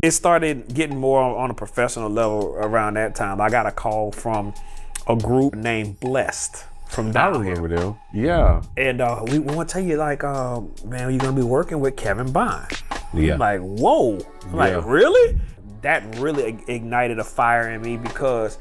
It started getting more on a professional level around that time. I got a call from a group named Blessed from down here. I remember them. Yeah. And we want to tell you, like, man, you're going to be working with Kevin Bond. Yeah. I'm like, whoa. I'm like, really? That really ignited a fire in me because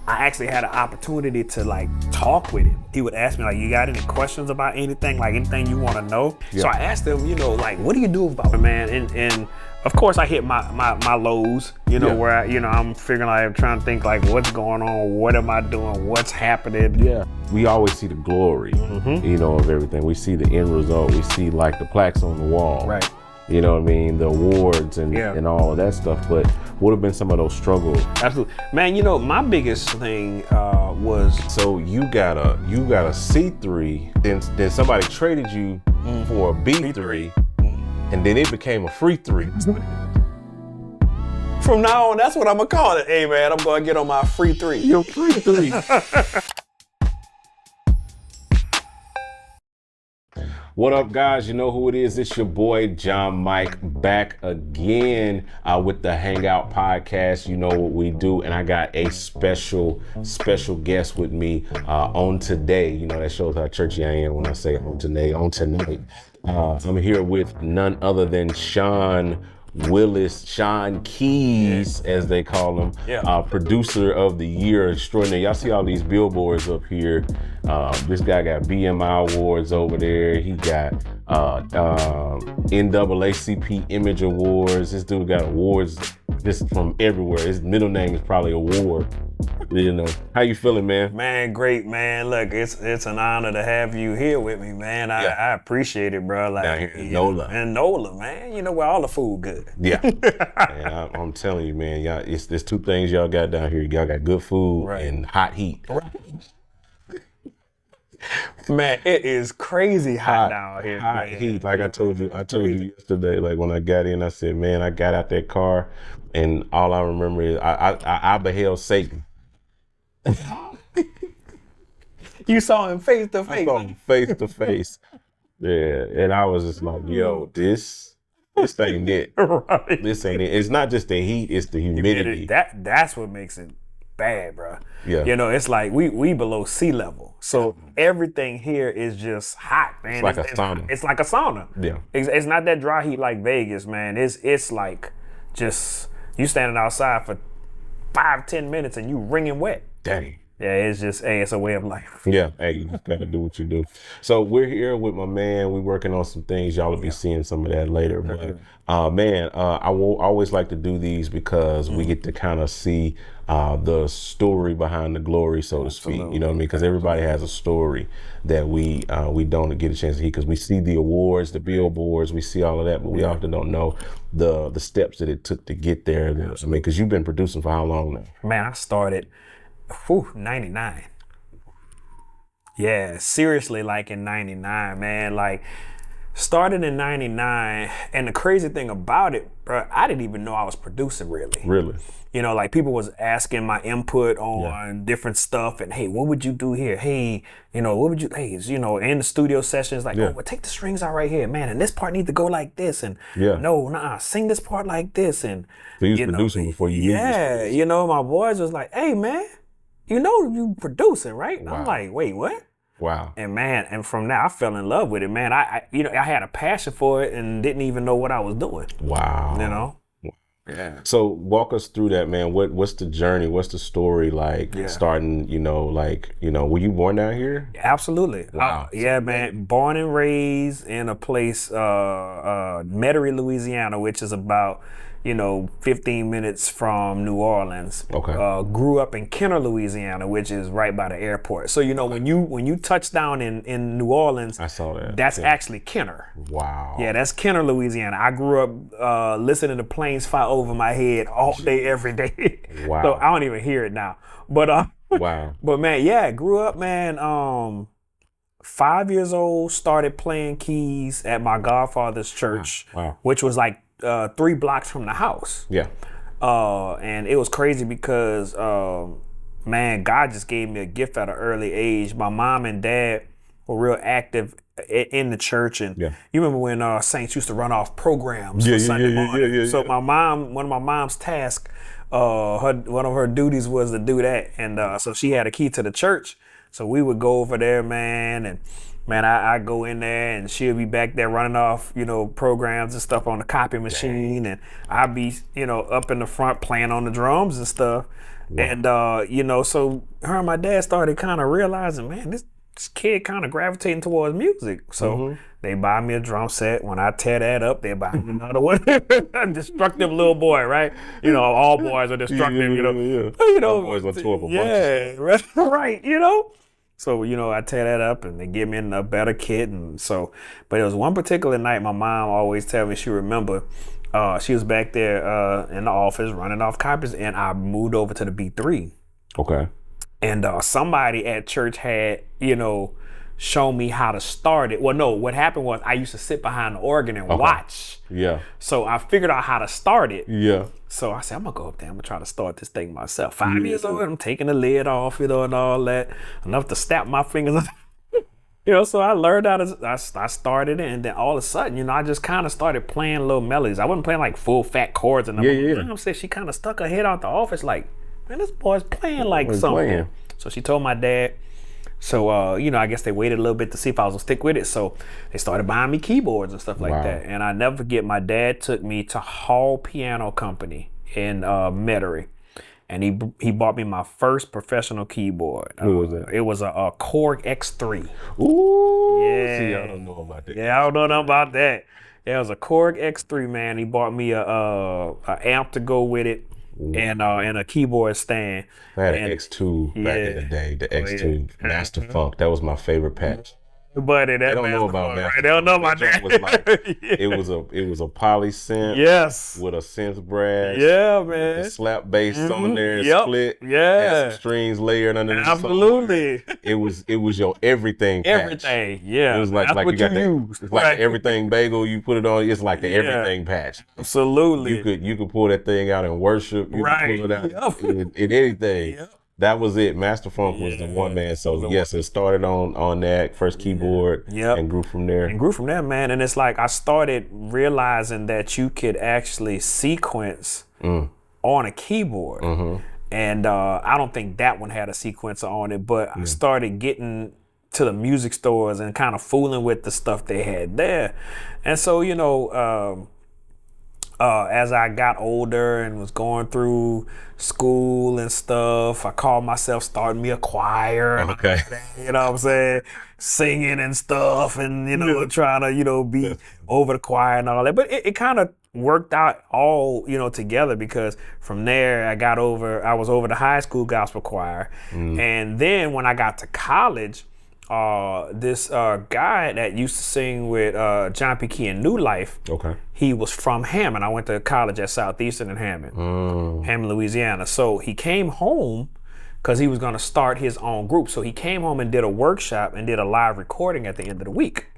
I actually had an opportunity to like talk with him. He would ask me like, you got any questions about anything, like anything you want to know? Yeah. So I asked him, you know, like, what do you do about it, man? And of course I hit my lows, you know, where I'm figuring I'm trying to think like what's going on, what am I doing, what's happening? Yeah. We always see the glory, you know, of everything. We see the end result. We see like the plaques on the wall. Right. You know what I mean? The awards and all of that stuff. But what have been some of those struggles? Absolutely. Man, you know, my biggest thing was... So you got a C3, then somebody traded you for a B3, and then it became a free 3. From now on, that's what I'm going to call it. Hey, man, I'm going to get on my free 3. Your free 3. What up, guys? You know who it is. It's your boy, John Mike, back again with the Hangout podcast. You know what we do. And I got a special guest with me on today. You know, that shows how churchy I am when I say on tonight. I'm here with none other than Sean Keys, as they call him, producer of the year extraordinary. Y'all see all these billboards up here. This guy got BMI awards over there. He got NAACP Image Awards. This dude got awards just from everywhere. His middle name is probably Award. You know, how you feeling, man? Man, great, man. Look, it's an honor to have you here with me, man. I appreciate it, bro. Like down here in NOLA. And NOLA, man. You know where all the food good. Yeah. Man, I'm telling you, man. Y'all, there's two things y'all got down here. Y'all got good food and hot heat. Right. Man, it is crazy hot down here. Hot heat. Like I told you yesterday, like when I got in, I said, man, I got out that car and all I remember is I beheld Satan. You saw him face to face. I saw him face to face. Yeah. And I was just like, yo, this ain't it. Right. This ain't it. It's not just the heat, it's the humidity. That's what makes it bad, bro. Yeah. You know, it's like we below sea level. So everything here is just hot, man. It's like a sauna. It's like a sauna. Yeah. It's not that dry heat like Vegas, man. It's like just you standing outside for 5-10 minutes and you wringing wet. Dang. Yeah, it's just, hey, it's a way of life. Yeah, hey, you just gotta do what you do. So we're here with my man. We're working on some things. Y'all will be seeing some of that later. But man, I will always like to do these because we get to kind of see the story behind the glory, so to speak. You know what I mean? Because everybody has a story that we don't get a chance to hear. Because we see the awards, the billboards, we see all of that, but we often don't know the steps that it took to get there. I mean, because you've been producing for how long now? Man, I started. 99. Yeah, seriously, like in 99, man. Like, started in 99, and the crazy thing about it, bro, I didn't even know I was producing really. Really? You know, like people was asking my input on different stuff, and hey, what would you do here? Hey, you know, what would you? Hey, you know, in the studio sessions, like, oh, well, take the strings out right here, man, and this part needs to go like this, and sing this part like this, and so you was producing before you used this. You know, my boys was like, hey, man. You know you producing, right? And I'm like, wait, what? Wow. And man, and from there I fell in love with it, man. I had a passion for it and didn't even know what I was doing. Wow. You know? Yeah. So walk us through that, man. What's the journey? What's the story like starting, were you born down here? Absolutely. Wow. Yeah, man. Born and raised in a place, Metairie, Louisiana, which is about 15 minutes from New Orleans. Okay. Grew up in Kenner, Louisiana, which is right by the airport. So when you touch down in New Orleans, I saw that. That's actually Kenner. Wow. Yeah, that's Kenner, Louisiana. I grew up listening to planes fly over my head all day, every day. Wow. So I don't even hear it now. But wow. But man, yeah, grew up, man. 5 years old, started playing keys at my godfather's church, which was like 3 blocks from the house. Yeah. And it was crazy because, man, God just gave me a gift at an early age. My mom and dad were real active in the church. And Yeah. you remember when saints used to run off programs Yeah, for yeah, Sunday yeah, morning. yeah, So yeah. my mom, one of my mom's tasks, one of her duties was to do that. And so she had a key to the church. So we would go over there, man, and man, I go in there and she'll be back there running off, programs and stuff on the copy machine, and I'd be, up in the front playing on the drums and stuff. Wow. And so her and my dad started kind of realizing, man, this kid kind of gravitating towards music. So they buy me a drum set. When I tear that up, they buy me another one. Destructive little boy, right? All boys are destructive, Yeah. All boys are tore up a bunch of stuff. Right, So, I tear that up and they give me a better kit. And so, but it was one particular night my mom always tell me she remember, she was back there in the office running off copies, and I moved over to the B3. Okay. And somebody at church had, shown me how to start it. Well, no, what happened was I used to sit behind the organ and watch. Yeah. So I figured out how to start it. Yeah. So I said, I'm gonna go up there, I'm gonna try to start this thing myself. 5 years old, I'm taking the lid off, and all that. Enough to snap my fingers. So I learned how to, I started it, and then all of a sudden, I just kind of started playing little melodies. I wasn't playing like full fat chords and I'm saying she kind of stuck her head out the office like, man, this boy's playing like something. So she told my dad. So, I guess they waited a little bit to see if I was gonna stick with it. So they started buying me keyboards and stuff like that. And I never forget, my dad took me to Hall Piano Company in Metairie. And he bought me my first professional keyboard. What was that? It was a Korg X3. Ooh. Yeah. See, I don't know about that. Yeah, I don't know nothing about that. Yeah, it was a Korg X3, man. He bought me a amp to go with it. And a keyboard stand. I had an X2 back in the day, the X2 Master Funk. That was my favorite patch. Buddy, they don't know about that. Right? They don't know about that. Was like, it was a poly synth. Yes. With a synth brass. Yeah, man. The slap bass on there, split. Yeah. Had some strings layered underneath. Absolutely. It was your everything patch. Everything. Yeah. It was like you got that. It's like the everything bagel. You put it on. It's like the everything patch. Absolutely. You could pull that thing out and worship. You could pull it out in anything. Yep. That was it. Master Funk was the one, man. So yes, it started on that first keyboard and grew from there. Man. And it's like I started realizing that you could actually sequence on a keyboard. And I don't think that one had a sequencer on it, but I started getting to the music stores and kind of fooling with the stuff they had there. And so, as I got older and was going through school and stuff, I called myself starting me a choir. Okay. You know what I'm saying? Singing and stuff and, trying to, be over the choir and all that. But it kind of worked out all, together, because from there I was over the high school gospel choir. And then when I got to college, this guy that used to sing with John P. Key and New Life, he was from Hammond. I went to college at Southeastern in Hammond, Hammond, Louisiana. So he came home because he was going to start his own group. So he came home and did a workshop and did a live recording at the end of the week.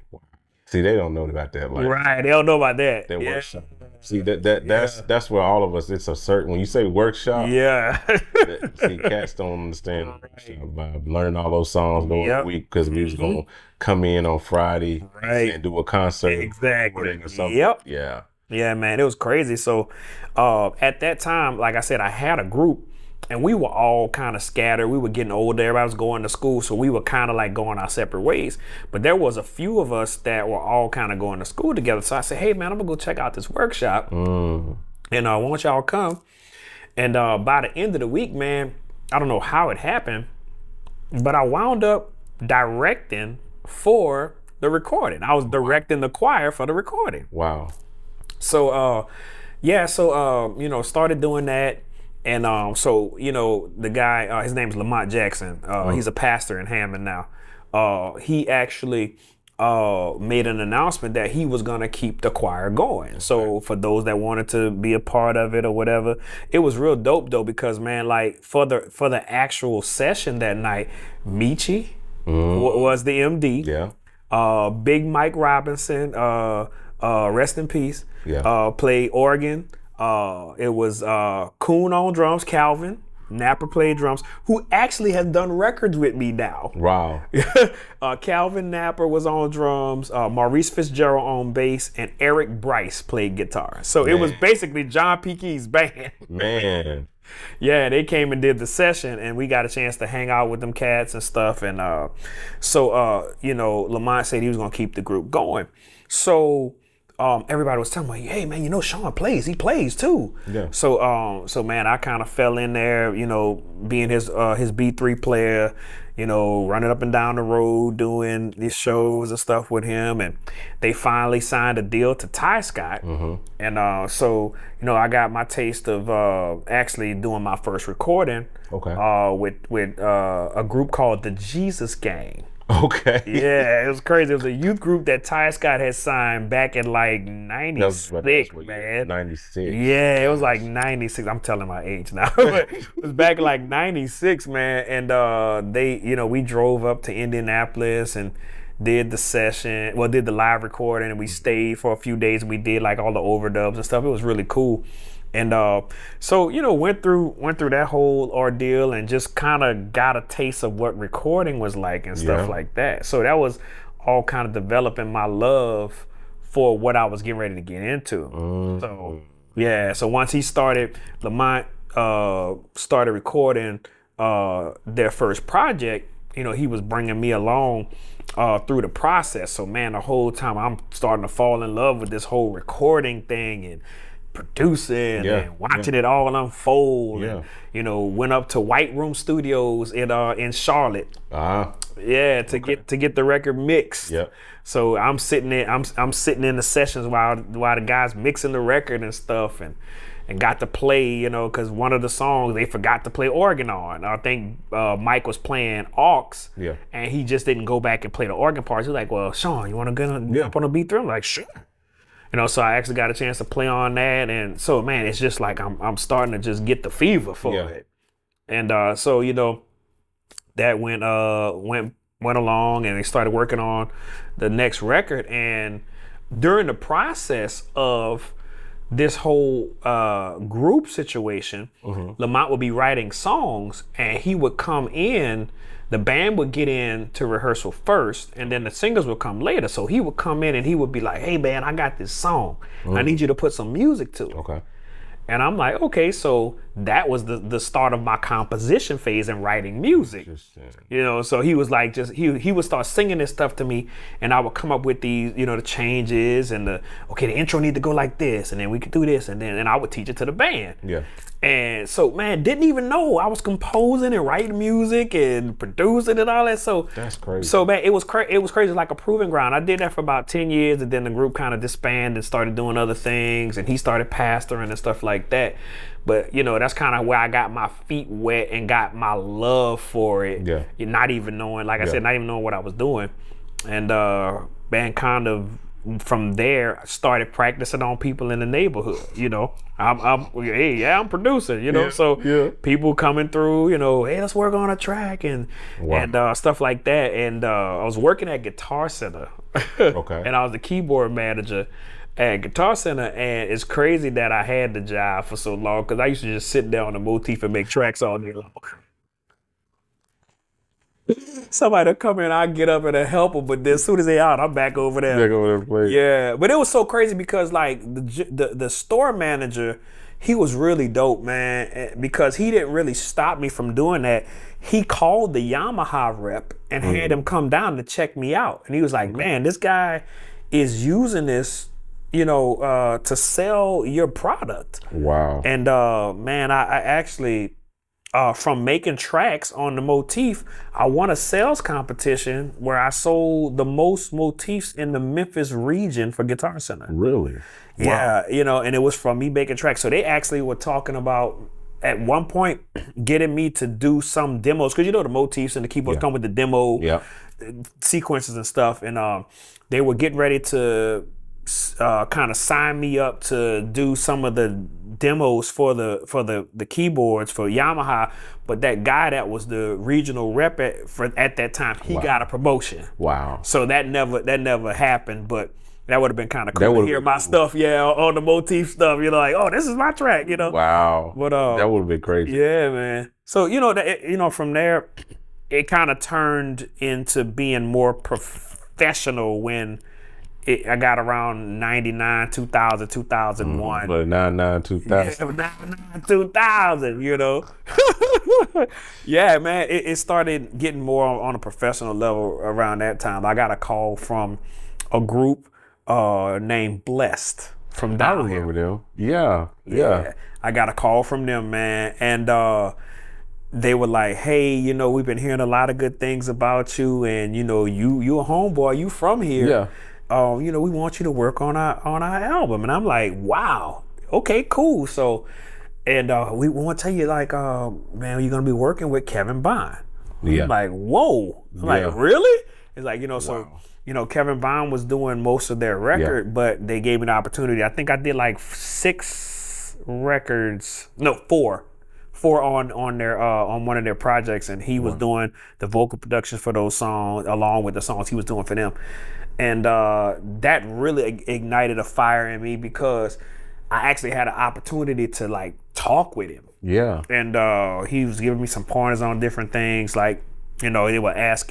See, they don't know about that. Right, they don't know about that. That workshop. See, that's where all of us, it's a certain, when you say workshop, see, cats don't understand the workshop vibe. Learn all those songs during the week, because we was going to come in on Friday and do a concert. Exactly. Or something. Yep. Yeah. Yeah, man, it was crazy. So at that time, like I said, I had a group. And we were all kind of scattered. We were getting older. Everybody was going to school. So we were kind of like going our separate ways. But there was a few of us that were all kind of going to school together. So I said, hey, man, I'm going to go check out this workshop. And I want y'all to come. And by the end of the week, man, I don't know how it happened, but I wound up directing for the recording. I was directing the choir for the recording. Wow. So, started doing that. And the guy, his name's Lamont Jackson. He's a pastor in Hammond now. He actually made an announcement that he was going to keep the choir going. So for those that wanted to be a part of it or whatever, it was real dope though, because man, like for the actual session that night, Michi was the MD. Yeah. Big Mike Robinson, rest in peace. Yeah. Played organ. It was Coon on drums, Calvin. Napper played drums, who actually has done records with me now. Wow. Calvin Napper was on drums, Maurice Fitzgerald on bass, and Eric Bryce played guitar. So it was basically John P. Key's band. Man. Yeah, they came and did the session, and we got a chance to hang out with them cats and stuff. And you know, Lamont said he was gonna keep the group going. So everybody was telling me, hey man, you know Sean plays. He plays too. Yeah. So man, I kind of fell in there, you know, being his B3 player, you know, running up and down the road, doing these shows and stuff with him. And they finally signed a deal to Ty Scott. And so, you know, I got my taste of actually doing my first recording with a group called the Jesus Gang. Okay. Yeah, it was crazy. It was a youth group that Ty Scott had signed back in like 96, man. 96. Yeah, it was like 96. I'm telling my age now. But it was back in like 96, man. And they, you know, we drove up to Indianapolis and did the session, did the live recording, and we stayed for a few days and we did like all the overdubs and stuff. It was really cool. And so, you know, went through that whole ordeal and just kind of got a taste of what recording was like and stuff like that. So that was all kind of developing my love for what I was getting ready to get into. So yeah, so once he started, Lamont started recording their first project, you know, he was bringing me along through the process. So man, the whole time I'm starting to fall in love with this whole recording thing and producing and watching it all unfold. And, you know, went up to White Room Studios in Charlotte. To get the record mixed. So I'm sitting there, I'm sitting in the sessions while the guys mixing the record and stuff, and got to play, you know, because one of the songs they forgot to play organ on. I think Mike was playing aux, and he just didn't go back and play the organ parts. He was like, well, Sean, you want to get up on the beat through? I'm like, sure. You know, so I actually got a chance to play on that, and so man, it's just like I'm starting to just get the fever for it. And so you know, that went along, and they started working on the next record. And during the process of this whole group situation, Lamont would be writing songs, and he would come in. The band would get in to rehearsal first, and then the singers would come later. So he would come in and he would be like, hey man, I got this song. I need you to put some music to it. Okay. And I'm like, okay, so that was the start of my composition phase in writing music. You know, so he was like, he would start singing this stuff to me, and I would come up with these, you know, the changes and the intro need to go like this, and then we could do this, and then I would teach it to the band. And so, man, didn't even know I was composing and writing music and producing and all that. So that's crazy. So man, it was crazy, like a proving ground. I did that for about 10 years, and then the group kind of disbanded and started doing other things, and he started pastoring and stuff like that. But you know, that's kind of where I got my feet wet and got my love for it. You're not even knowing, like I said, not even knowing what I was doing. And man, kind of from there, I started practicing on people in the neighborhood. You know, I'm producing. You know, so people coming through. You know, hey, let's work on a track and stuff like that. And I was working at Guitar Center, and I was the keyboard manager at Guitar Center. And it's crazy that I had the job for so long, because I used to just sit down on the motif and make tracks all day long. Somebody will come in, I get up and I help them, but then as soon as they out, I'm back over there. Yeah, but it was so crazy because like the store manager, he was really dope, man, because he didn't really stop me from doing that. He called the Yamaha rep and had him come down to check me out, and he was like, man, this guy is using this, you know, to sell your product. Wow. And man, I actually, from making tracks on the motif, I won a sales competition where I sold the most motifs in the Memphis region for Guitar Center. Really? Yeah, you know, and it was from me making tracks. So they actually were talking about, at one point, getting me to do some demos, because you know the motifs and the keyboards come with the demo sequences and stuff, and they were getting ready to kind of sign me up to do some of the demos for the keyboards for Yamaha, but that guy that was the regional rep at that time, he got a promotion. Wow. So that never happened, but That would have been kind of cool to hear my stuff, on the motif stuff. You're like, oh, this is my track, Wow. But that would have been crazy. Yeah, man. So from there, it kind of turned into being more professional when I got around 99, 2000, 2001. But 99, 2000. Yeah, 99, 2000, Yeah, man, it started getting more on a professional level around that time. I got a call from a group named Blessed from down here. I remember them. Yeah. I got a call from them, man, and they were like, hey, we've been hearing a lot of good things about you, and you a homeboy, you from here. Yeah. We want you to work on our album. And I'm like, wow, okay, cool. So, and we want to tell you, like, man, you're going to be working with Kevin Bond. Yeah. I'm like, whoa. I'm like, really? It's like, so, Kevin Bond was doing most of their record, but they gave me the opportunity. I think I did like 4 on their on one of their projects, and he was doing the vocal production for those songs along with the songs he was doing for them. And that really ignited a fire in me because I actually had an opportunity to like talk with him. Yeah. And he was giving me some pointers on different things. Like, he would ask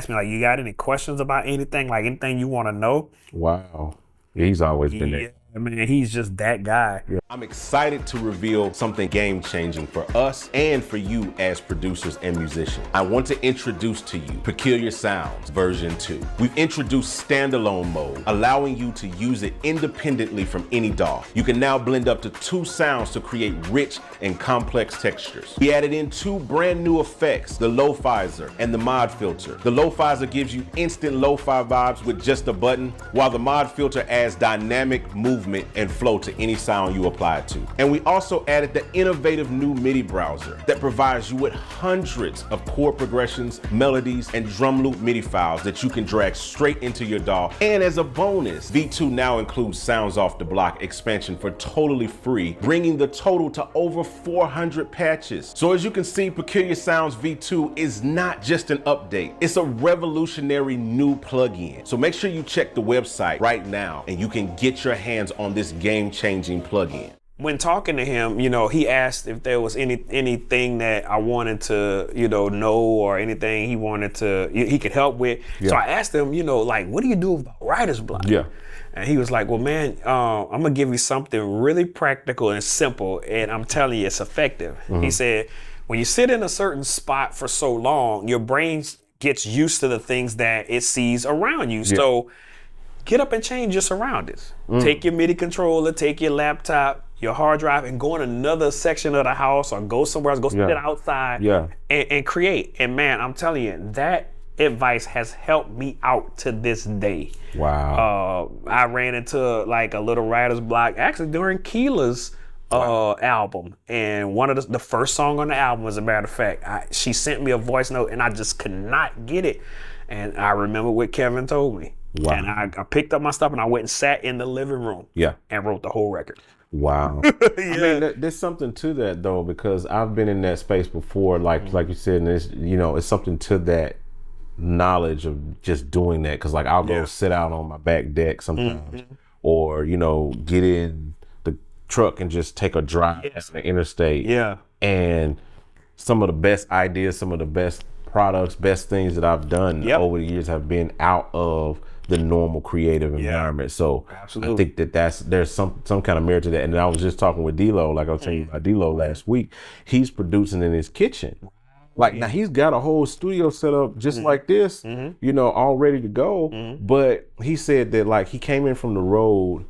me like, you got any questions about anything? Like anything you want to know? Wow. Yeah, he's always been there. I mean, he's just that guy. Yeah. I'm excited to reveal something game-changing for us and for you as producers and musicians. I want to introduce to you Peculiar Sounds version 2. We've introduced standalone mode, allowing you to use it independently from any DAW. You can now blend up to 2 sounds to create rich and complex textures. We added in 2 brand new effects, the Lo-Fizer and the Mod Filter. The Lo-Fizer gives you instant lo-fi vibes with just a button, while the Mod Filter adds dynamic movement and flow to any sound you apply it to. And we also added the innovative new MIDI browser that provides you with hundreds of chord progressions, melodies, and drum loop MIDI files that you can drag straight into your DAW. And as a bonus, V2 now includes Sounds Off the Block expansion for totally free, bringing the total to over 400 patches. So as you can see, Peculiar Sounds V2 is not just an update, it's a revolutionary new plugin. So make sure you check the website right now and you can get your hands on this game-changing plugin. When talking to him, he asked if there was anything that I wanted to, know, or anything he could help with. Yeah. So I asked him, like, what do you do about writer's block? Yeah. And he was like, well, man, I'm gonna give you something really practical and simple, and I'm telling you, it's effective. Mm-hmm. He said, when you sit in a certain spot for so long, your brain gets used to the things that it sees around you. Yeah. So get up and change your surroundings. Take your MIDI controller, take your laptop, your hard drive, and go in another section of the house or go somewhere else, go sit outside and create. And man, I'm telling you, that advice has helped me out to this day. Wow. I ran into like a little writer's block actually during Keela's album, and one of the first song on the album, as a matter of fact, she sent me a voice note and I just could not get it. And I remember what Kevin told me. Wow. And I picked up my stuff and I went and sat in the living room and wrote the whole record. Wow. I mean, there's something to that though, because I've been in that space before, like you said, and it's, it's something to that knowledge of just doing that. Cause like I'll go sit out on my back deck sometimes, or, get in the truck and just take a drive on the interstate. Yeah. And some of the best ideas, some of the best products, best things that I've done over the years have been out of the normal creative environment. So I think there's some kind of merit to that. And then I was just talking with D-Lo, like I was telling you about D-Lo last week. He's producing in his kitchen. Like now he's got a whole studio set up just like this, all ready to go. But he said that like he came in from the road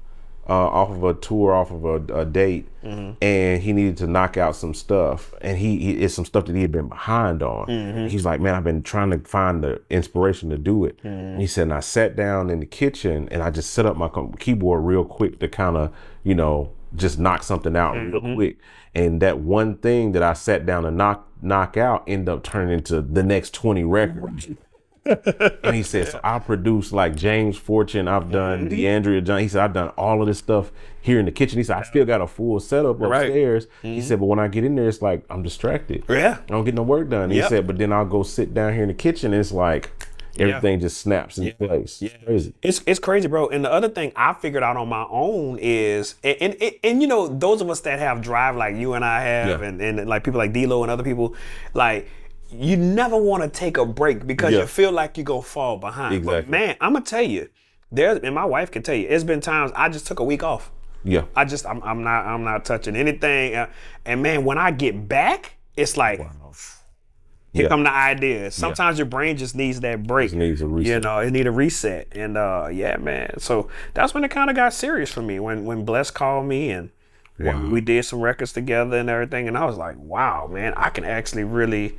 off of a tour, off of a date, and he needed to knock out some stuff, and he it's some stuff that he had been behind on. He's like, man, I've been trying to find the inspiration to do it. And he said, and I sat down in the kitchen and I just set up my keyboard real quick to kind of, just knock something out real quick. And that one thing that I sat down to knock out ended up turning into the next 20 records. And he said, so I produced like James Fortune, I've done DeAndrea John. He said, I've done all of this stuff here in the kitchen. He said, I still got a full setup upstairs. He said, but when I get in there, it's like, I'm distracted. I don't get no work done. He said, but then I'll go sit down here in the kitchen and it's like, everything just snaps into place. Yeah. Crazy. It's crazy, bro. And the other thing I figured out on my own is, and you know, those of us that have drive like you and I have, and like people like D-Lo and other people, like, you never want to take a break because you feel like you're going to fall behind. Exactly. But man, I'm going to tell you, and my wife can tell you, it's been times I just took a week off. Yeah. I'm not touching anything. And man, when I get back, it's like, here come the ideas. Sometimes your brain just needs that break. It needs a reset. You know, it need a reset. And yeah, man. So that's when it kind of got serious for me. When Blass called me and we did some records together and everything. And I was like, wow, man, I can actually really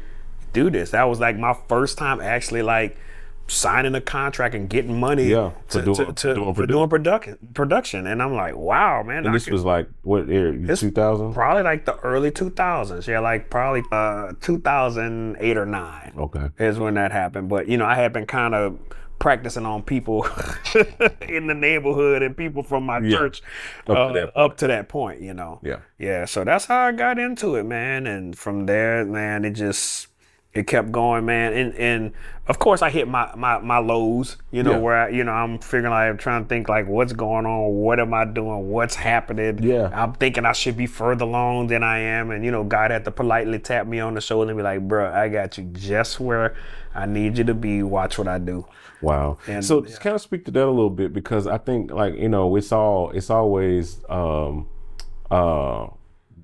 do this. That was like my first time actually like signing a contract and getting money for doing production. And I'm like, wow, man. And this was like what year? 2000? Probably like the early 2000s. Yeah, like probably 2008 or 9. Okay. Is when that happened. But you know, I had been kind of practicing on people in the neighborhood and people from my church up to that point, you know. Yeah. So that's how I got into it, man. And from there, man, it kept going, man. And of course I hit my lows, you know, where I'm figuring I'm trying to think like what's going on, what am I doing, what's happening. I'm thinking I should be further along than I am. And you know, God had to politely tap me on the shoulder and be like, bro, I got you just where I need you to be. Watch what I do. Wow. And so just kind of speak to that a little bit, because I think like, you know, it's always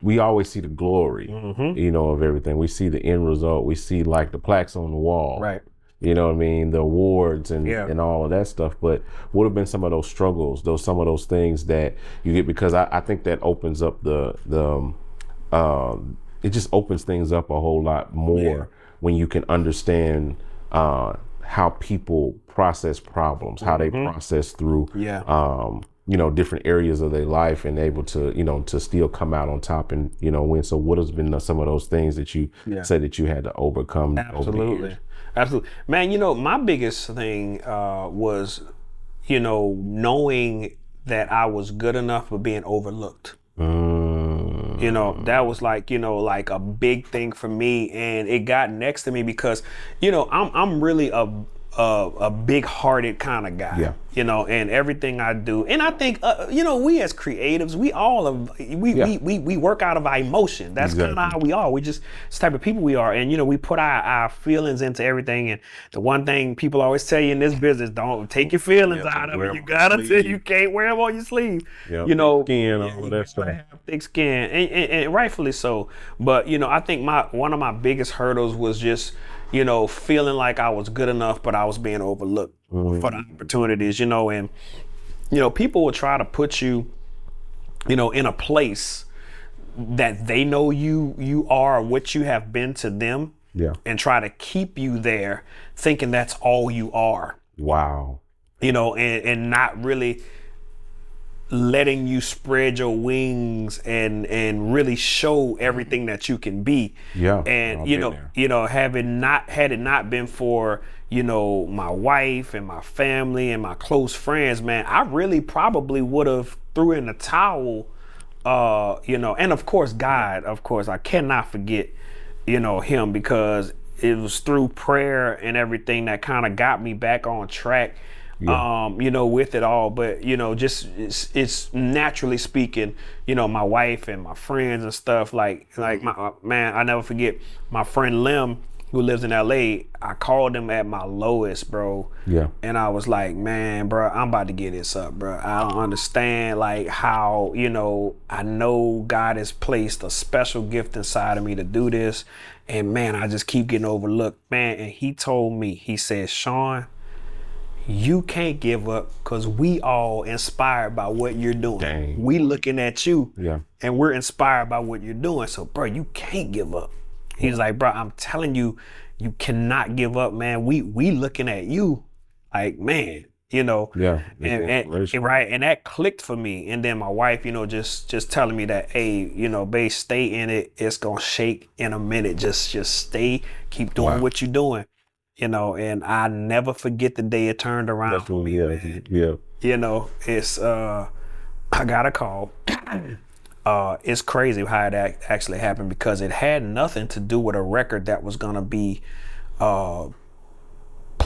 we always see the glory, you know, of everything. We see the end result. We see like the plaques on the wall, right? You know what I mean? The awards and all of that stuff. But what have been some of those struggles, some of those things that you get? Because I think that opens up it just opens things up a whole lot more when you can understand how people process problems, how they process through you know, different areas of their life, and able to, you know, to still come out on top and, you know, win. So what has been some of those things that you said that you had to overcome over the years? Absolutely. Man, you know, my biggest thing was, you know, knowing that I was good enough for being overlooked. You know, that was like, you know, like a big thing for me, and it got next to me because, you know, I'm really a big-hearted kind of guy, you know, and everything I do. And I think, you know, we as creatives, we work out of our emotion. That's kind of how we are. We just, it's the type of people we are. And, you know, we put our feelings into everything. And the one thing people always tell you in this business, don't take your feelings out of it. You gotta, you can't wear them on your sleeve. You know, skin, all of that stuff. Have thick skin, and rightfully so. But, you know, I think one of my biggest hurdles was just, you know, feeling like I was good enough, but I was being overlooked for the opportunities, you know. And, you know, people will try to put you, you know, in a place that they know you are, what you have been to them, and try to keep you there thinking that's all you are. Wow. You know, and not really letting you spread your wings and really show everything that you can be. And you know, had it not been for, you know, my wife and my family and my close friends, man, I really probably would have threw in the towel. You know, and of course God, I cannot forget, you know, him, because it was through prayer and everything that kind of got me back on track. You know, with it all. But, you know, just it's naturally speaking, you know, my wife and my friends and stuff, like my man, I never forget my friend Lim, who lives in LA. I called him at my lowest, bro. And I was like, man, bro, I'm about to get this up, bro. I don't understand like how, you know, I know God has placed a special gift inside of me to do this, and man, I just keep getting overlooked, man. And he told me, he said, Sean, you can't give up, because we all inspired by what you're doing. Dang. We looking at you and we're inspired by what you're doing. So, bro, you can't give up. He's like, bro, I'm telling you, you cannot give up, man. We looking at you like, man, you know. And right. And that clicked for me. And then my wife, you know, just telling me that, hey, you know, babe, stay in it. It's gonna shake in a minute. Just stay, keep doing what you're doing. You know, and I never forget the day it turned around. That's for me, You know, it's I got a call. It's crazy how it actually happened, because it had nothing to do with a record that was gonna be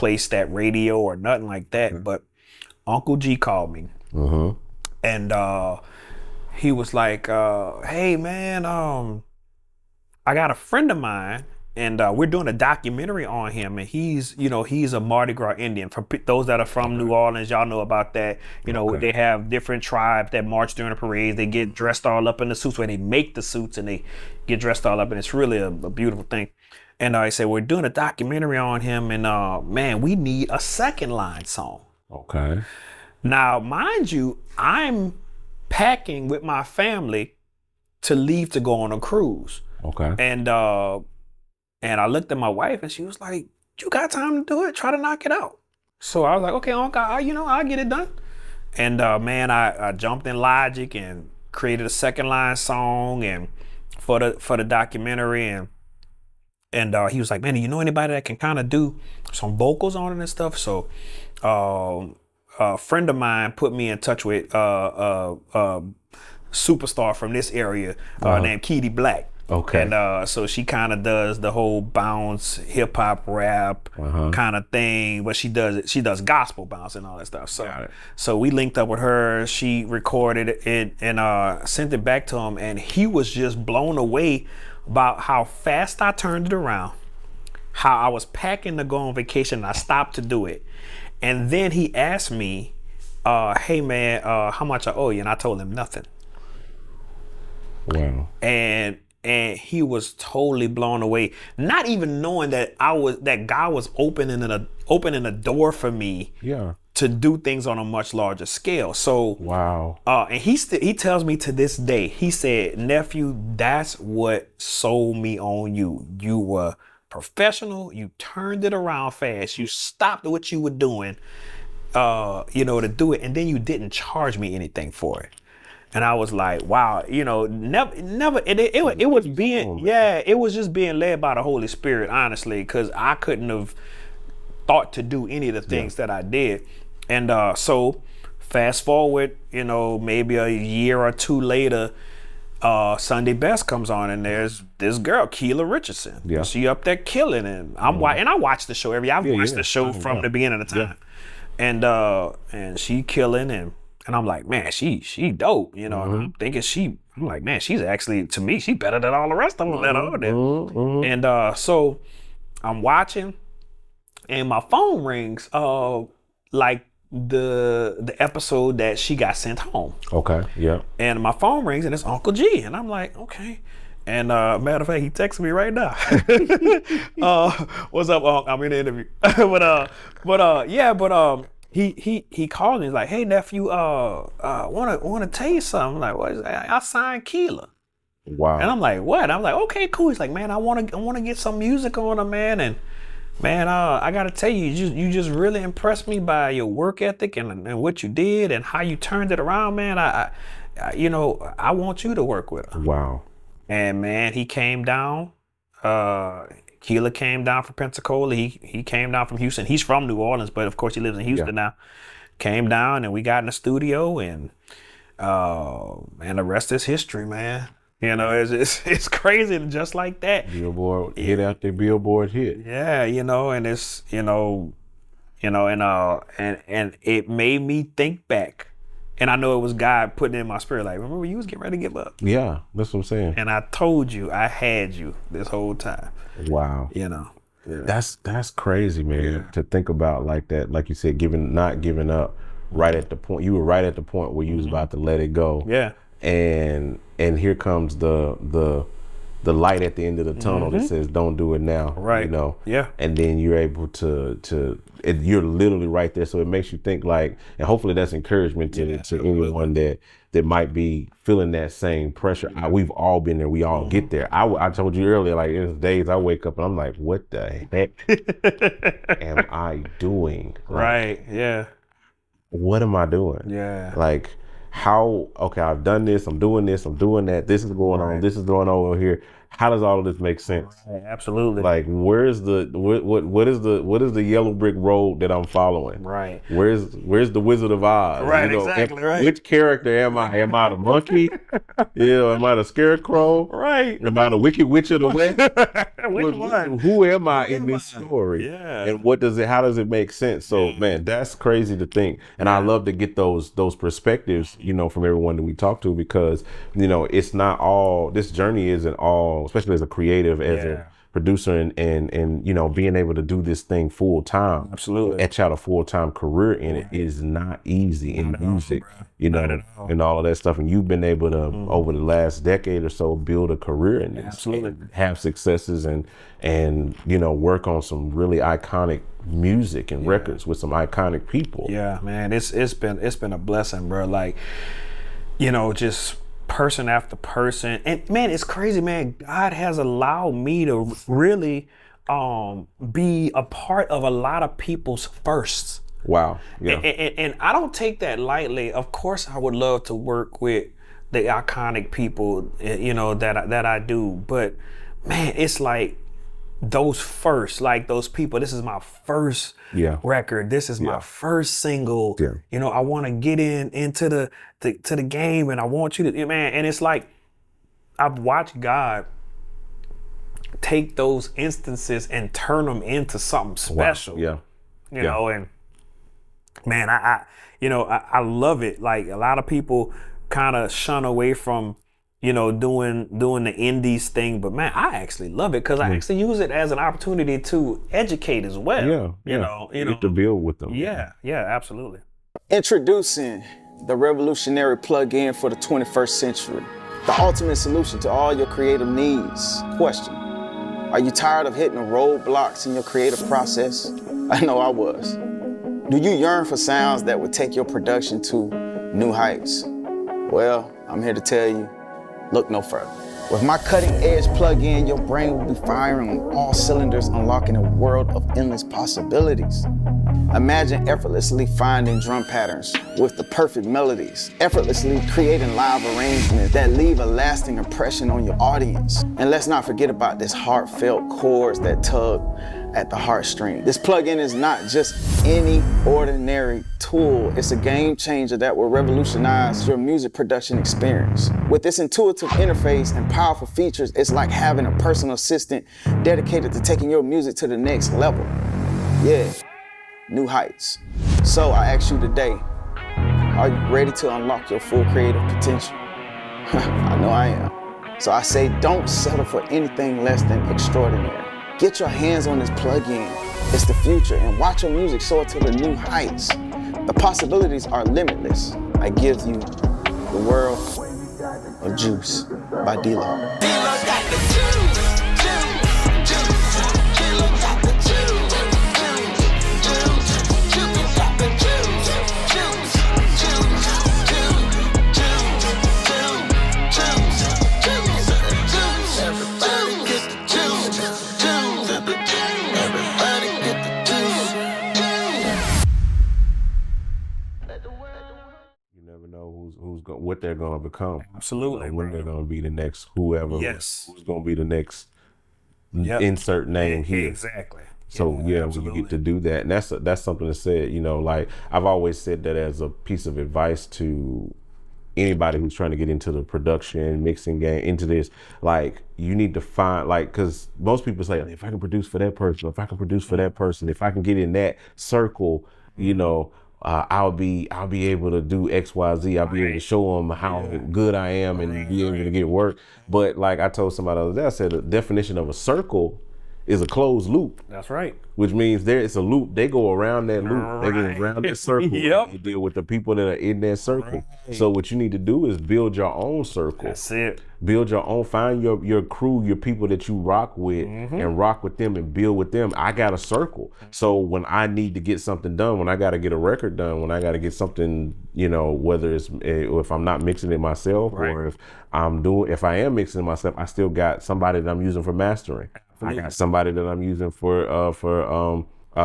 replace that radio or nothing like that. But Uncle G called me, and he was like, "Hey man, I got a friend of mine, and we're doing a documentary on him, and he's a Mardi Gras Indian. For those that are from New Orleans, y'all know about that. You know, they have different tribes that march during the parades. They get dressed all up in the suits, where they make the suits and they get dressed all up, and it's really a beautiful thing. And I said, we're doing a documentary on him, and man, we need a second line song. Okay. Now, mind you, I'm packing with my family to leave to go on a cruise. Okay. And I looked at my wife, and she was like, "You got time to do it? Try to knock it out." So I was like, "Okay, Uncle, I'll get it done." And man, I jumped in Logic and created a second line song and for the documentary, and he was like, "Man, do you know anybody that can kind of do some vocals on it and stuff?" So a friend of mine put me in touch with superstar from this area named Keedy Black. Okay. And so she kind of does the whole bounce, hip hop, rap kind of thing, but she does gospel bounce and all that stuff. So we linked up with her. She recorded it and sent it back to him, and he was just blown away about how fast I turned it around, how I was packing to go on vacation and I stopped to do it. And then he asked me, "Hey man, how much I owe you?" And I told him nothing. Wow. And he was totally blown away, not even knowing that God was opening a door for me to do things on a much larger scale. So wow. And he tells me to this day, he said, "Nephew, that's what sold me on you. You were professional, you turned it around fast, you stopped what you were doing to do it, and then you didn't charge me anything for it." And I was like, wow, never. It was being, it was just being led by the Holy Spirit, honestly, because I couldn't have thought to do any of the things that I did. And so fast forward, maybe a year or two later, Sunday Best comes on, and there's this girl, Keela Richardson. Yeah. She up there killing, and I watch the show I've watched the show from the beginning of the time. And she killing, and I'm like, man, she dope, and I'm thinking I'm like, man, she's actually, to me, she's better than all the rest of them that are there. And so I'm watching, and my phone rings, like the episode that she got sent home. Okay, yeah. And my phone rings, and it's Uncle G, and I'm like, okay. And matter of fact, he texted me right now. What's up, Unc? I'm in the interview. He called me. He's like, "Hey nephew, wanna tell you something." I'm like, "What is that?" "I signed Keela." Wow. And I'm like, "What?" I'm like, "Okay, cool." He's like, "Man, I wanna get some music on her, man. And man, I gotta tell you, you just really impressed me by your work ethic and what you did and how you turned it around, man. I want you to work with her." Wow. And man, he came down. Keela came down from Pensacola. He came down from Houston. He's from New Orleans, but of course he lives in Houston now. Came down, and we got in the studio, and the rest is history, man. It's crazy, just like that. Billboard hit after Billboard hit. Yeah, and it's and it made me think back. And I know it was God putting in my spirit, like, remember you was getting ready to give up. Yeah, that's what I'm saying. And I told you I had you this whole time. Wow. Yeah. That's crazy, man, to think about like that. Like you said, not giving up right at the point. You were right at the point where you was about to let it go. Yeah. And here comes the light at the end of the tunnel that says, "Don't do it now." Right. Yeah. And then you're able to you're literally right there. So it makes you think, like, and hopefully that's encouragement to anyone that might be feeling that same pressure. We've all been there. We all get there. I told you earlier, like, there's days I wake up and I'm like, what the heck am I doing? Like, right. Yeah. What am I doing? Yeah. Like, okay, I've done this, I'm doing this, I'm doing that, this is going on, this is going on over here. How does all of this make sense? Right, absolutely. Like, where's the what is the yellow brick road that I'm following? Right. Where's the Wizard of Oz? Right, exactly. Right. Which character am I? Am I the monkey? Am I the scarecrow? Right. Am I the Wicked Witch of the West? Which one? Who am I in this story? Yeah. And how does it make sense? So man, that's crazy to think. And I love to get those perspectives, from everyone that we talk to, because it's not all, this journey isn't all, especially as a creative, as a producer, and being able to do this thing full time. Absolutely. Etch out a full-time career in it is not easy in music, and all of that stuff. And you've been able to over the last decade or so build a career in this. Absolutely. Have successes and work on some really iconic music and records with some iconic people. Yeah, man, it's been a blessing, bro. Like, just person after person. And man, it's crazy, man. God has allowed me to really be a part of a lot of people's firsts. Wow. Yeah. And I don't take that lightly. Of course, I would love to work with the iconic people, that I do. But man, it's like those first, like those people. This is my first record. This is my first single. Yeah. I want to get into the game, and I want you to, man. And it's like I've watched God take those instances and turn them into something special. Wow. You know, and man, I love it. Like, a lot of people kind of shun away from, doing the indies thing, but man, I actually love it, because I actually use it as an opportunity to educate as well. You get to build with them. Yeah, absolutely. Introducing the revolutionary plug-in for the 21st century, the ultimate solution to all your creative needs. Question: are you tired of hitting roadblocks in your creative process? I know I was. Do you yearn for sounds that would take your production to new heights? Well, I'm here to tell you, look no further. With my cutting-edge plug-in, your brain will be firing on all cylinders, unlocking a world of endless possibilities. Imagine effortlessly finding drum patterns with the perfect melodies, effortlessly creating live arrangements that leave a lasting impression on your audience. And let's not forget about this heartfelt chords that tug at the heartstring. This plugin is not just any ordinary tool. It's a game changer that will revolutionize your music production experience. With this intuitive interface and powerful features, it's like having a personal assistant dedicated to taking your music to the next level. Yeah, new heights. So I ask you today, are you ready to unlock your full creative potential? I know I am. So I say, don't settle for anything less than extraordinary. Get your hands on this plugin. It's the future, and watch your music soar to the new heights. The possibilities are limitless. I give you the world of Juice by D-Lo. What they're going to become. Absolutely. When they're going to be the next whoever. Yes. Who's going to be the next insert name here. Exactly. So when you get to do that, and that's something to say. Like, I've always said that as a piece of advice to anybody who's trying to get into the production, mixing game, into this. Like, you need to find, like, because most people say, if I can produce for that person, if I can produce for that person, if I can get in that circle, I'll be able to do X, Y, Z. I'll be able to show them how good I am and be able to get work. But like I told somebody the other day, I said the definition of a circle is a closed loop. That's right. Which means it's a loop. They go around that loop. They go around that circle. Yep. They deal with the people that are in that circle. Right. So what you need to do is build your own circle. That's it. Build your own, find your crew, your people that you rock with, and rock with them and build with them. I got a circle. So when I need to get something done, when I got to get a record done, when I got to get something, whether it's if I'm not mixing it myself, or if I am mixing it myself, I still got somebody that I'm using for mastering. I got somebody that I'm using for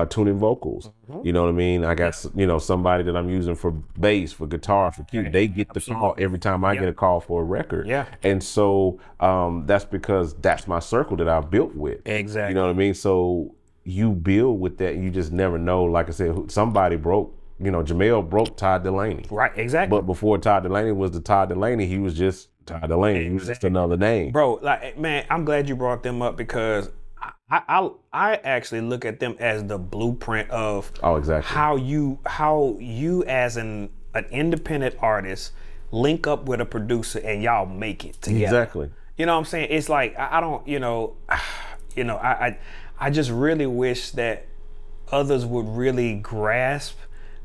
tuning vocals. You know what I mean? I got you know, somebody that I'm using for bass, for guitar, for key. They get the call every time I get a call for a record. Yeah. And so that's because that's my circle that I've built with. Exactly. You know what I mean? So you build with that. You just never know. Like I said, somebody broke. You know, Jamel broke Todd Delaney. Right, exactly. But before Todd Delaney was the Todd Delaney, he was just Todd Delaney. He was just another name. Bro, like, man, I'm glad you brought them up because I actually look at them as the blueprint of how you as an independent artist link up with a producer and y'all make it together. Exactly. You know what I'm saying? It's like I don't, I just really wish that others would really grasp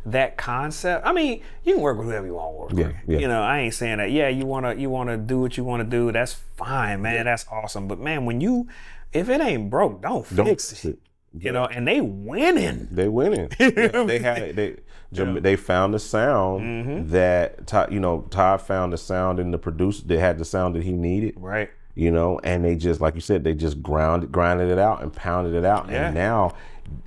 that concept. I mean, you can work with whoever you want to work with. Yeah. You know, I ain't saying that. Yeah, you wanna do what you wanna do. That's fine, man. That's awesome. But man, if it ain't broke, don't fix it. You know, and they winning. They winning. They found the sound that Todd found the sound in the producer that had the sound that he needed. Right. You know, and they just, like you said, they just grinded it out and pounded it out. Yeah. And now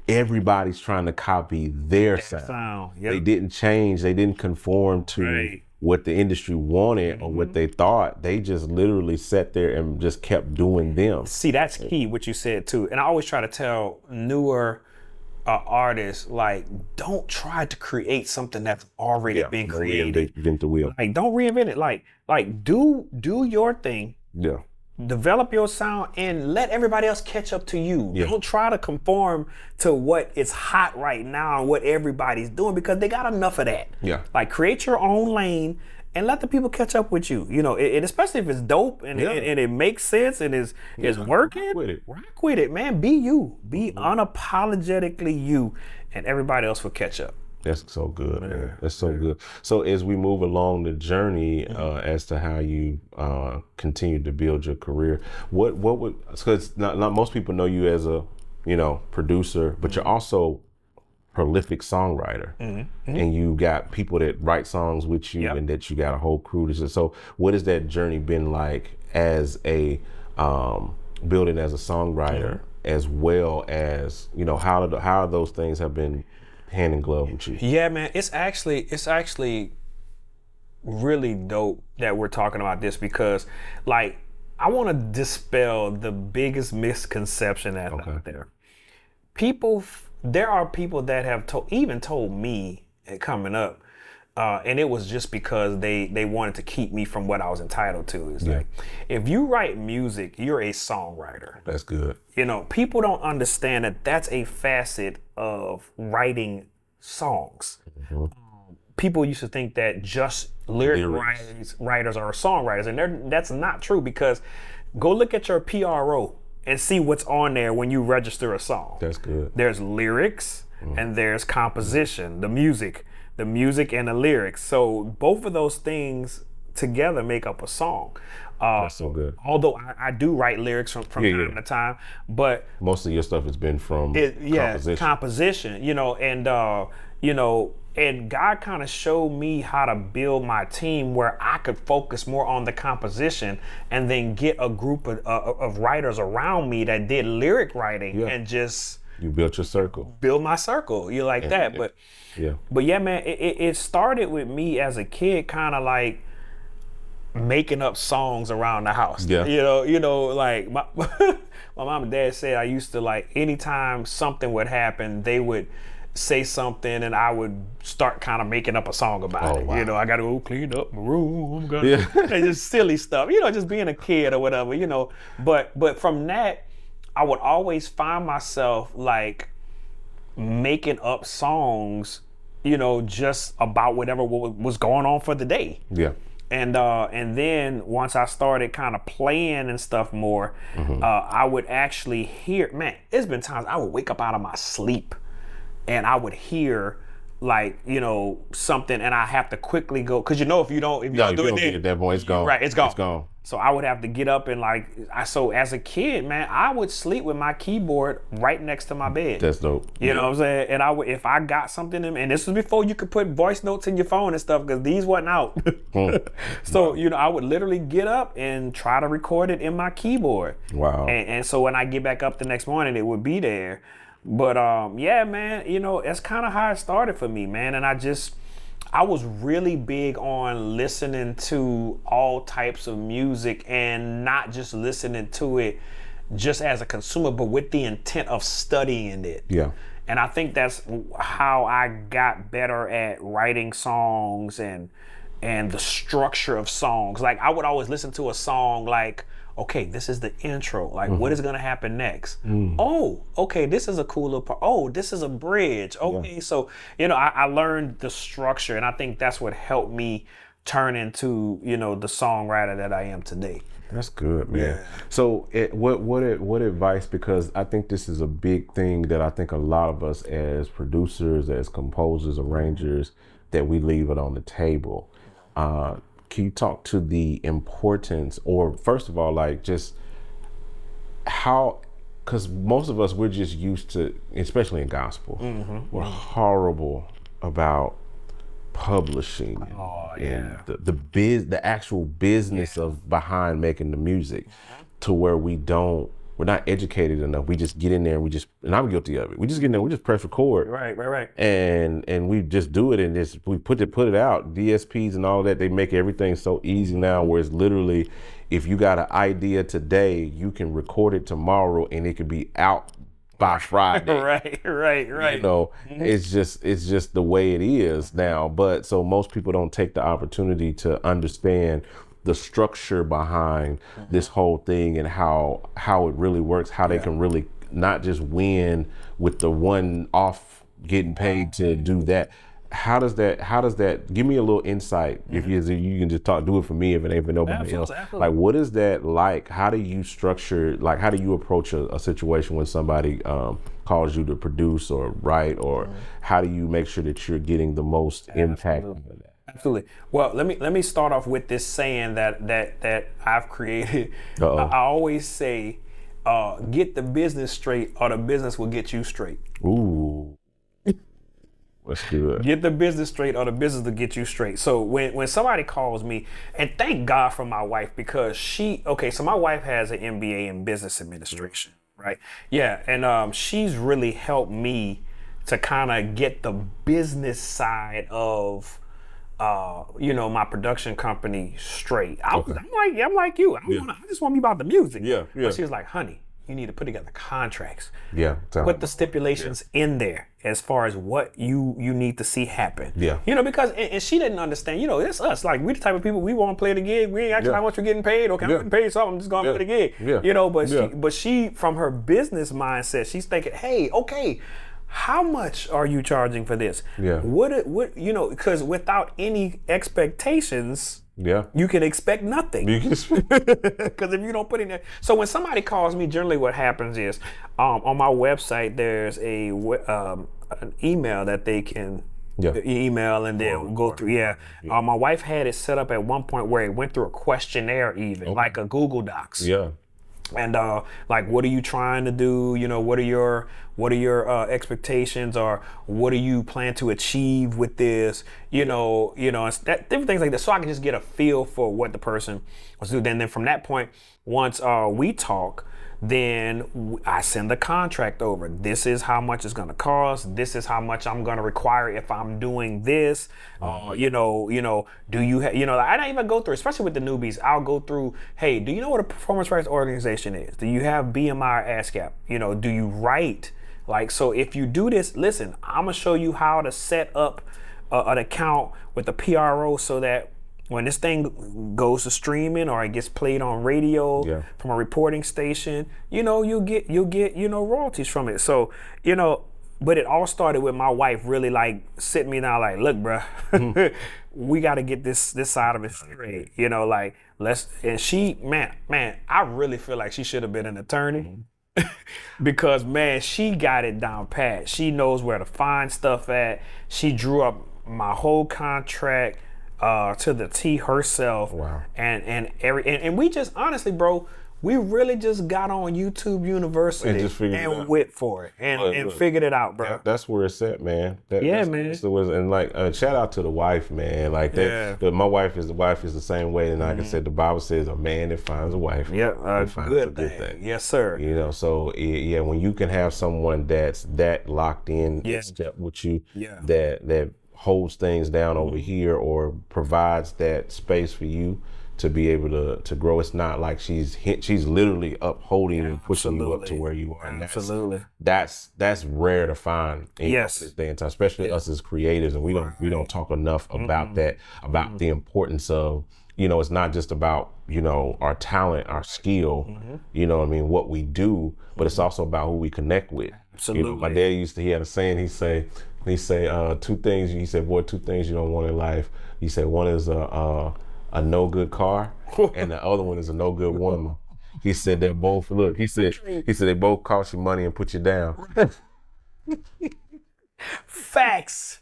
everybody's trying to copy their sound. Yep. They didn't change. They didn't conform to what the industry wanted or what they thought. They just literally sat there and just kept doing them. See, that's key, what you said too. And I always try to tell newer artists, like, don't try to create something that's already been created. Reinvent the wheel. Like, don't reinvent it. Like do your thing. Yeah. Develop your sound and let everybody else catch up to you. Yeah. Don't try to conform to what is hot right now and what everybody's doing, because they got enough of that. Yeah. Like, create your own lane and let the people catch up with you. You know, especially if it's dope and it makes sense and is working. Rock with it, man. Be you. Be unapologetically you, and everybody else will catch up. That's so good, man. That's so good. So as we move along the journey as to how you continue to build your career, what would, because not most people know you as a, producer, but you're also prolific songwriter, and you got people that write songs with you, and that you got a whole crew. So what has that journey been like as a building as a songwriter, as well as how those things have been hand in glove with you? Yeah, man, it's actually really dope that we're talking about this, because like, I want to dispel the biggest misconception that's out there. There are people that have told me coming up, and it was just because they wanted to keep me from what I was entitled to. It's like, if you write music, you're a songwriter. That's good. People don't understand that that's a facet of writing songs. People used to think that just lyric writers are songwriters, and that's not true, because go look at your PRO and see what's on there when you register a song. That's good. There's lyrics and there's composition, the music and the lyrics. So both of those things together make up a song. That's so good. Although I do write lyrics from time to time, but most of your stuff has been from composition. And God kind of showed me how to build my team where I could focus more on the composition, and then get a group of writers around me that did lyric writing, and just you built your circle. Build my circle. You like that, but yeah, man, it started with me as a kid, kind of like making up songs around the house. Yeah. Like my mom and dad said I used to, like, anytime something would happen, they would say something and I would start kind of making up a song about it. Wow. I gotta go clean up my room. Just silly stuff. Just being a kid or whatever. But from that, I would always find myself like making up songs, just about whatever was going on for the day. Yeah. And then once I started kind of playing and stuff more, I would actually hear, man, it's been times I would wake up out of my sleep and I would heir like, something, and I have to quickly go, because if you don't get it, that boy, it's gone. Right, it's gone. It's gone. So I would have to get up and so as a kid, man, I would sleep with my keyboard right next to my bed. That's dope. You know what I'm saying? And if I got something and this was before you could put voice notes in your phone and stuff, because these wasn't out. So, I would literally get up and try to record it in my keyboard. Wow. And so when I get back up the next morning, it would be there. But yeah, man, you know, that's kind of how it started for me, man. And I was really big on listening to all types of music and not just listening to it just as a consumer, but with the intent of studying it. Yeah. And I think that's how I got better at writing songs and the structure of songs. Like I would always listen to a song like, okay, this is the intro. Like, what is gonna happen next? Oh, okay, this is a cool little part. Oh, this is a bridge. Okay, so, you know, I learned the structure, and I think that's what helped me turn into, you know, the songwriter that I am today. That's good, man. Yeah. So what advice, because I think this is a big thing that I think a lot of us as producers, as composers, arrangers, that we leave it on the table. Can you talk to the importance, or first of all, like just how, because most of us, we're just used to, especially in gospel, we're horrible about publishing and the actual business of behind making the music, to where we're not educated enough. We just get in there and and I'm guilty of it. We just get in there, we just press record. Right. And we just do it, and we put it out. DSPs and all that, they make everything so easy now, where it's literally, if you got an idea today, you can record it tomorrow and it could be out by Friday. right. You know, it's just the way it is now. But so most people don't take the opportunity to understand the structure behind this whole thing, and how it really works, how they can really not just win with the one off getting paid to do that. How does that give me a little insight? If you can just do it for me, if it ain't for nobody else. Absolutely. Like, what is that like? How do you structure, like, how do you approach a situation when somebody calls you to produce or write, or how do you make sure that you're getting the most impact out of that? Absolutely. Well, let me start off with this saying that I've created. I always say, get the business straight, or the business will get you straight. Ooh. That's good. Get the business straight, or the business will get you straight. So when somebody calls me, and thank God for my wife, because so my wife has an MBA in business administration, right? Yeah, and she's really helped me to kind of get the business side of you know, my production company straight. I'm like you. I just want to be about the music. Yeah. But she was like, honey, you need to put together contracts. Yeah. Put the stipulations in there as far as what you need to see happen. Yeah. You know, because and she didn't understand, you know, it's us. Like, we the type of people, we want to play the gig. We ain't asking how much we're getting paid. Okay, I'm getting paid, so I'm just going to play the gig. Yeah. You know, but she, from her business mindset, she's thinking, hey, okay, how much are you charging for this? Yeah. What you know, because without any expectations, you can expect nothing. Because if you don't put in there. So when somebody calls me, generally what happens is, on my website, there's an email that they can email, and they'll go through. My wife had it set up at one point where it went through a questionnaire, even like a Google Docs. Yeah. And like, what are you trying to do? You know, what are your expectations, or what do you plan to achieve with this? You know, that different things like that. So I can just get a feel for what the person wants to do. Then from that point, once we talk, then I send the contract over. This is how much it's gonna cost. This is how much I'm gonna require if I'm doing this. You know, do you I don't even go through, especially with the newbies, I'll go through, hey, do you know what a performance rights organization is? Do you have BMI or ASCAP? You know, do you write? Like, so if you do this, listen, I'm gonna show you how to set up an account with the PRO, so that when this thing goes to streaming, or it gets played on radio from a reporting station, you know, you'll get royalties from it. So, you know, but it all started with my wife really like sitting me down, like, look, bruh, we got to get this side of it straight. You know, like, and she, man, I really feel like she should have been an attorney. Because, man, she got it down pat. She knows where to find stuff at. She drew up my whole contract to the T herself. Wow. And we just, honestly, bro, We really just got on YouTube University And just figured it out. went for it and Look, figured it out, bro. That's where it's at, man. Yeah, man. That's and like, shout out to the wife, man. Like that. Yeah. My wife is the same way. And like I said, the Bible says a man that finds a wife. Yeah, finds good thing. Yes, sir. You know, so yeah, when you can have someone that's that locked in, step with you, that holds things down over here or provides that space for you to be able to grow. It's not like she's literally upholding and pushing you up to where you are. And that's rare to find in this day and time, especially us as creators. And we don't talk enough about that, about the importance of, you know, it's not just about, you know, our talent, our skill, you know what I mean, what we do, but it's also about who we connect with. Absolutely. You know, my dad he had a saying, he say two things, he said, boy, two things you don't want in life. He said, one is a no good car, and the other one is a no good woman. He said they're both, look, he said they both cost you money and put you down. Facts.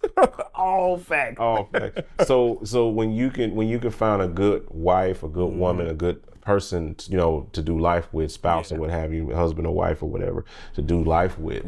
All facts. All facts. So when you can find a good wife, a good woman, a good person, you know, to do life with, spouse or what have you, husband or wife or whatever, to do life with.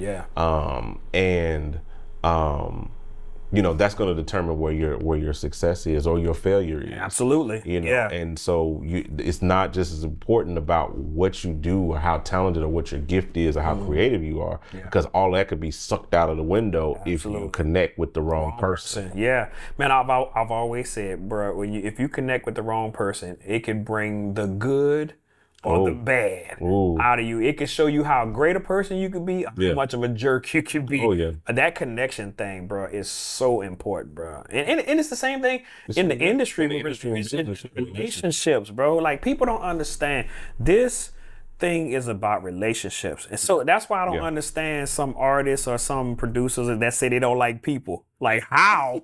You know, that's going to determine where your success is or your failure is. Absolutely. You know, and so it's not just as important about what you do or how talented or what your gift is or how creative you are, because all that could be sucked out of the window if you connect with the wrong person. Yeah, man, I've always said, bro, if you connect with the wrong person, it can bring the good or the bad out of you. It can show you how great a person you could be, how much of a jerk you could be. That connection thing, bro, is so important, bro. And it's the same thing in the industry, relationships, bro. Like, people don't understand this thing is about relationships. And so that's why I don't understand some artists or some producers that say they don't like people. Like, how?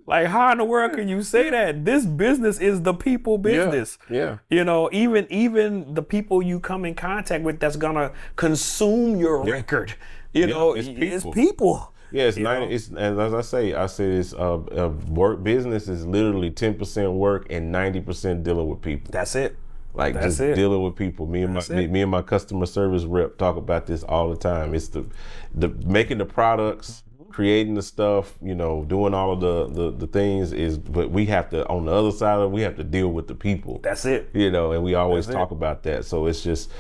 Like, how in the world can you say that? This business is the people business. You know, even the people you come in contact with that's gonna consume your record. You know, it's people. Yeah, it's as I say it's work business is literally 10% work and 90% dealing with people. That's it. Like, that's just dealing with people. Me and my customer service rep talk about this all the time. It's the making the products, creating the stuff, you know, doing all of the things but we have to, on the other side of it, we have to deal with the people. That's it. You know, and we always talk about that. So it's just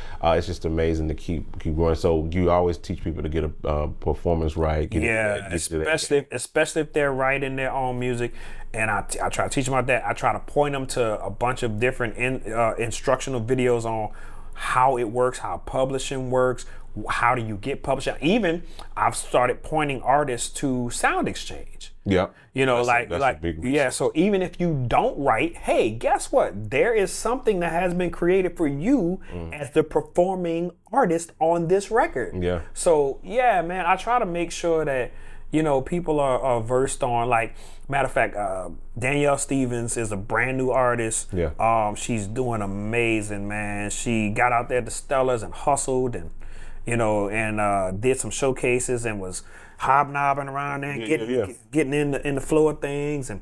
amazing to keep going. So you always teach people to get a performance right. Especially if they're writing their own music. And I try to teach them about that. I try to point them to a bunch of different instructional videos on how it works, how publishing works, how do you get published. Even I've started pointing artists to Sound Exchange. You know, so even if you don't write, hey, guess what? There is something that has been created for you as the performing artist on this record. So yeah, man, I try to make sure that, you know, people are versed on, like, matter of fact, Danielle Stevens is a brand new artist. She's doing amazing, man. She got out there at the Stellars and hustled and, you know, and did some showcases and was hobnobbing around there, getting in the flow of things. And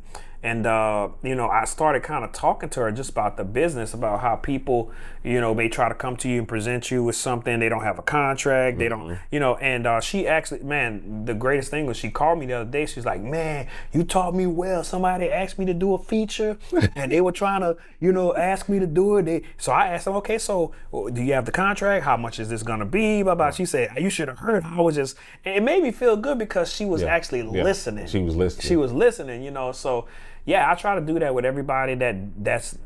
you know, I started kind of talking to her just about the business, about how people, you know, may try to come to you and present you with something. They don't have a contract. They don't, you know, and she actually, man, the greatest thing was she called me the other day. She's like, man, you taught me well. Somebody asked me to do a feature and they were trying to, you know, ask me to do it. So I asked them, okay, so do you have the contract? How much is this going to be? Blah, blah. She said, you should have heard. I was just, and it made me feel good because she was actually listening. She was listening. She was listening, you know, so yeah, I try to do that with everybody that's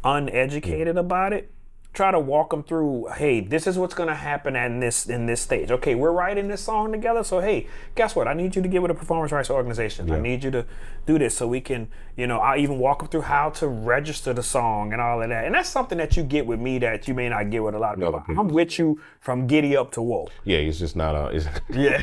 uneducated about it. Try to walk them through, hey, this is what's gonna happen in this stage. Okay, we're writing this song together, so hey, guess what? I need you to get with a performance rights organization. I need you to do this so we can, you know, I'll even walk them through how to register the song and all of that. And that's something that you get with me that you may not get with a lot of people. I'm with you from giddy up to whoa. Yeah, it's just not yeah.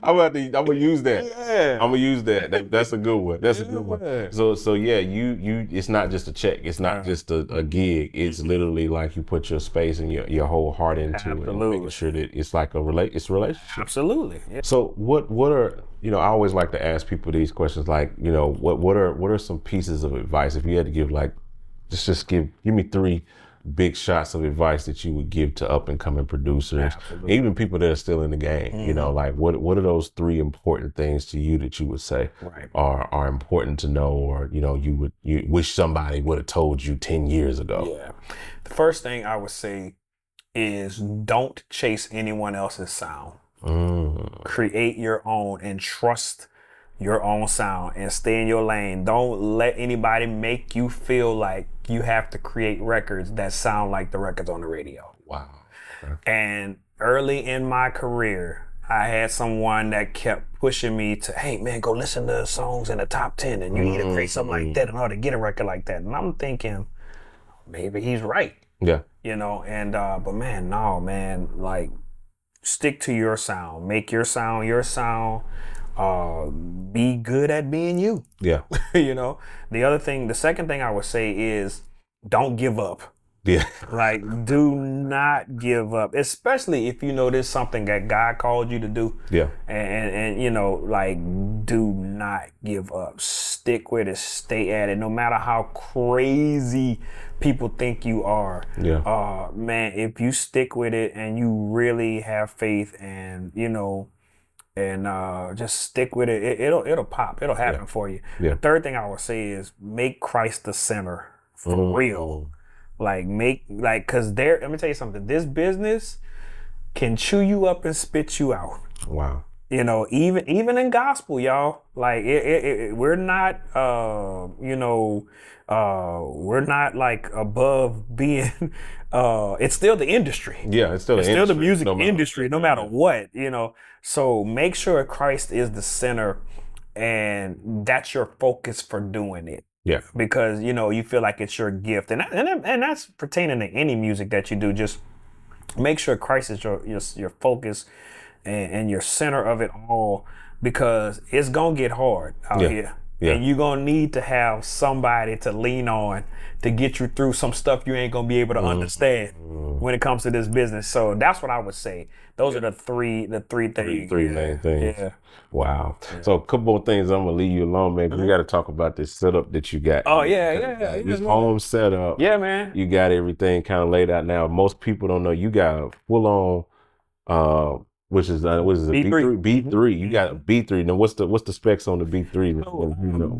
I'm gonna use that. Yeah. I'm gonna use that. That's a good one. That's a good one. So yeah, you it's not just a check. It's not just a gig. It's literally like you put your space and your whole heart into it, and making sure that it's like it's a relationship. Absolutely. Yeah. So what are I always like to ask people these questions, like what are some pieces of advice if you had to give, like just give me 3 big shots of advice that you would give to up and coming producers, even people that are still in the game. Like what are those 3 important things to you that you would say are important to know, or you wish somebody would have told you 10 years ago? Yeah. The first thing I would say is don't chase anyone else's sound. Create your own and trust your own sound and stay in your lane. Don't let anybody make you feel like you have to create records that sound like the records on the radio. Wow. Okay. And early in my career, I had someone that kept pushing me to, hey man, go listen to songs in the top 10 and you need to create something like that in order to get a record like that. And I'm thinking, maybe he's right. Yeah. And but man, no, man, like stick to your sound. Make your sound your sound. Be good at being you. Yeah. The second thing I would say is don't give up. Yeah. Like, do not give up, especially if there's something that God called you to do. Yeah. And do not give up. Stick with it. Stay at it. No matter how crazy people think you are. Yeah. Man, if you stick with it and you really have faith and, just stick with it, it'll pop. It'll happen for you. Yeah. The third thing I would say is make Christ the center for real. Like cause let me tell you something, this business can chew you up and spit you out. Wow. Even in gospel, y'all, like we're not, we're not like above being, it's still the industry. Yeah, it's still the music industry, no matter what, So make sure Christ is the center and that's your focus for doing it. Yeah. Because, you feel like it's your gift. And that's pertaining to any music that you do. Just make sure Christ is your focus and your center of it all, because it's going to get hard out here. Yeah. And you're going to need to have somebody to lean on to get you through some stuff you ain't going to be able to understand when it comes to this business. So that's what I would say. Those are the three things. Three main things. Yeah. Wow. Yeah. So a couple more things, I'm going to leave you alone, man. We got to talk about this setup that you got. Oh, yeah. This home setup. Yeah, man. You got everything kind of laid out now. Most people don't know you got a full on, what is it? B3. B3. You got a B3. Now what's the specs on the B3?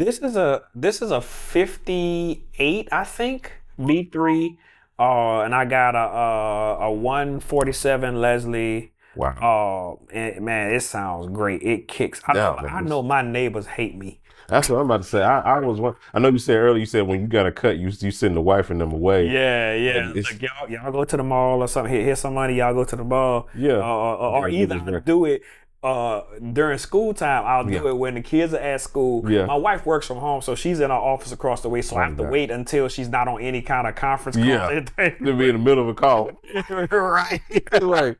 This is a 58, I think, B3. And I got a 147 Leslie. Wow. And man, it sounds great. It kicks. I know my neighbors hate me. That's what I'm about to say. I know you said earlier, you said when you got a cut, you send the wife and them away. Yeah. Like y'all go to the mall or something. Here's some money, y'all go to the mall. Yeah. Or either I do it during school time. I'll do it when the kids are at school. Yeah. My wife works from home, so she's in our office across the way. So I have to wait until she's not on any kind of conference call. Yeah. To be in the middle of a call. Right. Like,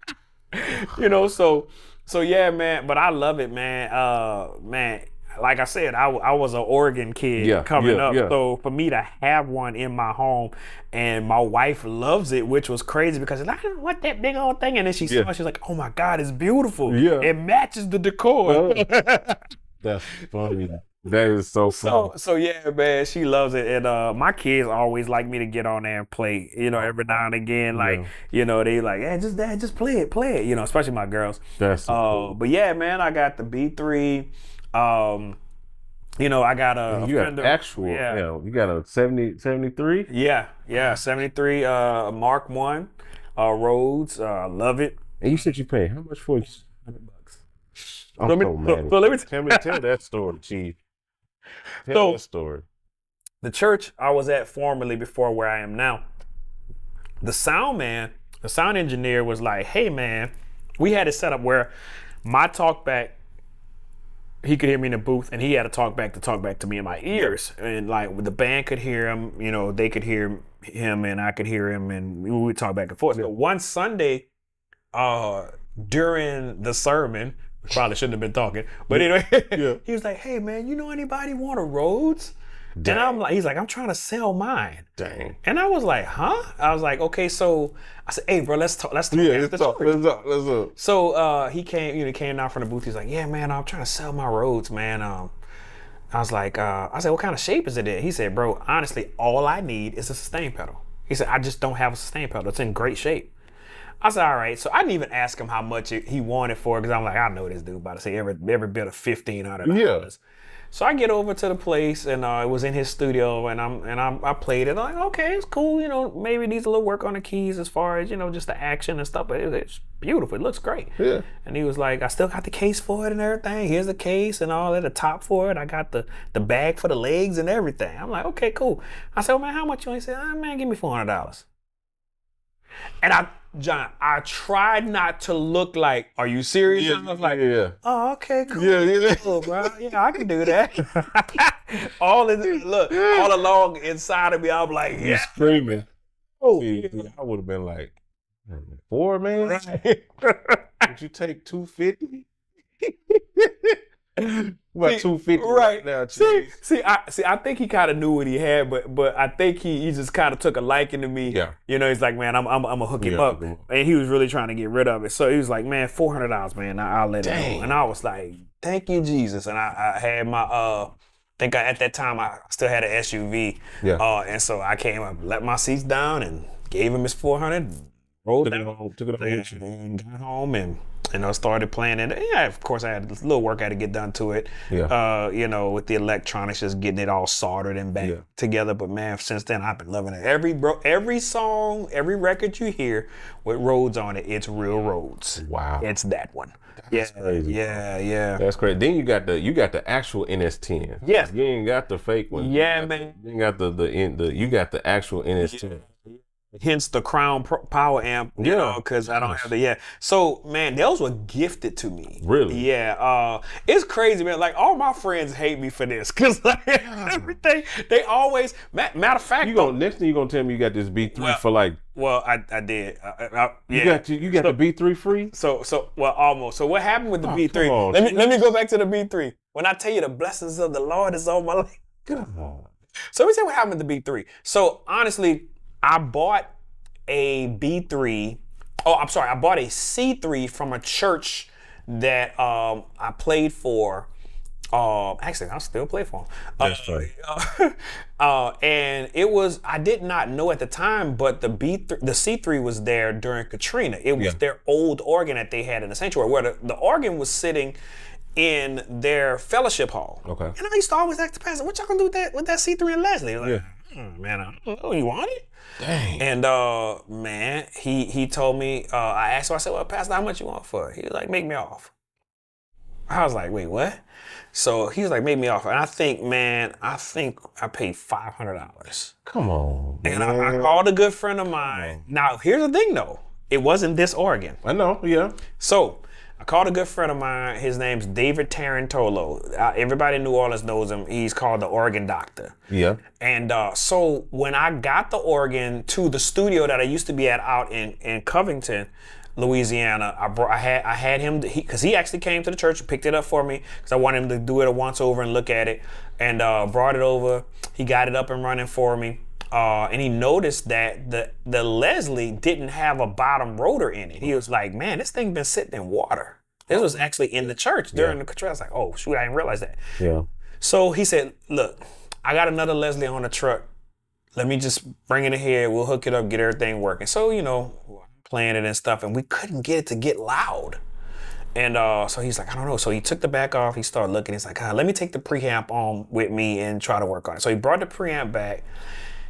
so yeah, man. But I love it, man. Man. Like I said, I was an organ kid coming up. Yeah. So for me to have one in my home, and my wife loves it, which was crazy because I don't want that big old thing. And then she saw it, she's like, oh my God, it's beautiful. Yeah. It matches the decor. That's funny. That is so funny. So yeah, man, she loves it. And my kids always like me to get on there and play, every now and again. Like, they like, hey, just play it, especially my girls. That's so cool. But yeah, man, I got the B3. I got a you got actual, you got a 73? Yeah, 73 Mark 1 Rhodes. Love it. And you said you paid how much for it? $100. I'm so mad. So let me tell that story, Chief. Tell that story. The church I was at formerly before where I am now, the sound engineer was like, hey man, we had it set up where my talkback, he could hear me in the booth and he had to talk back to me in my ears. And like the band could hear him, they could hear him and I could hear him and we would talk back and forth. So one Sunday, during the sermon, Probably shouldn't have been talking. But anyway, he was like, hey man, you know anybody want a Rhodes? Dang. And I'm like, he's like, I'm trying to sell mine. Dang. And I was like, huh? I was like, okay, so I said, hey bro, let's talk. Let's talk. Yeah, after let's talk. church. Let's talk. So he came down from the booth. He's like, yeah man, I'm trying to sell my Rhodes, man. I was like, I said, what kind of shape is it in? He said, bro, honestly, all I need is a sustain pedal. He said, I just don't have a sustain pedal. It's in great shape. I said, all right. So I didn't even ask him how much he wanted for it because I'm like, I know this dude about to say every bit of $1,500. Yeah. So I get over to the place and it was in his studio and I played it. I'm like, okay, it's cool. You know, maybe it needs a little work on the keys as far as, you know, just the action and stuff, but it's beautiful. It looks great. Yeah. And he was like, I still got the case for it and everything. Here's the case and all that, the top for it. I got the bag for the legs and everything. I'm like, okay, cool. I said, well, man, how much you want? He said, man, give me $400. And John, I tried not to look like, are you serious? Yeah, I was like, yeah. oh, okay, cool. Yeah. Cool, bro. Yeah, I can do that. all along inside of me, I'm like, You yeah. screaming. Oh, See, I would have been like, 4, man? right. Would you take 250? About 250 right now, see, I think he kind of knew what he had, but I think he just kind of took a liking to me. Yeah. You know, he's like, man, I'm gonna hook him up, and he was really trying to get rid of it. So he was like, man, $400, man, I'll let it go. And I was like, thank you, Jesus. And I had my at that time I still had an SUV. Yeah. And so I came up, let my seats down, and gave him his $400. Rolled Took down, it home. Took it home. and got home and I started playing it. Yeah, of course I had a little work I had to get done to it. Yeah. You know, with the electronics, just getting it all soldered and back together. But man, since then I've been loving it. Every song, every record you hear with Rhodes on it, it's real Rhodes. Wow. It's that one. That's crazy. Yeah. That's crazy. Then you got the actual NS10. Yes. You ain't got the fake one. Yeah, man. You ain't got you got the actual NS10. Hence the Crown Power amp, you know, because I don't have the, So, man, those were gifted to me. Really? Yeah. It's crazy, man. Like, all my friends hate me for this because, like, everything, they always, matter of fact. Next thing you're going to tell me you got this B3 for like. Well, I did. Yeah. You got the B3 free? Well, almost. So what happened with the B3? On, let me go back to the B3. When I tell you the blessings of the Lord is on my life. Come on. So let me tell you what happened with the B3. So, honestly, I bought a B3. Oh, I'm sorry. I bought a C3 from a church that I played for. Actually, I still play for them. That's right. And it was, I did not know at the time, but the C3 was there during Katrina. It was their old organ that they had in the sanctuary, where the organ was sitting in their fellowship hall. Okay. And I used to always ask the pastor, what y'all gonna do with that C3 and Leslie? Like, man, I don't know. You want it? Dang. And man, he told me, I asked him, I said, well, Pastor, how much you want for it? He was like, make me off. I was like, wait, what? So he was like, make me off. And I think I paid $500. Come on, man. And I called a good friend of mine. Now, here's the thing though. It wasn't this organ. I know, yeah. So I called a good friend of mine. His name's David Tarantolo. Everybody in New Orleans knows him. He's called the organ doctor. Yeah. And so when I got the organ to the studio that I used to be at out in Covington, Louisiana, I had him, because he actually came to the church and picked it up for me because I wanted him to do it a once over and look at it, and brought it over. He got it up and running for me. And he noticed that the Leslie didn't have a bottom rotor in it. He was like, man, this thing been sitting in water. This was actually in the church during the control. I was like, oh, shoot, I didn't realize that. Yeah. So he said, look, I got another Leslie on the truck. Let me just bring it in here. We'll hook it up, get everything working. So, you know, playing it and stuff, and we couldn't get it to get loud. And so he's like, I don't know. So he took the back off. He started looking. He's like, let me take the preamp on with me and try to work on it. So he brought the preamp back.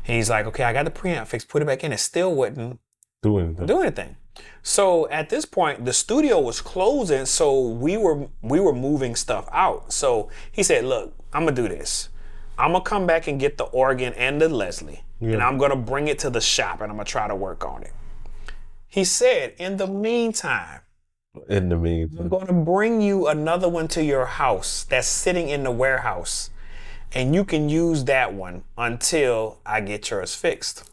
And he's like, okay, I got the preamp fixed, put it back in. It still wouldn't do anything. So at this point, the studio was closing, so we were moving stuff out. So he said, look, I'm gonna do this. I'm gonna come back and get the organ and the Leslie, and I'm gonna bring it to the shop and I'm gonna try to work on it. He said, in the meantime, I'm gonna bring you another one to your house that's sitting in the warehouse, and you can use that one until I get yours fixed.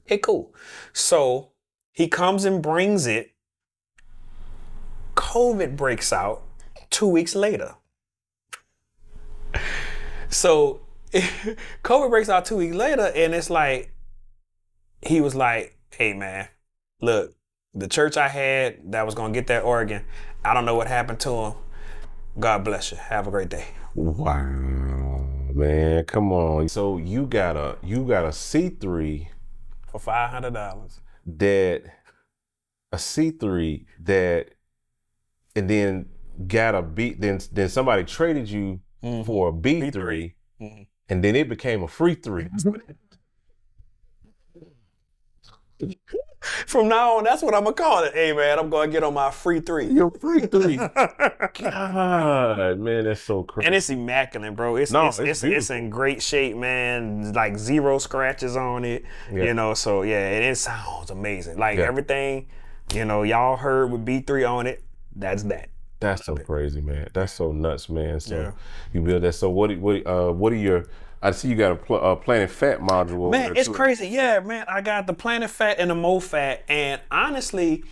Okay, cool. So he comes and brings it. COVID breaks out 2 weeks later. So COVID breaks out 2 weeks later, and it's like, he was like, hey man, look, the church I had that was gonna get that organ, I don't know what happened to him. God bless you. Have a great day. Wow, man, come on. So you got a C3 For $500. A C3 that, and then got a B, then somebody traded you for a B3, and then it became a free 3. From now on, that's what I'm gonna call it. Hey man, I'm gonna get on my free 3. Your free 3. God, man, that's so crazy. And it's immaculate, bro. It's in great shape, man. Like 0 scratches on it. Yeah. You know, so yeah, and it sounds amazing. Like everything, you know, y'all heard with B3 on it, that's that. That's so crazy, man. That's so nuts, man. So you build that. So what are your, I see you got a Planet Fat module. Man, it's crazy. Yeah, man. I got the Planet Fat and the MoFat, and honestly,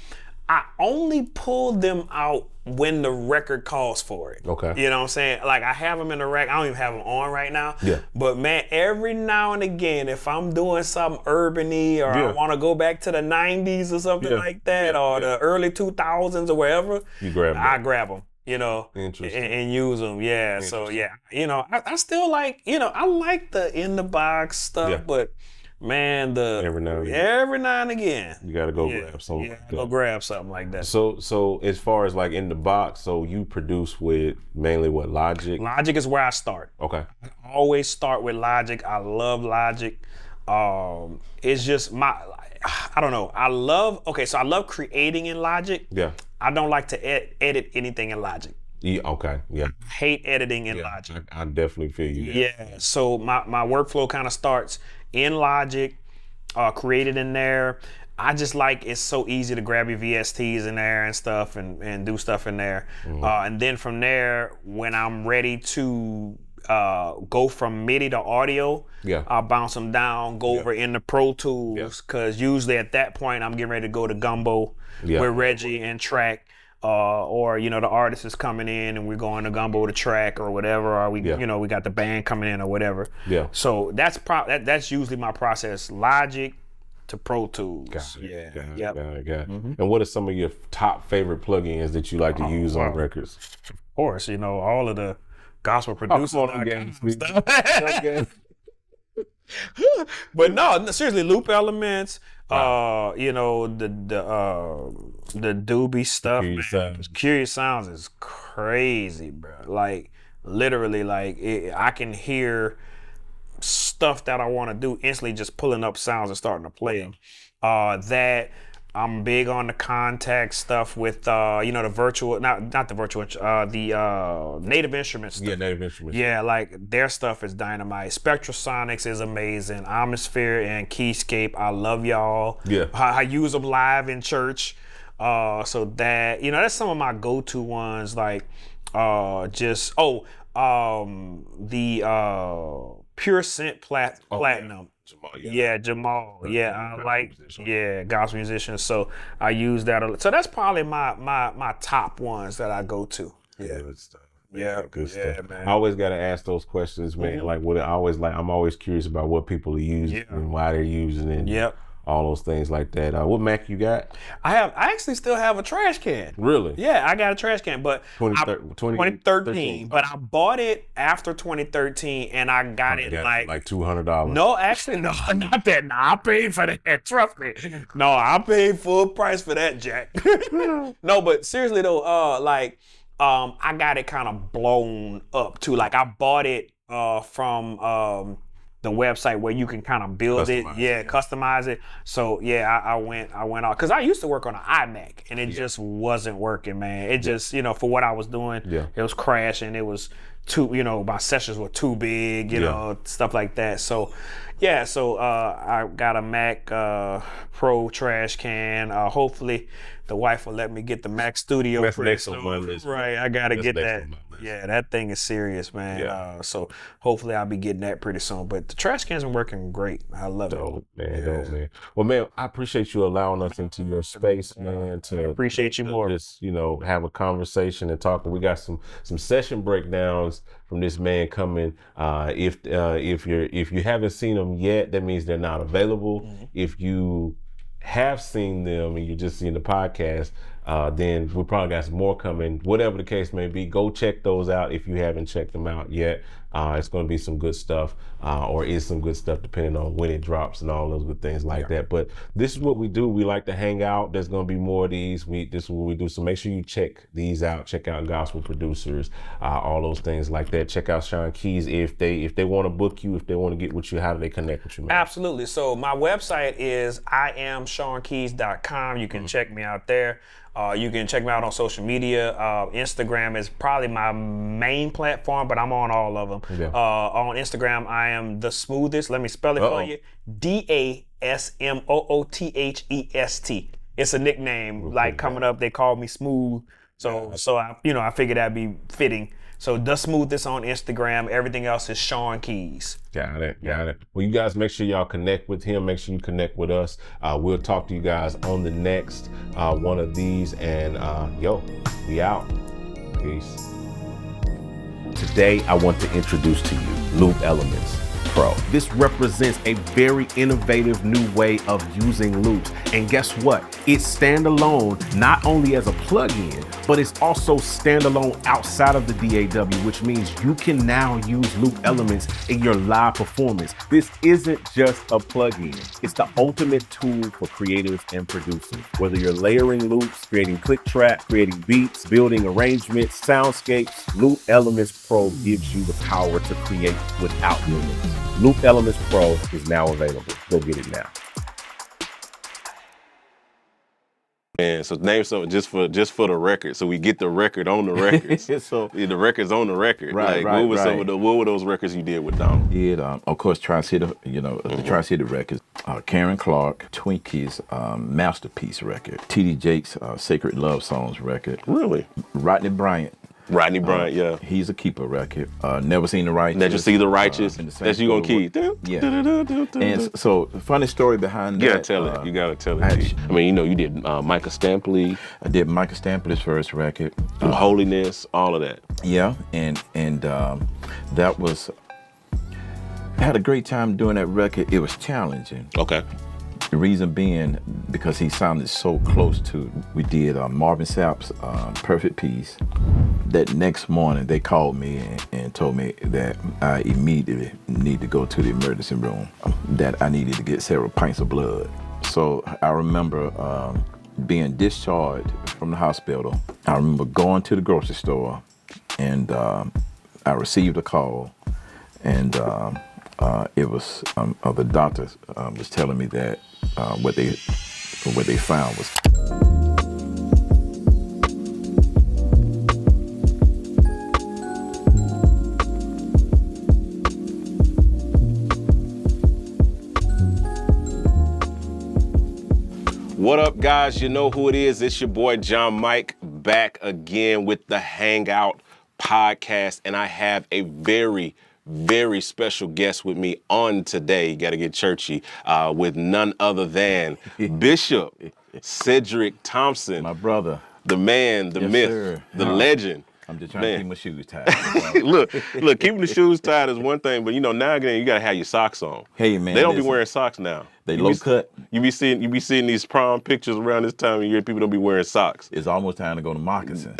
I only pulled them out when the record calls for it. Okay. You know what I'm saying? Like, I have them in the rack. I don't even have them on right now. Yeah. But man, every now and again, if I'm doing something urban-y, or I want to go back to the 90s or something like that, or the early 2000s or wherever, you grab them. I grab them. You know, and use them. Yeah. So yeah, you know, I still like, you know, I like the in the box stuff, but man, every now and again, you gotta go grab something. Yeah, go grab something like that. So as far as like in the box, so you produce with mainly what, Logic? Logic is where I start. Okay. I always start with Logic. I love Logic. It's just I don't know. I love creating in Logic. Yeah. I don't like to edit anything in Logic. Yeah, okay, yeah. I hate editing in Logic. I definitely feel you. Yeah, so my workflow kind of starts in Logic, created in there. I just like, it's so easy to grab your VSTs in there and stuff and do stuff in there. And then from there, when I'm ready to go from MIDI to audio, I'll bounce them down, go over into Pro Tools, because usually at that point I'm getting ready to go to Gumbo with Reggie and track, or you know, the artist is coming in and we're going to Gumbo to track or whatever, or we you know, we got the band coming in or whatever. So that's usually my process: Logic to Pro Tools. Got it. Yeah. Got it. And what are some of your top favorite plugins that you like to use on records? Of course, you know, all of the gospel producers. But no, seriously, loop elements, you know, the doobie stuff, Curious Sounds is crazy, bro. Like, literally, like, I can hear stuff that I want to do instantly just pulling up sounds and starting to play them. That I'm big on the contact stuff with you know, the virtual, not the virtual, the Native Instruments stuff. Yeah, Native Instruments. Yeah, like their stuff is dynamite. Spectrasonics is amazing. Atmosphere and Keyscape, I love y'all. Yeah. I use them live in church. So that, you know, that's some of my go-to ones. Like the Pure Scent Platinum. Jamal. Yeah, I like gospel musicians. So I use that a lot. So that's probably my top ones that I go to. Yeah. Good stuff. Yeah, good yeah, stuff. man. I always gotta ask those questions, man. Like I'm always curious about what people are using and why they're using it. Yep. All those things like that. What Mac you got? I actually still have a trash can. Really? Yeah, I got a trash can, but 2013. But I bought it after 2013, and I got it like $200. No, actually, no, not that. No, I paid for that. Trust me. No, I paid full price for that, Jack. No, but seriously though, I got it kind of blown up too. Like, I bought it from the website where you can kind of build customize it. So yeah, I went out, because I used to work on an iMac and it just wasn't working, man. It just, you know, for what I was doing, it was crashing. It was too, you know, my sessions were too big, you know, stuff like that. So yeah, I got a Mac Pro trash can. Hopefully the wife will let me get the Mac Studio. That's next on my list. Right, I gotta get that. Yeah, that thing is serious, man. Yeah. So hopefully I'll be getting that pretty soon. But the trash cans are working great. I love Dope, it. man. Dope, man. Well, man, I appreciate you allowing us into your space, man, to Appreciate you more. just, have a conversation and talk. We got some session breakdowns from this man coming. If you haven't seen them yet, that means they're not available. If you have seen them and you just seen the podcast, then we probably got some more coming. Whatever the case may be, go check those out if you haven't checked them out yet. It's going to be some good stuff, or is some good stuff depending on when it drops and all those good things like that. But this is what we do. We like to hang out. There's going to be more of these. This is what we do. So make sure you check these out. Check out Gospel Producers, all those things like that. Check out Sean Keys if they want to book you, if they want to get with you. How do they connect with you, man? Absolutely. So my website is iamseankeys.com. You can check me out there. You can check me out on social media. Instagram is probably my main platform, but I'm on all of them. Yeah. On Instagram, I am the smoothest. Let me spell it for you. DASMOOTHEST. It's a nickname. Like coming up, they call me Smooth. So I figured that'd be fitting. So the smoothest on Instagram. Everything else is Sean Keys. Got it. Well, you guys make sure y'all connect with him. Make sure you connect with us. We'll talk to you guys on the next one of these. And we out. Peace. Today, I want to introduce to you Loop Elements Pro. This represents a very innovative new way of using loops. And guess what? It's standalone, not only as a plugin, but it's also standalone outside of the DAW, which means you can now use loop elements in your live performance. This isn't just a plugin. It's the ultimate tool for creatives and producers. Whether you're layering loops, creating click track, creating beats, building arrangements, soundscapes, Loop Elements Pro gives you the power to create without limits. Loop Elements Pro is now available. Go get it now. And so name something just for the record, so we get the record on the records. So the record's on the record. Right, like, right. What were those records you did with Don? Did of course Tri-City, the Tri-City records, Karen Clark, Twinkies, Masterpiece record, T.D. Jakes, Sacred Love Songs record. Really? Rodney Bryant, yeah. He's a Keeper record. Never Seen the Righteous. Never See the Righteous. That's you gonna keep. Yeah. And so the funny story behind that. You gotta tell it. You gotta tell it. I mean, you did Micah Stampley. I did Micah Stampley's first record. Holiness, all of that. Yeah, and that was. I had a great time doing that record. It was challenging. Okay. The reason being because he sounded so close to. We did Marvin Sapp's Perfect Peace. That next morning they called me and told me that I immediately need to go to the emergency room. That I needed to get several pints of blood. So I remember being discharged from the hospital. I remember going to the grocery store, and I received a call, and it was the doctor was telling me that what they found was. What up, guys? You know who it is. It's your boy John Mike back again with the Hangout podcast, and I have a very, very special guest with me on today. You got to get churchy with none other than Bishop Cedric Thompson, My brother. the man, the Yes, myth, sir. the legend. I'm just trying to keep my shoes tied. look, keeping the shoes tied is one thing, but now again you gotta have your socks on. Hey man, they don't listen, be wearing socks now. They low cut. You be seeing these prom pictures around this time of year. People don't be wearing socks. It's almost time to go to moccasins.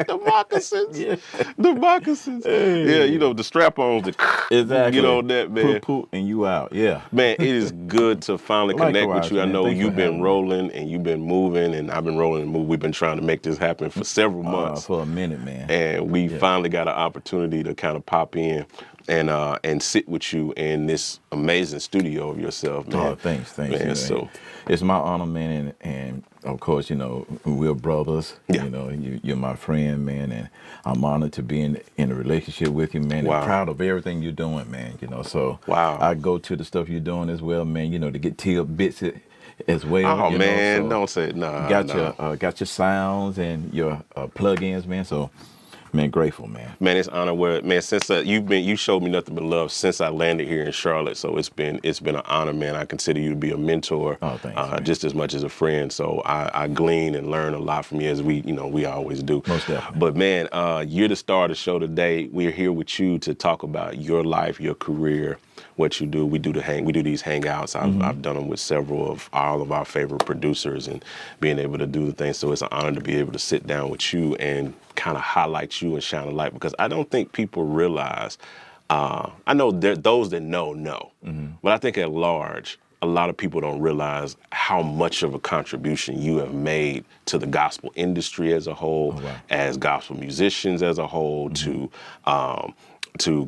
The moccasins. Yeah. The moccasins. Hey. Yeah, the strap-ons. Exactly. Get on that, man. Poop, and you out. Yeah. Man, it is good to finally connect Likewise, with you. I man. know Thanks you've for been having me. rolling and you've been moving, and I've been rolling and moving. We've been trying to make this happen for several months. For a minute, man. And we finally got an opportunity to kind of pop in and sit with you in this amazing studio of yourself, man. Oh, thanks. Man, so it's my honor, man, and of course, we're brothers. Yeah. You're my friend, man, and I'm honored to be in a relationship with you, man. Wow. And proud of everything you're doing, man. So wow. I go to the stuff you're doing as well, man. To get tidbits as well. Oh you man, know, so don't say it. Nah, got your sounds and your plugins, man. So, man, grateful, man. Man, it's honor where man since you showed me nothing but love since I landed here in Charlotte. So it's been an honor, man. I consider you to be a mentor, Oh, thanks, man. just as much as a friend. So I glean and learn a lot from you as we always do. Most definitely. But man, you're the star of the show today. We're here with you to talk about your life, your career, what you do. We do these hangouts. I've done them with all of our favorite producers and being able to do the things. So it's an honor to be able to sit down with you and kind of highlight you and shine a light, because I don't think people realize, I know those that know, but I think at large, a lot of people don't realize how much of a contribution you have made to the gospel industry as a whole, as gospel musicians as a whole, to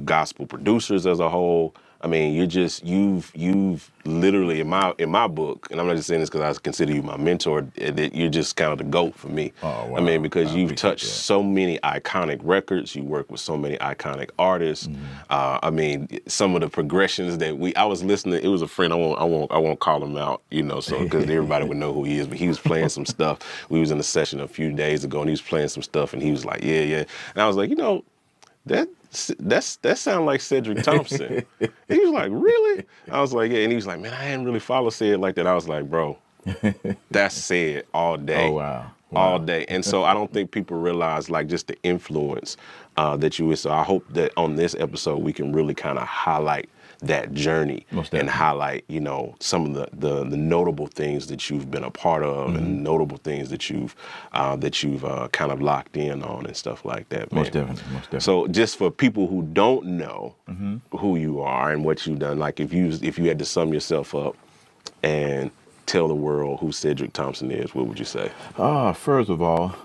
gospel producers as a whole. I mean, you've literally in my book, and I'm not just saying this because I consider you my mentor, that you're just kind of the GOAT for me. Oh, wow. I mean, because you've touched so many iconic records, you work with so many iconic artists. I mean, some of the progressions that I was listening. It was a friend. I won't call him out, so because everybody would know who he is. But he was playing some stuff. We was in a session a few days ago, and he was playing some stuff, and he was like, yeah. And I was like, that sound like Cedric Thompson. And he was like, really? I was like, yeah. And he was like, man, I hadn't really followed Ced like that. I was like, bro, that's Ced all day. Oh, wow. All day. And so I don't think people realize like just the influence that you is. So I hope that on this episode we can really kind of highlight that journey and highlight, some of the notable things that you've been a part of and notable things that you've kind of locked in on and stuff like that. Man. Most definitely. So just for people who don't know who you are and what you've done, like if you had to sum yourself up and tell the world who Cedric Thompson is, what would you say? First of all,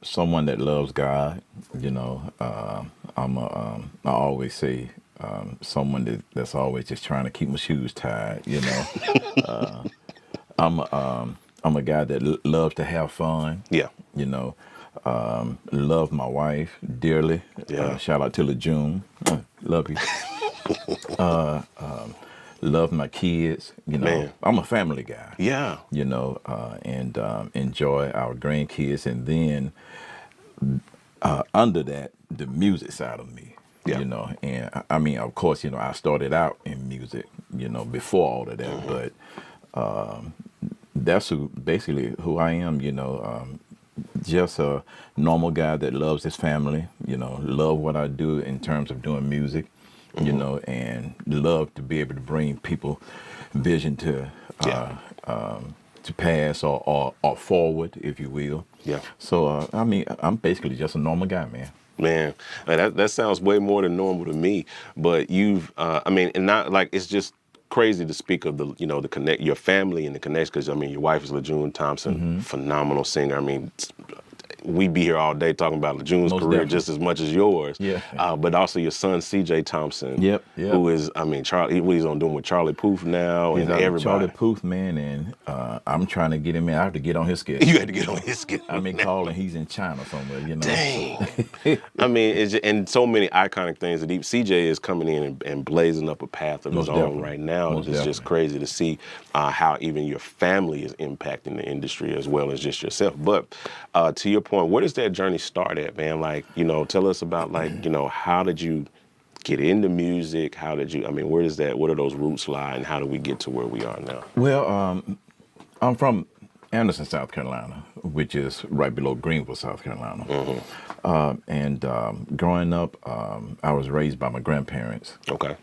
someone that loves God. I always say, someone that's always just trying to keep my shoes tied. I'm a guy that loves to have fun. Yeah. Love my wife dearly. Yeah. Shout out to LaJune. Love you. Love my kids. Man. I'm a family guy. Yeah. And enjoy our grandkids, and then under that, the music side of me. Yeah. And I mean, of course, I started out in music, before all of that, but that's basically who I am, just a normal guy that loves his family, love what I do in terms of doing music, and love to be able to bring people vision to pass or forward, if you will. Yeah. So, I mean, I'm basically just a normal guy, man. Man, that sounds way more than normal to me. But and not like, it's just crazy to speak of the connect, your family and the connection. Because I mean, your wife is LaJune Thompson, phenomenal singer. I mean, we'd be here all day talking about LaJune's career definitely. just as much as yours. Yeah. But also your son, CJ Thompson. Yep. Who is, I mean, Charlie, what he's on doing with Charlie Puth now and everybody. Charlie Puth, man, and I'm trying to get him in. I have to get on his schedule. You had to get on his schedule. I mean, calling, he's in China somewhere, Dang. I mean, and so many iconic things that CJ is coming in and blazing up a path of his own right now. It's just crazy to see how even your family is impacting the industry as well as just yourself. But to your point, where does that journey start at, man? Like, tell us about how did you get into music? How did you, where do those roots lie, and how do we get to where we are now? Well, I'm from Anderson, South Carolina, which is right below Greenville, South Carolina. And growing up, I was raised by my grandparents. Okay.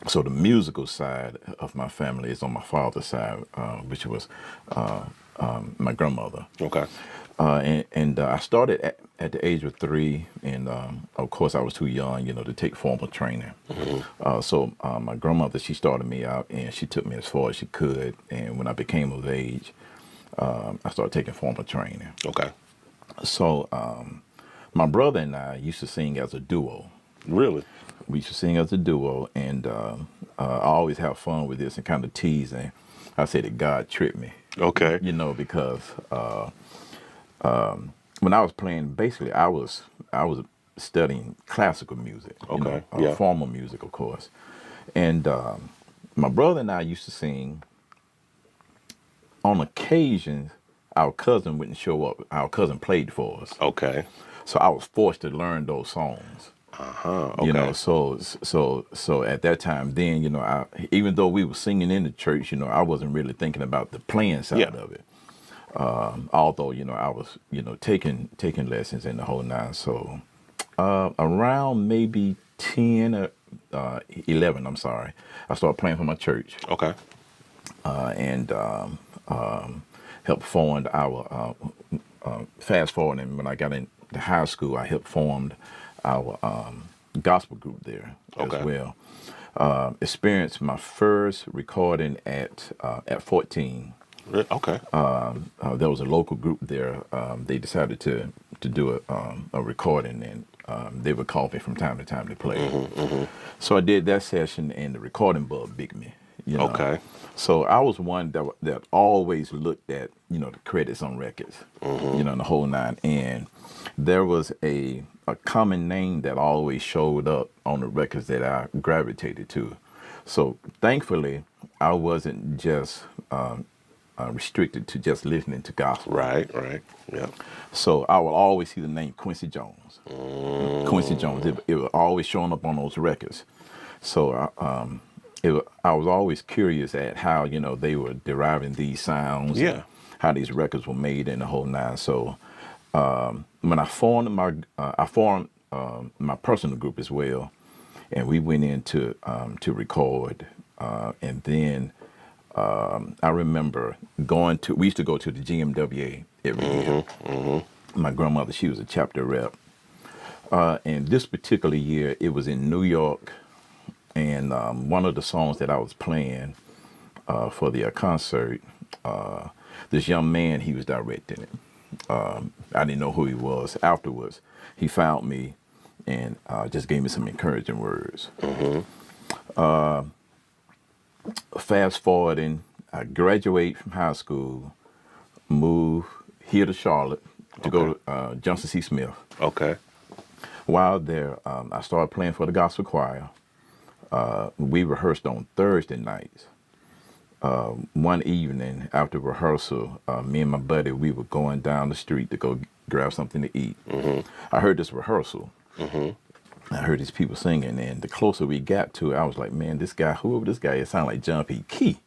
So the musical side of my family is on my father's side, which was my grandmother. Okay. And I started at the age of 3, and of course I was too young, to take formal training. So my grandmother, she started me out, and she took me as far as she could. And when I became of age, I started taking formal training. Okay. So my brother and I used to sing as a duo. Really? We used to sing as a duo, and I always have fun with this and kind of teasing. I say that God tricked me. Okay. Because when I was playing, basically I was studying classical music. Okay. Formal music, of course. And my brother and I used to sing on occasion, our cousin wouldn't show up. Our cousin played for us. Okay. So I was forced to learn those songs. Okay. You know, so at that time, then, you know, even though we were singing in the church, you know, I wasn't really thinking about the playing side of it. Although, you know, I was, you know, taking lessons in the whole nine. So around maybe 10 or 11, I'm sorry, I started playing for my church. Okay. And helped form our, fast forwarding, when I got into high school, I helped form our gospel group there as well. Experienced my first recording at 14. Okay. There was a local group there. They decided to do a recording, and they would call me from time to time to play. So I did that session, and the recording bug bit me. You know? Okay. So I was one that always looked at, you know, the credits on records, you know, the whole nine. And there was a common name that always showed up on the records that I gravitated to. So thankfully, I wasn't just restricted to just listening to gospel. Right. Yeah. So I would always see the name Quincy Jones. Quincy Jones. It was always showing up on those records. So I was always curious at how, you know, they were deriving these sounds. Yeah. How these records were made in the whole nine. So when I formed my personal group as well, and we went in to record, and then I remember we used to go to the GMWA every year. My grandmother, she was a chapter rep. And this particular year, it was in New York. And one of the songs that I was playing for the concert, this young man, he was directing it. I didn't know who he was. Afterwards, he found me and just gave me some encouraging words. Fast forwarding, I graduate from high school, move here to Charlotte to go to Johnson C. Smith. Okay. While there, I started playing for the gospel choir. We rehearsed on Thursday nights. One evening after rehearsal, me and my buddy, we were going down the street to go grab something to eat. I heard this rehearsal. I heard these people singing, and the closer we got to it, I was like, man, this guy, whoever this guy is, sound like John P. Key.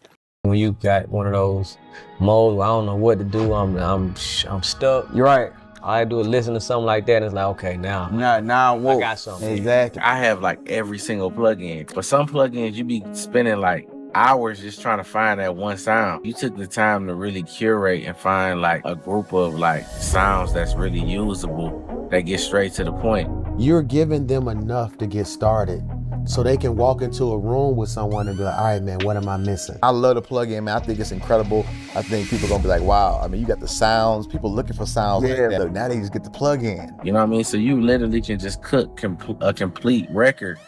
When you got one of those modes where I don't know what to do, I'm stuck. You're right. All I do is listen to something like that, and it's like, okay, now Whoa. I got something. Exactly. I have like every single plugin, but some plugins you be spending like hours just trying to find that one sound. You took the time to really curate and find like a group of like sounds that's really usable, that get straight to the point. You're giving them enough to get started so they can walk into a room with someone and be like, all right, man, what am I missing? I love the plug-in, man. I think it's incredible. I think people are gonna be like, wow. I mean, you got the sounds, people looking for sounds like that. Now they just get the plug-in. You know what I mean? So you literally can just cook a complete record,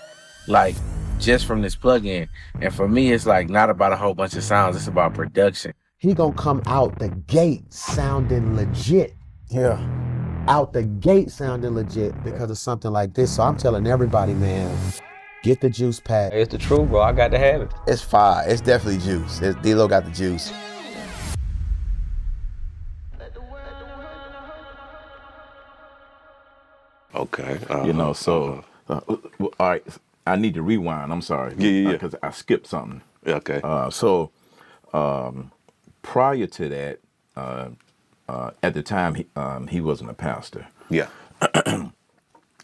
like just from this plugin. And for me, it's like not about a whole bunch of sounds, it's about production. He gonna come out the gate sounding legit. Yeah. Out the gate sounding legit because of something like this. So I'm telling everybody, man, get the juice pack. It's the truth, bro. I got to have it. It's fire. It's definitely juice. D-Lo got the juice. Okay. You know, so, all right, I need to rewind. I'm sorry. Yeah. Because I skipped something. Okay. So prior to that, at the time, he wasn't a pastor. Yeah.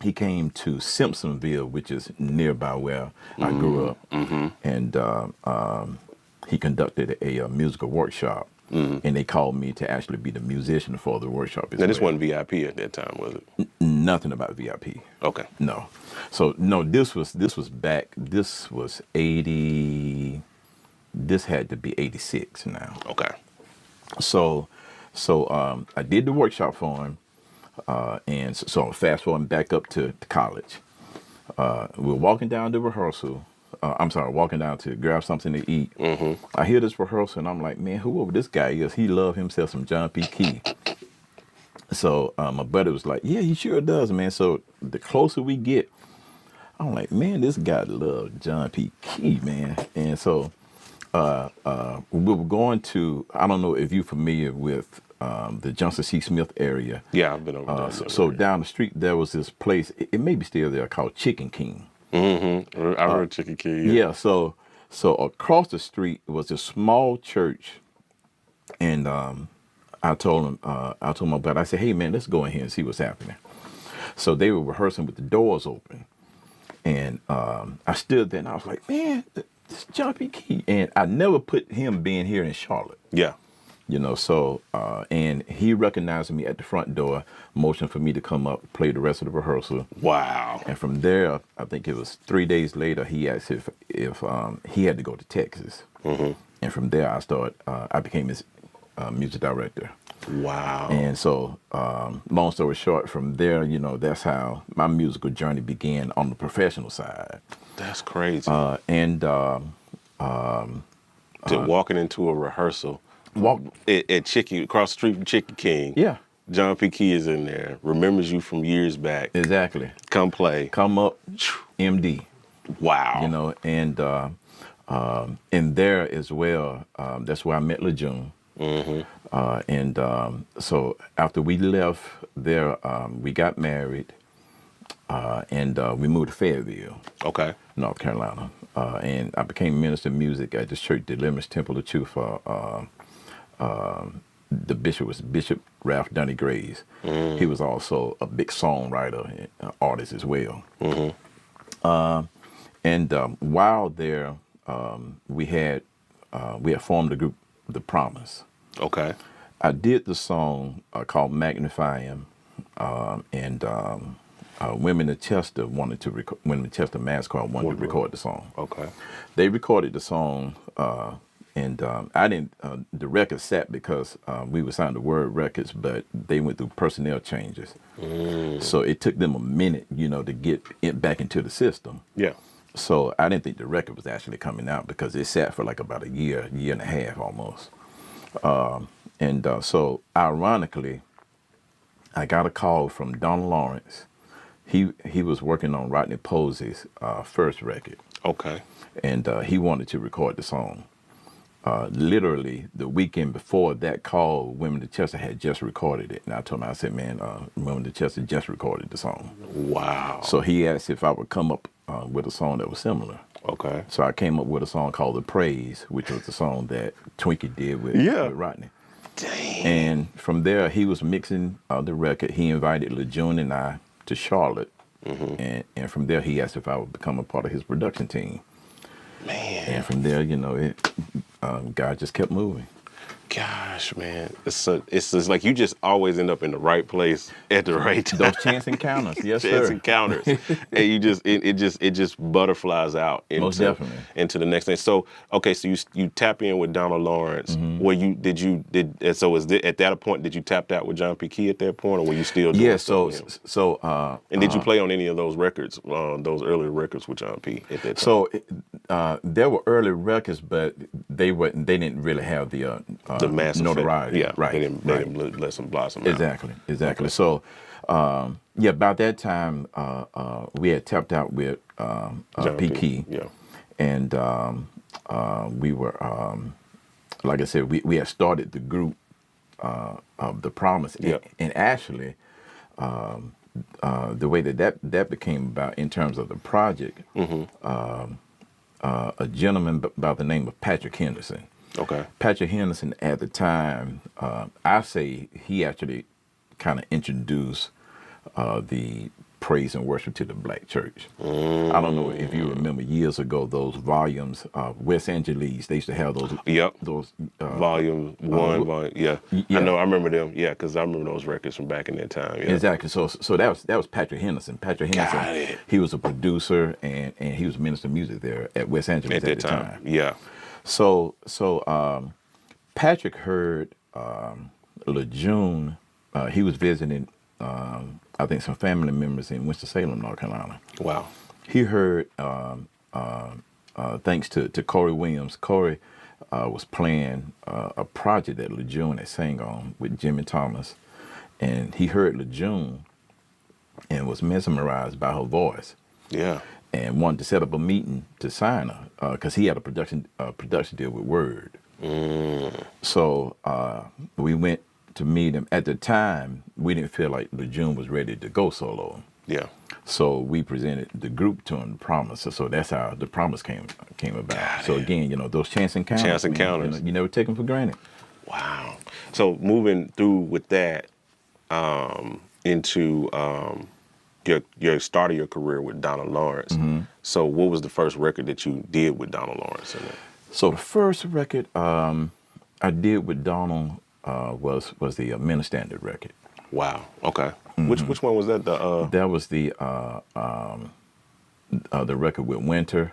He came to Simpsonville, which is nearby where I grew up, and he conducted a musical workshop, and they called me to actually be the musician for the workshop. Now, this wasn't VIP at that time, was it? Nothing about VIP. Okay. No. So no, this was back. This was 80. This had to be 86 now. Okay. So I did the workshop for him, and so fast forwarding back up to college. We're walking down to rehearsal. Walking down to grab something to eat. I hear this rehearsal, and I'm like, man, whoever this guy is, he love himself some John P. Key. So my buddy was like, yeah, he sure does, man. So the closer we get, I'm like, man, this guy love John P. Key, man. And so we were going to, I don't know if you're familiar with the Johnson C. Smith area. Yeah, I've been over there. So down the street, there was this place, it may be still there, called Chicken King. Mm-hmm. I heard Chicken King. Yeah, so across the street was a small church, and I told my brother, I said, hey man, let's go in here and see what's happening. So they were rehearsing with the doors open, and I stood there and I was like, man, this John P. Key, and I never put him being here in Charlotte. Yeah. You know, so, and he recognized me at the front door, motioned for me to come up, play the rest of the rehearsal. Wow. And from there, I think it was 3 days later, he asked if he had to go to Texas. Mm-hmm. And from there, I became his music director. Wow. And so, long story short, from there, you know, that's how my musical journey began on the professional side. That's crazy. Walking into a rehearsal. At Chicken, across the street from Chicken King. Yeah. John P. Key is in there, remembers you from years back. Exactly. Come play. Come up, MD. Wow. You know, and there as well, that's where I met LeJune. Mm-hmm. So after we left there, we got married, and we moved to Fayetteville. Okay. North Carolina. And I became minister of music at this church, Deliverance Temple of Truth. The bishop was Bishop Ralph Dunny Graves. Mm. He was also a big songwriter and artist as well. Mm-hmm. While there, we had formed the group, The Promise. Okay. I did the song called Magnify Him, and Women of Chester Women of Chester Mass Choir wanted to record the song. Okay. They recorded the song, and I didn't. The record sat because we were signed to Word Records, but they went through personnel changes. Mm. So it took them a minute, you know, to get it back into the system. Yeah. So I didn't think the record was actually coming out because it sat for like about a year and a half almost. So ironically, I got a call from Don Lawrence. He was working on Rodney Posey's first record. Okay. And he wanted to record the song. Literally the weekend before that call, Women of Chester had just recorded it. And I told him, I said, man, Women of Chester just recorded the song. Wow. So he asked if I would come up with a song that was similar. Okay. So I came up with a song called The Praise, which was the song that Twinkie did with Rodney. Dang. And from there, he was mixing the record. He invited LeJune and I to Charlotte. Mm-hmm. And from there, he asked if I would become a part of his production team. Man. And from there, you know, God just kept moving. Gosh, man, it's just like you just always end up in the right place at the right time. Those chance encounters, yes, chance sir. encounters, and you just it just butterflies out into, most definitely, into the next thing. So okay, so you tap in with Donald Lawrence. Mm-hmm. Where so was at that point did you tap out with John P. Key at that point, or were you still doing and did you play on any of those records, those early records with John P. at that time? So there were early records, but they didn't really have the massive notoriety. Yeah, right. They didn't let them blossom out. Exactly. Okay. So, about that time, we had tapped out with P. Key. Yeah. And we were, like I said, we had started the group of The Promise. Yep. And actually, the way that became about in terms of the project, mm-hmm. A gentleman by the name of Patrick Henderson. Okay. Patrick Henderson at the time, I say he actually kind of introduced the praise and worship to the black church. I don't know if you remember years ago those volumes, West Angeles. They used to have those. Yep. Those volume one, yeah. I know. I remember them. Yeah, because I remember those records from back in that time. Yeah. Exactly. So that was Patrick Henderson. Patrick Henderson. He was a producer and he was minister of music there at West Angeles at that time. Yeah. So Patrick heard LeJune. He was visiting, I think, some family members in Winston-Salem, North Carolina. Wow. He heard, thanks to Corey Williams, Corey was playing a project that LeJune had sang on with Jimmy Thomas. And he heard LeJune and was mesmerized by her voice. Yeah. And wanted to set up a meeting to sign her because he had a production deal with Word. So we went to meet him. At the time, we didn't feel like Lejeune was ready to go solo. Yeah. So we presented the group to him, The Promise. So that's how The Promise came about. So again, you know, those chance encounters. Chance encounters. You never take them for granted. Wow. So moving through with that into your start of your career with Donald Lawrence. So what was the first record that you did with Donald Lawrence in it? So the first record I did with Donald was the Ministandard record. Wow. Okay. Which one was that? That was the record with Winter,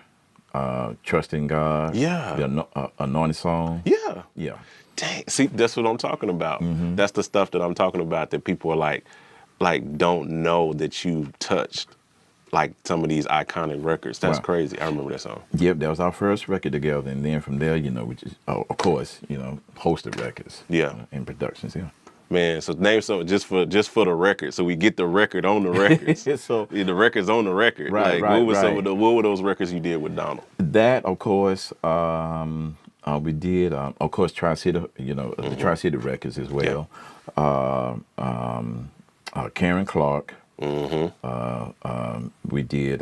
Trusting God. Yeah. The Anointed Song. Yeah. Yeah. Dang. See, that's what I'm talking about. That's the stuff that I'm talking about that people are like don't know that you touched like some of these iconic records. That's crazy. I remember that song. Yep, that was our first record together, and then from there, you know, which is of course, you know, hosted records. Yeah. And productions. Yeah. Man, so name something just for the record, so we get the record on the records. So the record's on the record. Right, like, what were those records you did with Donald? That, of course, we did, of course, Tri-City, you know, the Tri-City records as well. Karen Clark. We did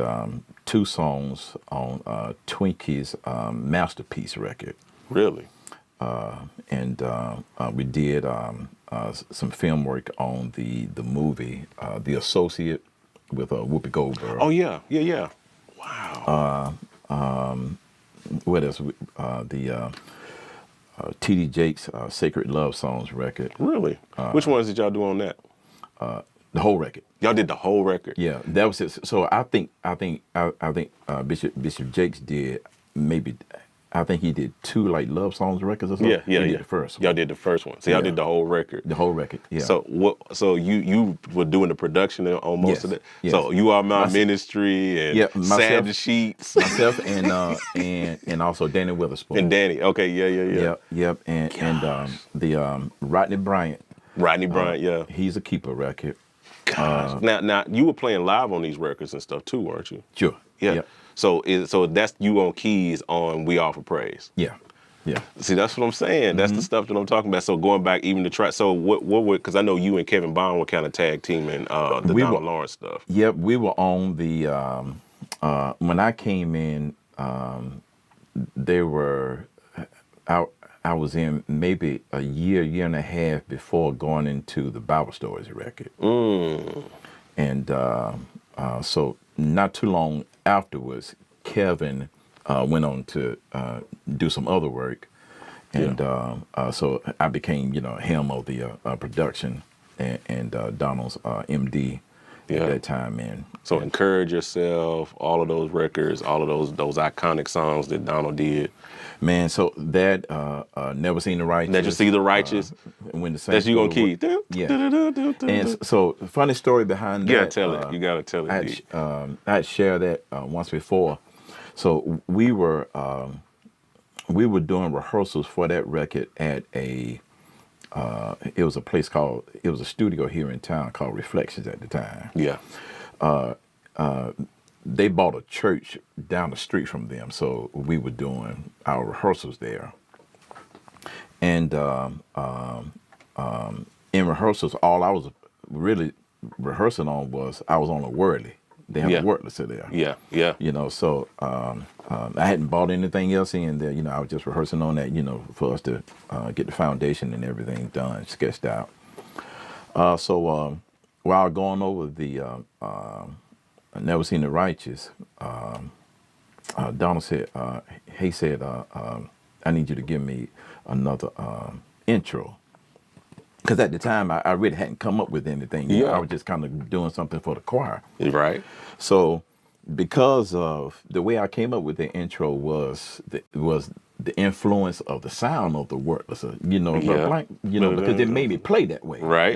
2 songs on Twinkie's Masterpiece record. Really? And we did some film work on the movie The Associate with Whoopi Goldberg. Oh yeah. Wow. What else? The T.D. Jakes Sacred Love Songs record. Really? Which ones did y'all do on that? The whole record. Y'all did the whole record. Yeah, that was it. So I think Bishop Jakes did maybe. I think he did 2 like love songs records or something. Yeah. He did the first one. Y'all did the first one. So y'all did the whole record. The whole record. Yeah. So So you were doing the production on most of it. Yes. So You Are My Ministry and Sad the Sheets. Myself and also Danny Witherspoon. And Danny. Okay. Yeah. Yep. And the Rodney Bryant. Yeah. He's a keeper record. Gosh. Now you were playing live on these records and stuff too, weren't you? Sure. Yeah. Yep. So that's you on keys on We Offer Praise. Yeah. See, that's what I'm saying. That's the stuff that I'm talking about. So going back even to try. So what were? Because I know you and Kevin Bond were kind of tag teaming the Donald Lawrence stuff. Yep. We were on the when I came in. They were out. I was in maybe a year and a half before going into the Bible Stories record. And so not too long afterwards, Kevin went on to do some other work. And so I became, you know, him of the production and Donald's MD at that time. And so Encourage Yourself, all of those records, all of those iconic songs that Donald did. Man, so that Never Seen the Righteous. Never See the Righteous. When the that's you on key. Yeah. And so funny story behind that. You gotta tell it. You gotta tell it. I had shared that once before. So we were doing rehearsals for that record at it was a studio here in town called Reflections at the time. Yeah. They bought a church down the street from them, so we were doing our rehearsals there. And in rehearsals, all I was really rehearsing on was I was on a Wordly. They have a Wordless there. Yeah. You know, so I hadn't bought anything else in there. You know, I was just rehearsing on that. You know, for us to get the foundation and everything done, sketched out. So while going over the Never Seen the Righteous, Donald said, he said, I need you to give me another intro. Because at the time, I really hadn't come up with anything. You know, I was just kind of doing something for the choir. Right. So because of the way I came up with the intro was the influence of the sound of the Wordless, you know, because it made me play that way. Right.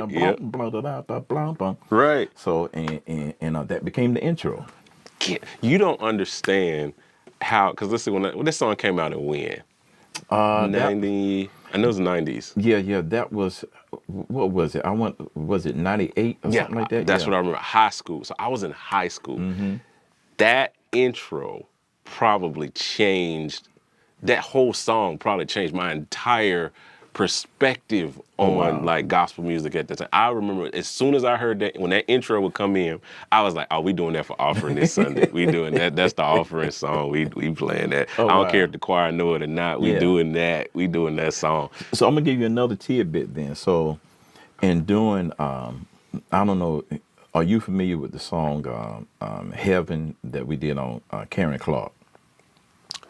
Right. So and that became the intro. You don't understand how, because let's see, when this song came out in when? 90. I know it was 90s. Yeah. That was, what was it? Was it 98 or something like that? That's what I remember. High school. So I was in high school. That intro probably changed that whole song probably changed my entire perspective on like gospel music at the time. I remember as soon as I heard that, when that intro would come in, I was like, oh, we doing that for offering this Sunday. We doing that. That's the offering song. We playing that. I don't care if the choir know it or not. We doing that. We doing that song. So I'm gonna give you another tidbit then. So in doing, I don't know, are you familiar with the song Heaven that we did on Karen Clark?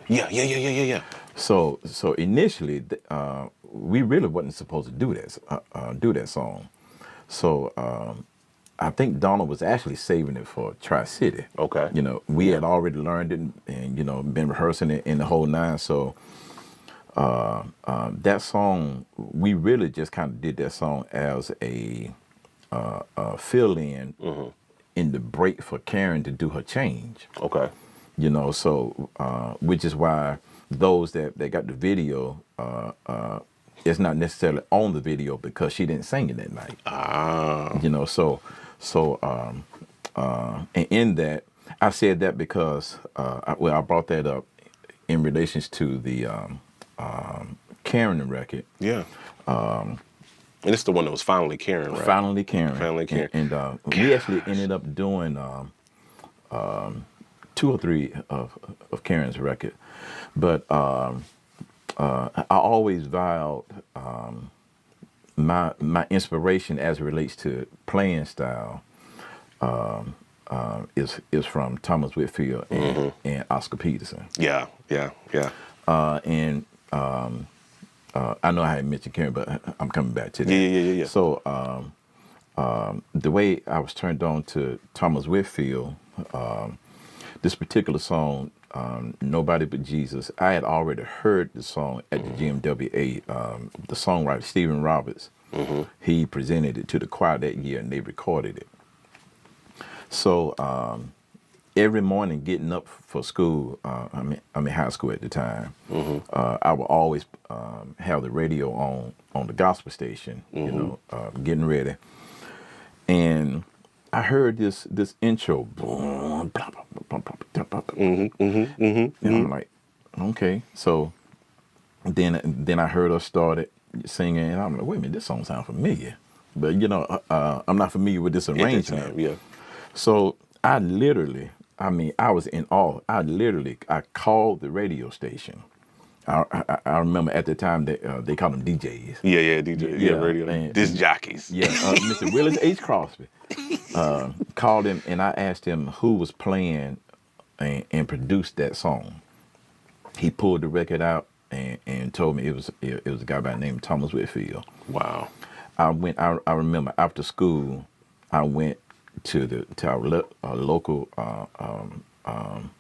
Yeah. So initially, we really wasn't supposed to do that song. So I think Donna was actually saving it for Tri-City. Okay. You know, we had already learned it and you know, been rehearsing it in the whole nine. So that song, we really just kind of did that song as a fill-in in the break for Karen to do her change. Okay. You know, so which is why those that got the video, it's not necessarily on the video because she didn't sing it that night. You know, so and in that, I said that because I brought that up in relations to the Karen record. Yeah. And it's the one that was Finally Karen, right? Finally Karen. Finally Karen. And we actually ended up doing 2 or 3 of Karen's record. But I always vowed my inspiration as it relates to playing style is from Thomas Whitfield and Oscar Peterson. Yeah. And I know I hadn't mentioned Karen, but I'm coming back to that. Yeah. So the way I was turned on to Thomas Whitfield, this particular song, Nobody But Jesus, I had already heard the song at the GMWA. The songwriter, Stephen Roberts, he presented it to the choir that year and they recorded it. So every morning getting up for school, I'm in high school at the time, I would always have the radio on the gospel station, you know, getting ready. And I heard this intro, boom, blah, blah, blah, blah, blah, blah, blah. And I'm like, okay. So then I heard her started singing, and I'm like, wait a minute, this song sounds familiar. But you know, I'm not familiar with this arrangement. Yeah. So I was in awe. I called the radio station. I remember at the time that they called them DJs. Yeah, DJs. Yeah, radio. Disc jockeys. Yeah, Mr. Willis H. Crosby called him, and I asked him who was playing and produced that song. He pulled the record out and told me it was a guy by the name of Thomas Whitfield. Wow. I remember after school, I went to our local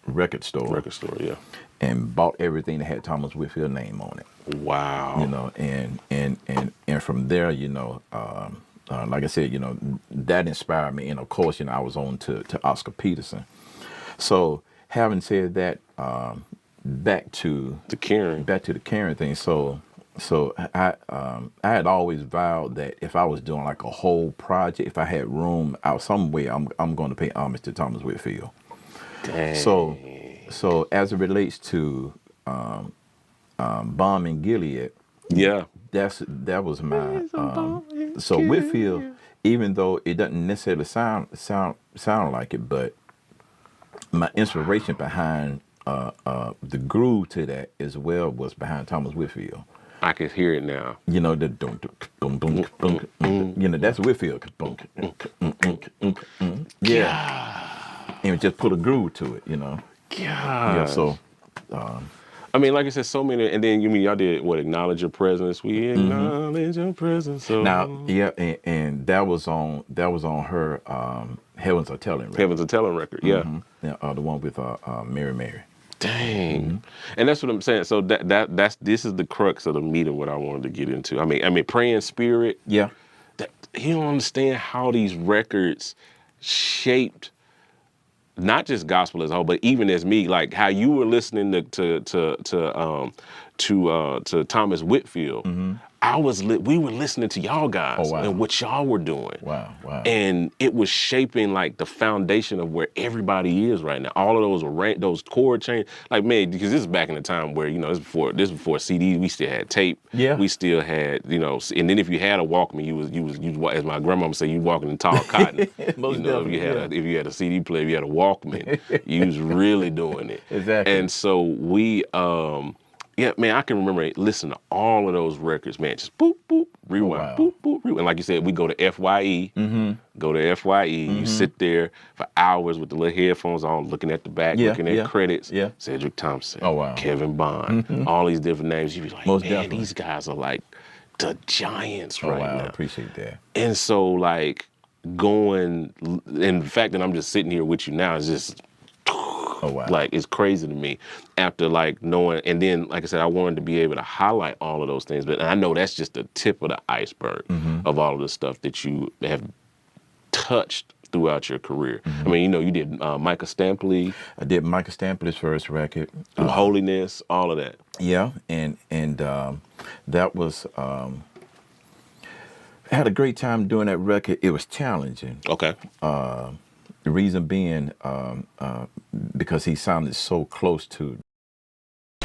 record store. Record store, yeah. And bought everything that had Thomas Whitfield name on it. Wow. You know, and from there, you know, like I said, you know, that inspired me. And of course, you know, I was on to Oscar Peterson. So having said that, back to the Karen thing. So I had always vowed that if I was doing like a whole project, if I had room out some way, I'm going to pay homage to Thomas Whitfield. Dang. So as it relates to Bomb and Gilead, yeah, that was my so Whitfield, even though it doesn't necessarily sound like it, but my inspiration behind the groove to that as well was behind Thomas Whitfield. I can hear it now. You know, the boom, boom, boom, boom, you know, that's Whitfield. Yeah. And just put a groove to it, you know. Yeah, so I mean, like I said, so many, and then y'all did what? Acknowledge Your Presence. We acknowledge your presence. So now, yeah, and that was on her Heavens Are Telling record. Heavens Are Telling record, yeah. Yeah, the one with Mary. Dang. And that's what I'm saying. So this is the crux of the meat of what I wanted to get into. I mean, Praying Spirit. Yeah. You don't understand how these records shaped not just gospel as a whole, but even as me, like how you were listening to to Thomas Whitfield, we were listening to y'all guys and what y'all were doing. Wow. And it was shaping like the foundation of where everybody is right now. All of those chord change, like man, because this is back in the time where this before CDs, we still had tape. Yeah. We still had and then if you had a Walkman, you was as my grandmama would say, you walking in tall cotton. Most if you had a CD player, if you had a Walkman, you was really doing it. Exactly. And so we yeah, man, I can remember listening to all of those records, man. Just boop, boop, rewind, boop, boop, rewind. And like you said, we go to FYE, you sit there for hours with the little headphones on, looking at the back, looking at credits. Yeah. Cedric Thompson, wow. Kevin Bond, all these different names. You'd be like, Most man, definitely. these guys are like the giants right wow, now. I appreciate that. And so like and the fact that I'm just sitting here with you now is just, like, it's crazy to me after like knowing, and then like I said, I wanted to be able to highlight all of those things, but I know that's just the tip of the iceberg of all of the stuff that you have touched throughout your career. I mean, you did Micah Stampley. I did Micah Stampley's first record. Holiness, all of that. Yeah, and that was, I had a great time doing that record. It was challenging. Okay. The reason being, because he sounded so close to.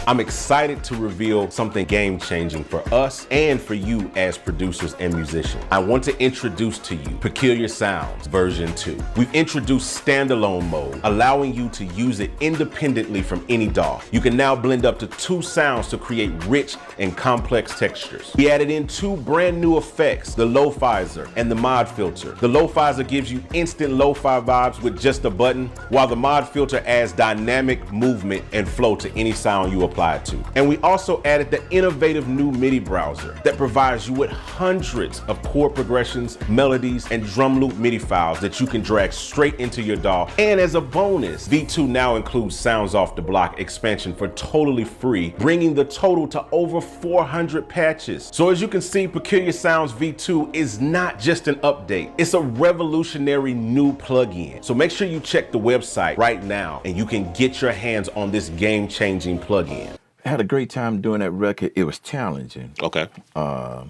I'm excited to reveal something game-changing for us and for you as producers and musicians. I want to introduce to you Peculiar Sounds version 2. We've introduced standalone mode, allowing you to use it independently from any DAW. You can now blend up to 2 sounds to create rich and complex textures. We added in 2 brand new effects, the Lo-Fizer and the Mod Filter. The Lo-Fizer gives you instant lo-fi vibes with just a button, while the Mod Filter adds dynamic movement and flow to any sound you apply to. And we also added the innovative new MIDI browser that provides you with hundreds of chord progressions, melodies, and drum loop MIDI files that you can drag straight into your DAW. And as a bonus, V2 now includes Sounds Off the Block expansion for totally free, bringing the total to over 400 patches. So as you can see, Peculiar Sounds V2 is not just an update, it's a revolutionary new plugin. So make sure you check the website right now and you can get your hands on this game-changing plugin. I had a great time doing that record. It was challenging. Okay. The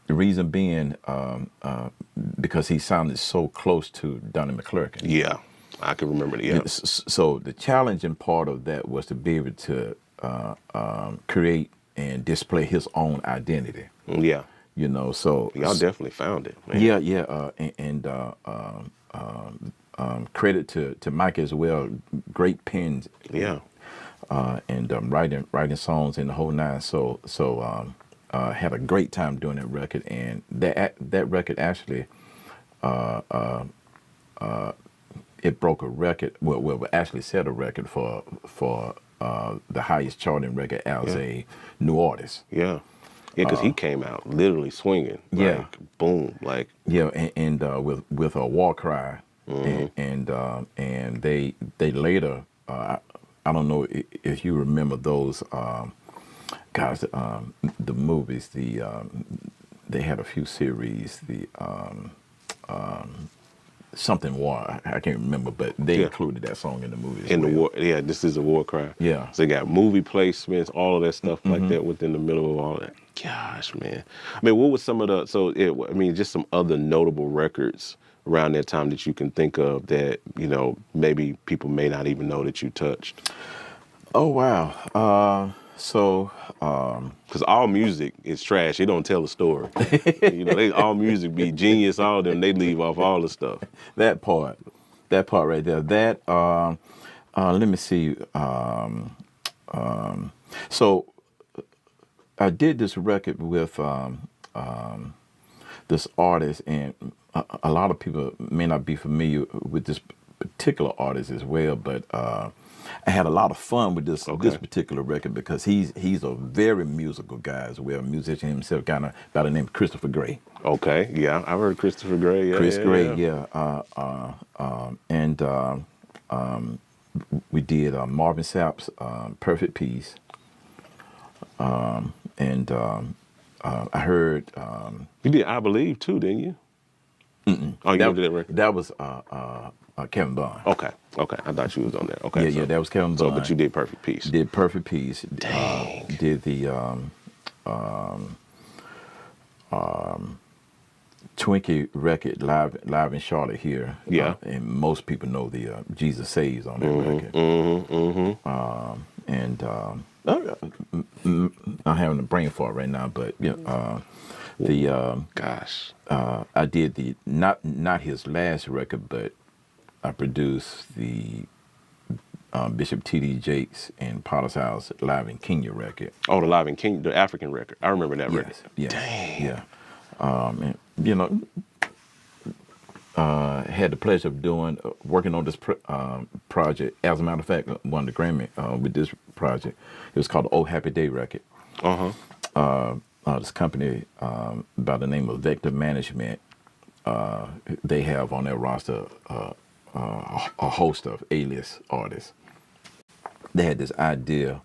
reason being, because he sounded so close to Donnie McClurkin. Yeah, I can remember that. Yeah. So the challenging part of that was to be able to create and display his own identity. Yeah. So y'all definitely found it, man. Credit to Mike as well. Great pens. Yeah. And writing songs in the whole nine. So had a great time doing that record, and that record actually it broke a record. Well, actually set a record for the highest charting record as a new artist. Yeah. Yeah, because he came out literally swinging. Like, boom, like. Yeah, and with a War Cry, and they later. I don't know if you remember those guys. The movies. They had a few series. The something war. I can't remember, but they included that song in the movie. The war. Yeah, this is a War Cry. Yeah. So they got movie placements, all of that stuff like that within the middle of all that. Gosh, man. I mean, what was some of the? Just some other notable records around that time that you can think of that, maybe people may not even know that you touched? Oh, wow. Because all music is trash. It don't tell a story. All music be genius, all of them, they leave off all the stuff. That part right there. That, let me see. So I did this record with this artist, and a lot of people may not be familiar with this particular artist as well, but I had a lot of fun with this particular record because he's a very musical guy as well, a musician himself, kind of by the name of Christopher Gray. Okay, yeah, I've heard Christopher Gray. Yeah, Chris Gray, and we did Marvin Sapp's Perfect Peace, and I heard you did I Believe too, didn't you? Mm-mm. Oh, you did that record. That was Kevin Bond. Okay. I thought you was on there. Okay. Yeah, that was Kevin Bond. So, but you did Perfect Peace. Did Perfect Peace. Dang. Did the Twinkie record live in Charlotte here. Yeah. And most people know the Jesus Saves on that record. I'm having a brain fart right now, but I did the not his last record, but I produced the Bishop T.D. Jakes and Potter's House Live in Kenya record. Oh, the Live in Kenya, the African record. I remember that record. Yeah. Dang. Yeah. And, had the pleasure of working on this project. As a matter of fact, won the Grammy with this project. It was called the Oh Happy Day record. This company by the name of Vector Management, they have on their roster a host of A-list artists. They had this idea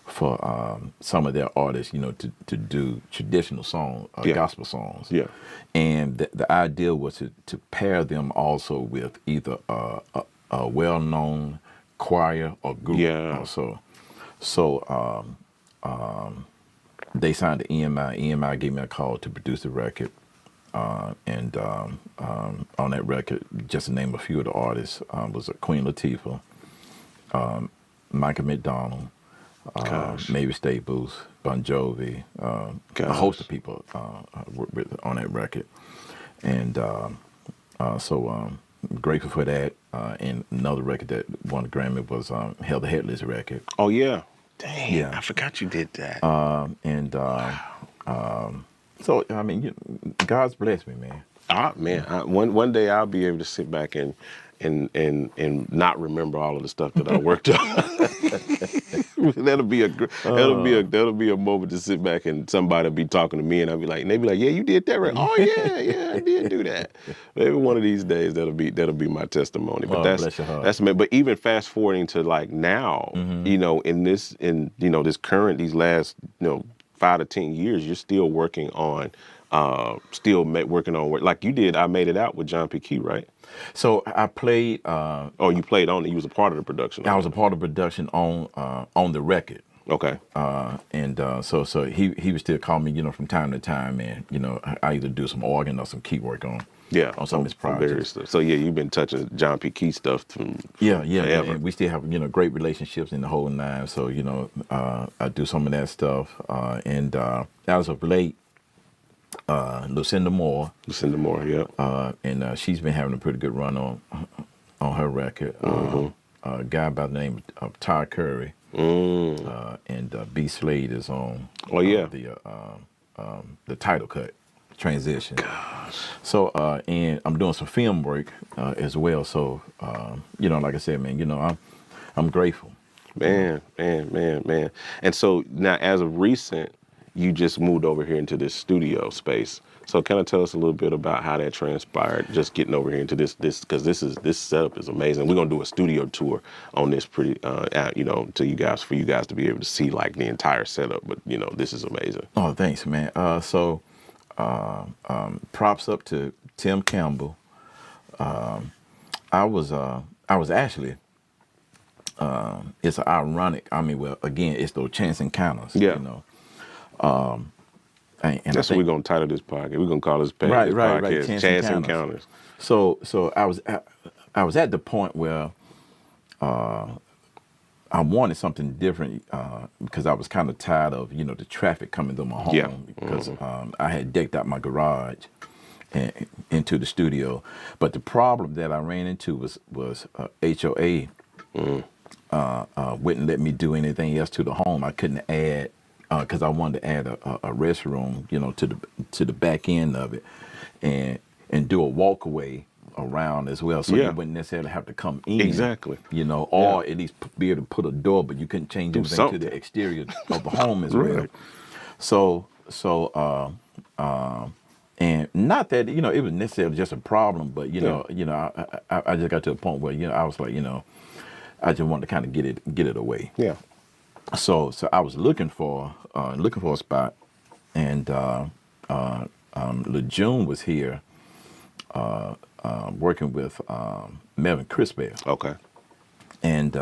for some of their artists, to do traditional songs, gospel songs. Yeah. And the idea was to pair them also with either a well-known choir or group. Yeah. Also. So they signed to EMI. EMI gave me a call to produce the record. And on that record, just to name a few of the artists, was Queen Latifah, Michael McDonald, Mavis Staples, Bon Jovi, a host of people on that record. And so grateful for that. And another record that won the Grammy was Hell the Headless record. Oh, yeah. Dang, yeah. I forgot you did that. So, I mean, God's blessed me, man. Man, one day I'll be able to sit back and not remember all of the stuff that I worked on. that'll be a moment to sit back and somebody be talking to me and they be like, yeah, you did that right. Oh yeah, I did do that. Maybe one of these days that'll be my testimony. But that's but even fast forwarding to like now, in this current, these last 5 to 10 years, you're still working on work like you did. I Made It Out with John P. Key, right? So I played. You played on it. You was a part of the production. I was a part of the production on the record. Okay. So he would still call me, from time to time, and I either do some organ or some key work on some of his projects. So yeah, you've been touching John P. Key stuff from forever. And we still have great relationships in the whole nine. So I do some of that stuff, and as of late. Lucinda Moore, yeah, and she's been having a pretty good run on her record. A guy by the name of Ty Curry, and B. Slade is on. Oh yeah, the title cut, Transition. Gosh. So and I'm doing some film work as well. So like I said, man, I'm grateful. Man. And so now, as of recent, you just moved over here into this studio space. So kind of tell us a little bit about how that transpired, just getting over here into this because this setup is amazing. We're gonna do a studio tour on this for you guys to be able to see like the entire setup. But this is amazing. Oh, thanks, man. So props up to Tim Campbell. I was actually. It's ironic. I mean, well, again, it's those chance encounters. Yeah. And that's what we're gonna title this podcast. We're gonna call this podcast Chance Encounters. So I was at the point where I wanted something different because I was kind of tired of the traffic coming through my home because I had decked out my garage and into the studio. But the problem that I ran into was HOA wouldn't let me do anything else to the home. I couldn't add. Because I wanted to add a restroom, to the back end of it, and do a walkaway around as well, so you wouldn't necessarily have to come in. Exactly. Or at least be able to put a door, but you couldn't change anything to the exterior of the home as well. So and not that it was necessarily just a problem, but I just got to a point where I was like I just wanted to kind of get it away. Yeah. So I was looking for a spot, and LeJune was here working with Melvin Crispell. Okay. And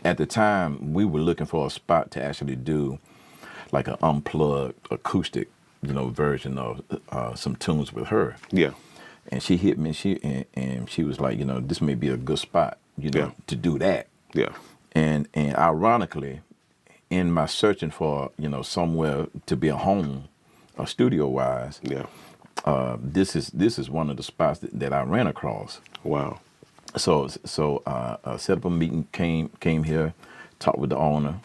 at the time, we were looking for a spot to actually do like an unplugged acoustic, version of some tunes with her. Yeah. And she hit me. And she was like, this may be a good spot, to do that. Yeah. And ironically, in my searching for somewhere to be a home, studio wise, yeah, this is one of the spots that I ran across. Wow. So set up a meeting, came here, talked with the owner,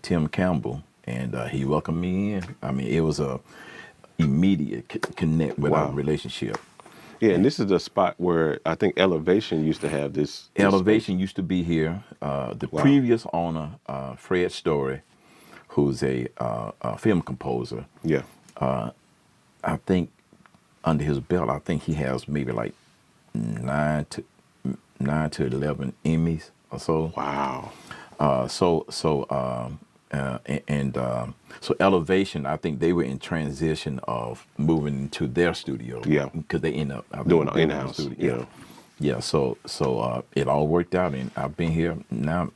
Tim Campbell, and he welcomed me in. I mean, it was a immediate connect with our relationship. Yeah, and this is the spot where I think Elevation used to have this. Elevation used to be here. The previous owner, Fred Story, who's a film composer. Yeah. I think under his belt, I think he has maybe like 9 to 11 Emmys or so. Wow. So Elevation, I think they were in transition of moving into their studio. Yeah. Because they end up doing an in-house studio. Yeah. So it all worked out, and I've been here now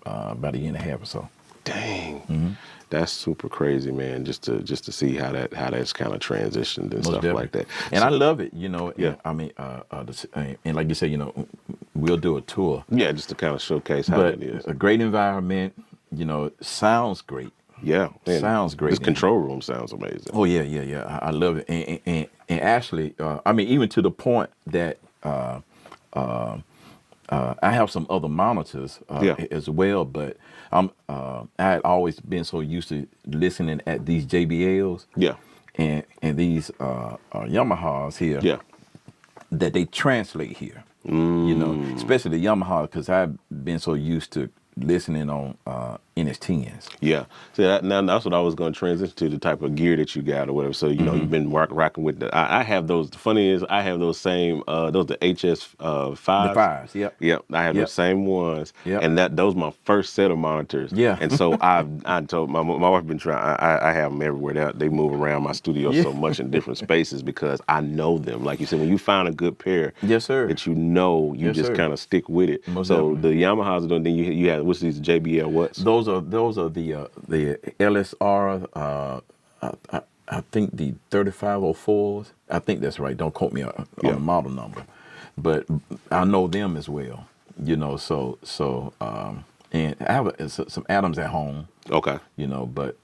about a year and a half or so. Dang. Mm-hmm. That's super crazy, man. Just to see how that's kind of transitioned and Most stuff definitely. like that. And I love it, Yeah. I mean, and like you said, we'll do a tour. Yeah, just to kind of showcase how it is. A great environment, sounds great. Yeah, man. Sounds great. This control room sounds amazing. Oh yeah. I love it, and actually, I mean, even to the point that I have some other monitors as well, but I had always been so used to listening at these JBLs, and these Yamahas here, that they translate here, especially the Yamaha, because I've been so used to listening on NS10s. Yeah. So now that's what I was going to transition to, the type of gear that you got or whatever. So, you've been rocking with I have those. The funny is I have those same, those the HS 5s. The 5s, yep. Yep. I have the same ones. Yep. And those my first set of monitors. Yeah. And so I told my wife been trying, I have them everywhere. They move around my studio so much in different spaces because I know them. Like you said, when you find a good pair. Yes, sir. That you just kind of stick with it. Most so definitely. the Yamahas, then you have, what's these JBL what's? Those are the LSR. I think the 3504s. I think that's right. Don't quote me on the model number, but I know them as well. And I have some Adams at home. Okay. But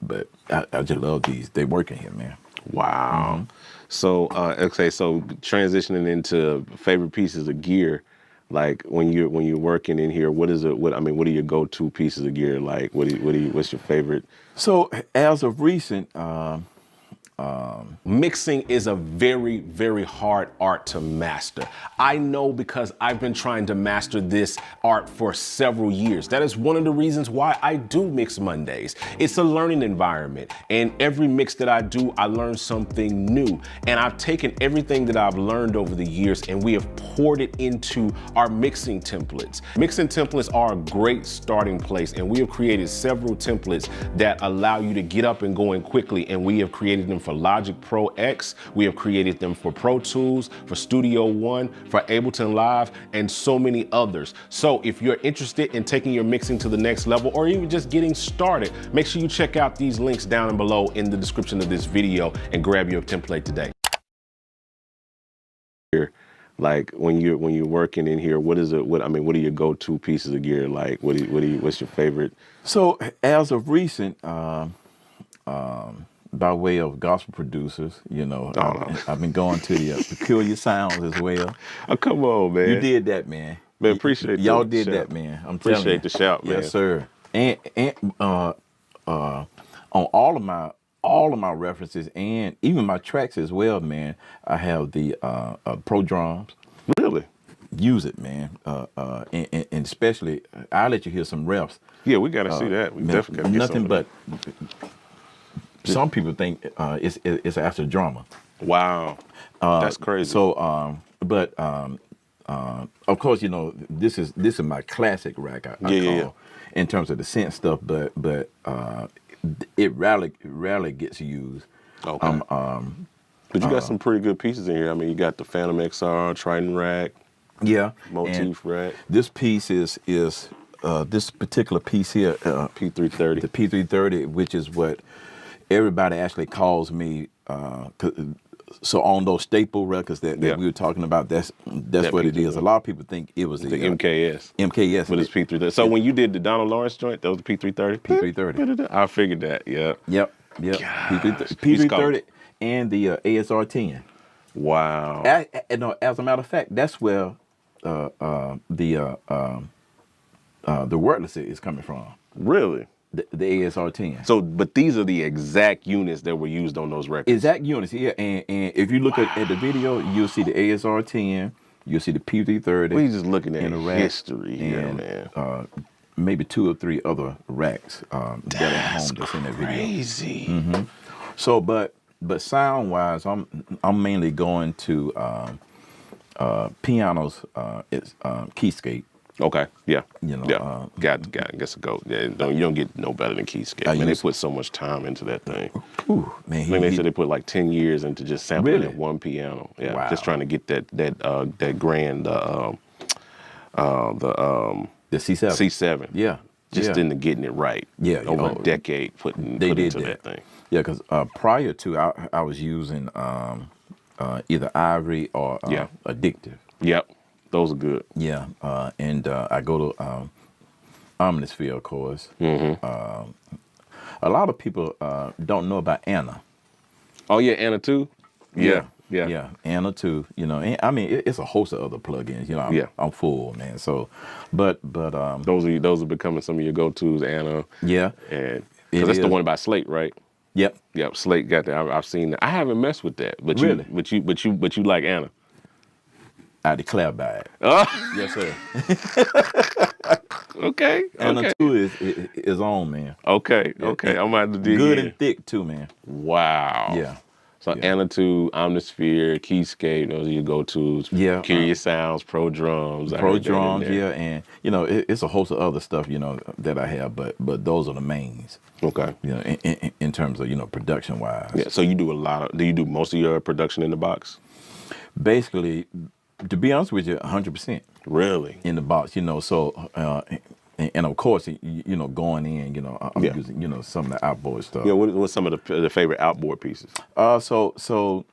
I just love these. They working here, man. Wow. Mm-hmm. So so transitioning into favorite pieces of gear. Like when you're working in here, what are your go-to pieces of gear? Like what's your favorite? So as of recent, mixing is a very, very hard art to master. I know because I've been trying to master this art for several years. That is one of the reasons why I do Mix Mondays. It's a learning environment, and every mix that I do, I learn something new. And I've taken everything that I've learned over the years and we have poured it into our mixing templates. Mixing templates are a great starting place, and we have created several templates that allow you to get up and going quickly, and we have created them for Logic Pro X, we have created them for Pro Tools, for Studio One, for Ableton Live, and so many others. So if you're interested in taking your mixing to the next level, or even just getting started, make sure you check out these links down below in the description of this video and grab your template today. Like when you're working in here, what are your go-to pieces of gear? Like what's your favorite? So as of recent, by way of gospel producers, I've been going to the Peculiar Sounds as well. Oh, come on, man. You did that, man. Man, appreciate y'all the did shout. that, man. I'm telling you. Appreciate the shout, man. Yes, sir. And on all of my references and even my tracks as well, man, I have the Pro Drums. Really? Use it, man. And especially, I'll let you hear some refs. Yeah, we got to see that. We definitely got to get nothing some but. Some people think it's after drama. Wow, that's crazy. So, of course, this is my classic rack. I call in terms of the synth stuff, but it rarely gets used. Okay. But you got some pretty good pieces in here. I mean, you got the Phantom XR, Triton rack, Yeah. motif rack, This piece is this particular piece here, P330. the P330, which is what everybody actually calls me. So on those staple records that we were talking about, that's what it is. A lot of people think it was the MKS. MKS. But it's P330. So when you did the Donald Lawrence joint, that was the P330? P330. I figured that, yeah. Yep. P330 and the ASR 10. Wow. No, as a matter of fact, that's where the wordless is coming from. Really? The ASR 10. So, but these are the exact units that were used on those records. Exact units, yeah. And if you look at the video, you'll see the ASR 10, you'll see the P330. We just looking at the rack, history here, man. Maybe 2 or 3 other racks that are at home that's in that video. Crazy. Mm-hmm. So, but sound wise, I'm mainly going to pianos. It's keyscape. Okay, yeah. You know, yeah. Got guess a go. Yeah, you don't get no better than Keyscape. Man, they put so much time into that thing. Ooh, man. I mean, they said they put like 10 years into just sampling that one piano. Yeah, wow. Just trying to get that grand the C7. C7. Yeah. Just into getting it right. Yeah. Over a decade put into that thing. Yeah, because prior to I was using either Ivory or Addictive. Yep. Those are good. Yeah, and I go to Omnisphere, of course. Mm-hmm. A lot of people don't know about Anna. Oh yeah, Anna too. Yeah. Anna too. You know, and, I mean, it's a host of other plugins. You know, I'm full, man. So, but those are becoming some of your go-tos, Anna. Yeah, and because that's the one by Slate, right? Yep. Slate got that. I've seen that. I haven't messed with that, but really, but you like Anna. I declare by it. Yes, sir. Okay. Anna too is on, man. Okay. I'm gonna have to dig good in. And thick too, man. Wow. Yeah. So Anna 2, Omnisphere, Keyscape, those are your go-tos. Yeah. Curious Sounds, Pro Drums. Yeah, and you know it's a host of other stuff, you know, that I have, but those are the mains. Okay. You know, in terms of, you know, production wise. Yeah. So you do do you do most of your production in the box? Basically, to be honest with you, 100%. Really? In the box, you know. So and of course, you know, going in, you know, I'm using, you know, some of the outboard stuff. Yeah. What's some of the favorite outboard pieces? So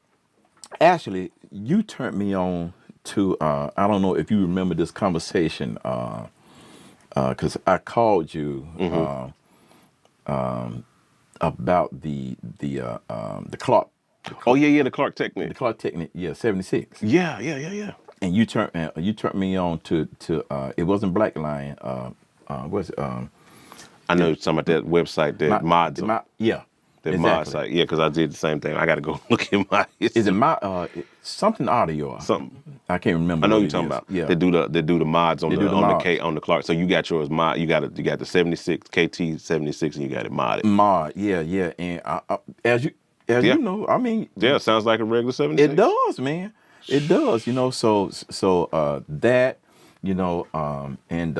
actually, you turned me on to I don't know if you remember this conversation, because I called you about the Clark. Oh yeah, the Clark Technic. The Clark Technic, 76. Yeah. And you turned me on to it wasn't Black Lion. What's it? I know some of that website that mods them. Yeah. That exactly. mod site. Yeah, because I did the same thing. I got to go look at my history. Is it something audio? Something. I can't remember. I know what you're talking about. Yeah. They do the mods on the Clark. So you got yours mod. You got the 76 KT 76, and you got it modded. Yeah. And as you know, I mean. Yeah, it sounds like a regular 76. It does, man. It does, you know. So that, you know, and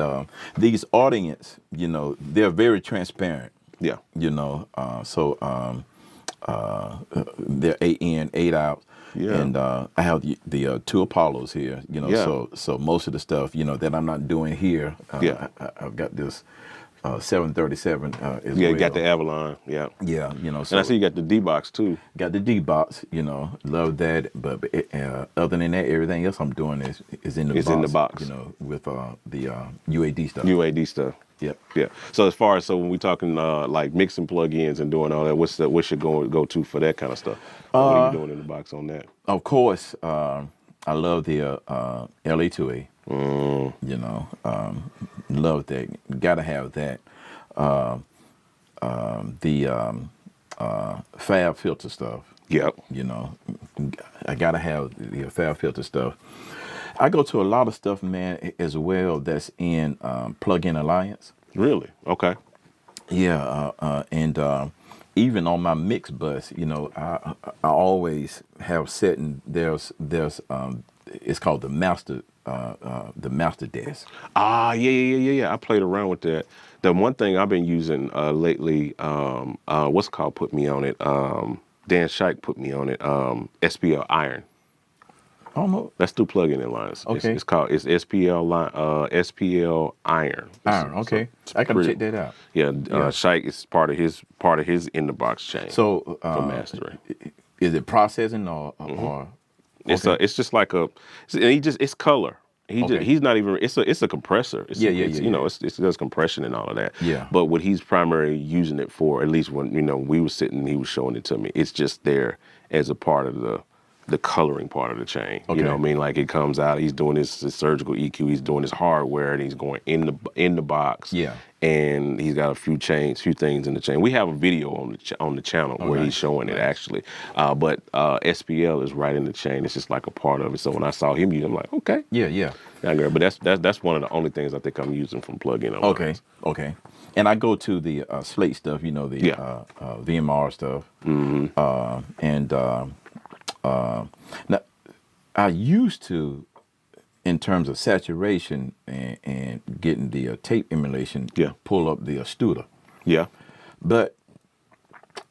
these audience, you know, they're very transparent. Yeah. You know, they're 8 in, 8 out. Yeah. And I have the 2 Apollos here, you know. Yeah. So most of the stuff, you know, that I'm not doing here. I've got this 737 as well. Yeah, you got the Avalon. Yeah. Yeah, you know. So and I see you got the D-Box too. Got the D-Box, you know. Love that. But other than that, everything else I'm doing is in the box. It's in the box. You know, with the UAD stuff. UAD stuff. Yep. Yeah. So as far as when we talking like mixing plugins and doing all that, what's your go to for that kind of stuff? What are you doing in the box on that? Of course, I love the LA2A. You know, love that. Gotta have that. The Fab Filter stuff. Yep. You know, I gotta have the Fab Filter stuff. I go to a lot of stuff, man, as well that's in Plug-in Alliance. Really? Okay. Yeah, and even on my mix bus, you know, I always have set in there's it's called the master desk. Yeah. I played around with that. The one thing I've been using lately, what's it called? Put me on it. Dan Shike put me on it. SPL Iron. I don't know. That's through Plug-in Alliance. Okay. It's called SPL Iron. Iron. Okay. I gotta check that out. Yeah. Shike is part of his in the box chain. So for mastering. Is it processing or? It's just like it's color. He's not even. It's a compressor. You know, it does compression and all of that. Yeah. But what he's primarily using it for, at least when we were sitting, and he was showing it to me. It's just there as a part of the coloring part of the chain. Okay. You know what I mean? Like it comes out. He's doing his surgical EQ. He's doing his hardware, and he's going in the box. Yeah. And he's got a few things in the chain. We have a video on the channel where he's showing it actually. But SPL is right in the chain. It's just like a part of it. So when I saw him use it, I'm like, okay. Yeah. But that's one of the only things I think I'm using from Plug-in Alliance. Okay. And I go to the slate stuff, the VMR stuff. Mm-hmm. Now, I used to, in terms of saturation and getting the tape emulation, pull up the Studer. Yeah. But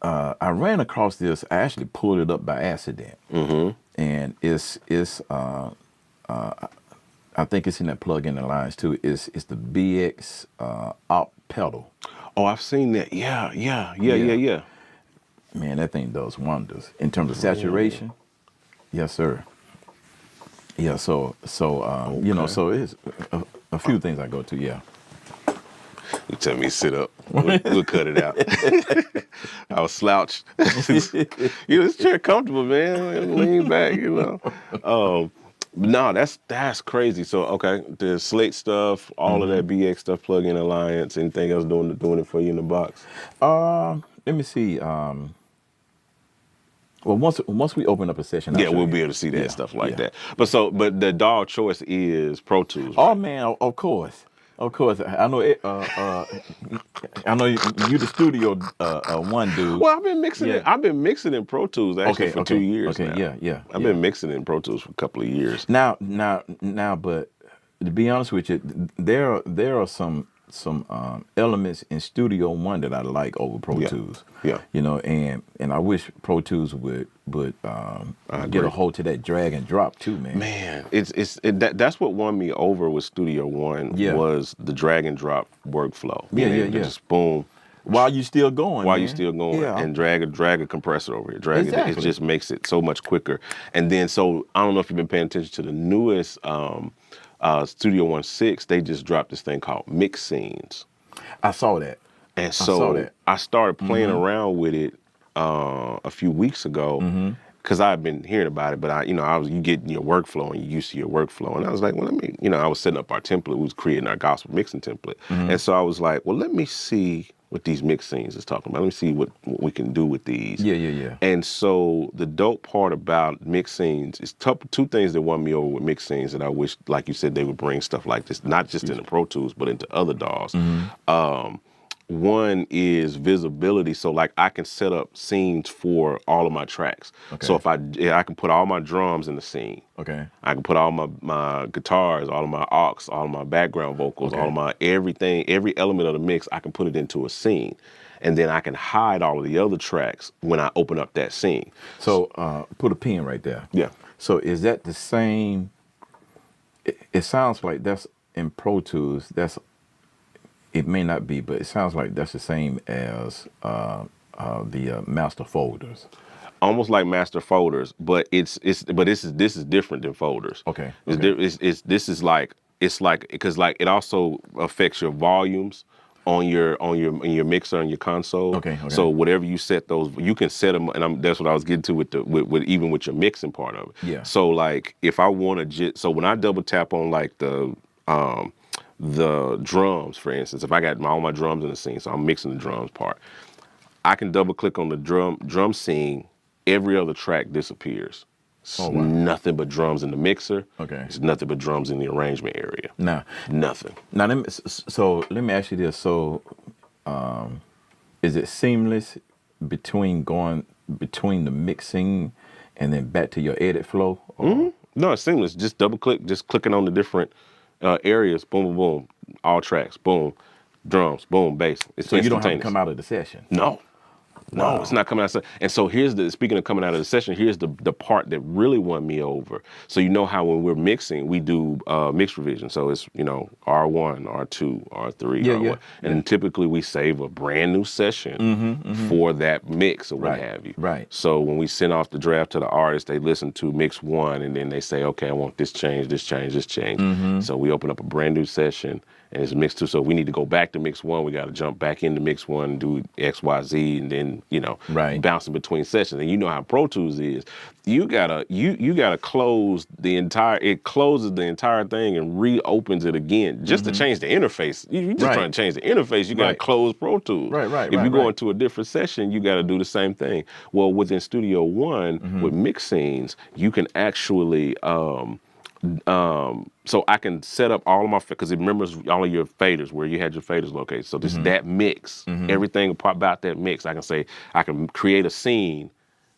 I ran across this. I actually pulled it up by accident, and it's I think it's in that Plug-in Alliance too. It's the BX op pedal. Oh, I've seen that. Yeah. Man, that thing does wonders in terms of saturation. Yes, sir. Yeah, so so it's a few things I go to. Yeah. You tell me to sit up. We'll cut it out. I was slouched. This chair comfortable, man. Lean back, No, that's crazy. So okay, the Slate stuff, all of that BX stuff, Plug-in Alliance, anything else doing it for you in the box? Let me see. Well, once we open up a session, we'll be able to see that stuff like that. But the dog choice is Pro Tools. Right? Oh man, of course. I know it. I know you the studio one dude. Well, I've been mixing it. I've been mixing in Pro Tools actually for 2 years now. Yeah. I've been mixing in Pro Tools for a couple of years. Now, but to be honest with you, there are some elements in Studio One that I like over Pro Tools. Yeah. And I wish Pro Tools would get a hold to that drag and drop too, man. Man, that's what won me over with Studio One was the drag and drop workflow. Yeah. Just boom. While you still going. And drag a compressor over here. It just makes it so much quicker. And then so I don't know if you've been paying attention to the newest Studio One 6, they just dropped this thing called Mix Scenes. I saw that. And so I started playing around with it a few weeks ago because I've been hearing about it, but you get your workflow and you used to your workflow. And I was like, well, I was setting up our template. We was creating our gospel mixing template. And so I was like, well, let me see what these mix scenes is talking about. Let me see what we can do with these. Yeah. And so the dope part about mix scenes is two things that won me over with mix scenes that I wish, like you said, they would bring stuff like this, not just in the Pro Tools, but into other DAWs. One is visibility, so like I can set up scenes for all of my tracks. Okay. So if I can put all my drums in the scene. Okay. I can put all my guitars, all of my aux, all of my background vocals, all of my everything, every element of the mix, I can put it into a scene. And then I can hide all of the other tracks when I open up that scene. So put a pin right there. Yeah. So is that the same? It sounds like that's in Pro Tools. It may not be, but it sounds like that's the same as the master folders. Almost like master folders, but this is different than folders. Okay. It's like because like it also affects your volumes on your mixer on your console. Okay. So whatever you set those, you can set them, and that's what I was getting to with even with your mixing part of it. Yeah. So like if I want to so when I double tap on like the drums, for instance, if I got all my drums in the scene, so I'm mixing the drums part, I can double click on the drum scene, every other track disappears. Nothing but drums in the mixer. Okay. It's nothing but drums in the arrangement area. Nothing. Now let me ask you this. So is it seamless between the mixing and then back to your edit flow? No, it's seamless. Just double click, just clicking on the different areas, boom, boom, boom, all tracks, boom, drums, boom, bass. It's so you don't have to come out of the session? No. No, it's not coming out. And so speaking of coming out of the session, here's the part that really won me over. So you know how when we're mixing, we do mix revision. So it's, R1, R2, R3, R1. And typically we save a brand new session for that mix or what have you. Right. So when we send off the draft to the artist, they listen to mix 1 and then they say, okay, I want this change, this change, this change. So we open up a brand new session and it's mix 2. So we need to go back to mix 1. We got to jump back into mix 1, do X, Y, Z, and then, bouncing between sessions. And you know how Pro Tools is. You gotta close the entire, it closes the entire thing and reopens it again just to change the interface. You just trying to change the interface, you gotta close Pro Tools. If you go into a different session, you gotta do the same thing. Well, within Studio One, with mix scenes, you can actually, so I can set up all of my, because it remembers all of your faders, where you had your faders located. So this that mix, everything about that mix, I can say, I can create a scene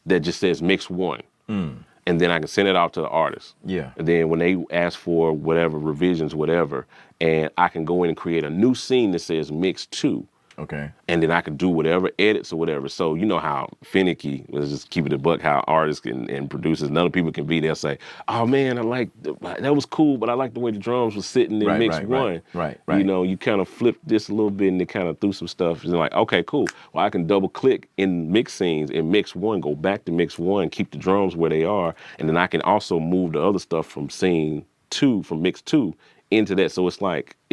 that just says mix 1. And then I can send it out to the artist. Yeah. And then when they ask for whatever revisions, whatever, and I can go in and create a new scene that says mix 2. Okay. And then I can do whatever edits or whatever. So you know how finicky, let's just keep it a buck, how artists and producers and other people can be. They'll say, oh man, that was cool, but I like the way the drums was sitting in mix 1. Right. You kind of flipped this a little bit and it kind of threw some stuff. And like, okay, cool. Well, I can double click in mix scenes in mix 1, go back to mix 1, keep the drums where they are. And then I can also move the other stuff from scene 2, from mix 2, into that. So it's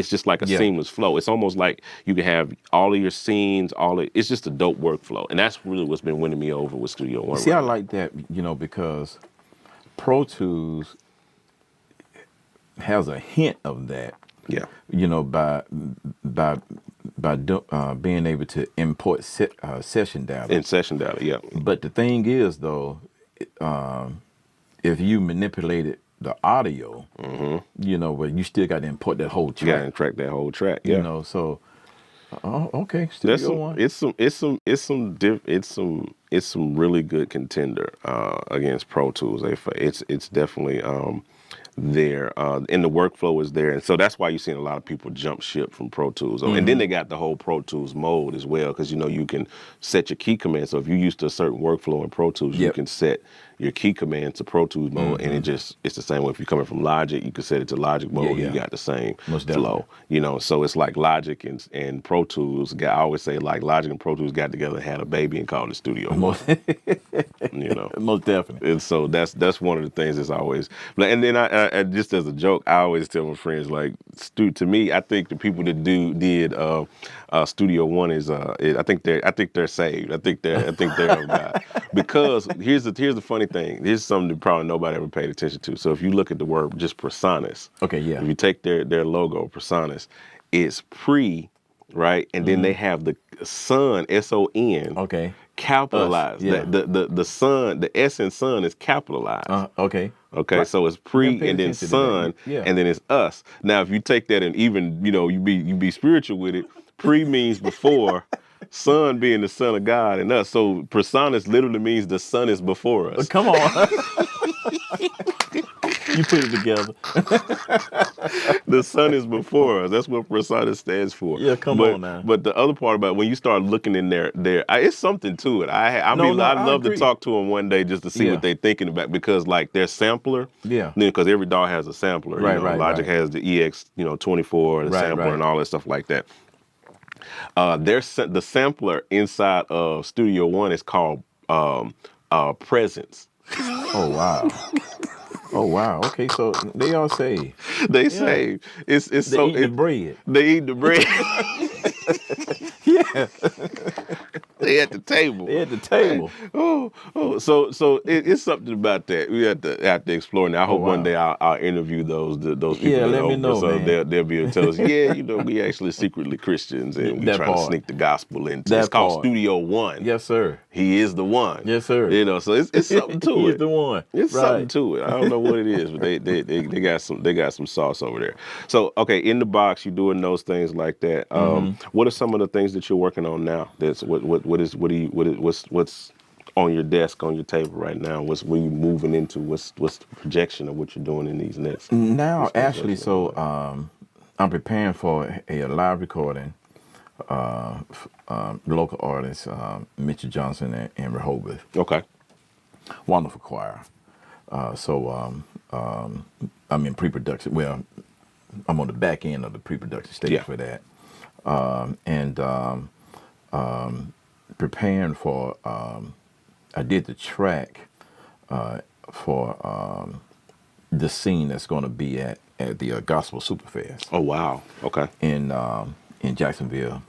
just like a seamless flow. It's almost like you can have all of your scenes, it's just a dope workflow. And that's really what's been winning me over with Studio One. See, I like that, because Pro Tools has a hint of that. Yeah. By being able to import session data. In session data, yeah. But the thing is, though, if you manipulated the audio, but you still got to import that whole track. You got to track that whole track. Yeah. So okay, Studio One. It's some really good contender against Pro Tools. It's definitely there, and the workflow is there, and so that's why you're seeing a lot of people jump ship from Pro Tools. And then they got the whole Pro Tools mode as well, because you can set your key command. So if you're used to a certain workflow in Pro Tools, you can set your key command to Pro Tools mode, and it's the same way. If you're coming from Logic, you can set it to Logic mode, and you got the same flow. So it's like Logic and Pro Tools. I always say, like, Logic and Pro Tools got together, had a baby, and called it Studio One. Most definitely. And so that's one of the things that's always. And then I just as a joke, I always tell my friends, like, to me, I think the people that did Studio One is I think they're saved. I think they're of God. Because here's the funny thing. Here's something that probably nobody ever paid attention to. So if you look at the word just Personas, okay, yeah. If you take their logo, Personas, it's pre, right? And then they have the Son, S-O-N, okay, capitalized. The Son, the S in Son is capitalized. Okay. Okay, right. So it's pre and then Son, and then it's us. Now, if you take that and even you be spiritual with it, pre means before. Son being the Son of God and us. So Personas literally means the Son is before us. Come on. You put it together. The Son is before us. That's what Personas stands for. Yeah, come on now. But the other part about it, when you start looking in there, it's something to it. I'd love to talk to them one day just to see what they're thinking about, because like their sampler, because every DAW has a sampler. Logic has the EX, 24, the sampler and all that stuff like that. The sampler inside of Studio One is called Presence. Oh wow. Oh wow. Okay, so they all saved. They saved. It's they so eat the bread. They eat the bread. Yeah. They at the table. They at the table. So it's something about that. We have to explore. Now I hope one day I'll interview those people. Yeah, let me know, so man. they'll be able to tell us. Yeah, we actually secretly Christians and we try to sneak the gospel into. It's called Studio One. Yes, sir. He is the one. Yes, sir. So it's something to it. He is the one. It's something to it. I don't know what it is, but they got some sauce over there. So okay, in the box, you're doing those things like that. What are some of the things that you're working on now? That's what's on your desk, on your table right now? What are you moving into? What's the projection of what you're doing in these next? Now, actually, so I'm preparing for a live recording local artists, Mitchell Johnson and Rehoboth. Okay. Wonderful choir. I'm in pre-production. Well, I'm on the back end of the pre-production stage for that. Preparing for, I did the track for the scene that's going to be at the Gospel Superfest. Oh, wow. Okay. In Jacksonville,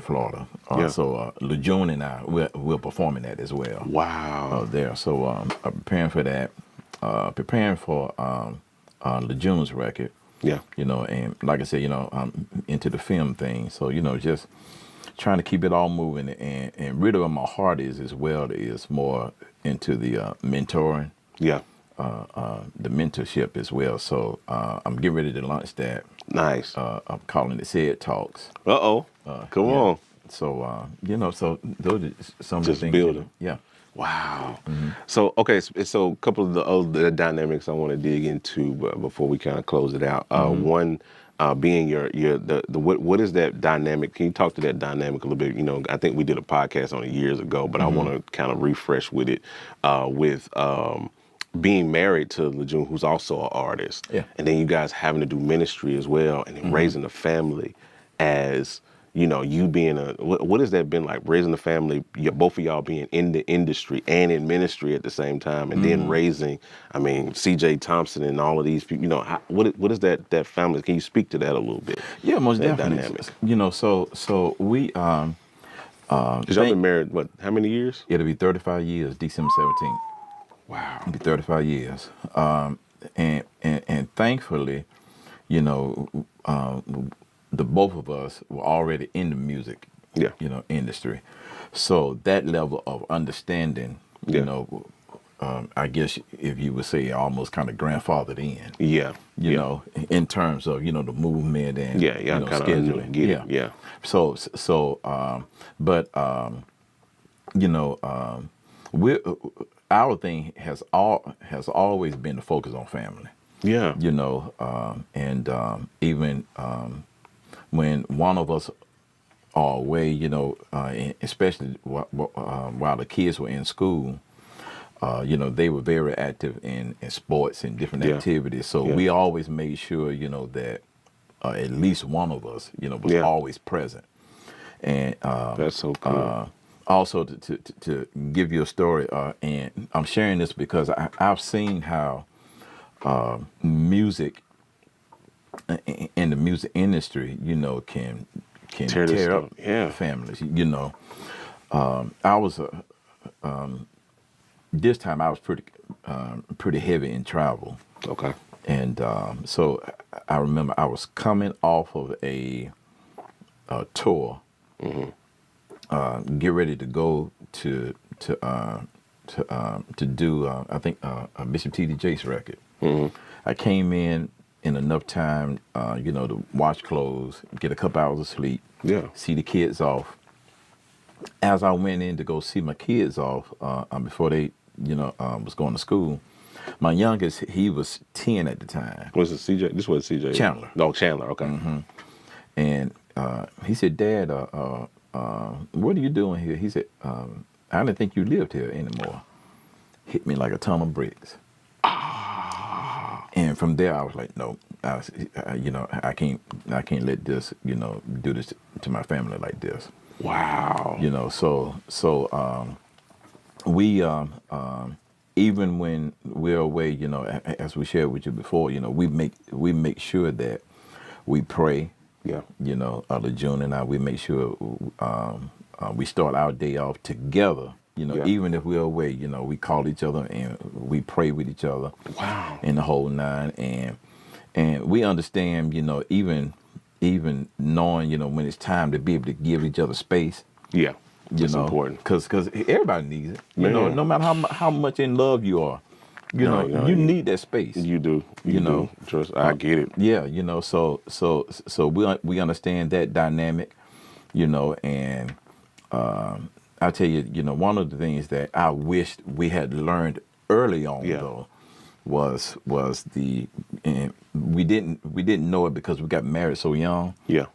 Florida. So Lejeune and I, we're performing that as well. Wow. There. So I'm preparing for that. Preparing for Lejeune's record. Yeah. You know, and like I said, you know, I'm into the film thing. So, you know, just trying to keep it all moving. And really what my heart is more into the mentoring. Yeah. The mentorship as well. So I'm getting ready to launch that. Nice. I'm calling it Said Talks. Come on. So, you know, so those are some of the Just things. building. Yeah. Wow. So, okay, so a couple of the other dynamics I want to dig into before we kind of close it out. One being what is that dynamic? Can you talk to that dynamic a little bit? You know, I think we did a podcast on it years ago, but I want to kind of refresh with it with being married to Lejeune, who's also an artist. Yeah. And then you guys having to do ministry as well, and then raising a family as, you know, you being what has that been like, raising a family, both of y'all being in the industry and in ministry at the same time, and then raising, I mean, Cedric Thompson and all of these people, you know, what is that family? Can you speak to that a little bit? Yeah, most that definitely. Dynamic. You know, so we, Because y'all been married, what, how many years? It'll be 35 years, December 17th. Wow. It'll be 35 years. And thankfully, you know, the both of us were already in the music, you know, industry. So that level of understanding, you know, I guess if you would say almost kind of grandfathered in. Yeah. You know, in terms of, you know, the movement and you know, scheduling. Yeah. So you know, our thing has always been to focus on family. Yeah. You know, even when one of us are away, you know, especially while the kids were in school, you know, they were very active in sports and different activities. So we always made sure, you know, that at least one of us, you know, was always present. And that's so cool. Also, to give you a story, and I'm sharing this because I've seen how music in the music industry, you know, can tear up families. You know, I was this time I was pretty heavy in travel. Okay. And so I remember I was coming off of a tour. Get ready to go to do I think a Bishop T.D. Jakes record. I came in enough time, you know, to wash clothes, get a couple hours of sleep, see the kids off. As I went in to go see my kids off before they, you know, was going to school, my youngest, he was 10 at the time. Was it CJ? This was CJ? Chandler. No, Chandler. Okay. And he said, "Dad, what are you doing here?" He said, "I didn't think you lived here anymore." Hit me like a ton of bricks. And from there, I was like, "No, you know, I can't let this, you know, do this to my family like this." Wow. You know, so we even when we're away, you know, as we shared with you before, you know, we make sure that we pray. Yeah. You know, Lejeune and I, we make sure we start our day off together. You know, even if we're away, you know, we call each other and we pray with each other. Wow. In the whole nine, and we understand, you know, even knowing, you know, when it's time to be able to give each other space. Yeah. That's important. Because everybody needs it. You know, no matter how much in love you are, you know, you need that space. You do. You know. Trust. I get it. Yeah. You know. So we understand that dynamic. You know, and I tell you, you know, one of the things that I wished we had learned early on, though, was the, and we didn't know it because we got married so young. Yeah.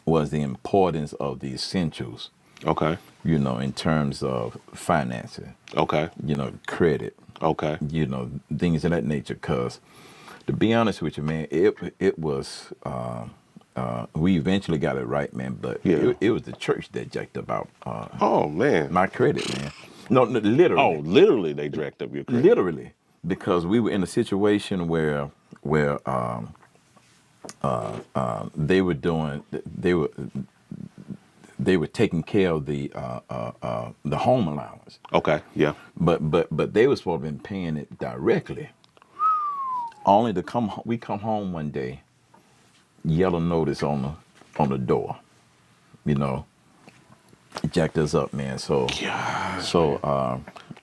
was the importance of the essentials. Okay. You know, in terms of financing. Okay. You know, credit. Okay. You know, things of that nature. Because to be honest with you, man, it was. We eventually got it right, man. But it was the church that jacked up oh man, my credit, man. No, literally. Oh, literally, they jacked up your credit. Literally, because we were in a situation where they were taking care of the home allowance. Okay, yeah. But they were supposed to have been paying it directly. Only to we come home one day, yellow notice on the door. You know, it jacked us up, man. So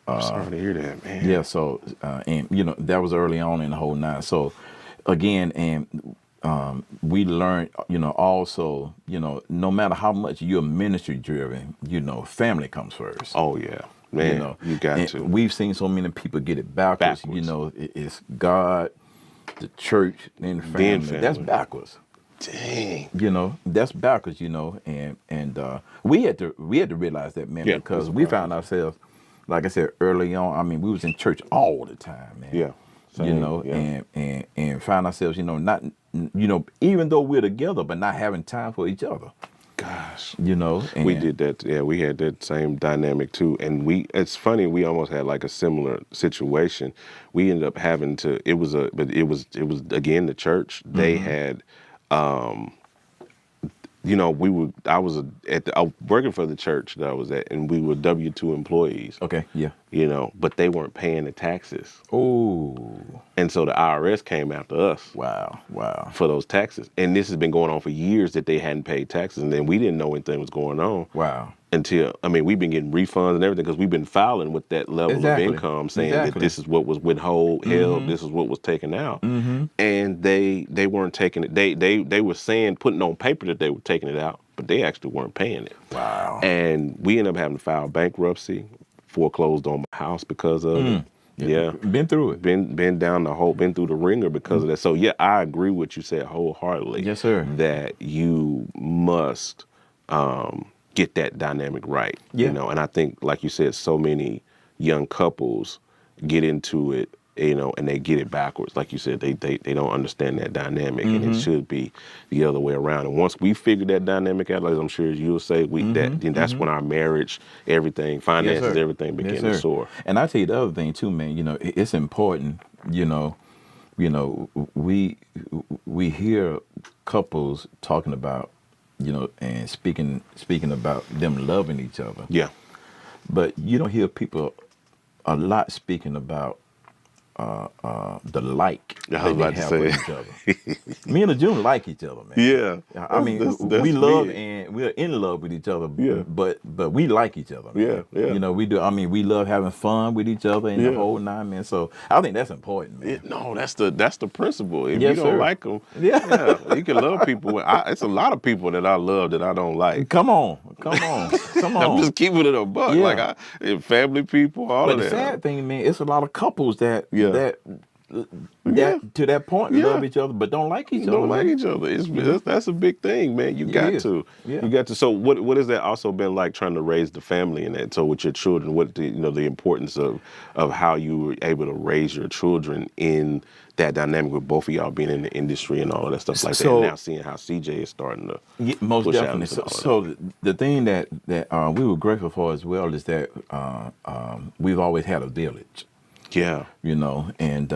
I'm sorry to hear that, man. Yeah. So and you know that was early on in the whole nine. So again, and we learned, you know, also, you know, no matter how much you're ministry driven, you know, family comes first. Oh yeah, man. You know, you got to. We've seen so many people get it backwards. You know, it's God, the church, then the family. That's backwards. Dang. You know, that's backwards. You know, and we had to realize that, man, because we found ourselves, like I said early on. I mean, we was in church all the time, man. Yeah. Same, you know, and find ourselves, you know, not, you know, even though we're together, but not having time for each other. Gosh. You know, and we did that. Yeah, we had that same dynamic too. And it's funny, we almost had like a similar situation. We ended up having to, it was again, the church. They had, you know, I was working for the church that I was at, and we were W-2 employees. Okay, yeah. You know, but they weren't paying the taxes. Oh. And so the IRS came after us. Wow. For those taxes. And this has been going on for years that they hadn't paid taxes, and then we didn't know anything was going on. Wow. Until, I mean, we've been getting refunds and everything because we've been filing with that level of income, saying that this is what was held, this is what was taken out. And they weren't taking it. They were saying, putting on paper that they were taking it out, but they actually weren't paying it. Wow. And we ended up having to file bankruptcy, foreclosed on my house because of it. Yeah. Been through it. Been through the ringer because of that. So yeah, I agree with what you said wholeheartedly. Yes, sir. That you must get that dynamic right. Yeah. You know, and I think, like you said, so many young couples get into it, you know, and they get it backwards. Like you said, they don't understand that dynamic, and it should be the other way around. And once we figure that dynamic out, like I'm sure you'll say, that's when our marriage, everything, finances, everything begin to soar. And I tell you the other thing too, man. You know, it's important. You know, we hear couples talking about, you know, and speaking about them loving each other. Yeah. But you don't hear people a lot speaking about the like that they have with each other. Me and the June like each other, man. Yeah. I mean, we love and we're in love with each other. Yeah. But we like each other. Man. Yeah. You know, we do. I mean, we love having fun with each other and the whole nine, man. So I think that's important, man. No, that's the principle. If you don't like them, you can love people. It's a lot of people that I love that I don't like. Come on. I'm just keeping it a buck. Yeah. Like family people, all but of that. The sad thing, man, it's a lot of couples that to that point love each other but don't like each other. Don't like each other. That's a big thing, man. You got to. Yeah. You got to. So what has that also been like, trying to raise the family in that? So with your children, what the importance of how you were able to raise your children in that dynamic with both of y'all being in the industry and all of that stuff like that, and now seeing how CJ is starting to most push definitely. So the thing that we were grateful for as well is that we've always had a village. Yeah. You know, and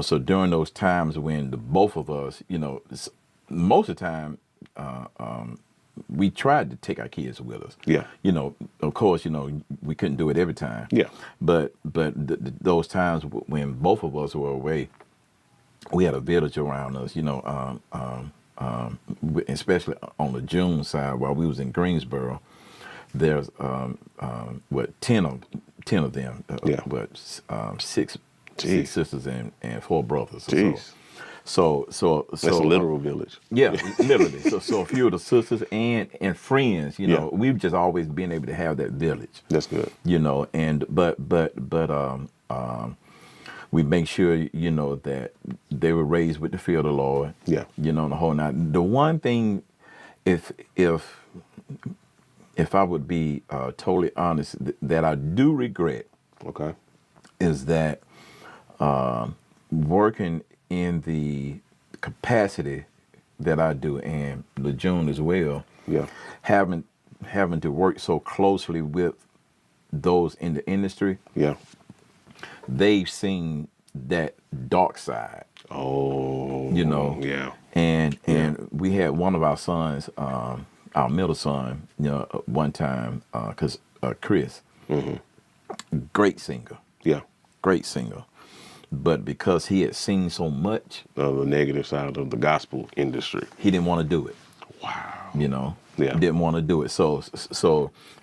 so during those times when both of us, you know, most of the time, we tried to take our kids with us. Yeah. You know, of course, you know, we couldn't do it every time. Yeah. But those times when both of us were away, we had a village around us. You know, especially on the June side while we was in Greensboro. There's 10 of them, six sisters and 4 brothers. So that's a literal village. Yeah, literally. So a few of the sisters and friends, you know, we've just always been able to have that village. That's good. You know, and but we make sure, you know, that they were raised with the fear of the Lord. Yeah. You know, the whole night. The one thing if I would be totally honest, that I do regret. Okay. Is that working in the capacity that I do, and Lejeune as well. Yeah. Having to work so closely with those in the industry. Yeah. They've seen that dark side. Oh. You know. Yeah. And we had one of our sons, our middle son, you know, one time, because Chris, great singer. Yeah. Great singer. But because he had seen so much, the negative side of the gospel industry, he didn't want to do it. Wow. You know, Yeah. didn't want to do it. So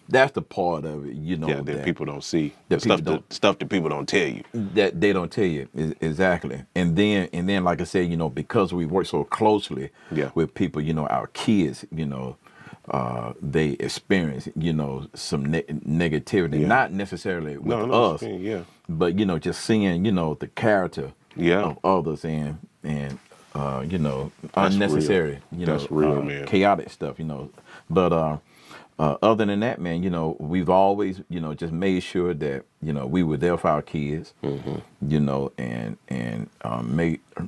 that's the part of it, you know, yeah, that people don't see. That Stuff that people don't tell you. That they don't tell you exactly. And then, like I said, you know, because we work so closely with people, you know, our kids, you know, they experience, you know, some negativity, not necessarily with us, but you know, just seeing, you know, the character of others and you know, That's unnecessary, real. you know, That's real, man. chaotic stuff, you know. But other than that, man, you know, we've always, you know, just made sure that, you know, we were there for our kids, you know, and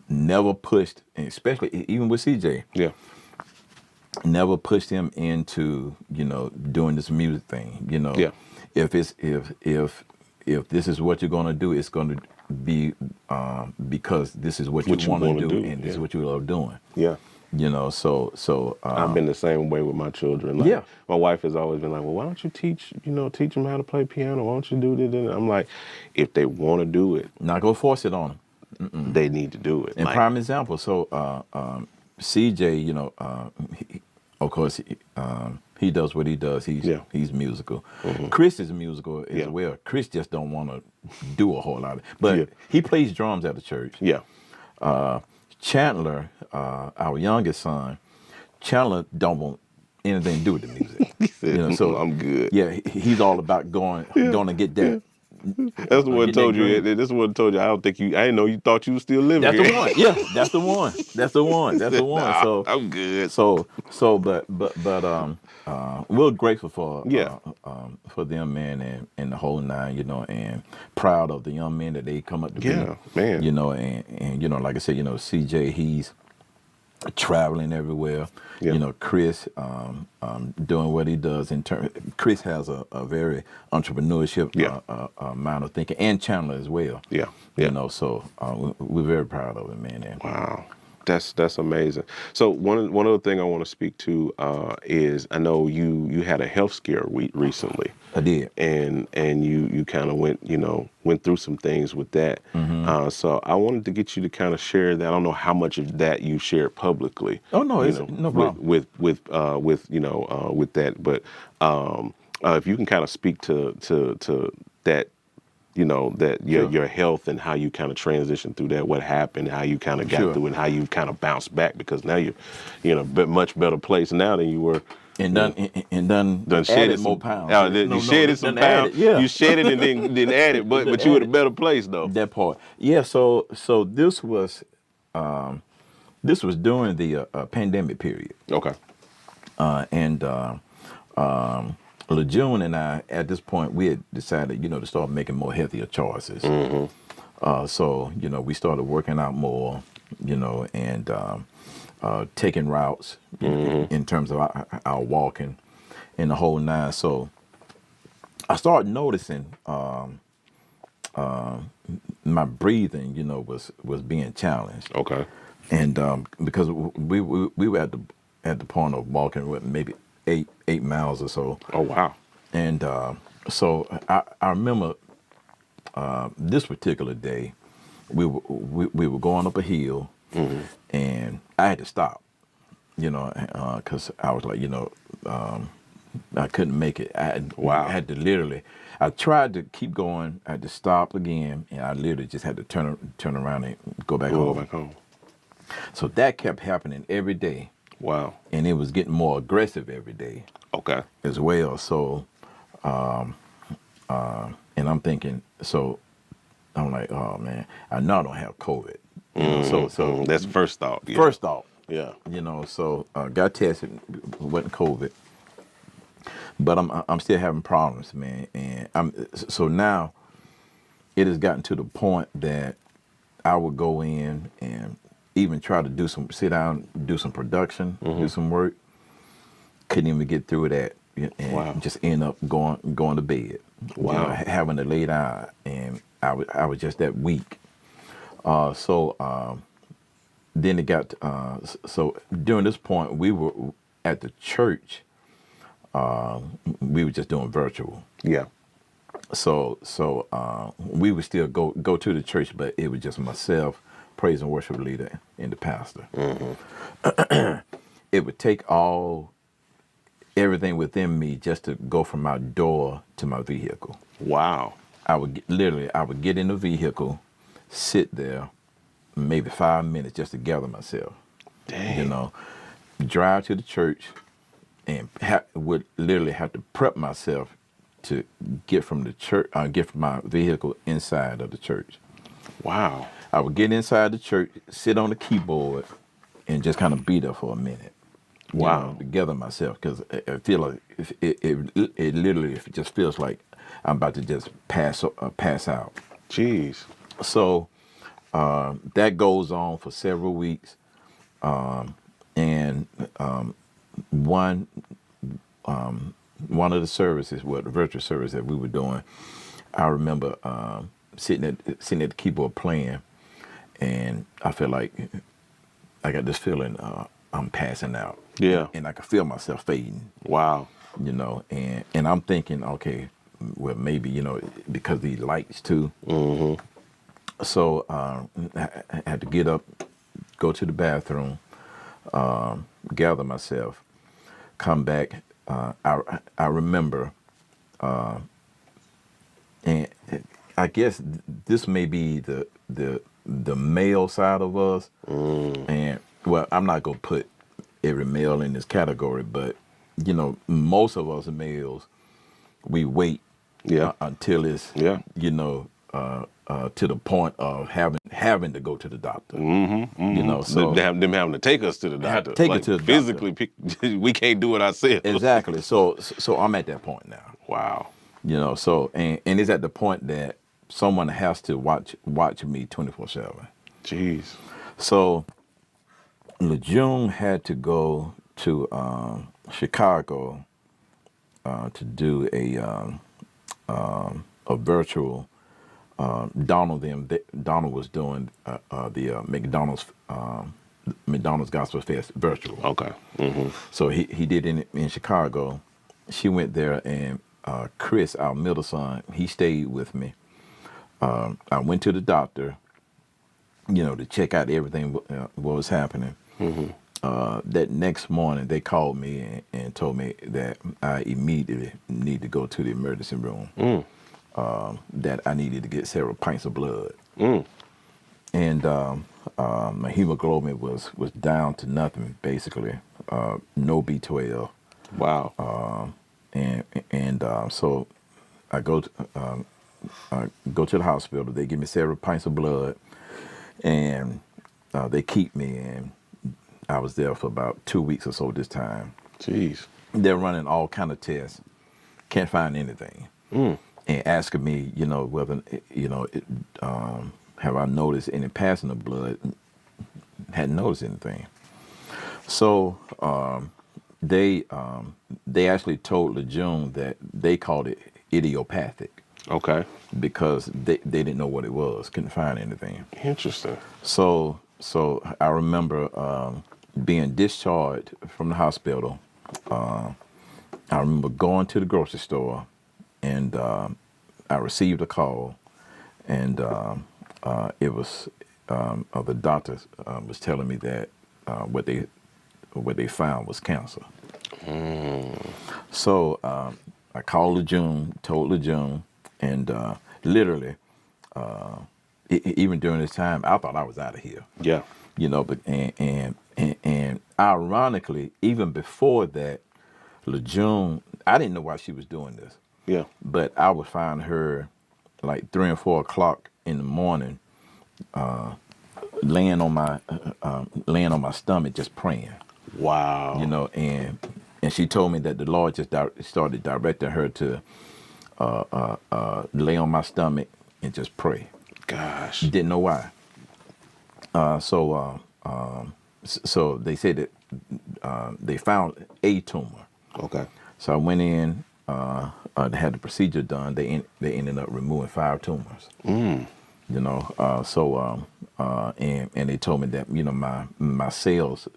never pushed, and especially even with CJ, never pushed him into, you know, doing this music thing, you know. If this is what you're gonna do, it's gonna be because this is what you want to do, and this is what you love doing. Yeah. You know, so I've been the same way with my children. Like, my wife has always been like, well, why don't you teach them how to play piano? Why don't you do this? And I'm like, if they want to do it, not go force it on them. They need to do it. And like, prime example. So CJ, you know, of course, he does what he does. He's musical. Chris is musical as well. Chris just don't want to do a whole lot of it. But he plays drums at the church. Chandler, our youngest son, Chandler don't want anything to do with the music. He said, you know, so I'm good. Yeah, he's all about going to get that. That's the one told you. This is what told you. I didn't know you thought you were still living. That's here. the one. Yeah, that's the one. That's the one. That's the one. Nah, so I'm good. But we're grateful for them, man, and the whole nine, you know, and proud of the young men that they come up to be. Yeah, man. You know, and you know, like I said, you know, CJ, he's traveling everywhere. You know, Chris doing what he does Chris has a very entrepreneurship amount of thinking, and Chandler as well. You know, so we're very proud of it, man. And wow. That's amazing. So one other thing I want to speak to is, I know you had a health scare recently. I did. And you kind of went through some things with that. So I wanted to get you to kind of share that. I don't know how much of that you shared publicly. Oh no, it's no problem. With that, but if you can kind of speak to that. You know, that your health and how you kind of transitioned through that, what happened, how you kind of got through it, and how you kind of bounced back, because now you're in a much better place now than you were. And done shedded more pounds. You shedded some pounds. You shedded and then added, but you were in a better place though. That part. Yeah, so this was during the pandemic period. Okay. Lejeune and I, at this point, we had decided, you know, to start making more healthier choices. So, you know, we started working out more, you know, and taking routes in terms of our walking and the whole nine. So I started noticing my breathing, you know, was being challenged. Okay. And because we were at the point of walking with maybe 8 miles or so. Oh wow! And so I remember this particular day, we were going up a hill, and I had to stop, you know, because I was like, you know, I couldn't make it. I had to literally. I tried to keep going. I had to stop again, and I literally just had to turn around and go back home. So that kept happening every day. Wow. And it was getting more aggressive every day. Okay. As well. So, and I'm thinking, so I'm like, oh man, I know I don't have COVID. You know, so that's first thought. First thought. Yeah. You know, so got tested, wasn't COVID, but I'm still having problems, man. And so now it has gotten to the point that I would go in and even try to sit down, do some production, do some work. Couldn't even get through that, and just end up going to bed. Wow. You know, having to lay down, and I was just that weak. Then it got so during this point we were at the church. We were just doing virtual. Yeah. So we would still go to the church, but it was just myself, praise and worship leader, and the pastor. It would take everything within me just to go from my door to my vehicle. Wow. I would get in the vehicle, sit there, maybe 5 minutes just to gather myself. Dang. You know, drive to the church, and would literally have to prep myself to get from the church, get from my vehicle inside of the church. Wow. I would get inside the church, sit on the keyboard, and just kind of be there for a minute. Wow. To gather myself, because I feel like it literally just feels like I'm about to just pass out. Jeez. So that goes on for several weeks, and one of the services, the virtual service that we were doing, I remember sitting at the keyboard playing, and I feel like I got this feeling I'm passing out. Yeah. And I could feel myself fading. Wow. You know, and I'm thinking, okay, well, maybe, you know, because these lights too. Mm-hmm. So I had to get up, go to the bathroom, gather myself, come back. I remember, and I guess this may be the male side of us. And well, I'm not gonna put every male in this category, but you know, most of us males, we wait until it's you know to the point of having to go to the doctor. You know, so them having to take us to the doctor. Take it to the physically, we can't do it ourselves. Exactly. So I'm at that point now. Wow. You know, so and it's at the point that someone has to watch me 24/7. Jeez. So Lejeune had to go to Chicago to do a virtual. Donald was doing the McDonald's Gospel Fest virtual. Okay. Mm-hmm. So he did it in Chicago. She went there, and Chris, our middle son, he stayed with me. I went to the doctor, you know, to check out everything what was happening. Mm-hmm. That next morning, they called me and told me that I immediately need to go to the emergency room. That I needed to get several pints of blood. And my hemoglobin was down to nothing, basically. No B12. Wow. So I go to the hospital. They give me several pints of blood, and they keep me. And I was there for about 2 weeks or so this time. Jeez. They're running all kind of tests. Can't find anything. And asking me, you know, whether, you know, have I noticed any passing of blood? Hadn't noticed anything. So they actually told Lejeune that they called it idiopathic. Okay. Because they didn't know what it was, couldn't find anything. Interesting. So I remember being discharged from the hospital. I remember going to the grocery store, and I received a call, and it was the doctor was telling me that what they found was cancer. So I called Lejeune, told Lejeune, and literally, even during this time, I thought I was out of here. Yeah. You know, but and ironically, even before that, Lejeune, I didn't know why she was doing this. Yeah. But I would find her like 3 and 4 o'clock in the morning, laying on my stomach, just praying. Wow. You know, and she told me that the Lord just started directing her to lay on my stomach and just pray. Gosh. Didn't know why. So they said that they found a tumor. Okay. So I went in, they had the procedure done. They ended up removing 5 tumors. You know, and they told me that, you know, my cells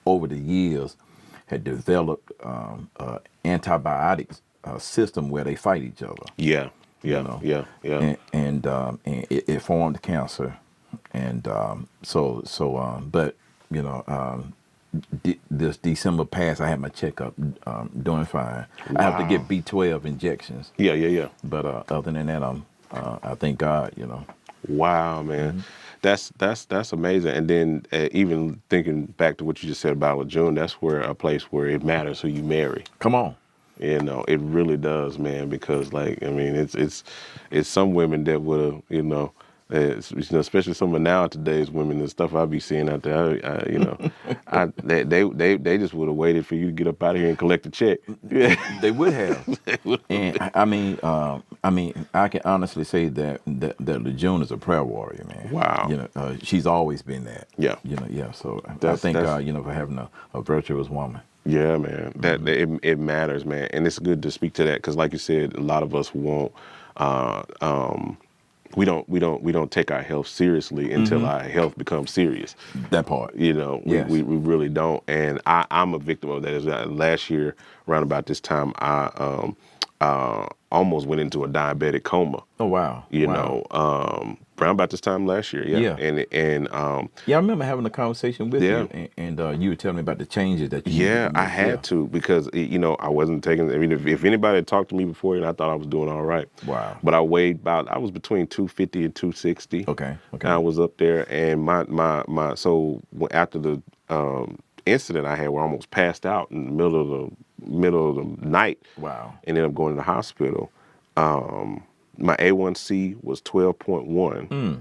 over the years had developed antibiotics system where they fight each other. Yeah. Yeah. You know? Yeah. And it formed cancer. And but you know, this December past, I had my checkup, doing fine. I have to get B12 injections. Yeah. But other than that, I thank God, you know. Wow, man. That's amazing. And then even thinking back to what you just said about with June, that's where a place where it matters who you marry. Come on. You know, it really does, man, because like, I mean, it's some women that would have, you know, especially some of nowadays women and stuff I be seeing out there, they just would have waited for you to get up out of here and collect the check. They would have. And I mean, I can honestly say that LeJune is a prayer warrior, man. Wow. You know, she's always been that. Yeah. You know, yeah. So I thank God, you know, for having a virtuous woman. Yeah, man. That it matters, man, and it's good to speak to that because, like you said, a lot of us won't. We don't take our health seriously until our health becomes serious. That part. You know, Yes. we really don't. And I'm a victim of that. Last year, around about this time, I almost went into a diabetic coma. Oh wow. You know, around about this time last year. Yeah. And yeah, I remember having a conversation with you, and you were telling me about the changes that you. Yeah, I had to because you know I wasn't taking. I mean, if anybody had talked to me before, and I thought I was doing all right. Wow. But I weighed I was between 250 and 260. Okay. I was up there, and my so after the incident I had where I almost passed out in the middle of the night. Wow. Ended up going to the hospital. My A1C was 12.1.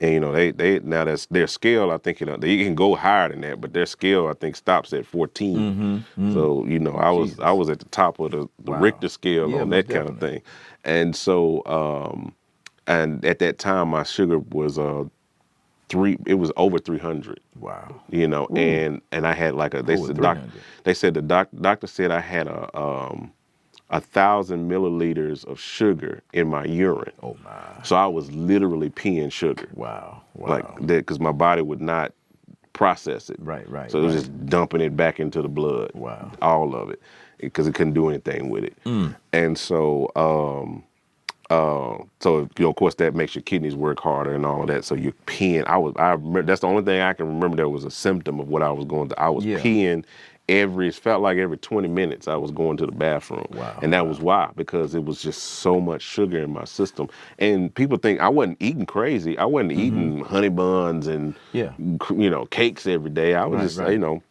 And you know they now that's their scale. I think they can go higher than that, but their scale I think stops at 14. So you know I was at the top of the Richter scale on that kind of thing, and so and at that time my sugar was it was over 300. Wow. You know, and I had like they said the doctor said I had 1,000 milliliters of sugar in my urine. Oh my. So I was literally peeing sugar. Wow. Like that, because my body would not process it. Right. So it was just dumping it back into the blood. Wow. All of it, because it couldn't do anything with it. And so, so you know, of course, that makes your kidneys work harder and all of that. So you're peeing. I remember that's the only thing I can remember that was a symptom of what I was going through. I was peeing. It felt like every 20 minutes I was going to the bathroom. Wow. And that was why, because it was just so much sugar in my system. And people think I wasn't eating crazy. I wasn't eating honey buns and, you know, cakes every day. I was you know,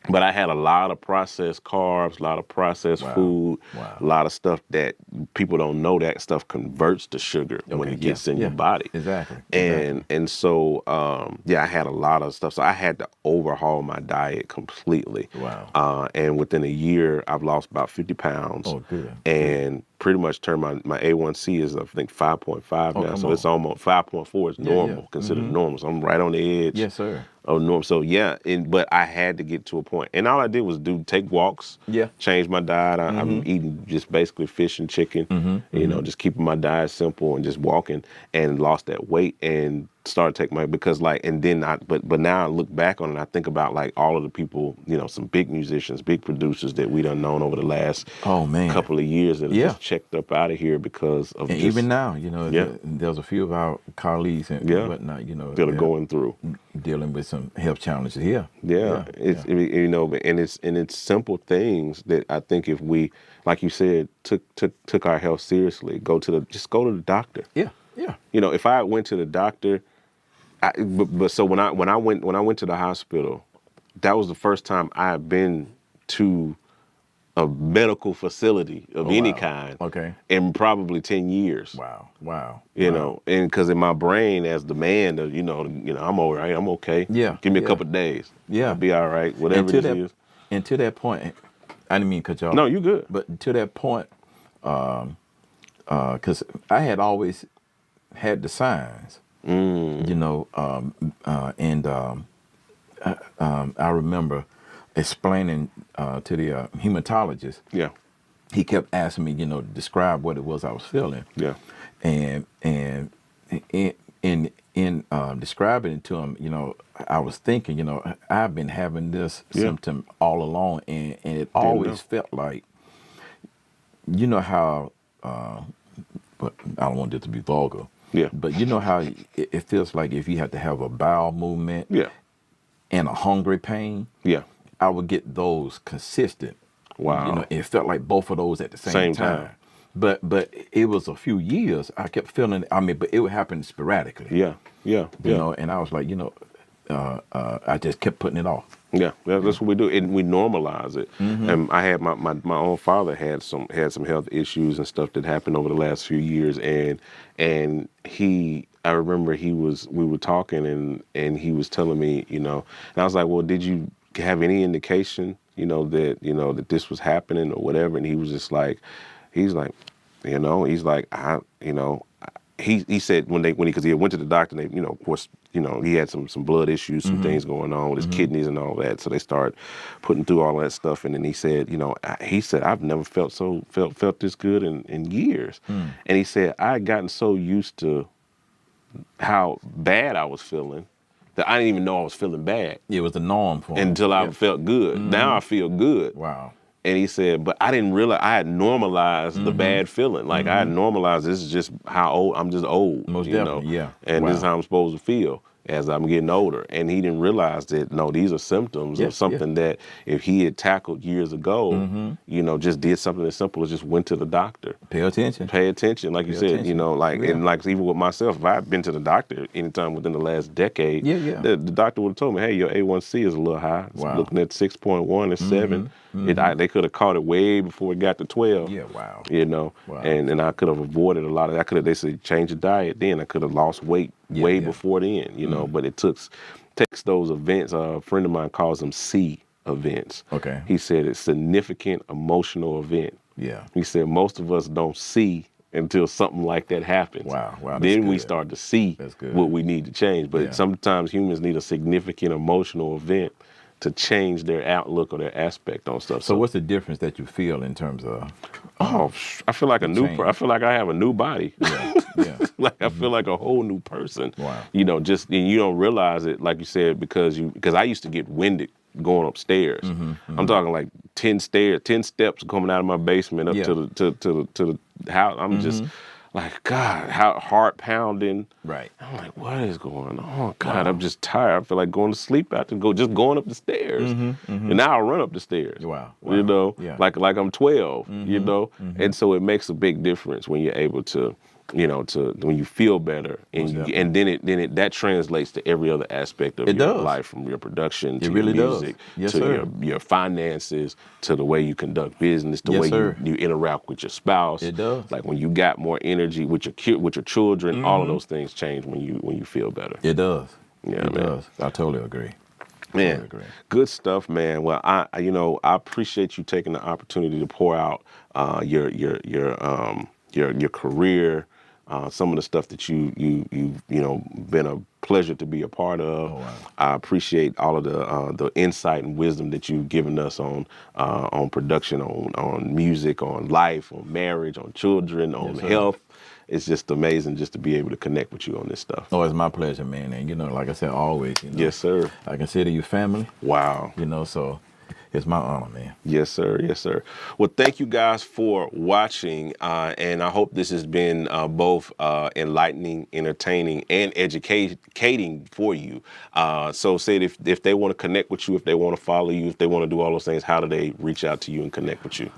but I had a lot of processed carbs, a lot of processed food, a lot of stuff that people don't know that stuff converts to sugar when it gets in your body. Exactly. And so, I had a lot of stuff. So I had to overhaul my diet completely. Wow. And within a year, I've lost about 50 pounds. Oh, good. And pretty much turned my A1C is, I think, 5.5 now. So it's almost 5.4 is normal, considered normal. So I'm right on the edge. Yes, sir. Oh, normal. So but I had to get to a point. And all I did was take walks, change my diet. I'm eating just basically fish and chicken, you know, just keeping my diet simple and just walking, and lost that weight and started taking but now I look back on it, I think about like all of the people, you know, some big musicians, big producers that we done known over the last couple of years that have just checked up out of here because of even now, you know, there's a few of our colleagues and whatnot, you know, that are going through dealing with some health challenges here. It's you know, and it's simple things that I think if we, like you said, took our health seriously, go to the doctor. You know, if I went to the doctor, so when I went to the hospital, that was the first time I had been to a medical facility of any kind. Okay. In probably 10 years. Wow. You know, and because in my brain, as the man, I'm all right. I'm okay. Yeah. Give me a couple of days. Yeah. I'll be all right. Whatever this is. And to that point, I didn't mean to cut you off. No, you good. But to that point, because I had always had the signs, you know, and I remember explaining to the hematologist. Yeah. He kept asking me, you know, to describe what it was I was feeling. Yeah. And in describing it to him, you know, I was thinking, you know, I've been having this symptom all along, and it always felt like, you know how, but I don't want it to be vulgar. Yeah. But you know how it feels like if you have to have a bowel movement. Yeah. And a hungry pain. Yeah. I would get those consistent. Wow. You know, it felt like both of those at the same time. But it was a few years I kept feeling. I mean, but it would happen sporadically. Yeah. You know, and I was like, you know, I just kept putting it off. Yeah, that's what we do, and we normalize it. And I had my own father had some health issues and stuff that happened over the last few years, and I remember we were talking, and he was telling me, you know, and I was like, well, did you have any indication, that this was happening or whatever? And he was just like, he said because he went to the doctor, and they, of course, he had some blood issues, some things going on with his kidneys and all that. So they start putting through all that stuff. And then he said, I've never felt this good in years. And he said, I had gotten so used to how bad I was feeling that I didn't even know I was feeling bad. It was the norm for him. Until I felt good. Now I feel good. Wow. And he said, but I didn't realize, I had normalized the bad feeling. Like I had normalized, this is just how old, I'm just old. Most definitely, yeah. And this is how I'm supposed to feel as I'm getting older. And he didn't realize that, no, these are symptoms of something that if he had tackled years ago, just did something as simple as just went to the doctor. Pay attention. Like you said, and like even with myself, if I've been to the doctor anytime within the last decade, the doctor would have told me, hey, your A1C is a little high. It's looking at 6.1 or 7. They could have caught it way before it got to 12. Yeah, wow. And I could have avoided a lot of. They said change your diet. Then I could have lost weight way before then. But it takes those events. A friend of mine calls them C events. Okay. He said it's significant emotional event. Yeah. He said most of us don't see until something like that happens. Wow. Then we start to see what we need to change. But sometimes humans need a significant emotional event to change their outlook or their aspect on stuff. So what's the difference that you feel in terms of? I feel like I feel like I have a new body. Yeah. Like I feel like a whole new person. Wow. And you don't realize it, like you said, because I used to get winded going upstairs. I'm talking like 10 steps coming out of my basement up to the house. I'm just like, God, how heart pounding. Right. I'm like, what is going on? God, I'm just tired. I feel like going to sleep after just going up the stairs. And now I run up the stairs. Wow. Like I'm 12, And so it makes a big difference when you're able to, when you feel better, and then that translates to every other aspect of your life, from your production to your music, to your finances, to the way you conduct business, the way you interact with your spouse. It does. Like when you got more energy with your children, all of those things change when you feel better. It does. Yeah, it does. I totally agree. Man, good stuff, man. Well, I appreciate you taking the opportunity to pour out your career. Some of the stuff that you've been a pleasure to be a part of. Oh, wow. I appreciate all of the insight and wisdom that you've given us on production, on music, on life, on marriage, on children, on health. It's just amazing just to be able to connect with you on this stuff. Oh, it's my pleasure, man. And like I said, always. Yes, sir. I consider you family. Wow. So it's my honor, man. Yes, sir. Yes, sir. Well, thank you guys for watching, and I hope this has been both enlightening, entertaining, and educating for you. So, Sid, if they want to connect with you, if they want to follow you, if they want to do all those things, how do they reach out to you and connect with you?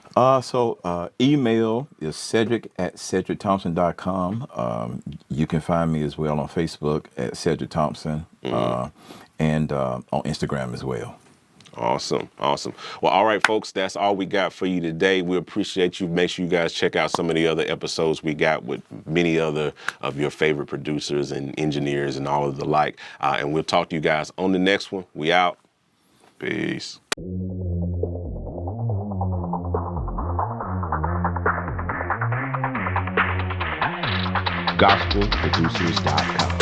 Email is cedric@cedricthompson.com. You can find me as well on Facebook at Cedric Thompson, and on Instagram as well. Awesome. Well, all right, folks, that's all we got for you today. We appreciate you. Make sure you guys check out some of the other episodes we got with many other of your favorite producers and engineers and all of the like. And we'll talk to you guys on the next one. We out. Peace. GospelProducers.com.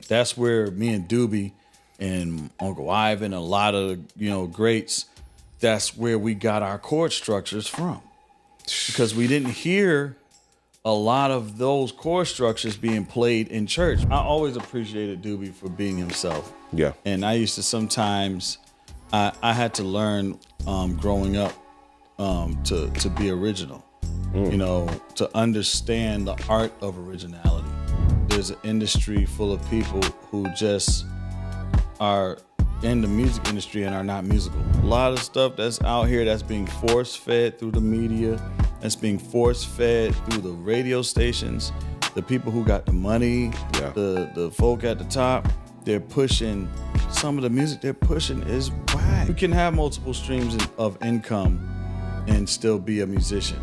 That's where me and Doobie and Uncle Ivan, a lot of, greats, that's where we got our chord structures from. Because we didn't hear a lot of those chord structures being played in church. I always appreciated Doobie for being himself. Yeah. And I used to sometimes, I had to learn growing up to be original, to understand the art of originality. There's an industry full of people who just are in the music industry and are not musical. A lot of stuff that's out here that's being force-fed through the media, that's being force-fed through the radio stations, the people who got the money, the folk at the top, they're pushing, some of the music they're pushing is whack. You can have multiple streams of income and still be a musician.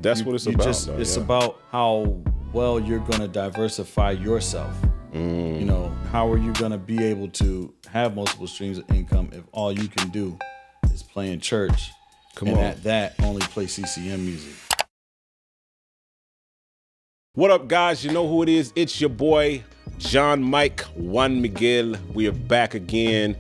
That's what it's about. It's about how well you're going to diversify yourself. How are you going to be able to have multiple streams of income if all you can do is play in church at that only play CCM music? What up, guys? You know who it is. It's your boy, John Mike Juan Miguel. We are back again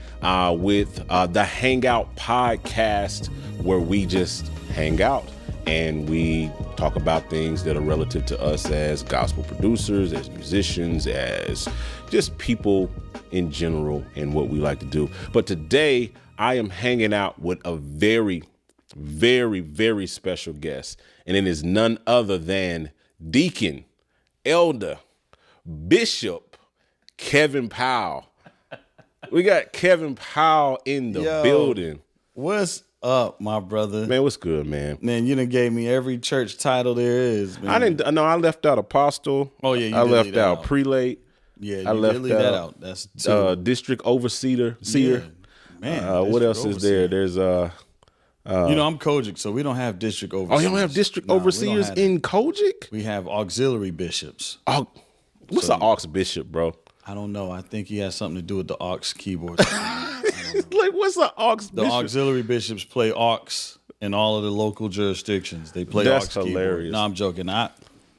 with the Hangout podcast, where we just hang out and we talk about things that are relative to us as gospel producers, as musicians, as just people in general and what we like to do. But today I am hanging out with a very, very, very special guest, and it is none other than Deacon, Elder, Bishop Kevin Powell. We got Kevin Powell in the building. What's up, my brother? Man, what's good, man? Man, you done gave me every church title there is, man. I left out apostle. Oh, yeah, I left out prelate. Yeah, I left did leave that out. That's district overseer. Yeah. Man, what else is there? There's I'm Kojic, so we don't have district overseers. Oh, you don't have district overseers in Kojic? We have auxiliary bishops. Oh, what's an aux bishop, bro? I don't know. I think he has something to do with the aux keyboard. Like, what's an aux bishop? The auxiliary bishops play aux in all of the local jurisdictions. They play That's aux hilarious. keyboard. No, I'm joking.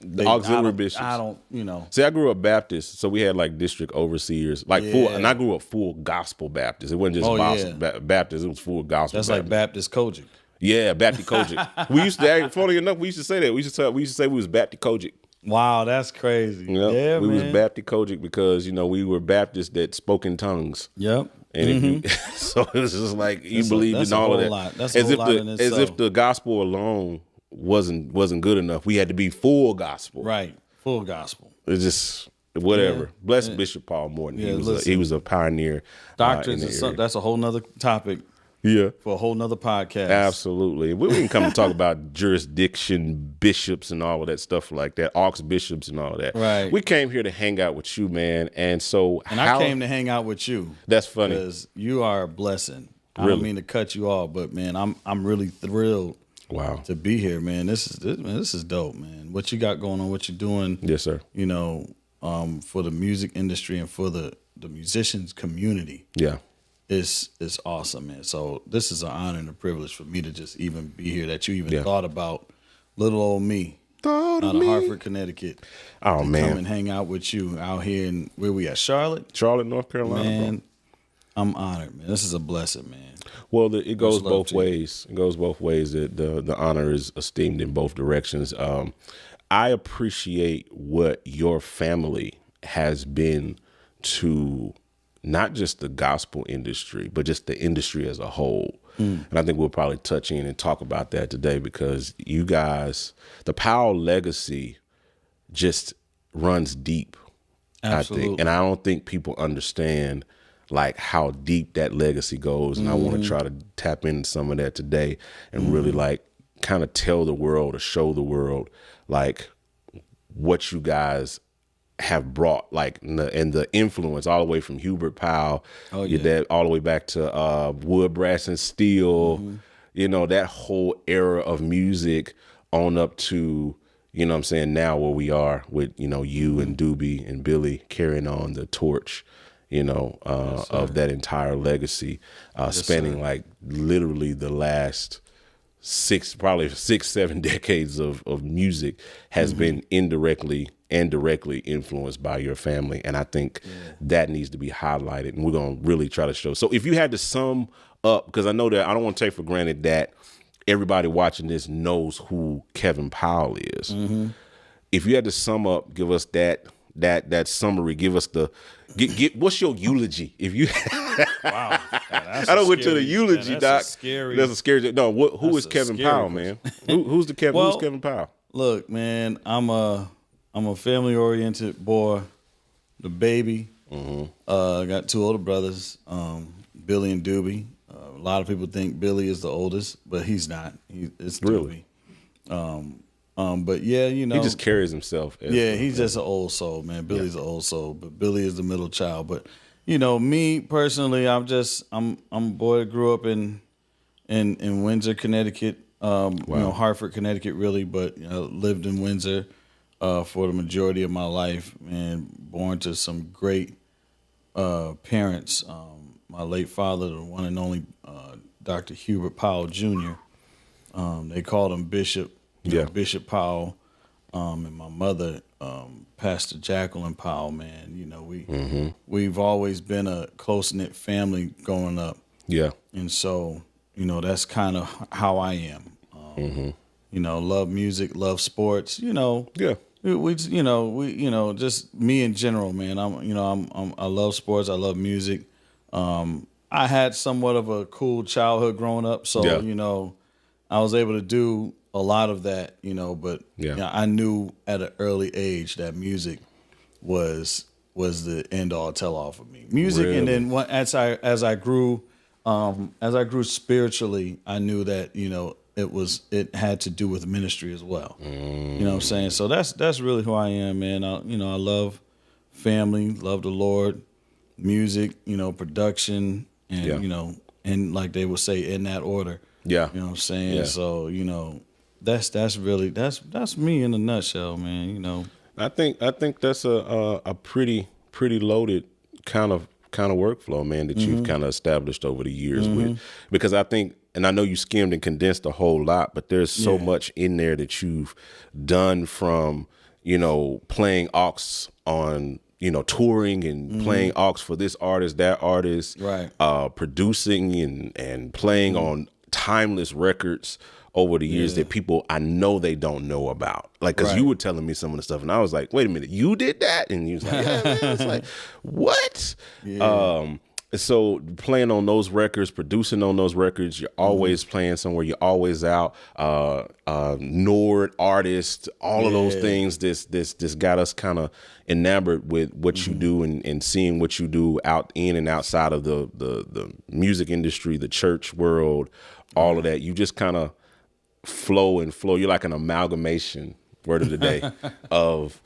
The auxiliary bishops. I don't, See, I grew up Baptist, so we had like district overseers, full, and I grew up full gospel Baptist. It wasn't just Baptist; it was full gospel. That's Baptist. like Baptist Kojic. Yeah, Baptist Kojic. We used to, funny enough, we used to say that. We used to say we was Baptist Kojic. Wow, that's crazy. Yep. Yeah, we man. was Baptist Kojic because we were Baptists that spoke in tongues. Yep. And if you, so it was just like you believed in all of that. That's a whole lot in as itself. if the gospel alone wasn't good enough. We had to be full gospel. Right. Full gospel. It's just whatever. Yeah. Bless Bishop Paul Morton. Yeah, he was a pioneer. Doctrines is something, that's a whole nother topic. Yeah. For a whole nother podcast. Absolutely. We can come and talk about jurisdiction, bishops, and all of that stuff like that, aux bishops and all of that. Right. We came here to hang out with you, man. And so I came to hang out with you. That's funny. Because you are a blessing. I Really? don't mean to cut you off, but man, I'm really thrilled to be here, man. This is dope, man. What you got going on, what you're doing. Yes, sir. For the music industry and for the musicians community. Yeah. It's awesome, man. So this is an honor and a privilege for me to just even be here, that you even thought about little old me out of Hartford, Connecticut. Oh, man. Come and hang out with you out here in, where we at, Charlotte? Charlotte, North Carolina. Man, I'm honored, man. This is a blessing, man. Well, it goes both to you. ways. It goes both ways. The honor is esteemed in both directions. I appreciate what your family has been to not just the gospel industry, but just the industry as a whole. And I think we'll probably touch in and talk about that today, because you guys, the Powell legacy just runs deep. Absolutely. I think, and I don't think people understand like how deep that legacy goes. And I want to try to tap into some of that today and really like kind of tell the world or show the world like what you guys have brought, like and the influence all the way from Hubert Powell, your dad, all the way back to wood, brass, and steel. You know, that whole era of music on up to, you know what I'm saying, now where we are with, you know, you and Doobie and Billy carrying on the torch, you know, of that entire legacy, spanning like literally the last 6-7 decades of music has been indirectly and directly influenced by your family. And I think that needs to be highlighted, and we're going to really try to show. So if you had to sum up, because I know that I don't want to take for granted that everybody watching this knows who Kevin Powell is. If you had to sum up, give us that summary, give us the what's your eulogy? If you Wow. I don't went to the eulogy, Doc. That's a scary. No, who is Kevin Powell, man? Who's Kevin Powell? Look, man, I'm a family oriented boy, the baby. I got 2 older brothers, Billy and Doobie. A lot of people think Billy is the oldest, but he's not. It's Doobie. But yeah, you know, he just carries himself. He's just an old soul, man. Billy's an old soul, but Billy is the middle child. But you know, me personally, I'm a boy that grew up in Windsor, Connecticut. You know, Hartford, Connecticut, really, but you know, lived in Windsor for the majority of my life, and born to some great parents. My late father, the one and only Dr. Hubert Powell Jr. They called him Bishop. Bishop Powell, and my mother, Pastor Jacqueline Powell. Man, you know, we've always been a close knit family growing up. And so, you know, that's kind of how I am. You know, love music, love sports. You know, we just me in general, man. I love sports. I love music. I had somewhat of a cool childhood growing up, so you know, I was able to do a lot of that, you know, but you know, I knew at an early age that music was the end all tell all for me. Music, and then as I grew spiritually, I knew that, you know, it had to do with ministry as well. You know what I'm saying? So that's really who I am, man. I love family, love the Lord, music, you know, production, and you know, and like they would say, in that order. You know what I'm saying? So, you know, that's really me in a nutshell, man. You know, I think that's a pretty loaded kind of workflow, man, that you've kind of established over the years with, because I think, and I know you skimmed and condensed a whole lot, but there's so much in there that you've done, from, you know, playing aux on, you know, touring and playing aux for this artist, that artist, producing and playing on timeless records over the years that people, I know they don't know about. Like, because you were telling me some of the stuff, and I was like, wait a minute, you did that? And you was like, yeah, man. It's like, what? So playing on those records, producing on those records, you're always playing somewhere, you're always out, Nord artist, all of those things. This got us kind of enamored with what you do, and seeing what you do out in and outside of the music industry, the church world, all of that. You just kind of flow. You're like an amalgamation, word of the day, of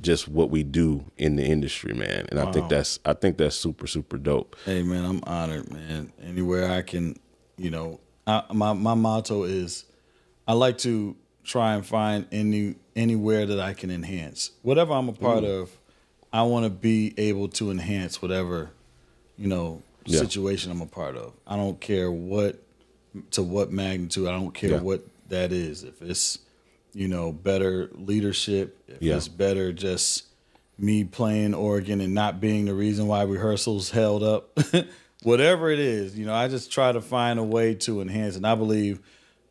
just what we do in the industry, man. And I think that's super, super dope. Hey, man, I'm honored, man. Anywhere I can, you know, my motto is, I like to try and find anywhere that I can enhance whatever I'm a part of. I want to be able to enhance whatever, you know, situation I'm a part of. I don't care to what magnitude. I don't care what that is. If it's, you know, better leadership, if it's better just, me playing organ and not being the reason why rehearsals held up. Whatever it is, I just try to find a way to enhance it. And I believe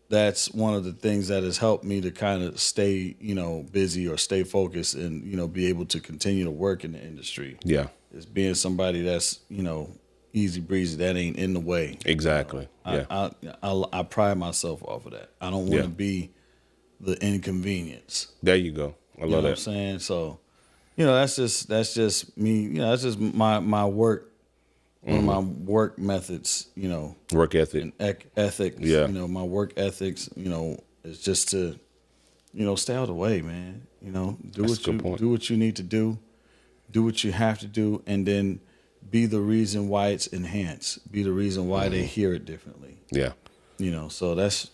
that's one of the things that has helped me to kind of stay, busy or stay focused and, be able to continue to work in the industry. Yeah. Is being somebody that's, easy breezy, that ain't in the way. Exactly. I pride myself off of that. I don't want to be the inconvenience. There you go. I love that. You know what I'm saying? So, that's just me, that's just my work. One of my work methods, work ethic, and ethics. Yeah. My work ethics, is just to, stay out of the way, man. Do what you need to do what you have to do, and then be the reason why it's enhanced. Be the reason why they hear it differently. Yeah. So that's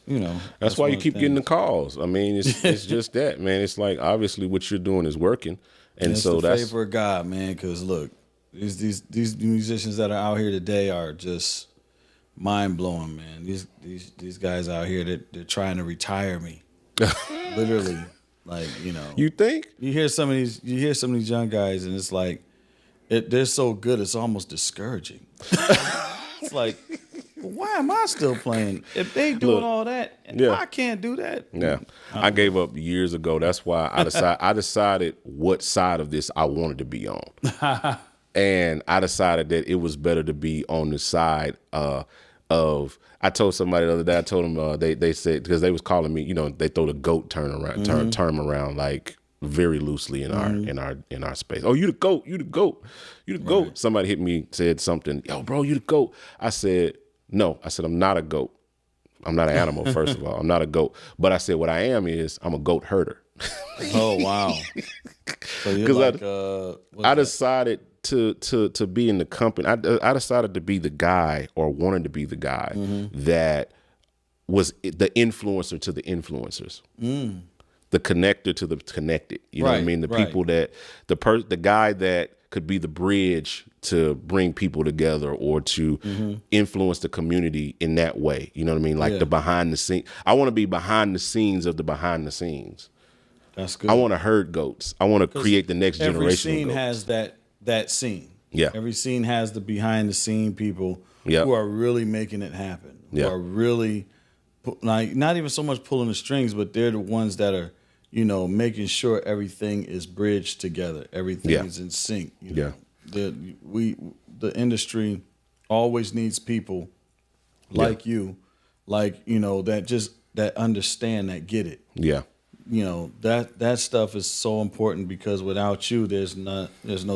that's why you keep getting the calls. I mean, it's just that, man. It's like obviously what you're doing is working, and it's so the that's favor of God, man. Because look. These musicians that are out here today are just mind blowing, man. These guys out here they're trying to retire me, literally. Like you think you hear some of these young guys, and it's like they're so good, it's almost discouraging. It's like, why am I still playing if they doing all that and I can't do that? Yeah, I gave up years ago. That's why I decided what side of this I wanted to be on. And I decided that it was better to be on the side of. I told somebody the other day. I told them they said, because they was calling me. They throw the GOAT term around like very loosely in our space. Oh, you the GOAT. You the GOAT. You the GOAT. Somebody hit me, said something. Yo, bro, you the GOAT. I said no. I said I'm not a GOAT. I'm not an animal. First of all, I'm not a GOAT. But I said what I am is I'm a goat herder. Oh wow. So you're like, I decided to be in the company. I decided to be the guy, or wanted to be the guy that was the influencer to the influencers, the connector to the connected. You know what I mean? The people that the guy that could be the bridge to bring people together or to influence the community in that way. You know what I mean? Like the behind the scene. I want to be behind the scenes of the behind the scenes. That's good. I want to herd goats. I want to create the next generation. Every scene has that scene. Yeah. Every scene has the behind the scene people Yep. who are really making it happen. Who are really like not even so much pulling the strings, but they're the ones that are, making sure everything is bridged together. Everything is in sync. The industry always needs people like you, that understand, that get it. Yeah. That stuff is so important, because without you, there's no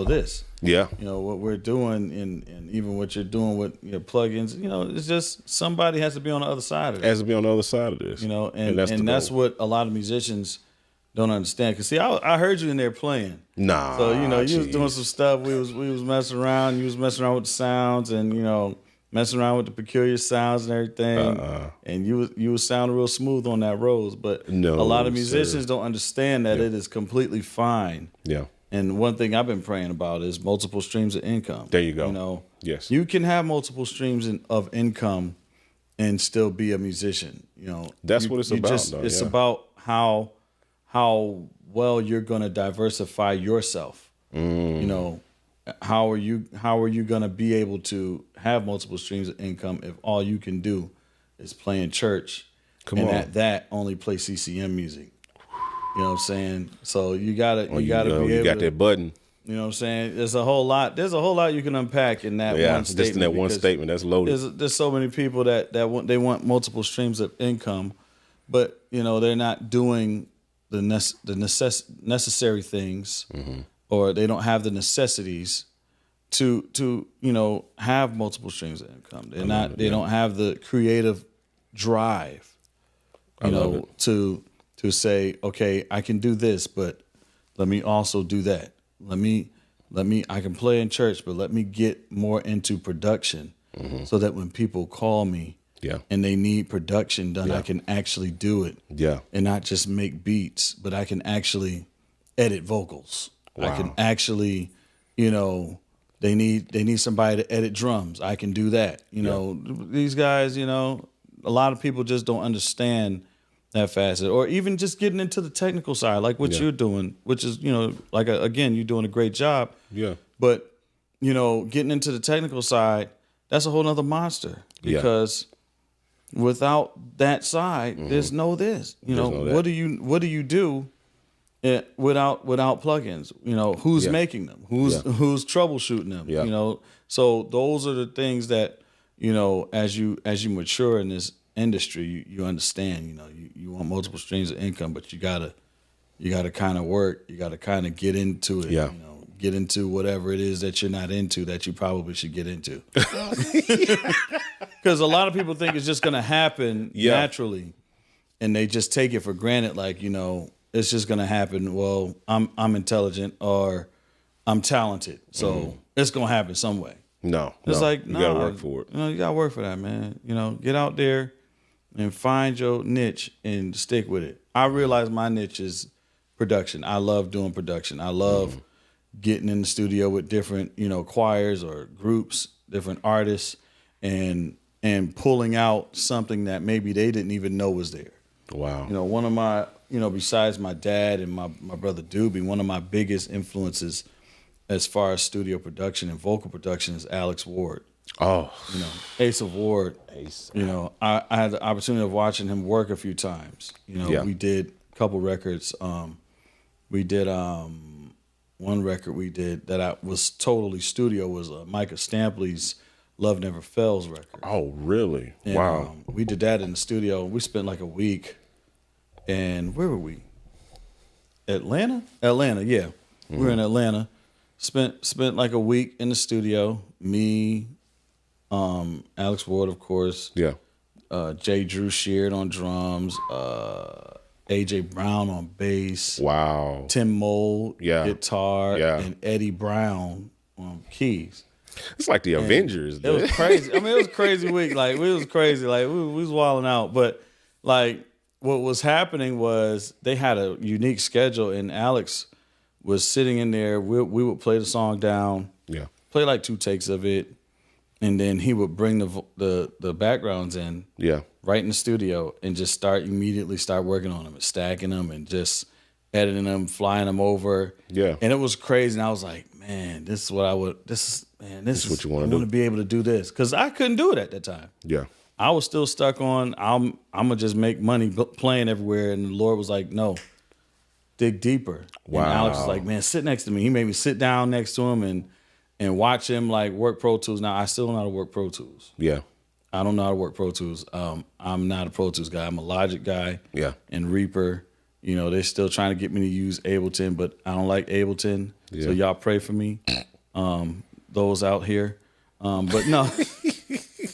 this. Yeah. What we're doing and even what you're doing with your plugins, it's just somebody has to be on the other side of it. Has to be on the other side of this. And that's what a lot of musicians don't understand. Cause see, I heard you in there playing. Nah. So you was doing some stuff. We was messing around. You was messing around with the sounds and messing around with the peculiar sounds and everything. And you was sounding real smooth on that Rose. But a lot of musicians don't understand that it is completely fine. Yeah. And one thing I've been praying about is multiple streams of income. There you go. Yes. You can have multiple streams of income and still be a musician. That's what it's about. Though, it's about how well you're going to diversify yourself. How are you going to be able to have multiple streams of income if all you can do is play in church at that only play CCM music? You know what I'm saying? So you gotta be able. You got that button. You know what I'm saying? There's a whole lot you can unpack in that one statement. Just in that one statement, that's loaded. There's so many people that want multiple streams of income, but they're not doing the necessary things, or they don't have the necessities to have multiple streams of income. They don't have the creative drive, to say, okay, I can do this, but let me also do that. I can play in church, but let me get more into production, so that when people call me and they need production done, I can actually do it. Yeah. And not just make beats, but I can actually edit vocals. Wow. I can actually, they need somebody to edit drums. I can do that. These guys, a lot of people just don't understand that facet, or even just getting into the technical side, like what you're doing, which is, like, again, you're doing a great job. Yeah. But, getting into the technical side, that's a whole nother monster, because without that side, there's no this. What do you do without plugins? Who's making them? Who's troubleshooting them? Yeah. So those are the things that, as you mature in this industry, you understand. You want multiple streams of income, but you gotta kind of work. You gotta kind of get into it. Yeah. Get into whatever it is that you're not into that you probably should get into. Because a lot of people think it's just gonna happen naturally, and they just take it for granted. Like, it's just gonna happen. Well, I'm intelligent, or I'm talented, so it's gonna happen some way. No, it's like, you gotta work for it. You gotta work for that, man. Get out there and find your niche and stick with it. I realize my niche is production. I love doing production. I love getting in the studio with different, choirs or groups, different artists, and pulling out something that maybe they didn't even know was there. Wow. One of my, besides my dad and my brother Doobie, one of my biggest influences as far as studio production and vocal production is Alex Ward. Oh. Ace of Ward. Ace. I had the opportunity of watching him work a few times. We did a couple records. We did one record we did that I was totally studio was Micah Stampley's Love Never Fails record. Oh, really? And, wow. We did that in the studio. We spent like a week. And where were we? Atlanta, yeah. We were in Atlanta. Spent like a week in the studio. Me, Alex Ward, of course. Yeah. J. Drew Sheard on drums. AJ Brown on bass. Wow. Tim Mold, guitar. Yeah. And Eddie Brown on keys. It's like the Avengers. It was crazy. I mean, it was a crazy week. Like, it was crazy. Like, we was wilding out. But, like, what was happening was they had a unique schedule, and Alex was sitting in there. We would play the song down. Yeah. Play like 2 takes of it, and then he would bring the backgrounds in. Yeah. Right in the studio, and just immediately start working on them and stacking them and just editing them, flying them over. Yeah. And it was crazy. And I was like, man, this is what I would. This is what you want to do. I want to be able to do this, because I couldn't do it at that time. Yeah. I was still stuck on. I'm gonna just make money playing everywhere, and the Lord was like, no, dig deeper. Wow. And Alex was like, man, sit next to me. He made me sit down next to him and watch him like work Pro Tools. Now I still don't know how to work Pro Tools. Yeah. I don't know how to work Pro Tools. I'm not a Pro Tools guy. I'm a Logic guy. Yeah. And Reaper. They're still trying to get me to use Ableton, but I don't like Ableton. Yeah. So y'all pray for me, those out here. But no,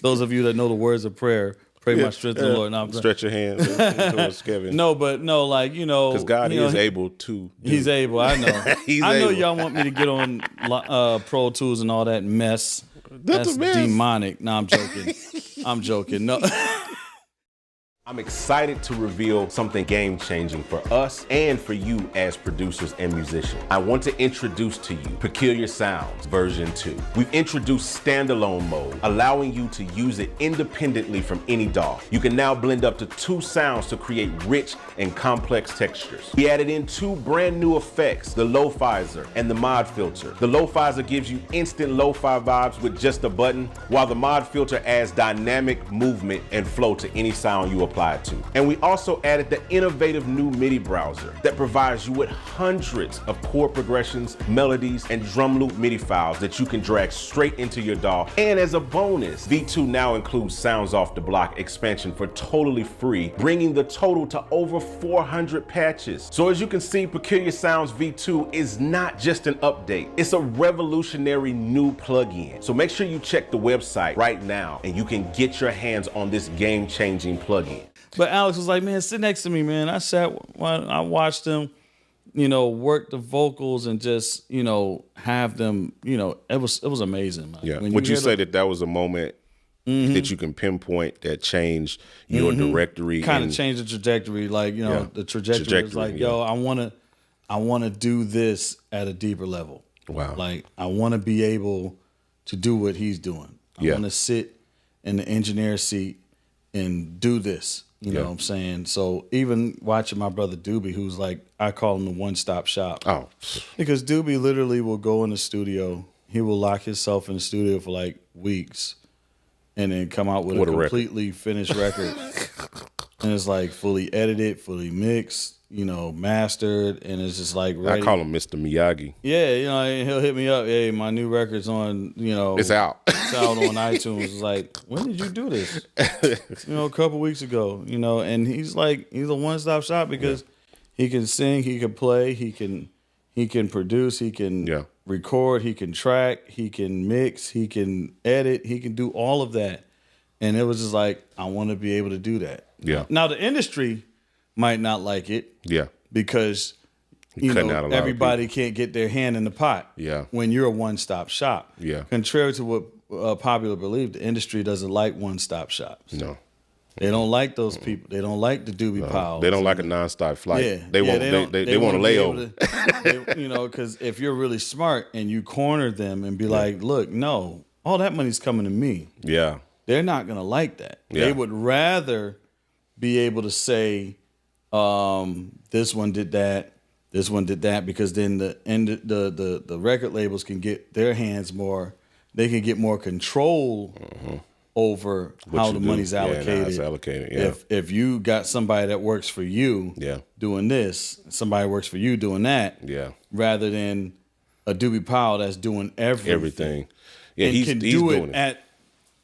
those of you that know the words of prayer, pray my strength to the Lord. No, stretch your hands towards Kevin. No, but no, like, because God is able to. He's able. I know. I know able. y'all want me to get on Pro Tools and all that mess. That's a mess. Demonic. No, I'm joking. I'm joking. No. I'm excited to reveal something game-changing for us and for you as producers and musicians. I want to introduce to you Peculiar Sounds version 2. We've introduced standalone mode, allowing you to use it independently from any DAW. You can now blend up to 2 sounds to create rich and complex textures. We added in 2 brand new effects, the Lo-Fizer and the Mod Filter. The Lo-Fizer gives you instant lo-fi vibes with just a button, while the Mod Filter adds dynamic movement and flow to any sound you apply to. And we also added the innovative new MIDI browser that provides you with hundreds of chord progressions, melodies, and drum loop MIDI files that you can drag straight into your DAW. And as a bonus, V2 now includes Sounds Off the Block expansion for totally free, bringing the total to over 400 patches. So as you can see, Peculiar Sounds V2 is not just an update, it's a revolutionary new plugin. So make sure you check the website right now and you can get your hands on this game-changing plugin. But Alex was like, man, sit next to me, man. I watched him, work the vocals and just, have them, it was amazing. Man. Yeah. Would you say that was a moment that you can pinpoint that changed your directory? Kind of changed the trajectory. Like, the trajectory was like, yo, I want to do this at a deeper level. Wow. Like, I want to be able to do what he's doing. I want to sit in the engineer seat and do this. You know what I'm saying? So even watching my brother Doobie, who's like, I call him the one-stop shop. Oh. Because Doobie literally will go in the studio. He will lock himself in the studio for like weeks and then come out with a completely finished record. And it's like fully edited, fully mixed, you know, mastered, and it's just like ready. I call him Mr. Miyagi. Yeah, you know, he'll hit me up. Hey, my new record's on, you know. It's out. It's out on iTunes. It's like, when did you do this? You know, a couple weeks ago, you know, and he's like, he's a one-stop shop because he can sing, he can play, he can produce, he can record, he can track, he can mix, he can edit, he can do all of that. And it was just like, I want to be able to do that. Yeah. Now the industry might not like it. Yeah. Because you know everybody can't get their hand in the pot. Yeah. When you're a one-stop shop. Yeah. Contrary to what popular belief, the industry doesn't like one-stop shops. No. They don't like those people. They don't like the Doobie Powell. They don't like a nonstop flight. Yeah. They want a layover. You know, because if you're really smart and you corner them and be like, look, no, all that money's coming to me. Yeah. They're not gonna like that. Yeah. They would rather be able to say, this one did that, this one did that, because then the record labels can get their hands more. They can get more control over how the money's allocated. Yeah, how it's allocated. Yeah. If you got somebody that works for you doing this, somebody works for you doing that, rather than a Doobie Powell that's doing everything. Yeah, and he's do doing it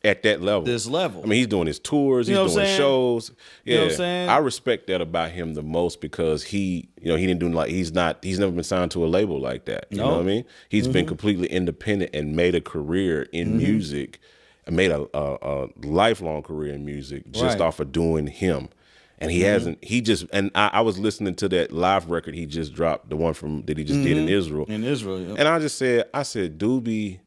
at that level. This level. I mean, he's doing his tours, he's doing shows. Yeah. You know what I'm saying? I respect that about him the most because he didn't do he's never been signed to a label like that. You know what I mean? He's been completely independent and made a career in music, and made a lifelong career in music just off of doing him. And he hasn't, I was listening to that live record he just dropped, the one that he just did in Israel. In Israel, yeah. And I said, Doobie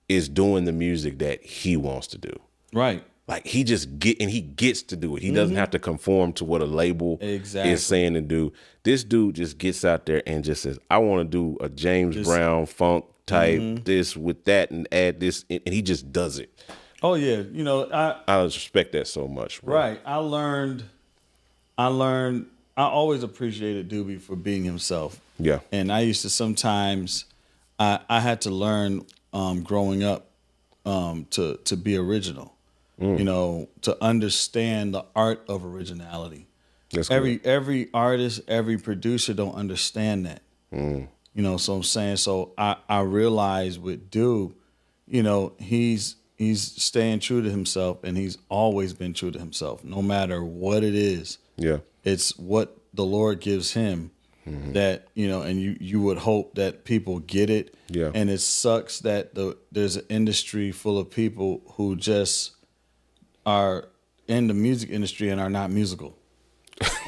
is doing the music that he wants to do. Right. Like he gets to do it. He doesn't have to conform to what a label is saying to do. This dude just gets out there and just says, I want to do a James Brown funk type, this with that, and add this, and he just does it. Oh yeah. You know, I respect that so much, bro. Right. I always appreciated Doobie for being himself. Yeah. And I used to sometimes, I had to learn growing up to be original, you know, to understand the art of originality. That's every artist, every producer don't understand that. You know, so I'm saying, so I realize with Doob, you know, he's staying true to himself, and he's always been true to himself, no matter what it is. Yeah. It's what the Lord gives him that, you know, and you would hope that people get it. Yeah. And it sucks that there's an industry full of people who just are in the music industry and are not musical.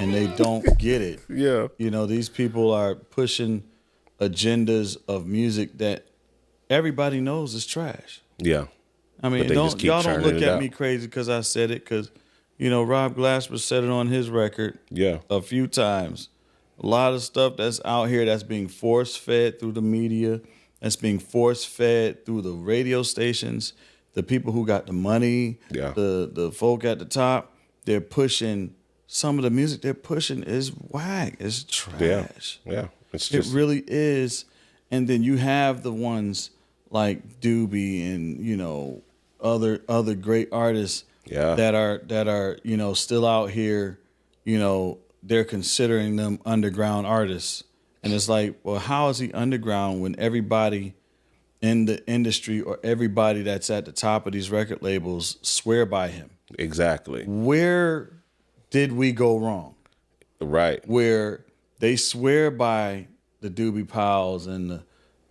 And they don't get it. Yeah. You know, these people are pushing agendas of music that everybody knows is trash. Yeah. I mean, y'all don't look at me crazy because I said it, because, you know, Rob Glasper said it on his record a few times. A lot of stuff that's out here that's being force-fed through the media, that's being force-fed through the radio stations, the people who got the money, the folk at the top, they're pushing, some of the music they're pushing is whack, it's trash. Yeah. It's just, it really is. And then you have the ones like Doobie and, you know, other great artists that are, you know, still out here, you know, they're considering them underground artists. And it's like, well, how is he underground when everybody in the industry or everybody that's at the top of these record labels swear by him? Exactly. Where did we go wrong? Right. Where they swear by the Doobie Powells and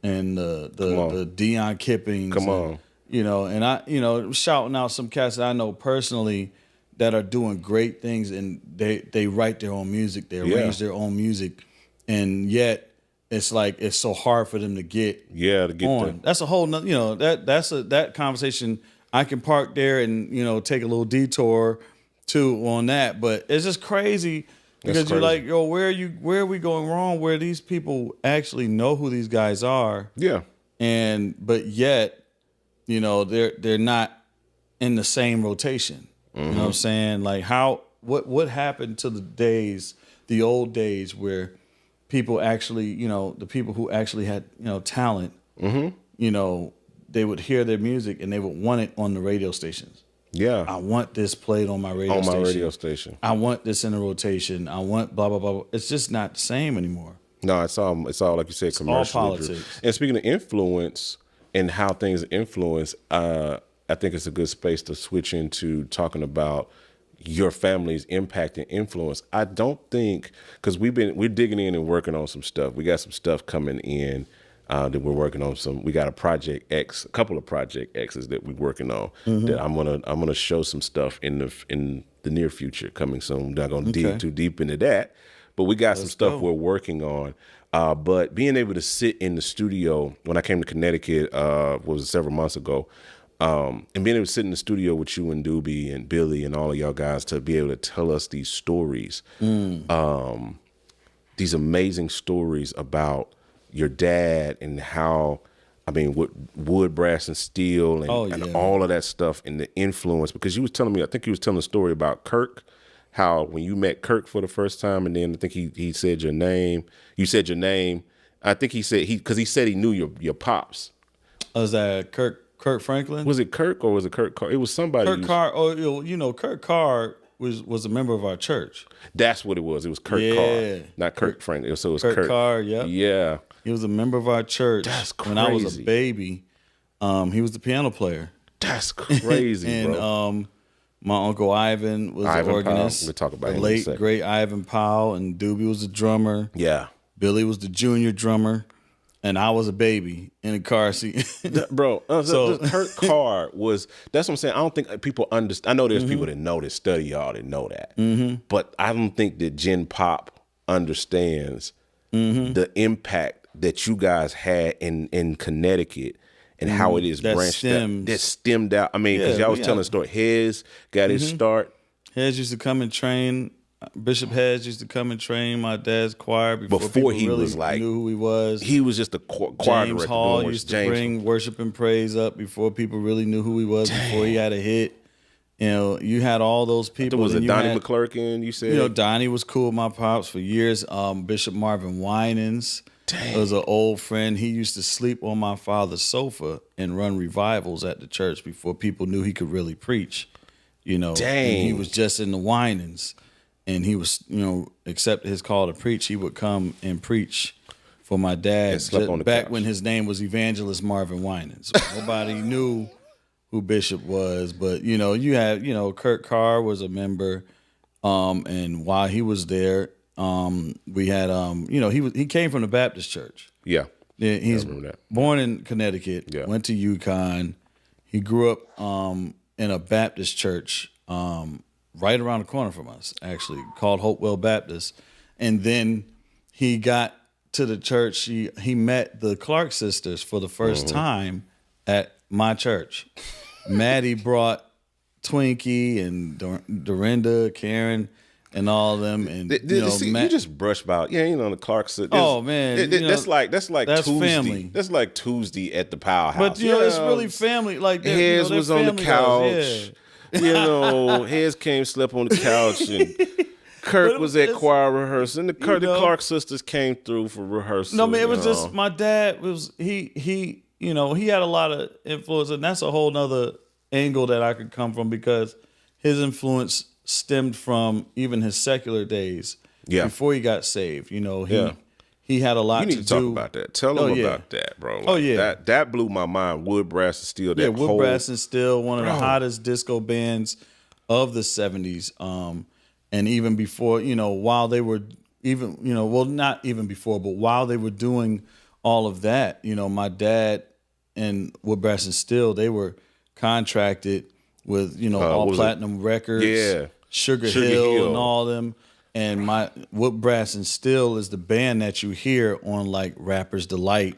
the Dion Kippings. Come on. You know, and I shouting out some cats that I know personally that are doing great things, and they write their own music, they arrange their own music, and yet it's like it's so hard for them to get on. That's a whole nother, you know, that conversation I can park there and, you know, take a little detour too on that, but it's just crazy because you're like, yo, where are we going wrong? Where these people actually know who these guys are, but yet, you know, they're not in the same rotation. You know what I'm saying? Like what happened to the old days where people actually, the people who actually had, talent, they would hear their music and they would want it on the radio stations. Yeah. I want this played on my radio station. On my radio station. I want this in a rotation. I want blah, blah, blah. It's just not the same anymore. No, it's all like you said, commercial. All politics. And speaking of influence and how things influence, I think it's a good space to switch into talking about your family's impact and influence. I don't think, because we're digging in and working on some stuff. We got some stuff coming in that we're working on. We got a couple of Project X's that we're working on that I'm gonna show some stuff in the near future coming soon. I'm not gonna dig too deep into that, but we got some stuff we're working on. But being able to sit in the studio when I came to Connecticut was several months ago. And being able to sit in the studio with you and Doobie and Billy and all of y'all guys to be able to tell us these stories, these amazing stories about your dad and how, what wood, brass, and steel and all of that stuff and the influence. Because you was telling me, I think you was telling a story about Kirk, how when you met Kirk for the first time, and then I think he said your name. You said your name. I think he said because he said he knew your pops. Was that Kirk Franklin? Was it Kirk or was it Kirk Carr? It was somebody. Kirk Carr. Oh, Kirk Carr was a member of our church. That's what it was. It was Kirk Carr, not Kirk Franklin. So it was Kirk Carr. Yeah. He was a member of our church. That's crazy. When I was a baby, he was the piano player. That's crazy, and, bro. My uncle Ivan was the organist. We'll talk about the him late in a great Ivan Powell, and Doobie was the drummer. Yeah. Billy was the junior drummer. And I was a baby in a car seat. Bro, Kirk Carr was, that's what I'm saying. I don't think people understand. I know there's people that know that study y'all that know that. But I don't think that Gen Pop understands the impact that you guys had in Connecticut and how it is branched out. That stemmed out. Because y'all was telling the story. Hez got his start. Hez used to come and train. Bishop Hez used to come and train my dad's choir before he really knew who he was. He was just a choir James director. Hall used to bring worship and praise up before people really knew who he was. Before he had a hit. You had all those people. Was it Donnie McClurkin? You said Donnie was cool with my pops for years. Bishop Marvin Winans was an old friend. He used to sleep on my father's sofa and run revivals at the church before people knew he could really preach. And he was just in the Winans. And he was, accepted his call to preach. He would come and preach for my dad back when his name was Evangelist Marvin Winans. Nobody knew who Bishop was, but you had, Kirk Carr was a member, and while he was there, we had, he came from the Baptist church. Yeah, he's born in Connecticut. Yeah. Went to UConn. He grew up in a Baptist church. Right around the corner from us, actually, called Hopewell Baptist. And then he got to the church. He met the Clark sisters for the first time at my church. Maddie brought Twinkie and Dorinda, Karen, and all of them. And you just brush about the Clark sisters. Oh man, that's like Tuesday. Family. That's like Tuesday at the Powell house. But it's really family. Like Hez was on the couch. Hez came, slept on the couch, and Kirk was at choir rehearsal, and the Clark sisters came through for rehearsal. No, man, it was just my dad was he had a lot of influence, and that's a whole nother angle that I could come from because his influence stemmed from even his secular days. Yeah, before he got saved, he had a lot to do. You need to talk about that. Tell them about that, bro. That blew my mind. Wood, Brass, and Steel. Wood, Brass, and Steel, one of the hottest disco bands of the 70s. And even before, while they were not even before, but while they were doing all of that, my dad and Wood, Brass, and Steel, they were contracted with, all platinum records, Sugar Hill and all of them. And my Wood, Brass, and Steel is the band that you hear on like Rapper's Delight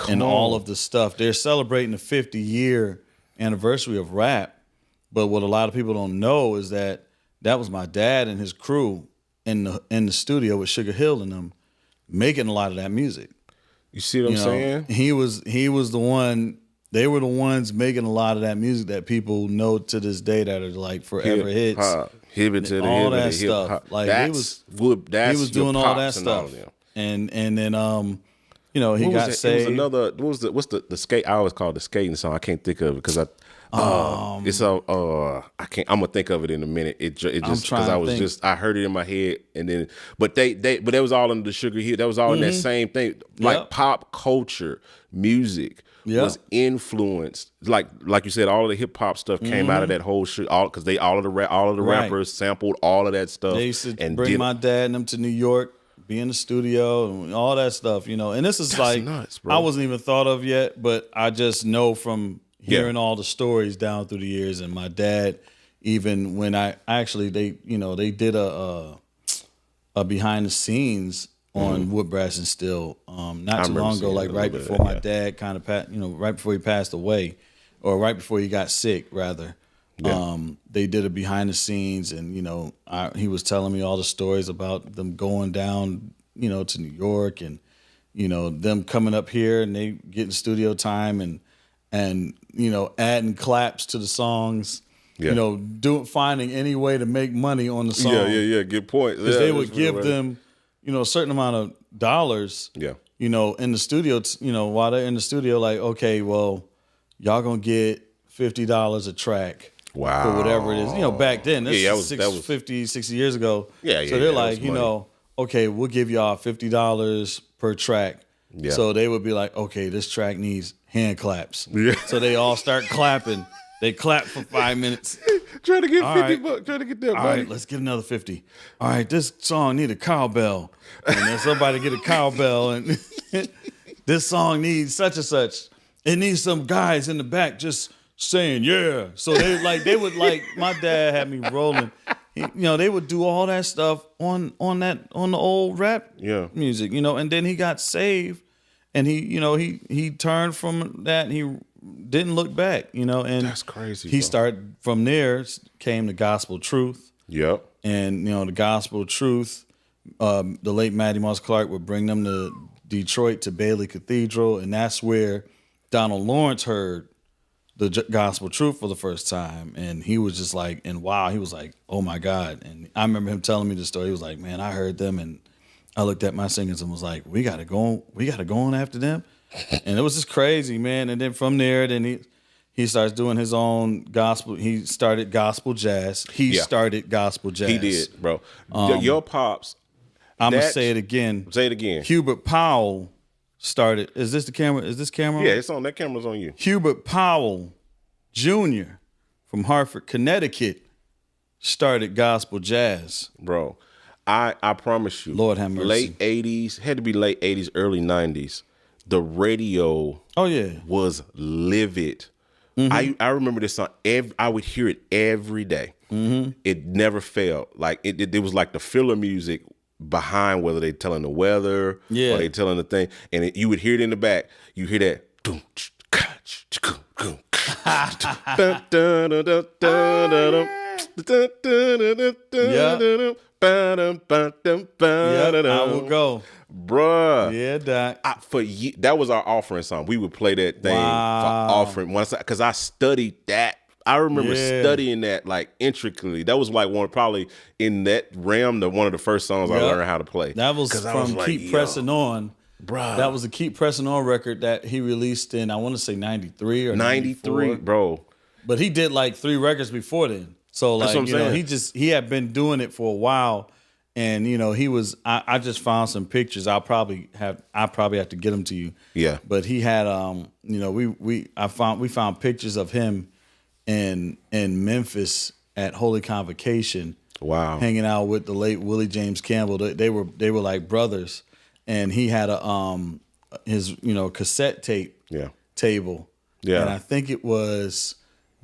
and all of the stuff. They're celebrating the 50-year anniversary of rap. But what a lot of people don't know is that was my dad and his crew in the studio with Sugar Hill and them making a lot of that music. You see what I'm saying? He was the one they were the ones making a lot of that music that people know to this day that are like forever hits. Hip to the all hip, that hip stuff. hop. Like That's he was doing all that stuff. And then you know, he got saved. It was another. What's the skate? I always call it the skating song. I can't think of it because it's I can't. I'm gonna think of it in a minute. It just because I heard it in my head and then but that was all under the Sugar Hill. That was all in that same thing. Like pop culture, music was influenced. Like you said, all of the hip hop stuff came out of that whole shit. All because all of the rappers sampled all of that stuff. They used to bring my dad and them to New York. Be in the studio and all that stuff, you know. And this is like nuts, bro. I wasn't even thought of yet, but I just know from hearing all the stories down through the years. And my dad, even when they did a behind the scenes on Wood, Brass, and Steel not too long ago, like right before my dad kind of right before he passed away, or right before he got sick, rather. They did a behind the scenes, and you know, he was telling me all the stories about them going down, you know, to New York, and you know, them coming up here and they getting studio time and you know, adding claps to the songs, you know, finding any way to make money on the song. Yeah. Good point. Because they would give them, you know, a certain amount of dollars. You know, in the studio, you know, while they're in the studio, like, okay, well, y'all gonna get $50 a track. Wow. For whatever it is. You know, back then, this was 50, 60 years ago. So they're like, you know, okay, we'll give y'all $50 per track. So they would be like, okay, this track needs hand claps. So they all start clapping. They clap for 5 minutes. Trying to get $50, trying to get that money. All right, let's get another 50. All right, this song need a cowbell. And then somebody get a cowbell. And this song needs such and such. It needs some guys in the back just saying yeah. So they would my dad had me rolling. You know, they would do all that stuff on the old rap music, you know, and then he got saved and he turned from that and he didn't look back, you know, and that's crazy. He started from there, came the Gospel Truth. And you know, the Gospel Truth, the late Matty Moss Clark would bring them to Detroit to Bailey Cathedral, and that's where Donald Lawrence heard the Gospel Truth for the first time, and he was just like, and wow, he was like, oh my God. And I remember him telling me the story. He was like, man, I heard them, and I looked at my singers and was like, we gotta go on after them. And it was just crazy, man. And then from there, then he starts doing his own gospel. He started gospel jazz. He started gospel jazz. He did, bro. Your pops. I'm gonna say it again. Say it again. Hubert Powell started. Is this the camera? Is this camera? Yeah, it's on. That camera's on you. Hubert Powell Jr. from Hartford, Connecticut, started gospel jazz. Bro, I promise you. Lord have mercy. Late 80s, had to be late 80s, early 90s. The radio was livid. I remember this song. I would hear it every day. It never failed. Like it was like the filler music behind whether they telling the weather or they telling the thing, and you would hear it in the back. You hear that. I will go, bruh. Yeah, Doc. That was our offering song. We would play that thing for offering once because I studied that. I remember studying that like intricately. That was like probably in that realm, one of the first songs I learned how to play. That was from Keep Pressing On. Bruh. That was the Keep Pressing On record that he released in, I want to say 93 or 93, bro. But he did like 3 records before then. So like, you know, he had been doing it for a while. And you know, he was. I just found some pictures. I probably have to get them to you. Yeah. But he had, you know, we found pictures of him in Memphis at Holy Convocation. Wow. Hanging out with the late Willie James Campbell. They were like brothers, and he had his cassette tape table. Yeah. And I think it was.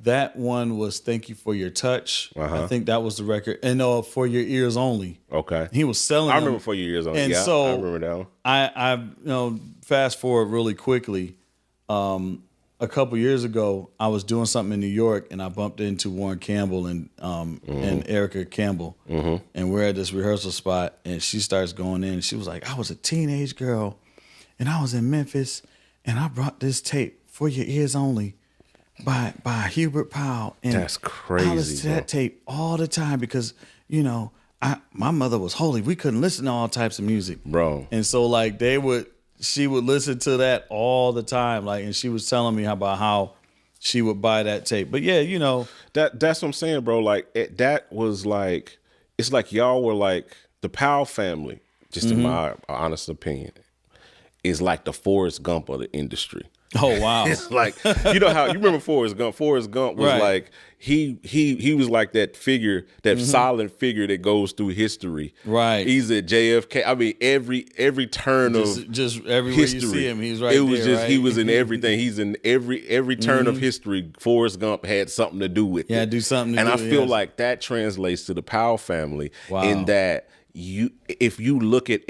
That one was Thank You For Your Touch. I think that was the record. And For Your Ears Only. Okay. He was selling I remember For Your Ears Only. And yeah, so I remember that one. I fast forward really quickly. A couple years ago, I was doing something in New York, and I bumped into Warren Campbell and Erica Campbell. And we're at this rehearsal spot, and she starts going in. And she was like, I was a teenage girl, and I was in Memphis, and I brought this tape For Your Ears Only by Hubert Powell. And that's crazy. I listen to that tape all the time because, you know, my mother was holy. We couldn't listen to all types of music. Bro. And so like she would listen to that all the time. Like, and she was telling me about how she would buy that tape. But yeah, you know. That's what I'm saying, bro. Like that was like, it's like y'all were like the Powell family, just in my honest opinion, is like the Forrest Gump of the industry. Oh wow! It's like, you know how you remember Forrest Gump. Forrest Gump was right. like he was like that figure, that silent figure that goes through history. Right. He's at JFK. I mean, every turn of just everywhere history, you see him, he's right. It was there, just right? he was in everything. He's in every turn of history. Forrest Gump had something to do with it. Yeah, do something. And I feel like that translates to the Powell family wow. in that. If you look at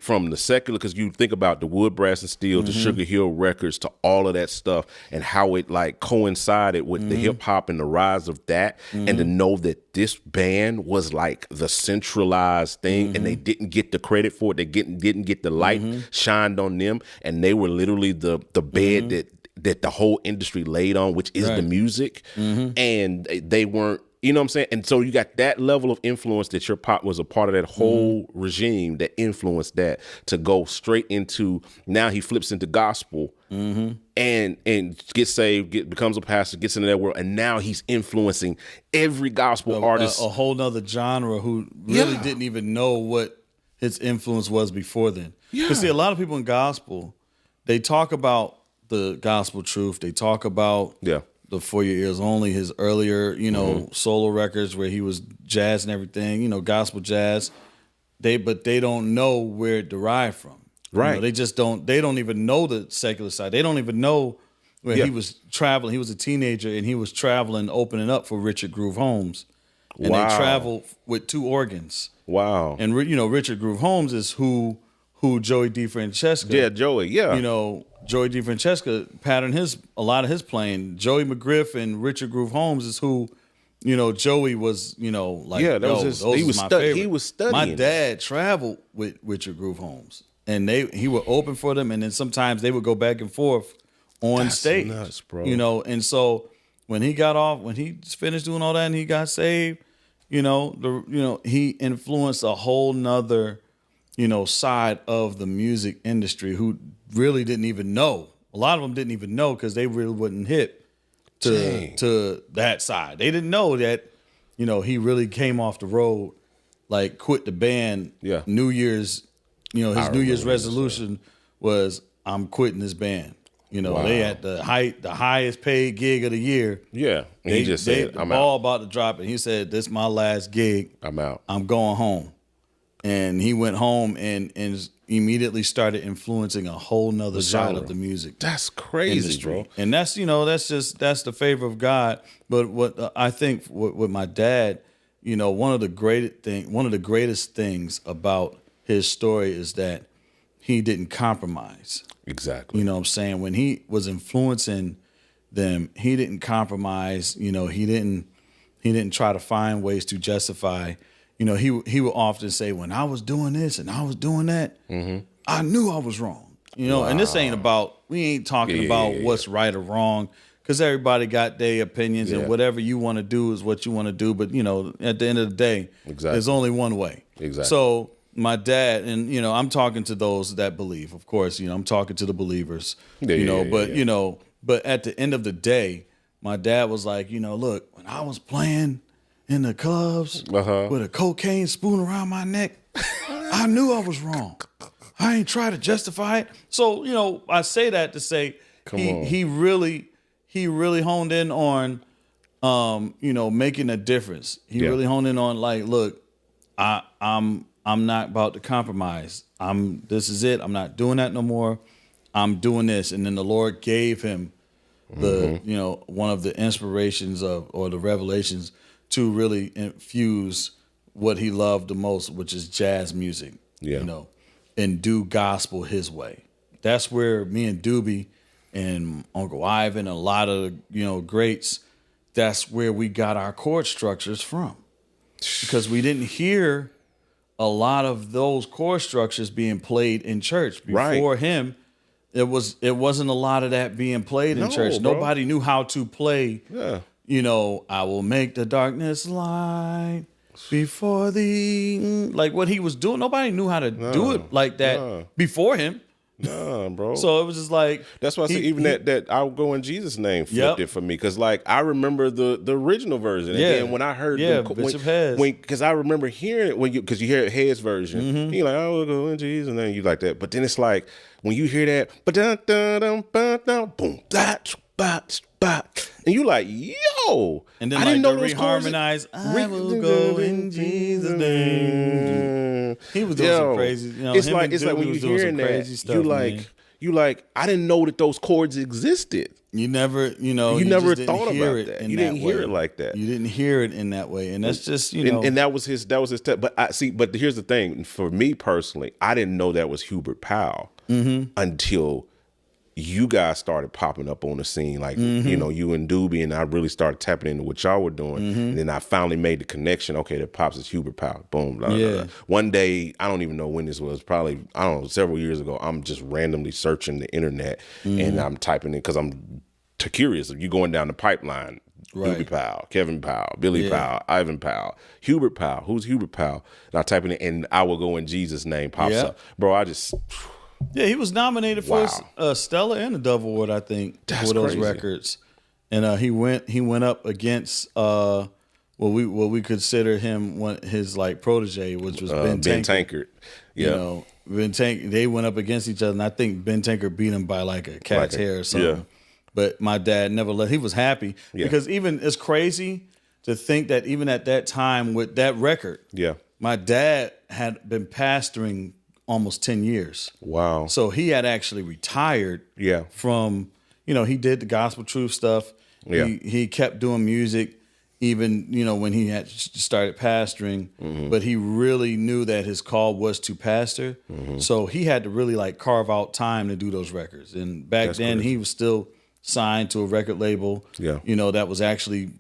from the secular, because you think about the Wood, Brass, and Steel to Sugar Hill Records to all of that stuff and how it like coincided with the hip hop and the rise of that, and to know that this band was like the centralized thing and they didn't get the credit for it, they didn't get the light shined on them, and they were literally the bed that the whole industry laid on, which is the music, and they weren't. You know what I'm saying? And so you got that level of influence that your pop was a part of that whole regime that influenced that to go straight into, now he flips into gospel and gets saved, becomes a pastor, gets into that world, and now he's influencing every gospel artist. A whole nother genre who really didn't even know what his influence was before then. Because see, a lot of people in gospel, they talk about the gospel truth. They talk about the For Your Ears Only, his earlier, you know, solo records where he was jazz and everything, you know, gospel jazz. But they don't know where it derived from. Right. You know, they don't even know the secular side. They don't even know where he was traveling. He was a teenager and he was traveling, opening up for Richard Groove Holmes. And they traveled with 2 organs. Wow. And, you know, Richard Groove Holmes is who Joey DeFrancesco. Yeah, Joey, yeah. You know, Joey DeFrancesco patterned a lot of his playing. Joey McGriff and Richard Groove Holmes is who, you know, Joey was, you know, like, that was he was studying. My them. dad traveled with Richard Groove Holmes, and he would open for them, and then sometimes they would go back and forth on stage. Nuts, bro. You know, and so when he finished doing all that and he got saved, you know, he influenced a whole nother, you know, side of the music industry who really didn't even know. A lot of them didn't even know because they really wasn't hip to that side. They didn't know that, you know, he really came off the road, like quit the band. Yeah. New Year's, you know, his New Year's resolution was, I'm quitting this band. You know, they had the highest paid gig of the year. Yeah. And he just said, I'm all out. about to drop it. He said, this is my last gig. I'm out. I'm going home. And he went home and immediately started influencing a whole nother side of the music. That's crazy, industry. bro. And that's, you know, that's the favor of God. But what I think with my dad, you know, one of the greatest things about his story is that he didn't compromise. Exactly. You know what I'm saying? When he was influencing them, he didn't compromise. You know, he didn't try to find ways to justify. You know, he would often say, when I was doing this and I was doing that, I knew I was wrong. You know, and this ain't about, we ain't talking about what's right or wrong, because everybody got their opinions and whatever you want to do is what you want to do. But, you know, at the end of the day, there's only one way. Exactly. So my dad, and, you know, I'm talking to those that believe, of course, you know, I'm talking to the believers, you know, but at the end of the day, my dad was like, you know, look, when I was playing in the clubs with a cocaine spoon around my neck, I knew I was wrong. I ain't try to justify it. So, you know, I say that to say he really honed in on, you know, making a difference. He really honed in on, like, look, I'm not about to compromise. This is it. I'm not doing that no more. I'm doing this. And then the Lord gave him the, you know, one of the inspirations or the revelations to really infuse what he loved the most, which is jazz music, you know, and do gospel his way. That's where me and Doobie and Uncle Ivan and a lot of, you know, greats, that's where we got our chord structures from. Because we didn't hear a lot of those chord structures being played in church. Before him, it wasn't a lot of that being played in church. Bro. Nobody knew how to play. Yeah. You know, I will make the darkness light before the like what he was doing. Nobody knew how to do it like that before him. Nah, bro. So it was just like that's why I say even that I'll go in Jesus' name flipped it for me because like I remember the original version and then when I heard Bishop Hez because I remember hearing it because you hear Hez version you're like I will go in Jesus' name you like that but then it's like when you hear that boom and you like yo and then I like didn't know the reharmonize I will go in Jesus' name. He was doing some crazy. You know, it's like when you hearing that stuff, you like I didn't know that those chords existed. You never you never thought about that. You didn't hear it like that. You didn't hear it in that way, and that's just know. And that was his step. But but here's the thing. For me personally, I didn't know that was Hubert Powell until you guys started popping up on the scene, like you know, you and Doobie, and I really started tapping into what y'all were doing, and then I finally made the connection. Okay, the pops is Hubert Powell. Boom. Blah, blah, blah. One day, I don't even know when this was. Probably I don't know, several years ago. I'm just randomly searching the internet, and I'm typing in because I'm curious. If you going down the pipeline, Doobie Powell, Kevin Powell, Billy Powell, Ivan Powell, Hubert Powell. Who's Hubert Powell? And I type in, and I will go in Jesus' name pops up, bro. I just. Yeah, he was nominated for Stella and the Dove Award, I think, for those records. And he went up against what we consider him his like protege, which was Ben Tankard. Yeah. You know, they went up against each other, and I think Ben Tankard beat him by like a cat's hair or something. Yeah. But my dad never let. He was happy because even it's crazy to think that even at that time with that record, my dad had been pastoring almost 10 years. Wow. So he had actually retired from, you know, he did the gospel truth stuff. Yeah. He kept doing music even, you know, when he had started pastoring, but he really knew that his call was to pastor. So he had to really like carve out time to do those records. And back then he was still signed to a record label, you know, that was actually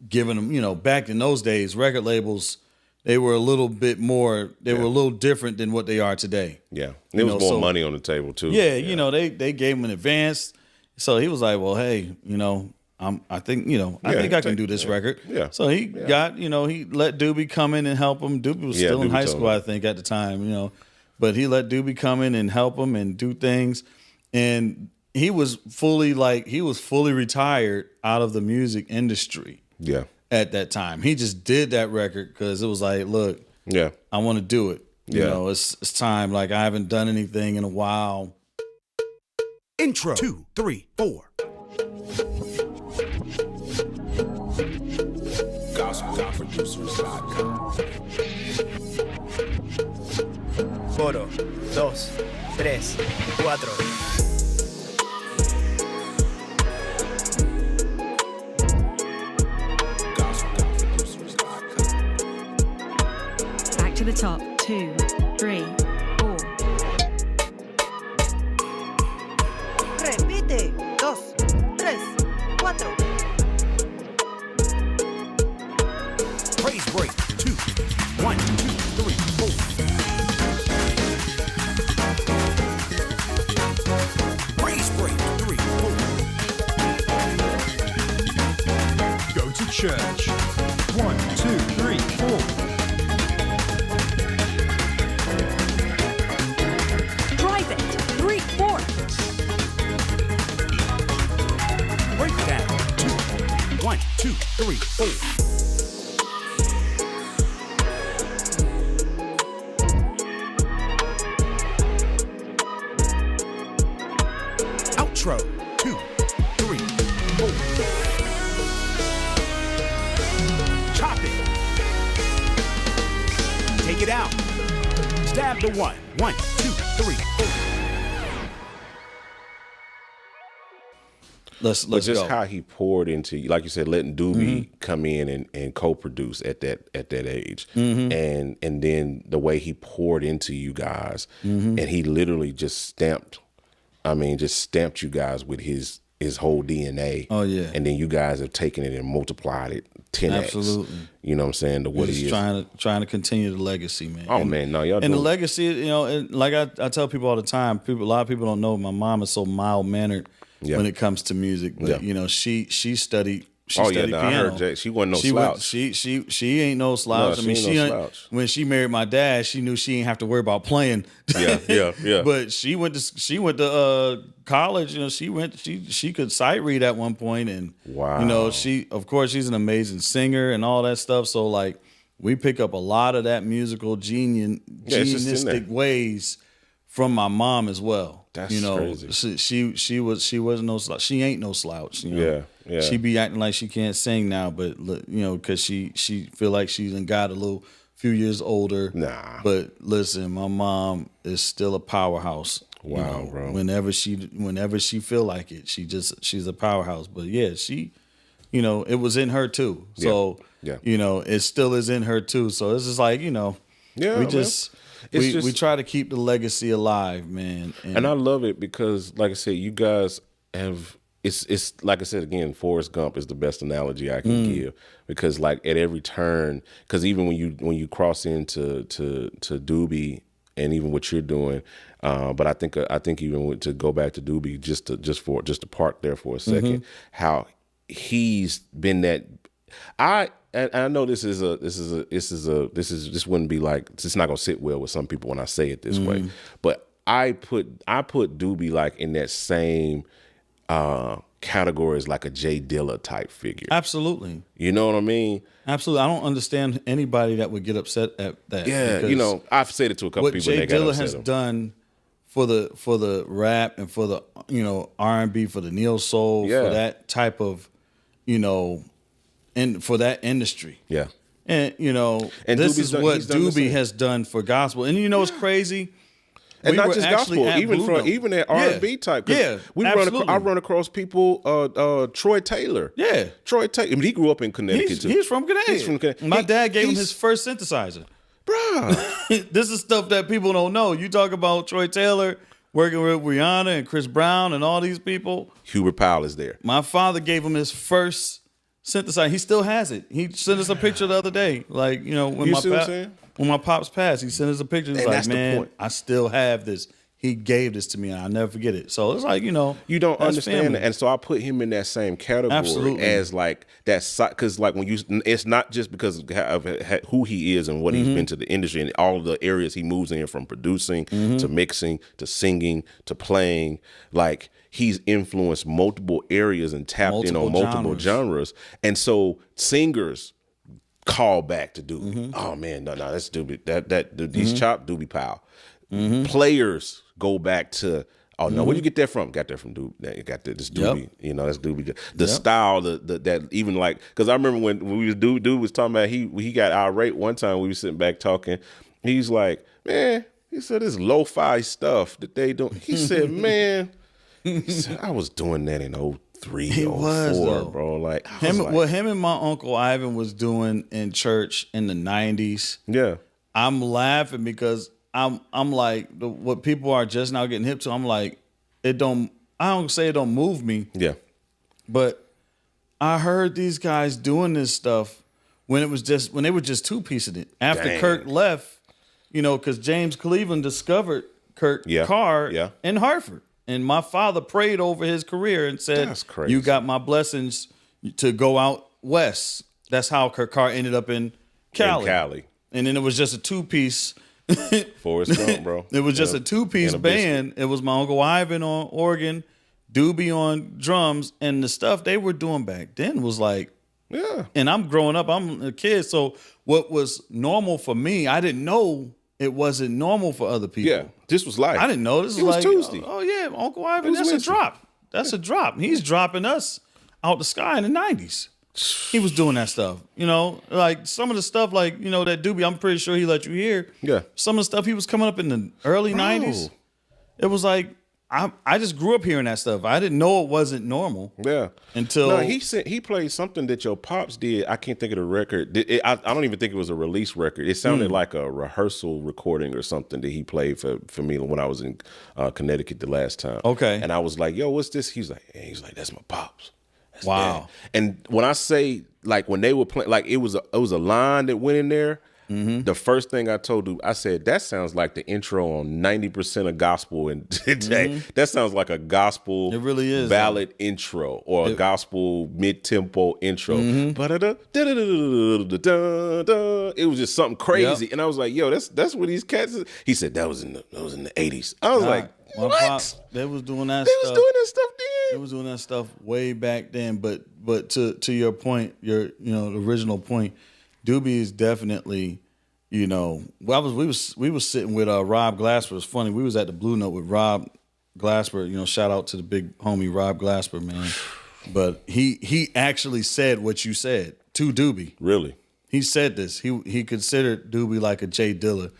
giving him, you know, back in those days, record labels, they were a little bit more, they were a little different than what they are today. Yeah. There was more money on the table too. Yeah, you know, they gave him an advance. So he was like, well, hey, you know, I think I can do this record. Yeah. So he got, you know, he let Doobie come in and help him. Doobie was still in high school, I think, at the time, you know. But he let Doobie come in and help him and do things. And he was fully retired out of the music industry. Yeah. At that time. He just did that record because it was like, look, I want to do it. You know, it's time. Like, I haven't done anything in a while. Intro 2, 3, 4. GospelProducers.com. Coro, 2, 3, 4. To the top, 2, 3, 4. Repite, 2, 3, 4. Praise break, 2, 1, 2, 3, 4. Praise break, 3, 4. Go to church, 1, 2, 3, 4. Drive it, 3, 4. Breakdown, 2, 1, 2, 3, 4. Outro, 2, 3, 4. Chop it. Take it out. Stab the 1, 1, 2, 3, 4. Let's but just go. how he poured into, like you said, letting Doobie come in and co-produce at that age, and then the way he poured into you guys, and he literally just stamped you guys with his his whole DNA. Oh yeah. And then you guys have taken it and multiplied it 10x. Absolutely. You know what I'm saying? To what he is. Trying to continue the legacy, man. Oh man, no, y'all. And the legacy, you know, and like I tell people all the time, a lot of people don't know my mom is so mild mannered when it comes to music. But you know, she studied. She studied piano. I heard Jay. She wasn't no slouch. She ain't no slouch. No, I mean, when she married my dad, she knew she didn't have to worry about playing. Yeah. But she went to college. You know, she could sight read at one point, and you know, of course she's an amazing singer and all that stuff. So like, we pick up a lot of that musical geniustic ways from my mom as well. That's crazy. She wasn't no slouch. She ain't no slouch. You know? Yeah. She be acting like she can't sing now, but you know, because she feel like she's got a few years older. Nah. But listen, my mom is still a powerhouse. Wow, you know, bro. Whenever she feel like it, she's a powerhouse. But yeah, she, you know, it was in her too. So you know, it still is in her too. So it's just like, you know, we try to keep the legacy alive, man. And I love it because, like I said, you guys have. It's like I said again, Forrest Gump is the best analogy I can give, because like at every turn, because even when you cross into to Doobie and even what you're doing, but I think even to go back to Doobie just to park there for a second, how he's been that. I know this wouldn't be like, it's not gonna sit well with some people when I say it this way, but I put Doobie like in that same category as like a Jay Dilla type figure. Absolutely. You know what I mean? Absolutely. I don't understand anybody that would get upset at that. Yeah, you know, I've said it to a couple people. What Jay Dilla has done for the rap and for the, you know, R&B, for the neo soul, for that type of, you know, and for that industry. Yeah. And you know, and this is what Doobie has done for gospel. And you know, it's crazy. And not just gospel, even that R&B type. Yeah, I run across people. Troy Taylor. Yeah, Troy Taylor. I mean, he grew up in Connecticut too. He's from Connecticut. My dad gave him his first synthesizer. Bruh, this is stuff that people don't know. You talk about Troy Taylor working with Rihanna and Chris Brown and all these people. Hubert Powell is there. My father gave him his first synthesizer. He still has it. He sent us a picture the other day. Like, you know, when my pops passed, he sent us a picture. He's like, man, I still have this. He gave this to me, and I'll never forget it. So it's like, you know, you don't understand that. And so I put him in that same category as like that, because like when it's not just because of who he is and what he's been to the industry and all of the areas he moves in, from producing to mixing to singing to playing. Like, he's influenced multiple areas and tapped in on multiple genres. And so singers call back to Doobie. Oh man, no, that's Doobie. He's chopped Doobie Powell. Players go back to, oh no, where'd you get that from? Got that from Doobie. You got this Doobie. You know, that's Doobie. The style, that even like, because I remember when we was Dude was talking about, he got irate one time. We were sitting back talking. He's like, man, he said this lo-fi stuff that they don't. He said, man, he said, I was doing that in 03, 04, bro. Like what him and my Uncle Ivan was doing in church in the 90s. Yeah. I'm laughing because I'm like, what people are just now getting hip to, I'm like, I don't say it don't move me. Yeah. But I heard these guys doing this stuff when they were just two-piecing it. After Kirk left, you know, because James Cleveland discovered Kirk Carr in Hartford. And my father prayed over his career and said, you got my blessings to go out west. That's how Kirk Carr ended up in Cali. And then it was just a two-piece. Forrest Gump, bro. It was just a two-piece band. It was my Uncle Ivan on organ, Doobie on drums, and the stuff they were doing back then was like, And I'm growing up, I'm a kid, so what was normal for me, I didn't know it wasn't normal for other people. Yeah, this was life. I didn't know this was like Tuesday. Oh yeah, Uncle Ivan, that's a drop. That's a drop. He's dropping us out the sky in the 90s. He was doing that stuff, you know, like some of the stuff, like, you know, that Doobie, I'm pretty sure he let you hear. Yeah. Some of the stuff he was coming up in the early 90s. It was like, I just grew up hearing that stuff. I didn't know it wasn't normal. Yeah. Until no, he said he played something that your pops did. I can't think of the record. I don't even think it was a release record. It sounded like a rehearsal recording or something that he played for me when I was in Connecticut the last time. Okay. And I was like, "Yo, what's this?" He's like, "That's my pops." That's wow. Dad. And when I say like when they were playing, like it was a line that went in there. The first thing I told him, I said, that sounds like the intro on 90% of gospel and today. That sounds like a gospel it really is, ballad intro or a gospel mid-tempo intro. It was just something crazy. And I was like, yo, that's what these cats is. He said that was in the 80s. I was like, what? They was doing that stuff. They was doing that stuff then. They was doing that stuff way back then. But to your point, the original point, Doobie is definitely, we was sitting with Rob Glasper. It's funny, we was at the Blue Note with Rob Glasper. Shout out to the big homie Rob Glasper, man. But he actually said what you said to Doobie. Really? He said this. He considered Doobie like a Jay Dilla,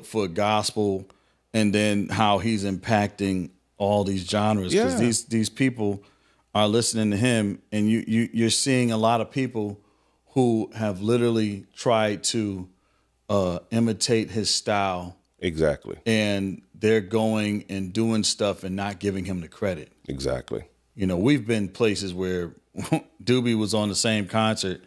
for gospel, and then how he's impacting all these genres because these people are listening to him, and you're seeing a lot of people who have literally tried to imitate his style. Exactly. And they're going and doing stuff and not giving him the credit. Exactly. We've been places where Doobie was on the same concert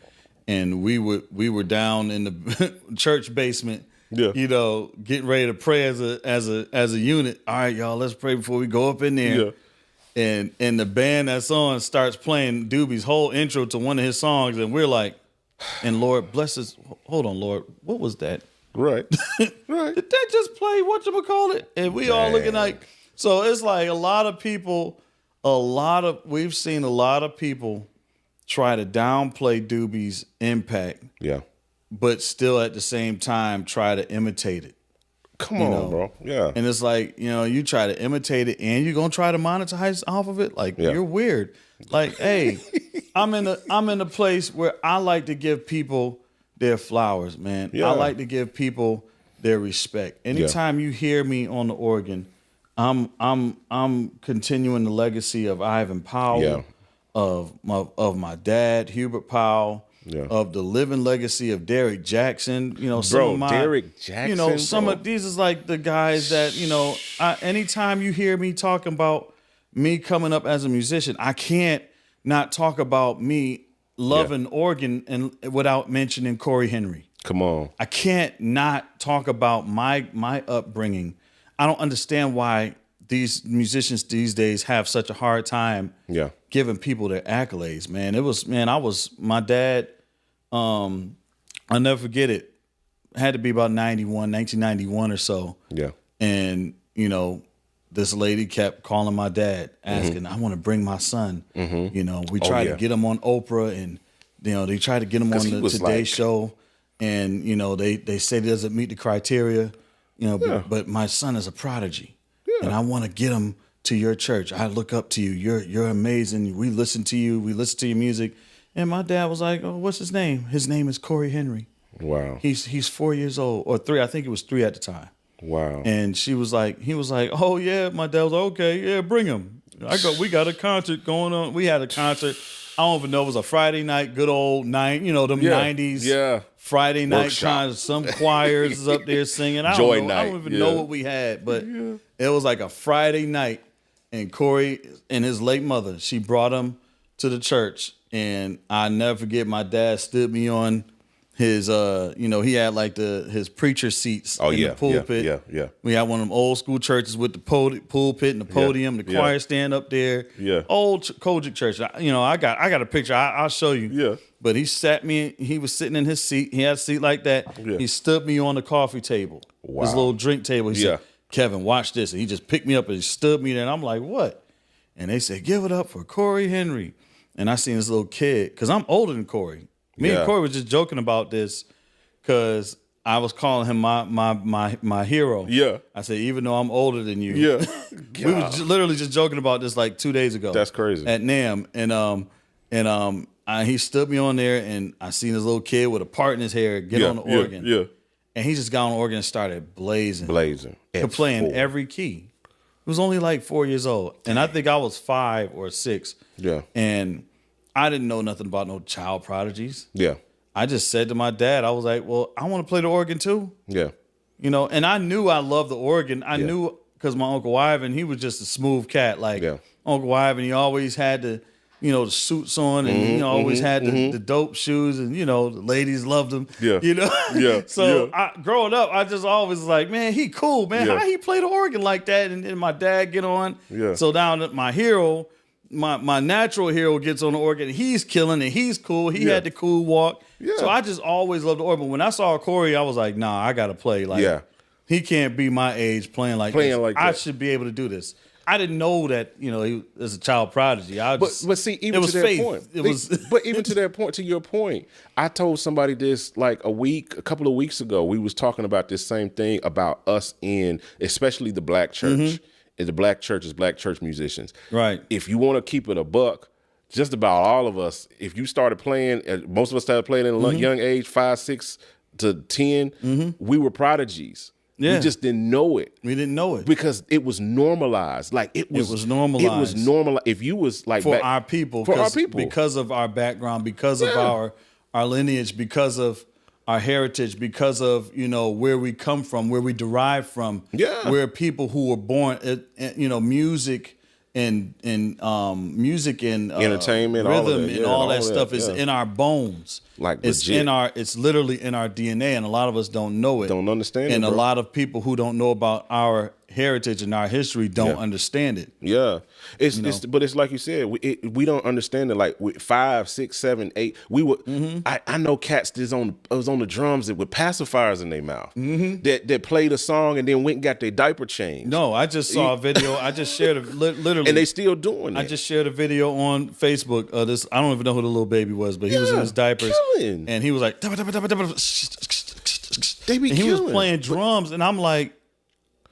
and we were down in the church basement, getting ready to pray as a unit. All right, y'all, let's pray before we go up in there. Yeah. And the band that's on starts playing Doobie's whole intro to one of his songs, and we're like, and Lord bless us. Hold on, Lord. What was that? Right. Right. Did that just play whatchamacallit? And we all looking like, so it's like a lot of people, we've seen a lot of people try to downplay Doobie's impact. Yeah. But still at the same time try to imitate it. Come on, bro. Yeah. And it's like, you try to imitate it and you're going to try to monetize off of it. Like, you're weird. Like, hey, I'm in a place where I like to give people their flowers, man. Yeah. I like to give people their respect. Anytime you hear me on the organ, I'm continuing the legacy of Ivan Powell, of my dad, Hubert Powell, of the living legacy of Derek Jackson. Derek Jackson. Some of these is like the guys that, anytime you hear me talking about me coming up as a musician, I can't not talk about me loving organ and without mentioning Corey Henry. Come on. I can't not talk about my upbringing. I don't understand why these musicians these days have such a hard time giving people their accolades, man. My dad, I'll never forget it. Had to be about 1991 or so. Yeah. And, this lady kept calling my dad, asking, I want to bring my son. We tried to get him on Oprah, and they tried to get him on the Today Show, and they said he doesn't meet the criteria, but my son is a prodigy, and I want to get him to your church. I look up to you. You're amazing. We listen to you. We listen to your music. And my dad was like, "Oh, what's his name?" His name is Corey Henry. Wow. He's 4 years old, or 3. I think it was 3 at the time. Wow. And he was like, "Oh yeah." My dad was like, "Okay, yeah, bring him." We got a concert going on. We had a concert. I don't even know, it was a Friday night, good old night, them 90s Friday night concert. Some choirs is up there singing. I don't even know what we had, but it was like a Friday night. And Corey and his late mother, she brought him to the church, and I never forget, my dad stood me on his he had like his preacher seats in the pulpit. Yeah. We had one of them old school churches with the pulpit and the podium, the choir stand up there. Yeah. Old Kojic church. I got a picture. I'll show you. Yeah. But he sat me, he was sitting in his seat. He had a seat like that. Yeah. He stood me on the coffee table. Wow. His little drink table. He said, "Kevin, watch this." And he just picked me up and he stood me there, and I'm like, "What?" And they said, "Give it up for Corey Henry." And I seen this little kid, because I'm older than Corey. Me and Corey was just joking about this because I was calling him my hero. Yeah. I said, even though I'm older than you. Yeah. We were literally just joking about this like 2 days ago. That's crazy. At NAMM. And he stood me on there, and I seen this little kid with a part in his hair get on the organ. Yeah. And he just got on the organ and started blazing. Playing every key. was only like 4 years old. And I think I was 5 or 6. Yeah. And I didn't know nothing about no child prodigies. Yeah. I just said to my dad, I was like, well, I want to play the organ too. Yeah. You know, and I knew I loved the organ. I knew because my Uncle Ivan, he was just a smooth cat. Like Uncle Ivan, he always had the suits on and, always had the dope shoes and, the ladies loved him. Yeah. So growing up, I just always was like, man, he cool, man. How he play the organ like that? And then my dad get on. Yeah. So down my hero, my natural hero gets on the organ. He's killing and he's cool. He had the cool walk. Yeah. So I just always loved the organ. When I saw Corey, I was like, nah, I got to play. Like, he can't be my age playing like this. I should be able to do this. I didn't know that, he was a child prodigy. But see, even to that point, but even to that point, to your point, I told somebody this like a couple of weeks ago. We was talking about this same thing about us especially the black church. The black church is black church musicians. Right. If you want to keep it a buck, just about all of us, if you started playing, most of us started playing at a young age, 5, 6 to 10, we were prodigies. Yeah. We just didn't know it. We didn't know it. Because it was normalized. Like it was normalized. It was normalized. If you was like for our people. Because of our background, because of our lineage, because of our heritage, because of, where we come from, where we derive from. Yeah. We're people who were born music and entertainment, rhythm, all that stuff is in our bones. Like it's legit. It's literally in our DNA, and a lot of us don't know it. Don't understand it. And bro. a lot of people who don't know about our heritage and our history don't understand it. Yeah. But it's like you said, we don't understand it. Like with 5, 6, 7, 8, we were. I know cats was on the drums with pacifiers in their mouth that played a song and then went and got their diaper changed. No, I just saw a video. I just shared literally, and they still doing it. I just shared a video on Facebook. This I don't even know who the little baby was, but he was in his diapers, and he was like, they be and he was playing drums, and I'm like,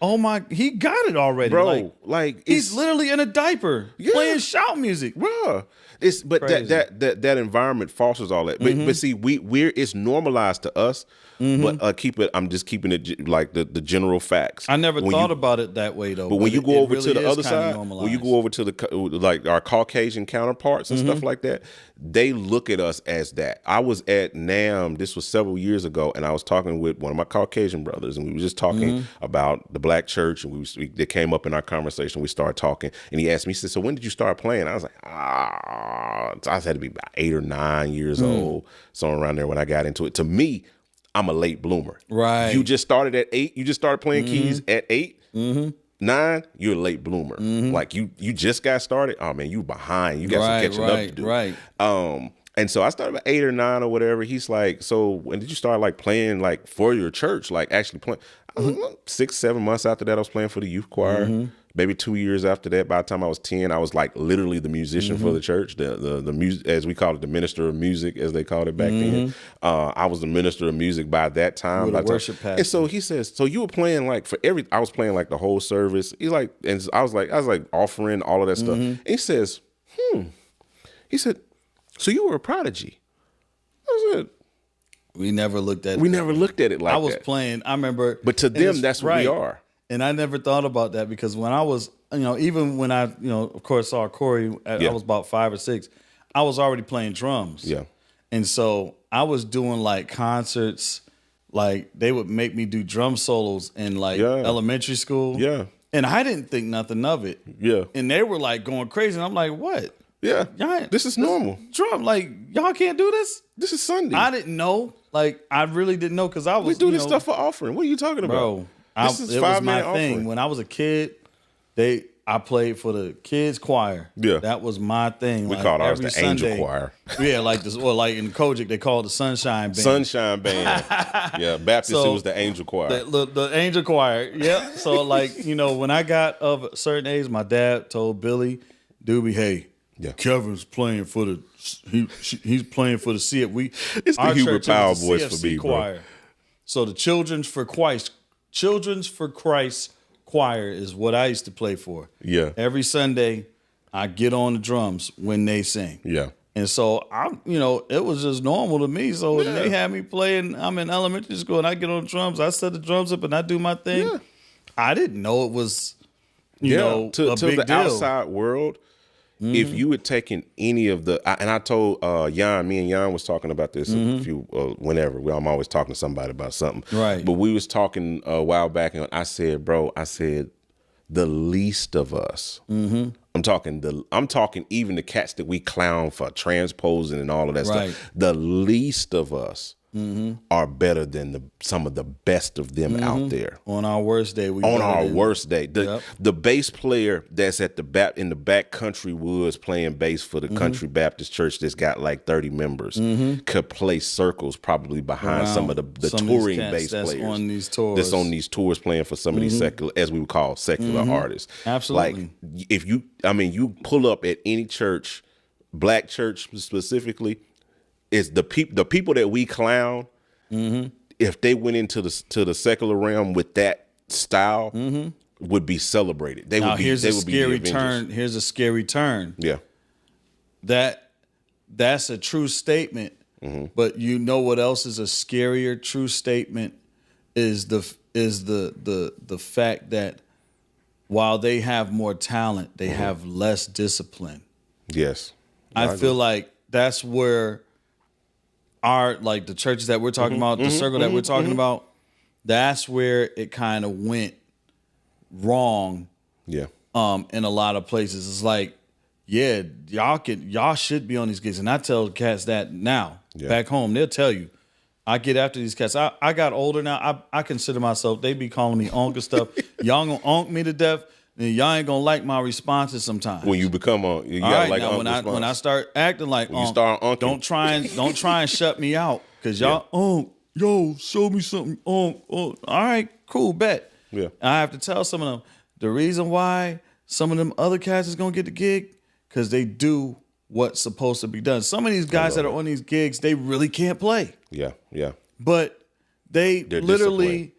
oh my, he got it already, bro. Like he's literally in a diaper playing shout music, bro. That environment fosters all that. But see, it's normalized to us. But I'm just keeping it like the general facts. I never thought about it that way though. But when you go over to the other side, when you go over to like our Caucasian counterparts and stuff like that, they look at us as that. I was at NAMM, this was several years ago, and I was talking with one of my Caucasian brothers, and we were just talking about the black church, and they came up in our conversation. We started talking, and he asked me, he said, so when did you start playing? I was like, I had to be about 8 or 9 years old, somewhere around there when I got into it. To me, I'm a late bloomer. Right. You just started at 8. You just started playing keys at 8. 9, you're a late bloomer. Like you just got started. Oh man, you behind. You got some catching up to do. Right. And so I started at 8 or 9 or whatever. He's like, so when did you start like playing like for your church? Like actually playing? 6, 7 months after that, I was playing for the youth choir. Maybe 2 years after that, by the time I was 10, I was like literally the musician for the church, the music, as we call it, the minister of music, as they called it back then. I was the minister of music by that time. The worship pastor. And so he says, so you were playing like I was playing like the whole service. He's like, and I was like offering all of that stuff. And he says, he said, so you were a prodigy. I said, we never looked at it. We never looked at it like that. I was playing, I remember. But to them, that's what we are. And I never thought about that because when I was, even when I, of course, saw Corey, I was about 5 or 6, I was already playing drums. Yeah. And so I was doing like concerts, like they would make me do drum solos in like elementary school. Yeah. And I didn't think nothing of it. Yeah. And they were like going crazy. And I'm like, what? Yeah. This is normal. Drum, like, y'all can't do this? This is Sunday. I didn't know. Like, I really didn't know because I was. We do this stuff for offering. What are you talking about? Bro. This is it 5 was my minute thing. offering. When I was a kid, I played for the kids choir. Yeah. That was my thing. We like called ours every the Angel Sunday. Choir. Yeah, like this, or like in Kojic, they called it the Sunshine Band. Sunshine Band. Yeah, Baptist, it was the Angel Choir. The Angel Choir, yeah. So like, when I got of a certain age, my dad told Billy, Doobie, hey, Kevin's playing for the he's playing for the C. It's the Hubert Powell voice for me, choir. Bro. So the Children's for Christ choir is what I used to play for. Yeah. Every Sunday, I get on the drums when they sing. Yeah. And so it was just normal to me. So when they had me playing, I'm in elementary school and I get on drums, I set the drums up and I do my thing. Yeah. I didn't know it was you know, to a big the deal. outside world. If you had taken any of the, and I told Jan, me and Jan was talking about this a few, whenever. I'm always talking to somebody about something. Right. But we was talking a while back, and I said, bro, the least of us. I'm talking even the cats that we clown for transposing and all of that stuff. The least of us are better than some of the best of them out there. On our worst day, worst day. The bass player that's at in the back country woods playing bass for the Country Baptist Church that's got like 30 members could play circles probably behind some of the touring bass players on these tours. That's on these tours playing for some of these secular, as we would call secular artists. Absolutely. Like if you pull up at any church, black church specifically, it's the people that we clown. If they went into the secular realm with that style, would be celebrated. Here's a scary turn. Yeah, that's a true statement. But you know what else is a scarier true statement is the fact that while they have more talent, they have less discipline. Yes, I feel like that's where the churches that we're talking about, the circle that we're talking about, that's where it kind of went wrong. Yeah. In a lot of places. It's like, yeah, y'all should be on these gigs. And I tell cats that now. Back home, they'll tell you. I get after these cats. I got older now. I consider myself, they be calling me onk and stuff. Y'all gonna onk me to death. And y'all ain't gonna like my responses sometimes. When you become you gotta like now, when I start acting like you start unking. don't try and shut me out, cause y'all yo, show me something. All right, cool, bet. Yeah. I have to tell some of them the reason why some of them other cats is gonna get the gig, cause they do what's supposed to be done. Some of these guys that are on these gigs, they really can't play. Yeah, yeah. But they're literally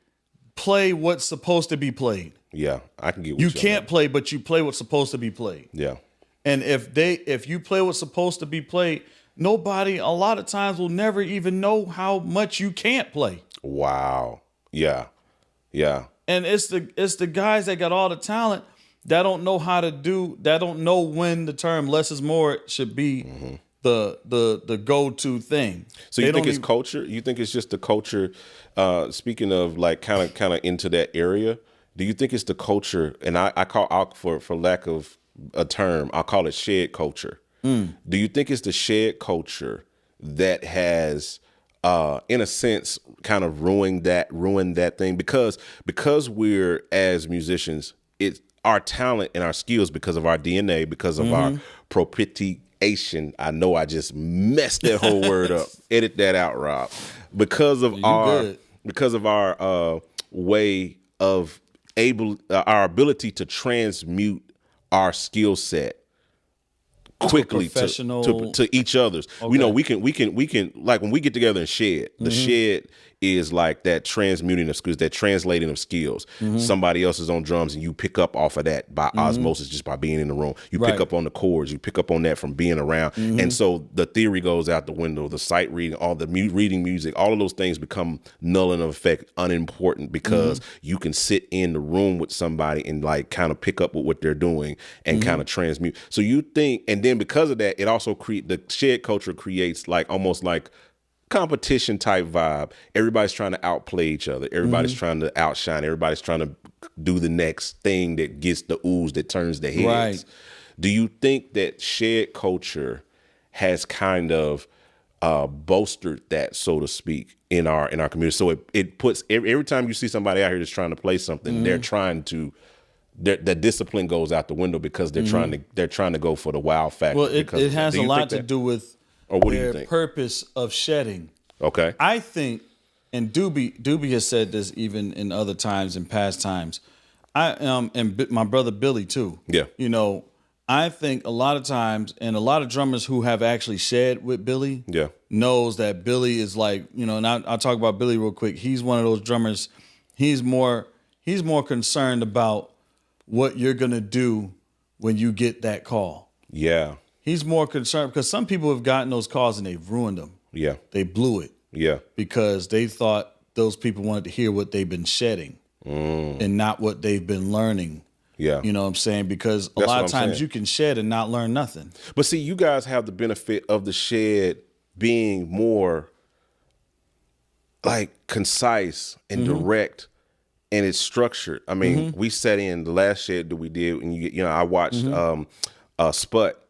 play what's supposed to be played. Yeah, I can get what you can't play, but you play what's supposed to be played. Yeah. And if you play what's supposed to be played, nobody a lot of times will never even know how much you can't play. Wow. Yeah. Yeah. And it's the guys that got all the talent that don't know how to that don't know when the term less is more should be the go-to thing. So you think it's culture? You think it's just the culture? Speaking of like kind of into that area, do you think it's the culture? And I call for lack of a term, I'll call it shed culture. Do you think it's the shed culture that has, in a sense, kind of ruined that thing? Because we're as musicians, it's our talent and our skills because of our DNA, because of our propitiation. I know I just messed that whole word up. Edit that out, Rob. Because of our way of our ability to transmute our skill set quickly to each other's. Okay. You know, we can like when we get together and shed. The shed is like that transmuting of skills, that translating of skills. Somebody else is on drums and you pick up off of that by osmosis, just by being in the room. You pick up on the chords, you pick up on that from being around. And so the theory goes out the window, the sight reading, all the reading music, all of those things become null and effect, unimportant, because you can sit in the room with somebody and like kind of pick up with what they're doing and kind of transmute. So you think, and then because of that, it also the shared culture creates like almost like competition type vibe. Everybody's trying to outplay each other. Everybody's trying to outshine. Everybody's trying to do the next thing that gets the ooze that turns the heads. Right. Do you think that shared culture has kind of bolstered that, so to speak, in our community? So it puts every time you see somebody out here that's trying to play something, they're trying to. The discipline goes out the window because they're trying to go for the wow factor. Well, it has a lot to do with their purpose of shedding. Okay. I think, and Doobie has said this even in other times, in past times. And my brother Billy too. Yeah. You know, I think a lot of times, and a lot of drummers who have actually shed with Billy, knows that Billy is like, you know, and I'll talk about Billy real quick. He's one of those drummers. He's more concerned about what you're gonna do when you get that call. Yeah. He's more concerned because some people have gotten those calls and they've ruined them. Yeah. They blew it. Yeah. Because they thought those people wanted to hear what they've been shedding and not what they've been learning. Yeah. You know what I'm saying? Because a That's lot what of I'm times saying. you can shed and not learn nothing. But see, you guys have the benefit of the shed being more like concise and direct, and it's structured. I mean, we sat in the last shed that we did, and I watched Sput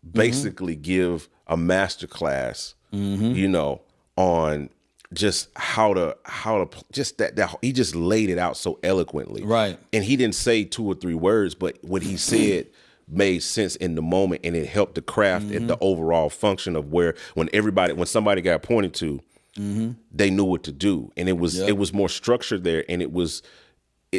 basically give a master class, on just how to just that he just laid it out so eloquently. Right. And he didn't say 2 or 3 words, but what he said made sense in the moment, and it helped the craft and the overall function of when somebody got pointed to, they knew what to do. And it was more structured there, and it was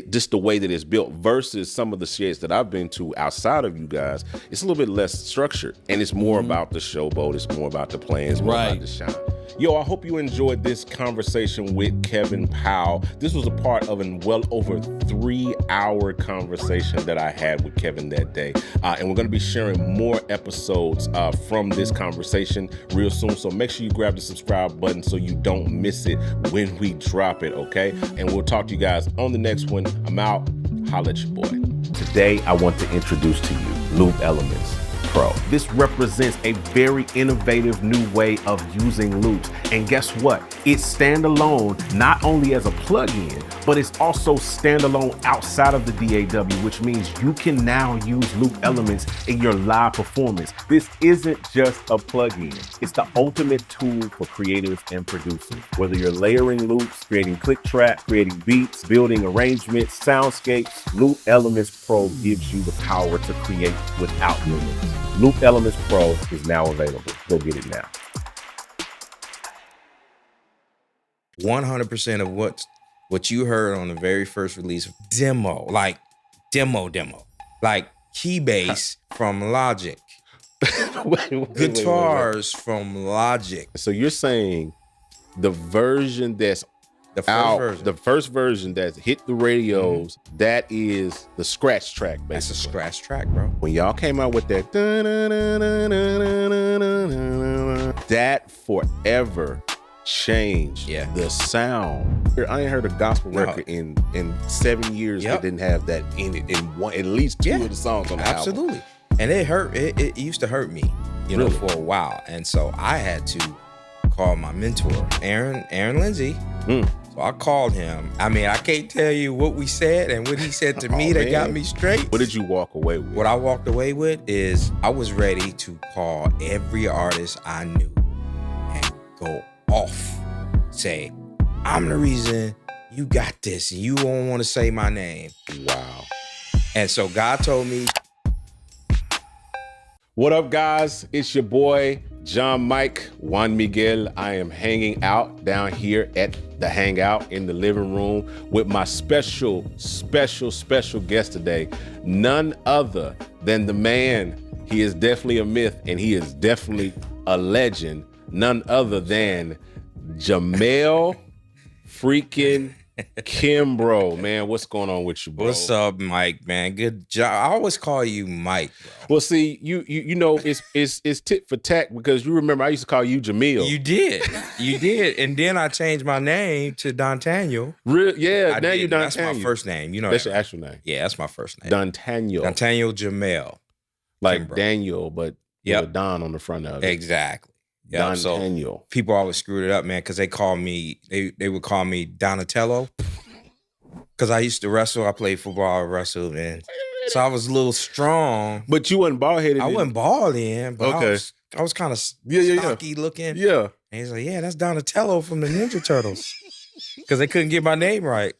just the way that it's built versus some of the sheds that I've been to outside of you guys. It's a little bit less structured, and it's more about the showboat. It's more about the plans, more about the shine. Yo, I hope you enjoyed this conversation with Kevin Powell. This was a part of a well over 3-hour conversation that I had with Kevin that day. And we're going to be sharing more episodes from this conversation real soon. So make sure you grab the subscribe button so you don't miss it when we drop it, okay? And we'll talk to you guys on the next one. I'm out. Holla at your boy. Today, I want to introduce to you Loop Elements Pro. This represents a very innovative new way of using loops. And guess what? It's standalone not only as a plugin, but it's also standalone outside of the DAW, which means you can now use loop elements in your live performance. This isn't just a plugin. It's the ultimate tool for creatives and producers. Whether you're layering loops, creating click track, creating beats, building arrangements, soundscapes, Loop Elements Pro gives you the power to create without limits. Loop Elements Pro is now available. Go get it now. 100% of what you heard on the very first release, demo, like Keybase from Logic, guitars from Logic. So you're saying the version that's the first version that's hit the radios, that is the scratch track, basically. That's a scratch track, bro. When y'all came out with that, that forever changed the sound. I ain't heard a gospel record in 7 years that didn't have that in it, at least 2 of the songs on the album. Absolutely. And it hurt. It used to hurt me, know, for a while. And so I had to call my mentor, Aaron Lindsay. So I called him. I mean, I can't tell you what we said and what he said to me that got me straight. What did you walk away with? What I walked away with is I was ready to call every artist I knew and go off. Say, I'm the reason you got this and you won't want to say my name. Wow. And so God told me. What up, guys? It's your boy, John Mike Juan Miguel. I am hanging out down here at the Hangout in the living room with my special guest today. None other than the man. He is definitely a myth and he is definitely a legend. None other than Jamel freaking Kimbrough. Man, what's going on with you, bro? What's up, Mike, man? Good job. I always call you Mike, bro. Well, see, you know, it's tit for tat because you remember I used to call you Jamil. You did. And then I changed my name to Dantaniel. Yeah, now you Dantaniel. That's my first name. You know that's that, your actual name. Yeah, that's my first name. Dantaniel. Dantaniel Jamel. Like Kimbrough. Daniel, but with a Don on the front of it. Exactly. Yeah, so people always screwed it up, man, because they would call me Donatello. Because I used to wrestle. I played football, I wrestled, and so I was a little strong. But you wasn't bald-headed. I wasn't bald in, but okay. I was kind of stocky looking. Yeah. And he's like, yeah, that's Donatello from the Ninja Turtles. Because they couldn't get my name right.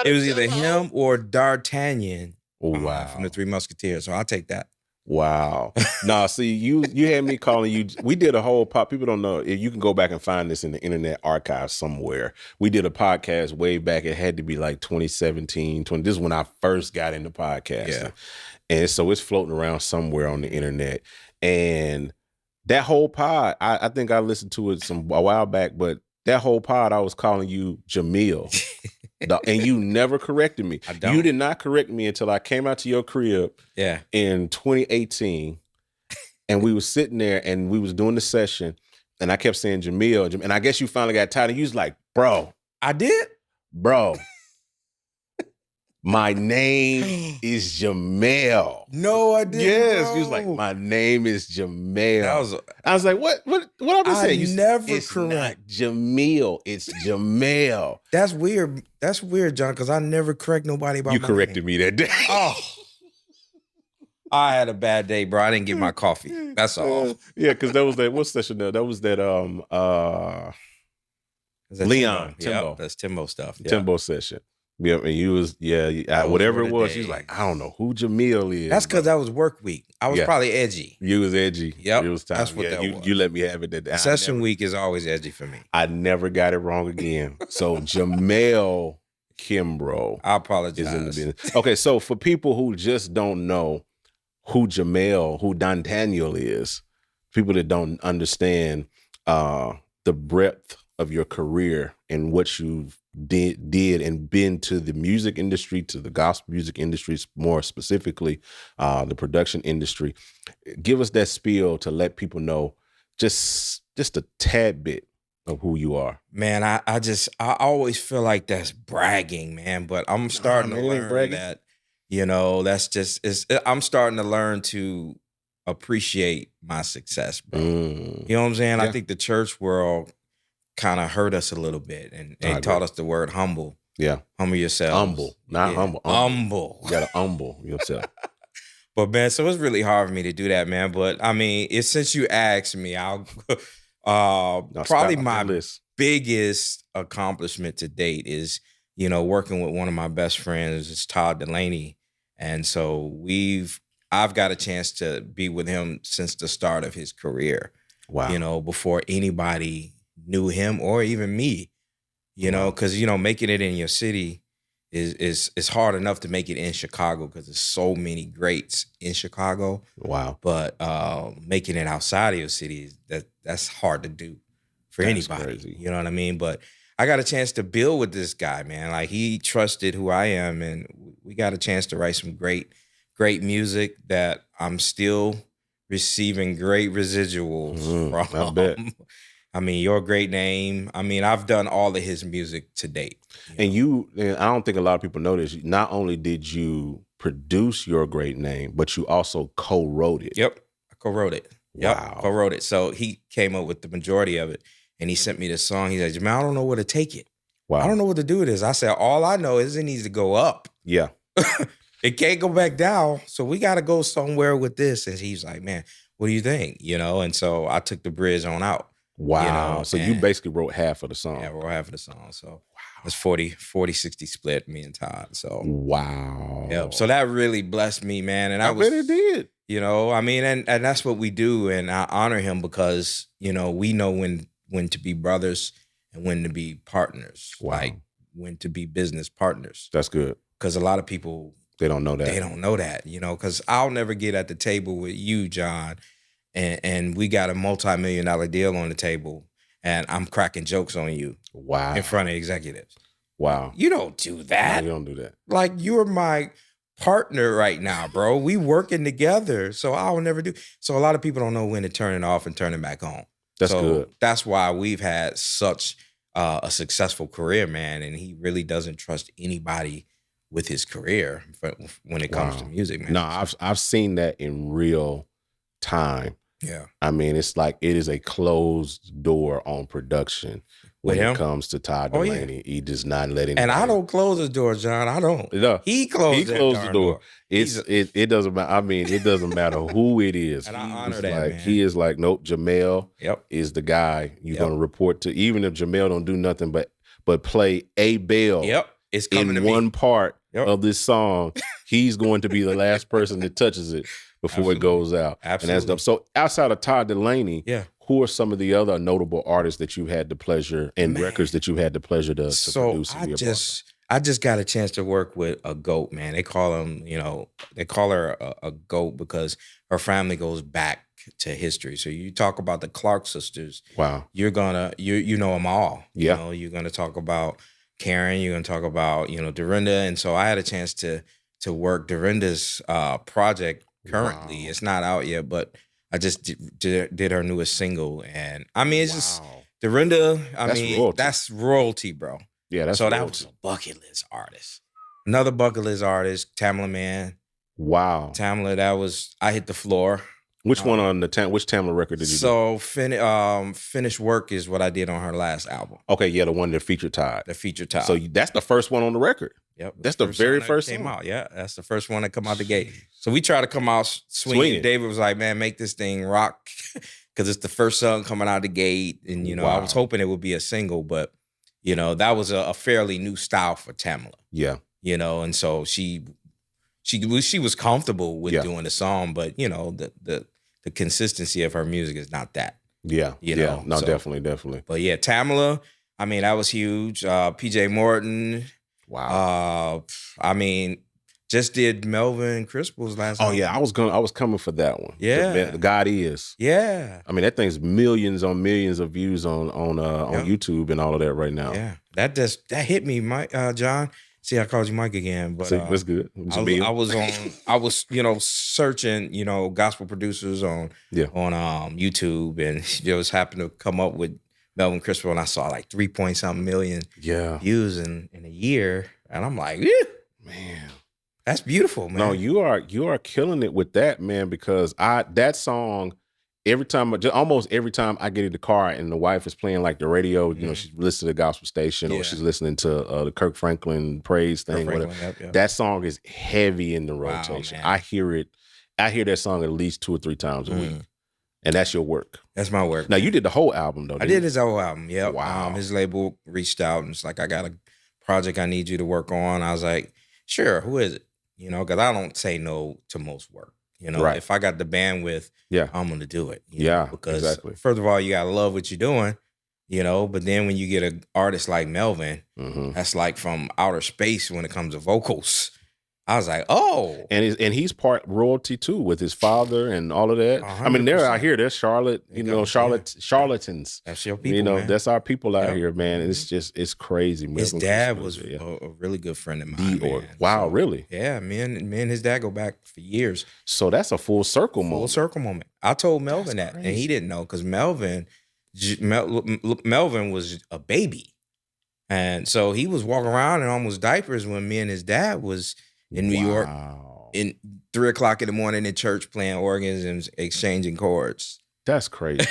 It was either him or D'Artagnan. Oh, wow. From the Three Musketeers. So I'll take that. Wow. Nah, see, you had me calling you. We did a whole people don't know. You can go back and find this in the internet archive somewhere. We did a podcast way back. It had to be like 2017, this is when I first got into podcasting. Yeah. And so it's floating around somewhere on the internet. And that whole pod, I think I listened to it a while back, but that whole pod, I was calling you Jamil. And you never corrected me. I don't. You did not correct me until I came out to your crib in 2018. And we was sitting there and we was doing the session. And I kept saying Jamil. And I guess you finally got tired. And you was like, bro. I did? Bro. my name is Jamel. No, I didn't. Yes, bro. he was like, my name is Jamel. That was, I was like, what I've been saying? I never it's correct. not Jamil, it's Jamel. That's weird. That's weird, John, because I never correct nobody about You my corrected name. me that day. Oh. I had a bad day, bro. I didn't get my coffee. That's all. Yeah, because that was that, what session there? That was that Leon, Timbo. Yep, that's Timbo stuff. Yeah. Timbo session. Yeah, and you was, whatever it was, she was like, I don't know who Jamil is. That's because that was work week. I was probably edgy. You was edgy. Yep. It was time. That's what that was. You let me have it that day. Session week is always edgy for me. I never got it wrong again. So Jamel Kimbrough. I apologize. Is in the business. Okay, so for people who just don't know who Daniel is, people that don't understand the breadth of your career and what you've did and been to the music industry, to the gospel music industry, more specifically, the production industry. Give us that spiel to let people know just a tad bit of who you are. Man, I always feel like that's bragging, man, but I'm starting to learn that, I'm starting to learn to appreciate my success, bro. You know what I'm saying? Yeah. I think the church world kind of hurt us a little bit, and they taught us the word humble. Yeah. Humble yourself. Humble, not humble. Humble. You gotta humble yourself. But man, so it's really hard for me to do that, man. But I mean, since you asked me, I'll probably my biggest accomplishment to date is, working with one of my best friends, is Todd Delaney. And so I've got a chance to be with him since the start of his career. Wow. Before anybody knew him or even me, because, making it in your city is hard enough to make it in Chicago because there's so many greats in Chicago. Wow. But making it outside of your city, that's hard to do for anybody. Crazy. You know what I mean? But I got a chance to build with this guy, man. Like, he trusted who I am, and we got a chance to write some great music that I'm still receiving great residuals from. I bet. I mean, Your Great Name. I mean, I've done all of his music to date. And I don't think a lot of people know this. Not only did you produce Your Great Name, but you also co-wrote it. Yep, I co-wrote it. Yep, Wow. co-wrote it. So he came up with the majority of it, and he sent me the song. He said, Jamel, I don't know where to take it. Wow. I don't know what to do with this. I said, all I know is it needs to go up. Yeah. It can't go back down. So we got to go somewhere with this. And he's like, man, what do you think? And so I took the bridge on out. Wow. So you basically wrote half of the song. Yeah, I wrote half of the song. So it's 40-60 split, me and Todd. So wow. Yep. So that really blessed me, man. And I bet it did. I mean, and that's what we do. And I honor him because, we know when to be brothers and when to be partners. Wow. Like when to be business partners. That's good. Because a lot of people, they don't know that. They don't know that, because I'll never get at the table with you, John, and we got a multi-million-dollar deal on the table, and I'm cracking jokes on you. Wow. In front of executives. Wow. You don't do that. No, you don't do that. Like, you're my partner right now, bro. We working together, so I'll never do. So a lot of people don't know when to turn it off and turn it back on. That's good. That's why we've had such a successful career, man, and he really doesn't trust anybody with his career when it comes to music, man. No, I've seen that in real time. Yeah. I mean, it's like it is a closed door on production when it comes to Todd Delaney. Yeah. He does not let anybody. And I don't close the door, John. I don't. No. He closed the door. It doesn't matter. I mean, it doesn't matter who it is. And I honor that, man. He is like, nope, Jamel is the guy you're going to report to. Even if Jamel don't do nothing but play a bell it's coming in to one me. part of this song, he's going to be the last person that touches it before it goes out. Absolutely. And that's dope. So outside of Todd Delaney, who are some of the other notable artists that you've had the pleasure and records that you've had the pleasure to produce? I just got a chance to work with a GOAT, man. They call her a GOAT because her family goes back to history. So you talk about the Clark sisters. Wow. You're gonna you know them all. Yeah. You're gonna talk about Karen, you're gonna talk about, Dorinda. And so I had a chance to work Dorinda's project currently. Wow. It's not out yet, but I just did her newest single. And I mean, it's just Dorinda, that's royalty, bro. Yeah, that's so royalty. that was a bucket list artist. Another bucket list artist, Tamla Man. Wow. Tamla, I hit the floor. Which one on which Tamla record did you do? So Finished Work is what I did on her last album. Okay, yeah, the one that featured Todd. The featured Todd. So that's the first one on the record. Yep. That's the very first came song. out. Yeah, that's the first one that come out the gate. So we try to come out swinging. David was like, man, make this thing rock because it's the first song coming out the gate. And, I was hoping it would be a single, but, that was a fairly new style for Tamla. Yeah. And so she was comfortable with doing the song, but, the consistency of her music is not that. Yeah. No, definitely. But yeah, Tamla, that was huge. PJ Morton. Wow. Just did Melvin Crispell's last Oh album. yeah, I was coming for that one. Yeah. The God Is. Yeah. That thing's millions on millions of views on YouTube and all of that right now. Yeah. That hit me, Mike, John. See, I called you Mike again, but that's good. I was searching, gospel producers on YouTube, and just happened to come up with Melvin Crispell, and I saw like 3-point-something million views in a year, and I'm like, man, that's beautiful, man. No, you are killing it with that, man, because that song. Almost every time I get in the car and the wife is playing like the radio, she's listening to the gospel station or she's listening to the Kirk Franklin praise thing. Yep. That song is heavy in the rotation. Man. I hear that song at least 2 or 3 times a week. And that's your work. That's my work. Now you did the whole album though. I did his whole album. Yeah. Wow. His label reached out and it's like, I got a project I need you to work on. I was like, sure. Who is it? Because I don't say no to most work. If I got the bandwidth, I'm going to do it. Because exactly. First of all, you got to love what you're doing, but then when you get an artist like Melvin, that's like from outer space when it comes to vocals. I was like, oh. And he's part royalty too with his father and all of that. 100%. They're out here. They're Charlotte, charlatans. That's your people, man. That's our people out here, man. And it's crazy. His dad was a really good friend of mine. Wow, really? Yeah, me and his dad go back for years. So that's a full circle moment. Full circle moment. I told Melvin that, and he didn't know because Melvin was a baby. And so he was walking around in almost diapers when me and his dad was in New York, in 3 o'clock in the morning in church playing organs and exchanging chords. That's crazy,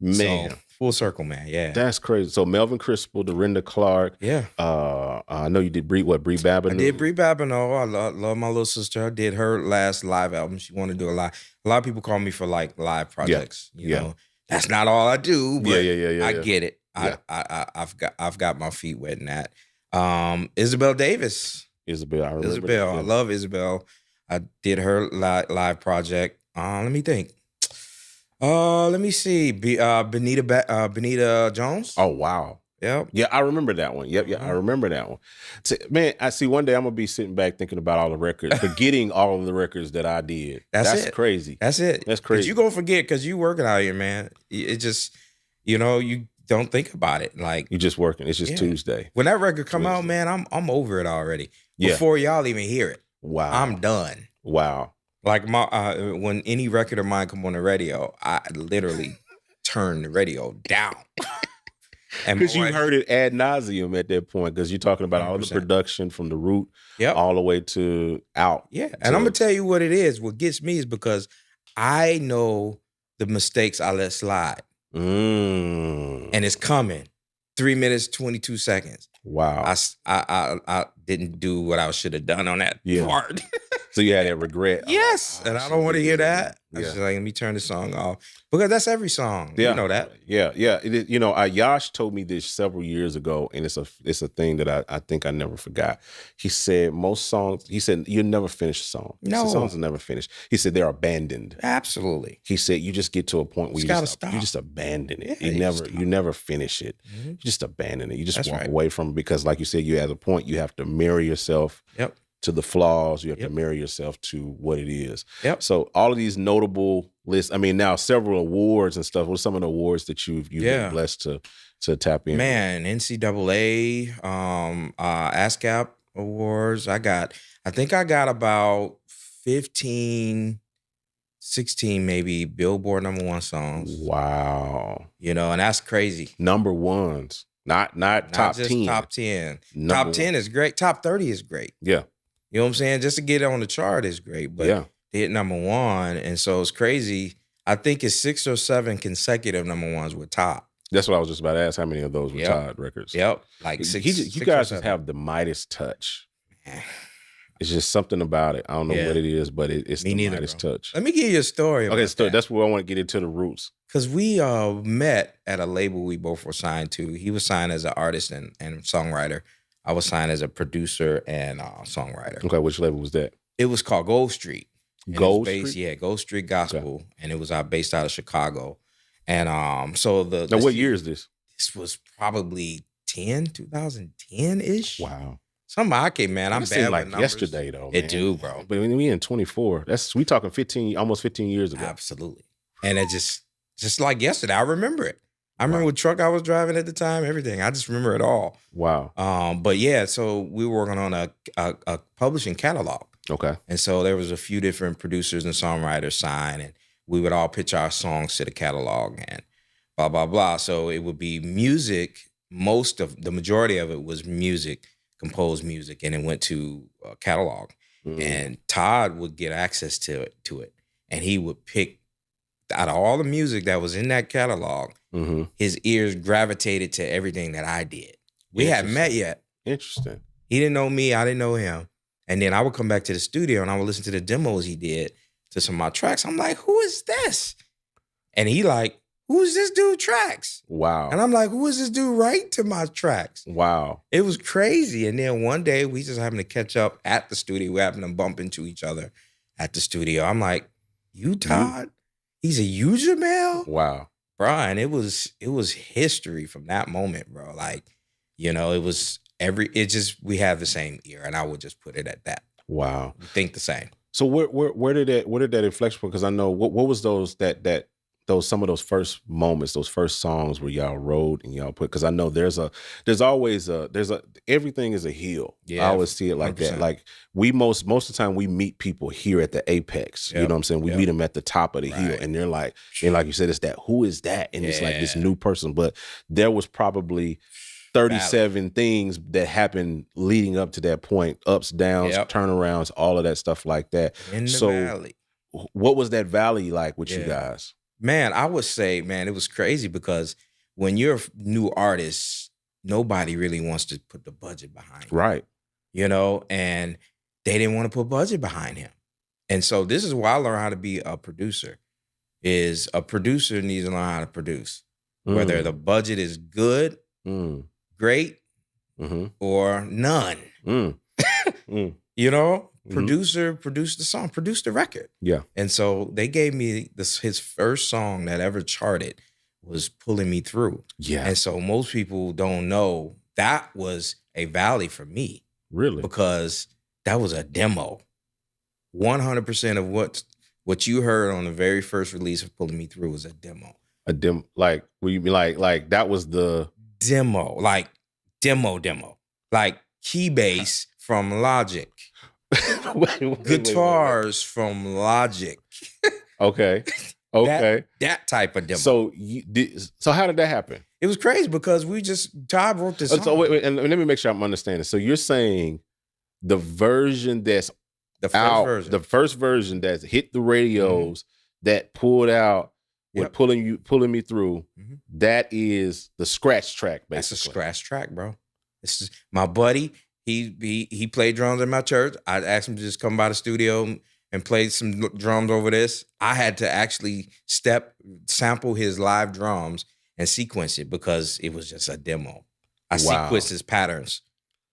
man. So, full circle, man. Yeah, that's crazy. So Melvin Crispell, Dorinda Clark. Yeah. I know you did Bree Babineau. I did Bree Babineau. I love my little sister. I did her last live album. She wanted to do a lot of people call me for like live projects. You know, that's not all I do. But I get it. I've got my feet wet in that. Isabel Davis. Isabel, I remember. Isabel, I love Isabel. I did her live project. Let me think. Let me see. Benita Jones. Oh wow. Yep. Yeah, I remember that one. Yep, I remember that one. So, man, I see one day I'm gonna be sitting back thinking about all the records, forgetting all of the records that I did. That's it. Crazy. That's it. That's crazy. You gonna forget because you working out here, man. It just, you don't think about it. Like you're just working. It's just Tuesday. When that record come out, man, I'm over it already. Before y'all even hear it. Wow. I'm done. Wow. Like when any record of mine come on the radio, I literally turn the radio down. Because you heard it ad nauseum at that point, because you're talking about 100%. All the production from the root all the way to out. Yeah. And I'm going to tell you what it is. What gets me is because I know the mistakes I let slide. And it's coming. 3 minutes, 22 seconds. Wow. I didn't do what I should have done on that part. So you had that regret. Yes. And I don't want to hear that. I was like, let me turn the song off. Because that's every song. Yeah. You know that. Yeah. It is, Yosh told me this several years ago, and it's a thing that I think I never forgot. He said most songs, you never finish a song. No. Songs are never finished. He said they're abandoned. Absolutely. He said you just get to a point where you just abandon it. Yeah, you never finish it. You just abandon it. You just walk right. away from it because, like you said, you at a point you have to marry yourself to the flaws. You have to marry yourself to what it is. Yep. So all of these notable lists. I mean, now several awards and stuff. What are some of the awards that you've been blessed to tap in? Man, NCAA, ASCAP awards. I think I got about 15, 16 maybe Billboard #1 songs. Wow. And that's crazy. Number ones. Not top just 10. top 10. Number Top 10 is great. Top 30 is great. Yeah. You know what I'm saying? Just to get on the chart is great. But Yeah. to hit number one, and so it's crazy. I think it's 6 or 7 consecutive number ones with Todd. That's what I was just about to ask. How many of those were Todd records? Yep. Like You guys just have the Midas touch. It's just something about it. I don't know what it is, but it's the Midas touch. Let me give you a story. Okay, so that's where I want to get into the roots. Because we met at a label we both were signed to. He was signed as an artist and songwriter. I was signed as a producer and songwriter. Okay, which label was that? It was called Gold Street. Gold Street? Yeah, Gold Street Gospel. Okay. And it was based out of Chicago. And so Now, what year is this? This was probably 2010-ish. Wow. Something I can't, man. I'm bad like with numbers. yesterday, though. It do, bro. But when we in 24, we talking 15, almost 15 years ago. Absolutely. And it just like yesterday, I remember it. I remember what truck I was driving at the time, everything. I just remember it all. Wow. But yeah, so we were working on a publishing catalog. Okay. And so there was a few different producers and songwriters signed, and we would all pitch our songs to the catalog and blah, blah, blah. So it would be music. The majority of it was music, composed music, and it went to a catalog. Mm-hmm. And Todd would get access to it. And he would pick out of all the music that was in that catalog, mm-hmm. his ears gravitated to everything that I did. We hadn't met yet. Interesting. He didn't know me. I didn't know him. And then I would come back to the studio and I would listen to the demos he did to some of my tracks. I'm like, who is this? And he like, who's this dude tracks? Wow. And I'm like, who is this dude write to my tracks? Wow. It was crazy. And then one day we just happened to catch up at the studio. We happened to bump into each other at the studio. I'm like, you Todd? He's a you Jamel? Wow. Bro, and it was history from that moment, bro. Like, you know, we have the same ear, and I would just put it at that. Wow. We think the same. So where did that inflection point? Because I know what was those some of those first moments, those first songs where y'all wrote and y'all put, because I know there's everything is a hill. Yeah, I always see it like 100%. That. Like we most of the time we meet people here at the apex. Yep. You know what I'm saying? We meet them at the top of the hill, and they're like, and like you said, it's that, who is that? And it's like this new person. But there was probably 37 things that happened leading up to that point, ups, downs, turnarounds, all of that stuff like that. In the valley. What was that valley like with you guys? Man, I would say, man, it was crazy because when you're a new artist, nobody really wants to put the budget behind you. Right. You know, and they didn't want to put budget behind him. And so this is why I learned how to be a producer, is a producer needs to learn how to produce. Whether the budget is good, great, or none. You know? Producer produced the song, produced the record. Yeah. And so they gave me his first song that ever charted was Pulling Me Through. Yeah. And so most people don't know that was a valley for me. Really? Because that was a demo. 100% of what you heard on the very first release of Pulling Me Through was a demo. A demo, like, will you be like that was the demo, like demo, like key bass from Logic. wait, guitars from Logic. Okay. That type of demo. So how did that happen? It was crazy because Todd wrote this song. So wait, and let me make sure I'm understanding. So you're saying the version that's the first version that's hit the radios, that pulled out with pulling me through, that is the scratch track, basically. That's a scratch track, bro. This is my buddy. He played drums in my church. I asked him to just come by the studio and play some drums over this. I had to actually sample his live drums and sequence it because it was just a demo. I sequenced his patterns,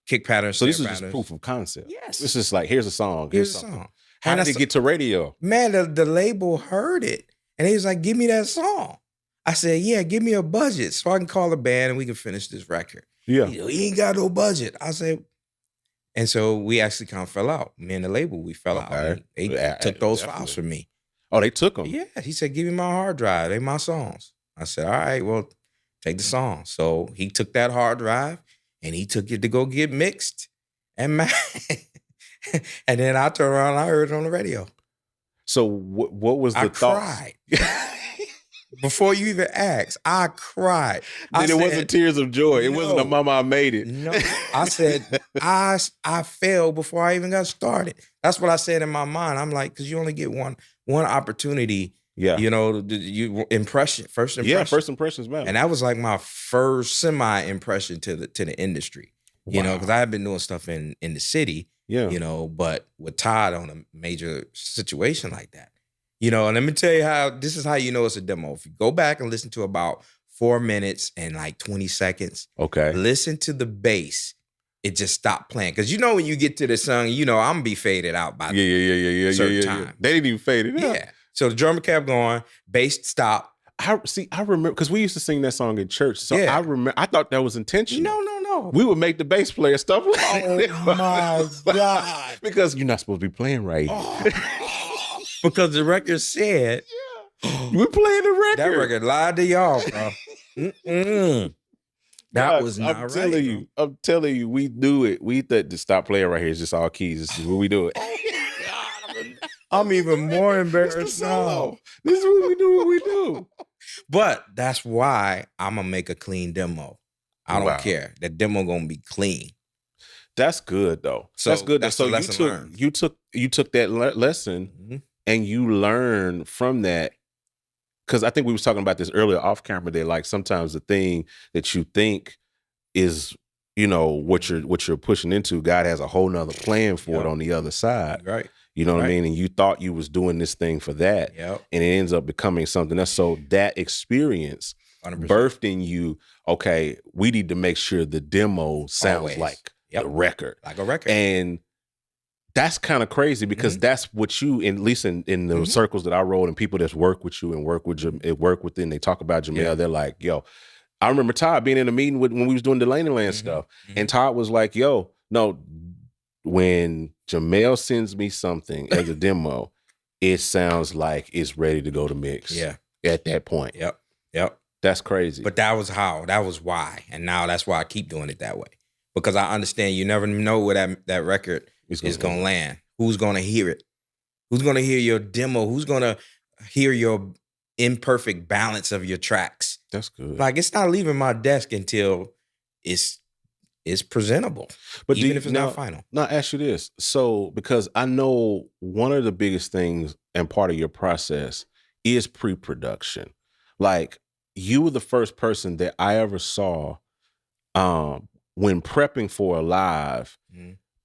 kick patterns. So this is just proof of concept. Yes. This is like, here's a song. Here's a song. How did it get to radio? Man, the label heard it. And he was like, give me that song. I said, yeah, give me a budget so I can call a band and we can finish this record. Yeah. He ain't got no budget. I said, and so we actually kind of fell out. Me and the label, we fell out. They took those files from me. Oh, they took them? Yeah. He said, give me my hard drive. They my songs. I said, all right, well, take the song. So he took that hard drive and he took it to go get mixed and and then I turned around and I heard it on the radio. So what was the thought? I cried. Before you even asked, I cried. Then it wasn't tears of joy. It wasn't a mama, I made it. No, I said, I failed before I even got started. That's what I said in my mind. I'm like, because you only get one opportunity. Yeah. You know, first impression. Yeah, first impressions matter. And that was like my first semi-impression to the industry. You know, because I had been doing stuff in the city. Yeah. You know, but with Todd on a major situation like that. You know, and let me tell you this is how you know it's a demo. If you go back and listen to about 4 minutes and like 20 seconds, okay, listen to the bass. It just stopped playing. Because you know when you get to the song, you know, I'm gonna be faded out by certain time. They didn't even fade it out. Yeah. So the drummer kept going, bass stopped. I remember, because we used to sing that song in church. So I remember, I thought that was intentional. No. We would make the bass player stop playing. Oh my God. Because you're not supposed to be playing right. Because the record said, we're playing the record. That record lied to y'all, bro. That was not right. I'm telling you, we do it. We thought to stop playing right here is just all keys. This is what we do it. I'm even more embarrassed now. This is what we do. What we do. But that's why I'm gonna make a clean demo. I don't care. The demo gonna be clean. That's good though. So that's good. That's So the lesson learned. you took that lesson and you learned from that. Because I think we was talking about this earlier off camera. That like sometimes the thing that you think is, you know, what you're pushing into, God has a whole nother plan for it on the other side. Right. You know what I mean? And you thought you was doing this thing for that. Yep. And it ends up becoming something else. So that experience 100%. birthed in you, okay, we need to make sure the demo sounds like the record. Like a record. And that's kind of crazy because that's what you, at least in the circles that I roll and people that work with you and work within, they talk about Jamel, they're like, yo, I remember Todd being in a meeting when we was doing Delaney Land stuff. And Todd was like, yo, no, when Jamel sends me something as a demo, it sounds like it's ready to go to mix. Yeah. At that point. Yep. That's crazy. But that was why. And now that's why I keep doing it that way. Because I understand you never know where that record is going to land. Who's going to hear it? Who's going to hear your demo? Who's going to hear your imperfect balance of your tracks? That's good. Like, it's not leaving my desk until it's presentable, but even if it's not final. Now, ask you this. So, because I know one of the biggest things and part of your process is pre-production. Like, you were the first person that I ever saw when prepping for a live,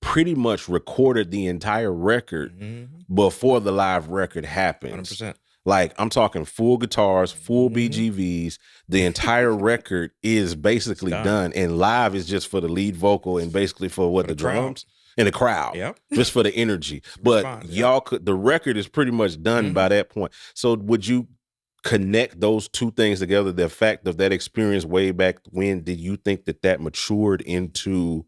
pretty much recorded the entire record before the live record happens. 100%. Like, I'm talking full guitars, full BGVs. The entire record is basically done. And live is just for the lead vocal and basically for the drums and the crowd. Yep. Just for the energy. But the record is pretty much done by that point. So would you connect those two things together? The fact of that experience way back when, did you think that matured into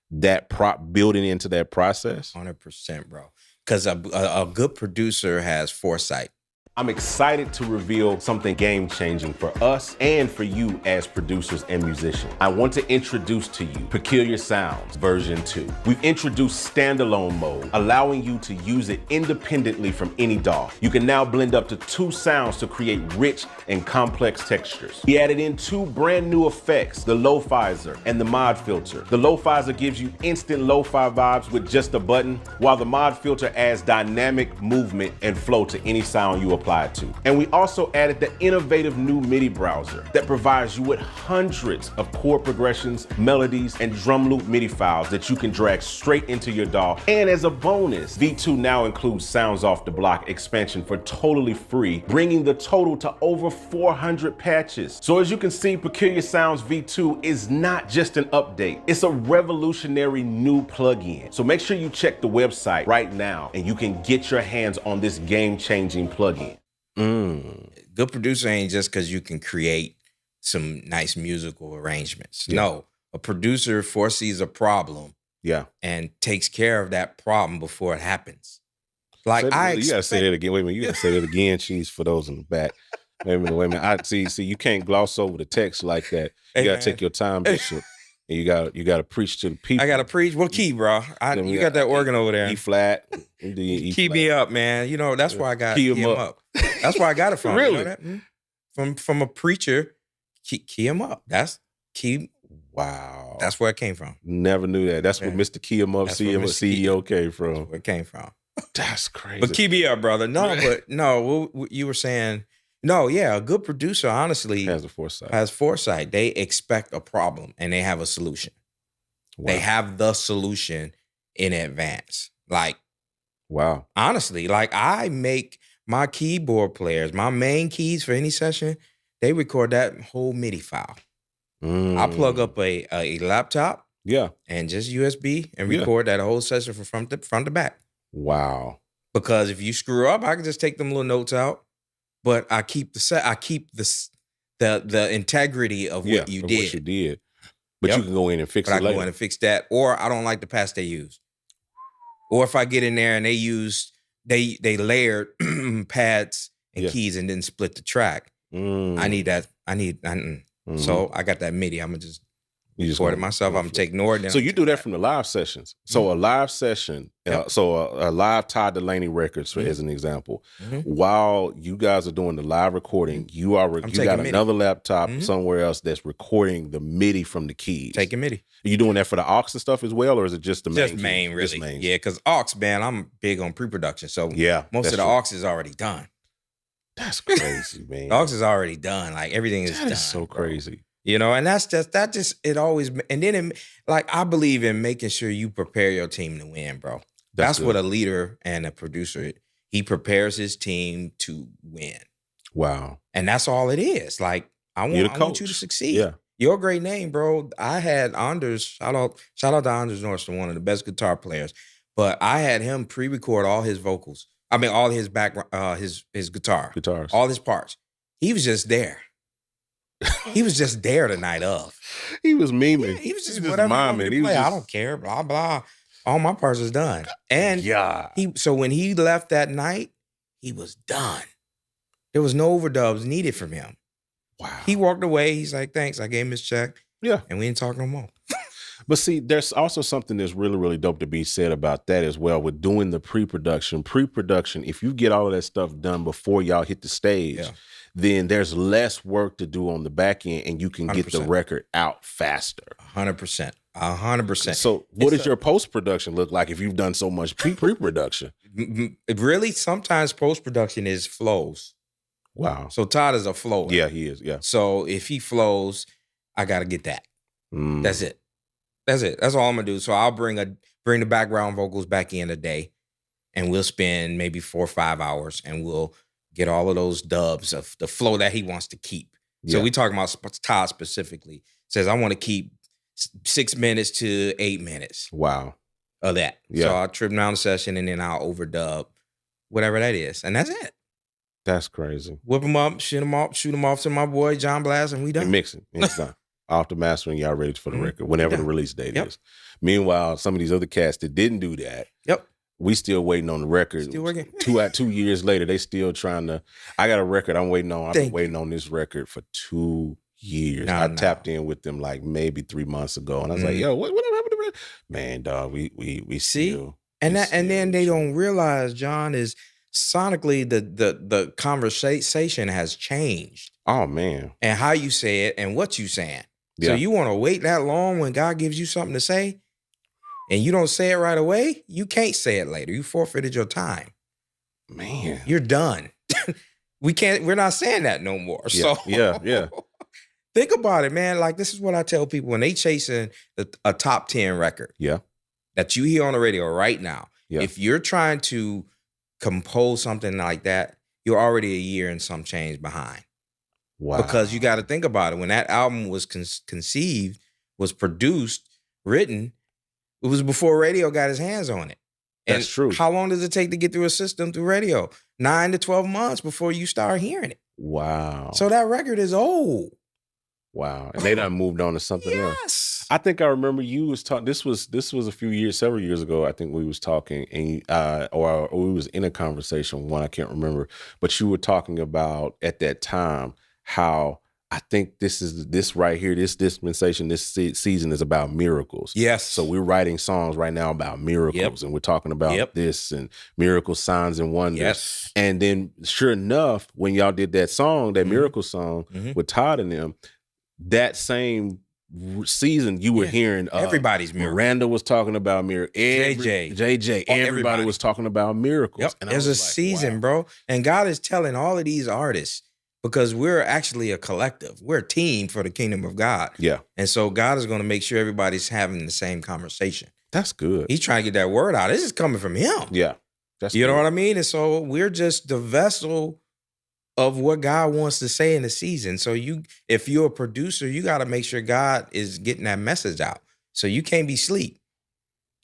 that building into that process? 100%, bro. Because a good producer has foresight. I'm excited to reveal something game-changing for us and for you as producers and musicians. I want to introduce to you Peculiar Sounds version 2. We've introduced standalone mode, allowing you to use it independently from any DAW. You can now blend up to 2 sounds to create rich and complex textures. We added in 2 brand new effects, the Lo-Fizer and the Mod Filter. The Lo-Fizer gives you instant lo-fi vibes with just a button, while the Mod Filter adds dynamic movement and flow to any sound you apply to. And we also added the innovative new MIDI browser that provides you with hundreds of chord progressions, melodies, and drum loop MIDI files that you can drag straight into your DAW. And as a bonus, V2 now includes Sounds Off the Block expansion for totally free, bringing the total to over 400 patches. So as you can see, Peculiar Sounds V2 is not just an update, it's a revolutionary new plugin. So make sure you check the website right now and you can get your hands on this game-changing plugin. Good producer ain't just because you can create some nice musical arrangements. No, a producer foresees a problem and takes care of that problem before it happens. Like, you gotta say that again. Wait a minute, you gotta say that again, Cheese, for those in the back. Wait a minute. I see, you can't gloss over the text like that. You gotta take your time, Bishop. And you gotta preach to the people. I gotta preach. What key, bro? You got that organ over there. E flat. E Key me up, man. You know, that's where I got key him up. That's where I got it from. Really? You know that? from a preacher. Key him up. That's key. Wow. That's where it came from. Never knew that. That's where Mr. Key him up, CEO came from. That's where it came from. That's crazy. But key me up, brother. No, you were saying, no, yeah, a good producer, honestly, has foresight. They expect a problem and they have a solution. Wow. They have the solution in advance. Like, wow. Honestly, like I make my keyboard players, my main keys for any session, they record that whole MIDI file. I plug up a laptop, and just USB and record that whole session from front to back. Wow. Because if you screw up, I can just take them little notes out, but I keep the integrity of what you did. What you did. But you can go in and fix it later. I can go in and fix that, or I don't like the pass they use. Or if I get in there and they layered pads and keys and didn't split the track. I need that. So I got that MIDI. I'm gonna just record it myself. I'm gonna take Nord. So you do that from the live sessions. So a live session, a live Todd Delaney records, as an example. While you guys are doing the live recording, you got another laptop somewhere else that's recording the MIDI from the keys. Taking MIDI. Are you doing that for the aux and stuff as well, or is it just the main? Just main, really. Just main. Yeah, because aux, man, I'm big on pre-production. So most of the aux is already done. That's crazy, man. Aux is already done. Like everything is done. That is so crazy. You know, and it always, and then I believe in making sure you prepare your team to win, bro. That's what a leader and a producer, he prepares his team to win. Wow. And that's all it is. Like, I want you to succeed. Yeah. You're a great name, bro. I had Anders, shout out to Anders Nordstrom, one of the best guitar players. But I had him pre-record all his vocals. I mean, all his background, his guitars, all his parts. He was just there. He was just there the night of. He was memeing. Yeah, he was just whatever. I don't care. Blah blah. All my parts is done. And so when he left that night, he was done. There was no overdubs needed from him. Wow. He walked away. He's like, "Thanks, I gave him his check." Yeah, and we didn't talk no more. But see, there's also something that's really, really dope to be said about that as well. With doing the pre-production, if you get all of that stuff done before y'all hit the stage, then there's less work to do on the back end and you can 100%. Get the record out faster. 100%. 100%. So what does your post-production look like if you've done so much pre-production? Really, sometimes post-production is flows. Wow. So Todd is a flower. Yeah, he is. Yeah. So if he flows, I got to get that. That's it. That's it. That's all I'm gonna do. So I'll bring the background vocals back in a day, and we'll spend maybe 4 or 5 hours, and we'll get all of those dubs of the flow that he wants to keep. So we talking about Todd specifically. Says I want to keep 6 minutes to 8 minutes. Wow. Of that. Yeah. So I'll trim down the session, and then I'll overdub whatever that is, and that's it. That's crazy. Whip them up, shoot them off to my boy John Blass, and we done. And mixing. And it's done. Off the mastering, y'all ready for the record, whenever the release date is. Meanwhile, some of these other cats that didn't do that, we still waiting on the record. Still working. 2 years later, they still trying to. I got a record I'm waiting on. I've been waiting on this record for 2 years. I tapped in with them like maybe 3 months ago, and I was like, "Yo, what happened to it?" Man, dog, we see, still, and then they don't realize, John, is sonically the conversation has changed. Oh man, and how you say it and what you saying. So you want to wait that long when God gives you something to say and you don't say it right away? You can't say it later. You forfeited your time. Man. You're done. We're not saying that no more. Yeah, so yeah. Think about it, man. Like, this is what I tell people when they chasing a top 10 record. Yeah. That you hear on the radio right now. Yeah. If you're trying to compose something like that, you're already a year and some change behind. Wow. Because you got to think about it. When that album was conceived, was produced, written, it was before radio got his hands on it. And that's true. How long does it take to get through a system through radio? 9 to 12 months before you start hearing it. Wow. So that record is old. Wow. And they done moved on to something else. I think I remember you was talking. This was several years ago. I think we was talking, and or we was in a conversation. One I can't remember, but you were talking about at that time how I think this right here, this dispensation, this season is about miracles. Yes. So we're writing songs right now about miracles, and we're talking about this and miracle signs and wonders. Yes. And then, sure enough, when y'all did that song, that miracle song with Todd and them, that same season you were hearing everybody's miracle. Miranda was talking about miracles. JJ, everybody was talking about miracles. Yep. And there's a season, bro, and God is telling all of these artists, because we're actually a collective. We're a team for the kingdom of God. Yeah. And so God is going to make sure everybody's having the same conversation. That's good. He's trying to get that word out. This is coming from him. Yeah. That's you good. know what I mean? And so we're just the vessel of what God wants to say in the season. So if you're a producer, you got to make sure God is getting that message out. So you can't be asleep.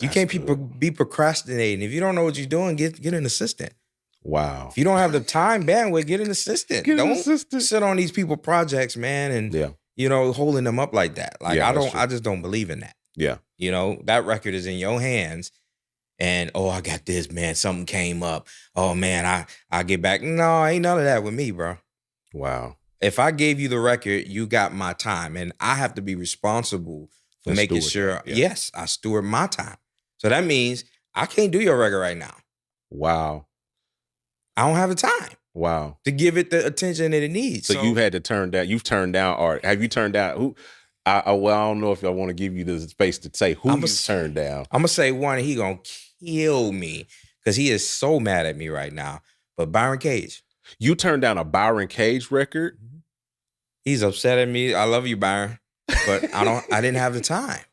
You can't be procrastinating. If you don't know what you're doing, get an assistant. Wow. If you don't have the time bandwidth, get an assistant. Don't sit on these people projects, man, and holding them up like that. Like I just don't believe in that. Yeah. You know, that record is in your hands. And I got this, man. Something came up. Oh man, I get back. No, ain't none of that with me, bro. Wow. If I gave you the record, you got my time. And I have to be responsible for making sure, yes, I steward my time. So that means I can't do your record right now. Wow. I don't have the time. Wow. To give it the attention that it needs. So you had to turn down. You've turned down art. Have you turned down who? I don't know if I want to give you the space to say who you turned down. I'm gonna say one. He gonna kill me because he is so mad at me right now. But Byron Cage. You turned down a Byron Cage record. He's upset at me. I love you, Byron, but I didn't have the time.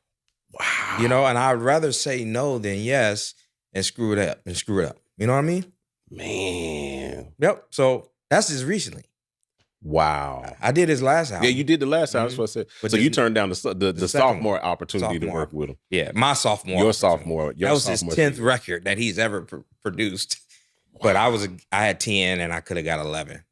Wow. You know, and I'd rather say no than yes and screw it up. You know what I mean? Man. Yep. So that's just recently. Wow. I did his last album. Yeah, you did the last album. That's what I said. But so you turned down the sophomore opportunity to work with him. Yeah, my sophomore. Your sophomore. That was his 10th record that he's ever produced. But I had 10 and I could have got 11.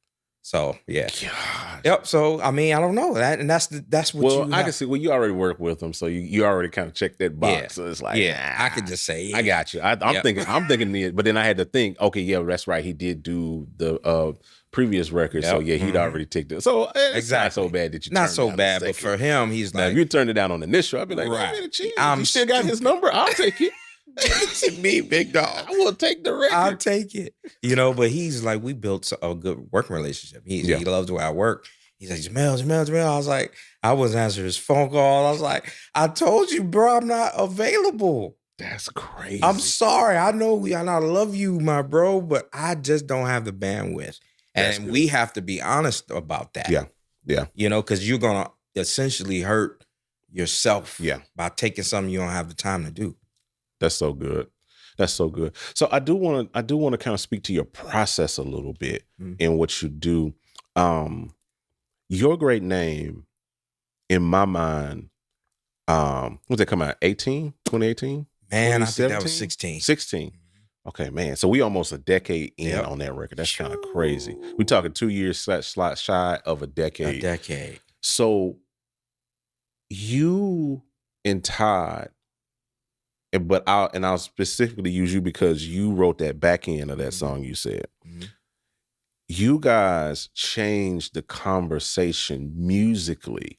So yeah. God. Yep. So I mean, I don't know that, and that's what. Well, I can see. Well, you already work with him, so you already kind of checked that box. Yeah. So it's like, I could just say, I got you. I'm thinking the, but then I had to think, okay, yeah, that's right. He did do the previous record, so yeah, he'd already ticked it. So it's not so bad that you not turned so down bad, the but second. for him, he's Now, like, if you turned it down on the initial, I'd be like, right. You still got his number? I'll take it. to me, big dog. I will take the record. I'll take it. You know, but he's like, we built a good working relationship. He loves the way I work. He's like, Jamel. I was like, I wasn't answering his phone call. I was like, I told you, bro, I'm not available. That's crazy. I'm sorry. I know and I love you, my bro, but I just don't have the bandwidth. And we have to be honest about that. Yeah. Yeah. You know, because you're gonna essentially hurt yourself by taking something you don't have the time to do. That's so good. That's so good. So I do want to kind of speak to your process a little bit in what you do. Your great name, in my mind, when did that come out? 2018? Man, I think that was 16. 16. Okay, man. So we almost a decade in on that record. That's kind of crazy. We're talking 2 years shy of a decade. A decade. So you and Todd, but I'll specifically use you because you wrote that back end of that song you said. You guys changed the conversation musically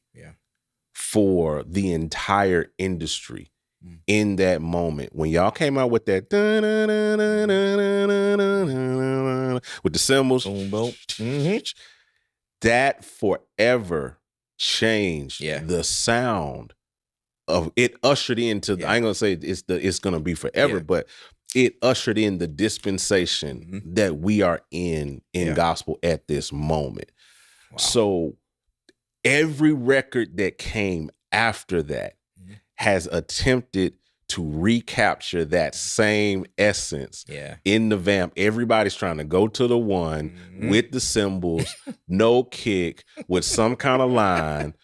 for the entire industry in that moment. When y'all came out with that with the cymbals, that forever changed the sound of it. Ushered into I ain't gonna say it's gonna be forever, but it ushered in the dispensation that we are in gospel at this moment. Wow. So every record that came after that has attempted to recapture that same essence in the vamp. Everybody's trying to go to the one with the cymbals, no kick, with some kind of line.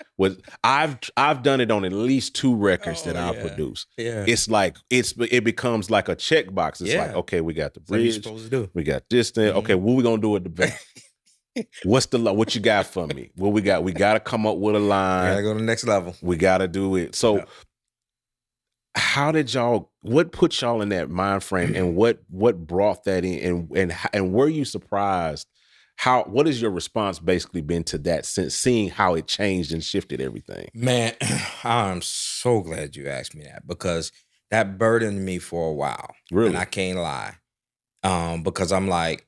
I've done it on at least 2 records that I produce. Yeah. It's like it becomes like a checkbox. It's like, okay, we got the bridge, supposed to do. we got this thing. Okay, what we gonna do at the back? What you got for me? What we got? We gotta come up with a line. Gotta go to the next level. We gotta do it. So how did what put y'all in that mind frame, and what brought that in, and were you surprised what has your response basically been to that since seeing how it changed and shifted everything? Man, I'm so glad you asked me that because that burdened me for a while. Really? And I can't lie. Because I'm like,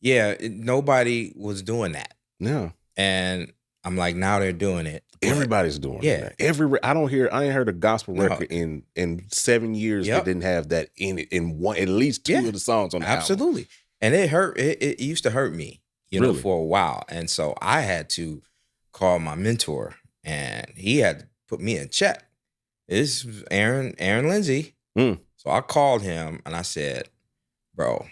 nobody was doing that. Yeah. And I'm like, now they're doing it. Everybody's doing it. I ain't heard a gospel record in 7 years that didn't have that in it in one, at least two of the songs on the album. Absolutely. And it hurt. It used to hurt me, you know, for a while. And so I had to call my mentor and he had to put me in check. This was Aaron Lindsay. So I called him and I said, bro,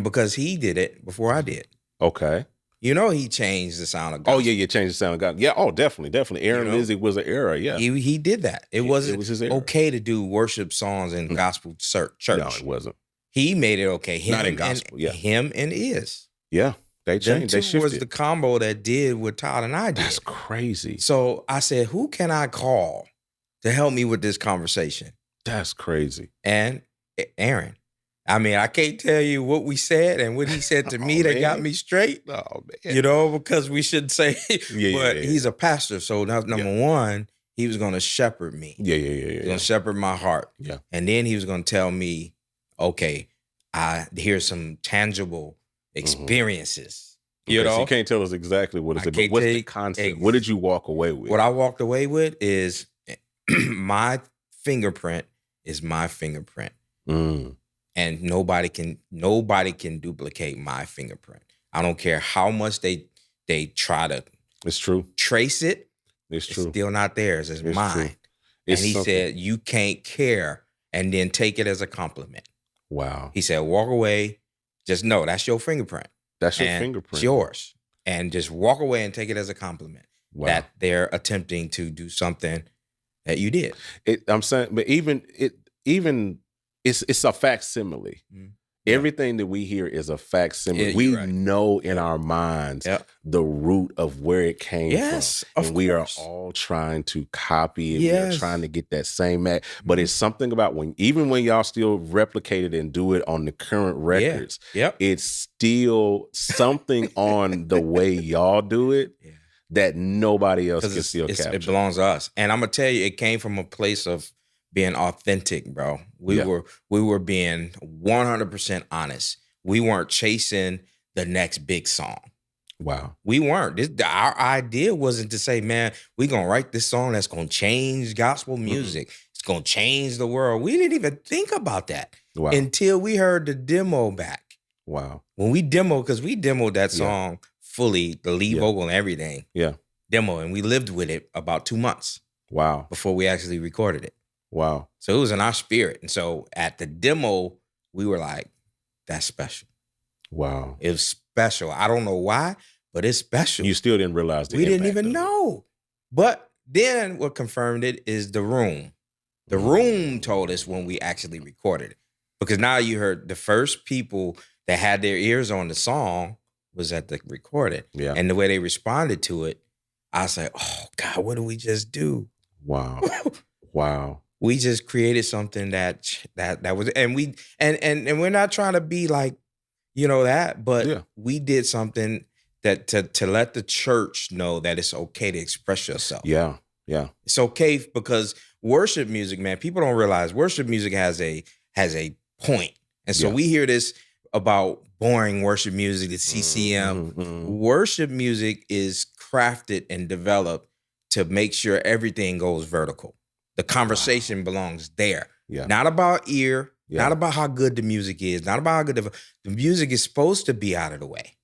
because he did it before I did. Okay. You know, he changed the sound of gospel. Oh, yeah, changed the sound of gospel. Yeah, definitely. Aaron Lindsay was an era, yeah. He did that. It wasn't his era. okay to do worship songs in gospel church. No, it wasn't. He made it okay. Not in gospel, Him and Is. Yeah, they changed. They shifted. Was the combo that did what Todd and I did. That's crazy. So I said, who can I call to help me with this conversation? That's crazy. And Aaron. I mean, I can't tell you what we said and what he said to me that got me straight. Oh, man. You know, because we shouldn't say, but he's a pastor. So number one, he was going to shepherd me. Yeah. He's going to shepherd my heart. Yeah. And then he was going to tell me, okay, here's some tangible experiences. You know? So you can't tell us exactly what it's about. What's the concept? What did you walk away with? What I walked away with is my fingerprint is my fingerprint. And nobody can duplicate my fingerprint. I don't care how much they try to trace it. It's true. Still not theirs. It's mine. True. And he said, you can't care and then take it as a compliment. Wow. He said, walk away. Just know that's your fingerprint. That's your fingerprint. It's yours. And just walk away and take it as a compliment. Wow. That they're attempting to do something that you did. I'm saying, but even it's a facsimile. Everything that we hear is a facsimile. Yeah, we right. know in our minds the root of where it came from. And we are all trying to copy it. We are trying to get that same act. But it's something about even when y'all still replicate it and do it on the current records, it's still something on the way y'all do it that nobody else can still capture. It belongs to us. And I'm going to tell you, it came from a place of being authentic, bro. We were being 100% honest. We weren't chasing the next big song. Wow. We weren't. Our idea wasn't to say, man, we're going to write this song that's going to change gospel music. It's going to change the world. We didn't even think about that until we heard the demo back. Wow. When we demoed that song fully, the lead vocal and everything. Yeah. Demo, and we lived with it about 2 months. Wow. Before we actually recorded it. Wow. So it was in our spirit. And so at the demo, we were like, that's special. Wow. It was special. I don't know why, but it's special. You still didn't realize the We impact didn't even know. But then what confirmed it is the room. The room told us when we actually recorded it. Because now you heard the first people that had their ears on the song was at the recording. Yeah. And the way they responded to it, I was like, oh God, what did we just do? Wow. Wow. We just created something that was, and we're not trying to be like, you know, that, but we did something that to let the church know that it's okay to express yourself. Yeah. Yeah. It's okay because worship music, man, people don't realize worship music has a point. And so we hear this about boring worship music, the CCM. Worship music is crafted and developed to make sure everything goes vertical. The conversation belongs there. Yeah. Not about ear, not about how good the music is, not about how good the music is supposed to be out of the way.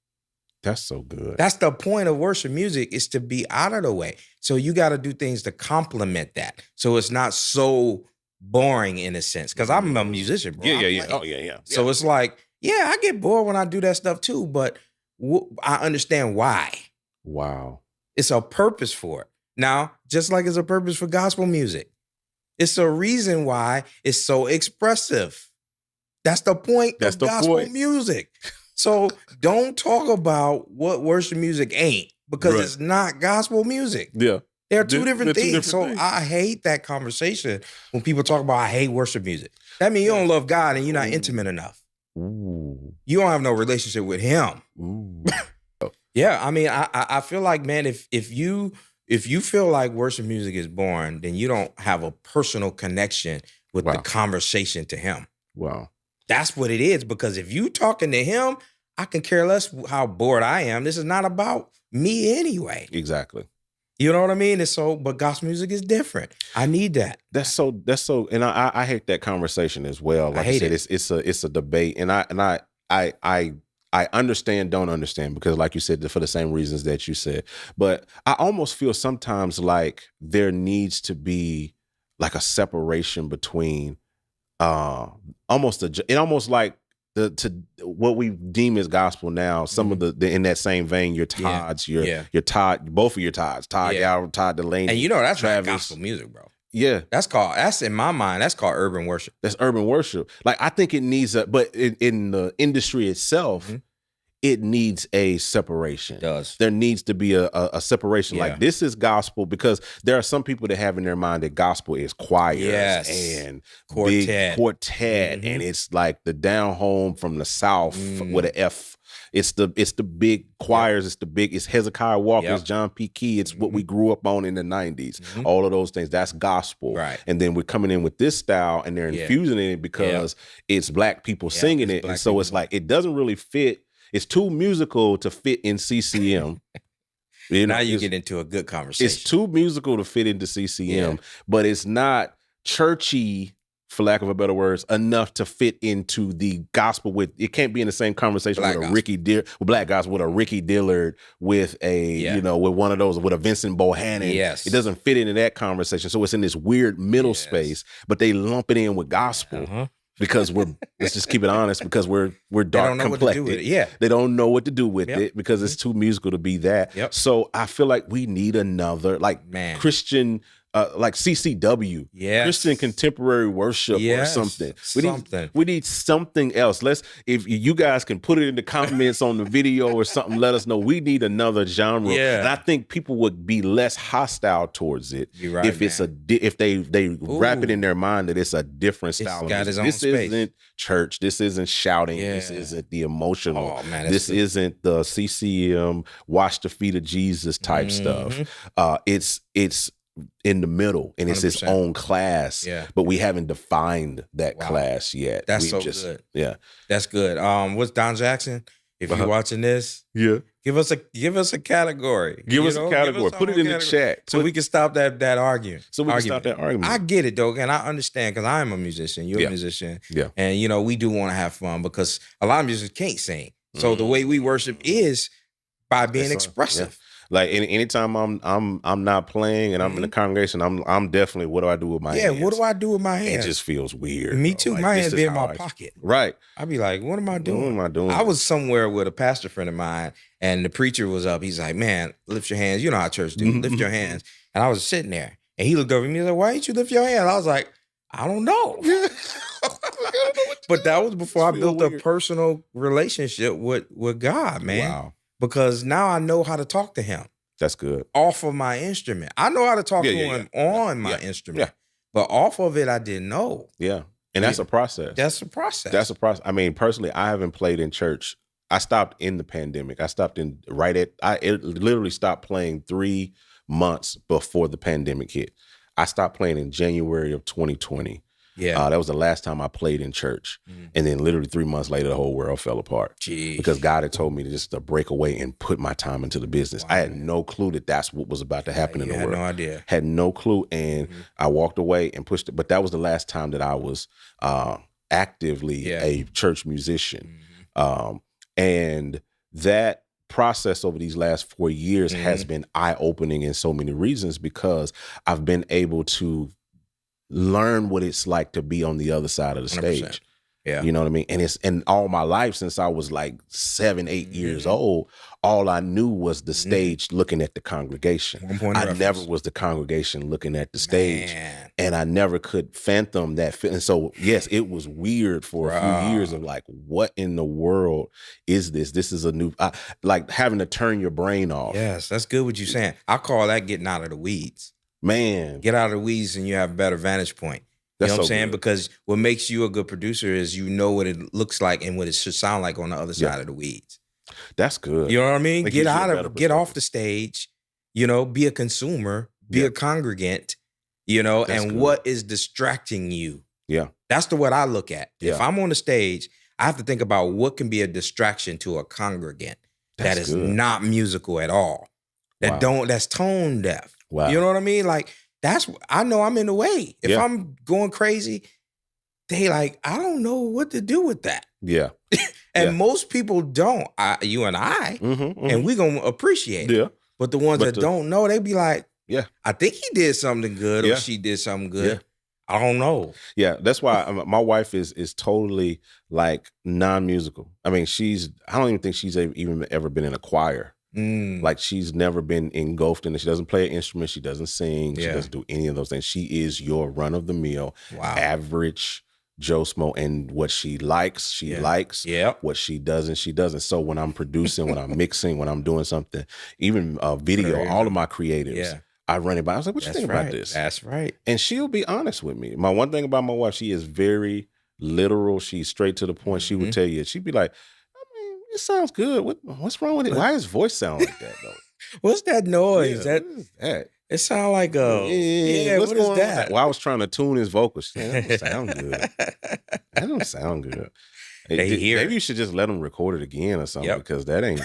That's so good. That's the point of worship music, is to be out of the way. So you got to do things to complement that. So it's not so boring in a sense. Because I'm a musician, bro. Yeah. Oh, yeah. So it's like, I get bored when I do that stuff too, but I understand why. Wow. It's a purpose for it. Now, just like it's a purpose for gospel music, it's a reason why it's so expressive. That's the point of gospel music. So don't talk about what worship music ain't, because it's not gospel music. Yeah. They're two different things. I hate that conversation when people talk about, I hate worship music. That means you don't love God and you're not intimate enough. Ooh. You don't have no relationship with him. Ooh. Yeah, I mean, I feel like, man, if you feel like worship music is boring, then you don't have a personal connection with the conversation to him. Wow. That's what it is, because if you talking to him, I can care less how bored I am. This is not about me anyway. Exactly. You know what I mean? It's so, but gospel music is different. I need that. That's so, and I hate that conversation as well. Like I said, it's a debate, and I understand, don't understand, because like you said, for the same reasons that you said. But I almost feel sometimes like there needs to be like a separation between almost like what we deem as gospel now. Some of the in that same vein, your Todds, your Todd, both of your Todds, Todd Galvin, Todd Delaney, and you know that's Travis. Not gospel music, bro. Yeah, that's in my mind, that's called urban worship. That's urban worship. Like I think it needs but in the industry itself, it needs a separation. It does. There needs to be a separation. Yeah. Like this is gospel, because there are some people that have in their mind that gospel is choirs and quartet, and it's like the down home from the South with an F. It's the big choirs. It's Hezekiah Walker. It's John P. Key. It's what we grew up on in the 90s. All of those things. That's gospel. Right. And then we're coming in with this style, and they're infusing it because it's black people singing it. And so it's like, it doesn't really fit. It's too musical to fit in CCM. Now you get into a good conversation. It's too musical to fit into CCM, but it's not churchy, for lack of a better words, enough to fit into the gospel. With it can't be in the same conversation with black gospel, with a Ricky Dillard, with a with one of those, with a Vincent Bohannon. Yes, it doesn't fit into that conversation. So it's in this weird middle space, but they lump it in with gospel. Because let's just keep it honest, because we're dark complected. They don't know what to do with it because it's too musical to be that. So I feel like we need another Christian, like CCW, Christian contemporary worship or something. We need something else. If you guys can put it in the comments on the video or something, let us know. We need another genre, and I think people would be less hostile towards it if it's if they wrap it in their mind that it's a different style. This isn't church. This isn't shouting. This isn't the emotional. This isn't the CCM wash the feet of Jesus type stuff. It's in the middle, and it's 100%. Its own class, but we haven't defined that class yet. That's good. Yeah, that's good. What's Don Jackson? If you're watching this, give us a category. Give us a category. Put it in the chat so we can stop that argument. Stop that argument. I get it though, and I understand, because I am a musician. You're a musician, and we do want to have fun, because a lot of musicians can't sing. So the way we worship is by being expressive. Like anytime I'm not playing and I'm in the congregation, I'm definitely, what do I do with my hands? Yeah, what do I do with my hands? It just feels weird. Me too. Like, my hands be in my pocket. Right. I'd be like, what am I doing? What am I doing? I was somewhere with a pastor friend of mine, and the preacher was up. He's like, man, lift your hands. You know how church do. Lift your hands. And I was sitting there, and he looked over at me and said, why didn't you lift your hand? I was like, I don't know. But that was before I built a personal relationship with God, man. Wow. Because now I know how to talk to him. That's good. Off of my instrument. I know how to talk to him on my instrument. But off of it, I didn't know. Yeah. And that's a process. That's a process. That's a process. I mean, personally, I haven't played in church. I stopped in the pandemic. I literally stopped playing 3 months before the pandemic hit. I stopped playing in January of 2020. Yeah, that was the last time I played in church. And then literally 3 months later, the whole world fell apart. Jeez. Because God had told me to just break away and put my time into the business. Wow. I had no clue that that's what was about to happen in the world. Had no idea. Had no clue. And I walked away and pushed it. But that was the last time that I was actively a church musician. And that process over these last 4 years has been eye-opening in so many reasons, because I've been able to learn what it's like to be on the other side of the stage. 100%. Yeah. You know what I mean? And all my life, since I was like 7, 8 years old, all I knew was the stage looking at the congregation. I never was the congregation looking at the stage. And I never could fathom that feeling. And so, yes, it was weird for a few years of like, what in the world is this? This is a new, like having to turn your brain off. Yes, that's good what you're saying. I call that getting out of the weeds. Man. Get out of the weeds and you have a better vantage point. That's know what I'm so saying? good. Because what makes you a good producer is you know what it looks like and what it should sound like on the other side of the weeds. That's good. You know what I mean? It Get gives you a out better of, get off the stage, you know, be a consumer, be a congregant, you know, That's and good. what is distracting you? Yeah. That's the what I look at. Yeah. If I'm on the stage, I have to think about what can be a distraction to a congregant that is good. not musical at all. That's tone deaf. Wow. You know what I mean? Like I know I'm in the way. If I'm going crazy, they like, I don't know what to do with that. Yeah. And most people don't. You and I, and we gonna appreciate it. Yeah. But the ones that don't know, they be like, yeah, I think he did something good or she did something good. I don't know. Yeah, that's why my wife is totally like non-musical. I mean, I don't even think she's even ever been in a choir. Like she's never been engulfed in it. She doesn't play an instrument. She doesn't sing. She doesn't do any of those things. She is your run-of-the-mill, average Joe Smo, and what she likes, she likes. What she doesn't, she doesn't. So when I'm producing, when I'm mixing, when I'm doing something, even video, all of my creatives, I run it by. I was like, what you think about this? That's right. And she'll be honest with me. My one thing about my wife, she is very literal. She's straight to the point. She would tell you, she'd be like, I mean, it sounds good. What's wrong with it? Why does his voice sound like that though? What's that noise? What is that? It sounds like what is that? Well, I was trying to tune his vocals. That don't sound good. That don't sound good. Maybe you should just let them record it again or something because that ain't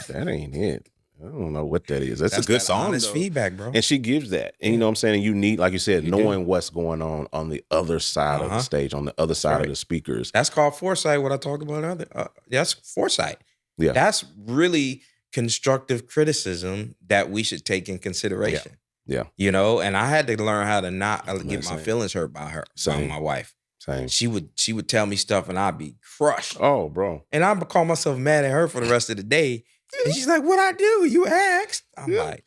it. I don't know what that is. That's a good song. Honest feedback, bro. And she gives that. And you know what I'm saying? And you need, like you said, knowing what's going on the other side of the stage, on the other side of the speakers. That's called foresight, what I talked about earlier. That's foresight. Yeah. That's really constructive criticism that we should take in consideration. Yeah. You know, and I had to learn how to not get my feelings hurt by my wife. Same. She would tell me stuff and I'd be crushed. Oh, bro. And I'd call myself mad at her for the rest of the day. And she's like, "What I do? You asked." I'm like,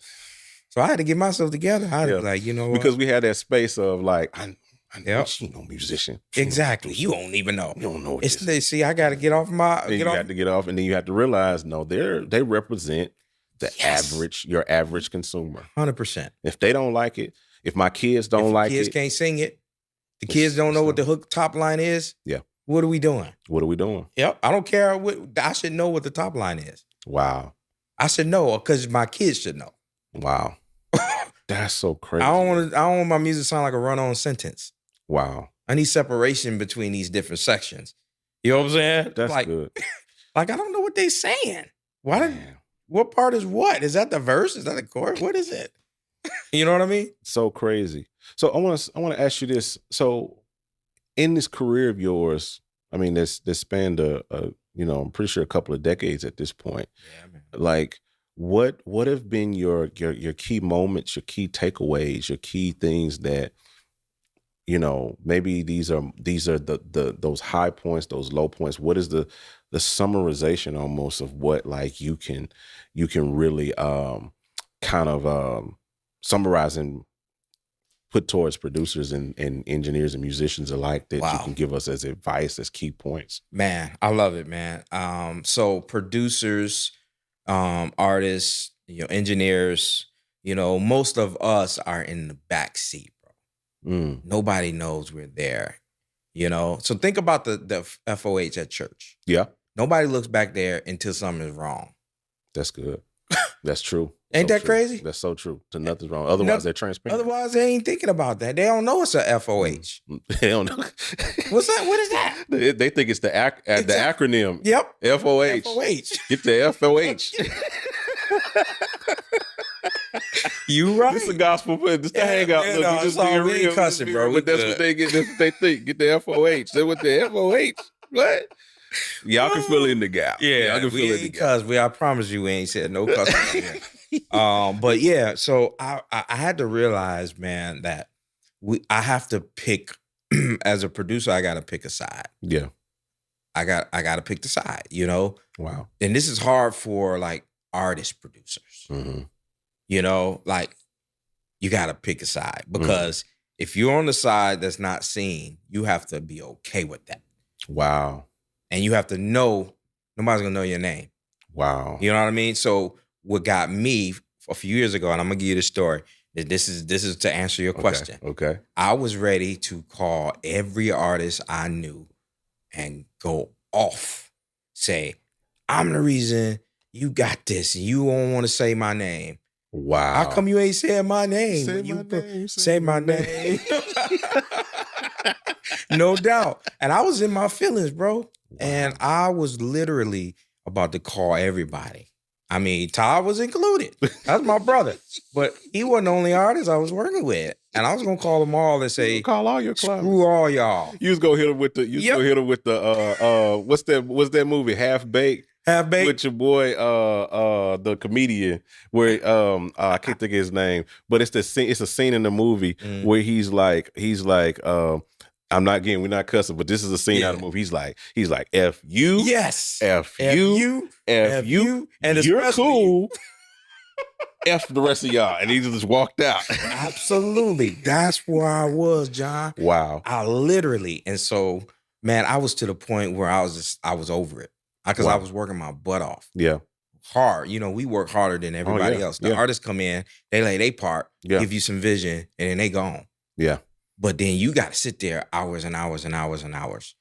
so I had to get myself together. I had to like, you know what? Because we had that space of like, I know she ain't no musician. Exactly. You don't even know. You don't know what See, I got to get off my. You got to get off, and then you have to realize, no, they represent the your average consumer. 100%. If they don't like it, if my kids don't like it, kids can't sing it. The kids don't know what the hook top line is. Yeah. What are we doing? What are we doing? Yep. I don't care I should know what the top line is. Wow. I should know because my kids should know. Wow. That's so crazy. I don't want my music to sound like a run-on sentence. Wow. I need separation between these different sections. You know what I'm saying? That's like, good. Like, I don't know what they saying. What part is what? Is that the verse? Is that the chorus? What is it? You know what I mean? So crazy. So I want to ask you this. So in this career of yours, I mean, this spanned I'm pretty sure a couple of decades at this point. Yeah, man. Like, what have been your key moments, your key takeaways, your key things that, you know, maybe these are those high points, those low points. What is the summarization almost of what like you can really kind of summarize and put towards producers and engineers and musicians alike that you can give us as advice, as key points? Man, I love it, man. So producers, artists, engineers, most of us are in the back seat, bro. Nobody knows we're there, So think about the FOH at church. Yeah. Nobody looks back there until something is wrong. That's good. That's true. Ain't that true. crazy? That's so true. So nothing's wrong. Otherwise, they're transparent. Otherwise, they ain't thinking about that. They don't know it's a FOH. They don't know. What's that? What is that? They think it's the acronym. Yep. FOH. FOH. Get the FOH. You right. This is the gospel. This is the hangout. Man, Look, no, we just it's all being we ain't real. cussing, bro. But that's what they get. That's what they think. Get the FOH. That's what the FOH. What? Y'all can fill in the gap. Yeah, y'all can fill in the gap. I promise you, we ain't said no cussing. But yeah, so I had to realize, man, that I have to pick as a producer. I got to pick a side. Yeah, I got to pick the side. Wow. And this is hard for like artist producers. Mm-hmm. Like you got to pick a side because if you're on the side that's not seen, you have to be okay with that. Wow. And you have to know nobody's gonna know your name. Wow. You know what I mean? So what got me a few years ago, and I'm gonna give you the story. This is to answer your question. Okay. I was ready to call every artist I knew and go off. Say, I'm the reason you got this. You don't want to say my name. Wow. How come you ain't saying my name? Say my name. No doubt. And I was in my feelings, bro. Wow. And I was literally about to call everybody. I mean, Todd was included. That's my brother. But he wasn't the only artist I was working with. And I was gonna call them all and say, call all your clients. Screw all y'all. You was gonna hit him with the what's that movie? Half Baked with your boy the comedian where I can't think of his name, but it's a scene in the movie where he's like we're not cussing, but this is a scene out of the movie. He's like, F you. Yes. F you. And you're cool. F the rest of y'all. And he just walked out. Absolutely. That's where I was, John. Wow. I literally, and so, man, I was to the point where I was over it. Because I was working my butt off. Yeah. Hard. You know, we work harder than everybody else. The artists come in, they lay their part, give you some vision, and then they gone. Yeah. But then you got to sit there hours and hours and hours and hours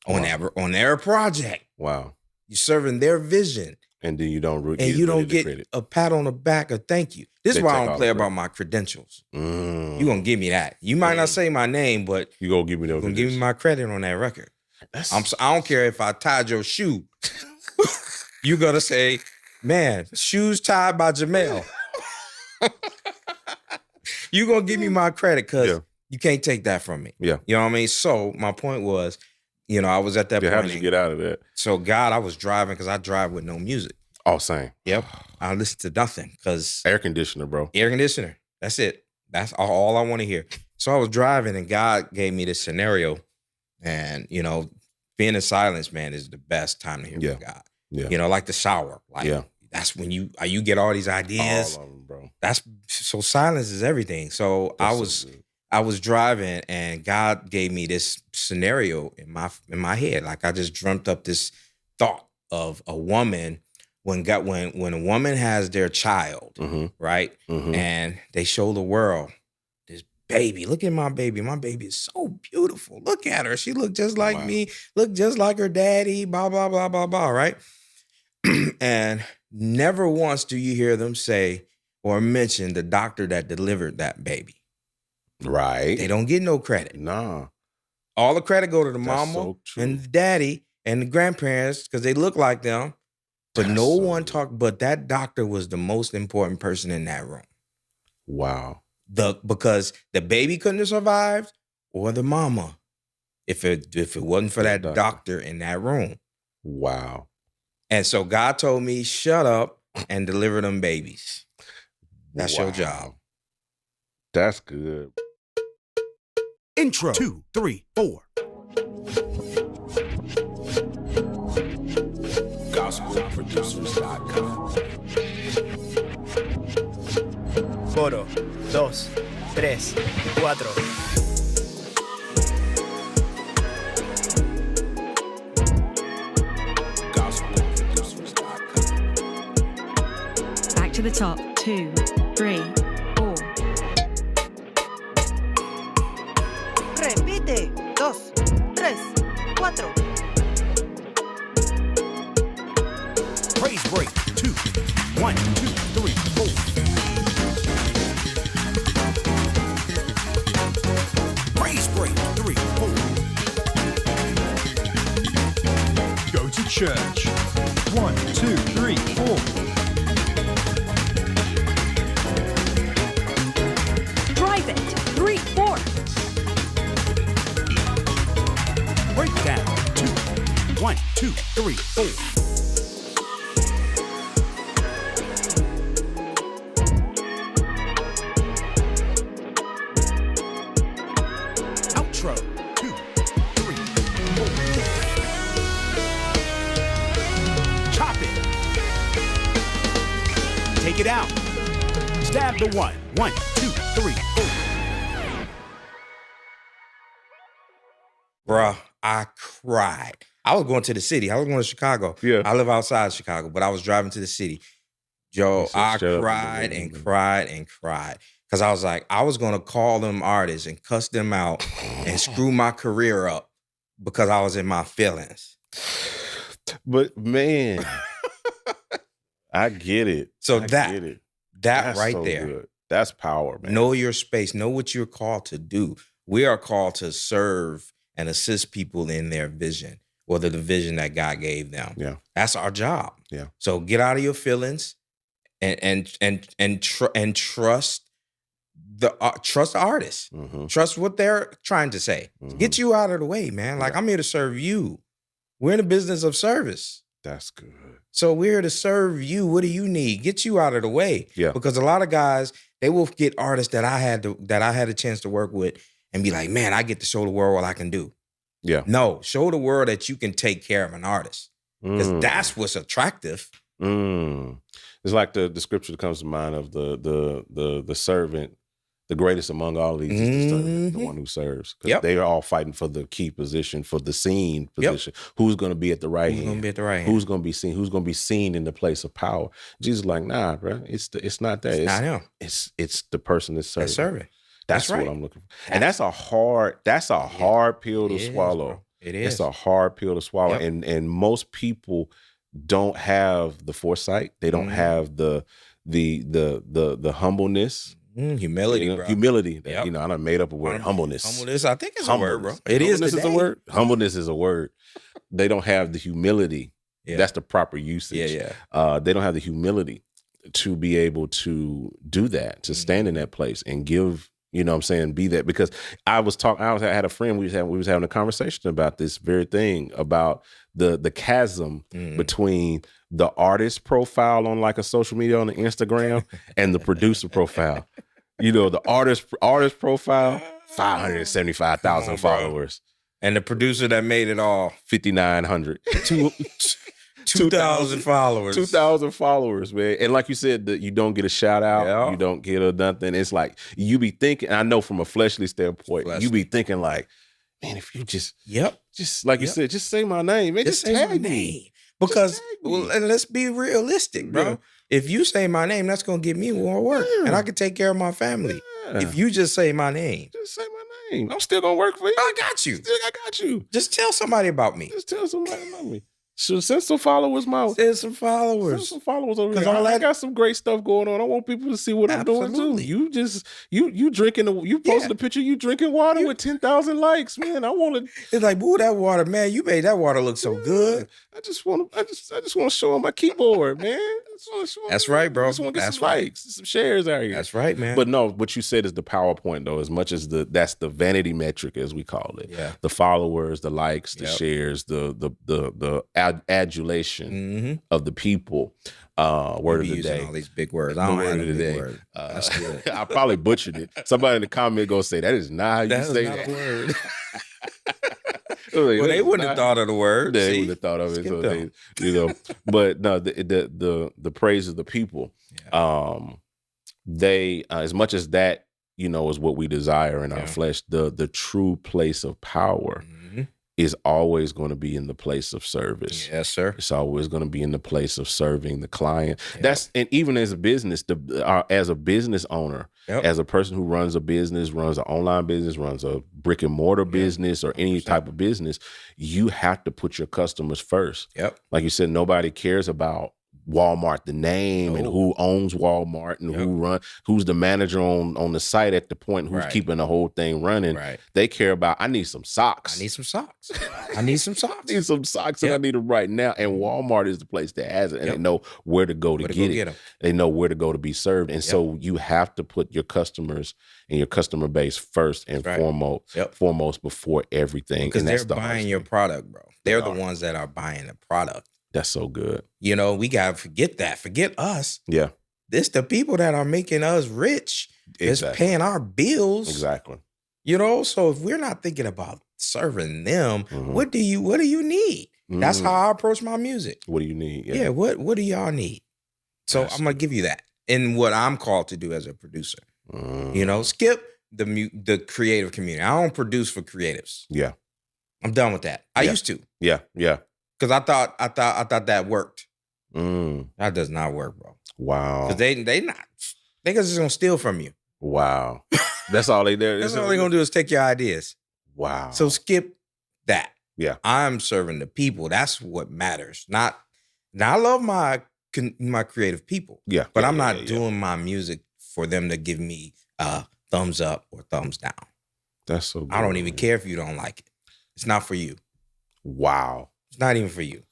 on their project. Wow. You're serving their vision. And then you don't get a pat on the back or thank you. This is why I don't play about my credentials. You're going to give me that. You might not say my name, but you're going to give me those. You're going to give me my credit on that record. I don't care if I tied your shoe. You're going to say, man, shoes tied by Jamel. You're going to give me my credit because you can't take that from me. Yeah. You know what I mean? So my point was, you know, I was at that point. How did you get out of that? So God, I was driving because I drive with no music. Oh, same. Yep. I listen to nothing because air conditioner, bro. Air conditioner. That's it. That's all I want to hear. So I was driving and God gave me this scenario. And, you know, being in silence, man, is the best time to hear from God. Yeah. You know, like the shower. Like that's when you get all these ideas. All of them, bro. So silence is everything. So I was driving and God gave me this scenario in my head. Like I just dreamt up this thought of a woman when a woman has their child, right? And they show the world this baby. Look at my baby. My baby is so beautiful. Look at her. She looked just like me, look just like her daddy, blah, blah, blah, blah, blah, right? And never once do you hear them say or mention the doctor that delivered that baby. Right. They don't get no credit. Nah. All the credit go to the mama and the daddy and the grandparents because they look like them. But but that doctor was the most important person in that room. Wow. Because the baby couldn't have survived or the mama if it wasn't for that doctor in that room. Wow. And so God told me, shut up and deliver them babies. That's your job. That's good. Intro 2, 3, 4. GospelProducers.com. Coro, 2, 3, 4. Back to the top. 2, 3, 4. Repite. 2, 3, 4. Praise break. 2, 1, 2, 3, 4. Praise break. 3, 4. Go to church. 1, 2, 3, 4. Drive it. 3, 4. Breakdown. 2, 1, 2, 3, 4. Outro. 2, 3, 4. Chop it. Take it out. Stab the 1. 1, 2, 3, 4. Bruh, I cried. I was going to the city. I was going to Chicago. Yeah. I live outside Chicago, but I was driving to the city. Joe, I cried and cried and cried. Because I was like, I was going to call them artists and cuss them out and screw my career up because I was in my feelings. But man, I get it. So That's right so there. Good. That's power, man. Know your space. Know what you're called to do. We are called to serve and assist people in their vision, whether the vision that God gave them. Yeah. That's our job. Yeah. So get out of your feelings and trust trust artists. Trust what they're trying to say. Get you out of the way, man. Like, I'm here to serve you. We're in the business of service. That's good. So we're here to serve you. What do you need? Get you out of the way. Yeah. Because a lot of guys, they will get artists that I had a chance to work with and be like, man, I get to show the world what I can do. Yeah. No, show the world that you can take care of an artist. Because that's what's attractive. It's like the scripture that comes to mind of the servant. The greatest among all of these is the servant, the one who serves. Because they are all fighting for the key position, for the seen position. Who's going to be at the right hand? Who's going to be at the right hand? Who's going to be seen? Who's going to be seen in the place of power? Jesus is like, nah, bro. It's not that. It's not him. It's the person that's serving. That's serving. That's right. what I'm looking for. And that's a hard pill to swallow. Bro. It is. It's a hard pill to swallow. And most people don't have the foresight. They don't have the humbleness. Humility, bro. Humility. I done made up a word. Humbleness. Humbleness, I think it's a word, bro. It is a word. Humbleness is a word. They don't have the humility. Yeah. That's the proper usage. They don't have the humility to be able to do that, to stand in that place and give, you know what I'm saying, be that. Because I had a friend, we was having a conversation about this very thing, about the chasm between the artist profile on like a social media on the Instagram and the producer profile. You know, the artist profile, 575,000 followers. And the producer that made it all, 5,900. 2,000 followers. 2,000 followers, man. And like you said, you don't get a shout out. You don't get a nothing. It's like, you be thinking, I know from a fleshly standpoint, you be thinking like, man, if you just like you said, just say my name, man. Just say my name. Because, and let's be realistic, bro. Yeah. If you say my name, that's going to give me more work. And I can take care of my family. Yeah. If you just say my name. Just say my name. I'm still going to work for you. I got you. I got you. Just tell somebody about me. Just tell somebody about me. So send some followers, man. Send some followers. Send some followers over here. I got some great stuff going on. I want people to see what I'm doing too. You just you drinking. You posted a picture. You drinking water with 10,000 likes, man. I want to. It's like, boo, that water, man. You made that water look so good. I just want to show on my keyboard, man. That's right, bro. I just want to get some likes, some shares out here. That's right, man. But no, what you said is the PowerPoint though. As much as that's the vanity metric, as we call it. Yeah. The followers, the likes, the shares, the adulation of the people. Word of the day. All these big words. I don't word of the day. Word. That's good. I probably butchered it. Somebody in the comment gonna say that is not how you say that. Word. Well, they wouldn't have thought of the word. They wouldn't have thought of it. So they, but no, the praise of the people. Yeah. They as much as that, is what we desire in our flesh. The true place of power is always going to be in the place of service. Yes, sir. It's always going to be in the place of serving the client. And even as a business, as a business owner, as a person who runs a business, runs an online business, runs a brick and mortar business or any type of business, you have to put your customers first. Yep. Like you said, nobody cares about Walmart, the name, and who owns Walmart and who's the manager on the site at the point, who's keeping the whole thing running. Right. They care about, I need some socks. I need some socks. I need some socks. I need some socks and I need them right now. And Walmart is the place that has it. And they know where to go to get it. They know where to go to be served. And so you have to put your customers and your customer base first and foremost before everything. Because they're buying your product, bro. They're the ones that are buying the product. That's so good. We got to forget that. Forget us. Yeah. This the people that are making us rich. That's paying our bills. Exactly. So if we're not thinking about serving them, what do you need? That's how I approach my music. What do you need? Yeah, what do y'all need? So I'm going to give you that in what I'm called to do as a producer. Skip the creative community. I don't produce for creatives. Yeah. I'm done with that. I used to. Yeah. Yeah. Because I thought that worked. That does not work, bro. Wow. Because they just gonna steal from you. Wow. That's all they do. That's all they're gonna do is take your ideas. Wow. So skip that. Yeah. I'm serving the people. That's what matters. Not. Now I love my creative people. Yeah. But I'm not doing my music for them to give me a thumbs up or thumbs down. That's so good. I don't even care if you don't like it. It's not for you. Wow. It's not even for you.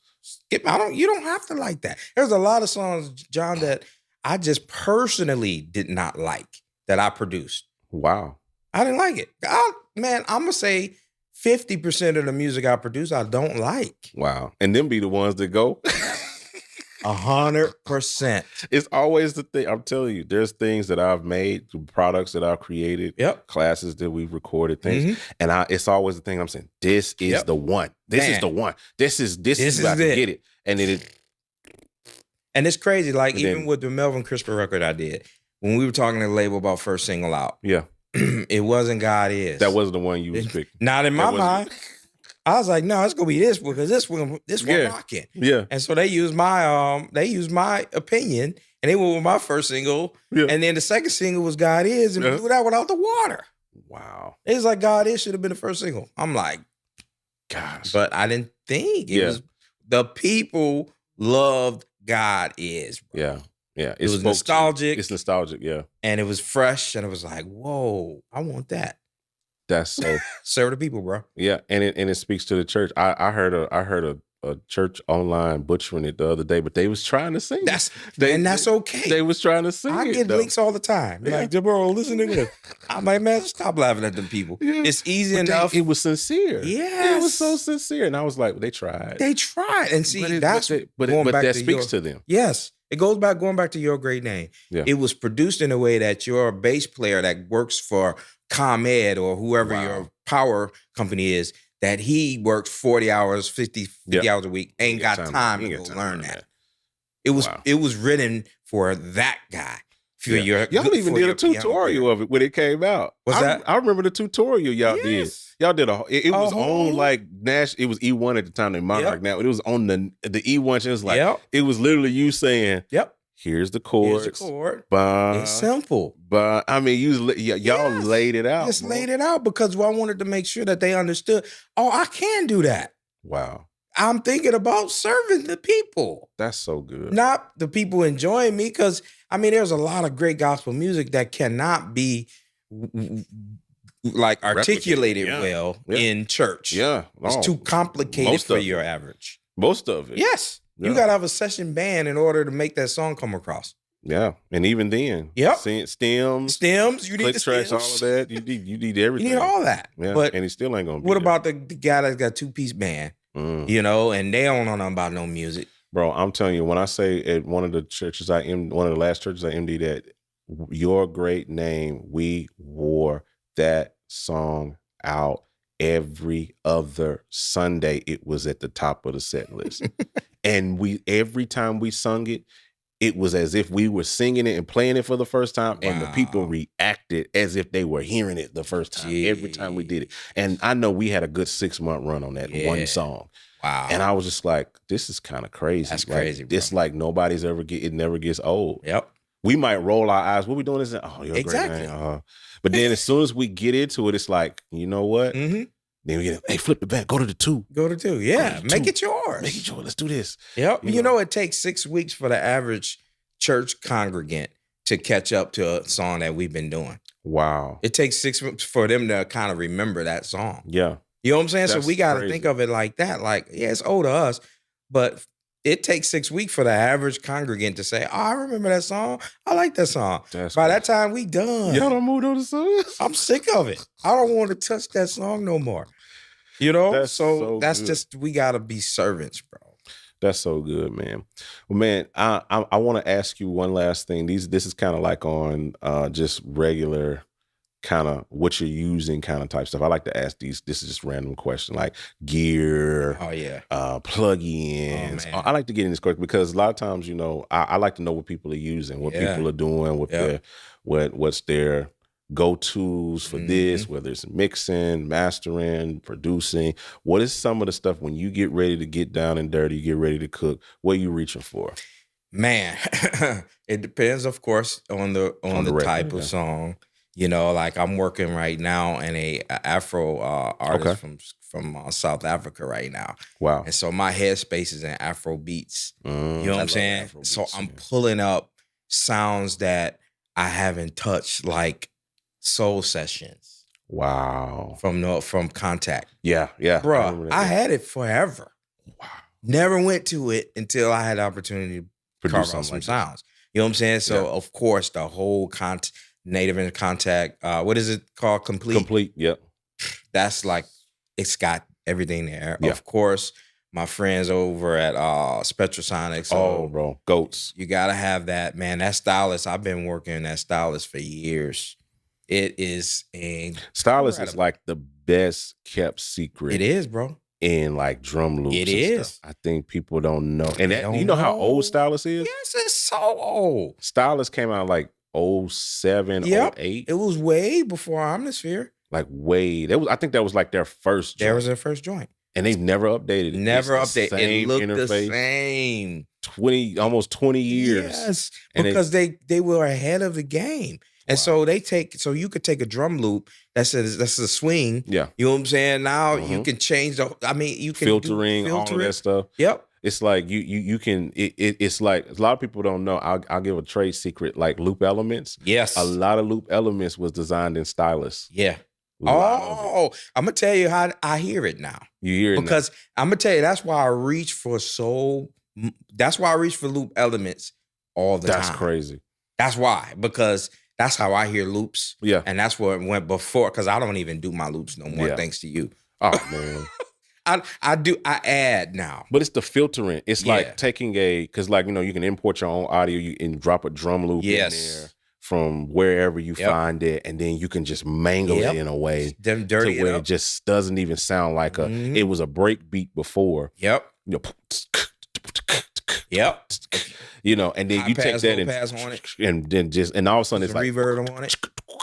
You don't have to like that. There's a lot of songs, John, that I just personally did not like that I produced. Wow. I didn't like it. Man, I'm gonna say 50% of the music I produce I don't like. Wow. And them be the ones that go 100%. It's always the thing. I'm telling you, there's things that I've made, products that I've created, classes that we've recorded, things. And it's always the thing I'm saying, this is the one. This is the one. This is about to get it. And And it's crazy. Like even with the Melvin Crisper record I did, when we were talking to the label about first single out, it wasn't God Is. That wasn't the one you was picking. Not in my mind. I was like, no, it's gonna be this one because this one rocking. Yeah. And so they used my opinion and they went with my first single. Yeah. And then the second single was God Is, and we blew that one out the water. Wow. It's like God Is should have been the first single. I'm like, gosh. But I didn't think it was the people loved God Is. Bro. Yeah. Yeah. It was nostalgic. It's nostalgic, yeah. And it was fresh, and it was like, whoa, I want that. That's so serve the people, bro. Yeah, and it speaks to the church. I heard a church online butchering it the other day, but they was trying to sing. That's okay. They was trying to sing. I get links all the time. They're like, bro, listen to this. I'm like, man, stop laughing at them people. Yeah. It's easy enough. It was sincere. Yes. It was so sincere, and I was like, they tried. They tried, and see, but that speaks to them. Yes. It goes back, going back to Your Great Name. Yeah. It was produced in a way that your bass player that works for ComEd or whoever your power company is, that he works 40 hours, 50 hours a week, ain't got time to learn that. It was written for that guy. Y'all even did a tutorial of it when it came out. I remember the tutorial y'all did. Y'all did it was on like Nash. It was E1 at the time. They Monarch now. It was on the E1. It was like it was literally you saying, here's the chords. Here's the chord. It's simple. But I mean, y'all laid it out. Just laid it out because I wanted to make sure that they understood. Oh, I can do that. Wow. I'm thinking about serving the people. That's so good. Not the people enjoying me, because I mean, there's a lot of great gospel music that cannot be like articulated well in church. Yeah. It's too complicated for your average. Most of it. Yes. You gotta have a session band in order to make that song come across. Yeah, and even then, stems, you need the tracks, all of that. You need everything. You need all that. Yeah, but and he still ain't gonna. What about the guy that's got 2-piece band? You know, and they don't know nothing about no music. Bro, I'm telling you, when I say at one of the last churches I MD'd at, Your Great Name, we wore that song out every other Sunday. It was at the top of the set list. And every time we sung it, it was as if we were singing it and playing it for the first time, and the people reacted as if they were hearing it the first time. Every time we did it. And I know we had a good 6-month run on that one song. Wow. And I was just like, this is kind of crazy. That's crazy, bro. It's like nobody's it never gets old. Yep. We might roll our eyes. What we doing is, Your Great Name. But then as soon as we get into it, it's like, you know what? Mm-hmm. Then we get, hey, flip the back, go to the 2. Go to 2, yeah. Make it yours. Make it yours. Let's do this. Yep. You know, it takes 6 weeks for the average church congregant to catch up to a song that we've been doing. Wow. It takes 6 weeks for them to kind of remember that song. Yeah. You know what I'm saying? So we got to think of it like that. Like, yeah, it's old to us, but it takes 6 weeks for the average congregant to say, I remember that song. I like that song. By that time, we done. Y'all don't move on the song? I'm sick of it. I don't want to touch that song no more. You know? That's just, we got to be servants, bro. That's so good, man. Well, man, I want to ask you one last thing. This is kind of like on just regular kind of what you're using kind of type stuff. I like to ask these. This is just random question like gear. Oh yeah. Plugins. I like to get in this question because a lot of times, you know, I like to know what people are using, what people are doing, what's their go-tos for this, whether it's mixing, mastering, producing. What is some of the stuff when you get ready to get down and dirty, you get ready to cook, what are you reaching for? Man, it depends, of course, on the type of song. You know, like I'm working right now in a Afro artist from South Africa right now. Wow. And so my headspace is in Afro beats. You know what I'm saying? Afro So beats, I'm pulling up sounds that I haven't touched, like soul sessions. Wow. From Contact. Yeah. Bruh, I had it forever. Wow. Never went to it until I had the opportunity to carve out some sounds. You know what I'm saying? So of course the whole Native in Contact, what is it called? Complete. Yep. That's like, it's got everything there. Yeah. Of course, my friends over at Spectrasonics. Oh, bro, goats. You gotta have that, man. That stylist, I've been working that stylist for years. It is stylist is like the best kept secret. It is, bro. In like drum loops. It is. Stuff. I think people don't know. And you know how old Stylist is? Yes, it's so old. Stylist came out like 07, 08. It was way before Omnisphere. Like way. I think that was like their first joint. That was their first joint. And they've never updated it. Never updated. Same it looked interface. The same. Almost 20 years. Yes, because they were ahead of the game. And so you could take a drum loop that's a swing. Yeah. You know what I'm saying? Now you can change you can filtering, all of that stuff. Yep. It's like you can it's like a lot of people don't know. I'll give a trade secret, like loop elements. Yes. A lot of loop elements was designed in Stylus. Yeah. I'm gonna tell you how I hear it now. You hear it because I'm gonna tell you that's why I reach for loop elements all the time. That's crazy. That's why, because that's how I hear loops. Yeah. And that's where it went before, because I don't even do my loops no more, thanks to you. Oh, man. I add now. But it's the filtering. It's like taking because like, you can import your own audio and drop a drum loop in there from wherever you find it, and then you can just mangle it in a way to where it just doesn't even sound like it was a break beat before. Yep. Yep. And then you take that and then all of a sudden it's like reverb on it.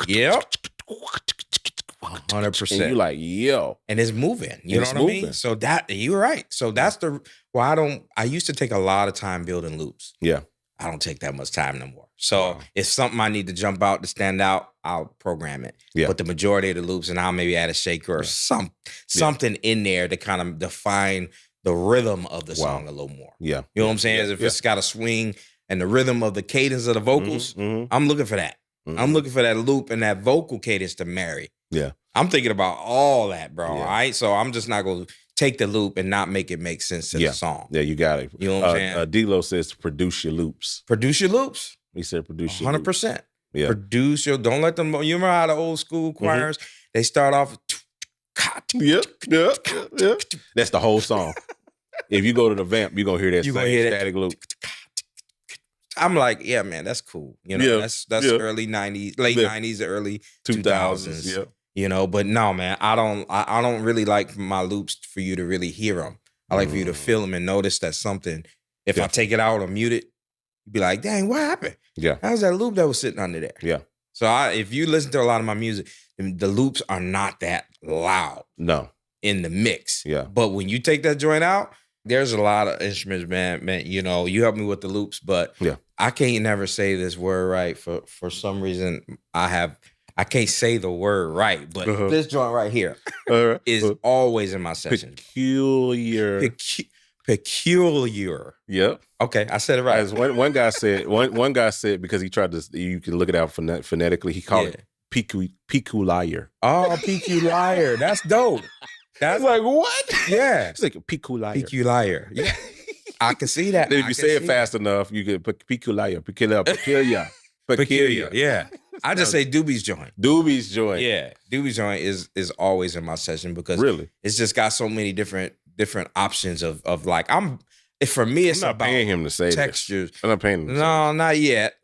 Yep. 100%. And you're like, yo. And it's moving. You know what I mean? So you're right. So that's I used to take a lot of time building loops. Yeah. I don't take that much time no more. So if something I need to jump out to stand out, I'll program it. Yeah. But the majority of the loops, and I'll maybe add a shaker or something in there to kind of define the rhythm of the song a little more. Yeah. You know what I'm saying? If it's got a swing and the rhythm of the cadence of the vocals, I'm looking for that. I'm looking for that loop and that vocal cadence to marry. Yeah. I'm thinking about all that, bro. All right. So I'm just not going to take the loop and not make it make sense to the song. Yeah, you got it. You know what I'm saying? D-Lo says produce your loops. Produce your loops. He said produce your 100%. Loops. Yeah. Produce your, don't let them, you remember how the old school choirs, they start off. Yeah. That's the whole song. If you go to the vamp, you're going to hear that static loop. I'm like, yeah, man, that's cool. That's early 90s, late 90s, early 2000s. Yeah. But no, man, I don't really like my loops for you to really hear them. I like for you to feel them and notice that something, if I take it out or mute it, you'd be like, dang, what happened? Yeah. How's that loop that was sitting under there? Yeah. So if you listen to a lot of my music, the loops are not that loud. No. In the mix. Yeah. But when you take that joint out, there's a lot of instruments, man. You help me with the loops, but I can't never say this word right. For some reason, I can't say the word right, but this joint right here is always in my sessions. Peculiar. Peculiar. Yep. Okay, I said it right. As one guy said, because he tried to, you can look it out phonetically, he called it peculiar. Oh, peculiar. That's dope. That's like, what? Yeah. It's like peculiar. Peculiar. Yeah. I can see that. Then if you say it fast enough, you get peculiar. Peculiar. Yeah. I just say Doobie's joint. Doobie's joint. Yeah. Doobie's joint is always in my session because it's just got so many different options of like, for me, it's I'm not about paying him to say textures. This. I'm not paying him to No, not yet.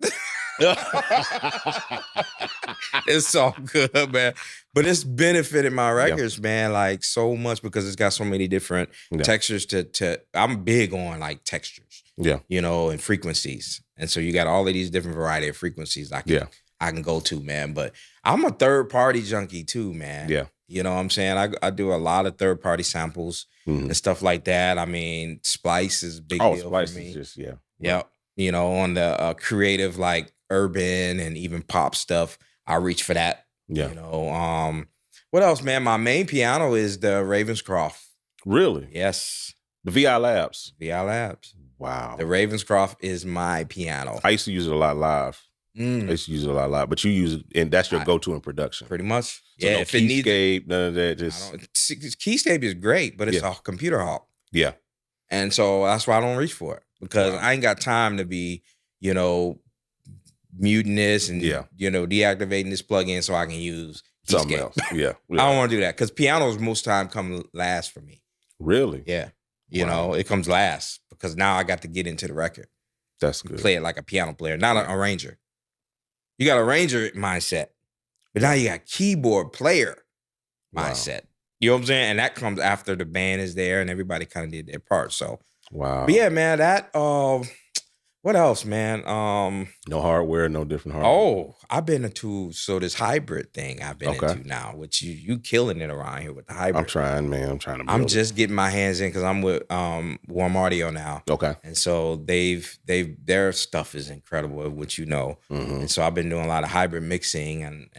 It's all good, man. But it's benefited my records, man, like so much because it's got so many different textures to I'm big on like textures. Yeah. And frequencies. And so you got all of these different variety of frequencies I can go to, man. But I'm a third-party junkie too, man. Yeah. You know what I'm saying? I do a lot of third-party samples and stuff like that. I mean, Splice is a big deal Splice for me. Is just, Yep. On the creative, like urban and even pop stuff, I reach for that. Yeah. You know, what else, man? My main piano is the Ravenscroft. Really? Yes. The VI Labs. VI Labs. Wow. The Ravenscroft is my piano. I used to use it a lot live. I used to use it a lot live, but you use it, and that's your go-to in production. Pretty much. So Yeah. no If it needs Keyscape, none of that. Keyscape is great, but it's a computer hawk. Yeah. And so that's why I don't reach for it, because I ain't got time to be, you know, muting this and, you know, deactivating this plugin so I can use something Keyscape. else. Yeah. I don't want to do that, because pianos most time come last for me. Really? Yeah. You know, it comes last because now I got to get into the record. That's good. Play it like a piano player, not an arranger. You got arranger mindset, but now you got keyboard player mindset. You know what I'm saying? And that comes after the band is there and everybody kind of did their part. So, wow. But yeah, man, that, what else, man? No hardware, no different hardware. Oh, I've been into, this hybrid thing I've been into now, which you killing it around here with the hybrid. I'm trying, man. I'm trying to build I'm just getting my hands in because I'm with Warm Audio now. Okay. And so their stuff is incredible, which you know. And so I've been doing a lot of hybrid mixing and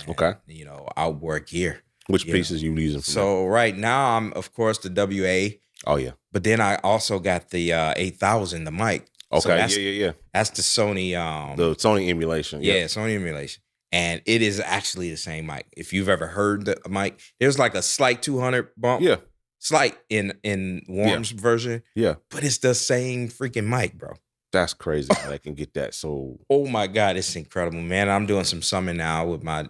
you know, outboard gear. Which pieces you using? So right now I'm, of course, the WA. Oh yeah. But then I also got the 8000, the mic. Okay. So yeah. That's the Sony. The Sony emulation. Yeah, Sony emulation. And it is actually the same mic. If you've ever heard the mic, there's like a slight 200 bump. Yeah. Slight in Warm's version. Yeah. But it's the same freaking mic, bro. That's crazy how they can get that so. Oh my God, it's incredible, man. I'm doing some summon now with my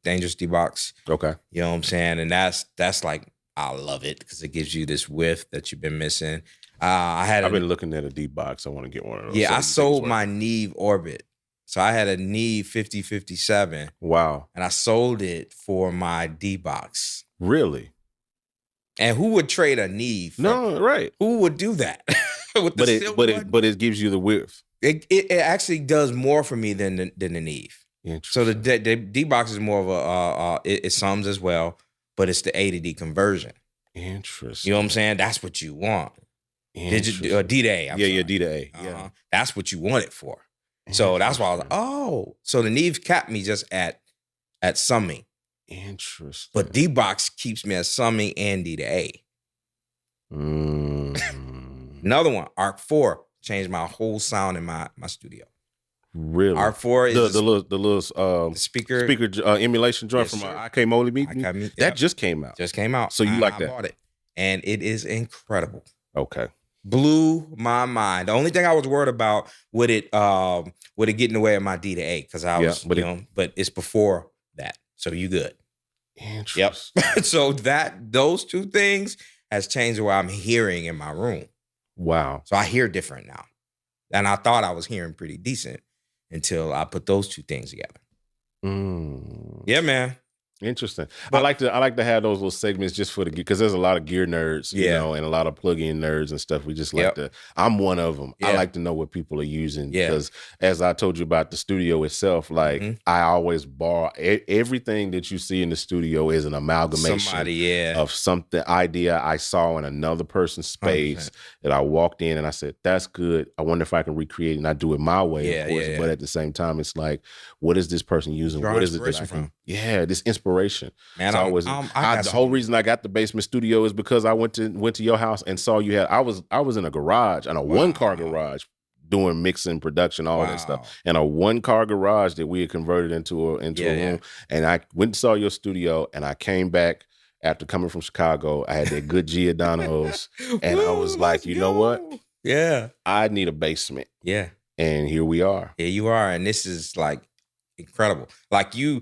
Dangerous D-Box. Okay. You know what I'm saying? And that's like, I love it because it gives you this whiff that you've been missing. I've been looking at a D-Box. I want to get one of those. Yeah, I sold my Neve Orbit. So I had a Neve 5057. Wow. And I sold it for my D-Box. Really? And who would trade a Neve? No, right. Who would do that? But it gives you the width. It actually does more for me than the Neve. So the D-Box is more of a it sums as well, but it's the A to D conversion. Interesting. You know what I'm saying? That's what you want. D to A. D to A. Yeah. That's what you want it for. So that's why I was like, oh. So the Neve capped me just at summing. Interesting. But D-Box keeps me at summing and D to A. Another one, Arc 4, changed my whole sound in my studio. Really? Arc 4 is the little speaker emulation joint from IK Moley Meeting. That just came out. Just came out. So you like that? I bought it. And it is incredible. Okay. Blew my mind. The only thing I was worried about would it get in the way of my D to A, because I was, but it's before that. So you good. Interesting. Yep. So those two things has changed what I'm hearing in my room. Wow. So I hear different now. And I thought I was hearing pretty decent until I put those two things together. Yeah, man. Interesting. I like to have those little segments just for the gear, because there's a lot of gear nerds, you know, and a lot of plug-in nerds and stuff. We just like to. I'm one of them. I like to know what people are using because, as I told you about the studio itself, like I always borrow everything that you see in the studio is an amalgamation of something idea I saw in another person's space that I walked in and I said, "That's good. I wonder if I can recreate it." And I do it my way, of course. But at the same time, it's like, what is this person using? Drawing What is it that I can? Yeah, this inspiration. Man, so the whole reason I got the basement studio is because I went to your house and saw you had. I was in a garage, in a 1-car garage, doing mixing, production, all that stuff, in a 1-car garage that we had converted into a room. And I went and saw your studio, and I came back after coming from Chicago. I had that good Giordano's, and I was like, you know what? Yeah, I need a basement. Yeah, and here we are. Here you are, and this is like incredible. Like you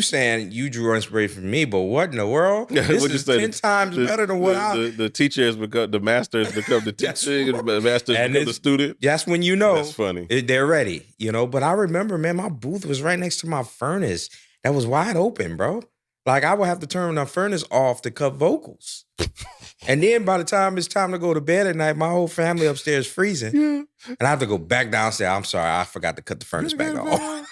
saying you drew inspiration from me, but what in the world? This is 10 times better than what the teacher has become, the master has become the teacher, the master has become the student. That's when you know. That's funny. They're ready, you know. But I remember, man, my booth was right next to my furnace that was wide open, bro. Like I would have to turn the furnace off to cut vocals. And then by the time it's time to go to bed at night, my whole family upstairs freezing. And I have to go back downstairs. I'm sorry, I forgot to cut the furnace back off.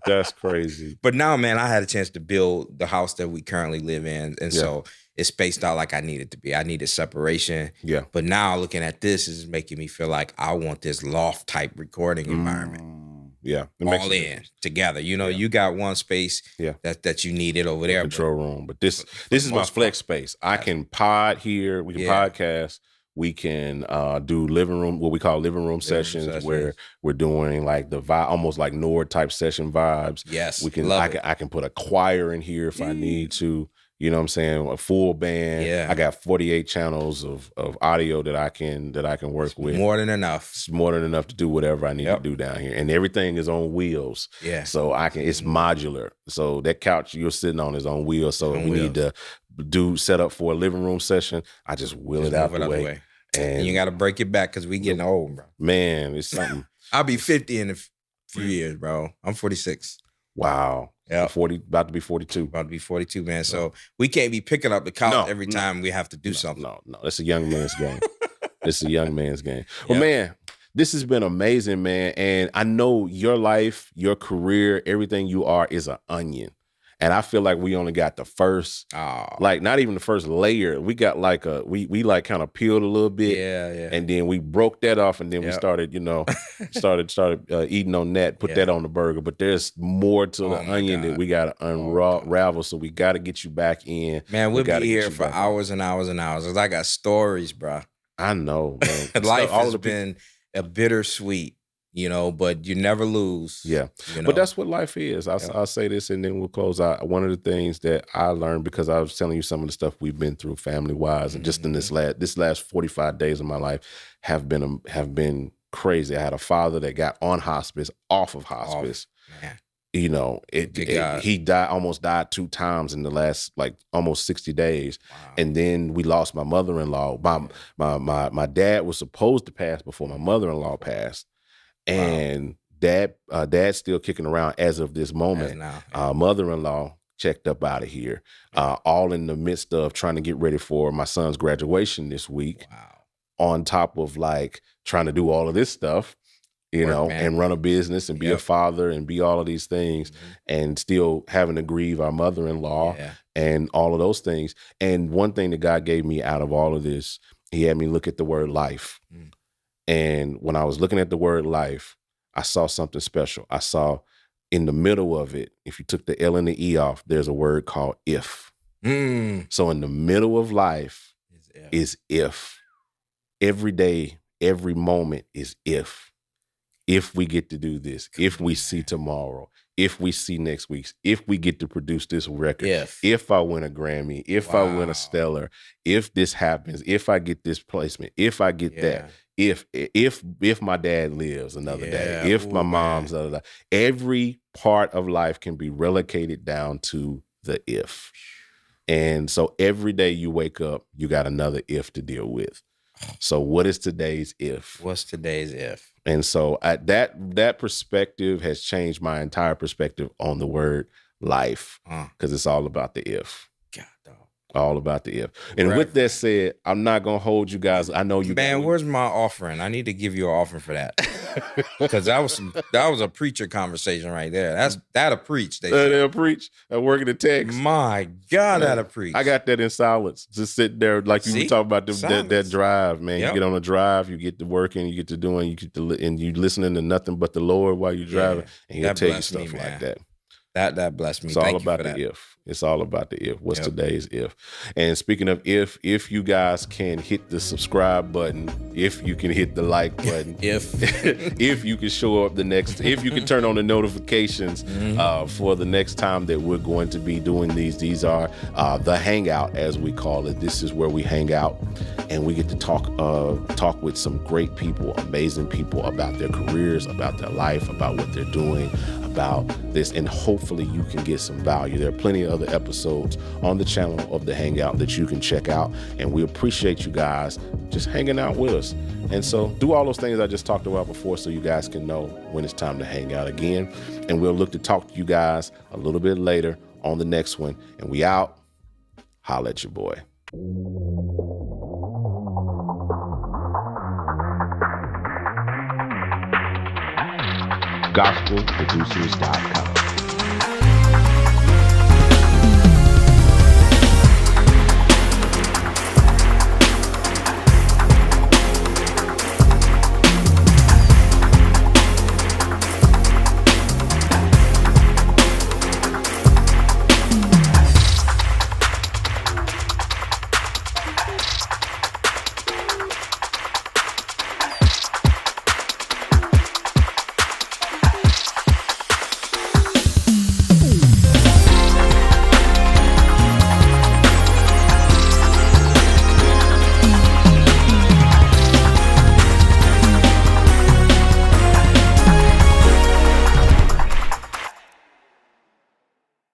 That's crazy. But now, man, I had a chance to build the house that we currently live in. And so it's spaced out like I needed to be. I needed separation. Yeah. But now looking at this is making me feel like I want this loft type recording environment. Yeah. all in together. You know, you got one space that you needed over there. Control room. But this is my flex space. I can pod here. We can podcast. We can do living room, what we call living room sessions, where we're doing like the vibe, almost like Nord type session vibes. Yes, we can. I can put a choir in here if I need to. You know what I'm saying? A full band. Yeah. I got 48 channels of audio that I can work with. More than enough. It's more than enough to do whatever I need to do down here. And everything is on wheels. Yeah. So it's modular. So that couch you're sitting on is on wheels. So if we need to set up for a living room session, I just wheel it out the way. And you got to break it back because we getting old, bro. Man, it's something. I'll be 50 in a few years, bro. I'm 46. Wow. Yeah. 40, about to be 42. About to be 42, man. So we can't be picking up the couch every time we have to do something. No. It's a young man's game. It's a young man's game. Well, man, this has been amazing, man. And I know your life, your career, everything you are is an onion. And I feel like we only got the first, like not even the first layer. We got like we like kind of peeled a little bit. Yeah. And then we broke that off and then we started, started eating on that, put that on the burger. But there's more to the onion that we got to unravel. So we got to get you back in. Man, we'll be here for hours and hours and hours. Cause I got stories, bro. I know, man. Life has been a bittersweet. But you never lose. Yeah. But that's what life is. I'll say this and then we'll close out. One of the things that I learned, because I was telling you some of the stuff we've been through family-wise, and just in this last 45 days of my life have been crazy. I had a father that got on hospice, off of hospice. Man. He almost died 2 times in the last almost 60 days. Wow. And then we lost my mother-in-law. My dad was supposed to pass before my mother-in-law passed. And dad's still kicking around as of this moment. Mother-in-law checked up out of here, all in the midst of trying to get ready for my son's graduation this week. Wow. On top of trying to do all of this stuff, and run a business and be a father and be all of these things, and still having to grieve our mother-in-law and all of those things. And one thing that God gave me out of all of this, he had me look at the word life. And when I was looking at the word life, I saw something special. I saw in the middle of it, if you took the L and the E off, there's a word called if. So in the middle of life is if. Every day, every moment is if. If we get to do this, if we see tomorrow, if we see next week's, if we get to produce this record, if I win a Grammy, if I win a Stellar, if this happens, if I get this placement, if I get that, if my dad lives another day, if my mom's other day, every part of life can be relocated down to the if. And so every day you wake up, you got another if to deal with. So what is today's if? What's today's if? And so that perspective has changed my entire perspective on the word life, because it's all about the if. God, dog. All about the if. And with that said, I'm not going to hold you guys. I know you. Man, where's my offering? I need to give you an offering for that. Because that was a preacher conversation right there. That'll preach. They'll preach. I'm working the text. My God, that'll preach. I got that in silence. Just sitting there like you were talking about that drive, man. You get on a drive, you get to working, you get to doing, and you listening to nothing but the Lord while you're driving, and he'll tell you stuff like that. That blessed me. It's all about the if. It's all about the if. What's today's if? And speaking of if you guys can hit the subscribe button, if you can hit the like button, if you can show up if you can turn on the notifications for the next time that we're going to be doing these are the Hangout, as we call it. This is where we hang out and we get to talk with some great people, amazing people about their careers, about their life, about what they're doing, about this, and hopefully you can get some value. There are plenty of other episodes on the channel of the Hangout that you can check out, and we appreciate you guys just hanging out with us. And so do all those things I just talked about before so you guys can know when it's time to hang out again. And we'll look to talk to you guys a little bit later on the next one. And we out. Holla at your boy. GospelProducers.com.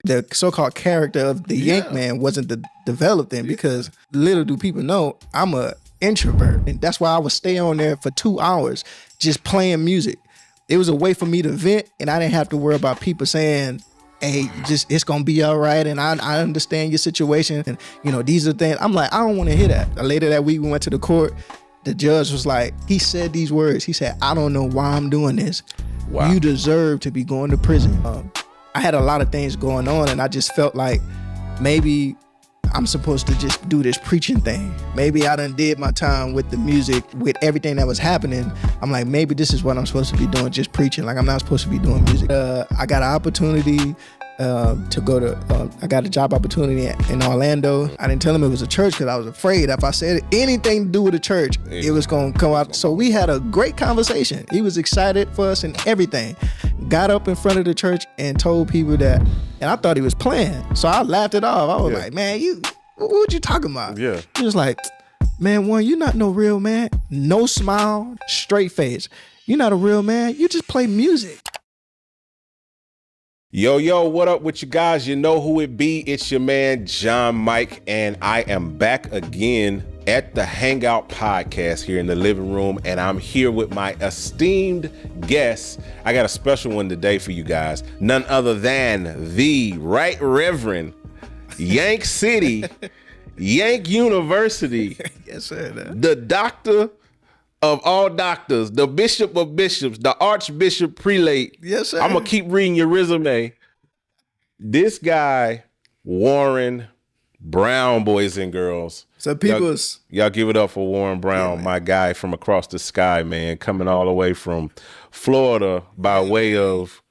the so-called character of the Yank man wasn't developed in, because little do people know I'm a introvert, and that's why I would stay on there for 2 hours just playing music. It was a way for me to vent, and I didn't have to worry about people saying, hey, just it's gonna be all right, and I understand your situation, and you know, these are things. I'm like, I don't want to hear that. Later that week we went to the court. The judge was like, he said these words. He said, I don't know why I'm doing this. Wow. You deserve to be going to prison. I had a lot of things going on, and I just felt like maybe I'm supposed to just do this preaching thing. Maybe I done did my time with the music, with everything that was happening. I'm like, maybe this is what I'm supposed to be doing, just preaching. Like, I'm not supposed to be doing music. I got an opportunity to go to, I got a job opportunity in Orlando. I didn't tell him it was a church because I was afraid if I said anything to do with a church, it was going to come out. So we had a great conversation. He was excited for us and everything. Got up in front of the church and told people that, and I thought he was playing. So I laughed it off. I was like, man, what you talking about? Yeah. He was like, man, one, you're not no real man. No smile, straight face. You're not a real man. You just play music. Yo, what up with you guys? You know who it be. It's your man, John Mike, and I am back again at the Hangout podcast here in the living room, and I'm here with my esteemed guest. I got a special one today for you guys. None other than the Right Reverend Yank City, Yank University, yes, sir, the doctor of all doctors, the bishop of bishops, the archbishop prelate. Yes, sir. I'm going to keep reading your resume. This guy, Warren Brown, boys and girls. So people's... Y'all give it up for Warren Brown, my guy from across the sky, man, coming all the way from Florida by way of,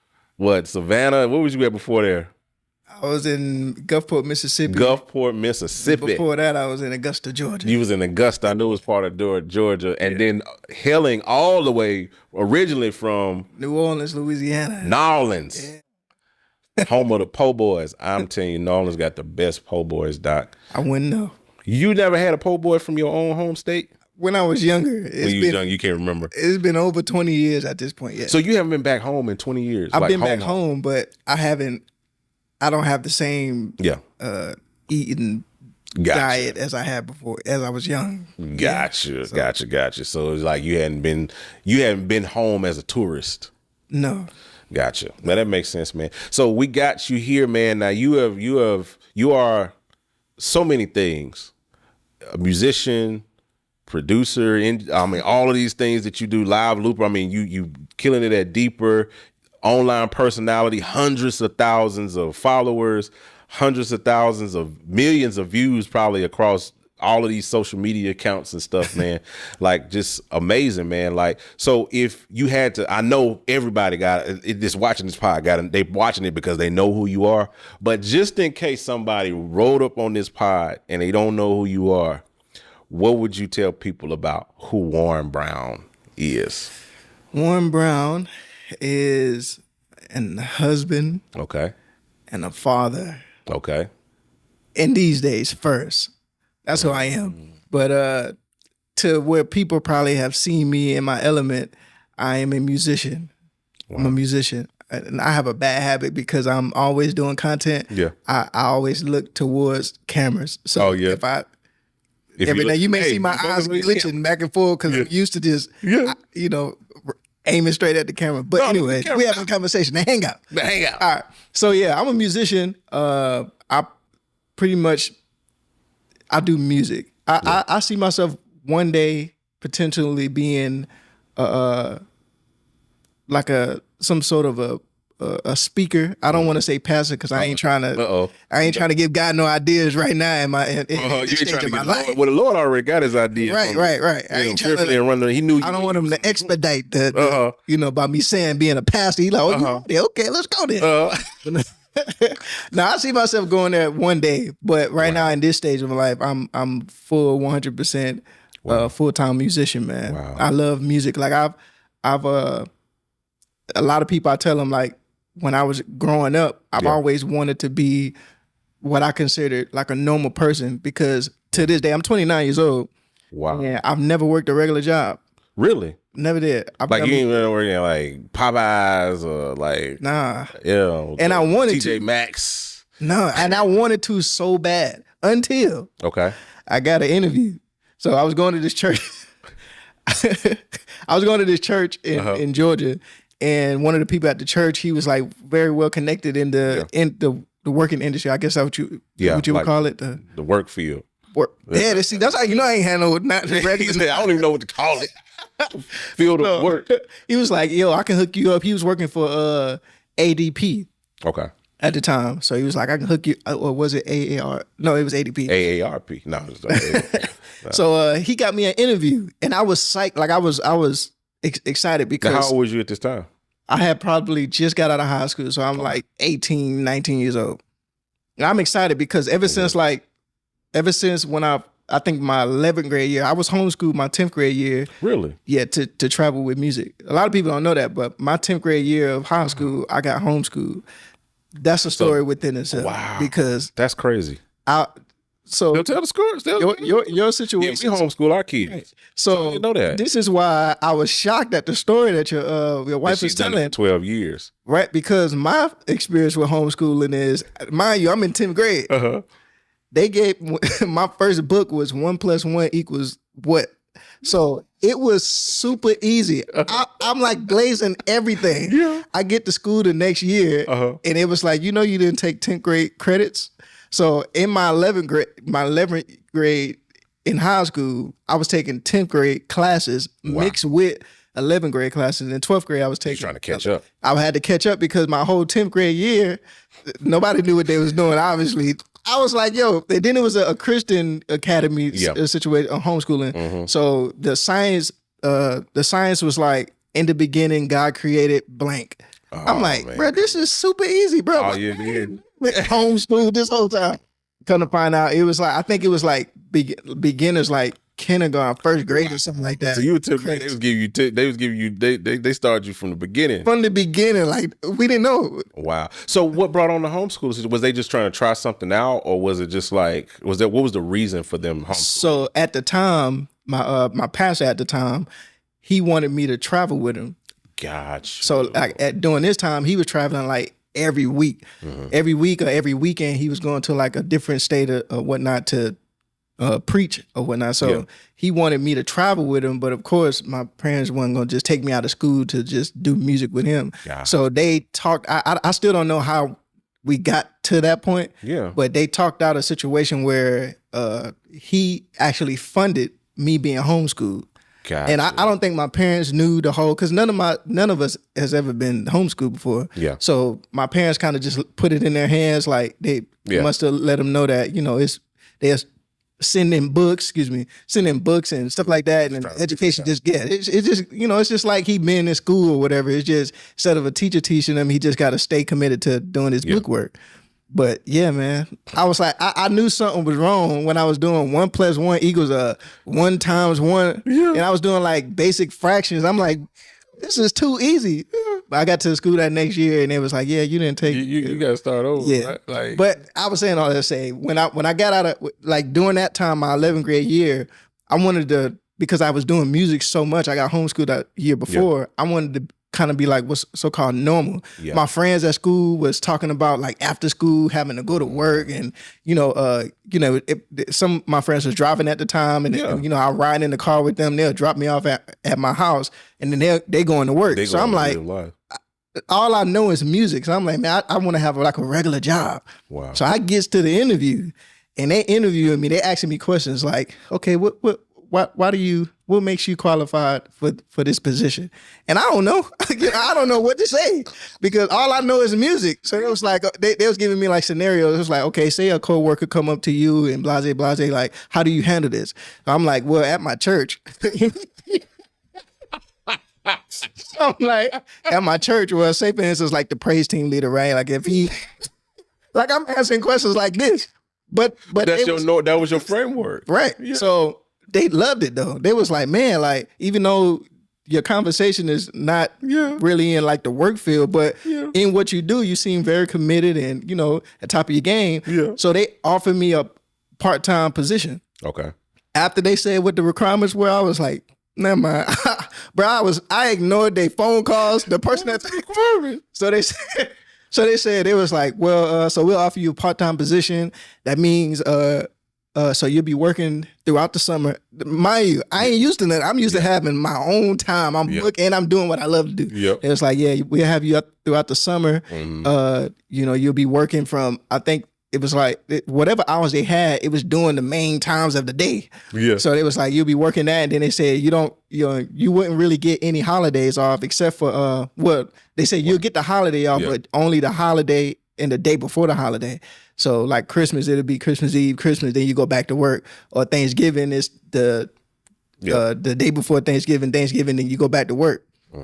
Savannah? What was you at before there? I was in Gulfport, Mississippi. Gulfport, Mississippi. Before that, I was in Augusta, Georgia. You was in Augusta. I knew it was part of Georgia. And then hailing all the way originally from New Orleans, Louisiana. New Orleans. Yeah. Home of the po' boys. I'm telling you, New Orleans got the best po' boys, Doc. I wouldn't know. You never had a po' boy from your own home state? When I was younger. When you was young, you can't remember. It's been over 20 years at this point, yeah. So you haven't been back home in 20 years? I've been back home, but I don't have the same eating diet as I had before, as I was young. Gotcha. So it's like you hadn't been home as a tourist. No. Gotcha. Now that makes sense, man. So we got you here, man. Now you are so many things. A musician, producer, all of these things that you do, live looper. I mean, you killing it at Deeper. Online personality, hundreds of thousands of followers, hundreds of thousands of millions of views probably across all of these social media accounts and stuff, man. Like, just amazing, man. Like, so if you had to, I know everybody just watching this pod, they watching it because they know who you are. But just in case somebody rolled up on this pod and they don't know who you are, what would you tell people about who Warren Brown is? Warren Brown is a husband, and a father, in these days first. That's who I am. But to where people probably have seen me in my element, I am a musician. Wow. I'm a musician, and I have a bad habit because I'm always doing content. Yeah, I always look towards cameras. So if every day you may see my eyes glitching back and forth because I'm used to just aiming straight at the camera. But anyway, we having a conversation. The Hangout. All right. So yeah, I'm a musician. I do music. I see myself one day potentially being some sort of a speaker. I don't want to say pastor because I ain't trying to give God no ideas right now in my stage of my life. Well, the Lord already got his ideas. Right. I ain't trying to, he knew. I don't want him to expedite by me saying being a pastor. He like, okay, let's go then. Now I see myself going there one day, but right now in this stage of my life, I'm full 100% full-time musician, man. Wow. I love music. Like I've a lot of people, I tell them, like, when I was growing up, I've always wanted to be what I considered like a normal person, because to this day, I'm 29 years old. Wow. And I've never worked a regular job. Really? Never did. You ain't been working at like Popeyes or like nah. Yeah. And I wanted TJ Maxx. No, and I wanted to so bad until I got an interview. So I was going to this church. I was going to this church in Georgia, and one of the people at the church, he was like very well connected in the working industry. I guess that's what you would call it, the work field. Yeah, see, that's how you know I ain't had no regular. I don't even know what to call it. Field of work. He was like, "Yo, I can hook you up." He was working for ADP. Okay. At the time, so he was like, "I can hook you." Or was it AAR? No, it was ADP. AARP. No. It was AARP. No. So he got me an interview, and I was psyched. Like I was excited because. Now, how old was you at this time? I had probably just got out of high school, so I'm like 18, 19 years old. And I'm excited because ever since when I think my 11th grade year, I was homeschooled my 10th grade year. Really? Yeah, to travel with music. A lot of people don't know that, but my 10th grade year of high school, I got homeschooled. That's a story within itself. Wow. Because that's crazy. So tell the story. Your situation. Yeah, we homeschool our kids. Right. So you know that. This is why I was shocked at the story that your wife was telling. Done it for 12 years. Right, because my experience with homeschooling is, mind you, I'm in 10th grade. They gave my first book was 1 + 1 = what? So it was super easy. I'm like glazing everything. Yeah. I get to school the next year, and it was like, you didn't take 10th grade credits. So in my 11th grade in high school, I was taking 10th grade classes mixed with 11th grade classes. In 12th grade, I was taking. Trying to catch up. I had to catch up because my whole 10th grade year, nobody knew what they was doing. Obviously, I was like, yo. And then it was a Christian academy situation, homeschooling. So the science was like, in the beginning, God created blank. I'm like, bro, this is super easy, bro. Oh, yeah. Homeschooled this whole time. Come to find out, it was like, I think it was like beginners, like kindergarten, first grade or something like that. So you were they started you from the beginning. From the beginning, like we didn't know. Wow. So what brought on the homeschool? Was they just trying to try something out, or was it just like what was the reason for them homeschooling? So at the time, my pastor at the time, he wanted me to travel with him. Gotcha. So like during this time, he was traveling like every week. Every week or every weekend, he was going to like a different state or whatnot to preach or whatnot. So he wanted me to travel with him, but of course my parents weren't going to just take me out of school to just do music with him. So they talked. I still don't know how we got to that point. Yeah. But they talked out a situation where he actually funded me being homeschooled. Gotcha. And I don't think my parents knew the whole, because none of us has ever been homeschooled before. Yeah. So my parents kind of just put it in their hands, like they must have let them know that they're sending books and stuff like that, and education it's just it's just like he been in school or whatever. It's just instead of a teacher teaching him, he just got to stay committed to doing his book work. But yeah, man, I was like, I knew something was wrong when I was doing 1 + 1 = 1 × 1, and I was doing like basic fractions. I'm like, this is too easy. But I got to school that next year, and it was like, yeah, you didn't take. You got to start over. Yeah, right? Like, but I was saying all that to say, when I got out of, like, during that time, my 11th grade year, I wanted to, because I was doing music so much, I got homeschooled that year before. I wanted to kind of be like what's so-called normal. My friends at school was talking about like after school having to go to work, and some of my friends was driving at the time, and I ride in the car with them. They'll drop me off at my house, and then they going to work. So I'm like, all I know is music. So I'm like, man, I want to have like a regular job. Wow. So I gets to the interview, and they interviewing me. They asking me questions like, okay, what makes you qualified for this position? And I don't know. I don't know what to say, because all I know is music. So it was like, they was giving me like scenarios. It was like, okay, say a coworker come up to you and blase, like, how do you handle this? I'm like, well, at my church. I'm like, at my church, well, say for instance, like the praise team leader, right? Like if he, like I'm asking questions like this, but that was your framework. Right. Yeah. So they loved it though. They was like, man, like, even though your conversation is not really in like the work field, but in what you do, you seem very committed and, at top of your game. Yeah. So they offered me a part-time position. Okay. After they said what the requirements were, I was like, never mind. Bro, I ignored their phone calls. The person that's requirement. So they said, So they said, it was like, well, so we'll offer you a part-time position. That means so you'll be working throughout the summer. Mind you, I ain't used to that. I'm used to having my own time. I'm looking and I'm doing what I love to do. Yep. It was like, yeah, we'll have you up throughout the summer. You know, you'll be working from, I think it was like whatever hours they had, it was during the main times of the day. Yeah. So it was like, you'll be working that, and then they said you wouldn't really get any holidays off except for well, they said you'll get the holiday off, but only the holiday and the day before the holiday. So like Christmas, it'll be Christmas Eve, Christmas, then you go back to work. Or Thanksgiving is the day before Thanksgiving, then you go back to work.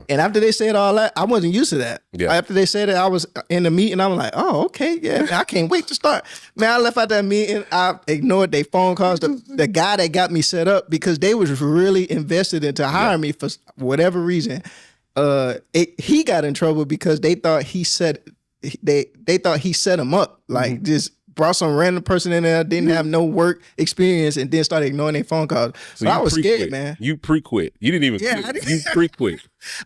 And after they said all that, I wasn't used to that. Yeah. After they said it, I was in the meeting. I was like, oh, okay, yeah, I can't wait to start. Man, I left out that meeting. I ignored their phone calls. The guy that got me set up, because they was really invested into hiring me for whatever reason. He got in trouble because they thought he set him up, like just brought some random person in there, didn't have no work experience, and then started ignoring their phone calls. So I was scared, man. You pre-quit. You didn't even quit. You pre-quit.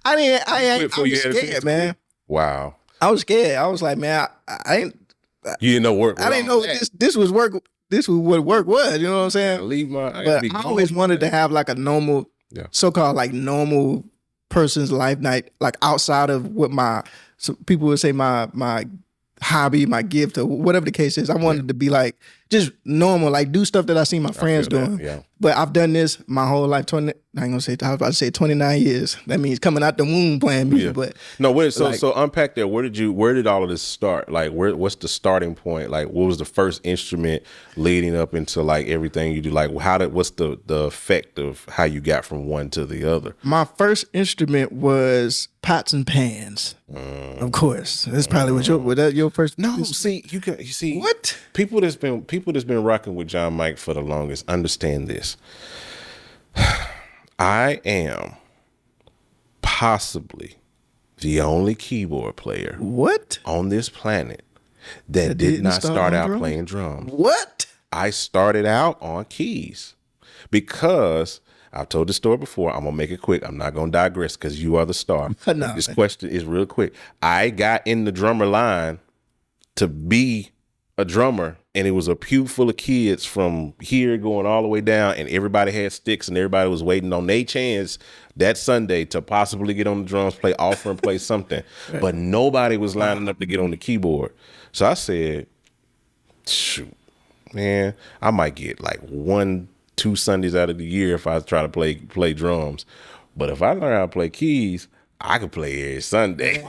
I was scared, man. Wow. I was scared. I was like, man, I you didn't know work. I didn't know this was work. This was what work was. You know what I'm saying? I always wanted to have like a normal, so-called like normal person's life night, like outside of what people would say my hobby, my gift, or whatever the case is. I wanted to be like just normal, like do stuff that I see my friends doing. But I've done this my whole life. I was about to say 29 years. That means coming out the womb playing music. But no, so unpack that. Where did all of this start? Like, what's the starting point? Like, what was the first instrument leading up into like everything you do? Like, what's the effect of how you got from one to the other? My first instrument was pots and pans. Of course, that's probably was your first. No, see, you see what people that's been rocking with John Mike for the longest understand this. I am possibly the only keyboard player on this planet that did not start out playing drums. What? I started out on keys because I've told the story before. I'm gonna make it quick. I'm not gonna digress because you are the star. No, this question is real quick. I got in the drummer line to be a drummer, and it was a pew full of kids from here going all the way down, and everybody had sticks, and everybody was waiting on their chance that Sunday to possibly get on the drums, play offer and play something. But nobody was lining up to get on the keyboard. So I said, shoot, man, I might get like 1-2 Sundays out of the year if I try to play drums. But if I learn how to play keys, I could play every Sunday.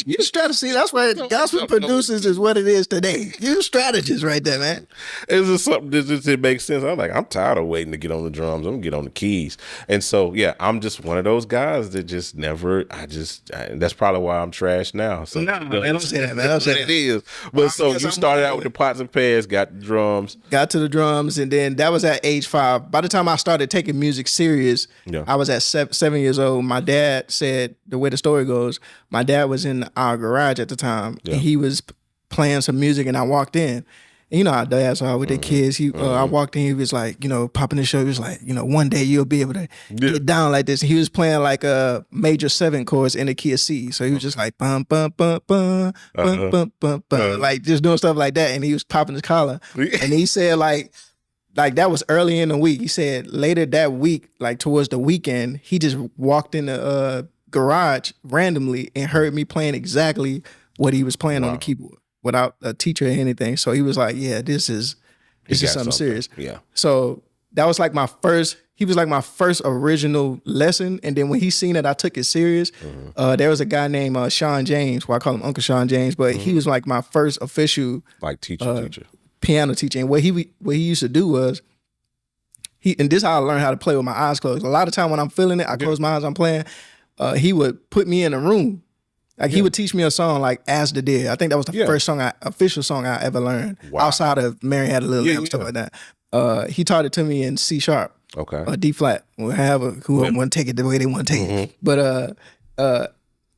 You strategy. That's why gospel producers is what it is today. You strategists right there, man. It's just something that just it makes sense. I'm like, I'm tired of waiting to get on the drums. I'm gonna get on the keys. And so, yeah, I'm just one of those guys that just never. That's probably why I'm trash now. So no, man, don't say that, man. Don't say that. It is. But so you started out with the pots and pans, got the drums, got to the drums, and then that was at age 5. By the time I started taking music serious, I was at 7 years old. My dad said, the way the story goes, my dad was in our garage at the time, and he was playing some music, and I walked in. And you know how dads are with their kids. I walked in, he was like, popping the show. He was like, one day you'll be able to get down like this. And he was playing like a major 7 chords in the key of C. So he was just like, bum, bum, bum, bum, bum, bum, bum, bum, like just doing stuff like that. And he was popping his collar. And he said like that was early in the week. He said later that week, like towards the weekend, he just walked in the garage randomly and heard me playing exactly what he was playing on the keyboard without a teacher or anything. So he was like, yeah, this is something serious. Yeah. So that was like he was like my first original lesson. And then when he seen that I took it serious, there was a guy named Sean James, I call him Uncle Sean James, but he was like my first official like teacher piano teacher. And what he used to do was, and this is how I learned how to play with my eyes closed. A lot of time when I'm feeling it, I close my eyes, I'm playing. He would put me in a room. Like he would teach me a song like As the Deer. I think that was the first official song I ever learned outside of Mary Had a Little Lamb, stuff like that. He taught it to me in C sharp. Okay. D flat. Who want to take it the way they want to take it. But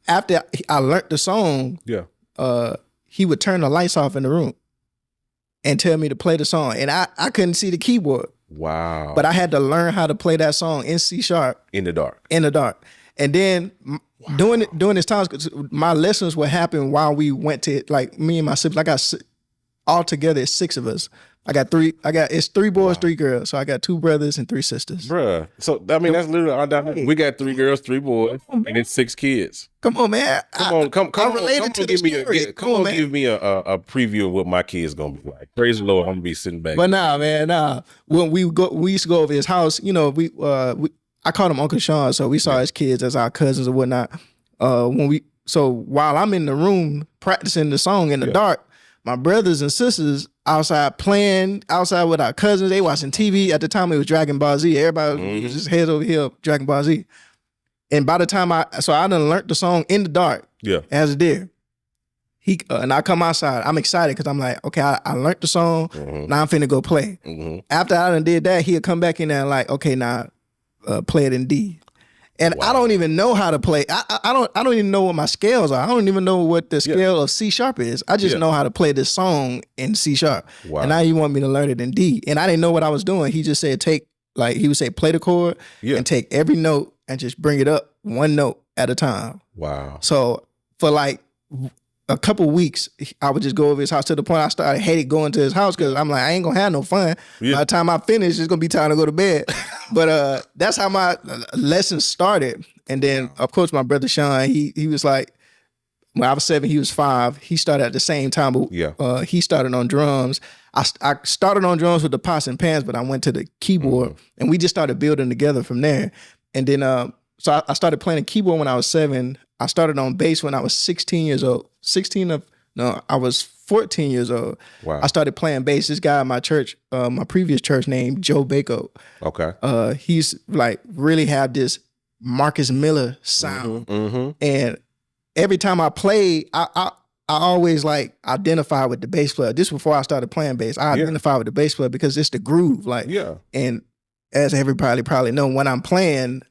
after I learned the song, he would turn the lights off in the room and tell me to play the song. And I couldn't see the keyboard. Wow. But I had to learn how to play that song in C sharp. In the dark. And then during this time, my lessons would happen while we went to, like, me and my siblings. I got all together, it's 6 of us. It's 3 boys, 3 girls. So I got 2 brothers and 3 sisters. Bruh. So I mean, that's literally our dynamic. We got 3 girls, 3 boys, and it's 6 kids. Come on, man. Come on, give me a preview of what my kids gonna be like. Praise the Lord, I'm gonna be sitting back. But when we used to go over his house, you know, I called him Uncle Sean, so we saw his kids as our cousins or whatnot. So while I'm in the room practicing the song in the dark, my brothers and sisters outside playing outside with our cousins. They watching TV. At the time, it was Dragon Ball Z. Everybody was just heads over here, Dragon Ball Z. And by the time I done learned the song in the dark, as a deer. And I come outside. I'm excited because I'm like, okay, I learned the song. Now I'm finna go play. After I done did that, he'll come back in there and like, okay, now play it in D. And I don't even know how to play. I don't even know what my scales are. I don't even know what the scale of C sharp is. I just know how to play this song in C sharp. Wow. And now you want me to learn it in D. And I didn't know what I was doing. He just said he would say play the chord and take every note and just bring it up 1 note at a time. Wow. So for like a couple weeks, I would just go over his house to the point I started hating going to his house because I'm like, I ain't gonna have no fun. By the time I finish, it's gonna be time to go to bed. But that's how my lessons started. And then, of course, my brother Sean, he was like, when I was 7, he was 5. He started at the same time, but he started on drums. I started on drums with the pots and pans, but I went to the keyboard, and we just started building together from there. And then, so I started playing the keyboard when I was 7. I started on bass when I was 16 years old. I was 14 years old. Wow. I started playing bass. This guy at my church, my previous church named Joe Bako. Okay. He's like really have this Marcus Miller sound. And every time I played, I always like identify with the bass player. This before I started playing bass. I identify with the bass player because it's the groove. And as everybody probably know, when I'm playing,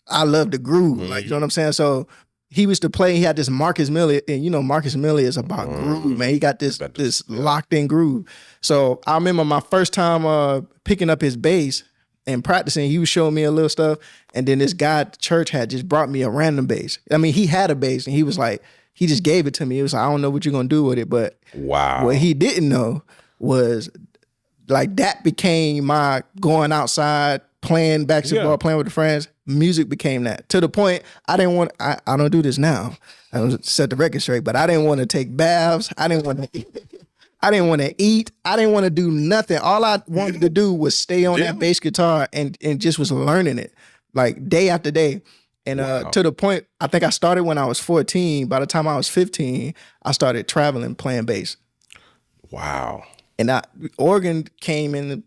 I love the groove. Like, you know what I'm saying? So he was to play, he had this Marcus Miller, and you know Marcus Miller is about groove, man. He got this locked in groove. So I remember my first time picking up his bass and practicing, he was showing me a little stuff, and then this guy at the church had just brought me a random bass. I mean, he had a bass, and he was like, he just gave it to me. He was like, I don't know what you're gonna do with it, but what he didn't know was like that became my going outside, playing basketball, playing with the friends. Music became that, to the point I don't do this now. I don't set the record straight, but I didn't want to take baths. I didn't want to eat. I didn't want to do nothing. All I wanted to do was stay on that bass guitar and just was learning it like day after day. And to the point, I think I started when I was 14. By the time I was 15, I started traveling playing bass. Wow. And organ came in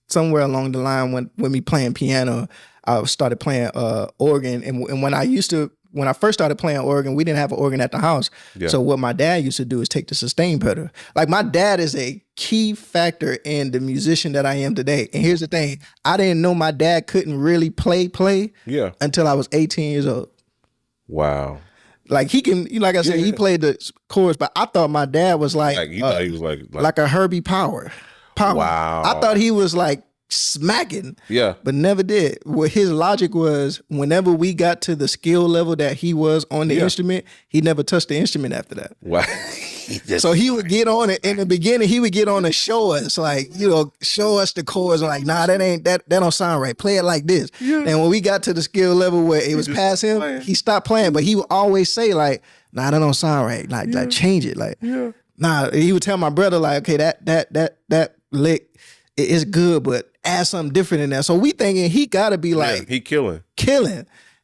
somewhere along the line when me playing piano. I started playing organ, and when I first started playing organ, we didn't have an organ at the house. So what my dad used to do is take the sustain pedal. Like my dad is a key factor in the musician that I am today. And here's the thing: I didn't know my dad couldn't really play until I was 18 years old. Wow. Like he can, like I said, he played the chords, but I thought my dad was like you thought he was like a Herbie Powell. Wow. I thought he was like smacking, but never did. What his logic was, whenever we got to the skill level that he was on the instrument, he never touched the instrument after that. Wow. So he would get on it in the beginning. He would get on to show us, like, show us the chords. Like, nah, that don't sound right. Play it like this. And when we got to the skill level where it was past him, he stopped playing. But he would always say, like, nah, that don't sound right. Like change it. Like, nah. He would tell my brother, like, okay, that lick is good, but add something different in there. So we thinking he gotta be like he killing.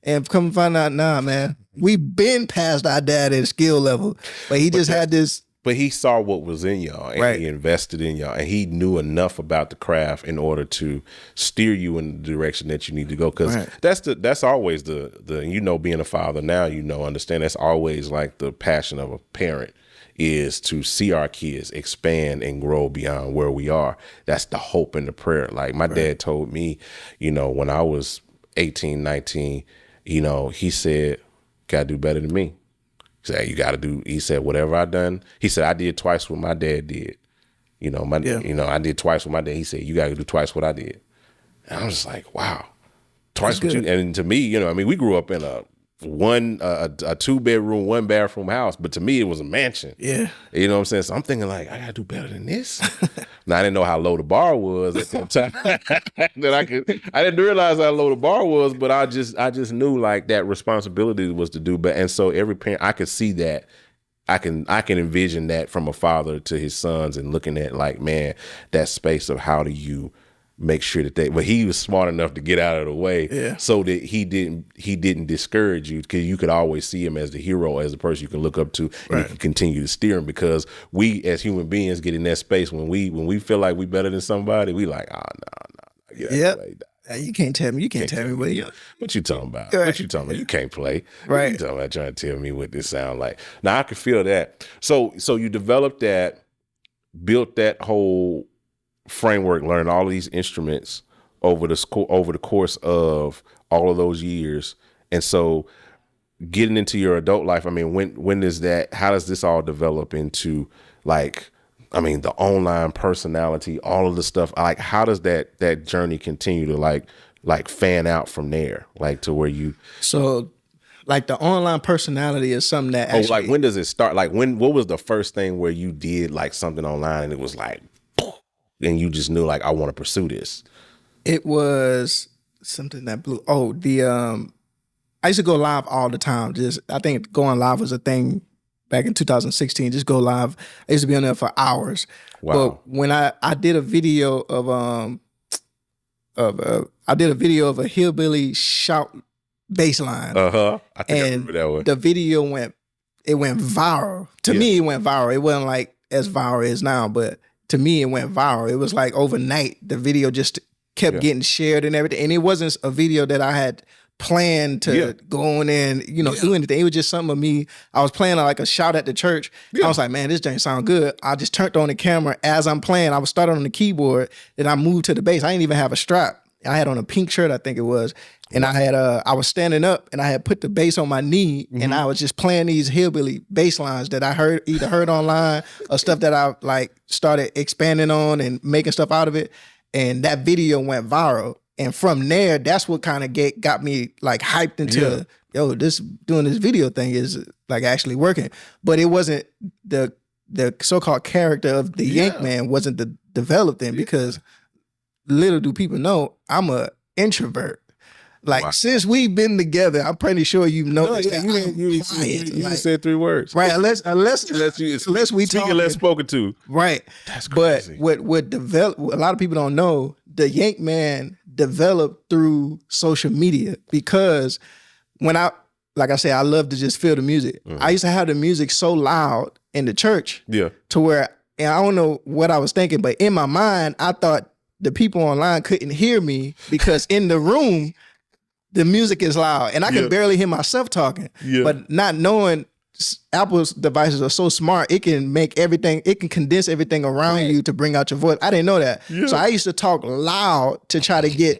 And come find out, nah, man, we been past our dad at skill level, but he just had this. But he saw what was in y'all, and he invested in y'all, and he knew enough about the craft in order to steer you in the direction that you need to go. Because that's always the being a father now, understand that's always like the passion of a parent, is to see our kids expand and grow beyond where we are. That's the hope and the prayer. Like my dad told me, when I was 18, 19, he said, gotta do better than me. He said, he said, whatever I done. He said, I did twice what my dad did. I did twice what my dad. He said, you gotta do twice what I did. And I was just like, wow. Twice what you, and to me, we grew up in a a 2-bedroom, 1-bathroom house, but to me it was a mansion. Yeah. You know what I'm saying? So I'm thinking like, I gotta do better than this. Now I didn't know how low the bar was at that time. I didn't realize how low the bar was, but I just knew like that responsibility was to do better. And so every parent, I could see that. I can envision that from a father to his sons and looking at like, man, that space of how do you make sure that but he was smart enough to get out of the way so that he didn't discourage you, because you could always see him as the hero, as the person you can look up to, and you can continue to steer him, because we as human beings get in that space when we feel like we better than somebody, we like, oh no, get out of the way. You can't tell me. You can't tell me what you. What you talking about? What you talking about? You can't play. Right. What you talking about trying to tell me what this sound like? Now I can feel that. So you developed that, built that whole framework, learned all of these instruments over the course of all of those years, and so getting into your adult life. I mean, when is that? How does this all develop into like? I mean, the online personality, all of the stuff. Like, how does that journey continue to like fan out from there, like to where you? So, like the online personality is something that actually. Like when does it start? Like what was the first thing where you did like something online and it was like, and you just knew like, I want to pursue this? It was something that blew. Oh, I used to go live all the time. I think going live was a thing. Back in 2016, just go live. I used to be on there for hours. Wow. But when I did a video of a hillbilly shout bass line. I think I remember that one. The video went viral. To me, it went viral. It wasn't like as viral as now, but to me, it went viral. It was like overnight. The video just kept getting shared and everything. And it wasn't a video that I had planned to go on and do anything. It was just something of me. I was playing like a shout at the church. I was like, man, this joint sound good. I just turned on the camera as I'm playing. I was starting on the keyboard, then I moved to the bass. I didn't even have a strap. I had on a pink shirt, I think it was, and I was standing up and I had put the bass on my knee, and I was just playing these hillbilly bass lines that I either heard online or stuff that I like started expanding on and making stuff out of it. And that video went viral. And from there, that's what kind of got me like hyped into, doing this video thing is like actually working. But it wasn't the so-called character of the Yank Man wasn't developed in, because little do people know I'm a introvert. Like since we've been together, I'm pretty sure you've noticed that you said 3 words. Right, unless we talk less spoken to. Right. That's crazy. But what developed, a lot of people don't know, the Yank Man developed through social media, because like I said, I love to just feel the music. I used to have the music so loud in the church to where, and I don't know what I was thinking, but in my mind, I thought the people online couldn't hear me because in the room, the music is loud and I can barely hear myself talking. But not knowing Apple's devices are so smart, it can make everything, it can condense everything around you to bring out your voice. I didn't know that. So I used to talk loud to try to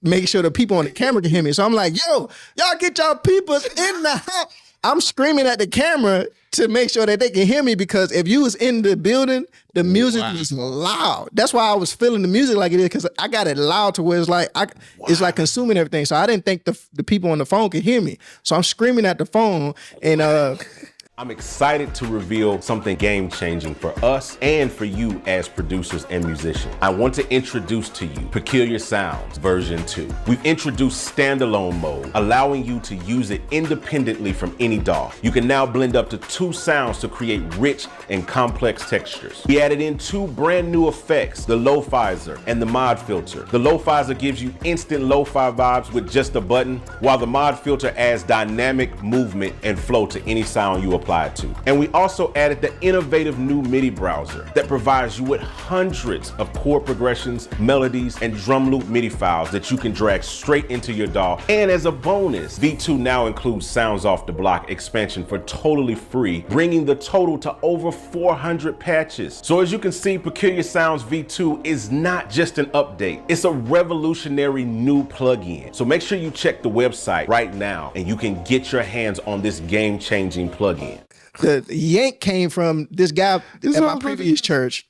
make sure the people on the camera can hear me. So I'm like, yo, y'all get y'all peoples in the house. I'm screaming at the camera to make sure that they can hear me, because if you was in the building, the music was loud. That's why I was feeling the music like it is, because I got it loud to where it's like it's like consuming everything. So I didn't think the people on the phone could hear me. So I'm screaming at the phone, and I'm excited to reveal something game-changing for us and for you as producers and musicians. I want to introduce to you Peculiar Sounds version 2. We've introduced standalone mode, allowing you to use it independently from any DAW. You can now blend up to 2 sounds to create rich and complex textures. We added in 2 brand new effects, the Lo-Fizer and the Mod Filter. The Lo-Fizer gives you instant lo-fi vibes with just a button, while the Mod Filter adds dynamic movement and flow to any sound you apply to. And we also added the innovative new MIDI browser that provides you with hundreds of chord progressions, melodies, and drum loop MIDI files that you can drag straight into your DAW. And as a bonus, V2 now includes Sounds Off the Block expansion for totally free, bringing the total to over 400 patches. So as you can see, Peculiar Sounds V2 is not just an update, it's a revolutionary new plugin. So make sure you check the website right now and you can get your hands on this game-changing plugin. The Yank came from this guy at my previous church.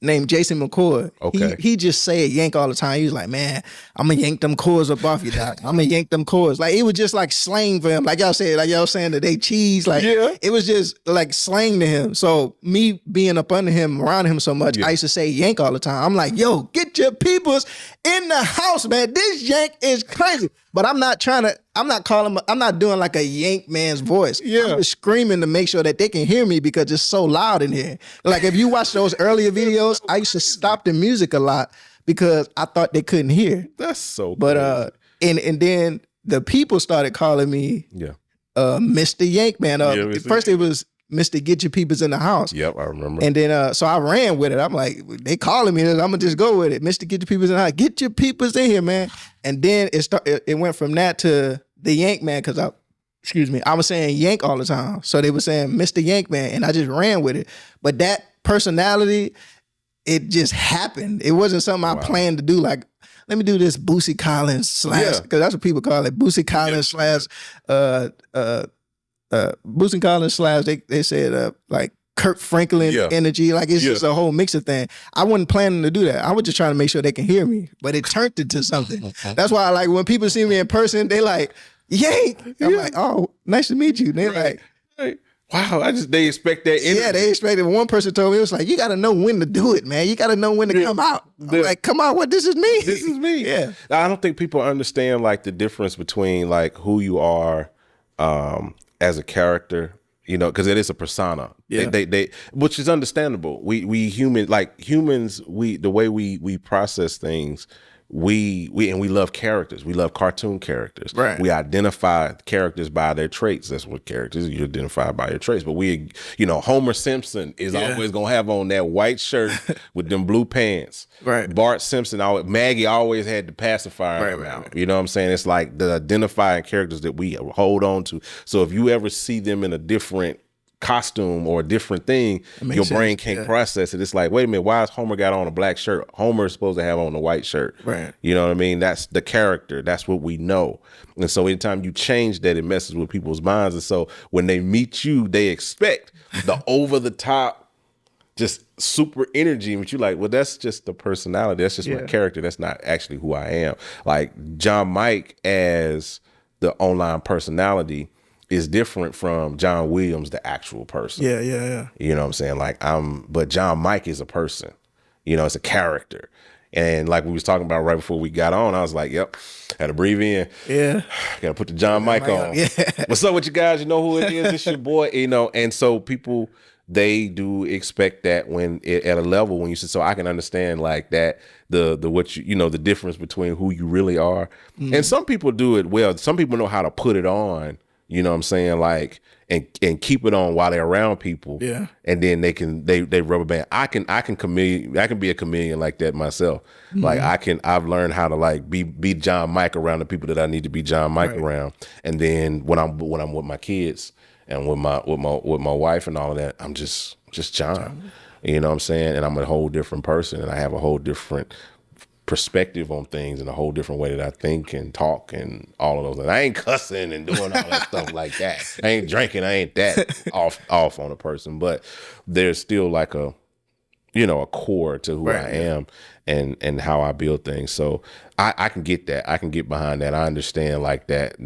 named Jason McCoy. Okay. He just say yank all the time. He was like, man, I'm gonna yank them cords up off you, Doc. I'm gonna yank them cords. Like it was just like slang for him. Like y'all said, like y'all saying that they cheese. Like it was just like slang to him. So me being up under him, around him so much, I used to say yank all the time. I'm like, yo, get your peoples in the house, man. This yank is crazy. But I'm not doing like a yank man's voice. I'm just screaming to make sure that they can hear me because it's so loud in here. Like if you watch those earlier videos, I used to stop the music a lot because I thought they couldn't hear. That's so But and then the people started calling me Mr. Yank Man. First it was Mr. Get Your Peoples in the House. Yep, I remember. And then so I ran with it. I'm like, they calling me, I'm gonna just go with it. Mr. Get Your Peoples in the House. Get your peoples in here, man. And then it went from that to the Yank Man because I was saying yank all the time. So they were saying Mr. Yank Man, and I just ran with it. But that personality, it just happened. It wasn't something I planned to do. Like, let me do this Boosie Collins slash, because that's what people call it. Boosie Collins slash Boosie Collins slash, they said like Kirk Franklin energy. Like it's just a whole mix of things. I wasn't planning to do that. I was just trying to make sure they can hear me, but it turned into something. That's why I like when people see me in person, they like, yank. I'm like, oh, nice to meet you. They're like, wow, they expect that energy. Yeah, they expected. One person told me, it was like, you got to know when to do it, man. You got to know when to come out. I'm like, come out, this is me. This is me. Yeah. I don't think people understand like the difference between like who you are as a character, you know, because it is a persona. Yeah. They which is understandable. We humans, the way we process things, we love characters. We love cartoon characters. Right. We identify characters by their traits. That's what characters, you identify by your traits. But Homer Simpson is always gonna have on that white shirt with them blue pants. Right. Bart Simpson, Maggie always had the pacifier in her mouth. You know what I'm saying? It's like the identifying characters that we hold on to. So if you ever see them in a different costume or a different thing, your brain can't process it. It's like, wait a minute, why is Homer got on a black shirt? Homer is supposed to have on a white shirt. Right. You know what I mean? That's the character. That's what we know. And so anytime you change that, it messes with people's minds. And so when they meet you, they expect the over the top, just super energy. But you're like, well, that's just the personality. That's just my character. That's not actually who I am. Like John Mike as the online personality is different from John Williams, the actual person. Yeah. You know what I'm saying? But John Mike is a person. You know, it's a character. And like we was talking about right before we got on, I was like, yep, had to breathe in. Yeah. Got to put the John Mike on. Yeah. What's up with you guys? You know who it is? It's your boy, you know. And so people, they do expect that at a level when you say, so I can understand like that, the difference between who you really are. Mm-hmm. And some people do it well. Some people know how to put it on. You know what I'm saying? Like, and keep it on while they're around people. Yeah. And then they rubber band. I can be a chameleon like that myself. Mm-hmm. Like I've learned how to like be John Mike around the people that I need to be John Mike around. And then when I'm with my kids and with my wife and all of that, I'm just John. You know what I'm saying? And I'm a whole different person, and I have a whole different perspective on things and a whole different way that I think and talk and all of those things. I ain't cussing and doing all that stuff like that. I ain't drinking. I ain't that off on a person, but there's still like a core to who I am and how I build things. So I can get that. I can get behind that. I understand like that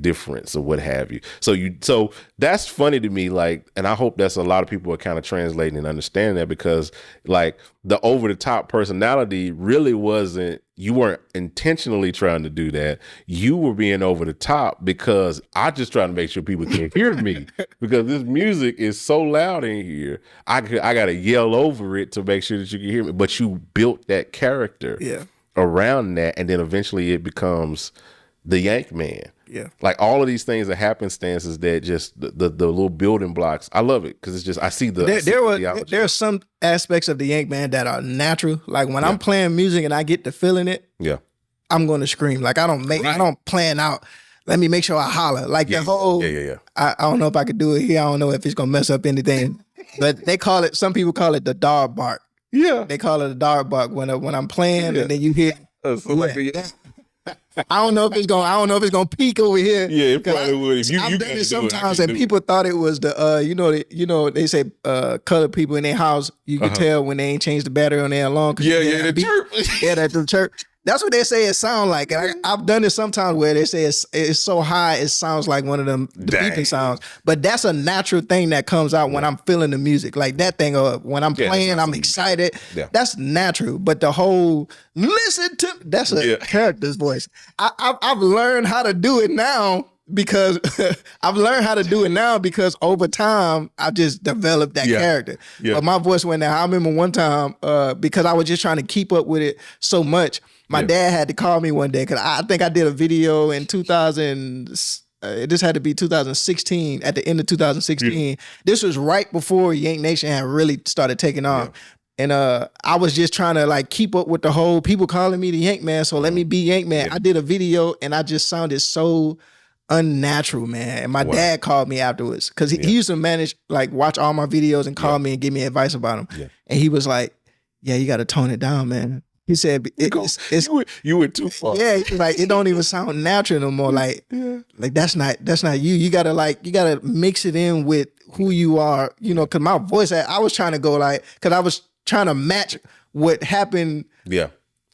difference or what have you. So that's funny to me, like, and I hope that's a lot of people are kind of translating and understanding that, because like the over the top personality really wasn't, you weren't intentionally trying to do that. You were being over the top because I just trying to make sure people can hear me because this music is so loud in here. I got to yell over it to make sure that you can hear me. But you built that character around that, and then eventually it becomes the Yank Man. Yeah. Like all of these things are happenstances that just the little building blocks. I love it because it's just, I see the there are some aspects of the Yank Man that are natural. Like when I'm playing music and I get to feeling it, I'm going to scream. Like I don't plan out, let me make sure I holler. Like the whole, I don't know if I could do it here. I don't know if it's going to mess up anything. But some people call it the dog bark. Yeah. They call it a dog bark when I'm playing and then you hear I don't know if it's gonna peak over here. Yeah, it probably would. If I've done it sometimes, and people thought it was the they say colored people in their house. You can tell when they ain't changed the battery on their alarm. The chirp. That's the chirp. That's what they say it sound like. And I've done it sometimes where they say it's so high it sounds like one of them beeping sounds. But that's a natural thing that comes out when I'm feeling the music. Like that thing when I'm playing, I'm excited. Yeah. That's natural. But the whole listen to that's a character's voice. I've learned how to do it now because over time I've just developed that character. Yeah. But my voice went down. I remember one time because I was just trying to keep up with it so much. My dad had to call me one day because I think I did a video in 2000. This had to be 2016, at the end of 2016. Yeah. This was right before Yank Nation had really started taking off. Yeah. And I was just trying to like keep up with the whole people calling me the Yank Man. So let me be Yank Man. Yeah. I did a video and I just sounded so unnatural, man. And my dad called me afterwards because he used to watch all my videos and call me and give me advice about them. Yeah. And he was like, yeah, you got to tone it down, man. He said, you went too far. Yeah, like it don't even sound natural no more. Like that's not you. You gotta mix it in with who you are. Cause my voice, I was trying to go cause I was trying to match what happened. Yeah.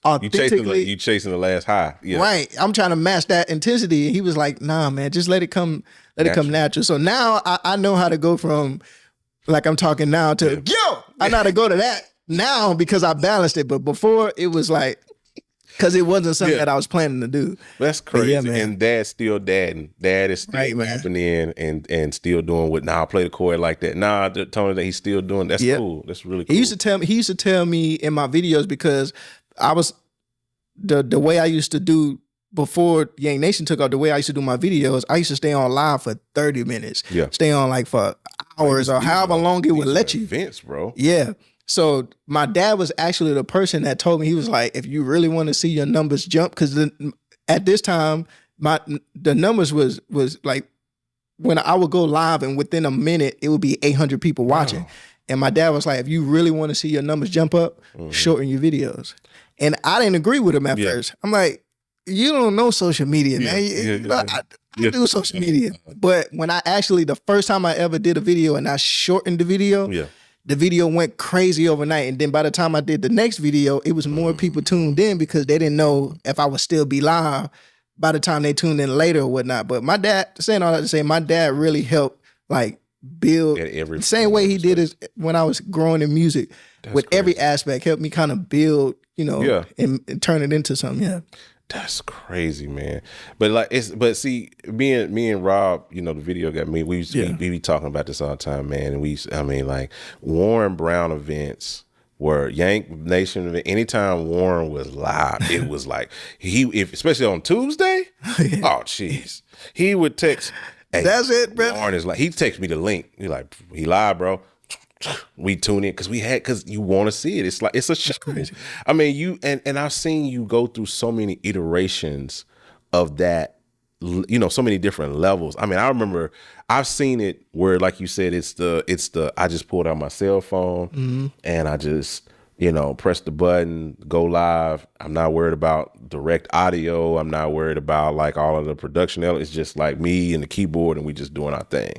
Authentically. You chasing the last high. Yeah. Right. I'm trying to match that intensity. And he was like, nah, man, just let it come natural. So now I know how to go from like I'm talking now to I know how to go to that now because I balanced it. But before it was like, because it wasn't something that I was planning to do. That's crazy. Man. And Dad's still dadding. Dad is still jumping in and still doing what I'll play the chord like that. Tony, that he's still doing. That's cool. That's really cool. He used to tell me in my videos because I was the way I used to do before Yank Nation took off, the way I used to do my videos, I used to stay on live for 30 minutes. Yeah. Stay on like for hours or however long it would let you. Events, bro. Yeah. So my dad was actually the person that told me, he was like, if you really want to see your numbers jump, because at this time, the numbers was like, when I would go live and within a minute, it would be 800 people watching. Wow. And my dad was like, if you really want to see your numbers jump up, shorten your videos. And I didn't agree with him at first. I'm like, you don't know social media, man. I do social media. But when the first time I ever did a video and I shortened the video, the video went crazy overnight. And then by the time I did the next video, it was more people tuned in because they didn't know if I would still be live by the time they tuned in later or whatnot. But my dad, saying all that to say, my dad really helped like build the same way he did is when I was growing in music. That's with crazy. Every aspect, helped me kind of build, and turn it into something. Yeah. That's crazy, man. But see, me and Rob, the video got me. We be talking about this all the time, man. And like Warren Brown events were Yank Nation. Anytime Warren was live, it was like especially on Tuesday. Oh, jeez, he would text. Hey, that's it, bro. Warren is like, he texted me the link. He like, he live, bro. We tune in because you want to see it. It's like, it's a show. I mean, you and I've seen you go through so many iterations of that, so many different levels. I mean, I remember I've seen it where, like you said, it's the I just pulled out my cell phone and I just press the button, go live. I'm not worried about direct audio. I'm not worried about like all of the production elements. It's just like me and the keyboard and we just doing our thing.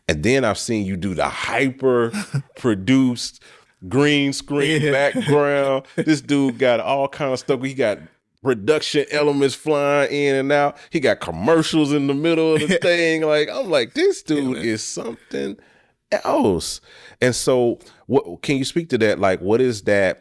And then I've seen you do the hyper produced green screen background. This dude got all kind of stuff. He got production elements flying in and out. He got commercials in the middle of the thing. Like, I'm like, this dude is something else. And so what can you speak to that? Like, what is the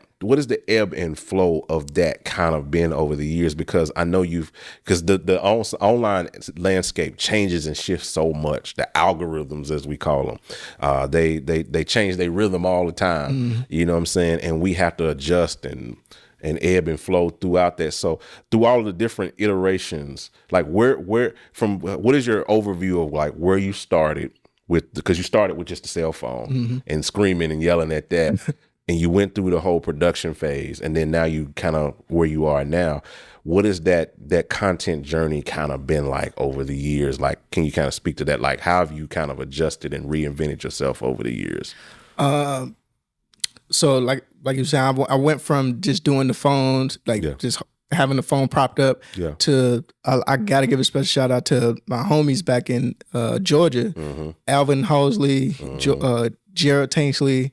ebb and flow of that kind of been over the years? Because I know because the online landscape changes and shifts so much. The algorithms, as we call them, they change their rhythm all the time. You know what I'm saying? And we have to adjust and ebb and flow throughout that. So through all of the different iterations, like what is your overview of like where you started because you started with just a cell phone and screaming and yelling at that. And you went through the whole production phase, and then now you kind of where you are now. What is that content journey kind of been like over the years? Like, can you kind of speak to that? Like, how have you kind of adjusted and reinvented yourself over the years? So like you said, I went from just doing the phones, just having the phone propped up. Yeah. To I gotta give a special shout out to my homies back in Georgia, Alvin Halsley, Jared Tainsley,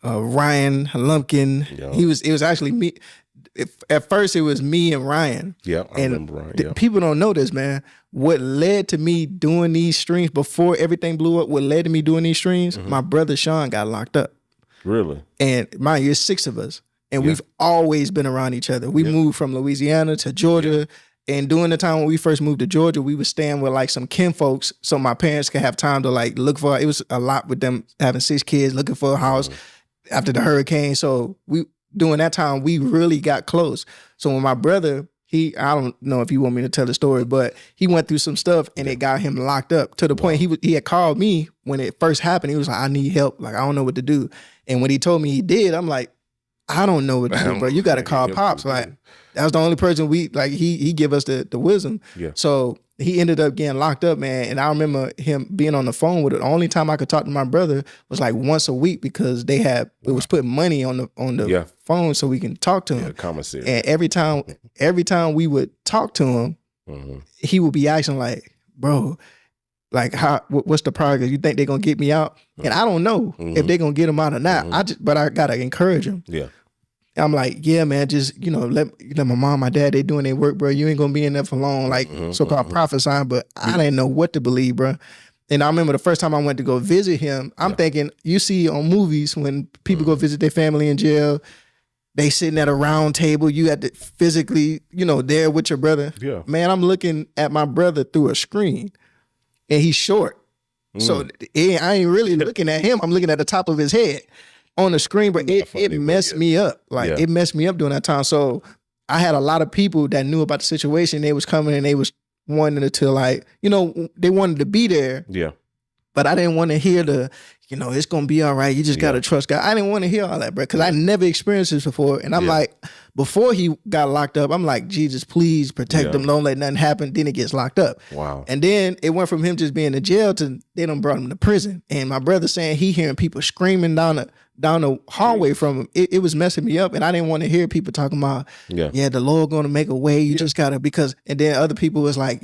Ryan Lumpkin. Yeah. It was actually me. At first, it was me and Ryan. Yeah, I remember Ryan. Yeah. People don't know this, man. What led to me doing these streams before everything blew up? What led to me doing these streams? My brother Sean got locked up. Really? And mind you, it's 6 of us, and we've always been around each other. We moved from Louisiana to Georgia. And during the time when we first moved to Georgia, we would stand with like some kin folks so my parents could have time to like look for, it was a lot with them having 6 kids, looking for a house after the hurricane. So during that time, we really got close. So when my brother, I don't know if you want me to tell the story, but he went through some stuff and it got him locked up to the point he had called me when it first happened. He was like, I need help. Like, I don't know what to do. And when he told me he did, I'm like, I don't know what to do, bro. You got to call Pops. Like, that was the only person he give us the wisdom. Yeah. So he ended up getting locked up, man. And I remember him being on the phone with it. The only time I could talk to my brother was like once a week because it was putting money on the phone so we can talk to him. Yeah, commissary. And every time we would talk to him, he would be asking like, bro, like what's the progress? You think they're gonna get me out? And I don't know if they're gonna get him out or not. But I gotta encourage him. Yeah. I'm like, yeah, man, just, let my mom, my dad, they doing their work, bro. You ain't gonna be in there for long, like so-called prophesying, but I didn't know what to believe, bro. And I remember the first time I went to go visit him, I'm thinking, you see on movies when people go visit their family in jail, they sitting at a round table, you had to physically, there with your brother. Yeah. Man, I'm looking at my brother through a screen and he's short. So I ain't really looking at him. I'm looking at the top of his head on the screen, but it messed me up. Like it messed me up during that time. So I had a lot of people that knew about the situation. They was coming and they was wanting to like, they wanted to be there. Yeah. But I didn't want to hear it's going to be all right. You just got to trust God. I didn't want to hear all that, bro, because I never experienced this before. And I'm like, before he got locked up, I'm like, Jesus, please protect him. Don't let nothing happen. Then he gets locked up. Wow. And then it went from him just being in jail to they done brought him to prison. And my brother saying he hearing people screaming down the hallway from him. It was messing me up. And I didn't want to hear people talking about, the Lord going to make a way. You just got to, and then other people was like,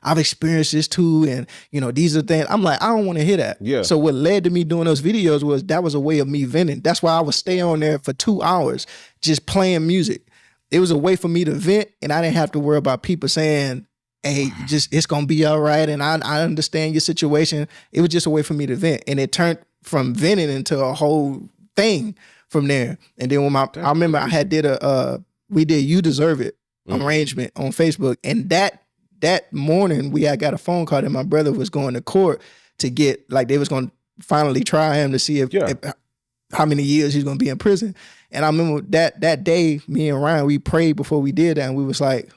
I've experienced this too. And, these are things. I'm like, I don't want to hear that. Yeah. So what led to me doing those videos was a way of me venting. That's why I would stay on there for 2 hours just playing music. It was a way for me to vent, and I didn't have to worry about people saying, hey, it's going to be all right, and I understand your situation. It was just a way for me to vent, and it turned from venting into a whole thing from there. And then when I remember I had we did You Deserve It arrangement on Facebook, and that morning I got a phone call that my brother was going to court to get, like, they was going to finally try him to see if how many years he's going to be in prison. And I remember that day, me and Ryan, we prayed before we did that, and we was like,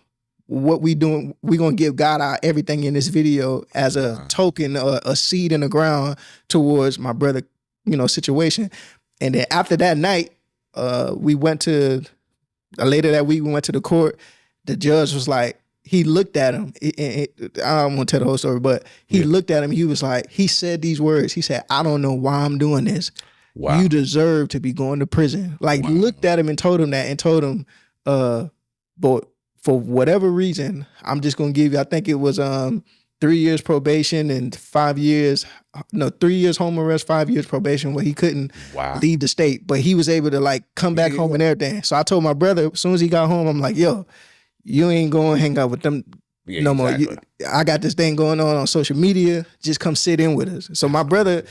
what we doing, we going to give God our everything in this video as a token, a seed in the ground towards my brother, situation. And then after that night, later that week, we went to the court. The judge was like, he looked at him. I don't want to tell the whole story, but he looked at him. He was like, he said these words. He said, I don't know why I'm doing this. Wow. You deserve to be going to prison. Like, looked at him and told him that, and told him, but for whatever reason, I'm just going to give you, I think it was 3 years probation and 3 years home arrest, 5 years probation, where he couldn't leave the state. But he was able to like come back home and everything. So I told my brother, as soon as he got home, I'm like, yo, you ain't going to hang out with them no more. I got this thing going on social media. Just come sit in with us. So my brother,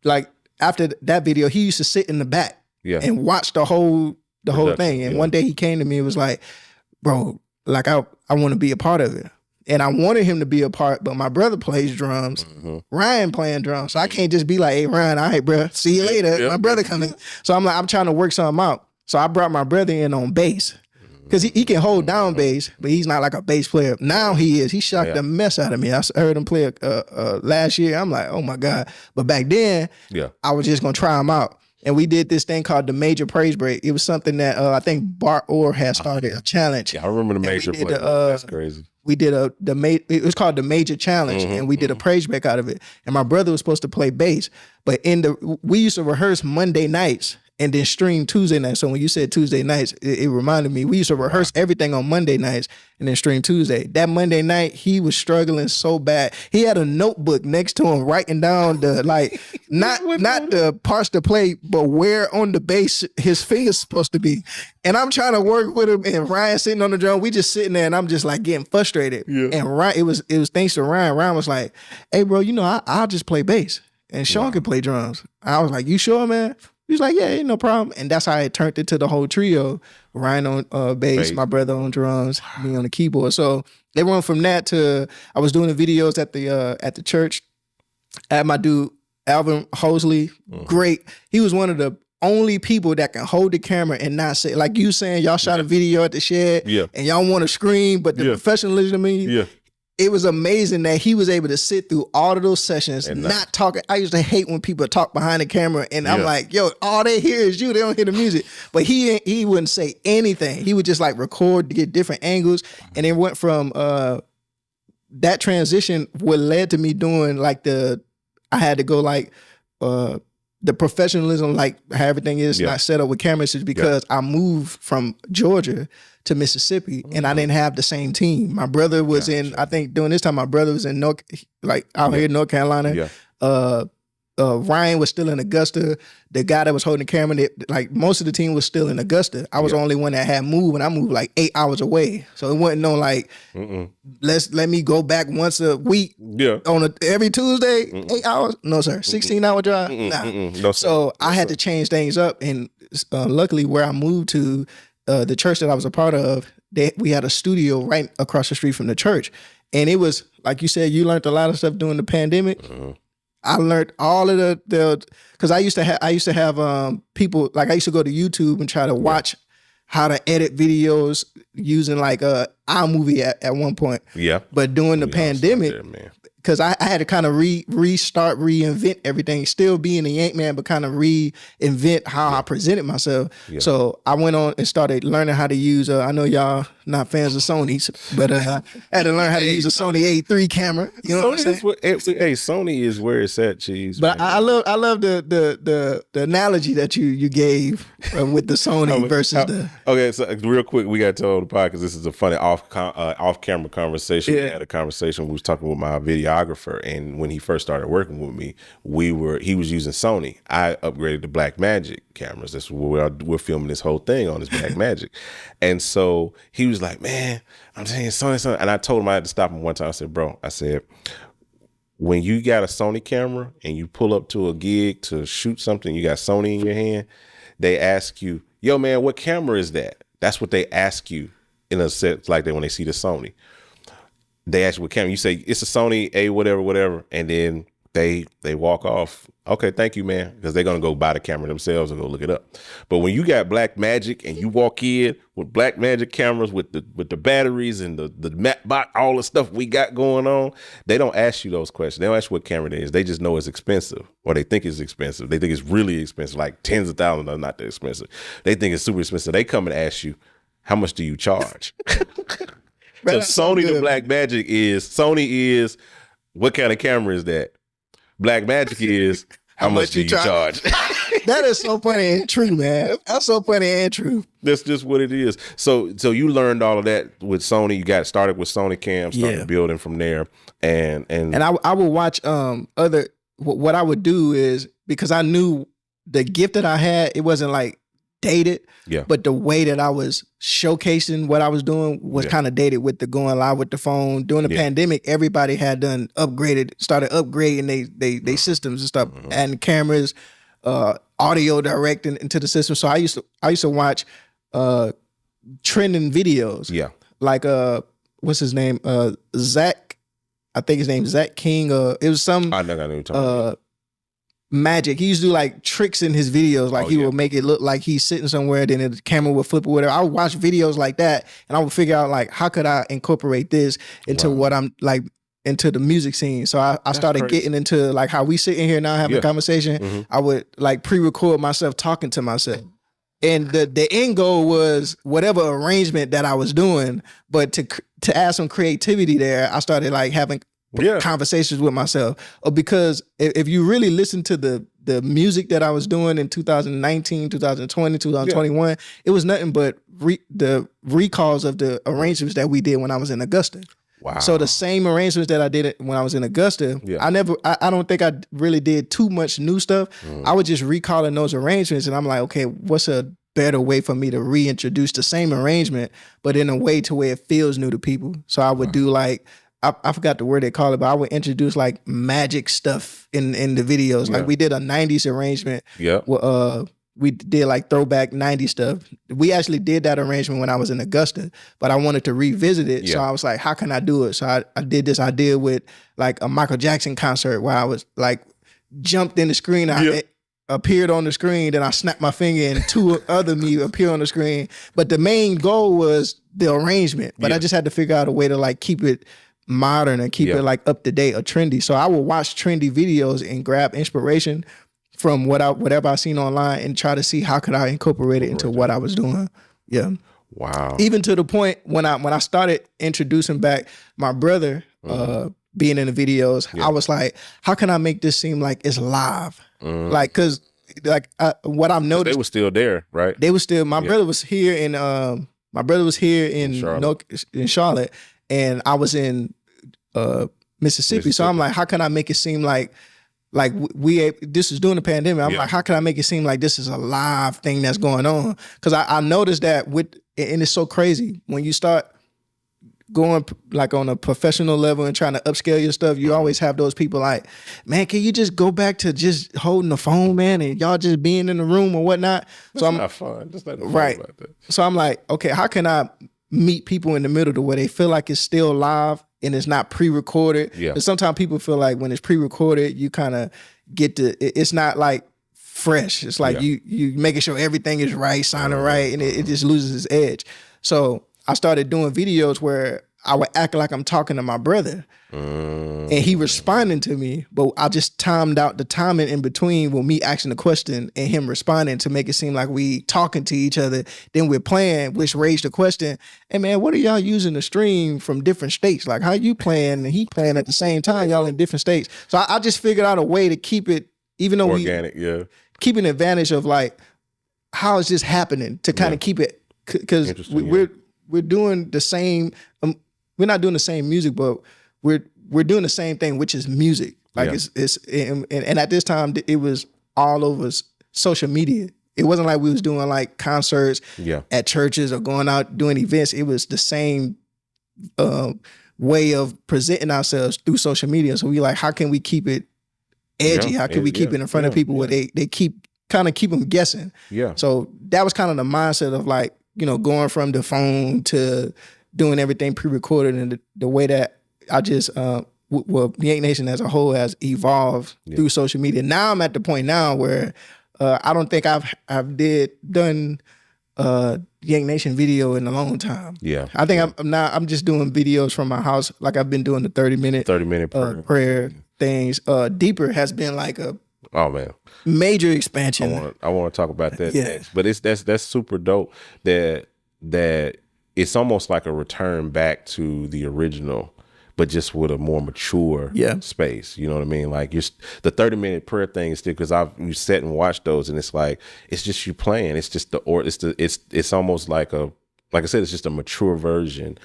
like, after that video, he used to sit in the back and watch the whole thing. And one day he came to me and was like, bro, like, I want to be a part of it. And I wanted him to be a part, but my brother plays drums. Ryan playing drums. So I can't just be like, hey, Ryan, all right, bro, see you later. My brother coming. So I'm like, I'm trying to work something out. So I brought my brother in on bass. Because he can hold down bass, but he's not like a bass player. Now he is. He shocked the mess out of me. I heard him play last year. I'm like, oh my God. But back then, I was just going to try him out. And we did this thing called the Major Praise Break. It was something that I think Bart Orr had started, a challenge. Yeah, I remember the Major Praise Break. That's crazy. We did it was called the Major Challenge, and we did a praise break out of it. And my brother was supposed to play bass. But we used to rehearse Monday nights. and then stream Tuesday nights. So when you said Tuesday nights, it reminded me, we used to rehearse everything on Monday nights and then stream Tuesday. That Monday night, he was struggling so bad. He had a notebook next to him writing down the, like, not the parts to play, but where on the bass his finger's supposed to be. And I'm trying to work with him, and Ryan sitting on the drum. We just sitting there, and I'm just like getting frustrated. Yeah. And Ryan, it was thanks to Ryan. Ryan was like, "Hey, bro, you know, I'll just play bass, and Sean can play drums." I was like, "You sure, man?" He was like, "Yeah, ain't no problem." And that's how it turned into the whole trio. Ryan on bass, my brother on drums, me on the keyboard. So they went from that to, I was doing the videos at the church. I had my dude Alvin Hosley, great. He was one of the only people that can hold the camera and not say, like you saying, y'all shot a video at the shed and y'all want to scream, but the professionalism in you. It was amazing that he was able to sit through all of those sessions, and not talking. I used to hate when people talk behind the camera, and I'm like, yo, all they hear is you. They don't hear the music. But he wouldn't say anything. He would just like record to get different angles. And it went from that transition, what led to me doing like I had to go like the professionalism, like how everything is not set up with cameras, is because I moved from Georgia to Mississippi, and I didn't have the same team. My brother was I think during this time, my brother was in out here in North Carolina. Ryan was still in Augusta. The guy that was holding the camera, like most of the team was still in Augusta. I was the only one that had moved, and I moved like 8 hours away. So it wasn't no like, let me go back once a week on every Tuesday, 8 hours. No, sir. 16-hour drive. Nah. No, so I had to change things up, and luckily where I moved to, the church that I was a part of, we had a studio right across the street from the church. And it was, like you said, you learned a lot of stuff during the pandemic. I learned all of the because I used to have people, like I used to go to YouTube and try to watch how to edit videos using like iMovie at one point. Yeah. But during the pandemic, because I had to kind of reinvent everything, still being a Yank man, but kind of reinvent how I presented myself. Yeah. So I went on and started learning how to use, I know y'all not fans of Sony's, but I had to learn how to use a Sony A3 camera. You know what I'm saying? Hey, Sony is where it's at, cheese. But I love the analogy that you gave with the Sony versus the. Okay, so real quick, we got to tell the podcast, because this is a funny off-camera conversation. We had a conversation. We was talking with my videographer, and when he first started working with me, he was using Sony. I upgraded to Blackmagic cameras. That's where we're filming this whole thing on, is Blackmagic. And so he was like, "Man, I'm saying Sony." And I told him I had to stop him one time. I said, "Bro," I said, when you got a Sony camera and you pull up to a gig to shoot something, you got Sony in your hand, they ask you, "Yo, man, what camera is that?" That's what they ask you, in a sense, like when they see the Sony. They ask you what camera. You say, "It's a Sony A whatever," and then they walk off. "Okay, thank you, man," because they're gonna go buy the camera themselves and go look it up. But when you got Blackmagic and you walk in with Blackmagic cameras with the batteries and the map box, all the stuff we got going on, they don't ask you those questions. They don't ask you what camera it is. They just know it's expensive, or they think it's expensive. They think it's really expensive, like tens of thousands. Are not that expensive. They think it's super expensive. They come and ask you, "How much do you charge?" So Sony to Blackmagic is what kind of camera is that? Blackmagic is how much do you charge? That is so funny and true, man. That's so funny and true. That's just what it is. So you learned all of that with Sony. You got started with Sony cam, started building from there, and I would watch what I would do is, because I knew the gift that I had, it wasn't like dated, but the way that I was showcasing what I was doing was kind of dated with the going live with the phone. During the pandemic, everybody had started upgrading they systems and stuff, and cameras, audio directing into the system. So I used to watch trending videos. Yeah. Like what's his name? Zach. I think his name's Zach King. It was some I know you're talking about. Magic. He used to do like tricks in his videos. Like he would make it look like he's sitting somewhere, then the camera would flip or whatever. I would watch videos like that, and I would figure out like, how could I incorporate this into what I'm like, into the music scene. So I started getting into like how we sitting here now having a conversation. I would like pre-record myself talking to myself. And the end goal was whatever arrangement that I was doing, but to add some creativity there, I started like having conversations with myself. Because if you really listen to the music that I was doing in 2019, 2020, 2021, it was nothing but the recalls of the arrangements that we did when I was in Augusta. Wow. So the same arrangements that I did when I was in Augusta, I don't think I really did too much new stuff. I was just recalling those arrangements, and I'm like, okay, what's a better way for me to reintroduce the same arrangement, but in a way to where it feels new to people? So I would do like, I forgot the word they call it, but I would introduce like magic stuff in the videos. Like we did a 90s arrangement. We did like throwback 90s stuff. We actually did that arrangement when I was in Augusta, but I wanted to revisit it. So I was like, how can I do it? So I did this idea with like a Michael Jackson concert where I was like jumped in the screen. I appeared on the screen, then I snapped my finger and two other me appear on the screen. But the main goal was the arrangement. But I just had to figure out a way to like keep it modern and keep it like up to date or trendy. So I would watch trendy videos and grab inspiration from whatever I seen online and try to see how could I incorporate it into what I was doing. Yeah. Wow. Even to the point when I started introducing back my brother being in the videos, I was like, how can I make this seem like it's live? Like, cause like what I've noticed, they were still there, right? They were still. My brother was here in Charlotte, and I was in Mississippi. So I'm like, how can I make it seem like this is during the pandemic? I'm like, how can I make it seem like this is a live thing that's going on? Because I noticed that and it's so crazy when you start going like on a professional level and trying to upscale your stuff, you always have those people like, man, can you just go back to just holding the phone, man, and y'all just being in the room or whatnot? That's not fun. Just not fun about that. So I'm like, okay, how can I meet people in the middle to where they feel like it's still live and it's not pre-recorded? Because sometimes people feel like when it's pre-recorded, you kind of get it's not like fresh. It's like you making sure everything is right, sounding right, and it just loses its edge. So I started doing videos where I would act like I'm talking to my brother and he responding to me, but I just timed out the timing in between with me asking the question and him responding to make it seem like we talking to each other. Then we're playing, which raised the question, hey man, what are y'all using to stream from different states? Like how you playing and he playing at the same time, y'all in different states. So I just figured out a way to keep it, even though organic, keep an advantage of like, how is this happening to kind of keep it, because we're doing the same, we're not doing the same music, but we're doing the same thing, which is music. Like and at this time it was all over social media. It wasn't like we was doing like concerts at churches or going out doing events. It was the same way of presenting ourselves through social media. So we like, how can we keep it edgy? How can we keep it in front of people where they keep them guessing? So that was kind of the mindset of like, going from the phone to doing everything pre-recorded, and the way that I just, the Yank Nation as a whole has evolved through social media. Now I'm at the point now where I don't think I've done Yank Nation video in a long time. I think I'm just doing videos from my house, like I've been doing the 30-minute prayer things. Deeper has been like a major expansion. I want to talk about that next. But that's super dope that it's almost like a return back to the original, but just with a more mature space. You know what I mean? Like the 30-minute prayer thing is still, because you sat and watched those, and it's like it's just you playing. It's just it's almost like I said, it's just a mature version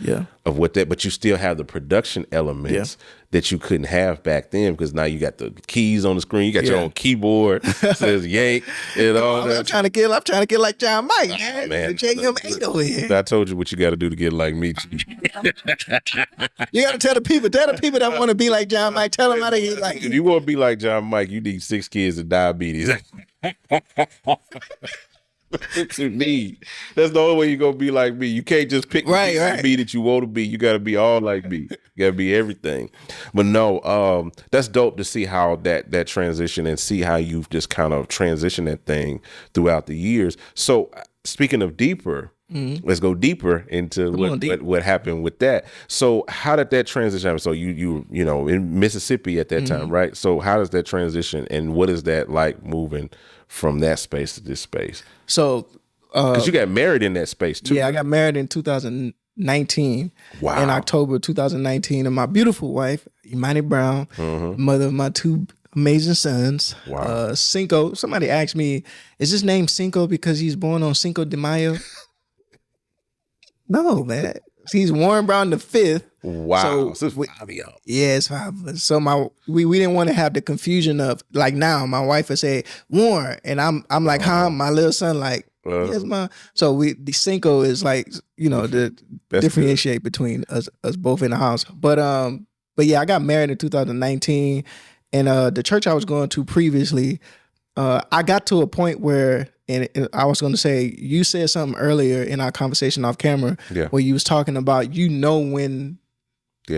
of what that, but you still have the production elements that you couldn't have back then, because now you got the keys on the screen, you got your own keyboard, says Yank, and all that. I'm trying to get like John Mike, man. JM8 over here. I told you what you got to do to get like me. You got to tell the people that want to be like John Mike, tell them how to get like. If you want to be like John Mike, you need 6 kids and diabetes. What you need. That's the only way you're gonna be like me. You can't just pick the me that you want to be. You gotta be all like me. You gotta be everything. But no, that's dope to see how that transition, and see how you've just kind of transitioned that thing throughout the years. So speaking of deeper, let's go deeper into what happened with that. So how did that transition happen? So you in Mississippi at that time, right? So how does that transition, and what is that like moving from that space to this space? So because you got married in that space too. I got married in 2009. 2019. Wow. In October 2019, and my beautiful wife, Imani Brown, mother of my 2 amazing sons. Wow. Cinco. Somebody asked me, is his name Cinco because he's born on Cinco de Mayo? No, man. He's Warren Brown the 5th. Wow. So it's Fabio. Yeah, it's 5. So we didn't want to have the confusion of, like, now my wife would say Warren, and I'm like, huh? My little son like, yes, ma. So the Cinco is like, the differentiate between us both in the house. But yeah, I got married in 2019, and the church I was going to previously, I got to a point where, and I was going to say, you said something earlier in our conversation off camera, where you was talking about, when,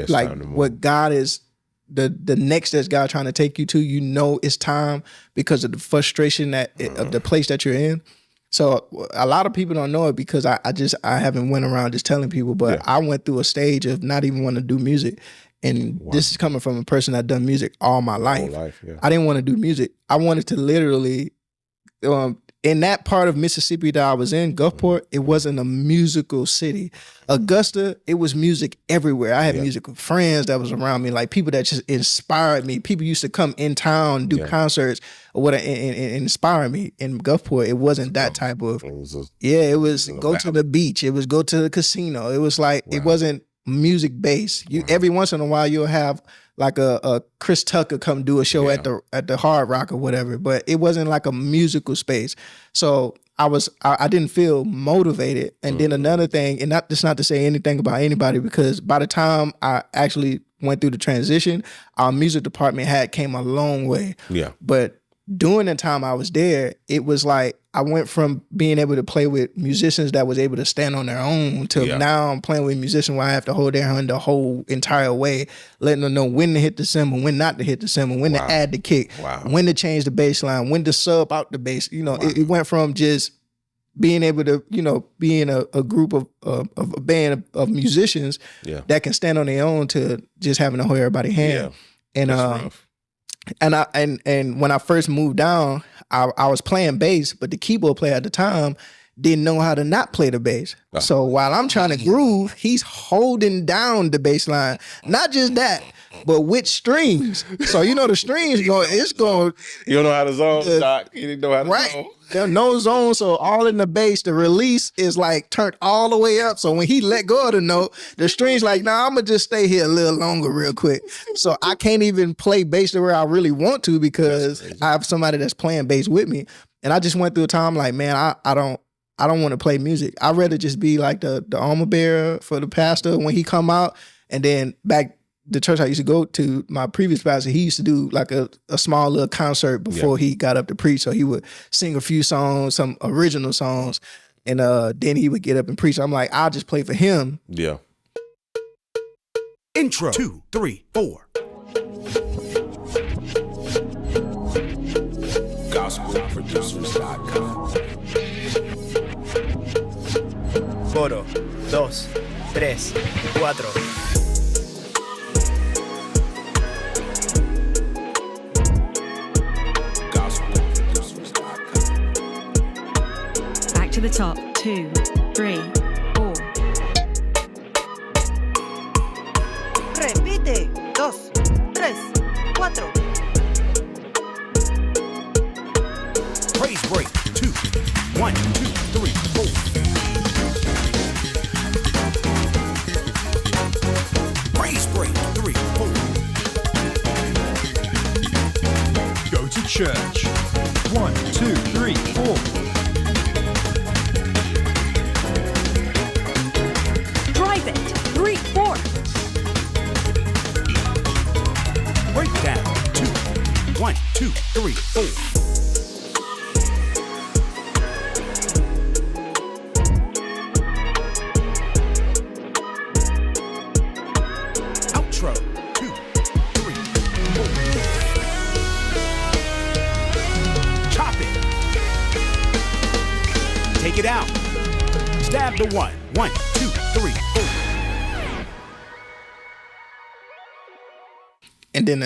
like, what God is, the next that's God trying to take you to, it's time because of the frustration of the place that you're in. So a lot of people don't know it because I haven't went around just telling people, but I went through a stage of not even wanting to do music. And this is coming from a person that done music all my life. I didn't want to do music. I wanted to literally, in that part of Mississippi that I was in, Gulfport, it wasn't a musical city. Augusta, it was music everywhere. I had music with friends that was around me, like people that just inspired me. People used to come in town, do concerts, or what, and inspire me. In Gulfport, it wasn't that type of. It was go to the beach. It was go to the casino. It was like it wasn't music based. Every once in a while you'll have like a Chris Tucker come do a show at the Hard Rock or whatever, but it wasn't like a musical space. So I didn't feel motivated. And then another thing, and not to say anything about anybody, because by the time I actually went through the transition, our music department came a long way. But during the time I was there, it was like I went from being able to play with musicians that was able to stand on their own to now I'm playing with musicians where I have to hold their hand the whole entire way, letting them know when to hit the cymbal, when not to hit the cymbal, when to add the kick, when to change the bass line, when to sub out the bass. It went from just being able to, be in a group of a band of musicians that can stand on their own to just having to hold everybody's hand. And when I first moved down, I was playing bass, but the keyboard player at the time didn't know how to not play the bass. So while I'm trying to groove, he's holding down the bass line. Not just that, but with strings. So the strings it's going. You don't know how to zone, Doc. You didn't know how to zone. There's no zone, so all in the bass, the release is like turned all the way up. So when he let go of the note, the string's like, nah, I'm gonna just stay here a little longer real quick. So I can't even play bass the way I really want to because I have somebody that's playing bass with me. And I just went through a time like, man, I don't want to play music. I'd rather just be like the armor bearer for the pastor when he come out. And then back the church I used to go to, my previous pastor, he used to do like a small little concert before he got up to preach. So he would sing a few songs, some original songs, and then he would get up and preach. I'm like, I'll just play for him. Intro 2, 3, 4. GospelProducers.com. Coro, 2, 3, 4. To the top, 2, 3, 4. Repite, 2, 3, 4. Praise break, 2, 1, 2, 3, 4. Praise break, 3, 4. Go to church, 1, 2, 3, 4. Drive it, 3, 4. Breakdown, 2, 1, 2, 3, 4. Outro, 2, 3, 4. Chop it. Take it out. Stab the 1, 1, 2, 3, 4. And then,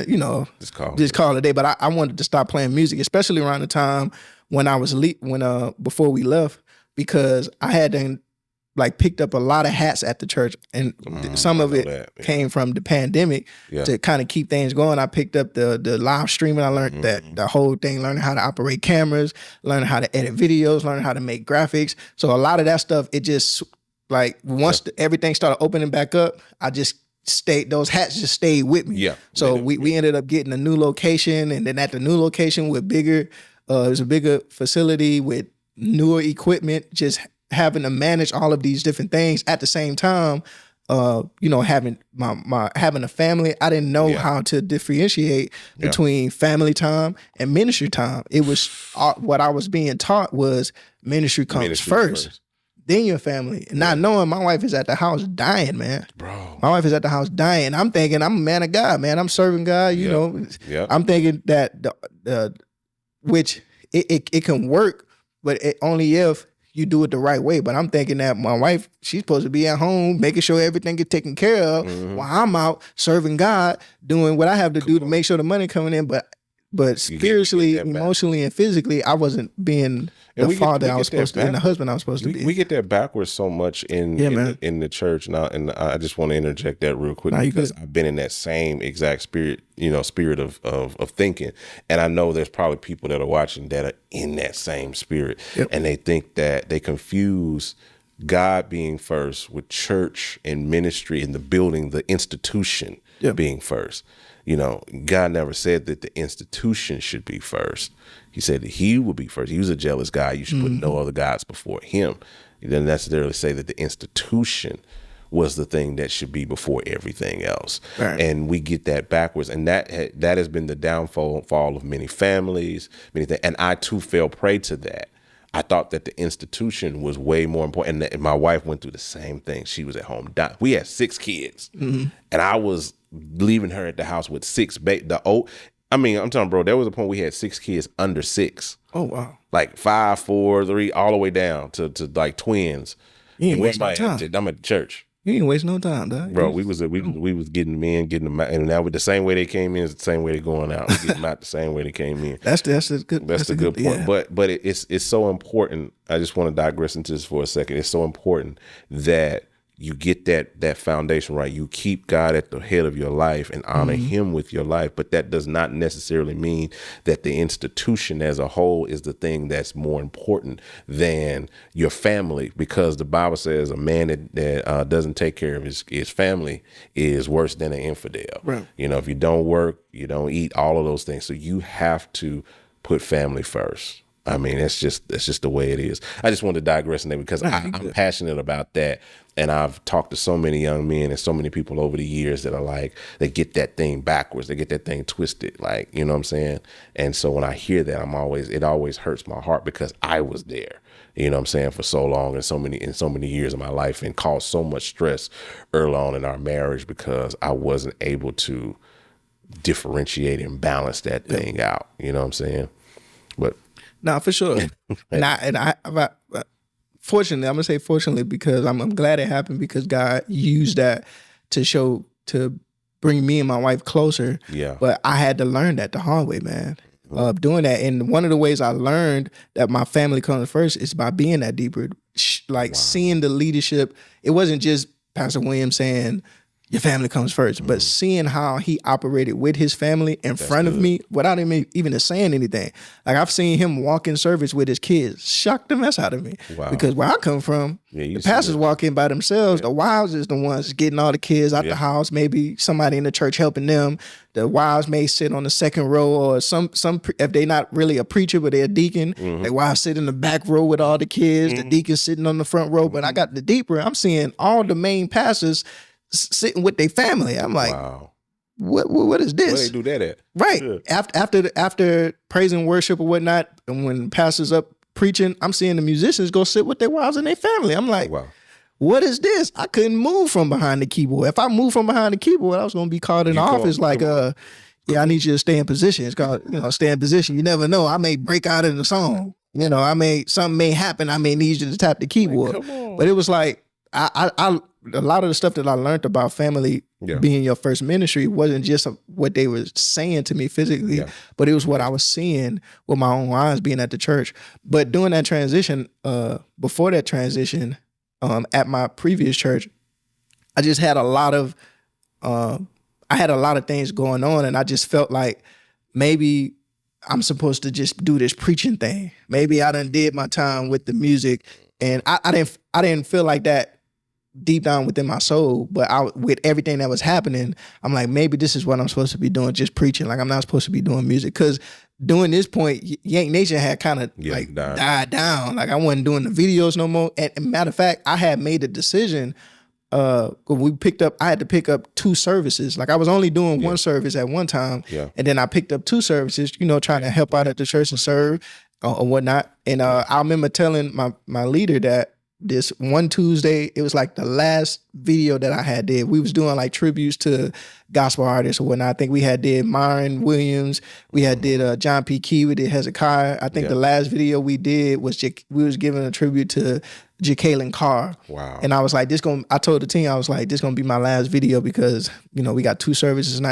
just call it a day. But I wanted to stop playing music, especially around the time when I was before we left, because I had like picked up a lot of hats at the church, and some of it came from the pandemic to kind of keep things going. I picked up the live streaming. I learned that the whole thing, learning how to operate cameras, learning how to edit videos, learning how to make graphics. So a lot of that stuff, it just like once everything started opening back up, I just those hats just stayed with me. Yeah. So we ended up getting a new location, and then at the new location with bigger, it was a bigger facility with newer equipment, just having to manage all of these different things at the same time. Having having a family, I didn't know how to differentiate between family time and ministry time. It was what I was being taught was ministry comes first, then your family. And not knowing my wife is at the house dying, man. Bro, my wife is at the house dying. I'm thinking I'm a man of God, man. I'm serving God. You know, I'm thinking that which it can work, but only if you do it the right way. But I'm thinking that my wife, she's supposed to be at home, making sure everything gets taken care of while I'm out serving God, doing what I have to do to make sure the money coming in. But spiritually, emotionally, and physically, I wasn't being the father I was supposed to be, and the husband I was supposed to be. We get that backwards so much in the church now, and I just want to interject that real quick because I've been in that same exact spirit, spirit of thinking, and I know there's probably people that are watching that are in that same spirit, and they think that they confuse God being first with church and ministry and the building, the institution being first. God never said that the institution should be first. He said that he would be first. He was a jealous God. You should put no other gods before him. He didn't necessarily say that the institution was the thing that should be before everything else. Right. And we get that backwards. And that has been the downfall of many families, many things. And I too fell prey to that. I thought that the institution was way more important. And my wife went through the same thing. She was at home dying. We had 6 kids. And I was leaving her at the house with 6 I'm telling bro, there was a point we had 6 kids under 6. Oh wow. Like 5, 4, 3, all the way down to like twins. You ain't waste no time. I'm at the church. You ain't waste no time, dog. Bro, we was getting them in, getting them out, and now with the same way they came in is the same way they're going out. We get them out the same way they came in. That's the good point. Yeah. But it's so important. I just want to digress into this for a second. It's so important that you get that foundation right. You keep God at the head of your life and honor him with your life. But that does not necessarily mean that the institution as a whole is the thing that's more important than your family, because the Bible says a man that doesn't take care of his family is worse than an infidel. Right. If you don't work, you don't eat, all of those things. So you have to put family first. I mean, that's just the way it is. I just wanted to digress in there because I'm passionate about that. And I've talked to so many young men and so many people over the years that are like, they get that thing backwards. They get that thing twisted. Like, you know what I'm saying? And so when I hear that, it always hurts my heart because I was there, you know what I'm saying, for so long and so many years of my life, and caused so much stress early on in our marriage because I wasn't able to differentiate and balance that thing out. You know what I'm saying? But no, for sure. Fortunately, I'm gonna say fortunately, because I'm glad it happened, because God used that to bring me and my wife closer. Yeah. But I had to learn that the hard way, man. Doing that, and one of the ways I learned that my family comes first is by being that deeper, seeing the leadership. It wasn't just Pastor William saying your family comes first, but seeing how he operated with his family in front of me without him even saying anything. Like, I've seen him walk in service with his kids, shock the mess out of me. Wow. Because where I come from, the pastors walk in by themselves. The wives is the ones getting all the kids out the house. Maybe somebody in the church helping them. The wives may sit on the second row, or some if they're not really a preacher, but they're a deacon, they wives sit in the back row with all the kids. The deacon sitting on the front row. But I got the deeper. I'm seeing all the main pastors sitting with their family. I'm like, wow. What is this? Where they do that at? Right. Yeah. After praise and worship or whatnot, and when pastors up preaching, I'm seeing the musicians go sit with their wives and their family. I'm like, wow. What is this? I couldn't move from behind the keyboard. If I moved from behind the keyboard, I was going to be called in the office like, I need you to stay in position. It's called, stay in position. You never know. I may break out in the song. Something may happen. I may need you to tap the keyboard. Like, but it was like, a lot of the stuff that I learned about family being your first ministry wasn't just what they were saying to me physically, but it was what I was seeing with my own eyes being at the church. But during that transition, before that transition, at my previous church, I just had a lot of things going on, and I just felt like maybe I'm supposed to just do this preaching thing. Maybe I done did my time with the music, and I didn't feel like that deep down within my soul. But with everything that was happening, I'm like, maybe this is what I'm supposed to be doing, just preaching. Like, I'm not supposed to be doing music, because during this point, Yank Nation had kind of died down. Like, I wasn't doing the videos no more. And matter of fact, I had made a decision. I had to pick up 2 services. Like, I was only doing one service at one time, and then I picked up 2 services, trying to help out at the church and serve or whatnot. And I remember telling my leader that this one Tuesday, it was like the last video that I had did. We was doing like tributes to gospel artists or whatnot. I think we had did Myron Williams. We had did John P. Key. We did Hezekiah. I think the last video we did was we was giving a tribute to Jacqueline Carr. Wow. And I was like, I told the team, I was like, this gonna be my last video, because, we got 2 services and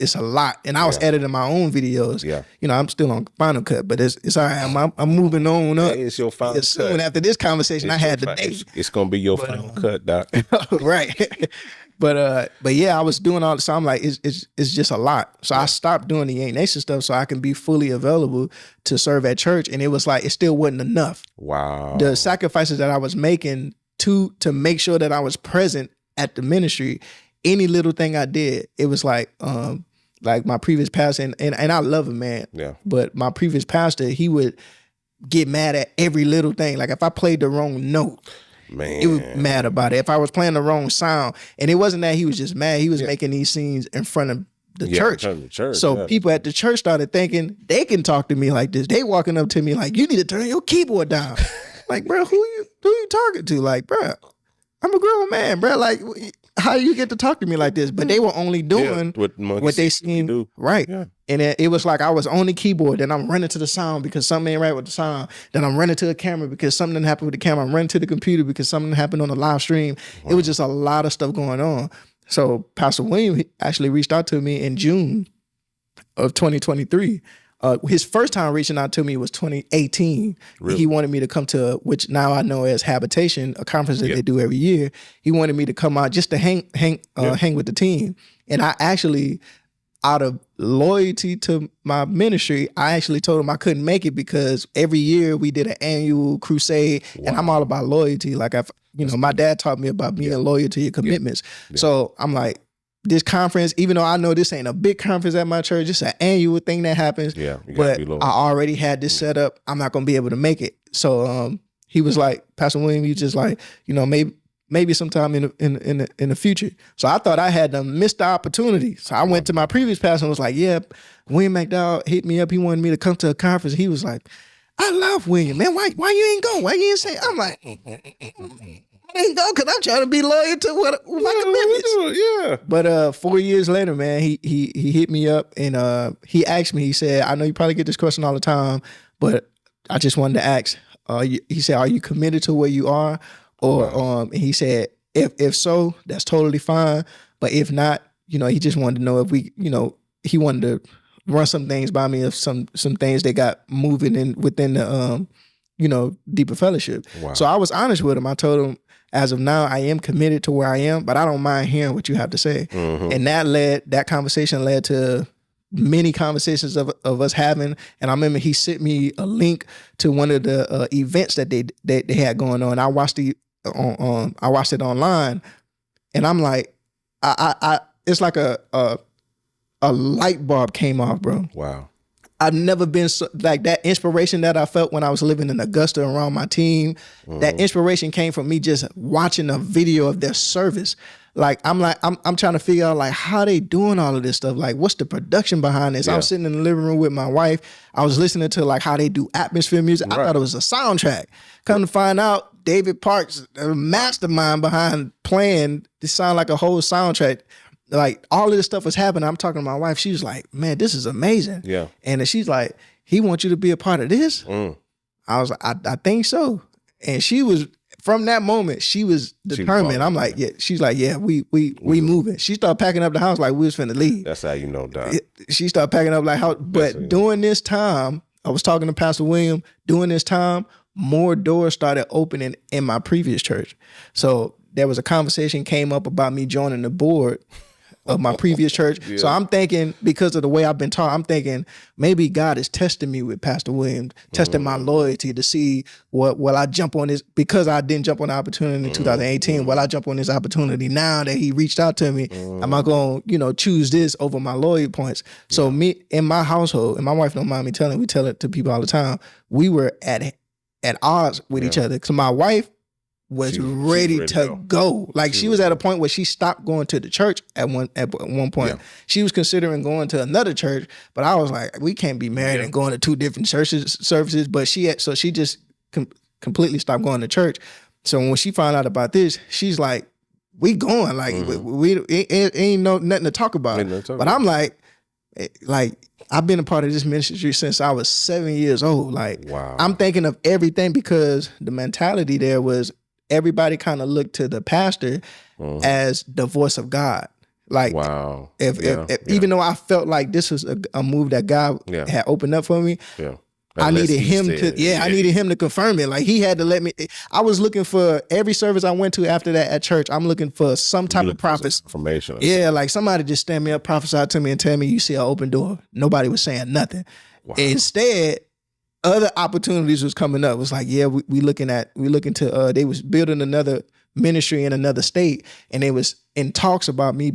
it's a lot. And I was editing my own videos. Yeah. I'm still on Final Cut, but it's all right. I'm moving on up. Hey, it's your final cut. Soon after this conversation, I had the date. It's gonna be your final cut, Doc. Right. But yeah, I was doing all this. So I'm like, it's just a lot. So I stopped doing the Yank Nation stuff so I can be fully available to serve at church. And it was like, it still wasn't enough. Wow. The sacrifices that I was making to make sure that I was present at the ministry, any little thing I did, it was like my previous pastor, and I love him, man. Yeah. But my previous pastor, he would get mad at every little thing. Like, if I played the wrong note, man, he was mad about it. If I was playing the wrong sound, and it wasn't that he was just mad, he was making these scenes in front of the church. So people at the church started thinking they can talk to me like this. They walking up to me like, you need to turn your keyboard down. Like, bro, who you talking to? Like, bro, I'm a grown man, bro. Like, how you get to talk to me like this? But they were only doing what they seen. Right. Yeah. And it was like I was on the keyboard, then I'm running to the sound because something ain't right with the sound. Then I'm running to the camera because something didn't happen with the camera. I'm running to the computer because something happened on the live stream. Wow. It was just a lot of stuff going on. So Pastor William actually reached out to me in June of 2023. His first time reaching out to me was 2018. Really? He wanted me to come to, which now I know as Habitation, a conference that they do every year. He wanted me to come out just to hang with the team. And I actually, out of loyalty to my ministry, I actually told him I couldn't make it because every year we did an annual crusade, and I'm all about loyalty. Like, my dad taught me about being loyal to your commitments. So I'm like, this conference, even though I know this ain't a big conference at my church, it's an annual thing that happens. Yeah, but I already had this set up. I'm not gonna be able to make it. So he was like, Pastor William, you just like, maybe sometime in the future. So I thought I had to miss the opportunity. So I went to my previous pastor and was like, yeah, William McDowell hit me up. He wanted me to come to a conference. He was like, I love William, man. Why you ain't go? Why you ain't say? I'm like, I ain't go because I'm trying to be loyal to my commitments. Yeah. But 4 years later, man, he hit me up and he asked me. He said, I know you probably get this question all the time, but I just wanted to ask. He said, are you committed to where you are? Or he said, if so, that's totally fine. But if not, he just wanted to know if we, he wanted to run some things by me of some things that got moving in within the deeper fellowship. Wow. So I was honest with him. I told him, as of now, I am committed to where I am, but I don't mind hearing what you have to say. Mm-hmm. And that conversation led to many conversations of us having. And I remember he sent me a link to one of the events that they had going on. I watched it online, and I'm like, it's like a light bulb came off, bro. Wow. I've never been so, like that inspiration that I felt when I was living in Augusta around my team. Mm-hmm. That inspiration came from me just watching a video of their service. Like I'm trying to figure out like how they doing all of this stuff. Like what's the production behind this? Yeah. I was sitting in the living room with my wife. I was listening to like how they do atmosphere music. Right. I thought it was a soundtrack. Come to find out, David Parks, a mastermind behind playing. This sound like a whole soundtrack. Like all of this stuff was happening. I'm talking to my wife. She was like, man, this is amazing. Yeah. And then she's like, he wants you to be a part of this? Mm. I was like, I think so. And she was, from that moment, she was determined. I'm like, yeah. She's like, yeah, we moving. She started packing up the house like we was finna leave. That's how you know, Doc. She started packing up like how, but during this time, I was talking to Pastor William, during this time, more doors started opening in my previous church. So there was a conversation came up about me joining the board of my previous church. Yeah. So I'm thinking, because of the way I've been taught, I'm thinking maybe God is testing me with Pastor Williams, testing my loyalty to see what will I jump on this, because I didn't jump on the opportunity in 2018. Will I jump on this opportunity now that he reached out to me? Am I going to, choose this over my loyalty points? So me in my household, and my wife don't mind me telling, we tell it to people all the time, we were at odds with each other. So my wife was ready to go. Like she was at a point where she stopped going to the church at one point. Yeah. She was considering going to another church, but I was like, we can't be married and going to two different services. But she just completely stopped going to church. So when she found out about this, she's like, we going, like we ain't nothing to talk about. But I'm like I've been a part of this ministry since I was 7 years old. Like I'm thinking of everything, because the mentality there was everybody kind of looked to the pastor as the voice of God. Like, if even though I felt like this was a move that God had opened up for me, I needed him I needed him to confirm it. Like he had to let me. I was looking for every service I went to after that at church. I'm looking for some type of prophecy. Information. Yeah, like somebody just stand me up, prophesy to me, and tell me you see an open door. Nobody was saying nothing. Instead, other opportunities was coming up. It was like, we looking to they was building another ministry in another state, and they was in talks about me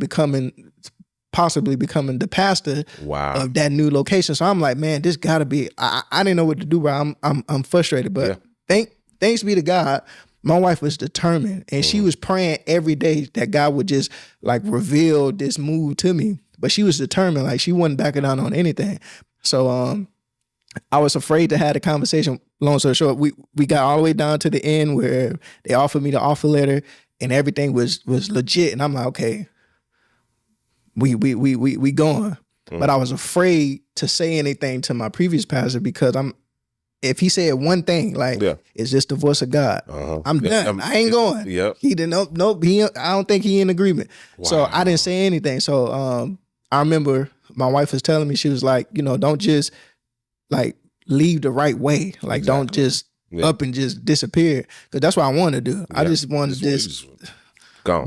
possibly becoming the pastor of that new location. So I'm like, man, this gotta be. I didn't know what to do, but I'm frustrated. But thanks be to God, my wife was determined, and she was praying every day that God would just like reveal this move to me. But she was determined, like she wasn't backing down on anything. So I was afraid to have the conversation. Long story short, we got all the way down to the end where they offered me the offer letter and everything was legit. And I'm like, okay, we going. But I was afraid to say anything to my previous pastor, because if he said one thing, like, it's just the voice of God, I'm done. I ain't going. He didn't, nope. I don't think he in agreement. So I didn't say anything. So I remember my wife was telling me, she was like, don't just like leave the right way. Like don't just up and just disappear. Because that's what I want to do. I just want to just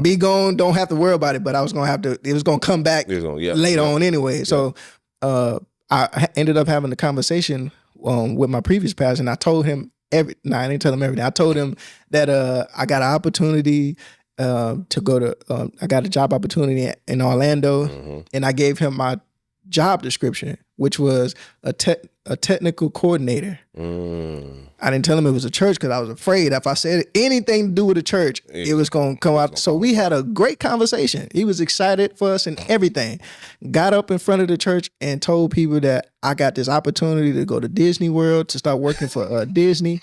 be gone. Don't have to worry about it. But I was going to have to, it was going to come back later on anyway. So I ended up having a conversation with my previous pastor, and I told him I didn't tell him everything. I told him that I got an opportunity to go to, I got a job opportunity in Orlando, and I gave him my job description, which was a technical coordinator. I didn't tell him it was a church because I was afraid if I said anything to do with a church, it was going to come out. So we had a great conversation. He was excited for us and everything. Got up in front of the church and told people that I got this opportunity to go to Disney World, to start working for Disney.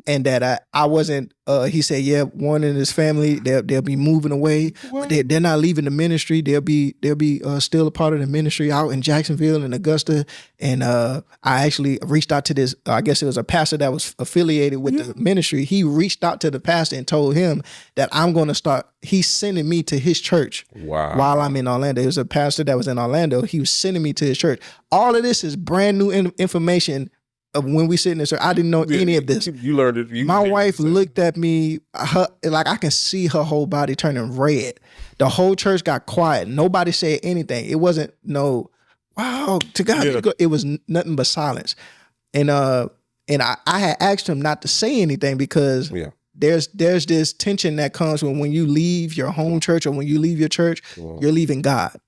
And that I wasn't, he said, one in his family, they'll be moving away. But they're not leaving the ministry. They'll be still a part of the ministry out in Jacksonville and Augusta. And I actually reached out to this, I guess it was a pastor that was affiliated with the ministry. He reached out to the pastor and told him that I'm going to start, he's sending me to his church while I'm in Orlando. It was a pastor that was in Orlando. He was sending me to his church. All of this is brand new information. When we sit in this, I didn't know any of this. You learned it. My wife looked at me, like I can see her whole body turning red. The whole church got quiet. Nobody said anything. It wasn't wow, to God. It was nothing but silence. And I had asked him not to say anything because there's this tension that comes when you leave your home church, or when you leave your church, you're leaving God.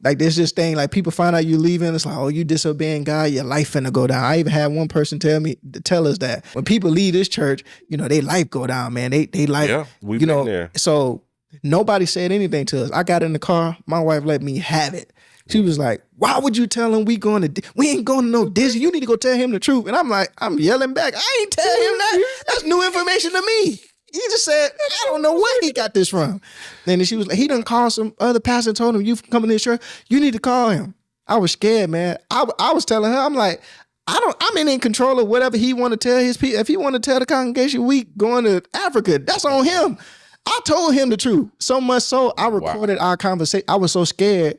Like there's this thing, like people find out you leaving, it's like, oh, you disobeying God, your life finna go down. I even had one person tell us that when people leave this church, they life go down, man. They life, we've been there. So nobody said anything to us. I got in the car, my wife let me have it. She was like, why would you tell him we ain't going to no Disney? You need to go tell him the truth. And I'm yelling back, I ain't tell him that. That's new information to me. He just said, I don't know where he got this from. Then she was like, he done called some other pastor and told him, you coming to this church, you need to call him. I was scared, man. I was telling her, I'm like, I'm in control of whatever he want to tell his people. If he want to tell the congregation we going to Africa, that's on him. I told him the truth. So much so, I recorded our conversation. I was so scared,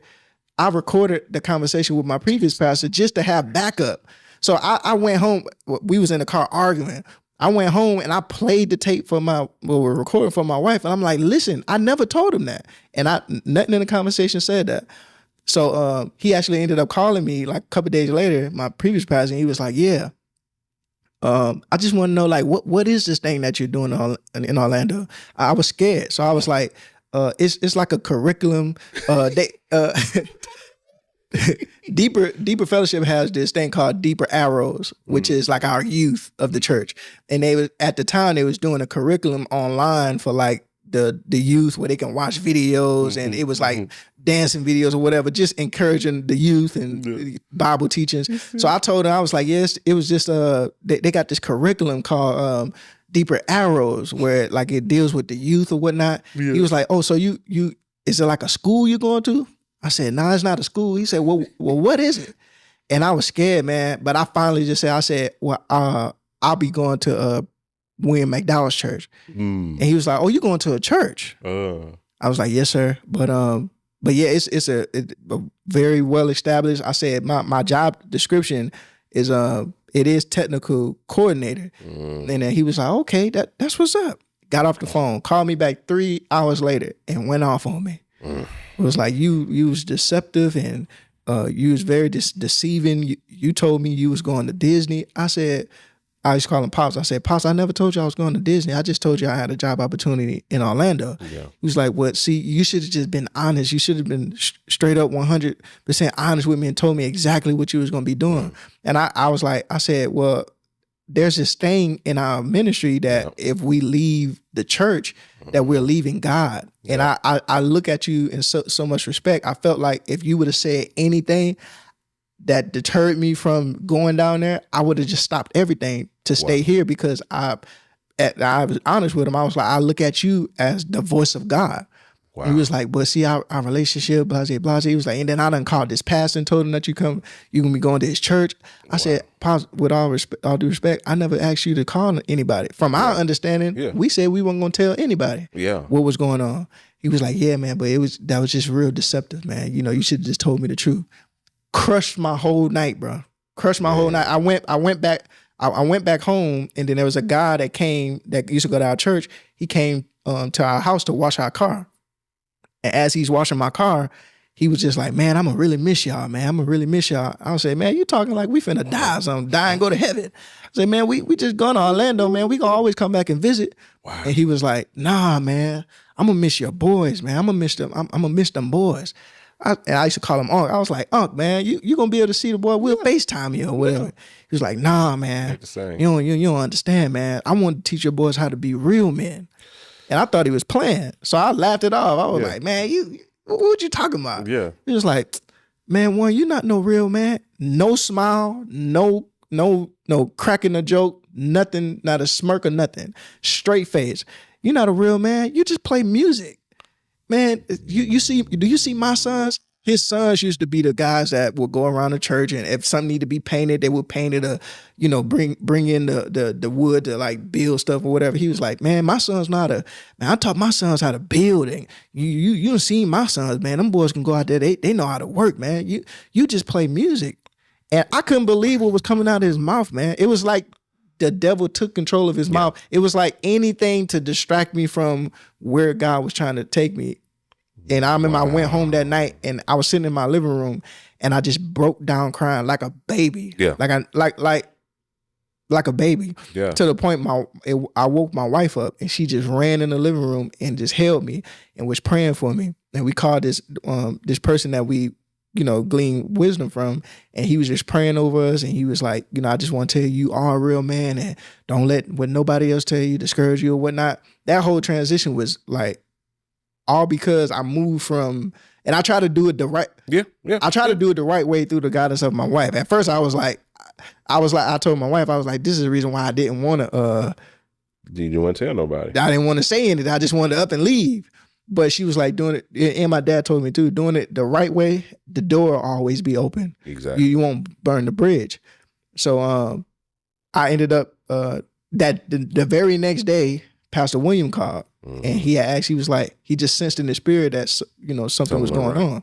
I recorded the conversation with my previous pastor just to have backup. So I went home. We was in the car arguing. I went home and I played the tape for we're recording for my wife. And I'm like, listen, I never told him that. And nothing in the conversation said that. So he actually ended up calling me like a couple of days later, my previous pastor, and he was like, yeah, I just want to know, like, what is this thing that you're doing in Orlando? I was scared. So I was like, it's like a curriculum. Deeper Fellowship has this thing called Deeper Arrows, which is like our youth of the church. And at the time they was doing a curriculum online for like the youth where they can watch videos, and it was like dancing videos or whatever, just encouraging the youth and Bible teachings. So I told her, I was like, yes, it was just they got this curriculum called Deeper Arrows, where like it deals with the youth or whatnot. Yeah. He was like, oh, so you is it like a school you're going to? I said, no, it's not a school. He said, well, what is it? And I was scared, man. But I finally just said, well, I'll be going to William McDowell's church. And he was like, oh, you going to a church? I was like, yes, sir. But yeah, it's a very well established. I said my job description is it is technical coordinator. And then he was like, okay, that's what's up. Got off the phone, called me back 3 hours later, and went off on me. It was like, you was deceptive, and you was very deceiving. You told me you was going to Disney. I used to call him Pops. I said, Pops, I never told you I was going to Disney. I just told you I had a job opportunity in Orlando. Yeah. He was like, what? See, you should have just been honest. You should have been straight up 100% honest with me and told me exactly what you was going to be doing. And I was like, I said, well, there's this thing in our ministry that if we leave the church, that we're leaving God. And I look at you in so much respect. I felt like if you would have said anything that deterred me from going down there, I would have just stopped everything to stay here, because I was honest with him. I was like, I look at you as the voice of God. Wow. He was like, but see our relationship, blase. He was like, and then I done called this pastor and told him that you gonna be going to his church. I said, Pops, with all due respect, I never asked you to call anybody. From our understanding, we said we weren't gonna tell anybody what was going on. He was like, yeah, man, but that was just real deceptive, man. You know, you should have just told me the truth. Crushed my whole night, bro. Crushed my whole night. I went back home, and then there was a guy that used to go to our church. He came to our house to wash our car. And as he's washing my car, he was just like, man, I'm going to really miss y'all, man. I'm going to really miss y'all. I was say, man, you talking like we finna die or something, die and go to heaven. I said, man, we just going to Orlando, man. We going to always come back and visit. Wow. And he was like, nah, man, I'm going to miss your boys, man. I'm going to miss them. I'm going to miss them boys. And I used to call him Unc. I was like, Unc, man, you going to be able to see the boy. We'll FaceTime you or whatever. He was like, nah, man. You don't understand, man. I want to teach your boys how to be real men. And I thought he was playing. So I laughed it off. I was like, man, what you talking about? Yeah. He was like, man, you not no real man. No smile, no cracking a joke, nothing, not a smirk or nothing. Straight face. You're not a real man. You just play music. Man, do you see my sons? His sons used to be the guys that would go around the church, and if something needed to be painted, they would paint it, bring in the wood to like build stuff or whatever. He was like, man, my son's man, I taught my sons how to build, and you done seen my sons, man. Them boys can go out there, they know how to work, man. You just play music. And I couldn't believe what was coming out of his mouth, man. It was like the devil took control of his mouth. It was like anything to distract me from where God was trying to take me. And I remember I went home that night, and I was sitting in my living room, and I just broke down crying like a baby. Yeah. Like a baby. Yeah. To the point I woke my wife up, and she just ran in the living room and just held me and was praying for me. And we called this person that we, glean wisdom from, and he was just praying over us, and he was like, I just want to tell you are a real man, and don't let what nobody else tell you discourage you or whatnot. That whole transition was like, all because I moved from, and I try to do it the right. I try to do it the right way through the guidance of my wife. At first, I told my wife, I was like, this is the reason why I didn't want to. You didn't want to tell nobody. I didn't want to say anything. I just wanted to up and leave. But she was like, doing it, and my dad told me too, doing it the right way, the door will always be open. Exactly. You won't burn the bridge. So I ended up the very next day, Pastor William called. And he was like, he just sensed in the spirit that, something was going on.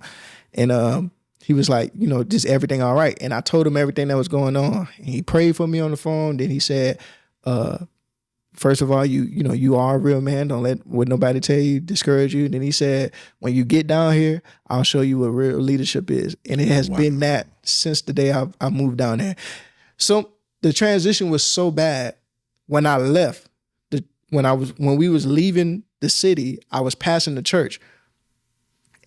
And he was like, just everything all right. And I told him everything that was going on. And he prayed for me on the phone. Then he said, first of all, you are a real man. Don't let what nobody tell you discourage you. And then he said, when you get down here, I'll show you what real leadership is. And it has been that since the day I moved down there. So the transition was so bad when I left. When we was leaving the city, I was passing the church.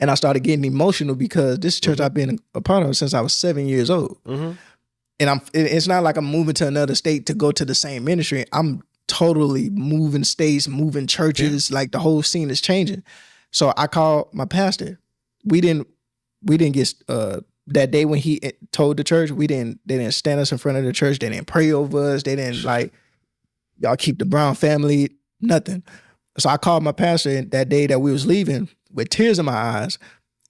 And I started getting emotional because this church I've been a part of since I was 7 years old. And it's not like I'm moving to another state to go to the same ministry. I'm totally moving states, moving churches, like the whole scene is changing. So I called my pastor. We didn't get that day when he told the church, they didn't stand us in front of the church, they didn't pray over us, they didn't like, y'all keep the Brown family, nothing. So I called my pastor that day that we was leaving with tears in my eyes.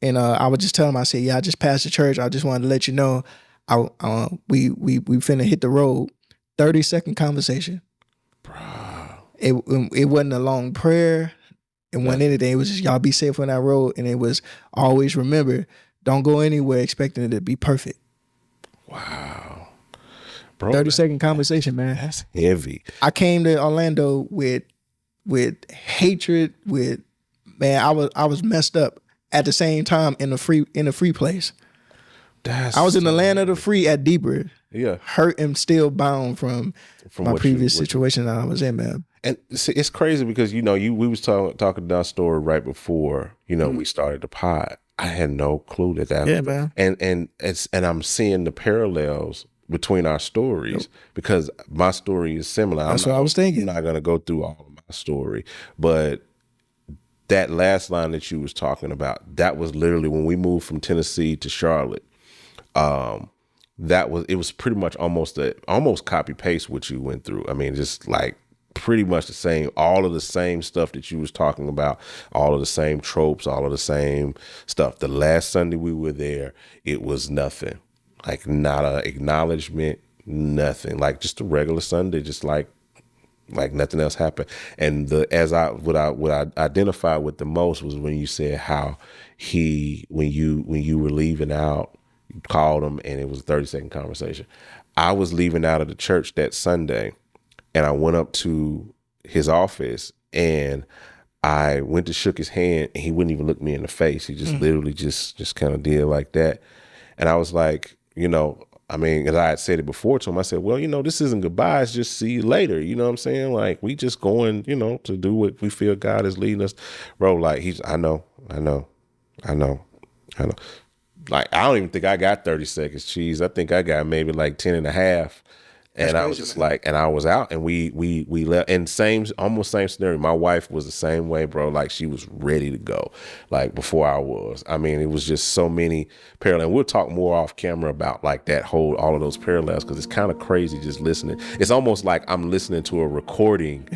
And I would just tell him, I said, yeah, I just passed the church. I just wanted to let you know we finna hit the road. 30-second conversation. It wasn't a long prayer. It wasn't anything. It was just, y'all be safe on that road. And it was always remember, don't go anywhere expecting it to be perfect. Wow. Bro, 30-second conversation, man. That's heavy. I came to Orlando with hatred, I was messed up at the same time in a free place. I was in the land of the free at Deeper. Yeah. Hurt and still bound from my previous situation that I was in, man. And see, it's crazy because, we was talking that story right before, we started the pod. I had no clue that yeah, man. And I'm seeing the parallels between our stories because my story is similar. That's what I was thinking. I'm not going to go through all of my story, but that last line that you was talking about, that was literally when we moved from Tennessee to Charlotte. It was pretty much almost copy paste what you went through. I mean, just like pretty much the same, all of the same stuff that you was talking about, all of the same tropes, all of the same stuff. The last Sunday we were there, it was nothing, like not a acknowledgement, nothing, like just a regular Sunday, just like nothing else happened. And what I identified with the most was when you said how when you were leaving out, you called him and it was a 30-second conversation. I was leaving out of the church that Sunday and I went up to his office and I went to shook his hand and he wouldn't even look me in the face. He just literally just kind of did like that. And I was like, as I had said it before to him, I said, well, this isn't goodbye. It's just see you later. You know what I'm saying? Like, we just going, to do what we feel God is leading us. Bro, like, I know. Like, I don't even think I got 30 seconds, cheese. I think I got maybe like 10 and a half. And I was just like, and I was out and we left. And almost same scenario. My wife was the same way, bro. Like, she was ready to go, like, before I was. I mean, it was just so many parallels. We'll talk more off camera about like all of those parallels, because it's kind of crazy just listening. It's almost like I'm listening to a recording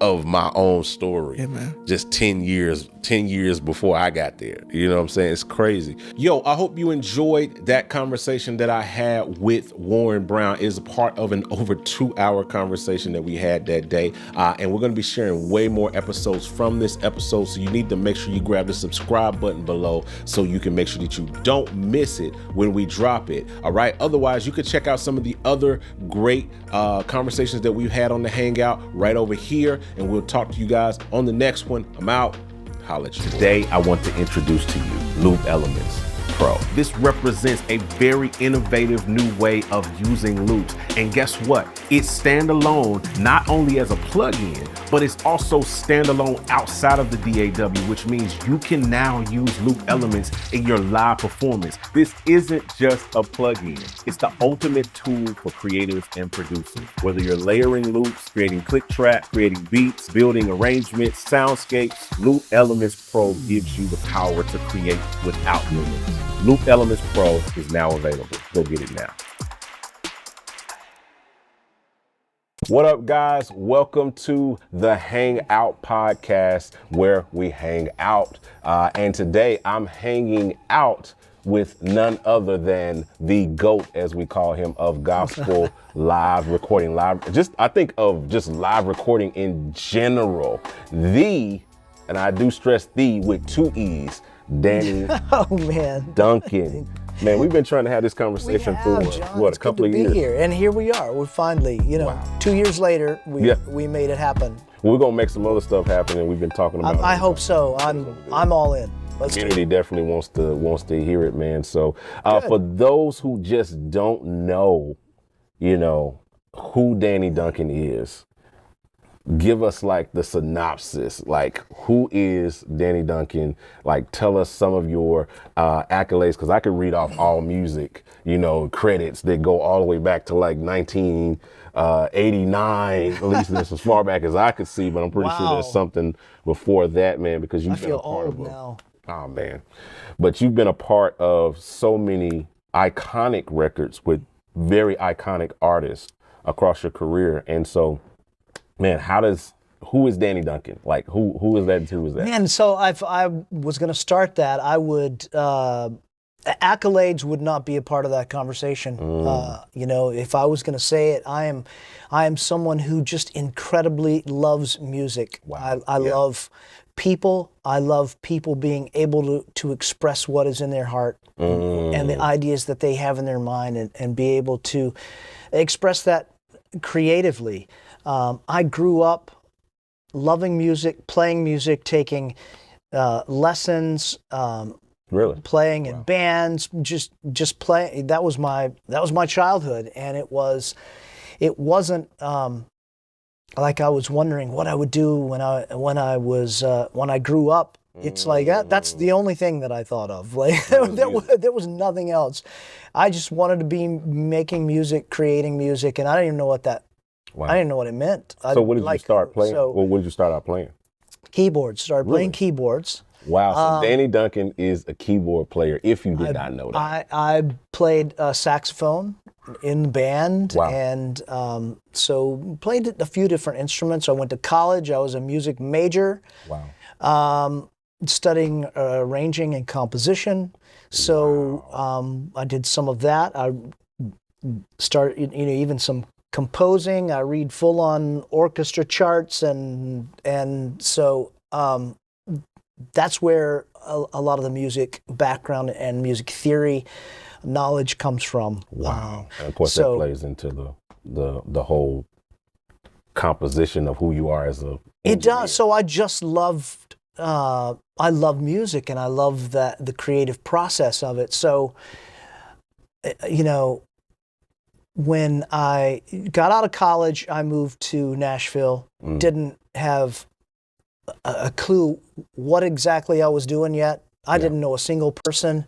of my own story, just 10 years before I got there. You know what I'm saying? It's crazy. Yo, I hope you enjoyed that conversation that I had with Warren Brown. It is a part of an over 2-hour conversation that we had that day. And we're going to be sharing way more episodes from this episode. So you need to make sure you grab the subscribe button below so you can make sure that you don't miss it when we drop it. All right. Otherwise, you could check out some of the other great conversations that we've had on the Hangout right over here. And we'll talk to you guys on the next one. I'm out. Holla at you. Today, I want to introduce to you Loop Elements Pro. This represents a very innovative new way of using loops. And guess what? It's standalone, not only as a plugin, but it's also standalone outside of the DAW, which means you can now use loop elements in your live performance. This isn't just a plugin. It's the ultimate tool for creatives and producers. Whether you're layering loops, creating click track, creating beats, building arrangements, soundscapes, Loop Elements Pro gives you the power to create without limits. Loop Elements Pro is now available. Go get it now. What up, guys? Welcome to the Hangout podcast, where we hang out. And today I'm hanging out with none other than the GOAT, as we call him, of gospel live recording. I think of just live recording in general. And I do stress the with 2 E's, Danny oh man, Duncan Man, we've been trying to have this conversation for what, a couple of years. Here. And here we are. We're finally, 2 years later, we made it happen. We're gonna make some other stuff happen, and we've been talking about. I hope so. I'm all in. The community definitely wants to hear it, man. So for those who just don't know, who Danny Duncan is, give us like the synopsis. Like, who is Danny Duncan? Like, tell us some of your accolades, because I could read off all music, credits that go all the way back to like 1989, at least that's as far back as I could see. But I'm pretty sure there's something before that, man, because you've been a part of it. Oh man, but you've been a part of so many iconic records with very iconic artists across your career, and so. Man, who is Danny Duncan? Like, who is that? Who is that? Man, so I was going to start that. I would, accolades would not be a part of that conversation. If I was going to say it, I am someone who just incredibly loves music. Wow. I love people. I love people being able to express what is in their heart and the ideas that they have in their mind and be able to express that creatively. I grew up loving music, playing music, taking lessons, playing in bands, just playing. That was my childhood, and it wasn't like I was wondering what I would do when I grew up. It's like that's the only thing that I thought of. Like there was nothing else. I just wanted to be making music, creating music, and I didn't even know what that. Wow. I didn't know what it meant. So what did you start playing? What did you start out playing? Keyboards. Started playing keyboards. Wow. So Danny Duncan is a keyboard player, if you did not know that. I played saxophone in the band, and so played a few different instruments. I went to college. I was a music major. Wow. Studying arranging and composition. So I did some of that. I started, even some composing. I read full-on orchestra charts, and so that's where a lot of the music background and music theory knowledge comes from. Wow! And of course, that plays into the whole composition of who you are as a. It does. So I just loved. I love music, and I love the creative process of it. So, when I got out of college, I moved to Nashville. Didn't have a clue what exactly I was doing yet. I didn't know a single person.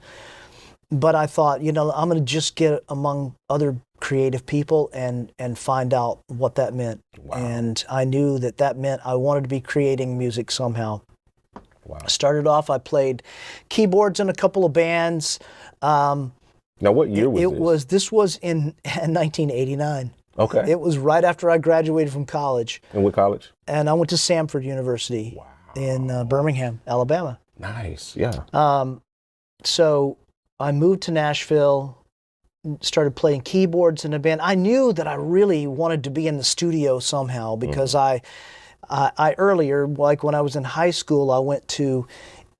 But I thought, I'm going to just get among other creative people and find out what that meant. Wow. And I knew that meant I wanted to be creating music somehow. Wow. Started off, I played keyboards in a couple of bands. Now, what year was this? This was in 1989. Okay. It was right after I graduated from college. And what college? And I went to Samford University in Birmingham, Alabama. Nice, yeah. So I moved to Nashville, started playing keyboards in a band. I knew that I really wanted to be in the studio somehow because I earlier, like when I was in high school, I went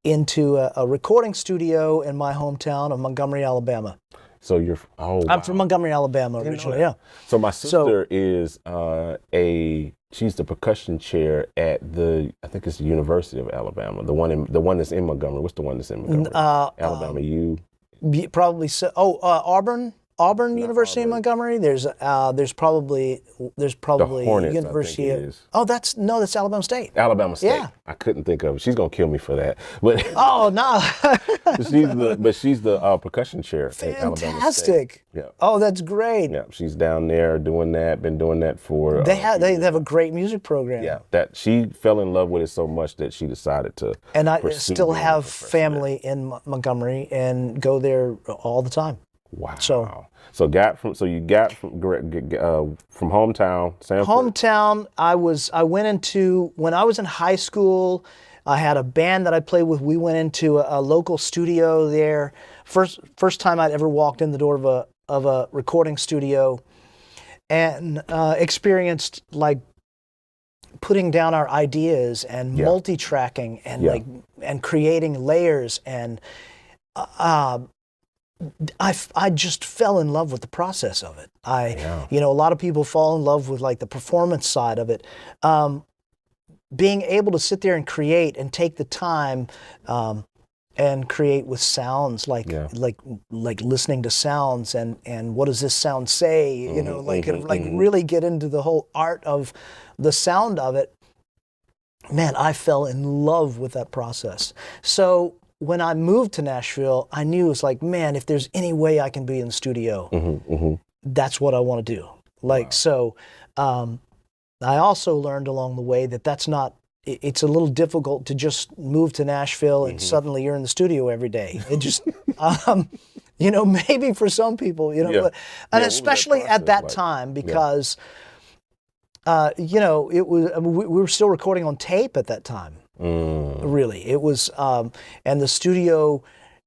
into a recording studio in my hometown of Montgomery, Alabama. So you're, I'm from Montgomery, Alabama originally, yeah. So my sister is she's the percussion chair at I think it's the University of Alabama, the one that's in Montgomery. What's the one that's in Montgomery? Alabama U. Probably so. Auburn University in Montgomery. There's probably the Hornets, University. I think it is. Oh, that's Alabama State. Alabama State. Yeah. I couldn't think of it. She's gonna kill me for that. But oh no. she's the percussion chair at Alabama State. Fantastic. Yeah. Oh, that's great. Yeah, she's down there doing that. Been doing that for. They have a great music program. Yeah, that she fell in love with it so much that she decided to. And I still have family in Montgomery and go there all the time. Wow. So you got from hometown, Samford. Hometown, I went into, when I was in high school, I had a band that I played with. We went into a local studio there. First time I'd ever walked in the door of a recording studio, and experienced like putting down our ideas and multi-tracking and and creating layers and I just fell in love with the process of it. You know, a lot of people fall in love with like the performance side of it. Being able to sit there and create and take the time and create with sounds, like listening to sounds and what does this sound say? You know, like really get into the whole art of the sound of it. Man, I fell in love with that process. So when I moved to Nashville, I knew it was like, man, if there's any way I can be in the studio, that's what I want to do. Like, so I also learned along the way that that's not, it's a little difficult to just move to Nashville and suddenly you're in the studio every day. It just, you know, maybe for some people, you know, and especially at that time, because, you know, it was, we were still recording on tape at that time. Really, it was, and the studio,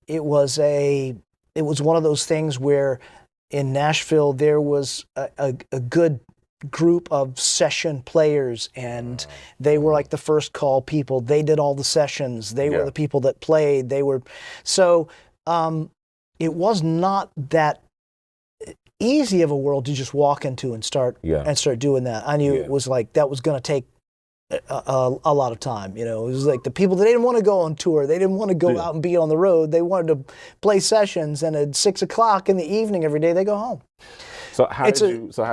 it was one of those things where in Nashville there was a good group of session players, and they were like the first call people. They did all the sessions. They were the people that played. They were, so it was not that easy of a world to just walk into and start doing that. I knew it was like that was going to take a lot of time. You know, it was like the people that didn't want to go on tour, they didn't want to go out and be on the road, they wanted to play sessions, and at 6 o'clock in the evening every day they go home. So how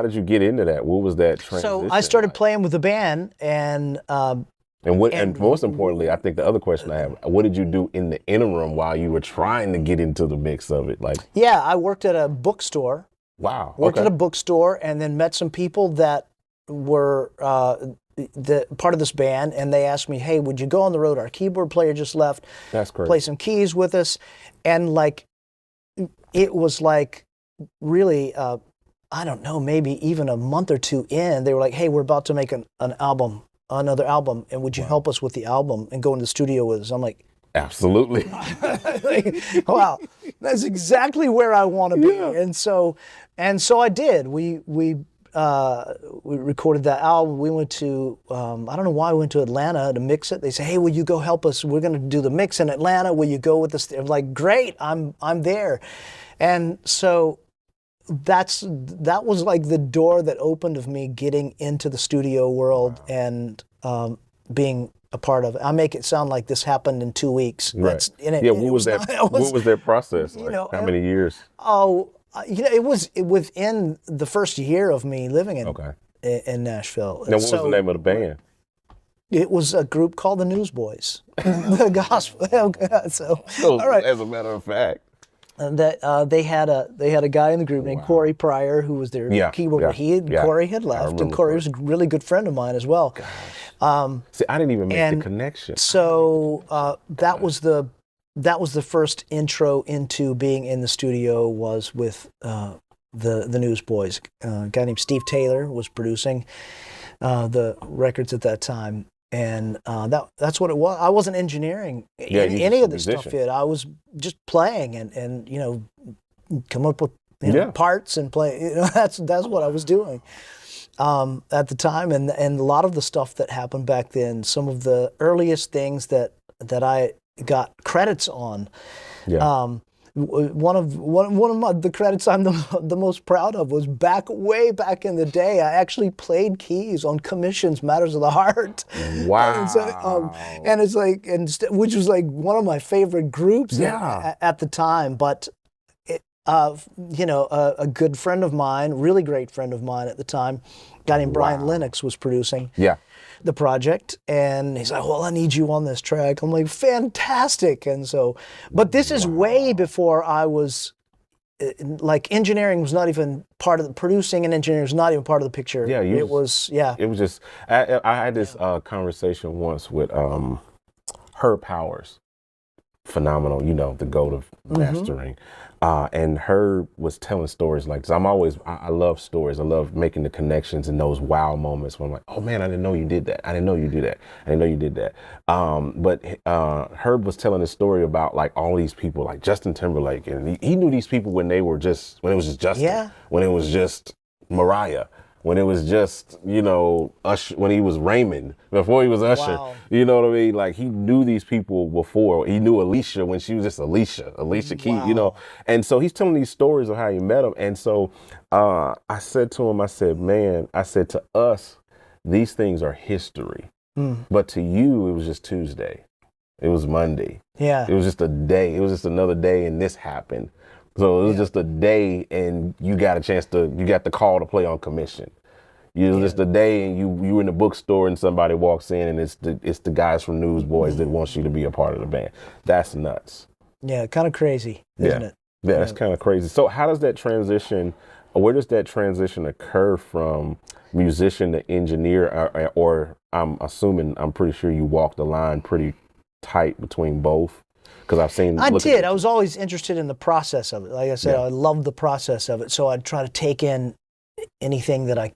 did you get into that? What was that transition? So I started playing with the band, and most importantly, I think the other question I have, what did you do in the interim while you were trying to get into the mix of it? Like, I worked at a bookstore. Wow. Worked at a bookstore, and then met some people that were the part of this band, and they asked me, hey, would you go on the road? Our keyboard player just left. That's crazy. Play some keys with us. And like, it was like really, I don't know, maybe even a month or two in, they were like, hey, we're about to make another album, and would you help us with the album and go in the studio with us? I'm like, absolutely. Like, wow, that's exactly where I want to be. And so I did. We recorded that album. We went to, I don't know why we went to Atlanta to mix it. They said, hey, will you go help us? We're going to do the mix in Atlanta. Will you go with us? I'm like, great, I'm there. And so that was like the door that opened of me getting into the studio world and being a part of it. I make it sound like this happened in 2 weeks. Right. What was that process? Like, how many years? You know, it was within the first year of me living in Nashville. Now, what was the name of the band? It was a group called the Newsboys. The gospel. So, all right. As a matter of fact. And that they had a guy in the group named Corey Pryor, who was their keyboarder. Corey had left, and Corey was a really good friend of mine as well. See, I didn't even make the connection. So that was the first intro into being in the studio, was with the Newsboys. A guy named Steve Taylor was producing the records at that time, and that's what it was. I wasn't engineering any of this stuff yet. I was just playing and you know, come up with parts and play. You know, that's what I was doing at the time, and a lot of the stuff that happened back then. Some of the earliest things that I got credits on. One of the credits I'm the most proud of was way back in the day. I actually played keys on Commission's Matters of the Heart. Wow. And it's like, which was like one of my favorite groups at the time. But you know, a good friend of mine, really great friend of mine at the time, a guy named Brian Lennox, was producing the project, and he's like, well, I need you on this track. I'm like, fantastic. And so, but this is way before I was, like, engineering was not even part of the producing, and engineering was not even part of the picture. It was just, I had this conversation once with Herb Powers, phenomenal, you know, the GOAT of mastering. And Herb was telling stories like this. I love stories. I love making the connections and those wow moments when I'm like, oh man, I didn't know you did that. I didn't know you did that. I didn't know you did that. But Herb was telling a story about like all these people, like Justin Timberlake, and he knew these people when it was just Justin, when it was just Mariah. when it was just, you know, Usher, when he was Raymond, before he was Usher. Wow. You know what I mean? Like, he knew these people before. He knew Alicia when she was just Alicia Keys, you know. And so he's telling these stories of how he met him. And so I said to him, I said, man, I said, to us, these things are history. But to you, it was just Tuesday. It was Monday. Yeah. It was just a day. It was just another day, and this happened. So it was just a day, and you got the call to play on commission. It was just a day, and you were in the bookstore, and somebody walks in, and it's the guys from Newsboys that wants you to be a part of the band. That's nuts. Yeah, kind of crazy, isn't it? Yeah, that's kind of crazy. So how does that transition, where does that transition occur from musician to engineer, or I'm pretty sure you walked the line pretty tight between both? Because I've seen. I did. I was always interested in the process of it. Like I said, I loved the process of it. So I'd try to take in anything that I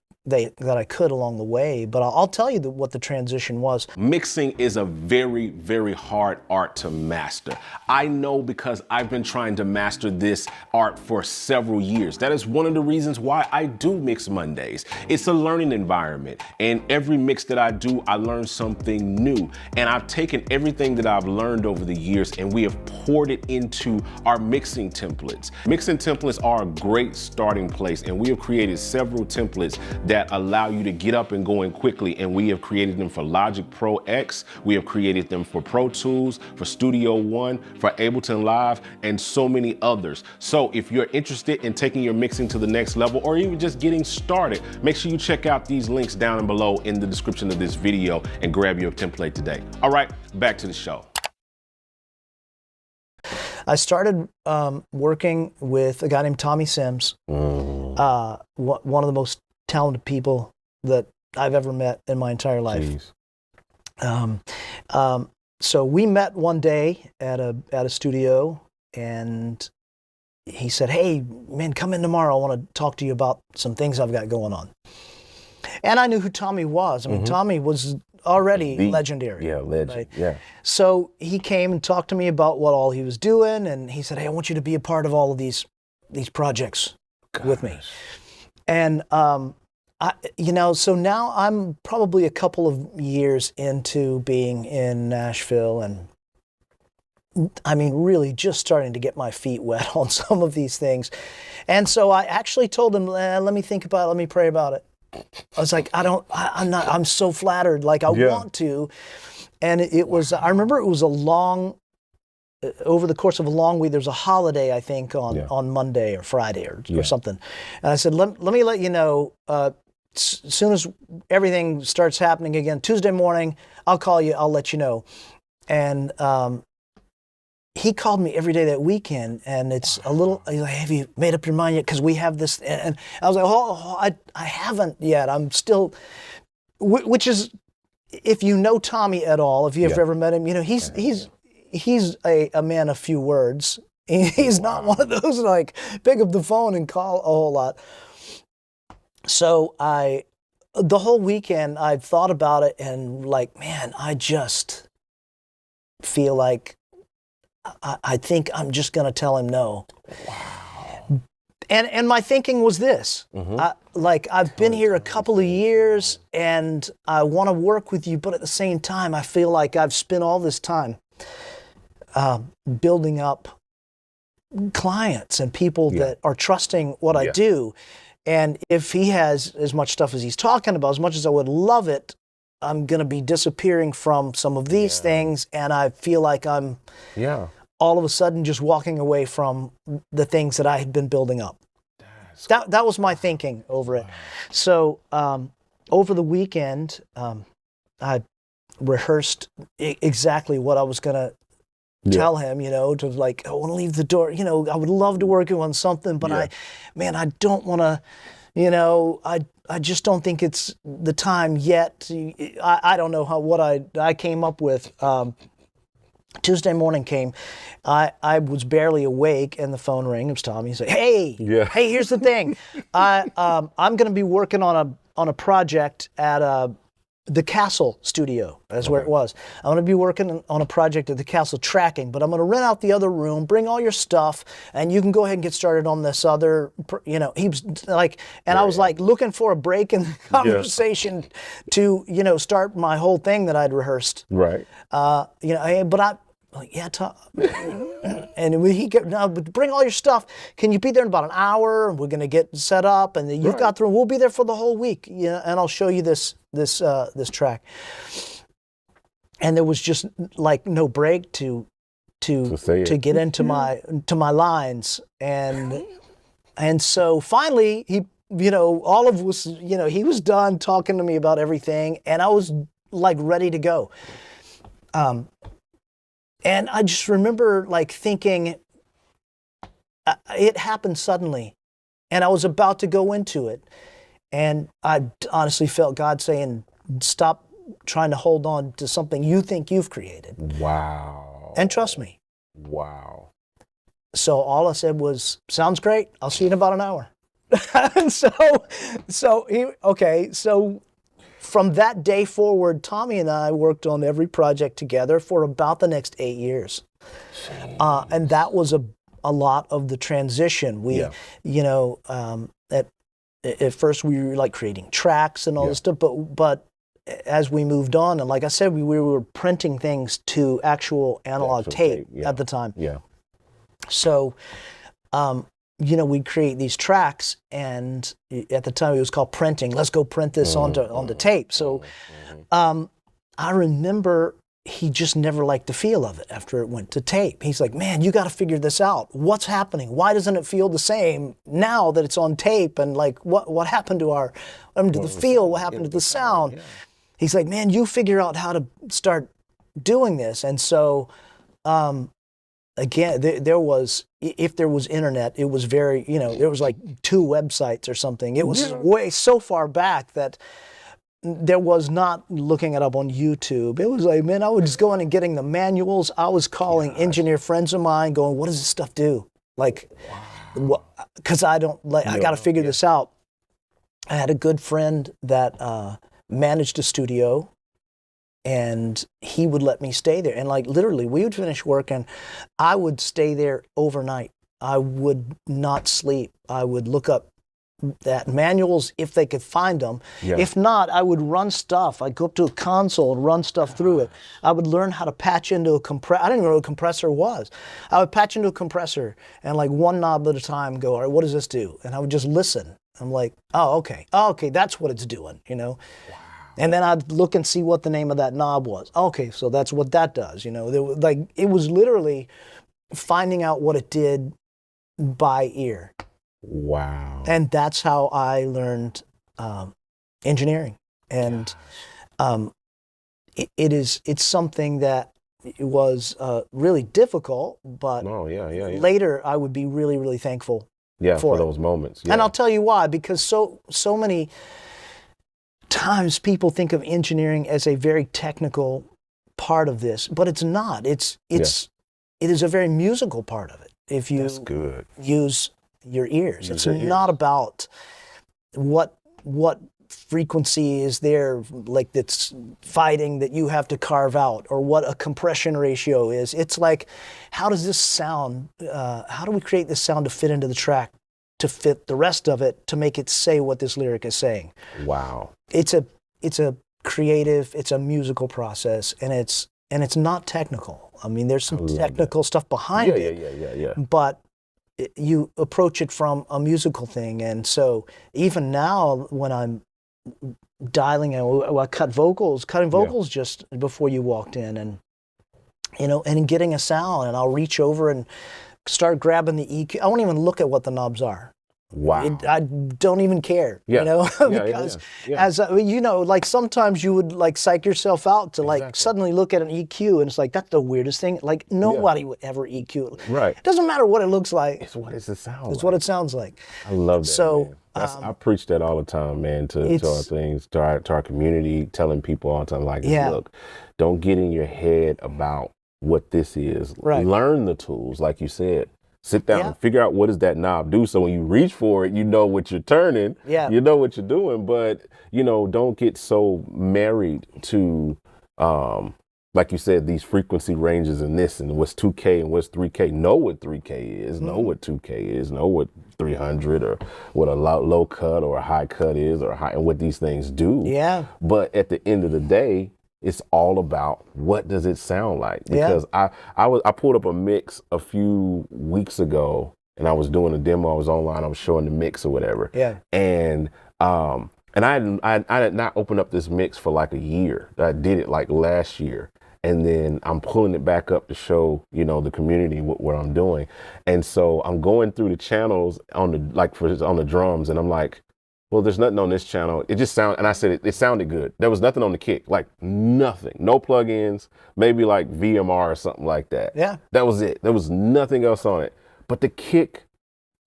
could along the way. But I'll tell you what the transition was. Mixing is a very, very hard art to master. I know because I've been trying to master this art for several years. That is one of the reasons why I do Mix Mondays. It's a learning environment, and every mix that I do, I learn something new. And I've taken everything that I've learned over the years, and we have poured it into our mixing templates. Mixing templates are a great starting place, and we have created several templates that allow you to get up and going quickly, and we have created them for Logic Pro X, we have created them for Pro Tools, for Studio One, for Ableton Live, and so many others. So if you're interested in taking your mixing to the next level, or even just getting started, make sure you check out these links down below in the description of this video and grab your template today. All right, back to the show. I started working with a guy named Tommy Sims, one of the most talented people that I've ever met in my entire life. So we met one day at a studio, and he said, "Hey, man, come in tomorrow. I want to talk to you about some things I've got going on." And I knew who Tommy was. I mean, Tommy was already legendary. Yeah, legend. Right? Yeah. So he came and talked to me about what all he was doing, and he said, "Hey, I want you to be a part of all of these projects with me." And so now I'm probably a couple of years into being in Nashville, and I mean, really just starting to get my feet wet on some of these things. And so I actually told him, let me think about it, let me pray about it. I was like, I'm so flattered, like I want to. And I remember it was over the course of a long week, there's a holiday, I think, on Monday or Friday or something. And I said, let me let you know, as soon as everything starts happening again, Tuesday morning, I'll call you, I'll let you know. And he called me every day that weekend, and it's a little, he's like, "Have you made up your mind yet? Because we have this." And I was like, I haven't yet. I'm still, which is, if you know Tommy at all, if you've ever met him, you know, he's a man of few words. He's not one of those like pick up the phone and call a whole lot. So the whole weekend I thought about it, and like, man, I just feel like I think I'm just going to tell him no. Wow. And my thinking was this, I've been here a couple of years and I want to work with you, but at the same time, I feel like I've spent all this time building up clients and people that are trusting what I do. And if he has as much stuff as he's talking about, as much as I would love it, I'm going to be disappearing from some of these things, and I feel like I'm all of a sudden just walking away from the things that I had been building up. That was my thinking over it. So over the weekend, I rehearsed exactly what I was going to tell him, you know, to like, I want to leave the door, you know, I would love to work on something, but I don't want to, you know, I just don't think it's the time yet. I don't know what I came up with. Tuesday morning came, I was barely awake, and the phone rang. It was Tommy. He said, hey, here's the thing. I'm going to be working on a project at the Castle studio. That's where it was. I'm going to be working on a project at the Castle tracking, but I'm going to rent out the other room, bring all your stuff, and you can go ahead and get started on this other, you know, he was like, and I was like looking for a break in the conversation to, you know, start my whole thing that I'd rehearsed. Right. You know, but I, like, yeah, Tom. And when he get, now bring all your stuff. Can you be there in about an hour? We're gonna get set up, and then you've got through. We'll be there for the whole week. Yeah, and I'll show you this track. And there was just like no break to get into my lines, and so finally he, you know, all of us, you know, he was done talking to me about everything, and I was like ready to go. And I just remember like thinking, it happened suddenly, and I was about to go into it, and I honestly felt God saying, "Stop trying to hold on to something you think you've created." Wow. And trust me. Wow. So all I said was, "Sounds great. I'll see you in about an hour." And so from that day forward, Tommy and I worked on every project together for about the next 8 years. And that was a lot of the transition. We, you know, at first we were like creating tracks and all this stuff, but as we moved on, and like I said, we were printing things to actual analog tape at the time. Yeah. So, you know, we'd create these tracks, and at the time it was called printing. Let's go print this onto tape. So I remember he just never liked the feel of it after it went to tape. He's like, "Man, you got to figure this out. What's happening? Why doesn't it feel the same now that it's on tape? And like, what happened to to the feel? What happened to the sound?" He's like, "Man, you figure out how to start doing this." And so, again, there was, if there was internet, it was very, you know, there was like 2 websites or something. It was way so far back that there was not looking it up on YouTube. It was like, man, I was just going and getting the manuals. I was calling engineer friends of mine going, "What does this stuff do?" Like, because I don't like, I got to figure this out. I had a good friend that managed a studio, and he would let me stay there. And like literally, we would finish work and I would stay there overnight. I would not sleep. I would look up that manuals if they could find them. If not, I would run stuff. I'd go up to a console and run stuff through it. I would learn how to patch into a compressor. I didn't even know what a compressor was. I would patch into a compressor and like one knob at a time go, "All right, what does this do?" And I would just listen. I'm like, "Oh, okay. Oh, okay, that's what it's doing," you know? And then I'd look and see what the name of that knob was. Okay, so that's what that does, you know? There was, like, it was literally finding out what it did by ear. Wow. And that's how I learned engineering. And it's something that was really difficult, but later I would be really, really thankful for those moments. And I'll tell you why, because so many times people think of engineering as a very technical part of this, but it's not. It is a very musical part of it. If you use your ears, it's not about what frequency is there, like that's fighting that you have to carve out, or what a compression ratio is. It's like, how does this sound? How do we create this sound to fit into the track, to fit the rest of it, to make it say what this lyric is saying? Wow. It's a creative, it's a musical process, and it's not technical. I mean, there's some technical stuff behind it. But you approach it from a musical thing. And so even now when I'm dialing in, I cutting vocals just before you walked in, and, you know, and getting a sound, and I'll reach over and start grabbing the EQ. I won't even look at what the knobs are. Wow. I don't even care, you know, because as you know, like sometimes you would like psych yourself out to like suddenly look at an EQ and it's like, that's the weirdest thing. Like nobody would ever EQ. Right. It doesn't matter what it looks like. It's what does it sound like? It's what it sounds like. I love that. So I preach that all the time, man, to our things, to our community, telling people all the time, like, look, don't get in your head about what this is. Right. Learn the tools, like you said. Sit down and figure out what does that knob do. So when you reach for it, you know what you're turning. Yeah. You know what you're doing. But, you know, don't get so married to, like you said, these frequency ranges and this and what's 2K and what's 3K. Know what 3K is. Know what 2K is. Know what 300 or what a low cut or a high cut is or and what these things do. Yeah. But at the end of the day, it's all about what does it sound like? Because I pulled up a mix a few weeks ago and I was doing a demo. I was online. I was showing the mix or whatever. Yeah. And I had not opened up this mix for like a year. I did it like last year. And then I'm pulling it back up to show, you know, the community what I'm doing. And so I'm going through the channels on the drums and I'm like, well, there's nothing on this channel. It just sounded, and I said it sounded good. There was nothing on the kick, like nothing, no plugins, maybe like VMR or something like that. Yeah. That was it. There was nothing else on it. But the kick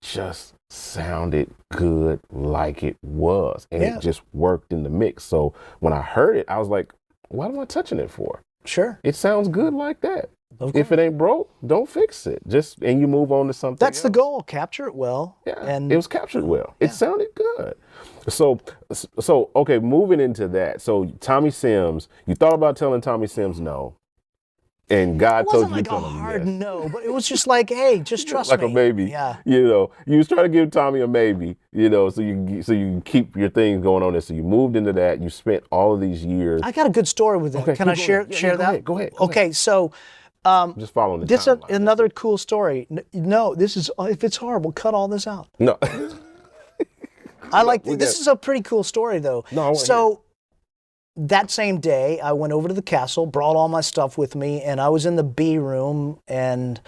just sounded good like it was. And it just worked in the mix. So when I heard it, I was like, what am I touching it for? Sure. It sounds good like that. If it ain't broke, don't fix it. And you move on to something That's else. the goal. Capture it well. Yeah, and it was captured well. It sounded good. So okay, moving into that. So Tommy Sims, you thought about telling Tommy Sims no, and God told you to tell him yes. It wasn't like a hard no, but it was just like, hey, just trust like me. a maybe. Yeah. You know, you was trying to give Tommy a maybe. You know, so you can keep your things going on there. So you moved into that. You spent all of these years. I got a good story with it. Okay, Can I share that? Go ahead. Okay, so. Just following the This timeline. another cool story. No, this is if it's horrible, cut all this out. No. I like this is a pretty cool story though. No, so that same day, I went over to the castle, brought all my stuff with me, and I was in the B room, and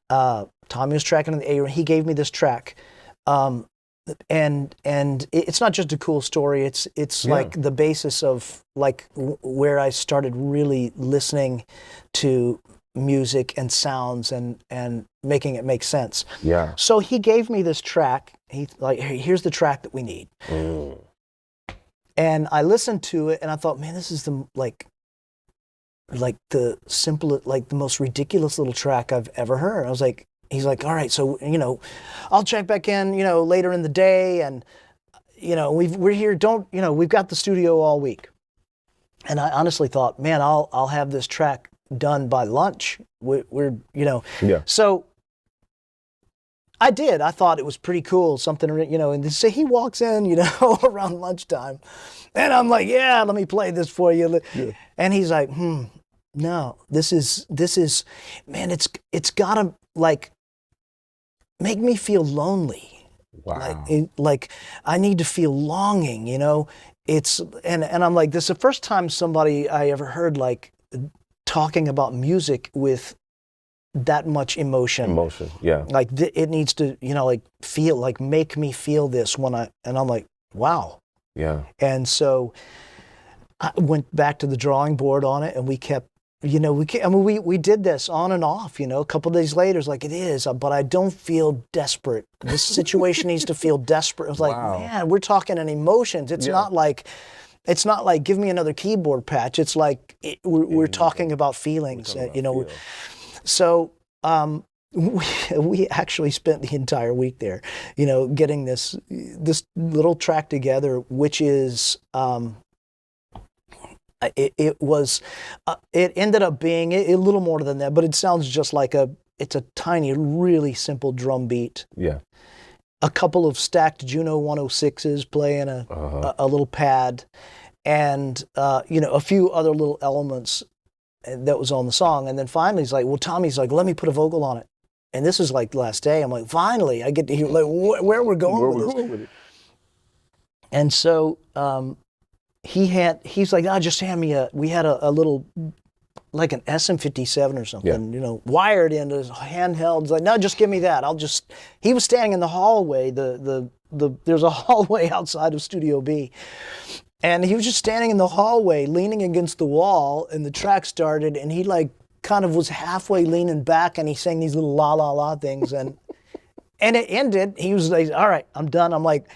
Tommy was tracking in the A room. He gave me this track, and it's not just a cool story. It's like the basis of like where I started really listening to music and sounds and making it make sense. Yeah. So he gave me this track. He like, hey, here's the track that we need. And I listened to it and I thought, man, this is the the simplest, like the most ridiculous little track I've ever heard. I was like, he's like, all right, so you know, I'll check back in, you know, later in the day, and you know, we're here. We've got the studio all week. And I honestly thought, man, I'll have this track done by lunch. We're you know. Yeah. So I did. I thought it was pretty cool, something, you know, and so he walks in, you know, around lunchtime, and I'm like, yeah, let me play this for you. Yeah. And he's like, no, this is, man, it's gotta like make me feel lonely. Wow. Like I need to feel longing, you know. It's and I'm like, this is the first time somebody I ever heard like talking about music with that much emotion. Yeah. Like it needs to, you know, like feel, like make me feel this when and I'm like, wow. Yeah. And so I went back to the drawing board on it, and we kept, you know, we did this on and off, you know. A couple of days later, it's like, it is, but I don't feel desperate. This situation needs to feel desperate. It was like, man, we're talking in emotions. It's not like give me another keyboard patch. It's like we're talking about feelings, you know. So we actually spent the entire week there, you know, getting this little track together, which is it ended up being a little more than that, but it sounds just like it's a tiny, really simple drum beat. Yeah. A couple of stacked Juno 106s playing a little pad, and you know, a few other little elements that was on the song. And then finally he's like, well, Tommy's like, let me put a vocal on it. And this is like the last day. I'm like, finally I get to hear like where we're going with this. And so he's like, just hand me we had a little, like an SM57 or something, you know, wired into his handheld. He's like, no, just give me that. He was standing in the hallway, there's a hallway outside of Studio B. And he was just standing in the hallway, leaning against the wall, and the track started, and he like kind of was halfway leaning back, and he sang these little la la la things, and it ended. He was like, all right, I'm done. I'm like,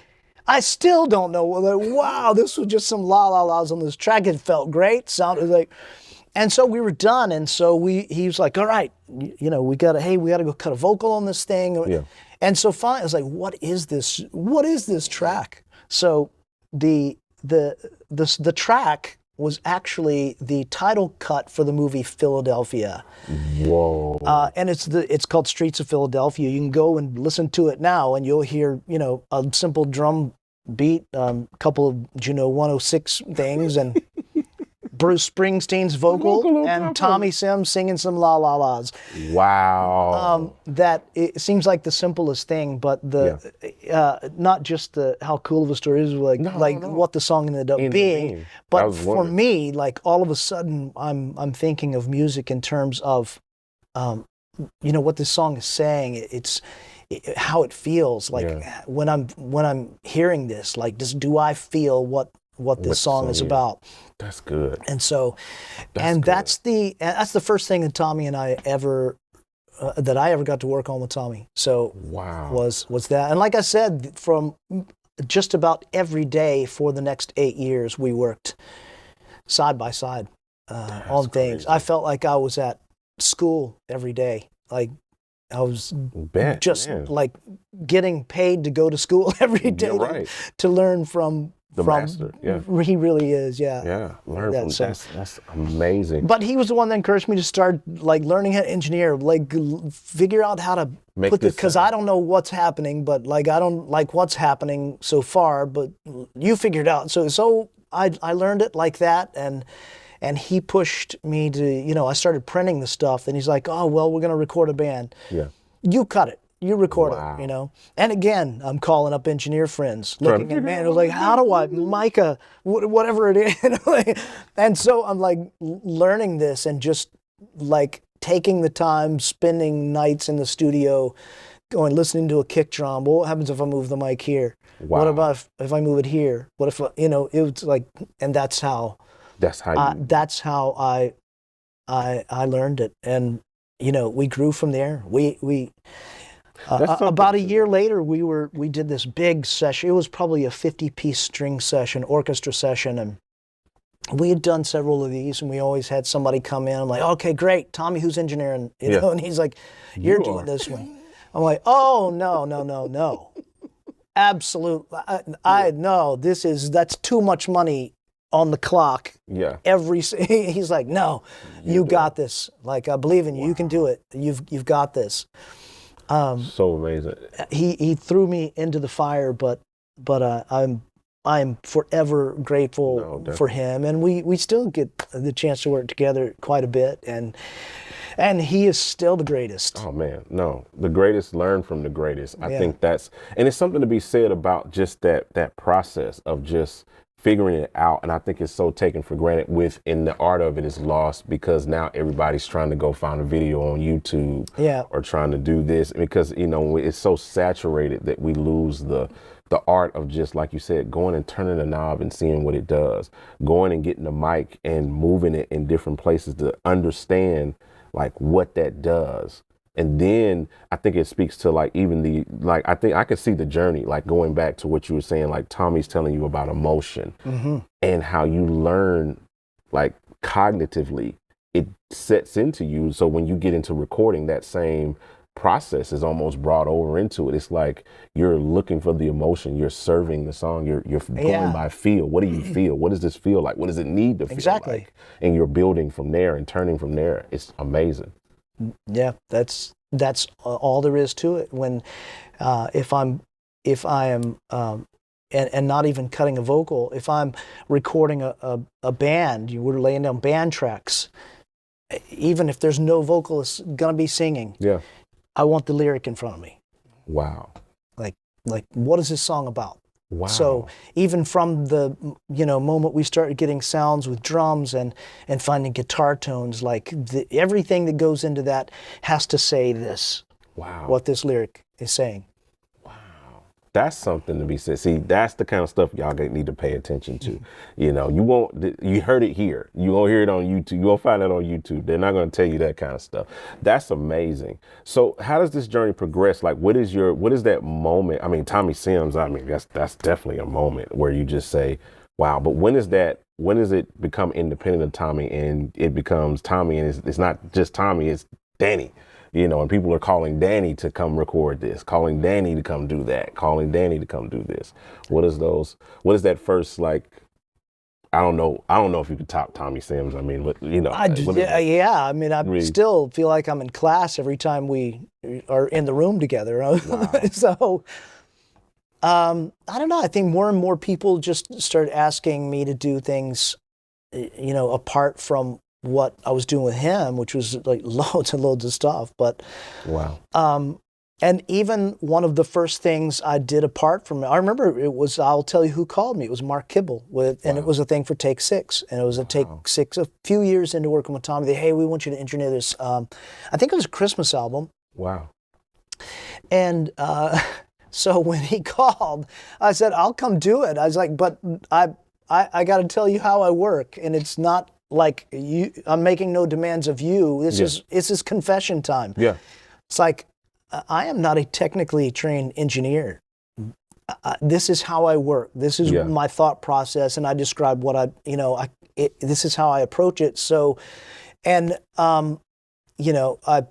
I still don't know. Like, wow, this was just some la la la's on this track. It felt great. Sounded like, And so we were done, and so he was like, all right, you know, we gotta go cut a vocal on this thing. Yeah. And so finally I was like, what is this track? So the track was actually the title cut for the movie Philadelphia. Whoa. And it's called Streets of Philadelphia. You can go and listen to it now, and you'll hear, you know, a simple drum beat, couple of, you know, 106 things, and Bruce Springsteen's vocal and Tommy Sims singing some la la la's. Wow. That it seems like the simplest thing, but not just how cool of a story it is, like what the song ended up being, but for me, like all of a sudden, I'm thinking of music in terms of, you know, what this song is saying. It's how it feels like when I'm hearing this. Like, do I feel what this song is about? That's good. And so, that's the first thing that Tommy and I ever got to work on with Tommy. So was that. And like I said, from just about every day for the next 8 years, we worked side by side on things. Crazy. I felt like I was at school every day. Like I was like getting paid to go to school every day to learn from the master. Yeah, he really is. Learn from that's amazing. But he was the one that encouraged me to start like learning how to engineer, like figure out how to put this, because I don't know what's happening, but like I don't like what's happening so far, but you figured out. So I learned it like that, and he pushed me to, you know, I started printing the stuff, and he's like, oh well, we're gonna record a band. Yeah, you cut it. You record it, you know. And again, I'm calling up engineer friends, looking at man, it was like, how do I, Micah, whatever it is. And so I'm like learning this and just like taking the time, spending nights in the studio, going listening to a kick drum. Well, what happens if I move the mic here? Wow. What about if I move it here? What if, you know, it was like, and that's how I learned it. And, you know, we grew from there. We about a year later, we did this big session. It was probably a 50-piece string session, orchestra session, and we had done several of these, and we always had somebody come in. I'm like, okay, great, Tommy, who's engineering? You know, and he's like, you're doing this one. I'm like, oh no, absolutely, I know that's too much money on the clock. Yeah. He's like, no, you got this. Like, I believe in you. You can do it. You've got this. So amazing. He threw me into the fire, but I'm forever grateful for him, and we still get the chance to work together quite a bit, and he is still the greatest. Oh man, no, the greatest learn from the greatest. I think and it's something to be said about just that process of just figuring it out. And I think it's so taken for granted within the art of it is lost, because now everybody's trying to go find a video on YouTube or trying to do this, because, you know, it's so saturated that we lose the art of just, like you said, going and turning the knob and seeing what it does, going and getting the mic and moving it in different places to understand like what that does. And then I think it speaks to like even I think I could see the journey, like going back to what you were saying, like Tommy's telling you about emotion and how you learn, like cognitively, it sets into you. So when you get into recording, that same process is almost brought over into it. It's like you're looking for the emotion, you're serving the song, you're going by feel. What do you feel? What does this feel like? What does it need to feel like? And you're building from there and turning from there. It's amazing. Yeah, that's all there is to it. When if I am and not even cutting a vocal, if I'm recording a band, we're laying down band tracks, even if there's no vocalist gonna be singing, I want the lyric in front of me. Wow. Like what is this song about? Wow. So even from the moment we started getting sounds with drums and finding guitar tones, like everything that goes into that has to say this. Wow. What this lyric is saying. That's something to be said. See, that's the kind of stuff y'all need to pay attention to. You know, you heard it here. You won't hear it on YouTube. You won't find it on YouTube. They're not going to tell you that kind of stuff. That's amazing. So how does this journey progress? Like, what is that moment? I mean, Tommy Sims, I mean, that's definitely a moment where you just say, wow. But when is that when does it become independent of Tommy and it becomes Tommy, and it's not just Tommy, it's Danny, you know, and people are calling Danny to come record this, calling Danny to come do that, calling Danny to come do this. What is that first, like, I don't know if you could top Tommy Sims. I mean, but you know, I mean, I still feel like I'm in class every time we are in the room together. Wow. So, I don't know. I think more and more people just start asking me to do things, you know, apart from what I was doing with him, which was like loads and loads of stuff. But wow. And even one of the first things I did apart from it, I remember it was, I'll tell you who called me. It was Mark Kibble, and it was a thing for Take 6. And it was a Take 6 a few years into working with Tommy. Hey, we want you to engineer this. I think it was a Christmas album. Wow. And so when he called, I said, I'll come do it. I was like, but I got to tell you how I work. And it's not like I'm making no demands of you. This is confession time. Yeah. It's like, I am not a technically trained engineer. This is how I work. This is my thought process, and I describe what this is how I approach it. So, and you know, I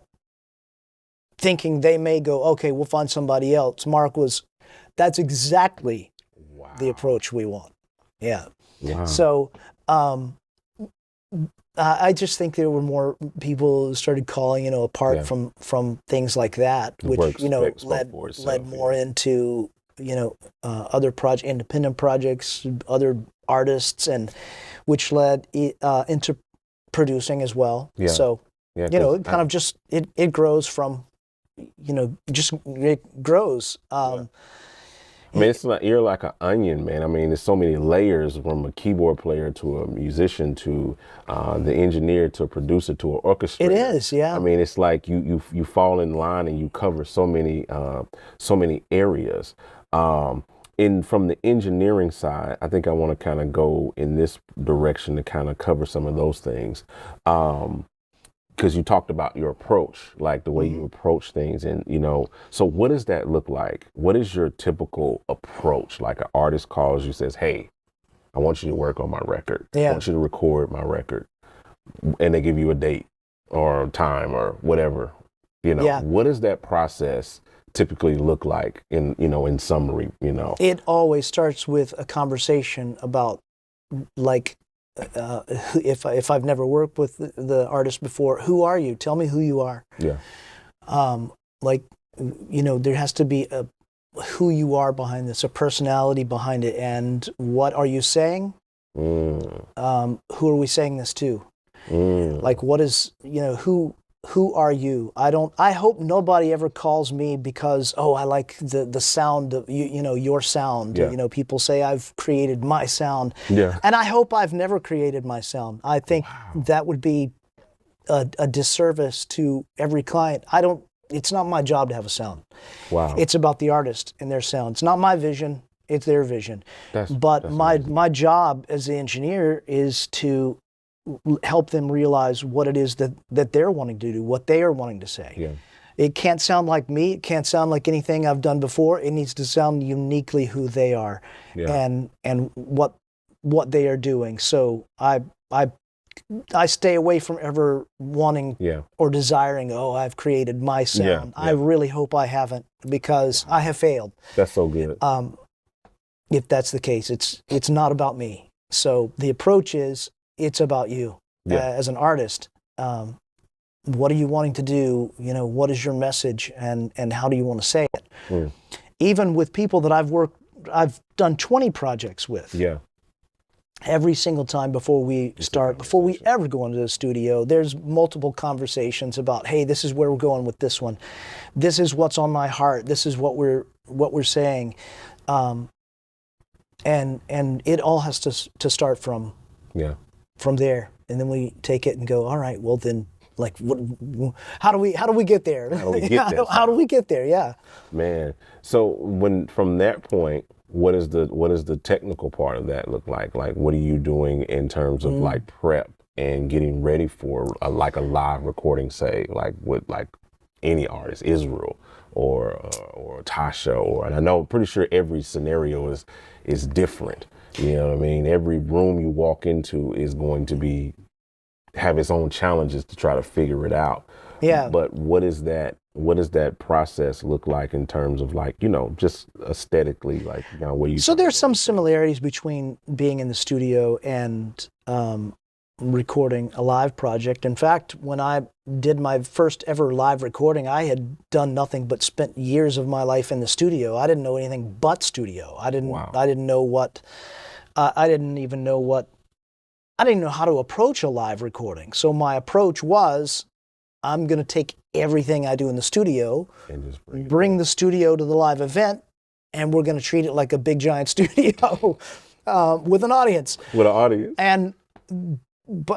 thinking they may go, okay, we'll find somebody else. Mark was, that's exactly the approach we want. Yeah. Wow. So, I just think there were more people who started calling, you know, apart from things like that, which, you know, led more into, you know, other independent projects, other artists, and which led into producing as well. Yeah. So, you know, it kind of just, it grows from, you know, it grows. I mean, it's like, you're like an onion, man. I mean, there's so many layers, from a keyboard player to a musician to the engineer to a producer to an orchestrator. It is, yeah. I mean, it's like you fall in line and you cover so many areas. From the engineering side, I think I want to kind of go in this direction to kind of cover some of those things. Because you talked about your approach, like the way you approach things, and you know, so what does that look like? What is your typical approach? Like an artist calls you, says, hey, I want you to work on my record. I want you to record my record. And they give you a date or time or whatever, you know. What does that process typically look like in summary, you know? It always starts with a conversation about, like, if I've never worked with the artist before, who are you? Tell me who you are. Yeah. Like, you know, there has to be who you are behind this, a personality behind it, and what are you saying? Who are we saying this to? Like, what is, you know, who are you? I hope nobody ever calls me because, oh, I like the sound of you know, your sound. You know, people say I've created my sound. Yeah. And I hope I've never created my sound. I think that would be a disservice to every client. It's not my job to have a sound. Wow. It's about the artist and their sound. It's not my vision, it's their vision. But my job as the engineer is to help them realize what it is that they're wanting to do, what they are wanting to say. Yeah. It can't sound like me. It can't sound like anything I've done before. It needs to sound uniquely who they are and what they are doing. So I stay away from ever wanting or desiring, oh, I've created my sound. I really hope I haven't, because I have failed. That's so good. If that's the case, it's not about me. So the approach is, it's about you as an artist. What are you wanting to do? You know, what is your message, and how do you want to say it? Even with people that I've done 20 projects with. Yeah. Every single time before we ever go into the studio, there's multiple conversations about, hey, this is where we're going with this one. This is what's on my heart. This is what we're saying. And it all has to start from there, and then we take it and go, all right, well then, like, how do we get there? How do we get there? Yeah. Man. So from that point, what is the technical part of that look like? Like, what are you doing in terms of like prep and getting ready for a live recording, say, like with like any artist, Israel or Tasha, and I know, pretty sure every scenario is different. You know what I mean? Every room you walk into is going to have its own challenges to try to figure it out. Yeah. But what does that process look like in terms of like, just aesthetically, like, what you? So there's some similarities between being in the studio and recording a live project. In fact, when I did my first ever live recording, I had done nothing but spent years of my life in the studio. I didn't know anything but studio. I didn't know how to approach a live recording. So my approach was, I'm going to take everything I do in the studio, and just bring the studio to the live event, and we're going to treat it like a big giant studio with an audience. With an audience. And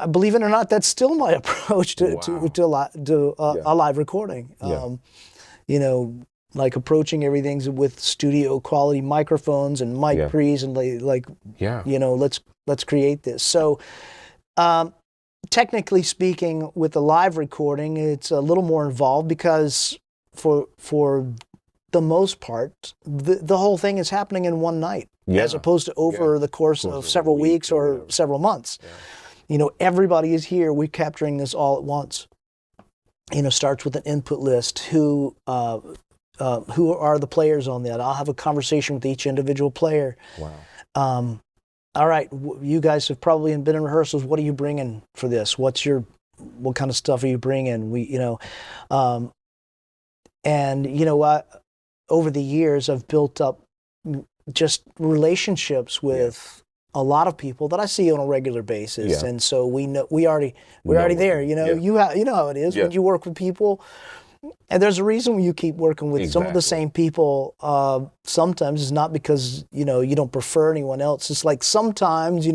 believe it or not, that's still my approach to a live recording. Like approaching everything with studio quality microphones and mic pre's and let's create this. So technically speaking, with the live recording, it's a little more involved because for the most part, the whole thing is happening in one night, as opposed to over the course of several weeks or several months. Everybody is here. We're capturing this all at once. Starts with an input list. Who are the players on that? I'll have a conversation with each individual player. Wow. All right, you guys have probably been in rehearsals. What are you bringing for this? What kind of stuff are you bringing? Over the years, I've built up just relationships with a lot of people that I see on a regular basis, and so we're already there. You know how it is when you work with people. And there's a reason you keep working with some of the same people. Sometimes it's not because you don't prefer anyone else. It's like sometimes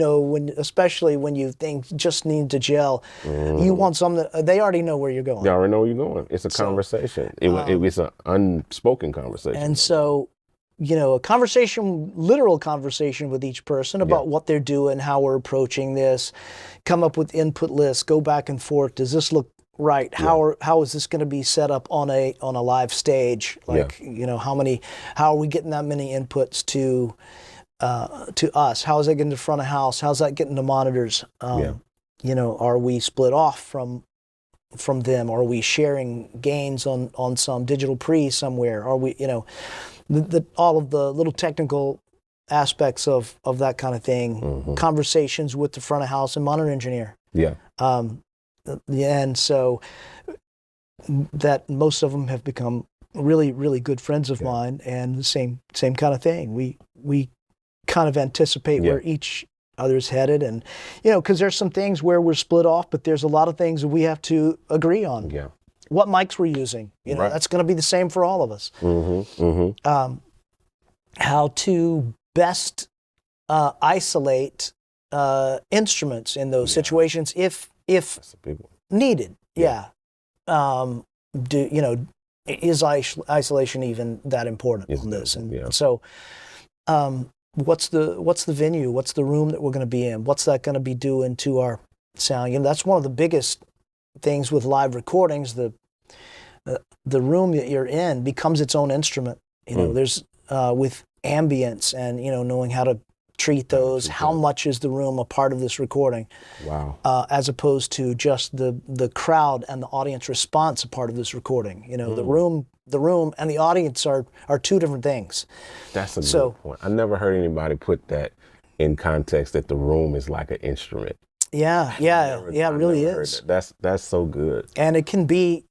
especially when you think just need to gel, you want something that they already know where you're going. They already know where you're going. It's a conversation. It's an unspoken conversation. And so, a literal conversation with each person about what they're doing, how we're approaching this, come up with input lists, go back and forth. Does this look right? How is this going to be set up on a live stage? How are we getting that many inputs to us? How is that getting to front of house? How's that getting to monitors? Are we split off from them? Are we sharing gains on some digital pre somewhere? Are we, all of the little technical aspects of that kind of thing, conversations with the front of house and monitor engineer. And so that most of them have become really, really good friends of mine, and the same kind of thing. We kind of anticipate where each other's headed, and because there's some things where we're split off, but there's a lot of things that we have to agree on. What mics we're using, that's going to be the same for all of us. How to best isolate instruments in those situations if that's a big one. Needed. Is isolation even that important on this? And so what's the venue? What's the room that we're going to be in? What's that going to be doing to our sound? That's one of the biggest things with live recordings. The room that you're in becomes its own instrument. There's with ambience and knowing how to treat those. How much is the room a part of this recording? Wow. As opposed to just the crowd and the audience response a part of this recording. The room and the audience are two different things. That's a good point. I never heard anybody put that in context, that the room is like an instrument. It really is. That's so good. And it can be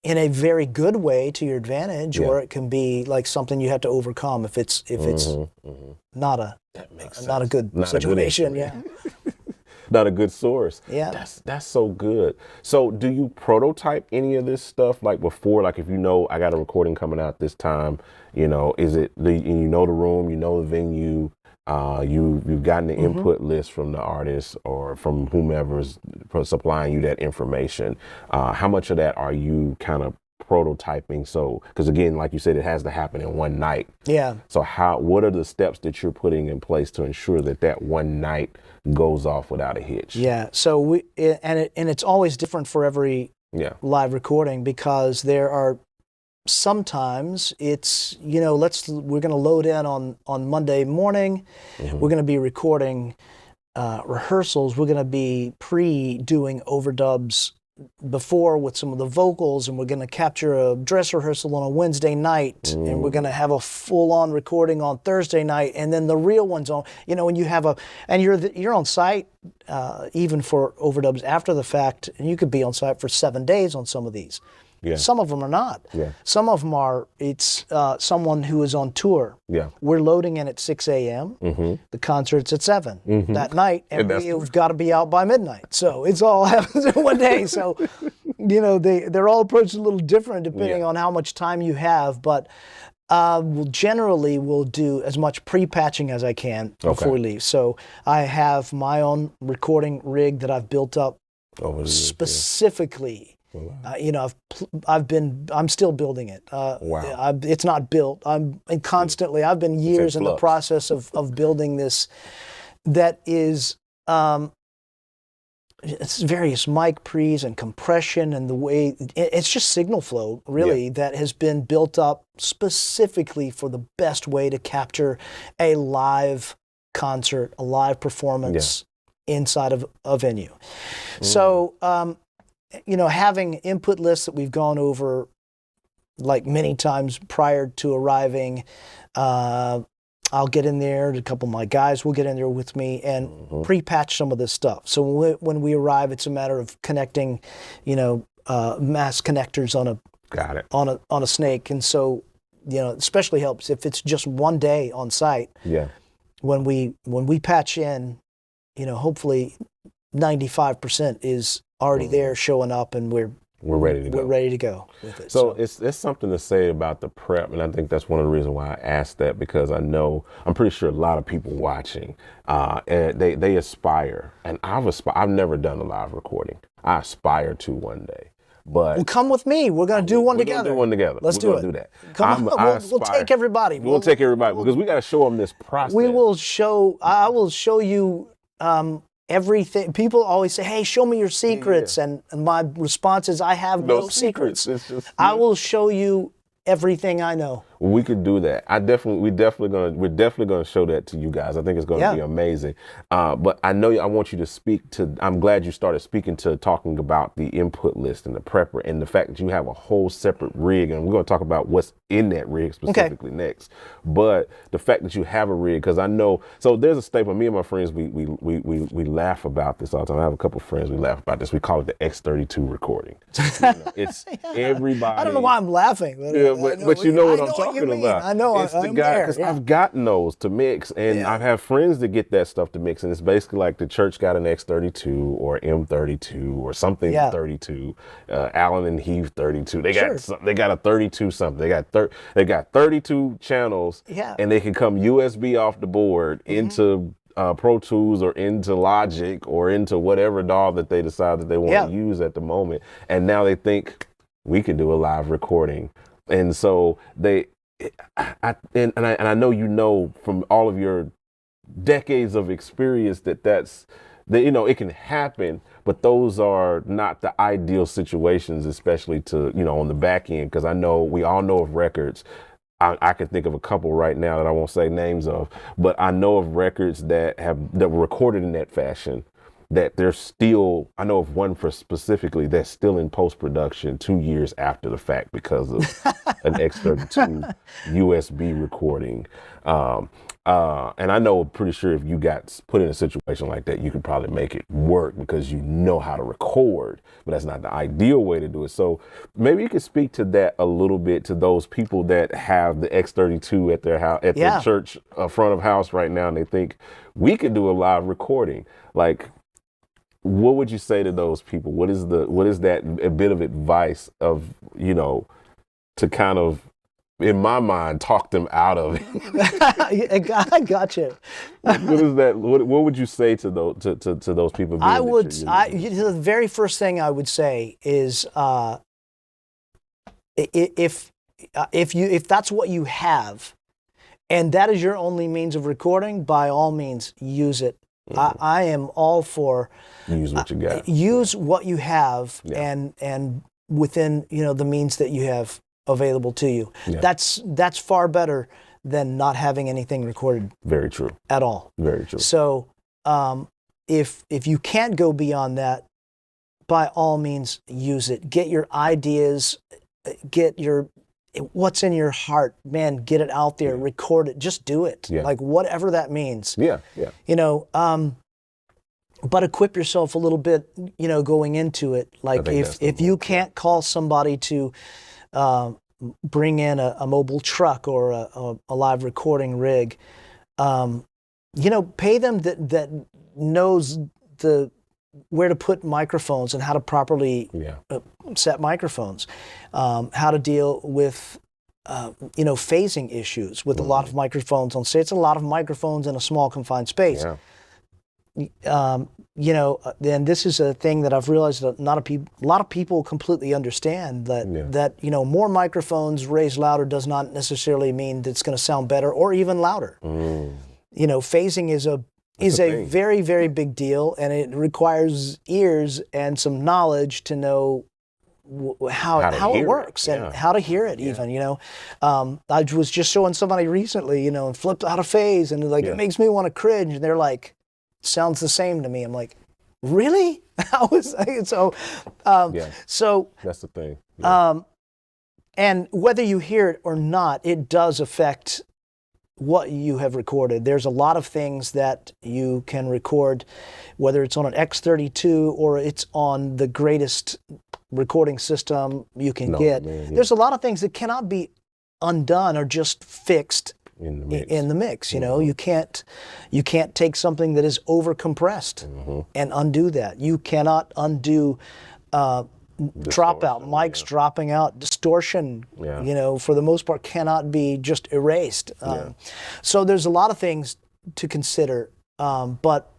in a very good way to your advantage, or it can be like something you have to overcome if it's not a good situation. Not a good source. That's so good. So do you prototype any of this stuff like before? Like if I got a recording coming out this time, is it the room, the venue, you've gotten the input list from the artist or from whomever's supplying you that information. How much of that are you kind of prototyping? So, because again, like you said, it has to happen in one night. So what are the steps that you're putting in place to ensure that one night goes off without a hitch? So it's always different for every live recording, because there are sometimes it's, we're going to load in on Monday morning. We're going to be recording rehearsals. We're going to be doing overdubs before with some of the vocals, and we're going to capture a dress rehearsal on a Wednesday night, and we're going to have a full-on recording on Thursday night, and then the real ones on, when you have you're on site even for overdubs after the fact, and you could be on site for 7 days on some of these. Yeah. Some of them are not. Yeah. Some of them are, it's someone who is on tour. Yeah. We're loading in at 6 a.m. The concert's at 7 that night, and we've got to be out by midnight. So it's all happens in one day. So, they're all approached a little different depending on how much time you have. But we'll do as much pre-patching as I can before we leave. So I have my own recording rig that I've built up specifically. I'm still building it. It's not built. I've been years in the process of building this. That is, it's various mic pre's and compression and the way, it's just signal flow really that has been built up specifically for the best way to capture a live concert, a live performance inside of a venue. So, having input lists that we've gone over like many times prior to arriving, I'll get in there, a couple of my guys will get in there with me and pre-patch some of this stuff. So when we arrive, it's a matter of connecting, mass connectors on a snake. And so, especially helps if it's just one day on site. Yeah. When we patch in, hopefully 95% is already there showing up, and we're ready to go. We're ready to go with it. So it's something to say about the prep, and I think that's one of the reasons why I asked that, because I'm pretty sure a lot of people watching, and they aspire, and I've never done a live recording. I aspire to one day. But well, come with me. We're going to do one together. Let's do it. Do that. Come on. We'll take everybody. We'll take everybody because we got to show them this process. I will show you everything. People always say, "Hey, show me your secrets," and my response is, "I have no secrets. I will show you everything I know." We could do that. We're definitely gonna show that to you guys. I think it's gonna be amazing. But I want you to speak to. I'm glad you started talking about the input list and the prepper and the fact that you have a whole separate rig, and we're gonna talk about what's in that rig specifically next. But the fact that you have a rig, because I know. So there's a staple. Me and my friends, we laugh about this all the time. I have a couple of friends we laugh about this. We call it the X32 recording. It's everybody. I don't know why I'm laughing. But you know what I'm talking about. I know. It's the guy, because I've gotten those to mix, and I've had friends that get that stuff to mix, and it's basically like the church got an X32 or M32 or something 32, Allen and Heath 32. They got a 32 something. They got 32 channels, and they can come USB off the board into Pro Tools or into Logic or into whatever DAW that they decide that they want to use at the moment. And now they think we can do a live recording. And so I know from all of your decades of experience that it can happen, but those are not the ideal situations, especially to on the back end, because we all know of records. I can think of a couple right now that I won't say names of, but I know of records that were recorded in that fashion. That they're still, I know of one specifically that's still in post-production 2 years after the fact because of an X32 USB recording. And I know, pretty sure if you got put in a situation like that, you could probably make it work because you know how to record, but that's not the ideal way to do it. So maybe you could speak to that a little bit, to those people that have the X32 at their house, at their church front of house right now, and they think we could do a live recording. Like, what would you say to those people? What is that a bit of advice of, to kind of, in my mind, talk them out of it? I got you. What is that? What would you say to those people? The very first thing I would say is, if that's what you have, and that is your only means of recording, by all means, use it. I am all for use what you got. Use what you have, and within the means that you have available to you. Yeah. That's far better than not having anything recorded. Very true. At all. Very true. So if you can't go beyond that, by all means use it. Get your ideas, get your what's in your heart, man, get it out there, record it, just do it. Yeah. Like whatever that means. Yeah. You know, but equip yourself a little bit, you know, going into it. Like if you can't call somebody to bring in a mobile truck or a live recording rig, you know, pay them that knows where to put microphones and how to properly set microphones, how to deal with you know, phasing issues with a lot of microphones on stage. It's a lot of microphones in a small confined space. You know, and this is a thing that I've realized that a lot of people completely understand that you know, more microphones raised louder does not necessarily mean that it's going to sound better or even louder. You know, phasing is a very, very big deal, and it requires ears and some knowledge to know how it works and how to hear it even, you know. I was just showing somebody recently, you know, and flipped out of phase, and like it makes me want to cringe, and they're like, sounds the same to me. I'm like, really? How is so so that's the thing. And whether you hear it or not, it does affect what you have recorded. There's a lot of things that you can record, whether it's on an X32 or it's on the greatest recording system you can get. There's a lot of things that cannot be undone or just fixed in the mix. You know, you can't take something that is over compressed and undo that. You cannot undo dropout, mics dropping out, distortion, you know, for the most part cannot be just erased. So there's a lot of things to consider, but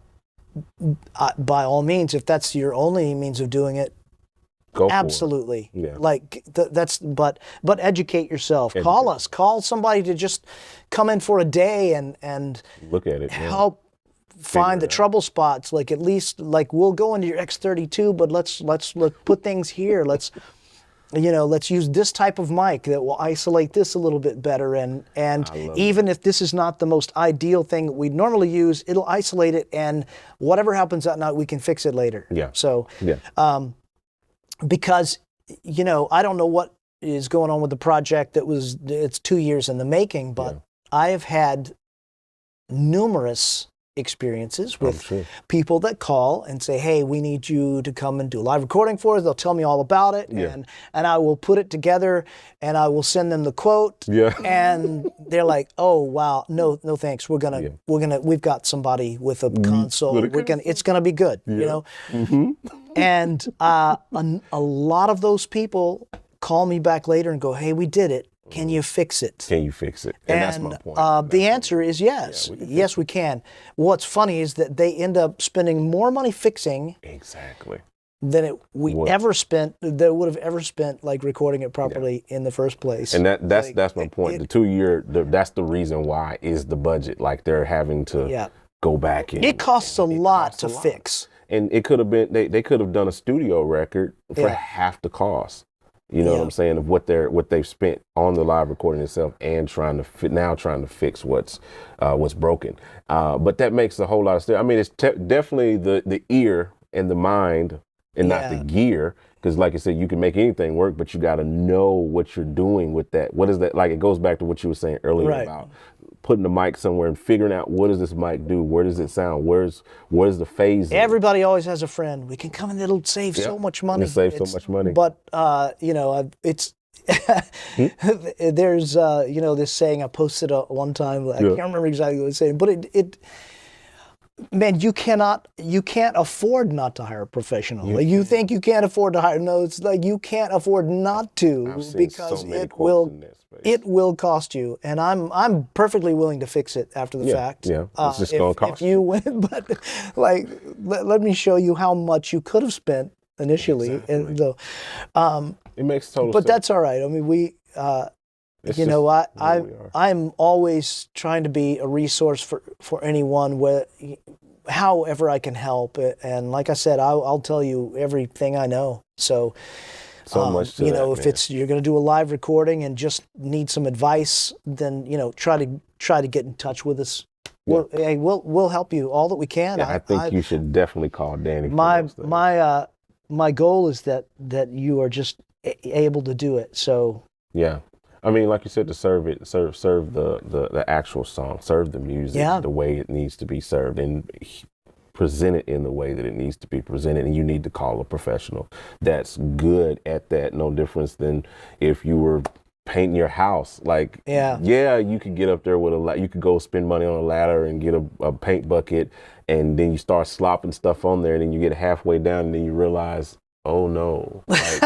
by all means, if that's your only means of doing it, go absolutely. For it. Like but educate yourself. Call us. Call somebody to just come in for a day and look at it. Help find the trouble spots. Like at least like we'll go into your X32, but let's put things here. Let's use this type of mic that will isolate this a little bit better. And even if this is not the most ideal thing that we normally use, it'll isolate it, and whatever happens that night, we can fix it later. So because, you know, I don't know what is going on with the project it's 2 years in the making, but I have had numerous experiences with people that call and say, hey, we need you to come and do a live recording for us. They'll tell me all about it, and I will put it together, and I will send them the quote, and they're like, oh wow, no thanks, we've got somebody with a console, it's gonna be good, you know. And a lot of those people call me back later and go, hey, we did it. Can you fix it? Can you fix it? And that's my point. The answer is yes. Yes, we can. What's funny is that they end up spending more money fixing than we would have ever spent like recording it properly in the first place. And that's my point. The 2 year, that's the reason why is the budget. Like they're having to go back in. It costs a lot to fix. And it could have been they could have done a studio record for half the cost. You know what I'm saying, of what they've spent on the live recording itself, and trying to fix what's broken. But that makes a whole lot of sense. I mean, it's definitely the ear and the mind, and not the gear. Because like I said, you can make anything work, but you got to know what you're doing with that. What is that? Like, it goes back to what you were saying earlier about putting the mic somewhere and figuring out, what does this mic do? Where does it sound? Where's the phase? Everybody always has a friend. We can come and it'll save so much money. It'll save so much money. But you know, it's there's you know, this saying I posted one time. I can't remember exactly what it was saying, but it man, you can't afford not to hire a professional. Like, you think you can't afford to hire? No, it's like you can't afford not to, because it will cost you. And I'm perfectly willing to fix it after the fact. It's just gonna cost if you win. But like, let me show you how much you could have spent initially. And so, it makes total sense. But that's all right. I mean, we. You know, I'm always trying to be a resource for anyone, however I can help. And like I said, I'll tell you everything I know. So So much to you know, that, if man. it's you're going to do a live recording and just need some advice, then you know, try to get in touch with us. We'll help you all that we can. Yeah, I think you should definitely call Danny. My goal is that you are just able to do it. So yeah, I mean, like you said, to serve the actual song, serve the music the way it needs to be served, and present it in the way that it needs to be presented. And you need to call a professional that's good at that. No difference than if you were painting your house. Like, you could get up there with you could go spend money on a ladder and get a paint bucket, and then you start slopping stuff on there, and then you get halfway down, and then you realize, oh no, like,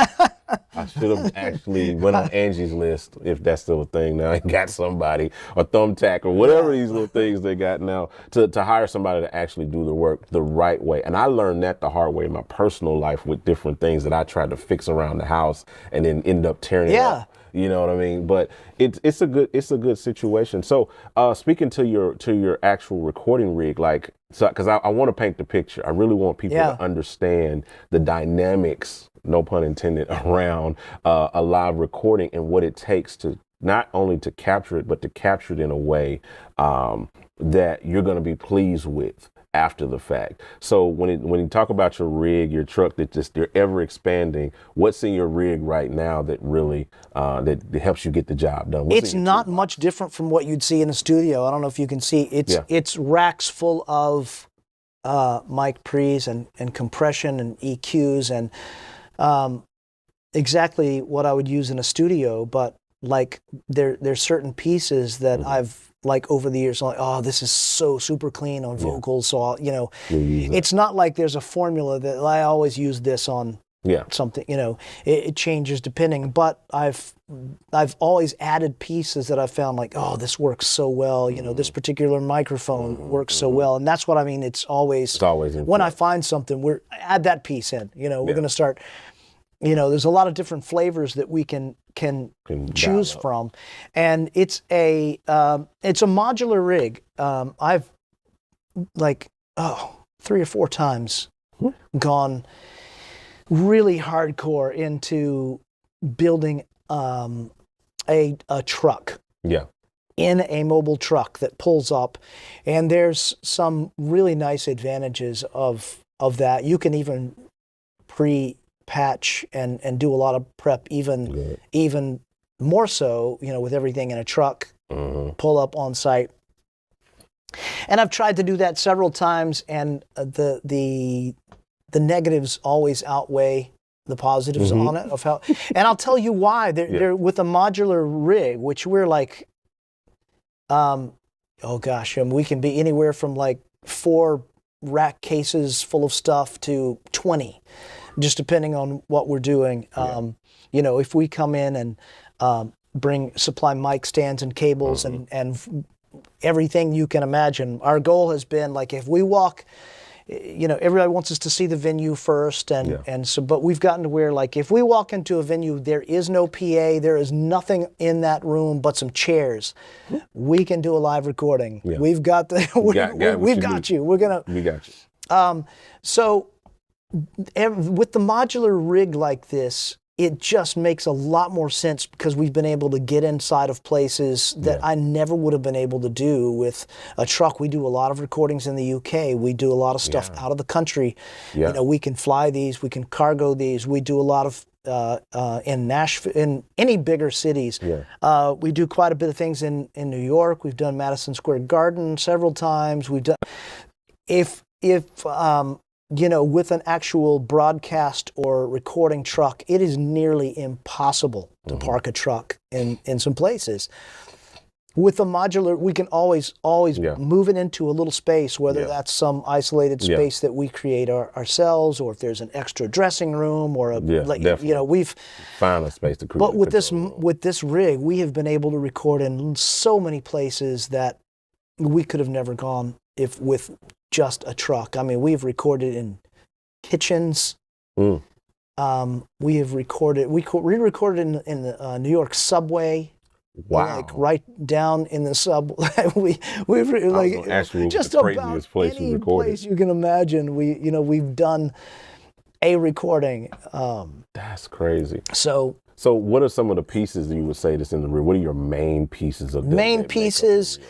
I should have actually went on Angie's List, if that's still a thing now, and got somebody, or Thumbtack, or whatever these little things they got now, to hire somebody to actually do the work the right way. And I learned that the hard way in my personal life with different things that I tried to fix around the house and then end up tearing it up. You know what I mean? But it's a good situation. So speaking to your actual recording rig, like, so because I want to paint the picture. I really want people to understand the dynamics, no pun intended, around a live recording and what it takes to not only to capture it, but to capture it in a way that you're going to be pleased with after the fact. So when you talk about your rig, your truck that just they're ever expanding, what's in your rig right now that really that helps you get the job done? It's not much different from what you'd see in a studio. I don't know if you can see. It's racks full of mic pre's and compression and EQs and exactly what I would use in a studio. But like there's certain pieces that I've like over the years, like, oh, this is so super clean on vocals. So, you know, it's not like there's a formula that I always use this on something, you know, it changes depending, but I've always added pieces that I found like, oh, this works so well. You know, this particular microphone works so well. And that's what I mean. It's always when I find something, add that piece in, you know, we're going to start, you know, there's a lot of different flavors that we can choose from, and it's a modular rig. I've like 3 or 4 times gone really hardcore into building a truck. In a mobile truck that pulls up, and there's some really nice advantages of that. You can even patch and do a lot of prep, even more so, you know, with everything in a truck, pull up on site. And I've tried to do that several times, and the negatives always outweigh the positives on it. And I'll tell you why. They're with a modular rig, which we're like, we can be anywhere from like 4 rack cases full of stuff to 20. Just depending on what we're doing. You know, if we come in and supply mic stands and cables and everything you can imagine, our goal has been like, if we walk, you know, everybody wants us to see the venue first, and so, but we've gotten to where like, if we walk into a venue, there is no PA, there is nothing in that room but some chairs. We can do a live recording. We've got we've got you. We got you. So with the modular rig like this, it just makes a lot more sense because we've been able to get inside of places that I never would have been able to do with a truck. We do a lot of recordings in the UK. We do a lot of stuff out of the country. You know, we can fly these, we can cargo these. We do a lot of in Nashville, in any bigger cities. We do quite a bit of things in New York. We've done Madison Square Garden several times. We've done, you know, with an actual broadcast or recording truck, it is nearly impossible to park a truck in some places. With a modular, we can always move it into a little space, whether that's some isolated space that we create ourselves, or if there's an extra dressing room, or you know, we've found a space to create. But with this rig, we have been able to record in so many places that we could have never gone with just a truck. I mean, we've recorded in kitchens. We have recorded. We recorded in the New York subway. Wow! Like right down in the subway. we've like just about any place you can imagine. We've done, a recording. That's crazy. So what are some of the pieces that you would say that's in the reel? What are your main pieces of main pieces?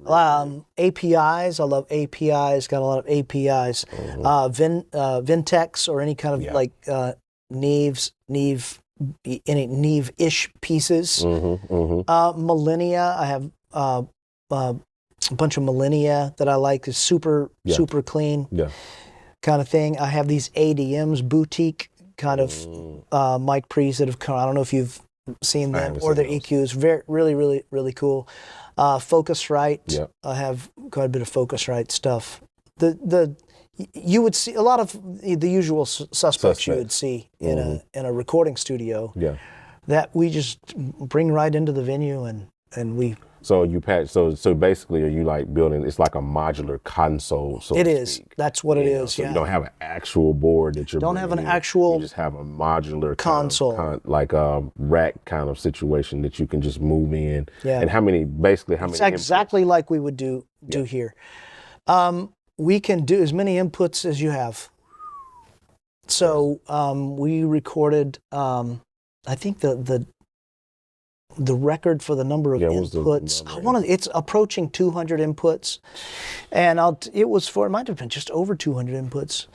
APIs. I love APIs. Got a lot of APIs. Vintex or any kind of like any Neve-ish pieces. Millennia. I have a bunch of Millennia that I like. Is super clean. Kind of thing. I have these ADMs, boutique kind of mic pre's that have come. I don't know if you've seen them or their EQs. Really cool. Focusrite. I have quite a bit of Focusrite stuff. You would see a lot of the usual suspects you would see in a recording studio. That we just bring right into the venue and we. So you patch. So basically, are you like building? It's like a modular console. So it is. That's what it is. So you don't have an actual board that you're. Don't have an actual. You just have a modular console, like a rack kind of situation that you can just move in. And how many? It's exactly like we would do here. We can do as many inputs as you have. So we recorded. I think the record for the number of inputs. It's approaching 200 inputs, and it might have been just over 200 inputs.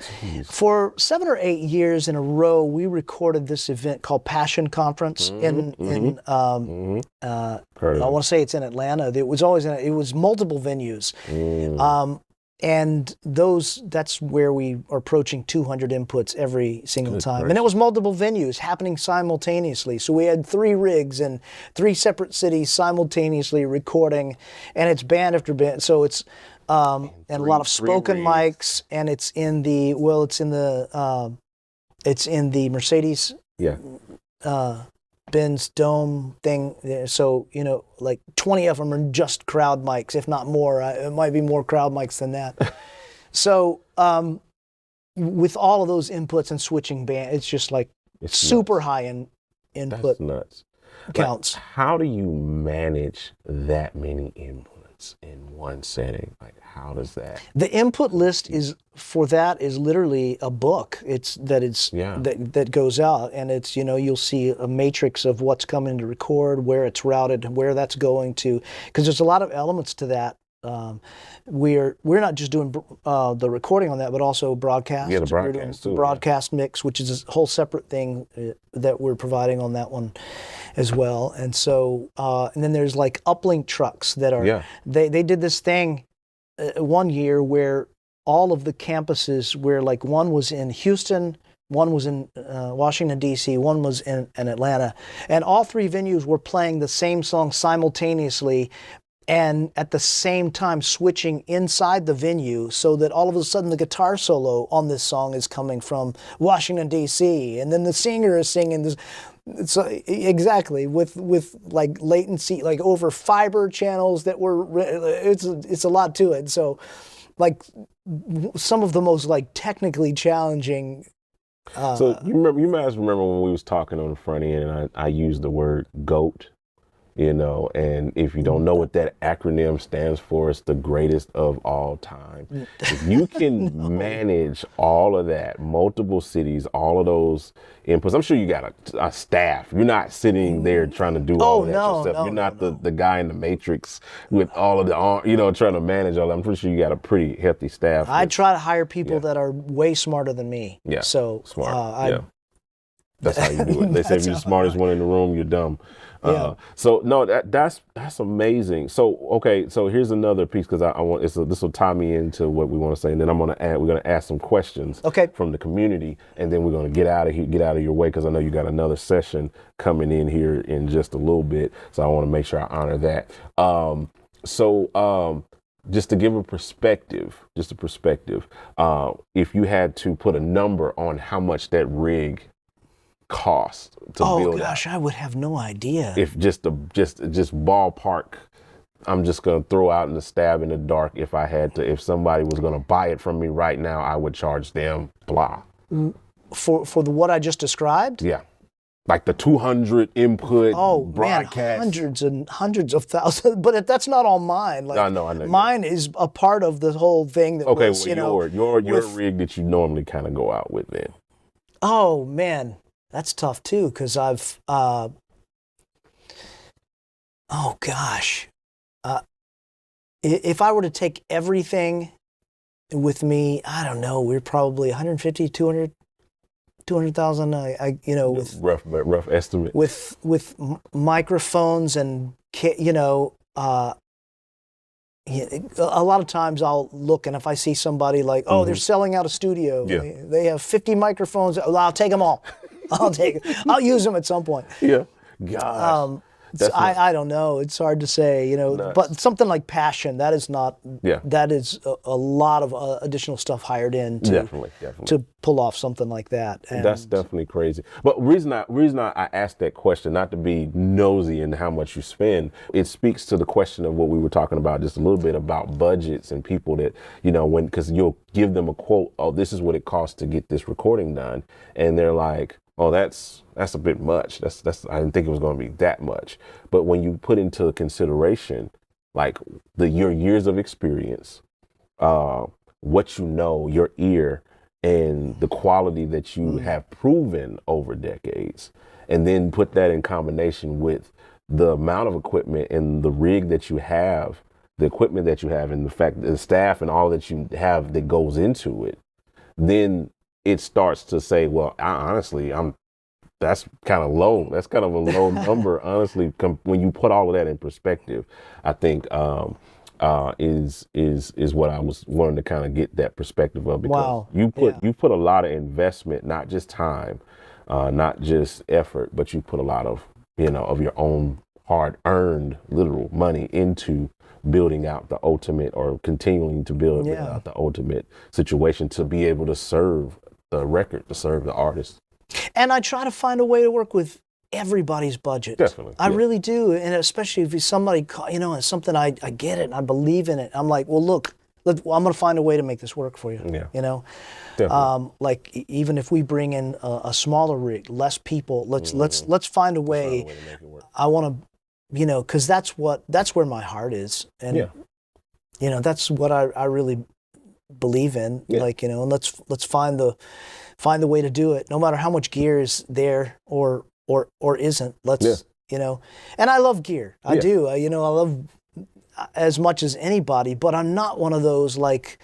For 7 or 8 years in a row, we recorded this event called Passion Conference I want to say it's in Atlanta. It was always it was multiple venues. And that's where we are approaching 200 inputs every single time. And it was multiple venues happening simultaneously. So we had 3 rigs in 3 separate cities simultaneously recording, and it's band after band. So it's and a lot of spoken mics, and it's in the Mercedes Benz Dome thing. So, like 20 of them are just crowd mics, if not more. It might be more crowd mics than that. So with all of those inputs and switching band, it's just like super nuts. High in input. That's nuts. Counts. Like, how do you manage that many inputs in one setting? Like, how does that? The input list is literally a book. That goes out, and it's you'll see a matrix of what's coming to record, where it's routed, where that's going to, because there's a lot of elements to that. We're not just doing the recording on that, but also broadcast. Yeah, the broadcast too. Broadcast mix, which is a whole separate thing that we're providing on that one as well. And so, and then there's like uplink trucks that are. They did this thing one year where all of the campuses, where like one was in Houston, one was in Washington, D.C., one was in Atlanta, and all 3 venues were playing the same song simultaneously, and at the same time switching inside the venue, so that all of a sudden the guitar solo on this song is coming from Washington, D.C., and then the singer is singing this. So exactly with like latency, like over fiber channels that were, it's a lot to it. So like some of the most like technically challenging. So you guys remember when we was talking on the front end, and I used the word GOAT. And if you don't know what that acronym stands for, it's the greatest of all time. If you can manage all of that, multiple cities, all of those inputs, I'm sure you got a staff. You're not sitting there trying to do all of that yourself. You're not the guy in the Matrix with all of the, trying to manage all that. I'm pretty sure you got a pretty hefty staff. I try to hire people that are way smarter than me. Yeah. So smart. That's how you do it. They say if you're the smartest one in the room, you're dumb. So no, that's amazing. So so here's another piece, because I want this will tie me into what we want to say, and then we're gonna ask some questions from the community, and then we're gonna get out of your way, because I know you got another session coming in here in just a little bit, so I want to make sure I honor that. Just to give a perspective, if you had to put a number on how much that rig cost to build. Oh gosh, I would have no idea. If just ballpark, I'm just gonna throw out in the stab in the dark. If somebody was gonna buy it from me right now, I would charge them blah. For what I just described? Yeah. Like the 200 input broadcast. Man, hundreds and hundreds of thousands. But that's not all mine. Like, I know. Mine is a part of the whole thing that was, your rig that you normally kind of go out with then. Oh man, that's tough too, because I've oh gosh. If I were to take everything with me, I don't know, we're probably 150, 200, 200,000, you know, with rough estimate. With microphones and, you know, a lot of times I'll look, and if I see somebody like, oh, they're selling out a studio, they have 50 microphones, I'll take them all. I'll use them at some point. Yeah. Gosh. I don't know. It's hard to say, you know, but something like passion, that is not, that is a lot of additional stuff hired in to, definitely. to pull off something like that. And that's definitely crazy. But reason I asked that question, not to be nosy into how much you spend, it speaks to the question of what we were talking about just a little bit about budgets and people that, you know, because you'll give them a quote, oh, this is what it costs to get this recording done. And they're like, oh, that's a bit much. I didn't think it was going to be that much. But when you put into consideration, like your years of experience, what you know, your ear, and the quality that you have proven over decades, and then put that in combination with the amount of equipment and the rig that you have, the equipment that you have, and the fact that the staff and all that you have that goes into it, then it starts to say, well, that's kind of low. That's kind of a low number, honestly. When you put all of that in perspective, I think is what I was wanting to kind of get that perspective of, because you put a lot of investment, not just time, not just effort, but you put a lot of, you know, of your own hard-earned literal money into building out the ultimate, or continuing to build out the ultimate situation to be able to serve the record, to serve the artist. And I try to find a way to work with everybody's budget. Definitely. I really do. And especially if somebody, you know, it's something I get it and I believe in it. I'm like, well, look, I'm going to find a way to make this work for you. Yeah. You know, like even if we bring in a smaller rig, less people, let's find a way. To make it work. I want to, you know, because that's where my heart is. And, you know, that's what I really believe in. Like, you know, and let's find the way to do it, no matter how much gear is there or isn't. Let's, you know, and I love gear. I do. You know, I love as much as anybody, but I'm not one of those like,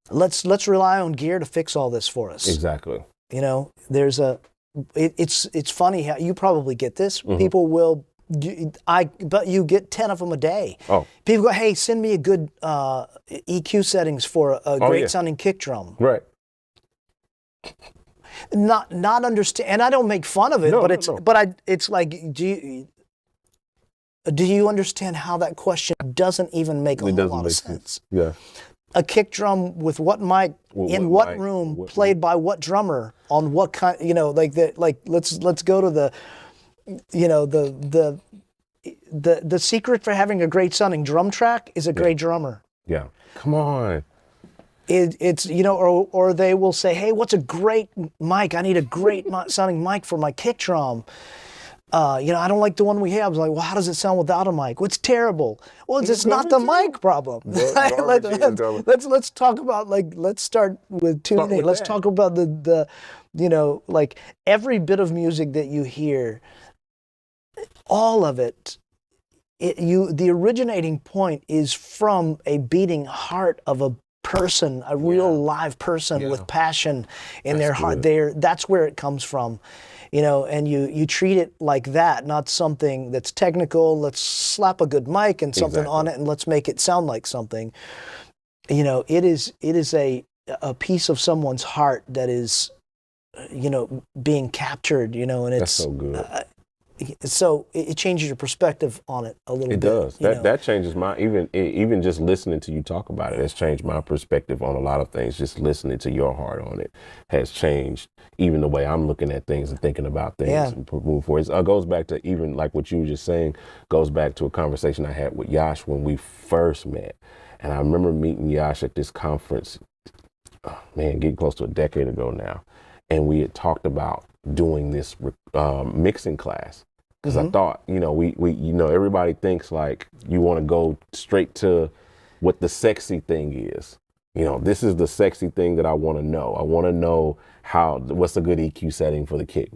let's rely on gear to fix all this for us. Exactly. You know, it's funny how you probably get this. People will, but you get 10 of them a day. Oh. People go, hey, send me a good EQ settings for a great sounding kick drum. Right. Not understand, and I don't make fun of it, but it's like, do you understand how that question doesn't even make a whole lot of sense? Yeah. A kick drum with what mic, in what mic, room, played by what drummer, on what kind, you know, like that, like let's go to the, you know, the secret for having a great sounding drum track is a great drummer. Yeah. Come on. It's, you know, or they will say, hey, what's a great mic? I need a great sounding mic for my kick drum. You know, I don't like the one we have. I was like, well, how does it sound without a mic? Well, it's terrible. Well, it's not the mic problem. Let's talk about, like, let's start with tuning. Let's talk about the, you know, like every bit of music that you hear, all of it, the originating point is from a beating heart of a person, a real live person with passion in their heart. That's where it comes from, you know, and you treat it like that, not something that's technical. Let's slap a good mic and something on it and let's make it sound like something. You know, it is a piece of someone's heart that is, you know, being captured, you know, and it's so good. So it changes your perspective on it a little bit. It does. That changes my, even just listening to you talk about it has changed my perspective on a lot of things. Just listening to your heart on it has changed even the way I'm looking at things and thinking about things and move forward. It goes back to, even like what you were just saying, goes back to a conversation I had with Yosh when we first met. And I remember meeting Yosh at this conference, getting close to a decade ago now. And we had talked about doing this mixing class. Because I thought, you know, we you know, everybody thinks like you want to go straight to what the sexy thing is, You know, this is the sexy thing that I want to know. I want to know what's a good EQ setting for the kick.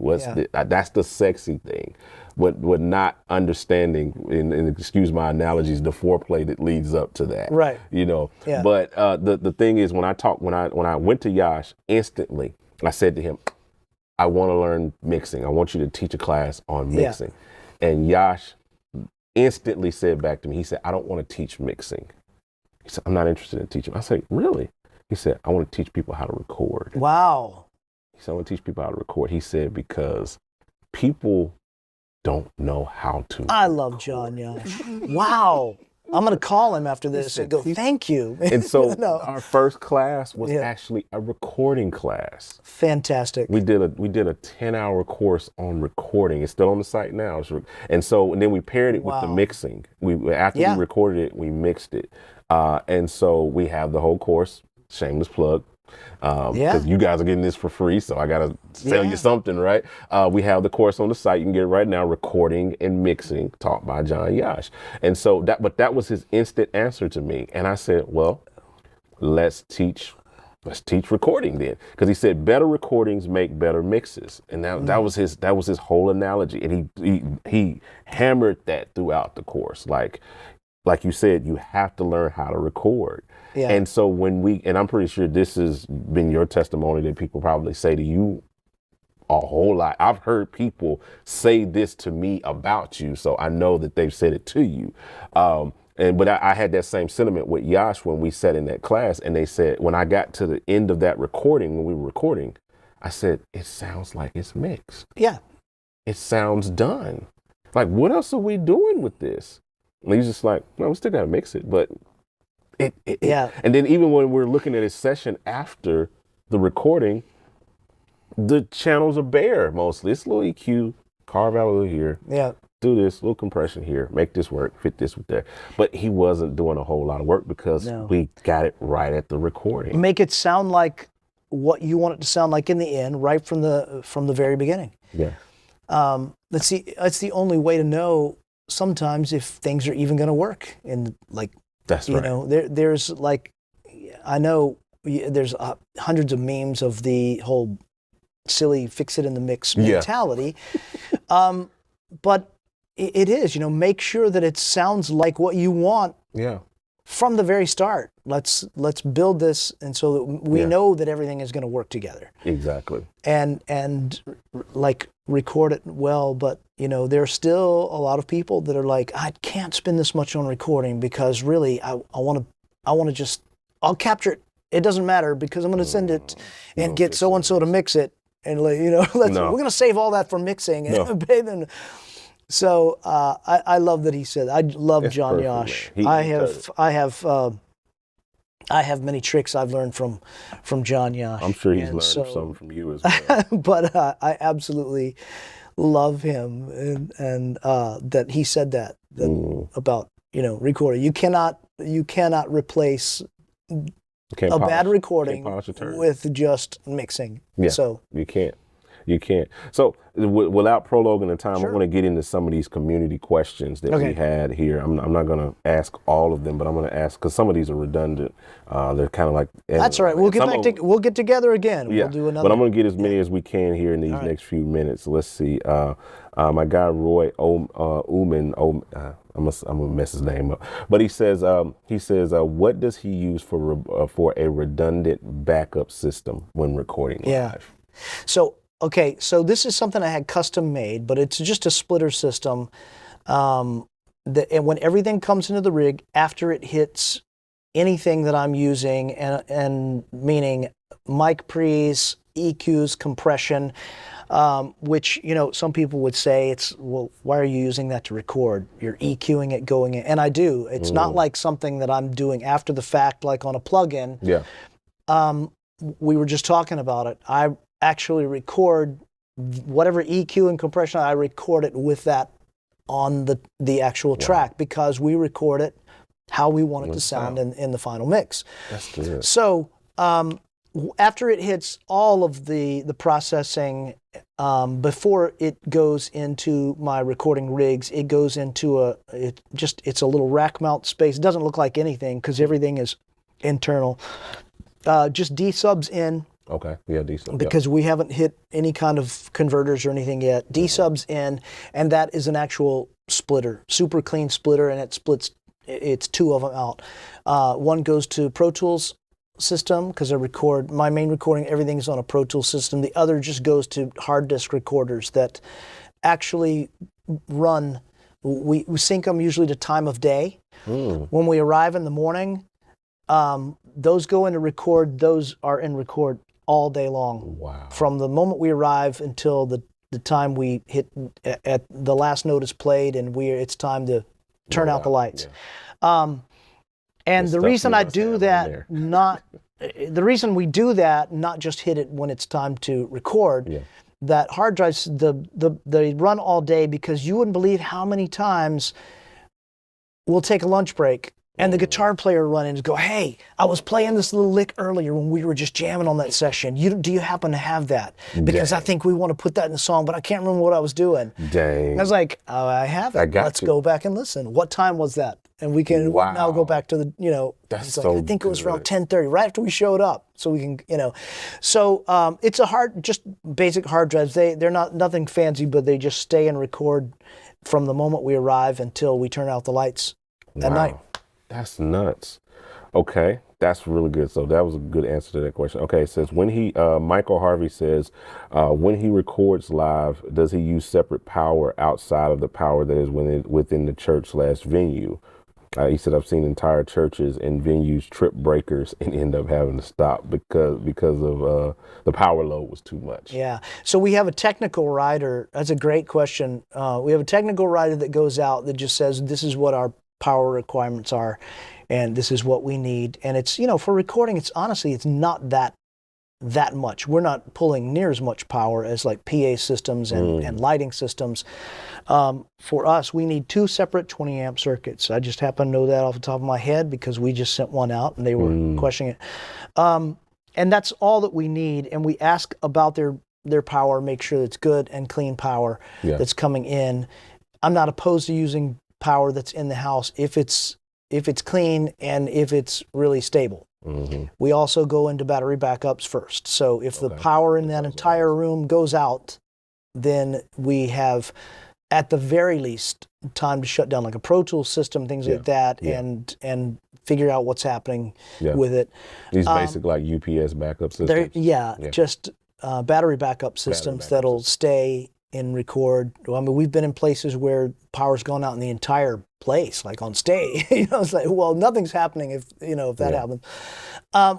That's the sexy thing. What not understanding, and excuse my analogies, the foreplay that leads up to that. Right. You know. Yeah. But the thing is, when I went to Yosh, instantly I said to him, I want to learn mixing. I want you to teach a class on mixing. And Yosh instantly said back to me, he said, I don't want to teach mixing. He said, I'm not interested in teaching. I said, really? He said, I want to teach people how to record. Wow. He said, I want to teach people how to record. He said, because people don't know how to. I love John Yosh. Wow. I'm going to call him after this and go, thank you. And so our first class was actually a recording class. Fantastic. We did a 10-hour course on recording. It's still on the site now. And then we paired it with the mixing. After we recorded it, we mixed it. And so we have the whole course, shameless plug. Because you guys are getting this for free, so I gotta sell you something, right? We have the course on the site. You can get it right now, recording and mixing, taught by John Yosh. And so that was his instant answer to me. And I said, well, let's teach recording then. Because he said better recordings make better mixes. And that was his whole analogy. And he hammered that throughout the course. Like you said, you have to learn how to record. Yeah. And so and I'm pretty sure this has been your testimony that people probably say to you a whole lot. I've heard people say this to me about you, so I know that they've said it to you. But I had that same sentiment with Yosh when we sat in that class, and they said, when I got to the end of that recording, when we were recording, I said, it sounds like it's mixed. Yeah. It sounds done. Like, what else are we doing with this? And he's just like, well, we still gotta mix it, but and then even when we're looking at his session after the recording, the channels are bare mostly. It's a little EQ, carve out a little here. Yeah. Do this, little compression here, make this work, fit this with there. But he wasn't doing a whole lot of work because we got it right at the recording. Make it sound like what you want it to sound like in the end, right from the very beginning. Yeah. That's the only way to know sometimes if things are even going to work. And that's right. You know, there's I know there's hundreds of memes of the whole silly fix it in the mix mentality. But it is, make sure that it sounds like what you want from the very start. Let's build this, and so that we know that everything is going to work together. Exactly. And record it well, but there's still a lot of people that are like, I can't spend this much on recording because really I want to just, I'll capture it. It doesn't matter because I'm going to send it and get so and so to mix it, and we're going to save all that for mixing and pay them. So I love that he said. I love John Yosh. I have many tricks I've learned from John Yosh. I'm sure he's learned some from you as well. But I absolutely love him, and that he said that about recording. You cannot replace a bad recording with just mixing. Yeah, so you can't. So without prologuing the time, I want to get into some of these community questions that we had here. I'm not going to ask all of them, but I'm going to ask, because some of these are redundant. They're kind of like... That's all right. We'll get together again. Yeah, we'll do another. But I'm going to get as many as we can here in these next few minutes. Let's see. My guy Roy Uman, I'm gonna mess his name up, but he says, what does he use for a redundant backup system when recording live? So this is something I had custom made, but it's just a splitter system. And when everything comes into the rig, after it hits anything that I'm using, and meaning mic pre's, EQs, compression, which, some people would say why are you using that to record? You're EQing it going in. And I do. It's not like something that I'm doing after the fact, like on a plugin. Yeah. We were just talking about it. I actually record whatever EQ and compression, I record it with that on the actual track, because we record it how we want it to sound in the final mix. That's good. So after it hits all of the processing, before it goes into my recording rigs, it goes into it's a little rack mount space. It doesn't look like anything because everything is internal. Just D subs in. Okay, yeah, D subs. Because we haven't hit any kind of converters or anything yet. D subs in, and that is an actual splitter, super clean splitter, and it splits. It's two of them out. One goes to Pro Tools system because I record my main recording. Everything's on a Pro Tools system. The other just goes to hard disk recorders that actually run. We sync them usually to time of day. When we arrive in the morning, those go into record. Those are in record all day long. Wow. From From the moment we arrive until the time we hit at the last note is played and it's time to turn out the lights. And the reason I do that, the reason we do that, not just hit it when it's time to record, that hard drives, they run all day because you wouldn't believe how many times we'll take a lunch break and the guitar player run in and go, hey, I was playing this little lick earlier when we were just jamming on that session. Do you happen to have that? Because I think we want to put that in the song, but I can't remember what I was doing. Dang. I was like, oh, I have it. Let's go back and listen. What time was that? And we can now go back to the, That's like, I think it was around 10:30, right after we showed up. So we can, So it's just basic hard drives. They're not nothing fancy, but they just stay and record from the moment we arrive until we turn out the lights at night. That's nuts. Okay, that's really good. So that was a good answer to that question. Okay, it says Michael Harvey says, when he records live, does he use separate power outside of the power that is within the church/venue? He said, I've seen entire churches and venues trip breakers and end up having to stop because of the power load was too much. Yeah. So we have a technical rider. That's a great question. We have a technical rider that goes out that just says, this is what our power requirements are, and this is what we need. And it's, for recording, it's not that much. We're not pulling near as much power as like PA systems and lighting systems. For us, we need two separate 20 amp circuits. I just happen to know that off the top of my head because we just sent one out and they were questioning it. And that's all that we need. And we ask about their power, make sure it's good and clean power that's coming in. I'm not opposed to using power that's in the house if it's clean and if it's really stable. We also go into battery backups first. So if the power in that entire room goes out, then we have, at the very least, time to shut down like a Pro Tools system, things like that, and figure out what's happening with it. These basic like UPS backup systems. Just battery backup systems that'll stay and record. I mean, we've been in places where power's gone out in the entire place, like on stage. It's like, well, nothing's happening if that happens.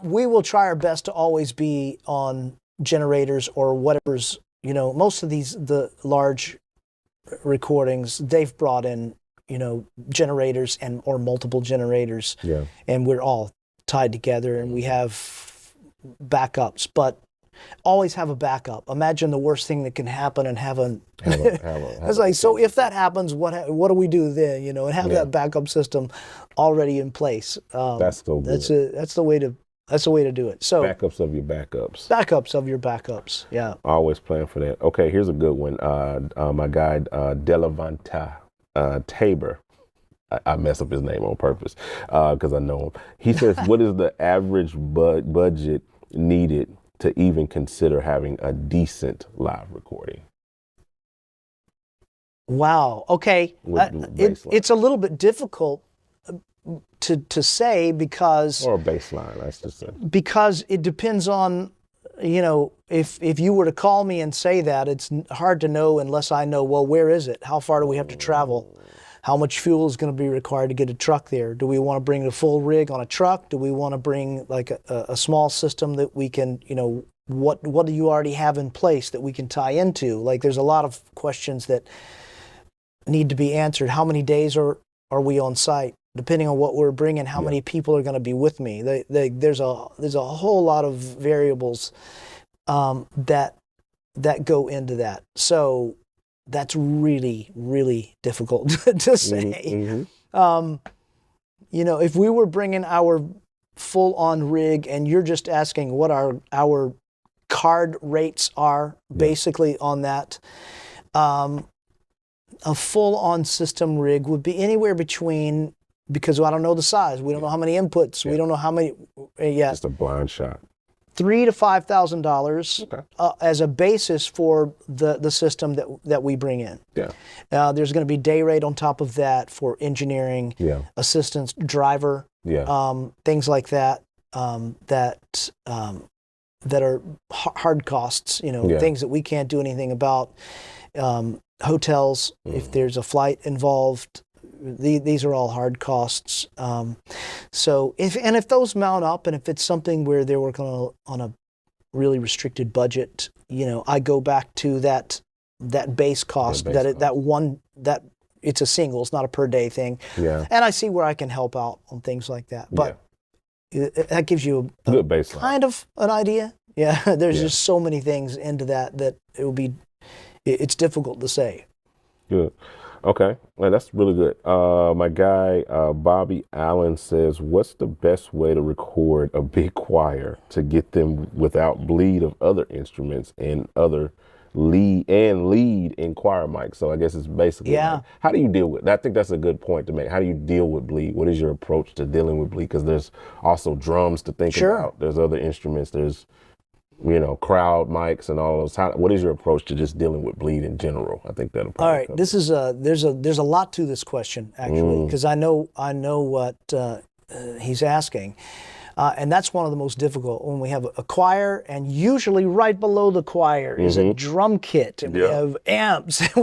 We will try our best to always be on generators or whatever's, most of the large recordings, they've brought in, generators or multiple generators. And we're all tied together and we have backups, but always have a backup. Imagine the worst thing that can happen and have a it's like, so if that happens, what do we do then? And have that backup system already in place. That's so good. That's the way to do it. So backups of your backups. Backups of your backups. Yeah. Always plan for that. Okay, here's a good one. My guy Delavanta Tabor. I mess up his name on purpose because I know him. He says, what is the average budget needed to even consider having a decent live recording? Wow. Okay. It's a little bit difficult to say because... Or a baseline, let's just say. Because it depends on, if you were to call me and say that, it's hard to know unless I know, well, where is it? How far do we have to travel? How much fuel is going to be required to get a truck there? Do we want to bring the full rig on a truck? Do we want to bring like a small system that we can, what do you already have in place that we can tie into? Like there's a lot of questions that need to be answered. How many days are we on site? Depending on what we're bringing, how many people are going to be with me? There's a whole lot of variables that go into that. So that's really, really difficult to say. If we were bringing our full-on rig and you're just asking what our card rates are basically on that, a full-on system rig would be anywhere between, because I don't know the size, we don't know how many inputs, we don't know how many, Yeah. Just a blind shot. $3,000 to $5,000 as a basis for the system that we bring in. Yeah. There's going to be day rate on top of that for engineering, assistance, driver, things like that. That are hard costs. Things that we can't do anything about. Hotels, if there's a flight involved. These are all hard costs. So if those mount up, and if it's something where they're working on a really restricted budget, I go back to that base cost, that it's a single, it's not a per day thing. Yeah. And I see where I can help out on things like that. But that gives you a good baseline, kind of an idea. Yeah. There's just so many things into that it's difficult to say. Good. Okay, well, that's really good. My guy, Bobby Allen says, what's the best way to record a big choir to get them without bleed of other instruments and other lead in choir mics? So I guess it's basically, like, how do you deal with that? I think that's a good point to make. How do you deal with bleed? What is your approach to dealing with bleed? Because there's also drums to think about. There's other instruments. There's crowd mics and all those. What is your approach to just dealing with bleed in general? I think that'll probably all right. This is there's a lot to this question, actually, because I know what he's asking, and that's one of the most difficult when we have a choir, and usually right below the choir is a drum kit, and we have amps, and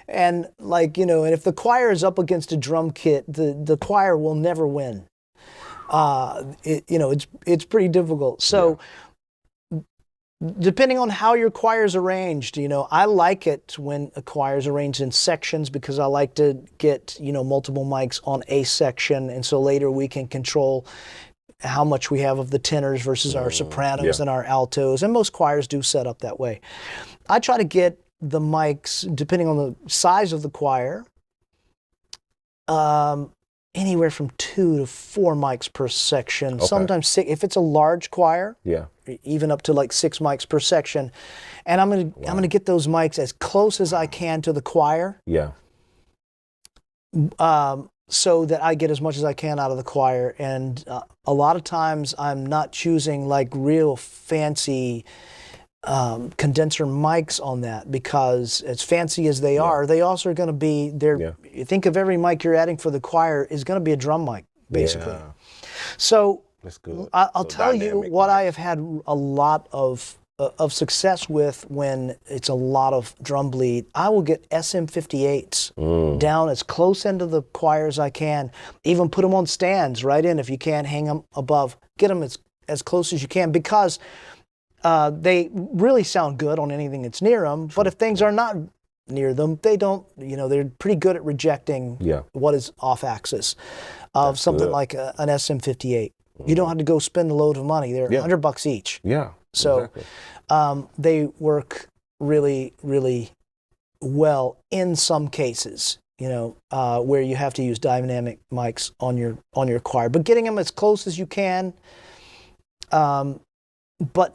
and if the choir is up against a drum kit, the choir will never win. It's pretty difficult. So. Depending on how your choir is arranged, I like it when a choir is arranged in sections because I like to get, multiple mics on a section. And so later we can control how much we have of the tenors versus our sopranos and our altos. And most choirs do set up that way. I try to get the mics, depending on the size of the choir, anywhere from 2 to 4 mics per section. Okay. Sometimes 6, if it's a large choir. Yeah. Even up to like 6 mics per section. And I'm gonna get those mics as close as I can to the choir. Yeah. So that I get as much as I can out of the choir. And a lot of times I'm not choosing like real fancy condenser mics on that, because as fancy as they are, they also are going to be there. You think of every mic you're adding for the choir is going to be a drum mic, basically. Yeah. So that's good. I'll tell you what I have had a lot of success with when it's a lot of drum bleed. I will get SM58s down as close into the choir as I can, even put them on stands right in. If you can't hang them above, get them as close as you can, because they really sound good on anything that's near them. But if things are not near them, they don't, they're pretty good at rejecting what is off axis of that's something good. Like an SM58. You don't have to go spend a load of money. They're $100 each. Yeah. So they work really, really well in some cases, where you have to use dynamic mics on your choir. But getting them as close as you can. But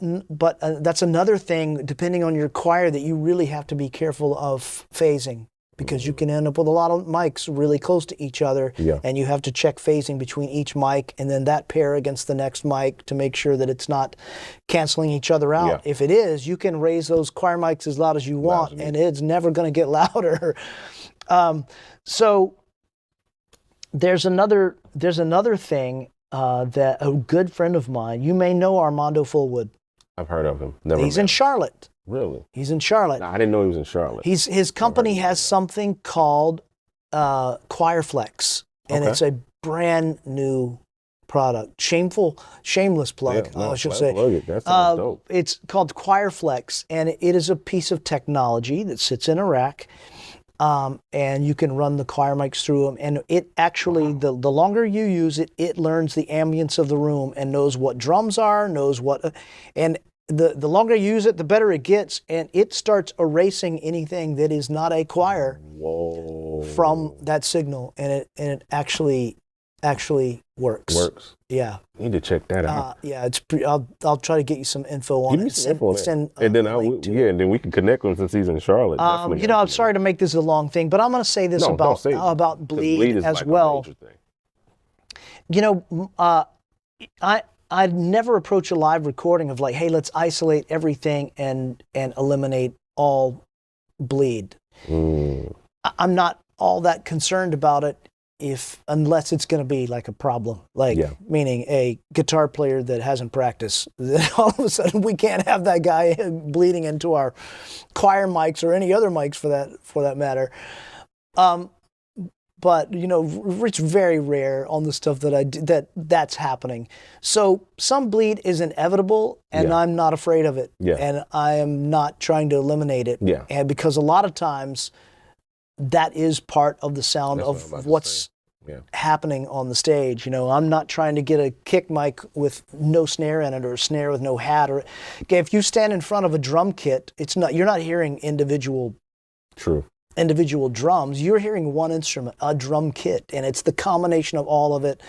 that's another thing, depending on your choir, that you really have to be careful of phasing, because you can end up with a lot of mics really close to each other, and you have to check phasing between each mic and then that pair against the next mic to make sure that it's not canceling each other out. Yeah. If it is, you can raise those choir mics as loud as you want, and it's never going to get louder. So there's another thing that a good friend of mine, you may know Armando Fullwood. I've heard of him. He's in Charlotte. Really? He's in Charlotte. No, I didn't know he was in Charlotte. His company has something called Choirflex, and it's a brand new product. Shameless plug, I should say. That sounds dope. It's called Choirflex, and it is a piece of technology that sits in a rack. And you can run the choir mics through them. And it actually, the longer you use it, it learns the ambience of the room and knows what drums are, knows what, and the longer you use it, the better it gets. And it starts erasing anything that is not a choir from that signal. And it actually works. Works. Yeah. You need to check that out. Yeah, it's I'll try to get you some info on it. Give me some info on it. And then we can connect them since he's in Charlotte. I'm sorry to make this a long thing, but I'm going to say this about bleed as like well. I'd never approach a live recording of like, hey, let's isolate everything and eliminate all bleed. I'm not all that concerned about it unless it's going to be like a problem, like meaning a guitar player that hasn't practiced. Then all of a sudden we can't have that guy bleeding into our choir mics or any other mics for that matter. But you know, it's very rare on the stuff that I do that's happening. So some bleed is inevitable, and I'm not afraid of it, and I am not trying to eliminate it. And because a lot of times that is part of the sound of what's happening on the stage. You know, I'm not trying to get a kick mic with no snare in it or a snare with no hat. Or okay, if you stand in front of a drum kit, you're not hearing individual drums. You're hearing one instrument, a drum kit, and it's the combination of all of it,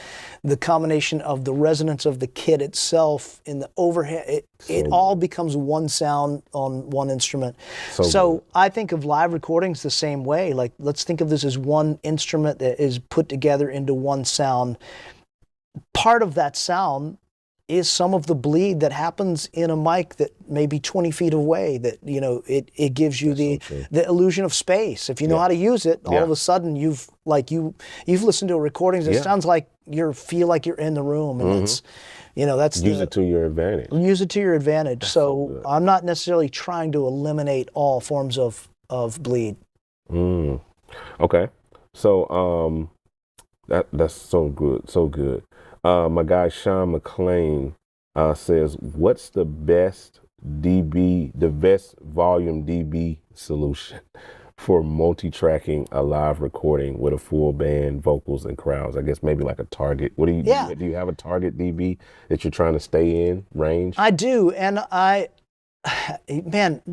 the combination of the resonance of the kit itself in the overhead. It all becomes one sound on one instrument. So I think of live recordings the same way. Like, let's think of this as one instrument that is put together into one sound. Part of that sound is some of the bleed that happens in a mic that may be 20 feet away, that, you know, it gives you the illusion of space. If you know how to use it, all of a sudden you've listened to recordings, it sounds like feel like you're in the room, and it's, you know, use it to your advantage. Use it to your advantage. So I'm not necessarily trying to eliminate all forms of bleed. Okay. So that's so good. My guy Sean McLean says, what's the best volume DB solution for multi-tracking a live recording with a full band, vocals, and crowds? I guess maybe like a target. What do you do? Do you have a target DB that you're trying to stay in range? I do, and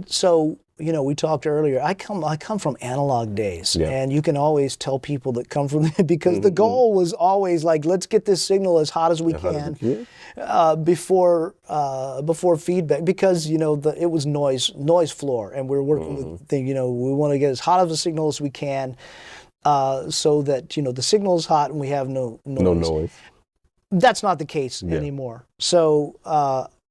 so, you know, we talked earlier, I come from analog days, and you can always tell people that come from because the goal was always like, let's get this signal as hot as we can before feedback, because, you know, it was noise floor, and we're working with you know, we want to get as hot of a signal as we can, so that, you know, the signal is hot and we have no noise. That's not the case anymore. So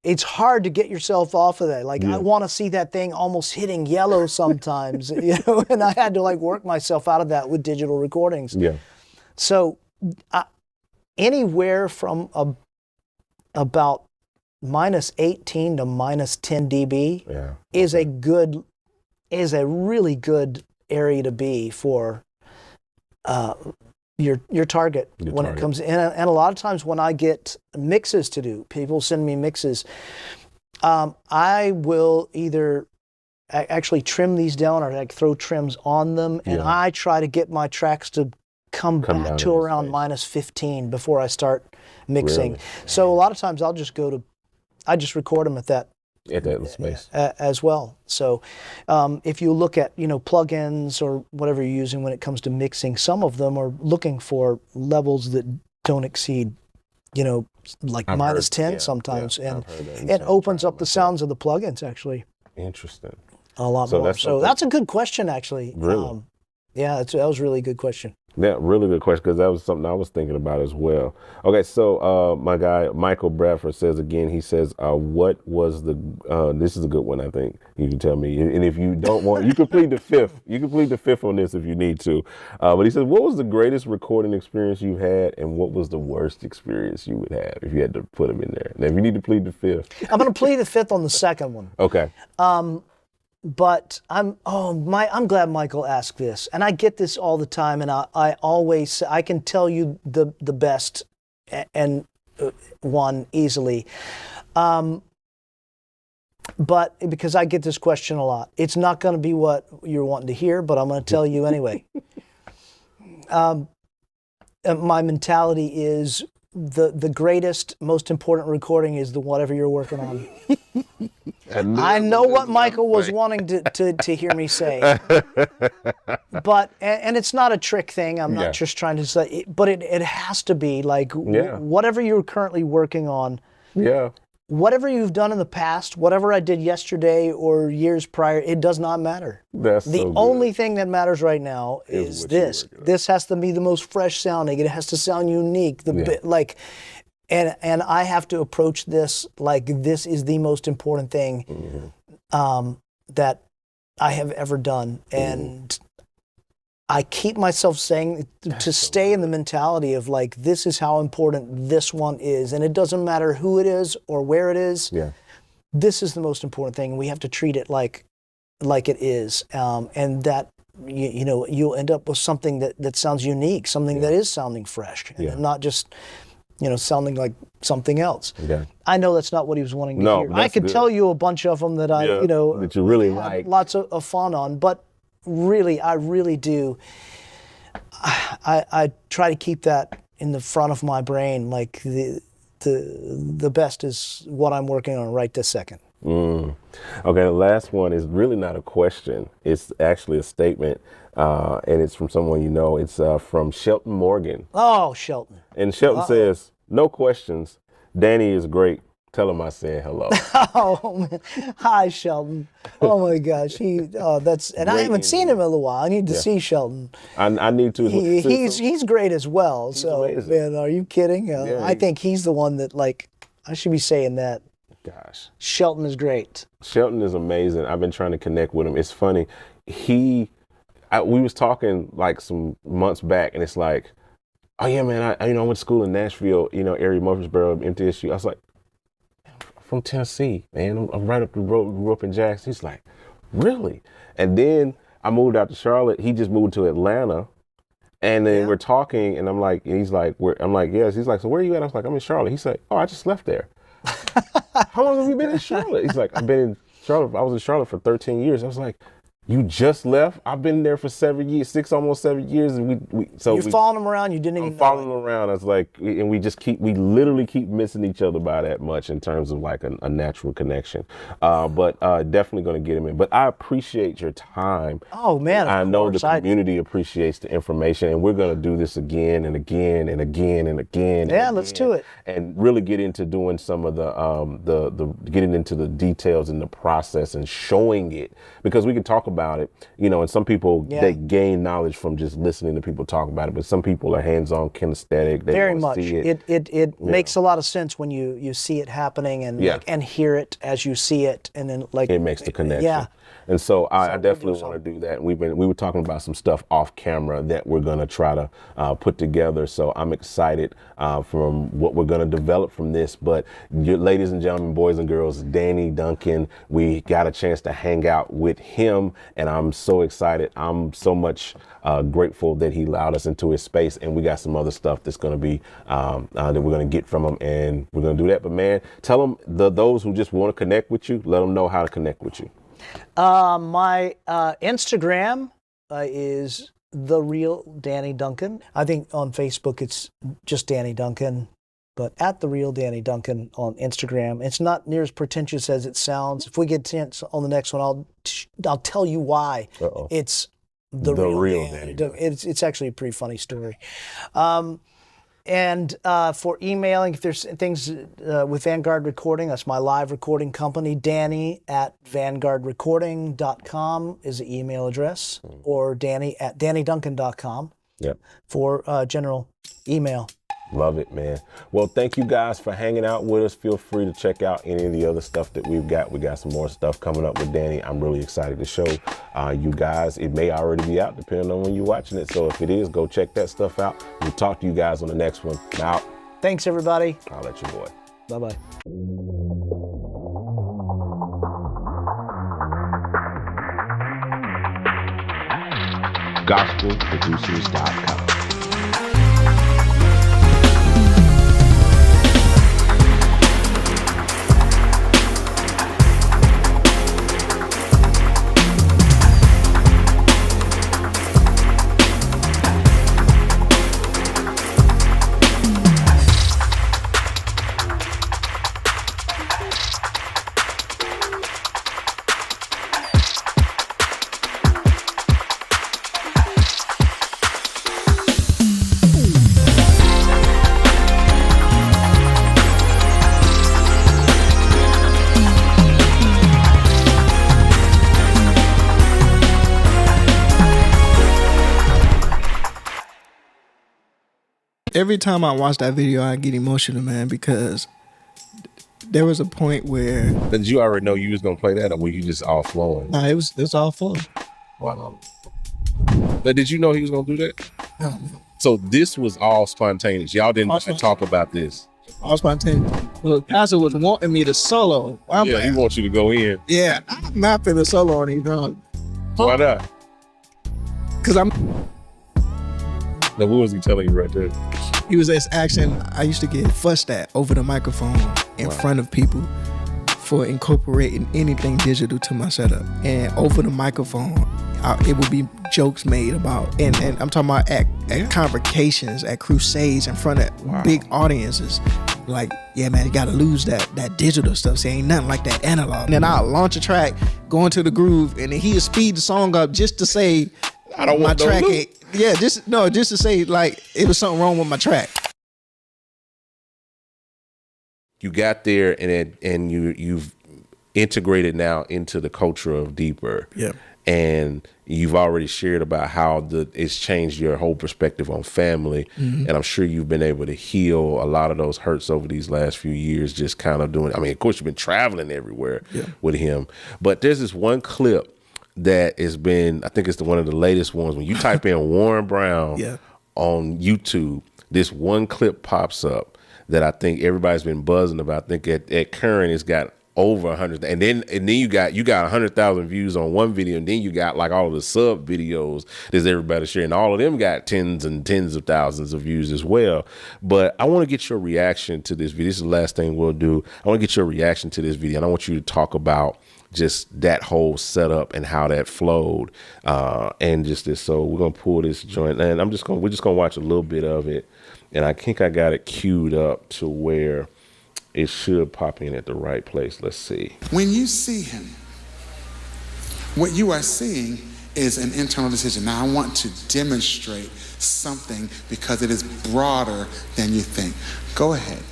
it's hard to get yourself off of that. Like, I want to see that thing almost hitting yellow sometimes, you know, and I had to like work myself out of that with digital recordings. So anywhere from about -18 to -10 dB is a really good area to be for your target when it comes in. And a lot of times when I get mixes to do, people send me mixes, I will either actually trim these down or like throw trims on them, and I try to get my tracks to come back to around -15 before I start mixing. So a lot of times I just record them at that space as well. So if you look at, you know, plugins or whatever you're using when it comes to mixing, some of them are looking for levels that don't exceed, you know, like -10 sometimes, and it opens up the sounds of the plugins actually. Interesting. A lot more. So that's a good question, actually. Really? That was a really good question. Yeah, really good question, because that was something I was thinking about as well. Okay, so my guy Michael Bradford says again, he says, what was the, this is a good one, I think you can tell me, and if you don't want, you can plead the fifth. You can plead the fifth on this if you need to. But he says, what was the greatest recording experience you had, and what was the worst experience you would have if you had to put them in there? Now, if you need to plead the fifth. I'm going to plead the fifth on the second one. Okay. But I'm glad Michael asked this, and I get this all the time, and I always, I can tell you the best and one easily, but because I get this question a lot, it's not going to be what you're wanting to hear, but I'm going to tell you anyway. My mentality is the greatest, most important recording is the whatever you're working on. I know what Michael was wanting to hear me say, but and it's not a trick thing. I'm not just trying to say, but it has to be like whatever you're currently working on. Whatever you've done in the past, whatever I did yesterday or years prior, it does not matter. That's the only thing that matters right now is this. This has to be the most fresh sounding. It has to sound unique. And I have to approach this like this is the most important thing that I have ever done. And I keep myself saying to stay in the mentality of like, this is how important this one is. And it doesn't matter who it is or where it is. Yeah. This is the most important thing. We have to treat it like it is. And that, you know, you'll end up with something that sounds unique, something that is sounding fresh, and not just, you know, sounding like something else. Yeah. I know that's not what he was wanting to hear. I could tell you a bunch of them that I, you know, that you really like, lots of fun on, but really, I really do. I try to keep that in the front of my brain. Like the best is what I'm working on right this second. Okay, the last one is really not a question. It's actually a statement, and it's from someone you know. It's from Shelton Morgan. Oh, Shelton. And Shelton says, "No questions. Danny is great. Tell him I said hello." Oh man, hi Shelton. Oh my gosh, that's and I haven't seen him in a little while. I need to see Shelton. I need to. He's great as well. So man, are you kidding? I think he's the one that like I should be saying that. Gosh, Shelton is great. Shelton is amazing. I've been trying to connect with him. It's funny. We was talking like some months back, and it's like, oh yeah, man. I went to school in Nashville, area Murfreesboro, MTSU. I was like, from Tennessee, man. I'm right up the road. Grew up in Jackson. He's like, really? And then I moved out to Charlotte. He just moved to Atlanta, and then we're talking, and I'm like, he's like, I'm like, yes. He's like, so where are you at? I was like, I'm in Charlotte. He's like, oh, I just left there. How long have you been in Charlotte? He's like, I've been in Charlotte. I was in Charlotte for 13 years. I was like, you just left? I've been there for 7 years, almost 7 years, and you're following him around. You didn't even know following him around. I was like, and we literally keep missing each other by that much in terms of like a natural connection. But definitely going to get him in. But I appreciate your time. Oh man, I know the community appreciates the information, and we're going to do this again and again and again and again. Yeah, let's do it. And really get into doing some of the getting into the details in the process and showing it, because we can talk about it, and some people they gain knowledge from just listening to people talk about it, but some people are hands-on kinesthetic. They very much. See it. It makes a lot of sense when you see it happening and and hear it as you see it, and then like it makes the connection. Yeah. And so I definitely want to do that. We were talking about some stuff off camera that we're going to try to put together. So I'm excited from what we're going to develop from this. But ladies and gentlemen, boys and girls, Danny Duncan, we got a chance to hang out with him, and I'm so excited. I'm so much grateful that he allowed us into his space, and we got some other stuff that's going to be that we're going to get from him, and we're going to do that. But man, tell them those who just want to connect with you, let them know how to connect with you. My Instagram is The Real Danny Duncan. I think on Facebook it's just Danny Duncan, but at The Real Danny Duncan on Instagram. It's not near as pretentious as it sounds. If we get tense on the next one, I'll tell you why. It's the real Danny Duncan. It's actually a pretty funny story. And for emailing, if there's things with Vanguard Recording, that's my live recording company, Danny@vanguardrecording.com is the email address, or Danny@DannyDuncan.com for general email. Love it, man. Well, thank you guys for hanging out with us. Feel free to check out any of the other stuff that we've got. We got some more stuff coming up with Danny. I'm really excited to show you guys. It may already be out depending on when you're watching it. So if it is, go check that stuff out. We'll talk to you guys on the next one. Out. Thanks, everybody. I'll let you boy. Bye-bye. GospelProducers.com. every time I watch that video, I get emotional, man, because there was a point where. Did you already know you was gonna play that, or were you just all flowing? Nah, it was all fun. Wow. But did you know he was gonna do that? No. So this was all spontaneous. Y'all didn't talk about this. All spontaneous. Well, Pastor was wanting me to solo. He wants you to go in. Yeah, I'm not finna solo on these drums. Why not? Cause I'm. Now, what was he telling you right there? He was this action. I used to get fussed at over the microphone in front of people for incorporating anything digital to my setup. And over the microphone, it would be jokes made about, and I'm talking about at convocations, at crusades in front of big audiences. Like, yeah, man, you gotta lose that digital stuff. See, ain't nothing like that analog. And then I'll launch a track, go into the groove, and then he'll speed the song up just to say, I don't want my track. no loop. Yeah, just to say like it was something wrong with my track. You got there, and you've integrated now into the culture of Deeper. Yeah. And you've already shared about how it's changed your whole perspective on family. Mm-hmm. And I'm sure you've been able to heal a lot of those hurts over these last few years, just kind of doing, I mean, of course, you've been traveling everywhere with him. But there's this one clip that has been, I think it's one of the latest ones. When you type in Warren Brown on YouTube, this one clip pops up that I think everybody's been buzzing about. I think at current it's got over 100, and then you got 100,000 views on one video, and then you got like all of the sub videos that everybody sharing. All of them got tens and tens of thousands of views as well. But I want to get your reaction to this video. This is the last thing we'll do. I want to get your reaction to this video, and I want you to talk about just that whole setup and how that flowed, and just this. So we're gonna pull this joint, and we're just gonna watch a little bit of it, and I think I got it queued up to where it should pop in at the right place. Let's see. When you see him, what you are seeing is an internal decision. Now, I want to demonstrate something because it is broader than you think. Go ahead.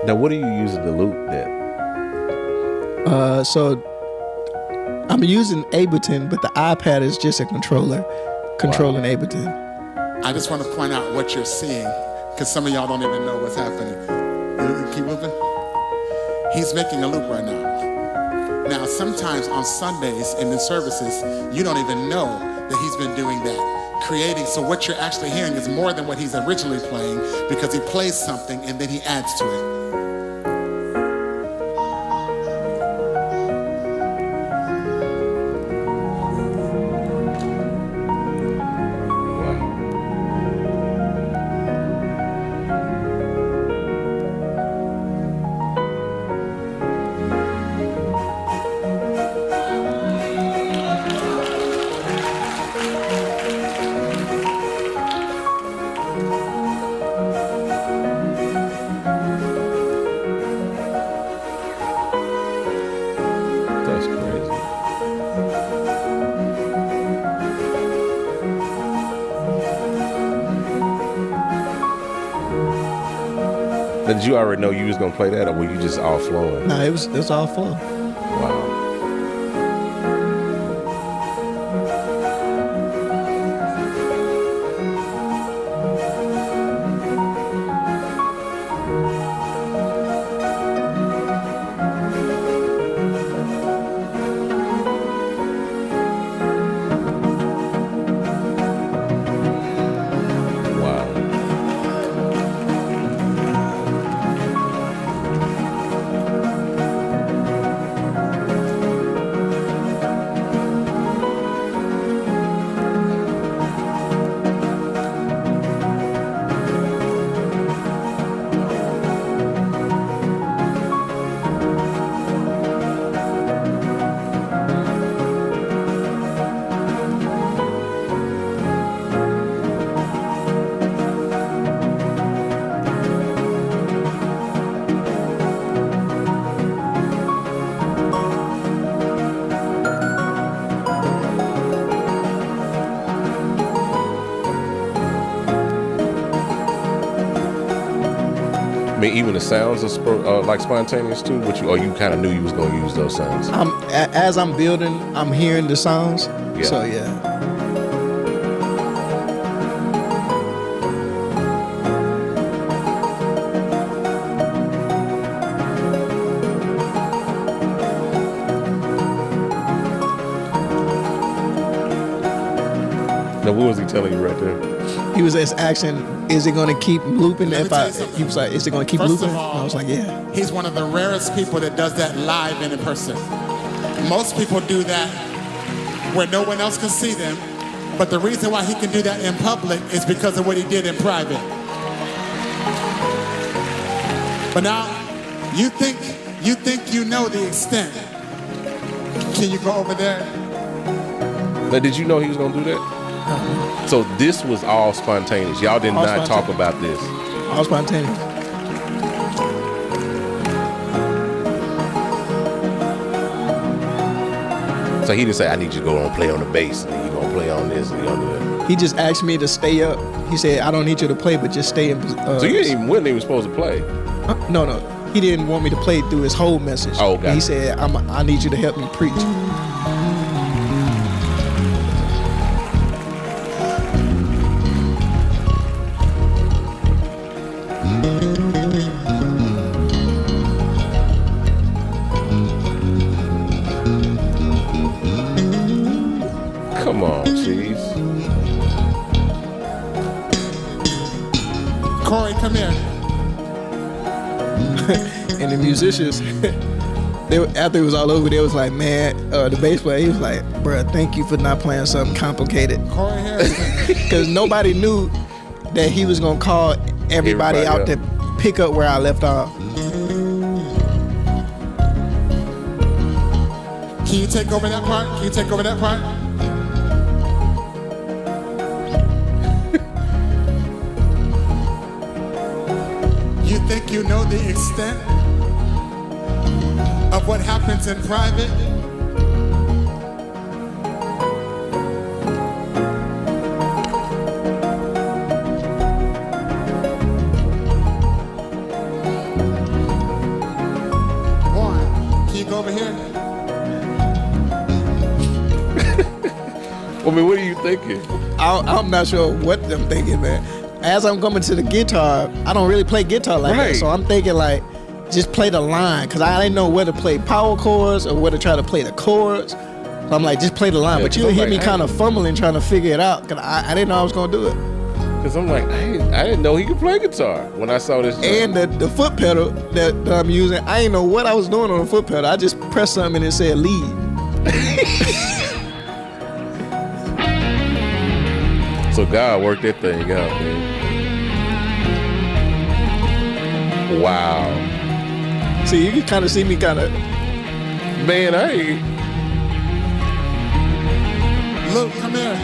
Now, what are you using to loop that? So I'm using Ableton, but the iPad is just a controller controlling Ableton. I just want to point out what you're seeing, because some of y'all don't even know what's happening. Keep moving. He's making a loop right now. Now, sometimes on Sundays in the services, you don't even know that he's been doing that, creating. So what you're actually hearing is more than what he's originally playing, because he plays something and then he adds to it. Did you already know you was gonna play that, or were you just all flowing? No, it was all fun. Wow. mean, even the sounds are like spontaneous too. Or you kind of knew you was gonna use those sounds. As I'm building, I'm hearing the sounds. Yeah. So yeah. Now, what was he telling you right there? He was just asking, is it going to keep looping? Let me tell you something. He was like, is it going to keep First looping? of all, And I was like, yeah. He's one of the rarest people that does that live and in person. Most people do that where no one else can see them, but the reason why he can do that in public is because of what he did in private. But now, you think you know the extent. Can you go over there? Now, did you know he was gonna do that? So this was all spontaneous. Y'all did not talk about this. All spontaneous. So he didn't say, I need you to go and play on the bass, and then you're gonna play on this, and you're gonna do that. He just asked me to stay up. He said, I don't need you to play, but just stay in. So you wasn't even supposed to play? No. He didn't want me to play through his whole message. Oh, got He it. said, I need you to help me preach. Come on, Cheese. Corey, come here. And the musicians, after it was all over, they was like, man, the bass player, he was like, bruh, thank you for not playing something complicated. Corey Harrison. Because nobody knew that he was going to call everybody out to pick up where I left off. Can you take over that part? Can you take over that part? You think you know the extent of what happens in private? Warren, can you go over here? I mean, what are you thinking? I'm not sure what I'm thinking, man. As I'm coming to the guitar, I don't really play guitar like that, so I'm thinking like, just play the line, because I didn't know where to play power chords or where to try to play the chords. So I'm like, just play the line. Yeah, but you'll hear me kind of fumbling trying to figure it out, because I didn't know I was going to do it. Because I'm like, I didn't know he could play guitar when I saw this. And the foot pedal that I'm using, I didn't know what I was doing on the foot pedal. I just pressed something and it said lead. So God worked that thing out, man. Wow. See, you can kind of see me kind of. Man, I ain't. Luke, come here.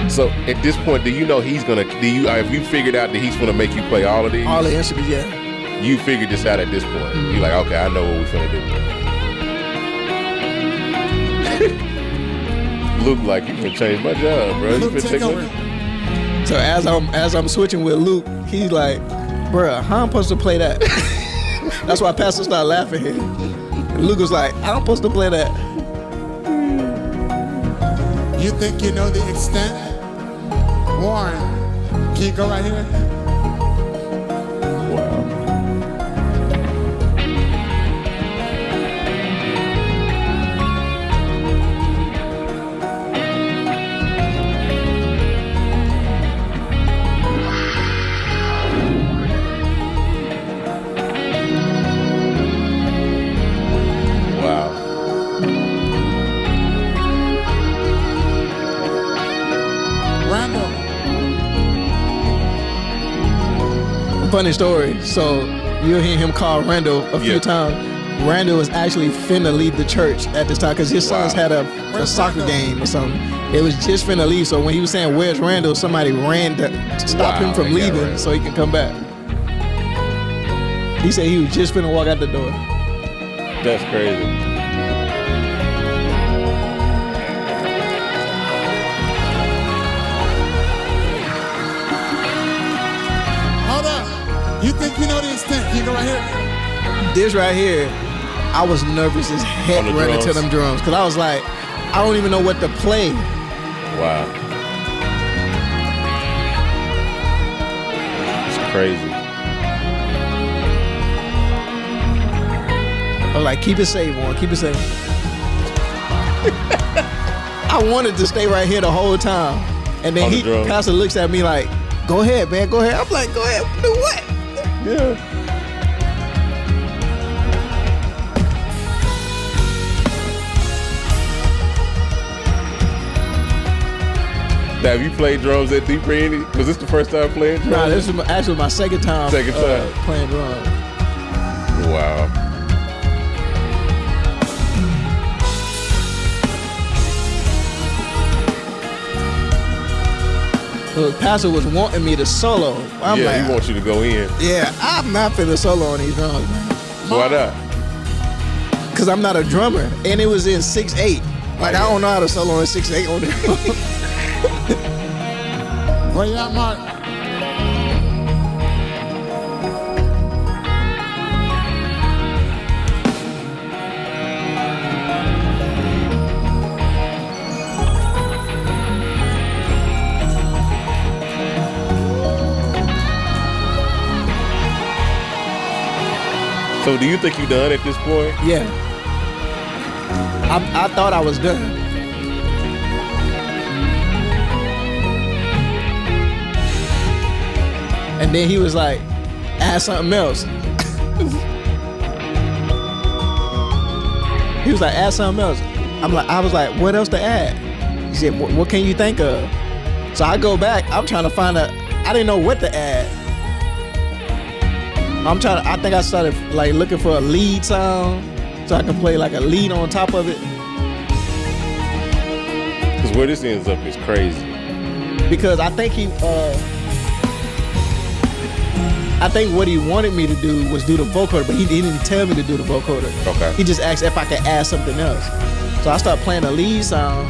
So at this point, do you know he's gonna? Have you figured out that he's gonna make you play all of these? All the instruments, yeah. You figured this out at this point. You're like, okay, I know what we're gonna do. Luke, like, you can change my job, bro. Luke, you take over. So as I'm switching with Luke, he's like, bruh, how I'm supposed to play that? That's why Pastor started laughing here. And Luke was like, I'm supposed to play that. You think you know the extent? Warren, can you go right here? Funny story. So you'll hear him call Randall a few times. Randall was actually finna leave the church at this time because his sons had a soccer game or something. It was just finna leave. So when he was saying, "Where's Randall?" somebody ran to stop him from leaving so he could come back. He said he was just finna walk out the door. That's crazy. You go right here. This right here, I was nervous as heck running to them drums because I was like, I don't even know what to play. Wow. It's crazy. I was like, keep it safe, Warren. Keep it safe. I wanted to stay right here the whole time. And then Pastor looks at me like, go ahead, man, go ahead. I'm like, go ahead, do what? Yeah. Now, have you played drums at Deep Randy? Was this the first time playing drums? Nah, this is actually my second time. Playing drums. Wow. Look, Pastor was wanting me to solo. I'm yeah, like, he wants you to go in. Yeah, I'm not finna solo on these drums, man. Why not? Because I'm not a drummer. And it was in 6/8. Like, I don't know how to solo in 6/8 on the drum. Where you at, Mark? So do you think you done at this point? Yeah. I thought I was done. And then he was like, add something else. He was like, add something else. I was like, what else to add? He said, what can you think of? So I go back, I'm trying to find I didn't know what to add. I think I started like looking for a lead sound so I can play like a lead on top of it. Because where this ends up is crazy. Because I think what he wanted me to do was do the vocoder, but he didn't tell me to do the vocoder. Okay. He just asked if I could add something else. So I started playing a lead sound.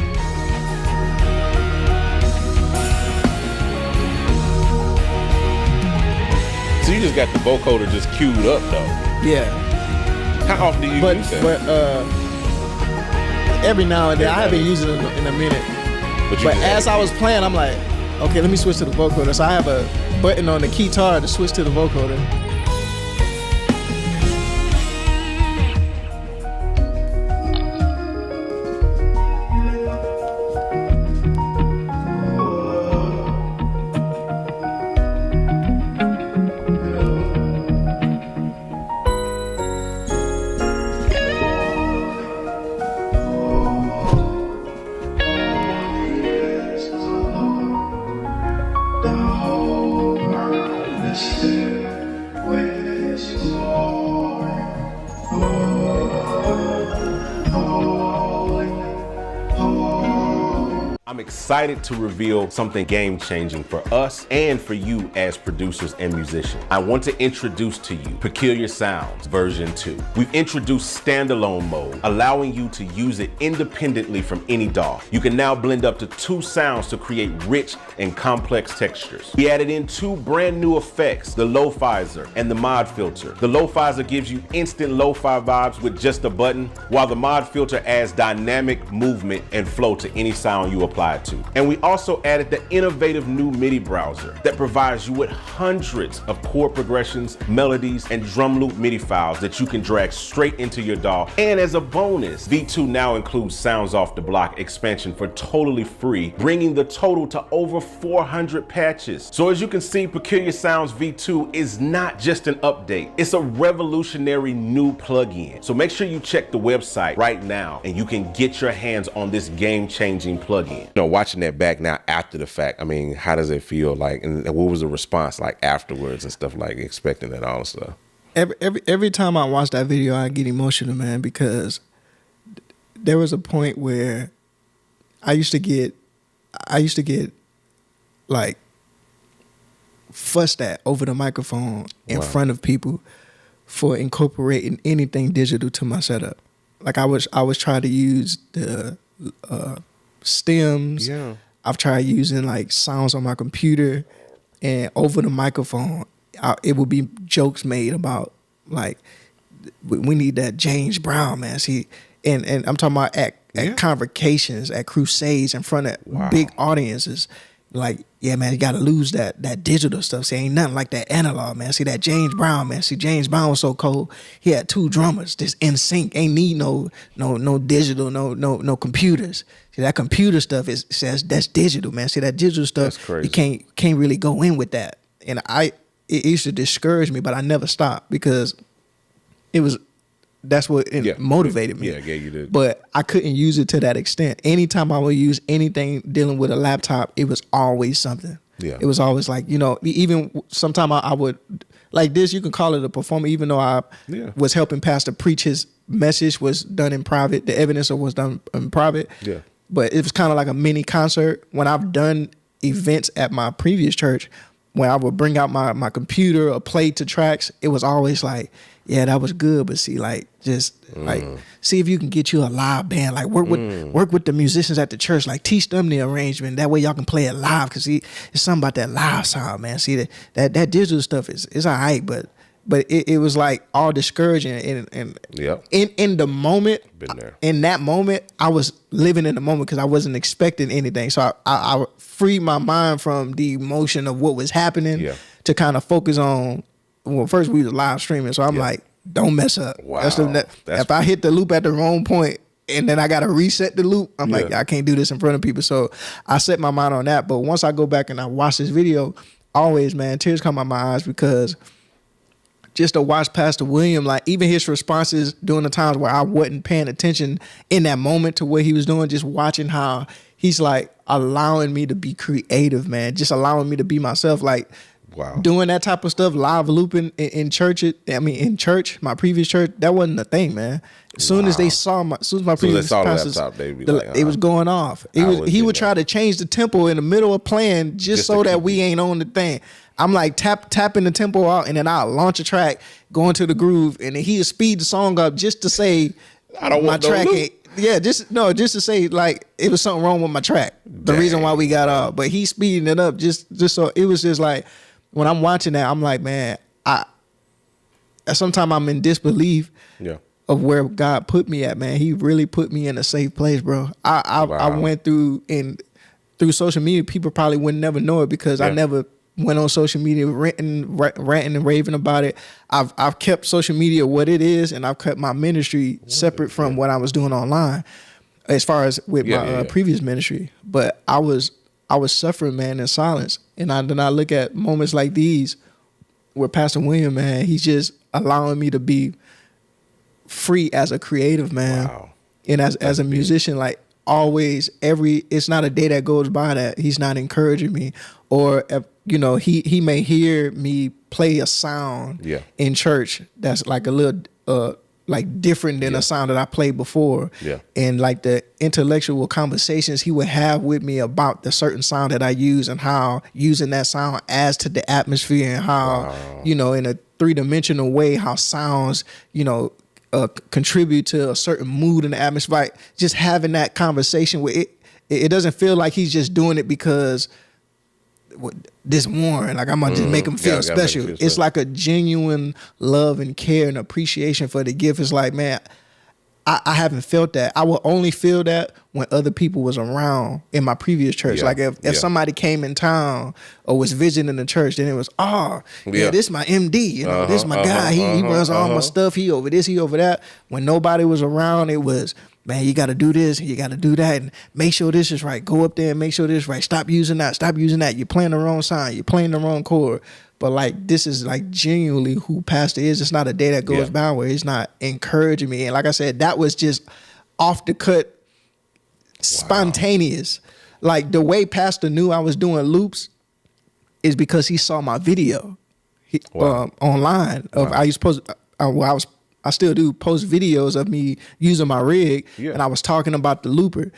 So you just got the vocoder just queued up though. Yeah. How often do you use that? But every now and then, I haven't used it in a minute. But as I was playing, I'm like, okay, let me switch to the vocoder. So I have a button on the keytar to switch to the vocoder. I'm excited to reveal something game-changing for us and for you as producers and musicians. I want to introduce to you Peculiar Sounds version 2. We've introduced standalone mode, allowing you to use it independently from any DAW. You can now blend up to 2 sounds to create rich and complex textures. We added in 2 brand new effects, the Lo-Fizer and the Mod Filter. The Lo-Fizer gives you instant lo-fi vibes with just a button, while the Mod Filter adds dynamic movement and flow to any sound you apply to. And we also added the innovative new MIDI browser that provides you with hundreds of chord progressions, melodies, and drum loop MIDI files that you can drag straight into your DAW. And as a bonus, V2 now includes Sounds Off the Block expansion for totally free, bringing the total to over 400 patches. So as you can see, Peculiar Sounds V2 is not just an update, it's a revolutionary new plugin. So make sure you check the website right now and you can get your hands on this game-changing plugin. You know, watching that back now after the fact, I mean, how does it feel like, and what was the response like afterwards and stuff, like expecting that all stuff? Every time I watch that video, I get emotional, man, because there was a point where I used to get like fussed at over the microphone in front of people for incorporating anything digital to my setup. Like I was trying to use the stems. Yeah. I've tried using like sounds on my computer, and over the microphone, it would be jokes made about Like we need that James Brown, man. See, and I'm talking about at convocations, at crusades, in front of big audiences. Like, yeah, man, you gotta lose that digital stuff. See, ain't nothing like that analog, man. See, that James Brown, man. See, James Brown was so cold. He had 2 drummers, just in sync. Ain't need no digital, no computers. See, that computer stuff says that's digital, man. See, that digital stuff, you can't really go in with that. And it used to discourage me, but I never stopped because that's what motivated me. Yeah, gave you the. But I couldn't use it to that extent. Anytime I would use anything dealing with a laptop, it was always something. Yeah. It was always like, even sometime I would, like this, you can call it a performer, even though I was helping Pastor preach, his message was done in private. The evidence was done in private. Yeah. But it was kind of like a mini concert. When I've done events at my previous church, when I would bring out my computer or play to tracks, it was always like, yeah, that was good, but see, like, just like, see if you can get you a live band, like work with the musicians at the church, like teach them the arrangement. That way y'all can play it live, cause see, it's something about that live sound, man. See that digital stuff is all right, but it was like all discouraging, and in the moment, been there. In that moment, I was living in the moment because I wasn't expecting anything, so I freed my mind from the emotion of what was happening to kind of focus on. Well, first we was live streaming, so I'm like, don't mess up. Wow. If I hit the loop at the wrong point and then I got to reset the loop, I'm like, I can't do this in front of people. So I set my mind on that. But once I go back and I watch this video, always, man, tears come out my eyes because just to watch Pastor William, like even his responses during the times where I wasn't paying attention in that moment to what he was doing, just watching how he's like allowing me to be creative, man, just allowing me to be myself. Like, doing that type of stuff, live looping in church. In church, my previous church, that wasn't a thing, man. As soon as they saw my previous pastors, it was going off. He would try to change the tempo in the middle of playing just so that we ain't on the thing. I'm like tapping the tempo out, and then I'll launch a track, go into the groove, and then he'll speed the song up just to say I don't want my track. No just to say like it was something wrong with my track. The reason why we got off, but he's speeding it up just so it was just like. When I'm watching that, I'm like, man, sometimes I'm in disbelief of where God put me at, man. He really put me in a safe place, bro. I went through social media. People probably would never know it because I never went on social media ranting and raving about it. I've kept social media what it is, and I've kept my ministry separate from what I was doing online as far as with my previous ministry. But I was suffering, man, in silence. And then I look at moments like these where Pastor William, man, he's just allowing me to be free as a creative, man. Wow. And as a musician, like always, it's not a day that goes by that he's not encouraging me. Or, he may hear me play a sound in church that's like a little like different than a sound that I played before. Yeah. And like the intellectual conversations he would have with me about the certain sound that I use and how using that sound adds to the atmosphere and how, in a 3-dimensional way, how sounds, contribute to a certain mood in the atmosphere. Like just having that conversation with it doesn't feel like he's just doing it because this Warren, like I'm gonna just make him feel special. It's like a genuine love and care and appreciation for the gift. It's like, man, I haven't felt that. I will only feel that when other people was around in my previous church. Like if somebody came in town or was visiting the church, then it was, this is my MD, this is my guy. He runs all my stuff. He over this, he over that. When nobody was around, it was, man, you got to do this, you got to do that, and make sure this is right. Go up there and make sure this is right. Stop using that. Stop using that. You're playing the wrong sign. You're playing the wrong chord. But like, this is like genuinely who Pastor is. It's not a day that goes by where he's not encouraging me. And like I said, that was just off the cut, spontaneous. Like the way Pastor knew I was doing loops is because he saw my video online. I used to post. I still do post videos of me using my rig, and I was talking about the looper.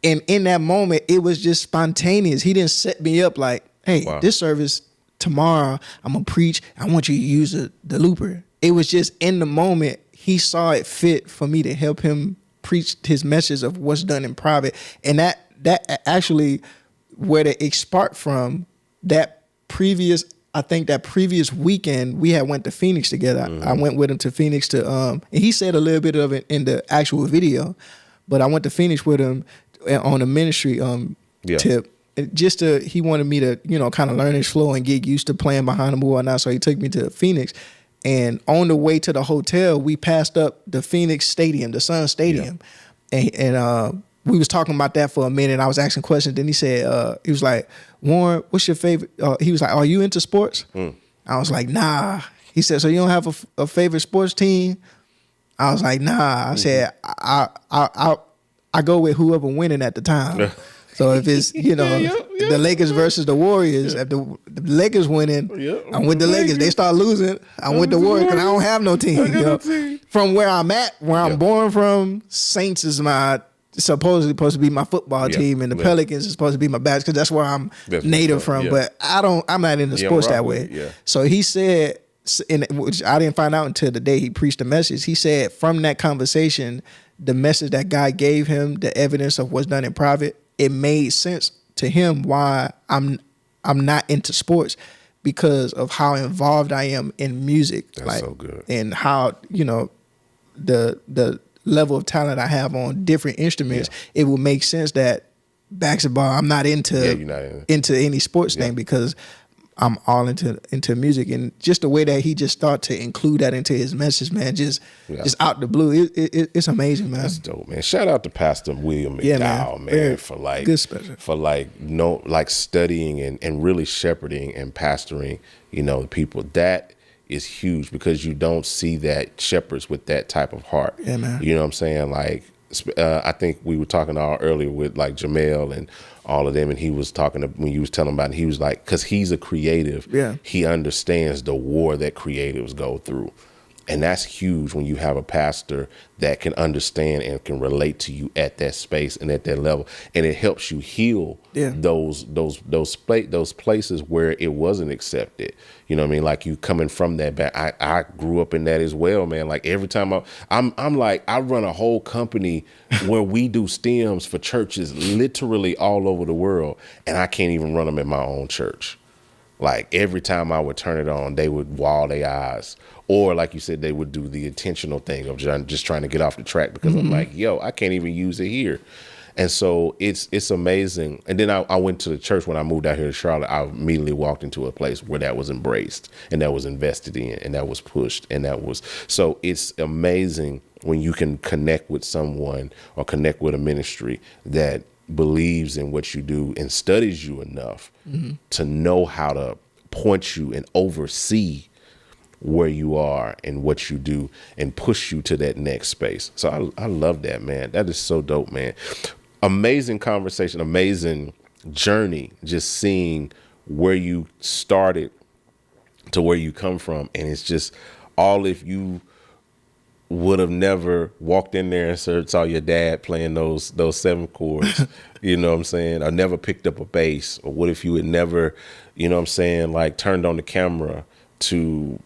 And in that moment, it was just spontaneous. He didn't set me up like, hey, this service tomorrow, I'm going to preach. I want you to use the looper. It was just in the moment, he saw it fit for me to help him preach his message of what's done in private. And that actually, where it sparked from, that previous I think that previous weekend we had went to Phoenix together. I went with him to Phoenix to and he said a little bit of it in the actual video, but I went to Phoenix with him on a ministry tip. Just he wanted me to, you know, kind of learn his flow and get used to playing behind him and whatnot. So he took me to Phoenix. And on the way to the hotel, we passed up the Phoenix Stadium, the Sun Stadium. And we was talking about that for a minute. I was asking questions. Then he said, he was like, Warren, what's your favorite? He was like, are you into sports? I was like, nah. He said, so you don't have a favorite sports team? I was like, nah. I said, I go with whoever winning at the time. So if it's, you know, the Lakers versus the Warriors, if the Lakers winning, I'm with the Lakers. They start losing, I'm with the Warriors because I don't have no team. You know? From where I'm at, where I'm born from, Saints is supposedly supposed to be my football team, and the Pelicans is supposed to be my basketball because that's where I'm native from. But I'm not into sports that way. So he said, which I didn't find out until the day he preached the message. He said from that conversation, the message that God gave him, the evidence of what's done in private, it made sense to him why I'm not into sports, because of how involved I am in music. That's so good. And how, you know, the level of talent I have on different instruments, it would make sense that basketball, I'm not into any sports thing, because I'm all into music. And just the way that he just started to include that into his message, man, just out the blue, it's amazing, man. That's dope, man. Shout out to Pastor William McDowell, man, for studying and really shepherding and pastoring, you know, the people. That is huge, because you don't see that shepherds with that type of heart. Yeah, man. You know what I'm saying? Like, I think we were talking earlier with like Jamel and all of them, and he was talking when you was telling about it, he was like, because he's a creative, he understands the war that creatives go through. And that's huge when you have a pastor that can understand and can relate to you at that space and at that level, and it helps you heal those places where it wasn't accepted. You know what I mean? Like, you coming from that back. I grew up in that as well, man. Like, every time I'm like, I run a whole company where we do stems for churches literally all over the world, and I can't even run them in my own church. Like, every time I would turn it on, they would wall their eyes. Or, like you said, they would do the intentional thing of just trying to get off the track, because I'm like, yo, I can't even use it here. And so it's amazing. And then I went to the church when I moved out here to Charlotte. I immediately walked into a place where that was embraced and that was invested in and that was pushed. And so it's amazing when you can connect with someone or connect with a ministry that believes in what you do and studies you enough to know how to point you and oversee where you are and what you do and push you to that next space. So I love that, man. That is so dope, man. Amazing conversation, amazing journey, just seeing where you started to where you come from. And it's just all, if you would have never walked in there and saw your dad playing those 7 chords, you know what I'm saying? Or never picked up a bass. Or what if you had never, you know what I'm saying, like turned on the camera to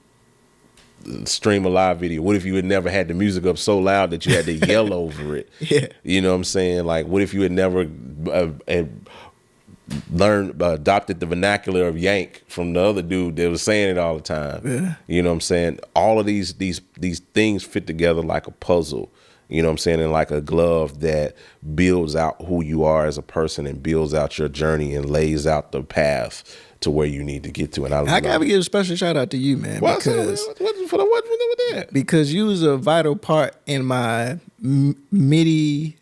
stream a live video? What if you had never had the music up so loud that you had to yell over it? You know what I'm saying? Like, what if you had never adopted the vernacular of Yank from the other dude that was saying it all the time? You know what I'm saying? All of these things fit together like a puzzle, you know what I'm saying, and like a glove that builds out who you are as a person and builds out your journey and lays out the path to where you need to get to. And I gotta give a special shout out to you, man. What's with that? Because you was a vital part in my MIDI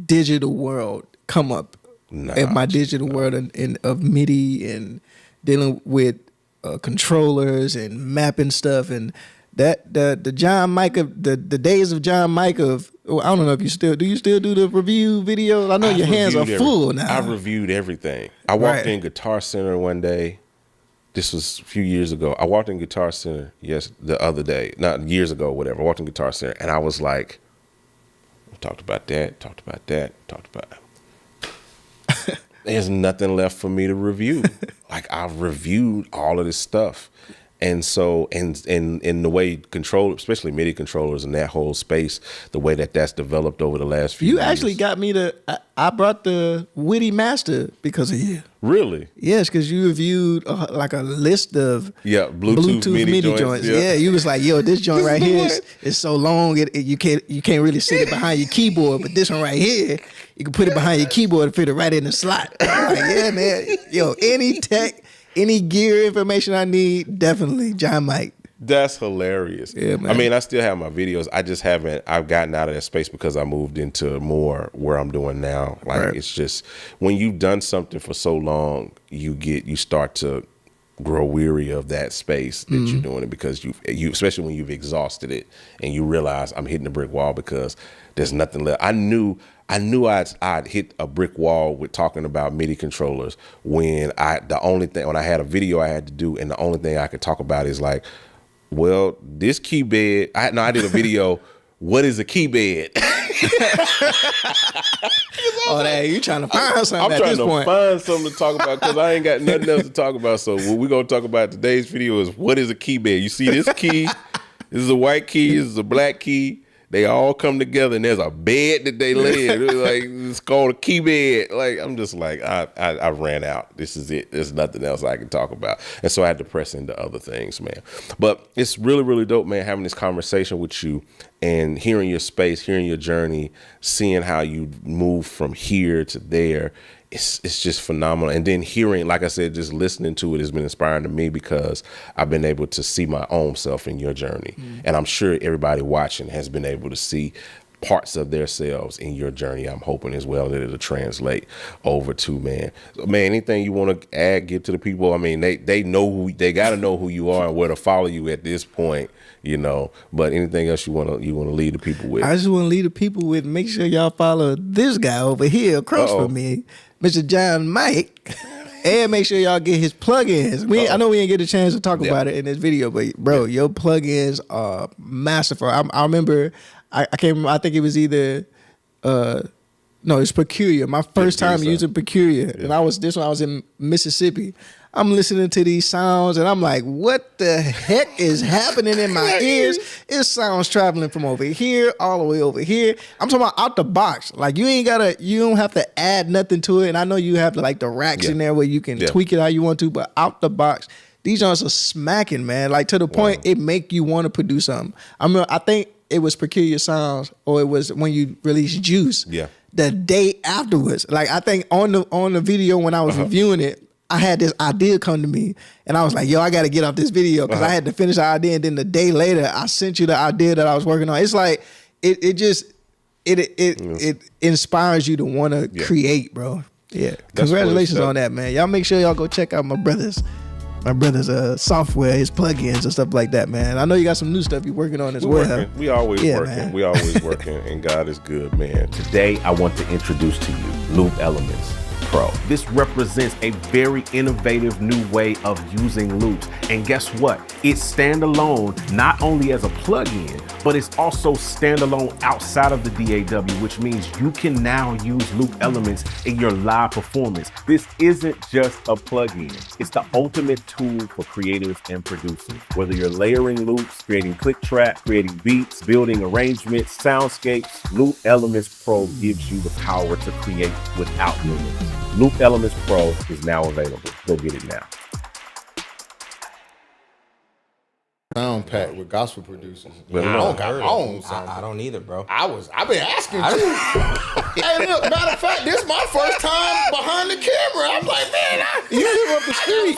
digital world come up. In my digital world of MIDI and dealing with controllers and mapping stuff, and that the John Micah, the days of John Micah. I don't know if you still do the review videos. I know your hands are full now. I've reviewed everything. I walked in Guitar Center one day. This was a few years ago. I walked in Guitar Center, the other day, not years ago, whatever. I walked in Guitar Center and I was like, talked about that. There's nothing left for me to review. Like, I've reviewed all of this stuff. And so, and in the way especially MIDI controllers and that whole space, the way that's developed over the last few years. You actually got me I brought the Witty Master because of you. Really? Yes, because you reviewed like a list of Bluetooth MIDI joints. Yeah, you was like, yo, this joint right here is so long, you can't really sit it behind your keyboard, but this one right here, you can put it behind your keyboard and fit it right in the slot. I'm like, yeah, man. Yo, any tech, any gear information I need, definitely John Mike. That's hilarious. Yeah, man. I mean, I still have my videos. I just I've gotten out of that space because I moved into more where I'm doing now. Like, It's just, when you've done something for so long, you start to grow weary of that space that you're doing it, because you especially when you've exhausted it and you realize I'm hitting a brick wall because there's nothing left. I knew I'd hit a brick wall with talking about MIDI controllers when I had a video I had to do, and the only thing I could talk about is like, well, this key bed. I did a video. What is a key bed? You trying to find something? I'm trying to find something to talk about because I ain't got nothing else to talk about. So what we're gonna talk about today's video is, what is a key bed? You see this key? This is a white key. This is a black key. They all come together, and there's a bed that they lay in. It's called a key bed. Like, I'm just like, I ran out. This is it. There's nothing else I can talk about. And so I had to press into other things, man. But it's really, really dope, man, having this conversation with you and hearing your space, hearing your journey, seeing how you move from here to there. It's just phenomenal. And then hearing, like I said, just listening to it has been inspiring to me, because I've been able to see my own self in your journey. And I'm sure everybody watching has been able to see parts of themselves in your journey. I'm hoping as well that it'll translate over to, man. So, man, anything you want to add, give to the people? I mean, they got to know who you are and where to follow you at this point, but anything else you want to lead the people with? I just want to lead the people with, make sure y'all follow this guy over here across from me, Mr. John Mike, and make sure y'all get his plugins. I know we didn't get a chance to talk about it in this video, but bro, your plugins are masterful. I remember, I think it was either, it's Peculiar. My first time using Peculiar, and I was in Mississippi. I'm listening to these sounds, and I'm like, what the heck is happening in my ears? It sounds traveling from over here all the way over here. I'm talking about out the box. Like, you don't have to add nothing to it. And I know you have like the racks in there where you can tweak it how you want to, but out the box, these joints are smacking, man. Like, to the point it make you want to produce something. I think it was Peculiar Sounds, or it was when you released Juice. Yeah. The day afterwards. Like, I think on the video when I was reviewing it, I had this idea come to me, and I was like, yo, I got to get off this video, because I had to finish the idea, and then the day later, I sent you the idea that I was working on. It's like, it inspires you to want to create, bro. Yeah. Congratulations on that, man. Y'all make sure y'all go check out my brother's software, his plugins and stuff like that, man. I know you got some new stuff you're working on as well. We always working. Man. We always working, and God is good, man. Today, I want to introduce to you Loop Elements Pro. This represents a very innovative new way of using loops. And guess what? It's standalone, not only as a plugin, but it's also standalone outside of the DAW, which means you can now use loop elements in your live performance. This isn't just a plugin. It's the ultimate tool for creatives and producers. Whether you're layering loops, creating click track, creating beats, building arrangements, soundscapes, Loop Elements Pro gives you the power to create without limits. Loop Elements Pro is now available. Go get it now. Sound pack with gospel producers. But I don't got my own sound. I don't either, bro. I've been asking too. Hey, look, matter of fact, this is my first time behind the camera. I'm like, man, you live up the street.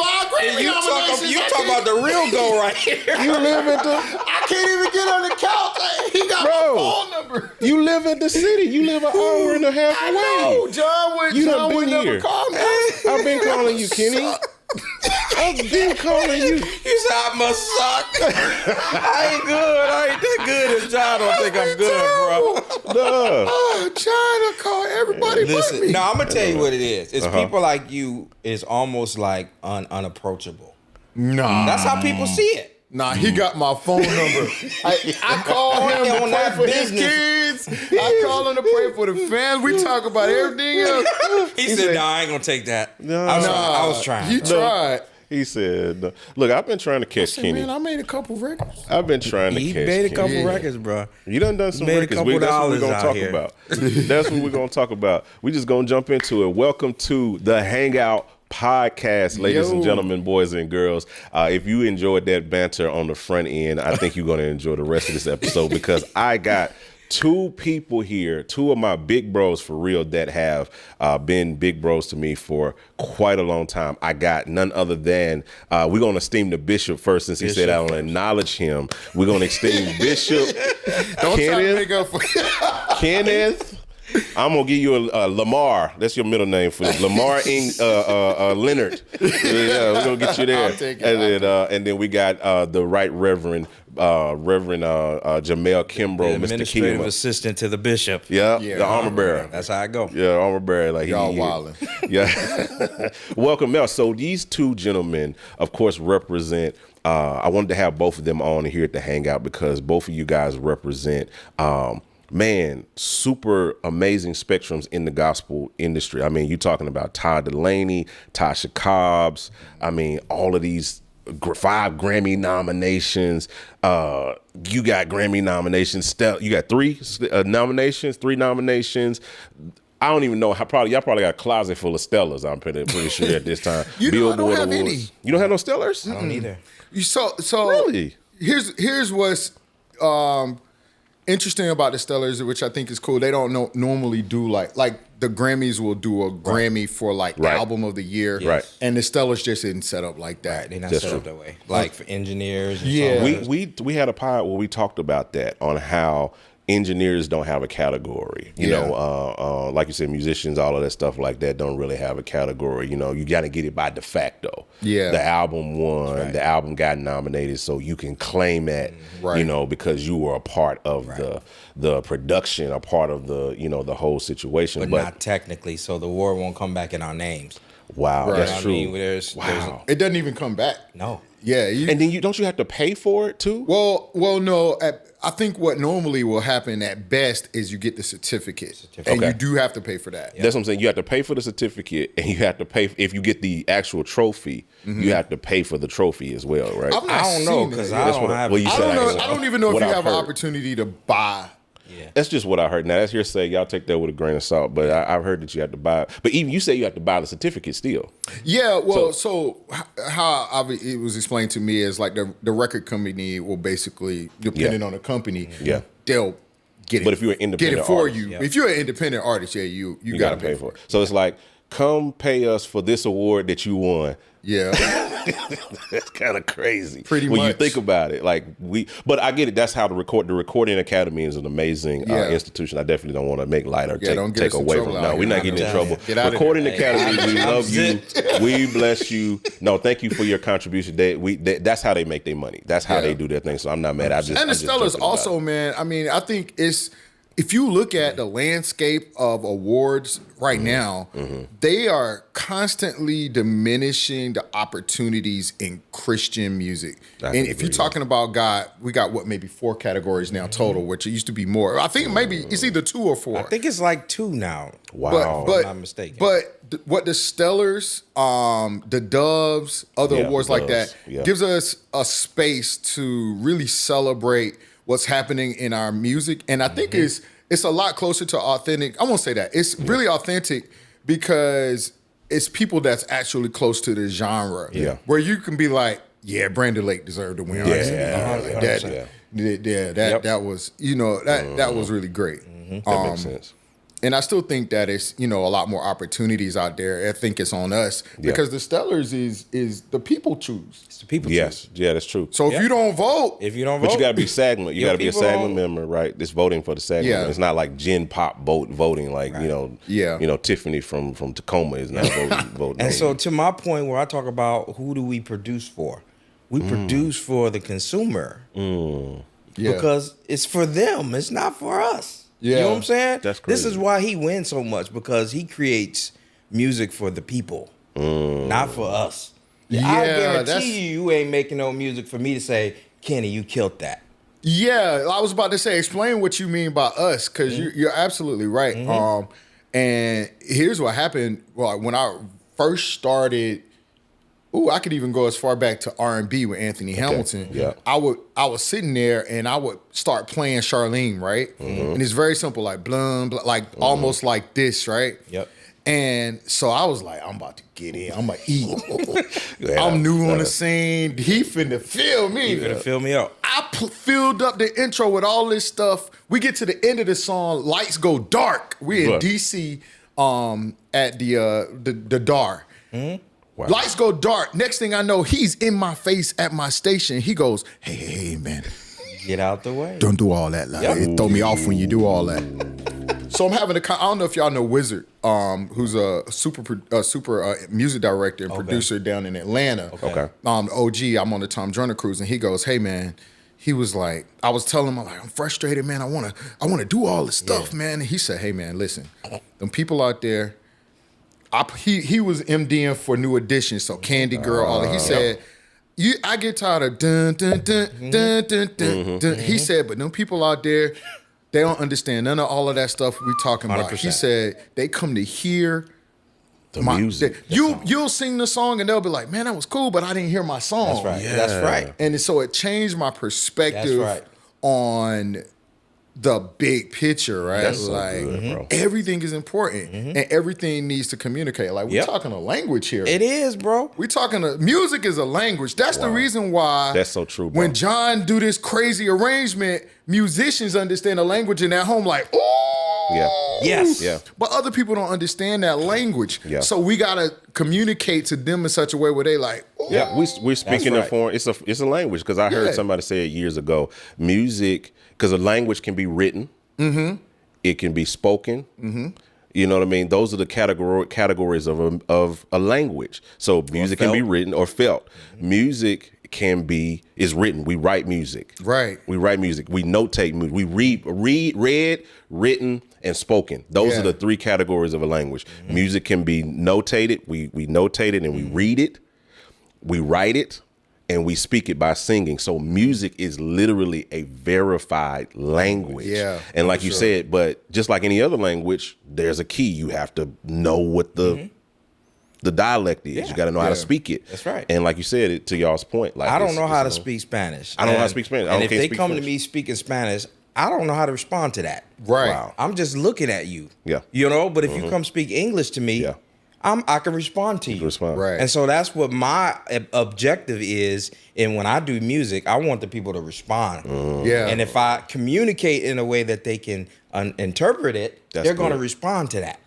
You talk about the real goal right here. You live at the. I can't even get on the couch. He got my phone number. You live in the city. You live an hour and a half away. I know, John would never call me. I've been calling you, Kenny. I've been calling you. You said I must suck. I ain't good. I ain't that good. If John don't think I'm good, bro. No. Oh, John, I call everybody but me. No, I'm gonna tell you what it is. It's people like you is almost like unapproachable. Nah. That's how people see it. Nah, he got my phone number. I call him to pray for his kids. I call him to pray for the fans. We talk about everything else. He said, "No, I ain't gonna take that." No, I was trying. You tried. He said, "Look, I've been trying to catch Kenny. Man, I made a couple records. I've been trying to He catch made a Kenny. couple records, bro. You done some made a records. couple That's what we're dollars gonna out talk here. about. That's what we're gonna talk about. We just gonna jump into it. Welcome to the Hangout podcast, ladies and gentlemen, boys and girls. If you enjoyed that banter on the front end, I think you're gonna enjoy the rest of this episode because I got two people here, two of my big bros for real that have been big bros to me for quite a long time. I got none other than, we're going to esteem the Bishop first since he said I don't acknowledge him. We're going to esteem Bishop. Don't try to make up for Kenneth. I'm gonna give you a Lamar. That's your middle name for this. Lamar Leonard. Yeah, we're gonna get you there. I'll take it. And then we got the Right Reverend Jamel Kimbrough, Mr. Administrative Kim. assistant to the bishop. Yeah, the armor bearer. That's how I go. Yeah, armor bearer. Like Y'all wildin'. Yeah. Welcome, Mel. So these two gentlemen, of course, represent. I wanted to have both of them on here at the Hangout because both of you guys represent. Man, super amazing spectrums in the gospel industry. I mean, you're talking about Todd Delaney, Tasha Cobbs. I mean, all of these 5 Grammy nominations. You got Grammy nominations. You got 3 nominations, 3 nominations. I don't even know how. Y'all probably got a closet full of Stellars. I'm pretty sure at this time. I don't have any. You don't have no Stellars? I don't either. So really, here's what's interesting about the Stellars, which I think is cool. They don't normally do like the Grammys will do a Grammy for album of the year, right? And the Stellars just isn't set up like that. Right, they're not That's set true. up that way. Like for engineers. And Yeah. We had a pod where we talked about that on how engineers don't have a category. You know, like you said, musicians, all of that stuff like that don't really have a category. You know, you got to get it by de facto. Yeah. The album won, the album got nominated, so you can claim that, you know, because you were a part of the production, a part of the, you know, the whole situation. But not technically, so the award won't come back in our names. Wow, Right. that's I true. mean, there's It doesn't even come back. no. Yeah, and then don't you have to pay for it too? Well, no. I think what normally will happen at best is you get the certificate. And you do have to pay for that. That's what I'm saying. You have to pay for the certificate, and you have to pay if you get the actual trophy. You have to pay for the trophy as well, right? I've not I don't know seen because it. I don't have. Well, you I said don't know. I don't even know if what you I've have an heard. opportunity to buy. That's just what I heard. Now that's hearsay. Y'all take that with a grain of salt. But I've heard that you have to buy. But even you say you have to buy the certificate still. Yeah, well, so how it was explained to me is like the record company will basically, depending on the company, they'll get it. But if you're an independent get it for artist, you. If you're an independent artist, you got to pay for it. So it's like, come pay us for this award that you won. Yeah. That's kind of crazy. Pretty when much. you think about it. But I get it. That's how the Recording Academy is an amazing institution. I definitely don't want to make light or take away from it. No, we're not getting in trouble. Recording Academy, we love you. We bless you. No, thank you for your contribution. That's how they make their money. That's how they do their thing. So I'm not mad. And the Stellars also, man, I mean, I think if you look at the landscape of awards right now, they are constantly diminishing the opportunities in Christian music. And if you're talking about God, we got maybe 4 categories now total, which it used to be more. I think maybe it's either 2 or 4. I think it's like 2 now. Wow. But if I'm not mistaken. But what the Stellars, the Doves, other awards like that, gives us a space to really celebrate what's happening in our music. And I think it's a lot closer to authentic. I won't say that. It's really authentic because it's people that's actually close to the genre. Yeah. Where you can be like, yeah, Brandon Lake deserved to win. That was, that was really great. That makes sense. And I still think that it's, a lot more opportunities out there. I think it's on us because the Stellars is the people choose. It's the people choose. Yeah, that's true. So if you don't vote. But you got to be SAGMA. You got to be a SAGMA member, right? It's voting for the SAGMA. Yeah. It's not like Gen Pop voting like, Tiffany from Tacoma is not voting. And so to my point where I talk about who do we produce for? We produce for the consumer. Because it's for them. It's not for us. Yeah. You know what I'm saying? That's crazy. This is why he wins so much, because he creates music for the people, not for us. I guarantee you ain't making no music for me to say, Kenny, you killed that. Yeah, I was about to say, explain what you mean by us, because you're absolutely right. And here's what happened. Well, when I first started I could even go as far back to R&B with Anthony Hamilton. Yeah. I was sitting there and I would start playing Charlene, right? And it's very simple, like blum, blum, like almost like this, right? Yep. And so I was like, I'm about to get in. I'm gonna eat. I'm new on the scene. He finna feel me. You finna fill me up. I filled up the intro with all this stuff. We get to the end of the song. Lights go dark. We in DC at the DAR. Wow. Lights go dark. Next thing I know, he's in my face at my station. He goes, hey, man. Get out the way. Don't do all that. Like, it throw me off when you do all that. So I'm having I don't know if y'all know Wizard, who's a super music director and producer down in Atlanta. Okay. OG, I'm on the Tom Joyner cruise, and he goes, hey, man. He was like, I was telling him, I'm frustrated, man. I wanna do all this stuff, man. And he said, hey, man, listen, them people out there, he was MDing for New Edition, so Candy Girl, all that. He said, I get tired of dun dun dun dun dun dun dun. He said, but them people out there, they don't understand none of all of that stuff we talking about. 100%. He said they come to hear the music. You'll sing the song and they'll be like, man, that was cool, but I didn't hear my song. That's right. Yeah. That's right. And so it changed my perspective on the big picture, right? That's so like good, bro. everything is important and everything needs to communicate. Like we're talking a language here. It is, bro. We're talking music is a language. That's the reason why That's so true, bro. when John do this crazy arrangement, musicians understand the language in that home like, oh, Yeah. Yes. Yeah. but other people don't understand that language. Yeah. So we gotta communicate to them in such a way where they like, ooh. Yeah, we're speaking right. a form. It's a language because I heard somebody say it years ago. Music, because a language can be written, it can be spoken. You know what I mean? Those are the categories of a language. So music can be written or felt. Music is written. We write music. Right. We write music. We notate music. We read, written, and spoken. Those are the three categories of a language. Music can be notated. We notate it and we read it. We write it and we speak it by singing. So music is literally a verified language. Yeah. And like you said, but just like any other language, there's a key. You have to know what the dialect is. You got to know how to speak it. That's right. And like you said, to y'all's point, like I don't know how to speak Spanish. I don't know how to speak Spanish. And if they come to me speaking Spanish, I don't know how to respond to that. Right. Wow. I'm just looking at you. Yeah. You know, but if you come speak English to me, I can respond to you. Right. And so that's what my objective is. And when I do music, I want the people to respond. Yeah. And if I communicate in a way that they can interpret it, they're going to good. respond to that.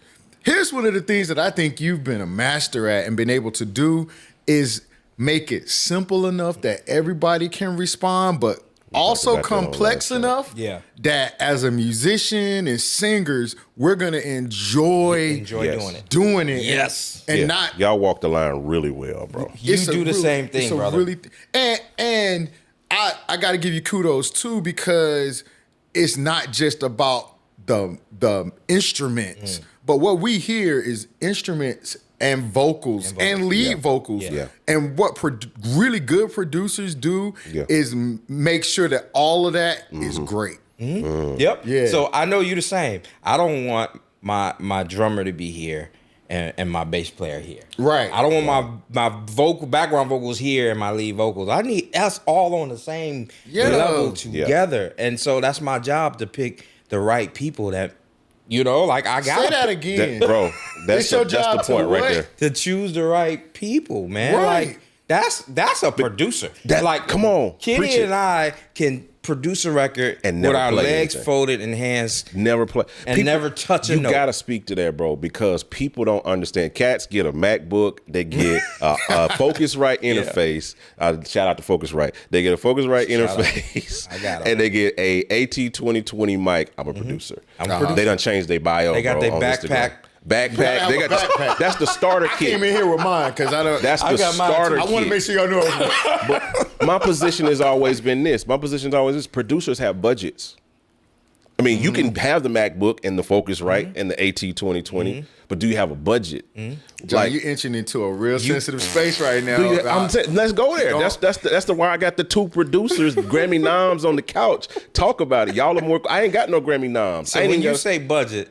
Here's one of the things that I think you've been a master at and been able to do is make it simple enough that everybody can respond, but also complex enough that as a musician and singers, we're gonna enjoy doing it. Yes. And not y'all walk the line really well, bro. You do the same thing, brother. And I gotta give you kudos too, because it's not just about the instruments, but what we hear is instruments and vocals and lead vocals. Yeah. And what really good producers do is make sure that all of that is great. Yep. Yeah. So I know you the same. I don't want my drummer to be here and my bass player here. Right. I don't want my background vocals here and my lead vocals. I need us all on the same level together. And so that's my job to pick the right people that, you know, like I got Say that again. Bro, that's the point right there. To choose the right people, man. Right. Like that's a producer. Like, come on, Kenny and I can produce a record and with never our play legs anything. folded and hands never play and never touch a You note. gotta speak to that, bro, because people don't understand. Cats get a MacBook, they get a Focusrite interface. Shout out to Focusrite. They get a Focusrite interface, I got 'em. and they get a AT2020 mic. I'm a producer. I'm a producer. They done changed their bio. They got bro, their on backpack. Backpack. They got backpack. that's the starter I kit. came in here with mine because I don't. That's I the got mine starter too. I want to kit. make sure y'all know. But my position has always been this. My position is always this. Producers have budgets. I mean, you can have the MacBook and the Focusrite and the AT2020, but do you have a budget? John, you're inching into a real sensitive space right now. Let's go there. That's the why I got the two producers, Grammy noms on the couch. Talk about it. Y'all are more. I ain't got no Grammy noms. So I ain't when even you say budget,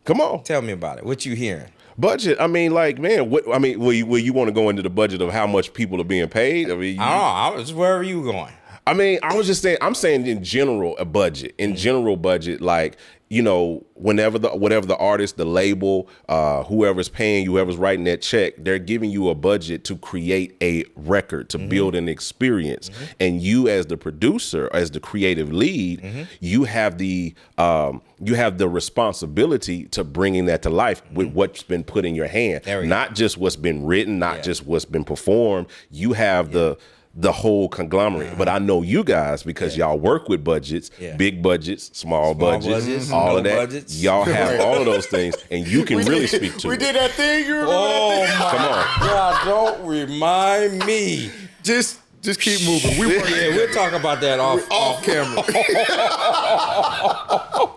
come on, tell me about it. What you hearing? Budget. I mean, like, man, what? I mean, will you want to go into the budget of how much people are being paid? I mean, I was wherever you were going. I mean, I was just saying. I'm saying in general, a budget. In general, budget, like, you know, whatever the artist, the label, whoever's paying you, whoever's writing that check, they're giving you a budget to create a record, to build an experience. And you, as the producer, as the creative lead, you have the responsibility to bringing that to life with what's been put in your hand, not just what's been written, not just what's been performed. You have the whole conglomerate. But I know you guys, because y'all work with budgets, big budgets, small budgets, all of that. Budgets. Y'all have all of those things, and you can really speak to We it. did that thing, you remember that thing? Come on. God, don't remind me. Just keep moving. We'll talk about that off camera.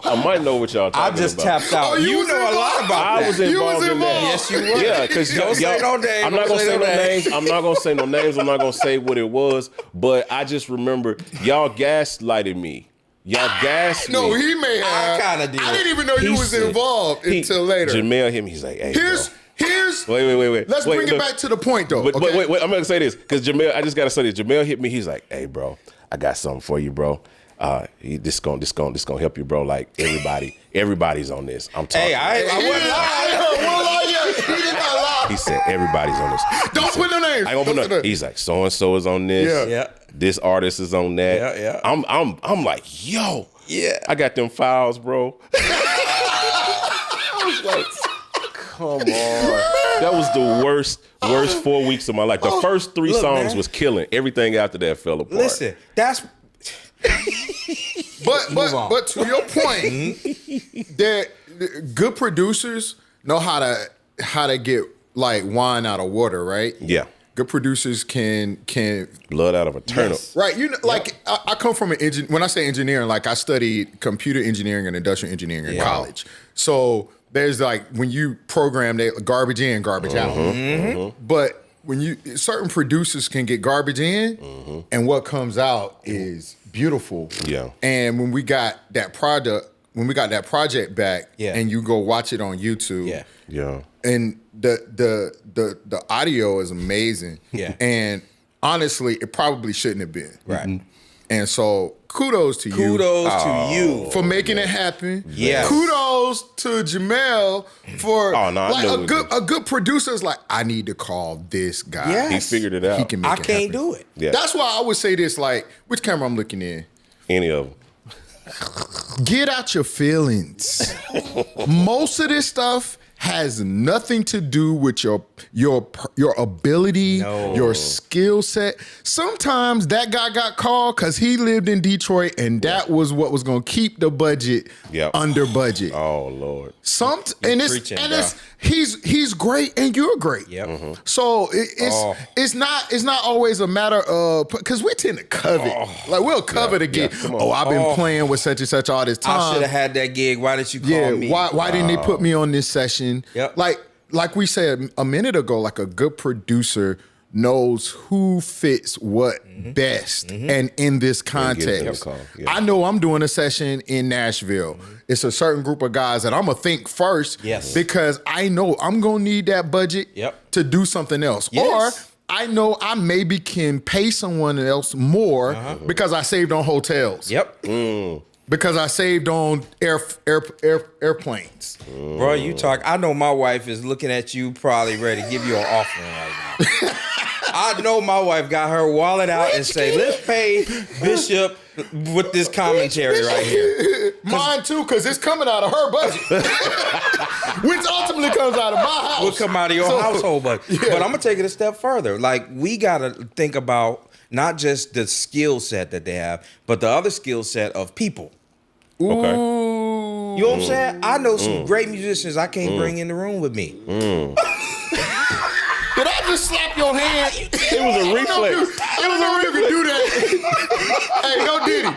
I might know what y'all talking about. I just tapped out. Oh, you know a lot about that. I was involved in that. Yes, you were. Yeah, because Don't say no names. I'm not gonna say no names. I'm not gonna say no names. I'm not gonna say what it was. But I just remember y'all gaslighted me. Y'all gassed me. No, he may have. I kind of did. I didn't even know you was involved until later. Jamel hit me. He's like, hey, Here's. Wait. Let's bring it back to the point, though. But wait, I'm gonna say this because Jamel. I just gotta say this. Jamel hit me. He's like, hey, bro, I got something for you, bro. This gonna help you, bro. Like everybody's on this. I'm talking. Hey, I wasn't lying. He did not lie. He said everybody's on this. Don't put no names. I ain't gonna put no. He's like, so and so is on this. Yeah. This artist is on that. Yeah. I'm like, yo. Yeah. I got them files, bro. I was like, come on. That was the worst 4 weeks of my life. The first 3 songs was killing. Everything after that fell apart. Listen, that's. But to your point, that good producers know how to get like wine out of water, right? Yeah. Good producers can blood out of a turnip. Yes. Right. You know, like I come from when I say engineering, like I studied computer engineering and industrial engineering in college. So there's like when you program, they garbage in, garbage out. But when certain producers can get garbage in, and what comes out is beautiful. Yeah. And when we got that project back, and you go watch it on YouTube, and the audio is amazing. Yeah. And honestly, it probably shouldn't have been. Right. And so kudos to you. Kudos to you for making it happen. Yes. Kudos to Jamel for like a good producer is like, I need to call this guy. Yes. He figured it out. He can make it can't happen. do it. Yeah. That's why I would say this, like, which camera I'm looking in? Any of them. Get out your feelings. Most of this stuff has nothing to do with your ability, your skill set. Sometimes that guy got called because he lived in Detroit, and that was what was going to keep the budget under budget. Oh Lord. He's great and you're great. Yep. So it's not always a matter of, because we tend to covet. Like we'll covet again. I've been playing with such and such all this time. I should have had that gig. Why did you call me? Why didn't they put me on this session? Yep. Like we said a minute ago, like a good producer knows who fits what best and in this context. I know I'm doing a session in Nashville. It's a certain group of guys that I'm going to think first because I know I'm going to need that budget to do something else. Or I know I maybe can pay someone else more because I saved on hotels. Because I saved on airplanes. Bro, you talk. I know my wife is looking at you, probably ready to give you an offering right now. I know my wife got her wallet out and say, let's pay Bishop with this commentary right here. Mine too, because it's coming out of her budget. Which ultimately comes out of my house. Will come out of your household budget. But I'm going to take it a step further. Like, we got to think about not just the skill set that they have, but the other skill set of people. Okay. You know what I'm saying? I know some great musicians I can't bring in the room with me. Did I just slap your hand? It was a reflex. It was a reflex. Do that. Hey, no Diddy.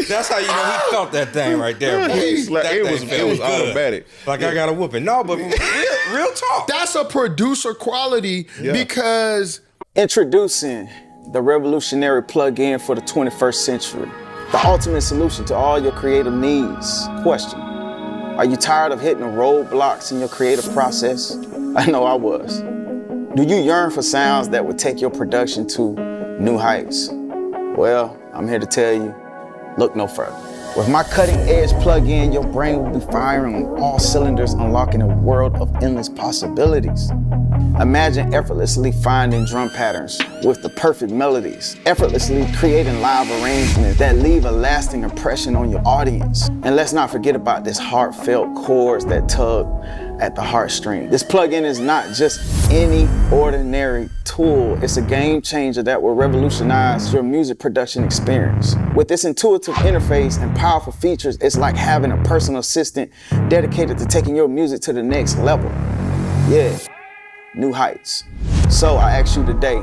That's how you know he felt that thing right there. Bro. It was automatic. Like I got a whooping. No, but real talk. That's a producer quality because introducing the revolutionary plug-in for the 21st century. The ultimate solution to all your creative needs. Question: Are you tired of hitting the roadblocks in your creative process? I know I was. Do you yearn for sounds that would take your production to new heights? Well, I'm here to tell you, look no further. With my cutting-edge plug-in, your brain will be firing on all cylinders, unlocking a world of endless possibilities. Imagine effortlessly finding drum patterns with the perfect melodies, effortlessly creating live arrangements that leave a lasting impression on your audience. And let's not forget about this heartfelt chords that tug at the heartstring. This plugin is not just any ordinary tool. It's a game changer that will revolutionize your music production experience. With this intuitive interface and powerful features, it's like having a personal assistant dedicated to taking your music to the next level. Yeah, new heights. So I ask you today,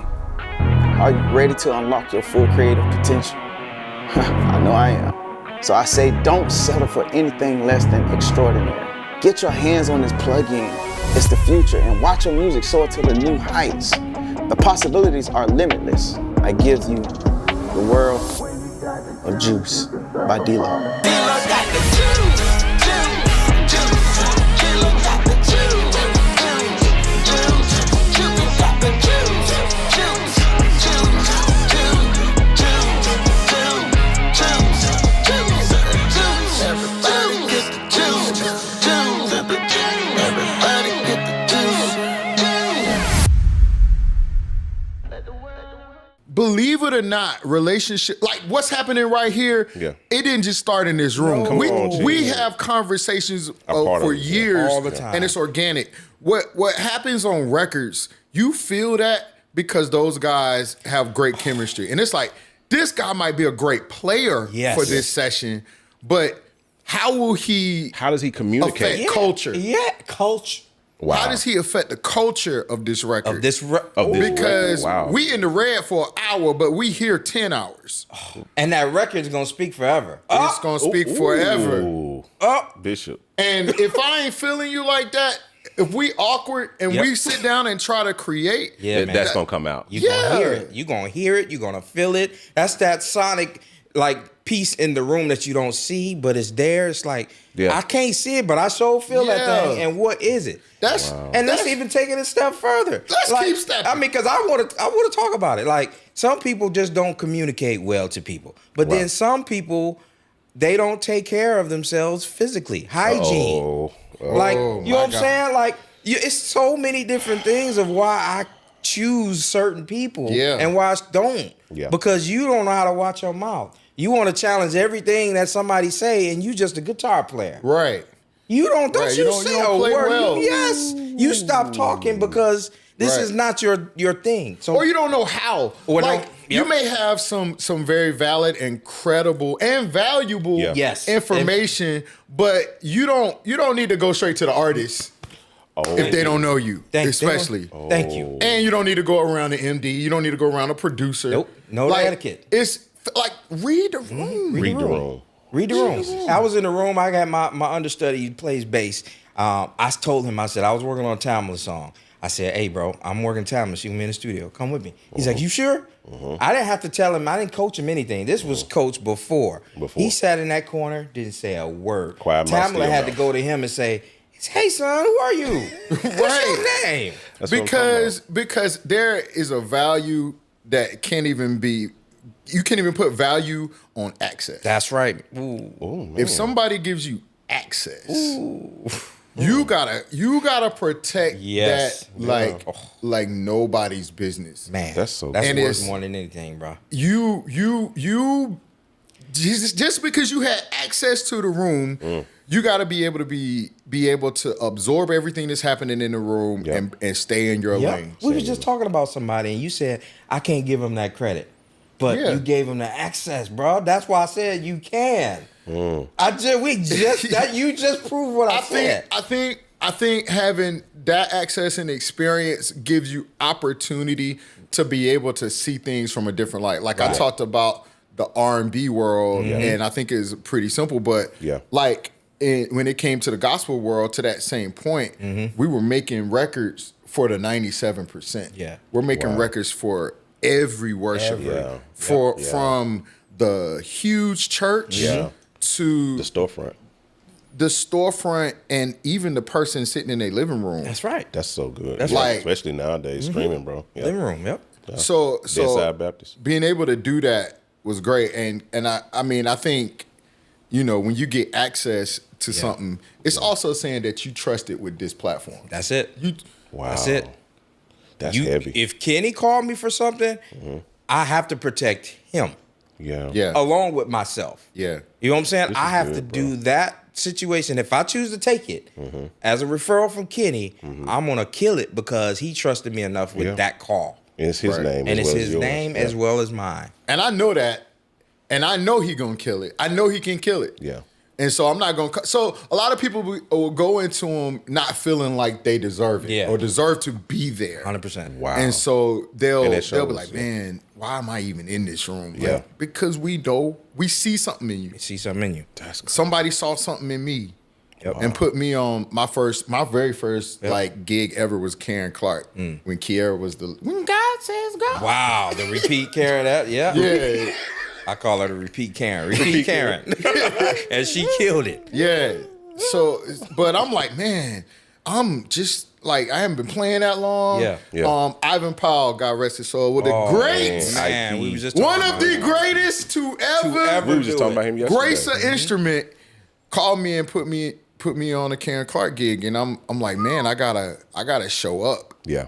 are you ready to unlock your full creative potential? I know I am. So I say don't settle for anything less than extraordinary. Get your hands on this plugin. It's the future, and watch your music soar to the new heights. The possibilities are limitless. I give you the world of Juice by D-Lo. Believe it or not, relationship, like what's happening right here, it didn't just start in this room. We have conversations for years all the time, and it's organic. What happens on records, you feel that because those guys have great chemistry. And it's like, this guy might be a great player for this session, but how does he communicate? Affect culture? Culture. Wow. How does he affect the culture of this record? Because we in the red for an hour, but we hear 10 hours. And that record's gonna speak forever. It's gonna speak forever. Bishop. And if I ain't feeling you like that, if we awkward and we sit down and try to create, that's gonna come out. You're gonna hear it. You're gonna hear it. You're gonna feel it. That's that sonic piece in the room that you don't see, but it's there. It's like I can't see it, but I sure feel that thing. And what is it? Let's even take it a step further. Let's keep stepping. I mean, because I want to talk about it. Like, some people just don't communicate well to people, but then some people, they don't take care of themselves physically. Hygiene. You know what I'm saying? Like, it's so many different things of why I choose certain people and why I don't. Because you don't know how to watch your mouth. You want to challenge everything that somebody say, and you just a guitar player. Right. You don't say a word. Well. You stop talking because this is not your thing. So, or you don't know how. You may have some very valid, incredible, and valuable information, but you don't need to go straight to the artist. If they don't know you, especially. Thank you. And you don't need to go around the MD. You don't need to go around a producer. Nope. No etiquette. It's like, read the room. Read the room. I was in the room. I got my understudy. He plays bass. I told him, I said, I was working on a Timeless song. I said, hey, bro, I'm working Timeless. You can be in the studio. Come with me. He's like, you sure? I didn't have to tell him. I didn't coach him anything. This was coached before. He sat in that corner, didn't say a word. Tamla had to go to him and say, hey, son, who are you? What's your name? Because there is a value that can't even be. You can't even put value on access. That's right. If somebody gives you access, you gotta protect that like nobody's business. Man, that's worth more than anything, bro. You just because you had access to the room, you gotta be able to absorb everything that's happening in the room and stay in your lane. We was just talking about somebody, and you said I can't give them that credit. But you gave them the access, bro. That's why I said you can. You just proved what I said. I think having that access and experience gives you opportunity to be able to see things from a different light. Like I talked about the R&B world, and I think it's pretty simple. But when it came to the gospel world, to that same point, we were making records for the 97%. Yeah, we're making records for every worshiper, from the huge church to the storefront. the storefront and even the person sitting in their living room. That's right. That's so good. That's right. Especially nowadays, streaming, bro. Yep. Living room, yep. Yeah. So Deadside Baptist. being able to do that was great. And I mean, I think, you know, when you get access to something, it's also saying that you trust it with this platform. That's it. Wow. That's it. That's heavy. If Kenny called me for something, I have to protect him. Yeah. Along with myself. Yeah. You know what I'm saying? This I is have good, to bro. do that situation. If I choose to take it as a referral from Kenny, I'm gonna kill it because he trusted me enough with that call. And it's his name, and as it's well his as yours. name as well as mine. And I know that, and I know he gonna kill it. I know he can kill it. Yeah. And so I'm not gonna. So a lot of people will go into him not feeling like they deserve it or deserve to be there. 100%. Wow. And so they'll be shows, like, man, why am I even in this room? Yeah. Like, because we know we see something in you. We see something in you. That's cool. Somebody saw something in me. And put me on my very first like gig ever was Karen Clark when Kiara was when God says go. Wow, the repeat Karen, Yeah. I call her the repeat Karen. Repeat Karen. And she killed it. Yeah. So, but I'm like, man, I'm just like, I haven't been playing that long. Yeah. Ivan Powell, God rest his soul, with the great, man, we was just one talking of the about greatest to ever We were just talking about him yesterday. grace an instrument, called me and put me on a Karen Clark gig, and I'm like, man, I gotta show up. Yeah.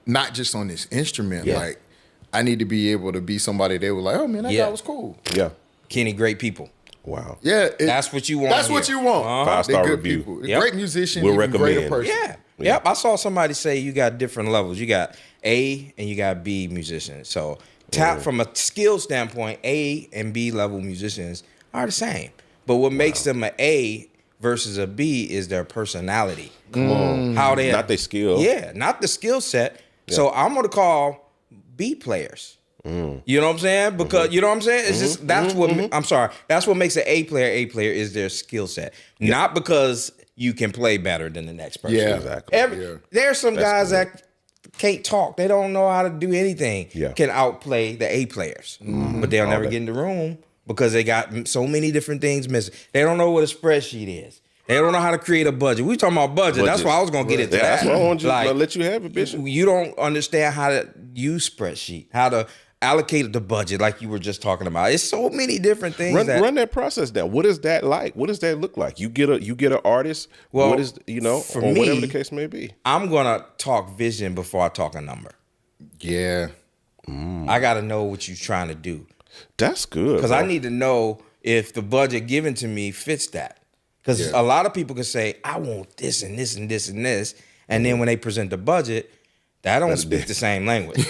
Not just on this instrument. Yeah. Like, I need to be able to be somebody they were like, oh man, that guy was cool. Yeah. Kenny, great people. Wow. Yeah. That's what you want. That's what you want. 5-star They're good review. people. Yep. Great musician, We'll even greater recommend. person. Yeah. Yep. I saw somebody say you got different levels. You got A and you got B musicians. So from a skill standpoint, A and B level musicians are the same. But what makes them an A versus a B is their personality. Come on. How they Not their skill. Yeah, not the skill set. So I'm gonna call B players. You know what I'm saying? Because you know what I'm saying? It's just that's what I'm sorry. That's what makes an A player is their skill set. Not because you can play better than the next person. Yeah. Exactly. There's some That's guys good. that can't talk. They don't know how to do anything. Yeah. Can outplay the A players. But they'll never get in the room because they got so many different things missing. They don't know what a spreadsheet is. They don't know how to create a budget. We talking about budget. That's why I was gonna get into that. That's why I want you to let you have it, Bishop. You don't understand how to use spreadsheet, how to allocate the budget, like you were just talking about. It's so many different things. Run that process down. What is that like? What does that look like? You get an artist. Well, what is for or me, whatever the case may be. I'm gonna talk vision before I talk a number. Yeah. I gotta know what you're trying to do. That's good. Because I need to know if the budget given to me fits that. Because a lot of people can say, I want this and this and this and this. And then when they present the budget, that don't speak the same language.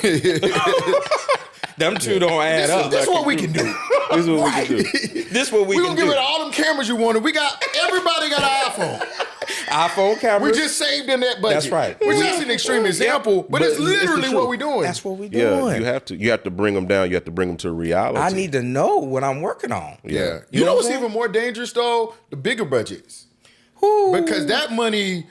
Them two don't add up. This is what we can do. This is what we can do. This what we We're can gonna get do. rid of all them cameras you wanted. Everybody got an iPhone. iPhone cameras. We just saved in that budget. That's right. Which is an extreme example, but it's the literally truth. what we're doing. That's what we doing. Yeah, you have to bring them down. You have to bring them to reality. I need to know what I'm working on. Yeah. You You know know what what's I'm saying? even more dangerous though? The bigger budgets. Because that money,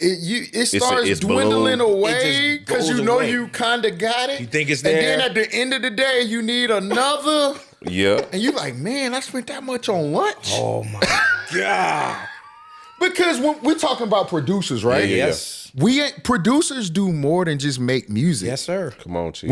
it starts it's dwindling balloon. away It just because you goes know away. you kind of got it. You think it's And there. then at the end of the day, you need another. Yeah. And you like, man, I spent that much on lunch. Oh my God. Because when we're talking about producers, right? Yeah. Yes. Producers do more than just make music. Yes, sir. Come on, Chief.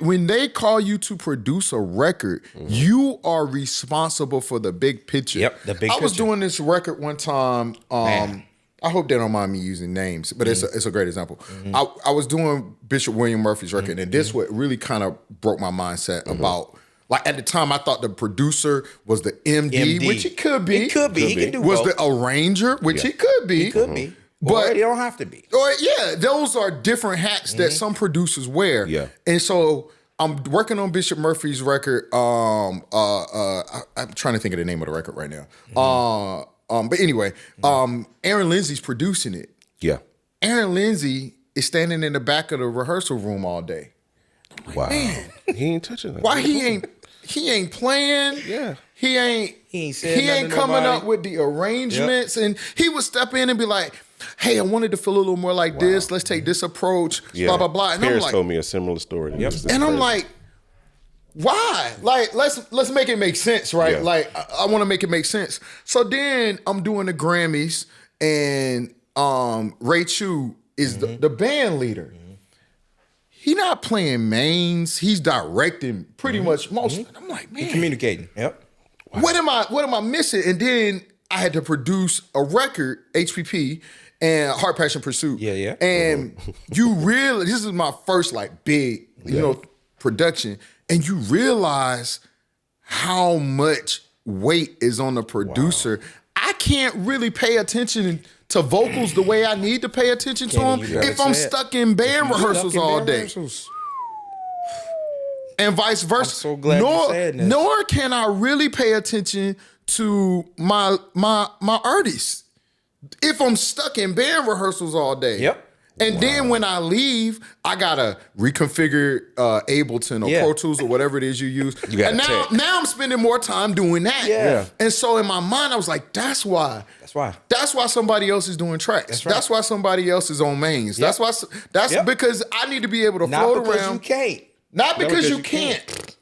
When they call you to produce a record, you are responsible for the big picture. Yep, the big I was picture. doing this record one time. Man. I hope they don't mind me using names, but it's a great example. I was doing Bishop William Murphy's record, and this what really kind of broke my mindset about. Like at the time, I thought the producer was the MD, which he could be. He could be. He can do Was both. the arranger, which he could be. He could be. But Or he don't have to be. Or those are different hats that some producers wear. Yeah. And so I'm working on Bishop Murphy's record. I'm trying to think of the name of the record right now. But anyway, Aaron Lindsay's producing it. Yeah. Aaron Lindsay is standing in the back of the rehearsal room all day. Wow. Man, he ain't touching that. why he ain't playing? Yeah. He ain't coming up with the arrangements, and he would step in and be like, "Hey, I wanted to feel a little more like this. Let's take this approach." Yeah. Blah blah blah. And Paris I'm like, told me a similar story. and I'm like, why? Like, let's make it make sense, right? Yeah. Like, I want to make it make sense. So then I'm doing the Grammys, and Ray Chu is the band leader. He not playing mains. He's directing pretty much most. I'm like, man, communicating. Yep. What am I missing? And then I had to produce a record, HPP, and Heart Passion Pursuit. Yeah. And you really, this is my first like big, production. And you realize how much weight is on the producer. Wow. I can't really pay attention to vocals the way I need to pay attention to them if I'm stuck in band rehearsals all day. And vice versa. I'm so glad you said this. Nor can I really pay attention to my artists if I'm stuck in band rehearsals all day. Yep. And then when I leave, I gotta reconfigure Ableton or Pro Tools or whatever it is you use. And now I'm spending more time doing that. Yeah. And so in my mind, I was like, that's why somebody else is doing tracks. That's why somebody else is on mains. Yep. That's because I need to be able to float around. Not because you can't. Not because you can't.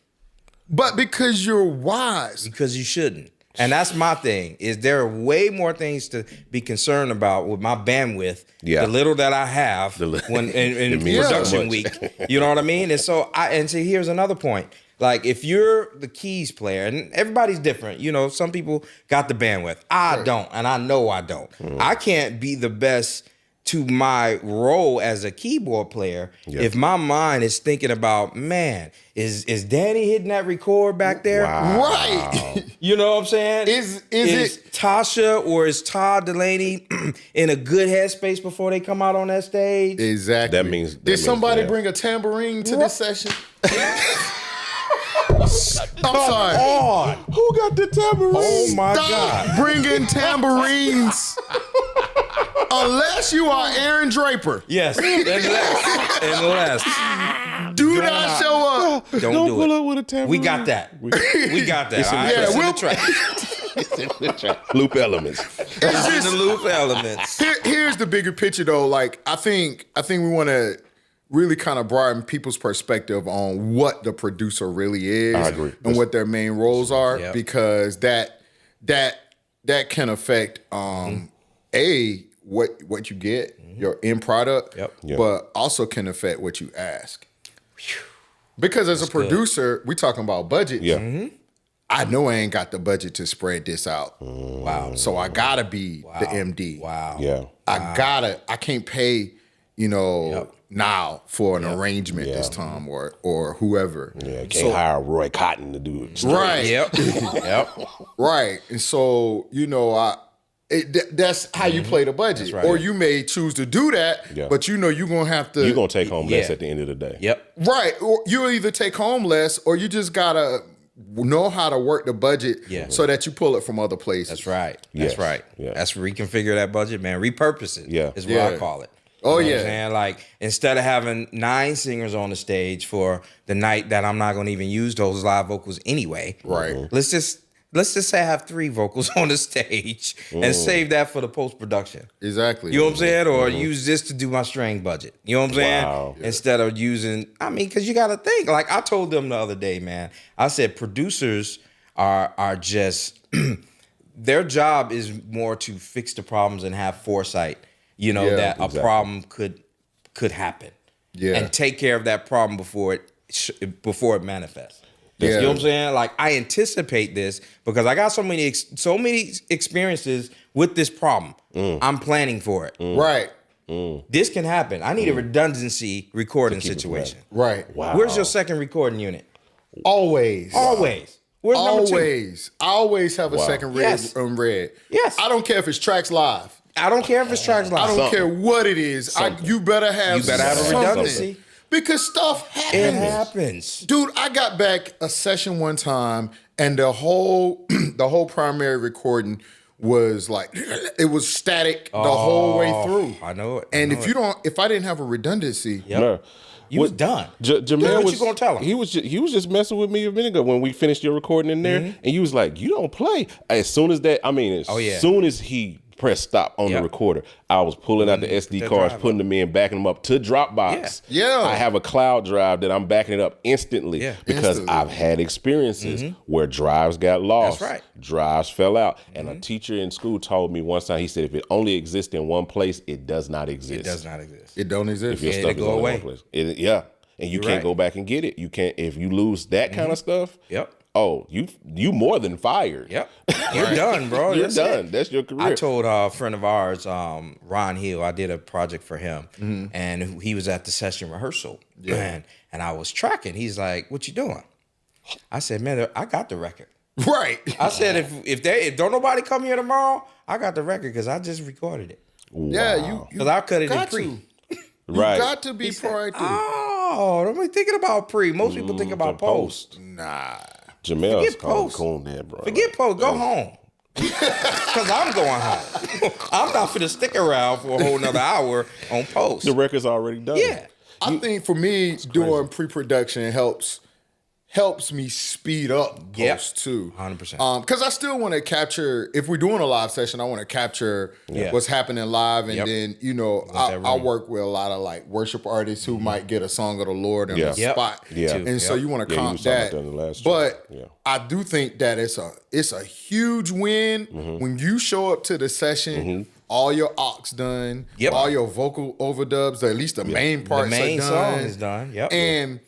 But because you're wise. Because you shouldn't. And that's my thing, is there are way more things to be concerned about with my bandwidth, the little that I have when in production week. You know what I mean? And so here's another point. Like, if you're the keys player, and everybody's different, some people got the bandwidth. I don't, and I know I don't. I can't be the best to my role as a keyboard player if my mind is thinking about, man, is Danny hitting that record back there? Wow. Right. You know what I'm saying? Is it Tasha or is Todd Delaney in a good headspace before they come out on that stage? Exactly. That means did somebody bring a tambourine to this session? I'm sorry. Who got the tambourine? Oh my God. Bringing tambourines. Unless you are Aaron Draper. Yes. Unless. Do not show up. Don't do pull it. up with a tambourine. We got that. We got that. It's in the track. Loop elements. It's in the loop elements. Here's the bigger picture though. Like, I think we want to really kind of broaden people's perspective on what the producer really is. I agree. And what their main roles are, because that can affect what you get, your end product, but also can affect what you ask. Because as a producer, we talking about budget. I know I ain't got the budget to spread this out. Wow. So I gotta be the MD. Wow. Yeah. I can't pay, now for an arrangement this time or whoever. Yeah, can't hire Roy Cotton to do it. Right. Yep. Right. And so, that's how you play the budget. Right. Or you may choose to do that, but you're going to have to... You're going to take home less at the end of the day. Yep. Right. Or you either take home less or you just got to know how to work the budget so that you pull it from other places. That's right. Yes. That's right. Yeah. That's reconfigure that budget, man. Repurpose it is what I call it. Oh, you know what I'm saying? Like, instead of having 9 singers on the stage for the night that I'm not going to even use those live vocals anyway. Right. Let's just say I have 3 vocals on the stage and save that for the post-production. Exactly. You know what I'm saying? Or use this to do my string budget. You know what I'm saying? Wow. Instead of using, because you got to think. Like, I told them the other day, man, I said producers are just, their job is more to fix the problems and have foresight, that a problem could happen. Yeah. And take care of that problem before it manifests. You know what I'm saying? Like, I anticipate this because I got so many experiences with this problem. I'm planning for it. Right. This can happen. I need a redundancy recording situation. Right. Wow. Where's your second recording unit? Always. Where's number 2? Always. I always have a second red. Yes. I don't care if it's tracks live. I don't care if it's tracks live. I don't care what it is. You better have a redundancy. Because stuff happens. It happens. Dude, I got back a session one time and the whole primary recording was like, it was static the whole way through. I know it. And if I didn't have a redundancy, you was done. Jamel what you gonna tell him? He was just messing with me a minute ago when we finished your recording in there, and you was like, "You don't play." As soon as that, soon as he press stop on the recorder. I was pulling out the SD cards, putting them in, backing them up to Dropbox. Yeah. I have a cloud drive that I'm backing it up instantly because I've had experiences where drives got lost. That's right. Drives fell out. And a teacher in school told me one time, he said, if it only exists in one place, it does not exist. It does not exist. It don't exist. If your stuff is go only away. one place. And you can't go back and get it. You can't, if you lose that kind of stuff. Oh, you more than fired. You're done, bro. You're That's done. it. That's your career. I told a friend of ours, Ron Hill, I did a project for him, and he was at the session rehearsal, and I was tracking. He's like, "What you doing?" I said, "Man, I got the record." Right. I said, if don't nobody come here tomorrow, I got the record because I just recorded it. Yeah, you because I cut it in got pre. to. You got to be proactive. Oh, I'm thinking about pre. Most people think about post. Nah. Jamel's Forget post. cool there, bro. Forget post. Go home. Because I'm going home. I'm not finna stick around for a whole nother hour on post. The record's already done. Yeah. I think for me, doing pre-production helps me speed up post too. 100%. Because I still want to capture, if we're doing a live session, I want to capture what's happening live. And then, I work with a lot of like worship artists who might get a song of the Lord in the spot. And so you want to comp that. But I do think that it's a huge win when you show up to the session, all your aux done, all your vocal overdubs, or at least the main parts the main are done. song is done. And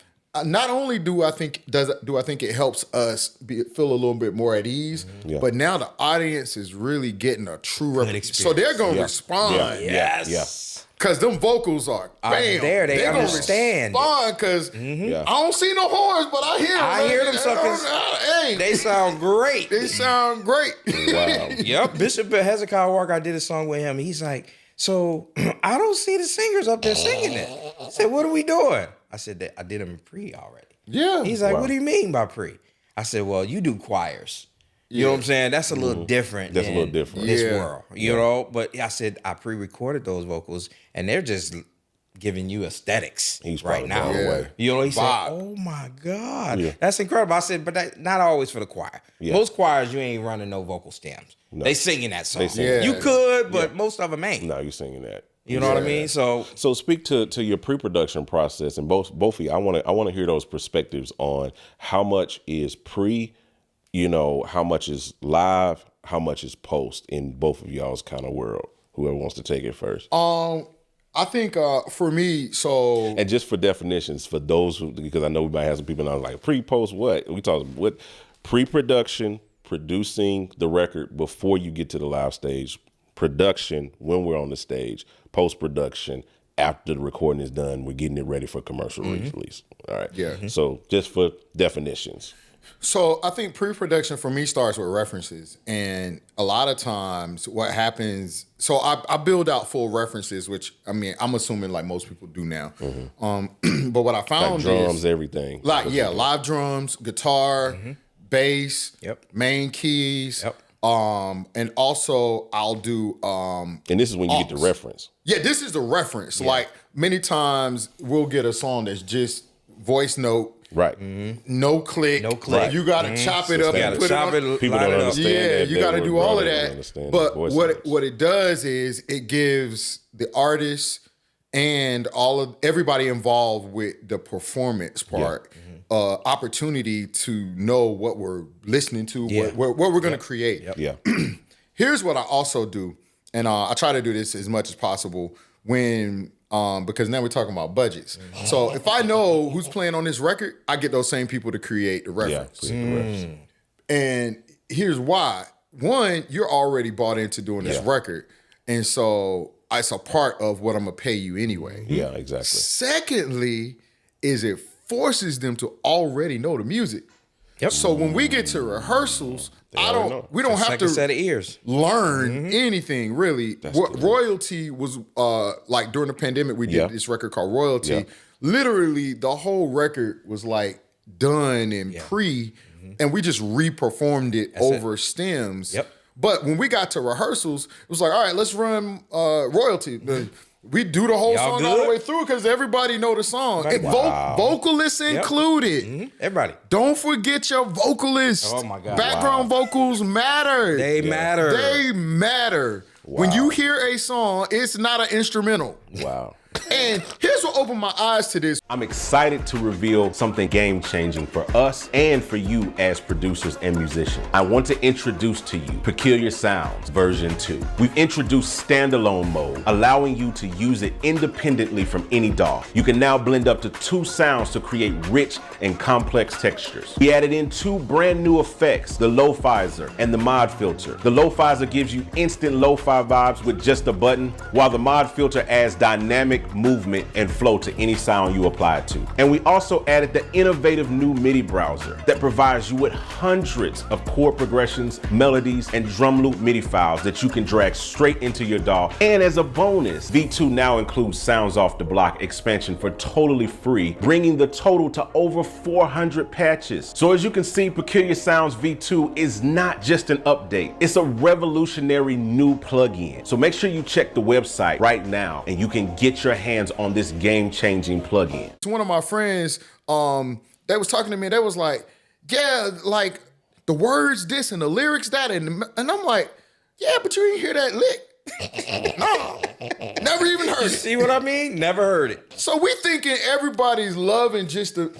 not only do I think it helps us feel a little bit more at ease, but now the audience is really getting a true experience. So they're gonna respond. Cause them vocals are bam. They understand. Respond because I don't see no horns, but I hear them. I hear them suckers. They sound great. They sound great. Wow. Bishop Hezekiah Walker, I did a song with him. He's like, so I don't see the singers up there singing it. I said, what are we doing? I said, that I did them in pre already. Yeah. He's like, what do you mean by pre? I said, well, you do choirs. You know what I'm saying? That's a little different. That's a little different. This world, you know. But I said I pre-recorded those vocals, and they're just giving you aesthetics right now. You know, he said, "Oh my God, that's incredible." I said, "But not always for the choir. Most choirs, you ain't running no vocal stems. No. They singing that song. You could, but most of them ain't. No, you're singing that. You know what I mean? So speak to your pre-production process, and both of you. I want to hear those perspectives on how much is pre. How much is live, how much is post in both of y'all's kind of world? Whoever wants to take it first. I think for me, and just for definitions, for those because I know we might have some people now like pre-post, what? We talk what pre-production, producing the record before you get to the live stage, production when we're on the stage, post-production, after the recording is done, we're getting it ready for commercial release. All right. Yeah. So just for definitions. So I think pre-production for me starts with references, and a lot of times what happens. So I build out full references, which I'm assuming like most people do now. But what I found like drums, is everything. Live drums, guitar, bass, main keys. And also I'll do. And this is when you get the reference. Yeah, this is the reference. Like many times we'll get a song that's just voice note. Right. No click. Right. You got to chop it up and put it on. People don't understand that. You got to do all of that. But what it does is it gives the artist and everybody involved with the performance part opportunity to know what we're listening to, what we're going to create. Here's what I also do, and I try to do this as much as possible when. Because now we're talking about budgets. So if I know who's playing on this record, I get those same people to create the reference. And here's why. One, you're already bought into doing this record. And so it's a part of what I'm going to pay you anyway. Yeah, exactly. Secondly, is it forces them to already know the music. So when we get to rehearsals, we don't have to set of ears. Learn anything really. Royalty was like during the pandemic, we did this record called Royalty. Literally, the whole record was like done in pre, and we just re-performed it over stems. But when we got to rehearsals, it was like, all right, let's run Royalty. We do the whole song all the way through because everybody know the song. Vocalists included. Everybody. Don't forget your vocalists. Oh my God. Background vocals matter. They matter. They matter. When you hear a song, it's not an instrumental. Wow. And here's what opened my eyes to this. I'm excited to reveal something game-changing for us and for you as producers and musicians. I want to introduce to you Peculiar Sounds version 2. We've introduced standalone mode, allowing you to use it independently from any DAW. You can now blend up to 2 sounds to create rich and complex textures. We added in 2 brand new effects, the Lo-Fizer and the Mod Filter. The Lo-Fizer gives you instant lo-fi vibes with just a button, while the Mod Filter adds dynamic movement and flow to any sound you apply it to. And we also added the innovative new MIDI browser that provides you with hundreds of chord progressions, melodies, and drum loop MIDI files that you can drag straight into your DAW. And as a bonus, V2 now includes Sounds Off the Block expansion for totally free, bringing the total to over 400 patches. So as you can see, Peculiar Sounds V2 is not just an update, it's a revolutionary new plugin. So make sure you check the website right now and you can get your hands on this game-changing plugin. To one of my friends, they was talking to me, they was like, yeah, like the words this and the lyrics that, and I'm like, yeah, but you didn't hear that lick. No, never even heard it. See what I mean? Never heard it. So we thinking everybody's loving just the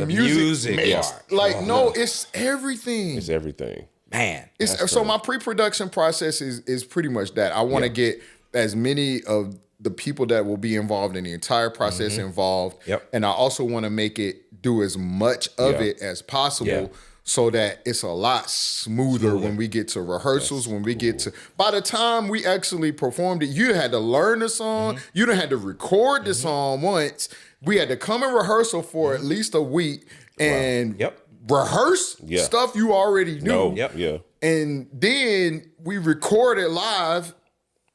music mix. part. Like, no, it's everything. It's everything. Man. So my pre-production process is pretty much that. I want to get as many of the people that will be involved in the entire process involved. Yep. And I also want to make it do as much of it as possible so that it's a lot smoother when we get to rehearsals, when we get to, by the time we actually performed it, you had to learn the song, you done had to record the song once, we had to come in rehearsal for at least a week and rehearse stuff you already knew. And then we record it live.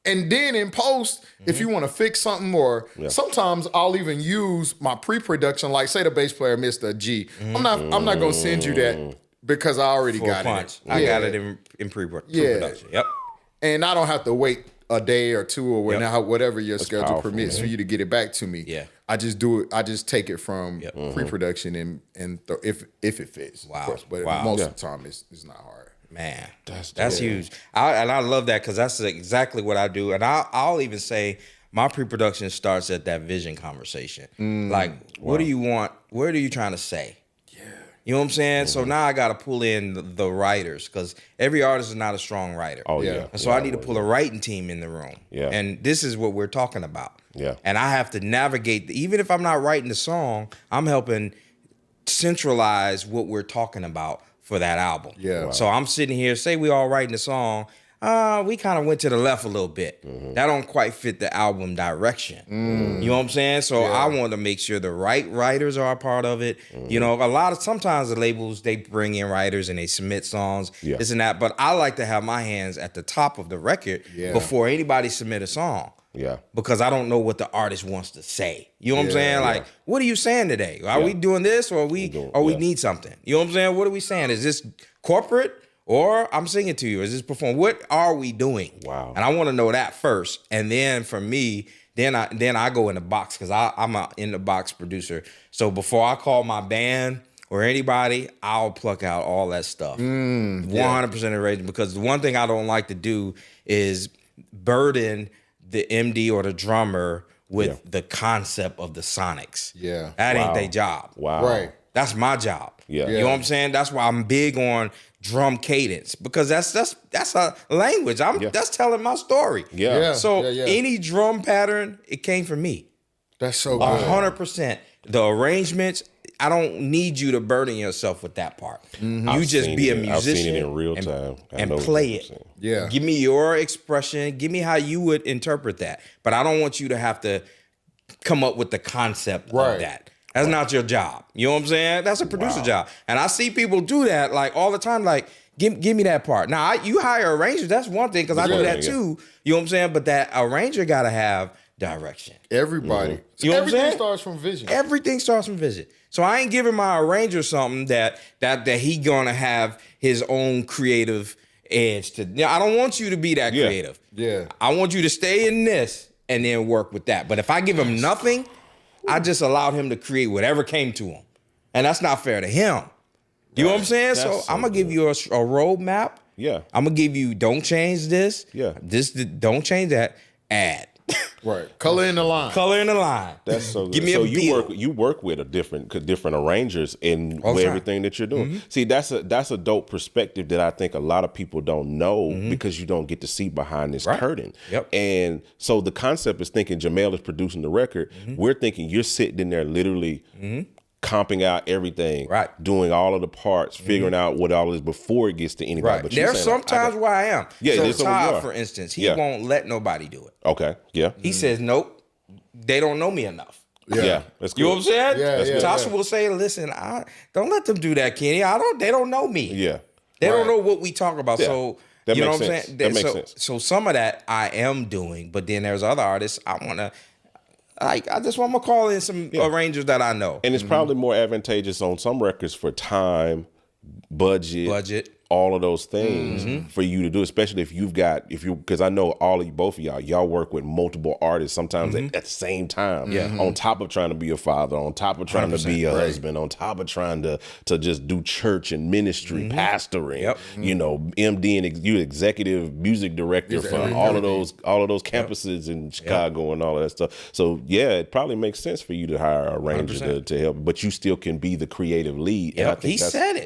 And then in post, if you want to fix something, or sometimes I'll even use my pre-production, like say the bass player missed a G. I'm not gonna send you that because I already got it. I got it in pre-production. Yep. And I don't have to wait a day or two or whatever your schedule permits for you to get it back to me. Yeah. I just do it. I just take it from pre-production and if it fits. Wow. Of course, but most of the time it's not hard. Man, that's huge. I love that because that's exactly what I do. And I'll even say my pre-production starts at that vision conversation. Like, what do you want? What are you trying to say? Yeah. You know what I'm saying? So now I got to pull in the writers because every artist is not a strong writer. Oh, yeah. And so I need to pull a writing team in the room. Yeah. And this is what we're talking about. Yeah. And I have to navigate, even if I'm not writing the song, I'm helping centralize what we're talking about for that album. Yeah. Wow. So I'm sitting here, say we all writing the song, we kind of went to the left a little bit. That don't quite fit the album direction. You know what I'm saying? So I want to make sure the right writers are a part of it. You know, sometimes the labels, they bring in writers and they submit songs, this and that, but I like to have my hands at the top of the record before anybody submit a song. Yeah. Because I don't know what the artist wants to say. You know what I'm saying? Like, what are you saying today? Are we doing this or we need something? You know what I'm saying? What are we saying? Is this corporate or I'm singing to you? Is this perform? What are we doing? Wow. And I want to know that first. And then for me, then I go in the box because I'm an in the box producer. So before I call my band or anybody, I'll pluck out all that stuff. 100% arrangement. Because the one thing I don't like to do is burden the MD or the drummer with the concept of the sonics. Yeah. That ain't their job. Wow. Right. That's my job. Yeah. You know what I'm saying? That's why I'm big on drum cadence because that's a language. That's telling my story. Yeah. So any drum pattern, it came from me. That's so good. 100%. The arrangements, I don't need you to burden yourself with that part. You just be a musician. I've seen it in real time. And play it. Yeah. Give me your expression. Give me how you would interpret that. But I don't want you to have to come up with the concept of that. That's not your job. You know what I'm saying? That's a producer job. And I see people do that like all the time. Like, give me that part. Now, you hire arrangers. That's one thing because I do that too. You know what I'm saying? But that arranger got to have direction. Everybody. You know what I'm saying? Everything starts from vision. Everything starts from vision. So I ain't giving my arranger something that he gonna have his own creative edge to. I don't want you to be that creative. Yeah. I want you to stay in this and then work with that. But if I give him nothing, I just allowed him to create whatever came to him. And that's not fair to him. You know what I'm saying? So I'm gonna give you a roadmap Yeah. I'm gonna give you. Don't change this. Yeah. Don't change that. Add. Right. Color in the line. Color in the line. That's so good. Give me so a beat. you work with different arrangers in All the time. everything that you're doing. See, that's a dope perspective that I think a lot of people don't know because you don't get to see behind this curtain. Yep. And so the concept is thinking Jamel is producing the record. We're thinking you're sitting in there literally comping out everything, doing all of the parts, figuring out what all is before it gets to anybody. Right. But you're There's saying, sometimes where I am. Yeah, so there's some where you Todd, are. for instance, he won't let nobody do it. Okay. Yeah. He says, nope, they don't know me enough. Yeah. That's good. You know what I'm saying? Yeah, That's good. Tasha will say, listen, don't let them do that, Kenny. They don't know me. Yeah. They don't know what we talk about. Yeah. So That you know makes what I'm sense. saying? That makes sense. So some of that I am doing, but then there's other artists I just want to call in some arrangers that I know. And it's probably more advantageous on some records for time, budget, all of those things for you to do, especially if because I know both of y'all work with multiple artists sometimes at the same time. Yeah. On top of trying to be a father, on top of trying to be a husband, on top of trying to just do church and ministry, pastoring, you know, MD and you executive music director for all of those campuses in Chicago and all of that stuff. So yeah, it probably makes sense for you to hire a arranger to help, but you still can be the creative lead. And I think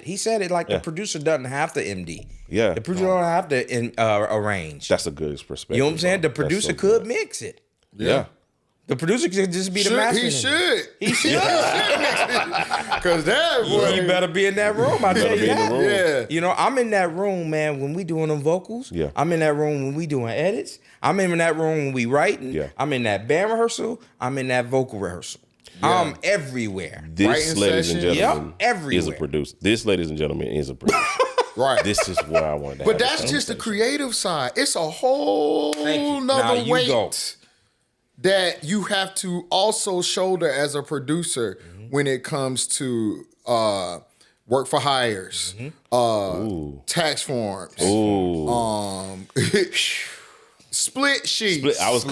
He said it like the producer doesn't have to MD. Yeah. The producer don't have to arrange. That's a good perspective. You know what I'm saying? The producer could mix it. Yeah. The producer could just be the master. He should. He should. Because that boy, you better be in that room. I tell you that. Yeah. You know, I'm in that room, man, when we doing them vocals. Yeah. I'm in that room when we doing edits. I'm in that room when we writing. Yeah. I'm in that band rehearsal. I'm in that vocal rehearsal. Yeah. I'm everywhere. This, ladies and gentlemen, everywhere. is a producer. This, ladies and gentlemen, is a producer. Right. This is where I want to But have that's this just the conversation. creative side. It's a whole Now nother you weight go. that you have to also shoulder as a producer when it comes to work for hires, tax forms, split sheets. I was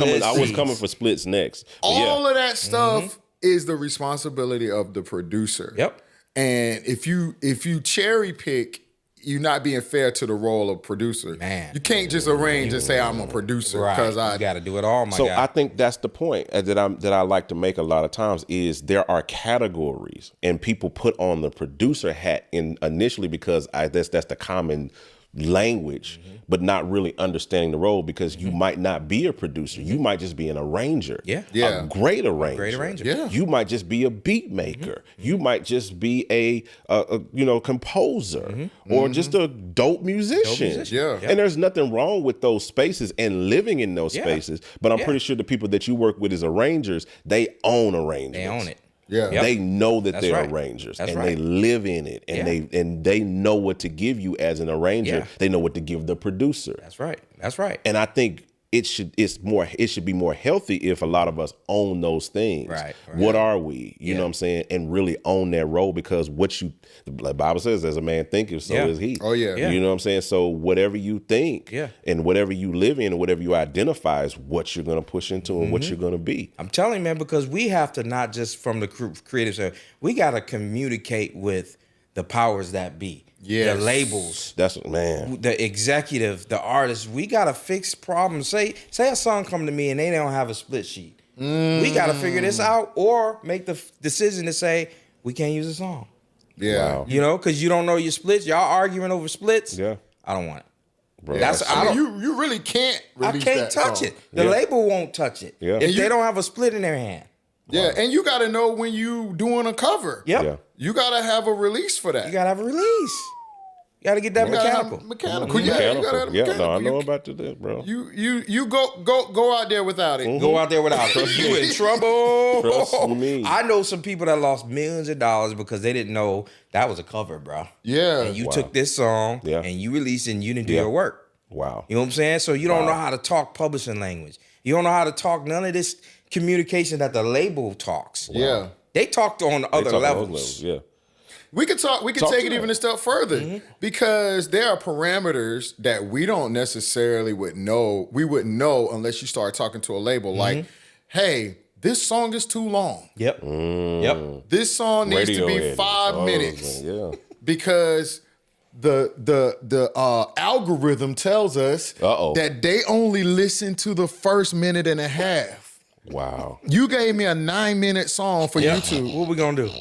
coming for splits next. But All of that stuff is the responsibility of the producer. Yep. And if you cherry pick, you're not being fair to the role of producer. Man. You can't just arrange and say I'm a producer because you got to do it all, my So guy. I think that's the point that I like to make a lot of times is there are categories and people put on the producer hat initially because that's the common language, but not really understanding the role because you might not be a producer. You might just be an arranger. Yeah. A great arranger. Yeah. You might just be a beat maker. You might just be a composer or just a dope musician. Yeah. And there's nothing wrong with those spaces and living in those spaces. But I'm pretty sure the people that you work with as arrangers, they own arrangements. They own it. Yeah. Yep. They know that That's they're right. arrangers That's and right. they live in it and they know what to give you as an arranger. Yeah. They know what to give the producer. That's right. That's right. And I think it should be more healthy if a lot of us own those things. Right. What are we? You know what I'm saying? And really own that role because the Bible says, as a man thinketh, so is he. Oh, yeah. You know what I'm saying? So whatever you think and whatever you live in and whatever you identify is what you're going to push into and what you're going to be. I'm telling you, man, because we have to not just from the creative side, we got to communicate with the powers that be. Yes. The labels. That's man. The executive, the artist. We got to fix problems. Say a song come to me and they don't have a split sheet. We got to figure this out or make the decision to say, we can't use a song. Yeah. Wow. You know, because you don't know your splits. Y'all arguing over splits. Yeah. I don't want it. Bro, you really can't release I can't that touch song. it. The label won't touch it. Yeah. If they don't have a split in their hand. Yeah, and you got to know when you doing a cover. Yep. Yeah. You got to have a release for that. You got to have a release. You got to get that mechanical. Mechanical. Yeah, you got to have mechanical. No, I know about that, bro. You go out there without it. Go out there without it. You in trouble. Trust me. I know some people that lost millions of dollars because they didn't know that was a cover, bro. Yeah. And you took this song and you released it and you didn't do your work. Wow. You know what I'm saying? So you don't know how to talk publishing language. You don't know how to talk none of this communication that the label talks. Yeah. They talked on other levels. Yeah. We could take it even a step further because there are parameters that we don't necessarily would know. We wouldn't know unless you start talking to a label like, hey, this song is too long. Yep. This song needs to be 5 minutes. Yeah. Because the algorithm tells us that they only listen to the first minute and a half. Wow. You gave me a 9-minute song for YouTube. What we gonna do?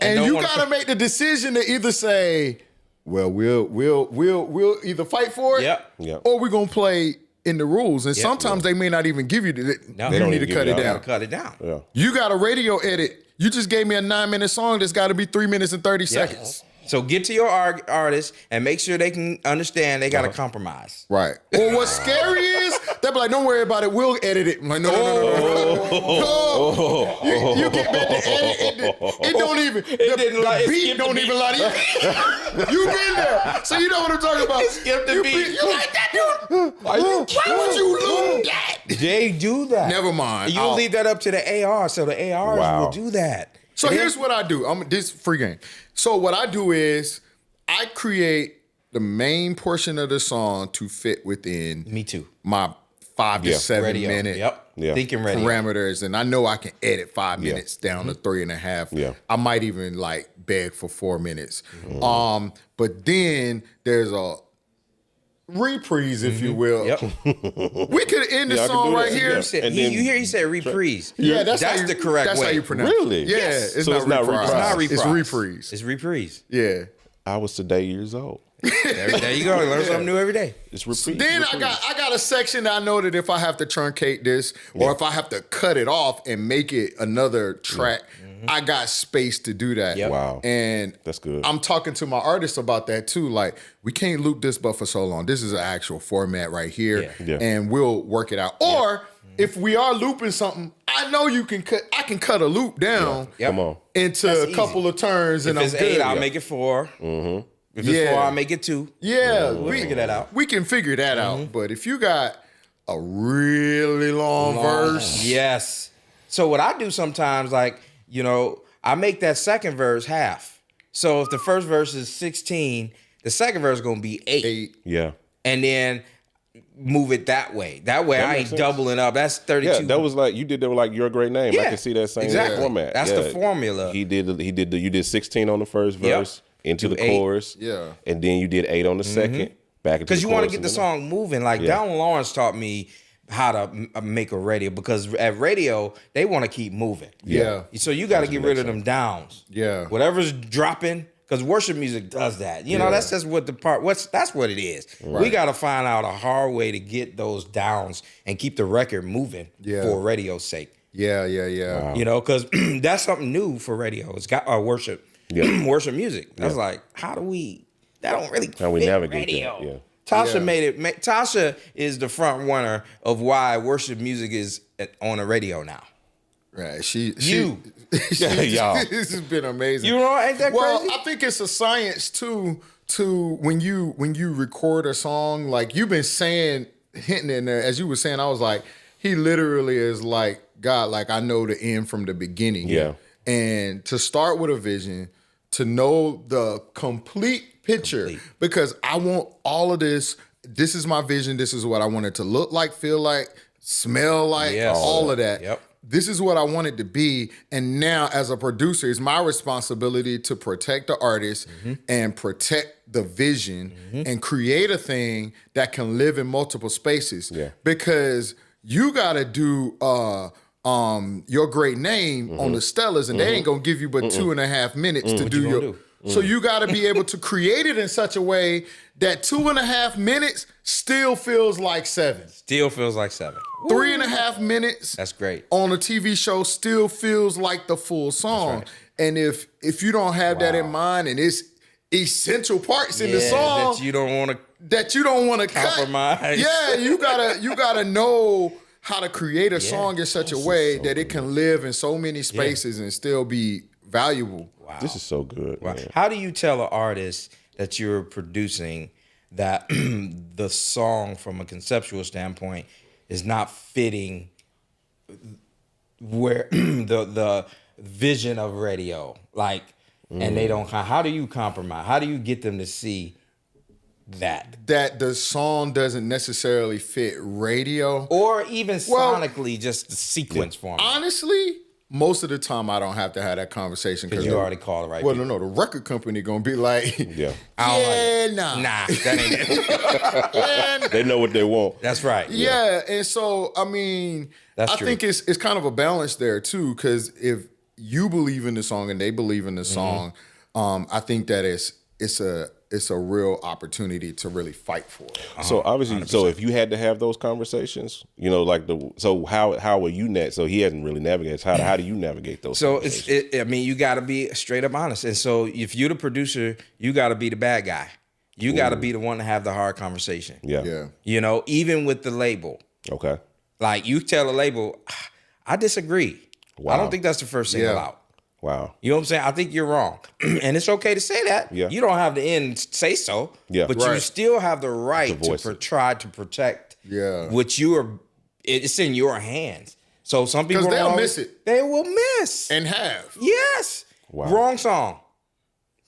And you gotta make the decision to either say, well, we'll either fight for it, or we're gonna play in the rules. And sometimes they may not even give you the. You need to cut it down. Cut it down. Yeah. You got a radio edit. You just gave me a 9-minute song that's got to be 3 minutes and 30 seconds. So get to your artist and make sure they can understand they got to compromise. Right. Or what's scary is they'll be like, don't worry about it. We'll edit it. I'm like, no. You get back to edit. It don't even. The beat don't even lie to you. You been there. So you know what I'm talking about. Skip the beat. You like that, dude? Why would you loop that? They do that. Never mind. You leave that up to the AR, so the ARs will do that. So here's what I do. This free game. So what I do is I create the main portion of the song to fit within my 5 to 7 minute Thinking radio. parameters, and I know I can edit 5 minutes down to 3.5. Yeah. I might even like beg for 4 minutes. But then there's a reprise, if you will. We could end the song right here. You said reprise. Yeah, that's the correct way. That's how you pronounce it. Really? Yeah, Yes. it's So not it's not reprise. reprise. It's not reprise. It's reprise. It's reprise. Yeah. I was today years old. There you go. Learn something new every day. It's repeat. Then I got a section that I know that if I have to truncate this or if I have to cut it off and make it another track, I got space to do that. Wow. And that's good. I'm talking to my artists about that too. Like, we can't loop this but for so long. This is an actual format right here. And we'll work it out. Or if we are looping something, I know I can cut a loop down Come on. into a couple of turns and If it's I'm good. 8, I'll make it 4. If it's 4, I'll make it 2. Yeah, we'll figure that out. We can figure that out. But if you got a really long verse. Yes. So what I do sometimes, like, I make that second verse half. So if the first verse is 16, the second verse is going to be 8. Yeah. And then move it that way. That way I ain't doubling up. That's 32. Yeah, that was like, you did that with like Your Great Name. I can see that same format. That's the formula. You did 16 on the first verse. Into the chorus, and then you did 8 on the second, back into because you want to get the song moving. Like Down Lawrence taught me how to make a radio, because at radio they want to keep moving. So you got to get rid of them downs. Whatever's dropping, because worship music does that. That's just what that's what it is. Right. We got to find out a hard way to get those downs and keep the record moving for radio's sake. Wow. Because that's something new for radio. It's got worship. Worship music. That's like, that don't really fit we navigate radio. that. Tasha made it. Tasha is the front runner of why worship music is on the radio now. Right. Y'all. This has been amazing. Ain't that crazy? Well, I think it's a science too, to when you record a song, like you've been saying, hinting in there, as you were saying, I was like, he literally is like, God, like I know the end from the beginning. Yeah. And to start with a vision, to know the complete picture, because I want all of this. This is my vision. This is what I want it to look like, feel like, smell like, all of that. This is what I want it to be. And now, as a producer, it's my responsibility to protect the artist and protect the vision and create a thing that can live in multiple spaces. Because you got to do Your Great Name on the Stellas, and they ain't gonna give you but 2.5 minutes to do your. So you got to be able to create it in such a way that 2.5 minutes still feels like 7. Still feels like 7. 3.5 minutes. That's great. On a TV show still feels like the full song. Right. And if you don't have that in mind, and it's essential parts in the song that you don't want to compromise. You gotta know how to create a song in such a way that it can live in so many spaces and still be valuable. Wow. This is so good. Wow. How do you tell an artist that you're producing that the song from a conceptual standpoint is not fitting where the vision of radio, like, and they don't, how do you compromise? How do you get them to see that the song doesn't necessarily fit radio, or even sonically, just the sequence form? Honestly, most of the time I don't have to have that conversation because you already called it right. Well, no, the record company gonna be like, yeah, nah, that ain't it. They know what they want. That's right. Yeah, and so I mean, That's I true. think it's kind of a balance there too, because if you believe in the song and they believe in the song, I think that it's a real opportunity to really fight for it. So obviously, 100%. so if you had to have those conversations, you know, like so how were you so he hasn't really navigated. How do you navigate those? So conversations? I mean, you got to be straight up honest. And so if you're the producer, you got to be the bad guy. You got to be the one to have the hard conversation. Yeah. You know, even with the label. Okay. Like you tell a label, I disagree. Wow. I don't think that's the first single out. Wow. You know what I'm saying? I think you're wrong. And it's okay to say that. Yeah. You don't have to end say so. Yeah. But you still have the right To to voice it. try to protect what you are. It's in your hands. So some people Because they'll don't- miss it. They will miss. And have. Yes. Wow. Wrong song.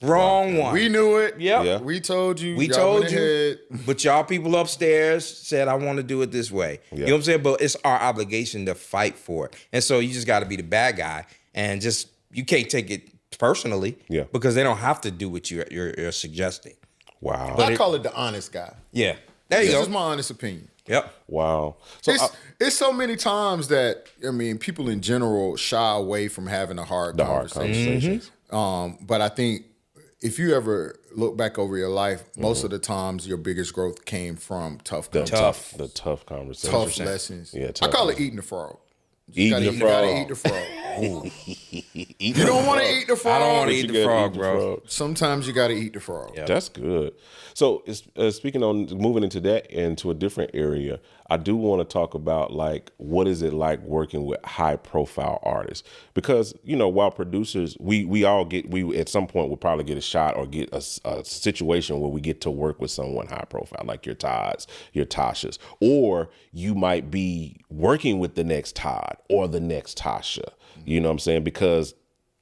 Wrong one. We knew it. Yep. Yeah. We told you. We y'all told went you, ahead. but y'all people upstairs said, I want to do it this way. You know what I'm saying? But it's our obligation to fight for it. And so you just got to be the bad guy and just, you can't take it personally because they don't have to do what you're suggesting. Wow. I call it the honest guy. Yeah. There you This go. is my honest opinion. Yep. Wow. So It's so many times that, I mean, people in general shy away from having a hard conversation. But I think if you ever look back over your life, most of the times your biggest growth came from tough conversations. the tough conversations. Tough lessons. Yeah, I tough call it lessons. eating the frog. Eating the You frog. gotta eat the frog. You don't want to eat the frog. I don't want to You eat the gotta frog, eat the bro. frog. Sometimes you got to eat the frog. That's good. So, speaking on moving into a different area, I do want to talk about like what is it like working with high profile artists? Because you know, while producers, we all at some point will probably get a shot or get a situation where we get to work with someone high profile, like your Todds, your Tashas, or you might be working with the next Todd or the next Tasha. You know what I'm saying? Because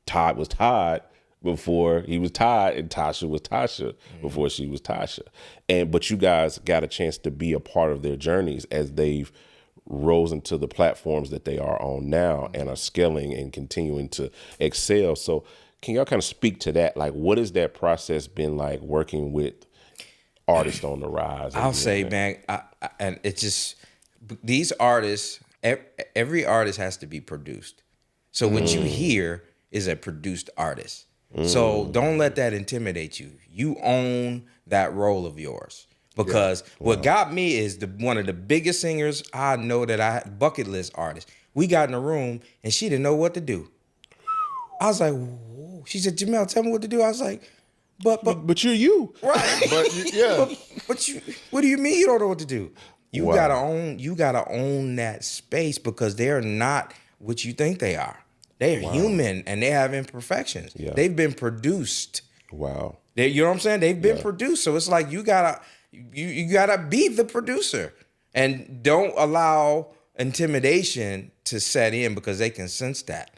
Todd was Todd before he was Todd, and Tasha was Tasha before she was Tasha. But you guys got a chance to be a part of their journeys as they've rose into the platforms that they are on now and are scaling and continuing to excel. So can y'all kind of speak to that? Like, what has that process been like working with artists on the rise? I'll say, man, and it's just, these artists, every artist has to be produced. So what you hear is a produced artist. So don't let that intimidate you. You own that role of yours. Because what got me is one of the biggest singers I know that I bucket list artist. We got in a room and she didn't know what to do. I was like, whoa. She said, Jamel, tell me what to do. I was like, but you're you. Right. But you, what do you mean you don't know what to do? You gotta own that space because they're not what you think they are. They're human and they have imperfections. Yeah. They've been produced. Wow. You know what I'm saying? They've been produced. So it's like you gotta be the producer. And don't allow intimidation to set in because they can sense that.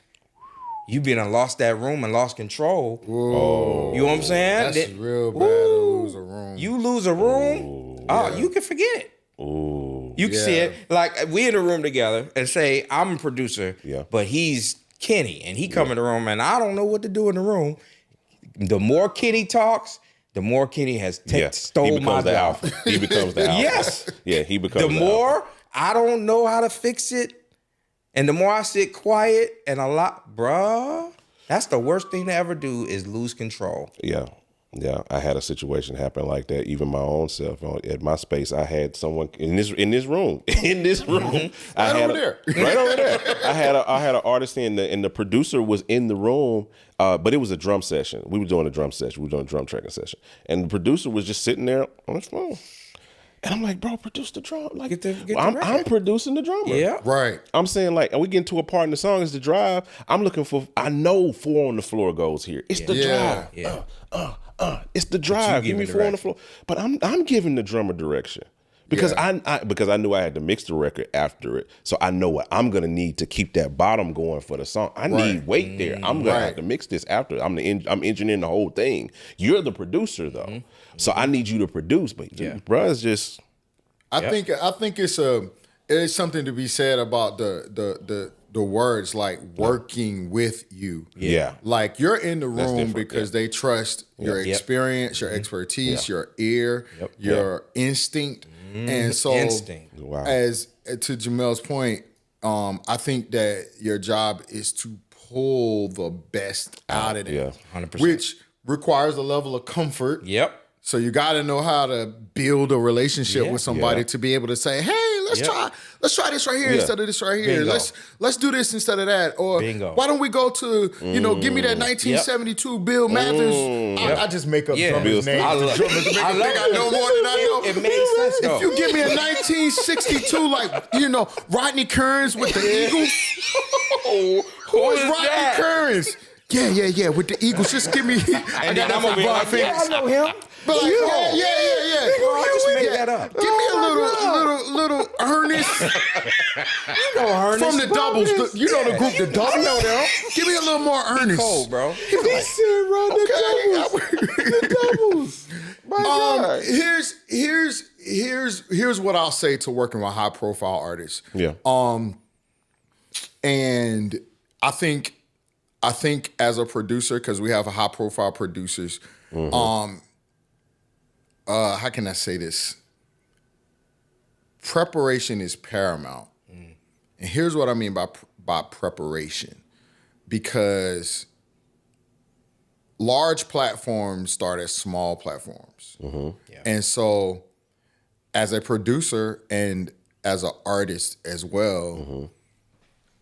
You been lost that room and lost control. Whoa. You know what I'm saying? That's real bad to lose a room. You lose a room, you can forget it. You can see it. Like we in a room together and say, I'm a producer, but he's Kenny and he come in the room and I don't know what to do in the room. The more Kenny talks, the more Kenny has stole my job. He becomes the alpha. Yes. Yeah, he becomes The the more alpha. I don't know how to fix it, and the more I sit quiet and bruh, that's the worst thing to ever do is lose control. Yeah. Yeah, I had a situation happen like that. Even my own self at my space, I had someone in this room. Right over there. I had an artist and the producer was in the room, but it was a drum session. We were doing a drum session. We were doing a drum tracking session, and the producer was just sitting there on his phone. And I'm like, bro, produce the drum. Like, I'm producing the drummer. Yeah. Right. I'm saying, like, and we get to a part in the song, it's the drive. I'm looking for, I know 4 on the floor goes here. It's the drive. Yeah. It's the drive. Give me 4 on the floor. But I'm giving the drummer direction. Because I knew I had to mix the record after it. So I know what I'm gonna need to keep that bottom going for the song. I need weight there. I'm gonna have to mix this after. I'm engineering the whole thing. You're the producer though. So I need you to produce. But bro, it's just I think it's something to be said about the the words like working with you. Yeah. Like you're in the That's room different, because they trust your experience, your expertise, your ear, your instinct. And so as to Jamel's point, I think that your job is to pull the best out of them. 100%. Which requires a level of comfort. Yep. So you got to know how to build a relationship with somebody to be able to say, "Hey, let's try this right here instead of this right here. Bingo. Let's do this instead of that." Or why don't we go to give me that 1972 Bill Mathers? I just make up drummers' names. I love They got no more than I know. It makes sense though. If you give me a 1962 Rodney Kearns with the Eagles, who is Rodney Kearns? Yeah, with the Eagles. Just give me. And then I'm over here. I know him. But like, yeah. I just made that up. Give me a little Ernest. Ernest From the Doubles. You know the group, the Doubles. I know them. Give me a little more Ernest. Cold, bro. He said, "Run the Doubles." My God. Here's what I'll say to working with high profile artists. Yeah. And I think as a producer, because we have high profile producers, how can I say this? Preparation is paramount. And here's what I mean by preparation. Because large platforms start as small platforms. And so as a producer and as an artist as well,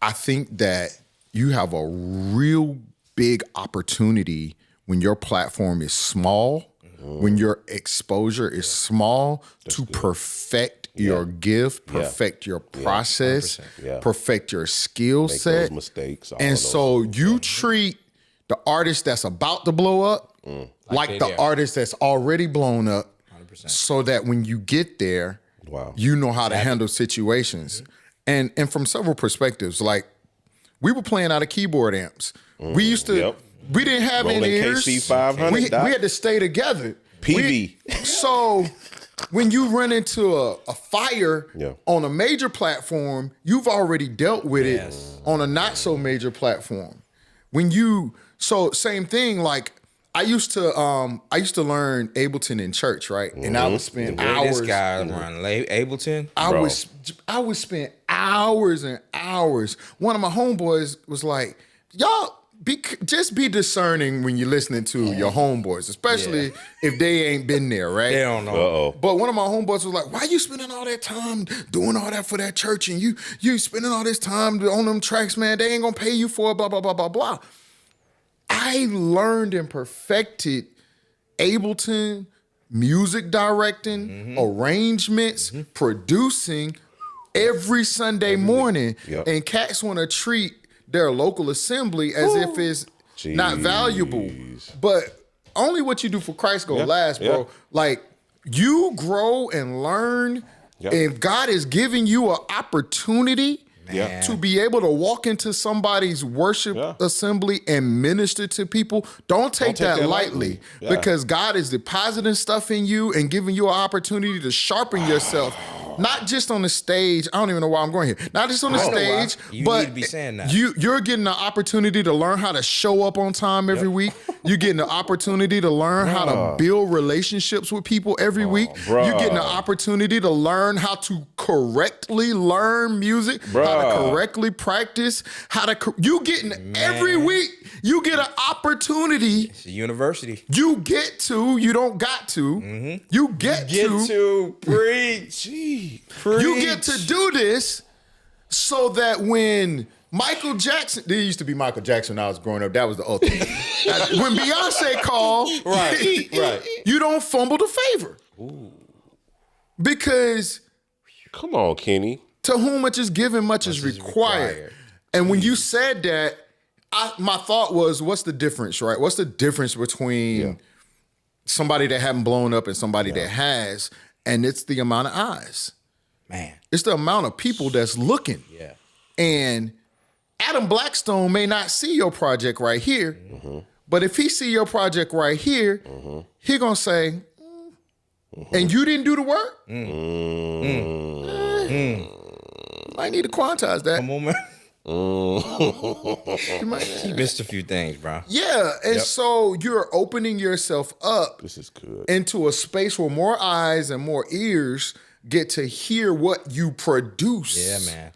I think that you have a real big opportunity when your platform is small, when your exposure is small, to perfect your gift, perfect your process, perfect your skill set. Those mistakes. And so you treat the artist that's about to blow up like the artist that's already blown up, 100%. So that when you get there, you know how to handle situations. And from several perspectives, like we were playing out of keyboard amps. We used to, we didn't have Rolling any ears. KC 500, we had to stay together. PV. So when you run into a fire on a major platform, you've already dealt with it on a not so major platform. Same thing, like I used to learn Ableton in church, right? And I would spend hours. This guy run Ableton. I would spend hours and hours. One of my homeboys was like, "Y'all just be discerning when you're listening to your homeboys, especially if they ain't been there, right? They don't know. But one of my homeboys was like, "Why you spending all that time doing all that for that church, and you spending all this time on them tracks, man? They ain't gonna pay you for it, blah blah blah blah blah." I learned and perfected Ableton, music directing, arrangements, producing every Sunday morning. And cats want to treat their local assembly as if it's not valuable. But only what you do for Christ go last, bro. Like, you grow and learn, and God is giving you an opportunity to be able to walk into somebody's worship assembly and minister to people. Don't take that lightly, because God is depositing stuff in you and giving you an opportunity to sharpen yourself. Not just on the stage. I don't even know why I'm going here. Not just on the stage, but need to be saying that. You're getting the opportunity to learn how to show up on time every week. You're getting the opportunity to learn how to build relationships with people every week. You're getting the opportunity to learn how to correctly learn music, how to correctly practice, you getting every week. You get an opportunity. It's a university. You get to. You don't got to. You get to preach. You get to do this so that when Michael Jackson, there used to be Michael Jackson when I was growing up. That was the ultimate. When Beyonce called, right, you don't fumble the favor. Because, come on, Kenny. To whom much is given, much is required. And when you said that, my thought was, what's the difference, right? What's the difference between somebody that haven't blown up and somebody that has? And it's the amount of eyes. Man. It's the amount of people that's looking. Yeah. And Adam Blackstone may not see your project right here, but if he see your project right here, he gonna say, and you didn't do the work? I need to quantize that. Come on, man. He missed a few things, bro. Yeah, and so you're opening yourself up. This is good. Into a space where more eyes and more ears get to hear what you produce. Yeah, man.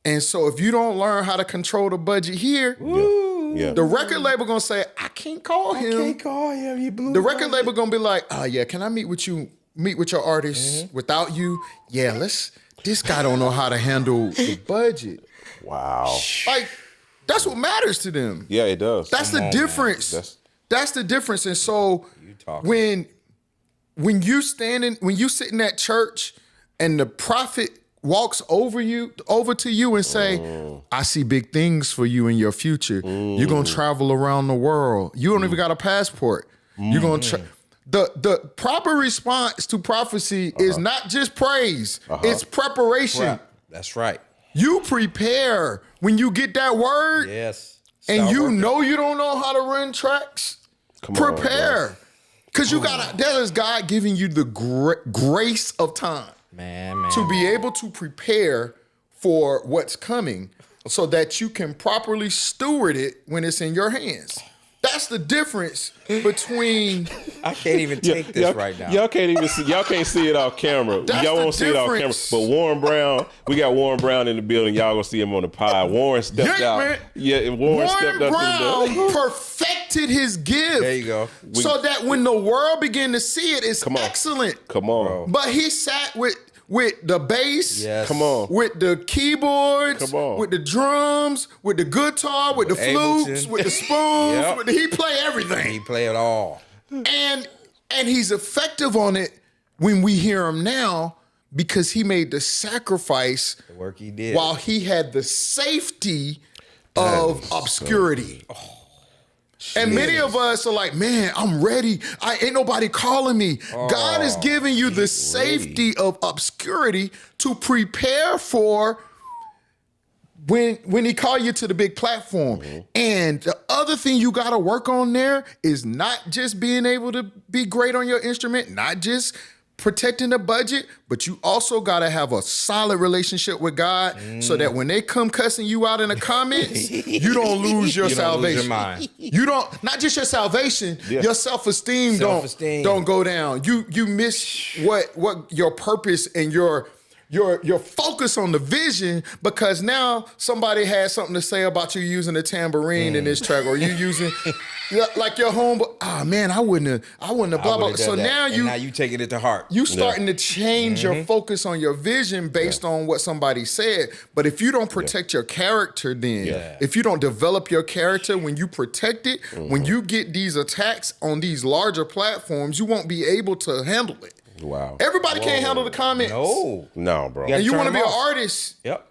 And so if you don't learn how to control the budget here, the record label gonna say, I can't call him. I can't call him. You blew the record label gonna be like, oh yeah, can I meet with your artist without you? Yeah, this guy don't know how to handle the budget. Wow. Like, that's what matters to them. Yeah, it does. That's the difference. That's the difference. And so when you sit in that church and the prophet walks over to you and say, I see big things for you in your future. You're gonna travel around the world. You don't even got a passport. You're gonna the proper response to prophecy is not just praise, it's preparation. That's right. You prepare when you get that word. Yes. And you know you don't know how to run tracks. Prepare. Because that is God giving you the grace of time. Man. To be able to prepare for what's coming so that you can properly steward it when it's in your hands. That's the difference between. I can't even take this right now. Y'all can't even see. Y'all can't see it off camera. Y'all won't see it off camera. But Warren Brown, we got Warren Brown in the building. Y'all gonna see him on the pod. Warren stepped out. Man. Yeah, Warren stepped up. Brown perfected his gift. There you go. So that when the world began to see it, it's excellent. Come on. But he sat with the bass, come on, with the keyboards, with the drums, with the guitar, with the flutes, with the spoons. He play everything. He play it all. And he's effective on it when we hear him now because he made the sacrifice, the work he did, while he had the safety of obscurity. And many of us are like, man, I'm ready. Ain't nobody calling me. God is giving you the safety of obscurity to prepare for when he call you to the big platform. And the other thing you got to work on there is not just being able to be great on your instrument, not just protecting the budget, but you also got to have a solid relationship with God so that when they come cussing you out in the comments, you don't lose your salvation. Lose your mind. You don't, not just your salvation, your self-esteem don't go down. You miss what your purpose and your focus on the vision because now somebody has something to say about you using a tambourine in this track or you using like your home. Man, I wouldn't have blah blah. So now you taking it to heart. You starting to change your focus on your vision based on what somebody said. But if you don't protect your character, then if you don't develop your character when you protect it, when you get these attacks on these larger platforms, you won't be able to handle it. Wow. Everybody can't handle the comments. No, bro. And you want to be an artist. Yep.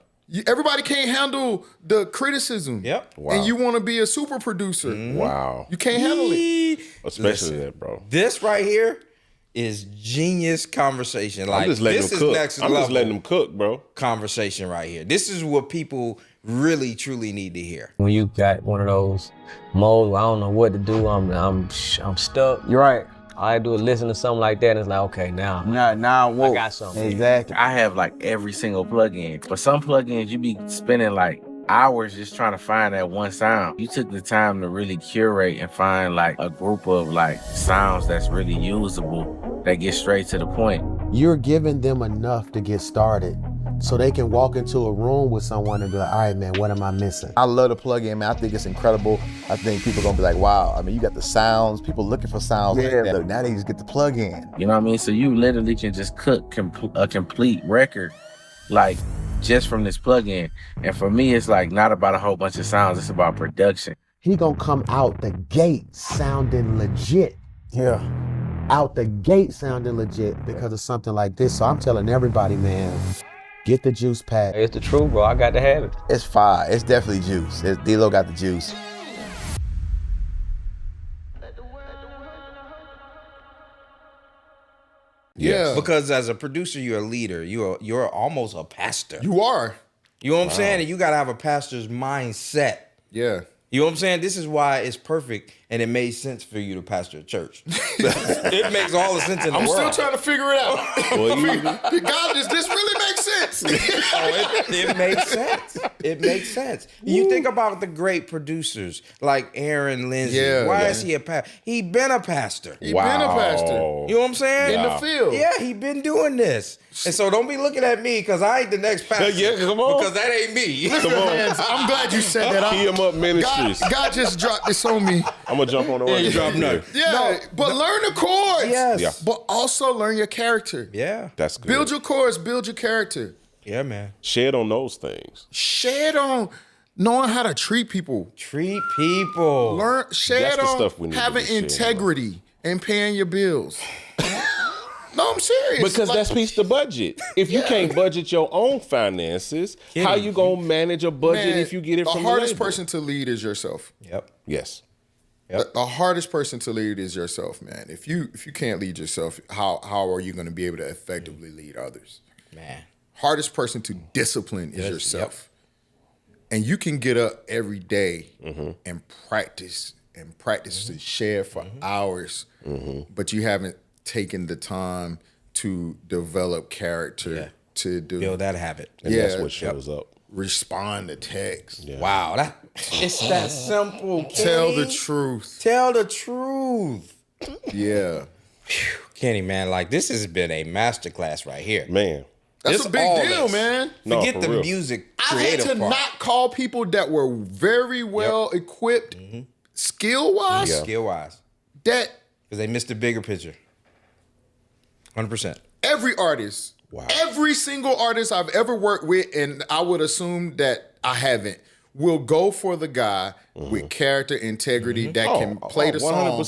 Everybody can't handle the criticism. Yep. Wow. And you want to be a super producer. Wow. You can't handle it. Especially that, bro. This right here is genius conversation. Like, I'm just letting them cook. Next I'm level just letting them cook, bro. Conversation right here. This is what people really, truly need to hear. When you got one of those modes, I don't know what to do. I'm stuck. You're right. All I do is listen to something like that and it's like, okay, now I got something. Exactly. I have like every single plugin. But some plugins, you be spending like hours just trying to find that one sound. You took the time to really curate and find like a group of like sounds that's really usable, that get straight to the point. You're giving them enough to get started so they can walk into a room with someone and be like, all right, man, what am I missing? I love the plug-in, man. I think it's incredible. I think people are gonna be like, wow. I mean, you got the sounds, people looking for sounds like that. Look, now they just get the plug-in. You know what I mean? So you literally can just cook a complete record, like just from this plug-in. And for me, it's like not about a whole bunch of sounds, it's about production. He gonna come out the gate sounding legit. Yeah. Out the gate sounding legit because of something like this. So I'm telling everybody, man, get the juice pack. It's the truth, bro. I got to have it. It's fire. It's definitely juice. D-Lo got the juice. Yeah. Because as a producer, you're a leader. You're almost a pastor. You are. You know what I'm saying? And you got to have a pastor's mindset. Yeah. You know what I'm saying? This is why it's perfect, and it made sense for you to pastor a church. It makes all the sense in the world. I'm still trying to figure it out. God, does this really make sense? It makes sense. It makes sense. You think about the great producers like Aaron Lindsay. Yeah, Why is he a pastor? He been a pastor. He been a pastor. You know what I'm saying? In the field. Yeah, he been doing this. And so don't be looking at me because I ain't the next pastor. Yeah, come on. Because that ain't me. Listen, man, I'm glad you said that. Key 'em up ministries. God just dropped this on me. I'm gonna jump on the you drop organ. But learn the chords. Yes. Yeah. But also learn your character. Yeah. That's good. Build your chords, build your character. Yeah, man. Shed on those things. Shed on knowing how to treat people. Treat people. Shed That's the on stuff we need to having be sharing integrity and paying your bills. No, I'm serious. Because that's piece the budget. If you can't budget your own finances, how you gonna manage a budget if you get it from the hardest label? person to lead is yourself. Yep. Yes. The hardest person to lead is yourself, man. If you can't lead yourself, how are you going to be able to effectively lead others? Man. Hardest person to discipline is yourself. And you can get up every day and practice and share for hours, but you haven't taken the time to develop character to do build that habit. And that's what shows up. Respond to text. Yeah. Wow, it's that simple. Tell the truth. Tell the truth. Yeah. Kenny, man, like this has been a masterclass right here. Man. That's a big deal, man. Forget the music I had creative to part. not call people that were very well equipped, skill-wise. Skill-wise. That because they missed the bigger picture. 100%. Every artist, every single artist I've ever worked with, and I would assume that I haven't, will go for the guy with character, integrity that can play the song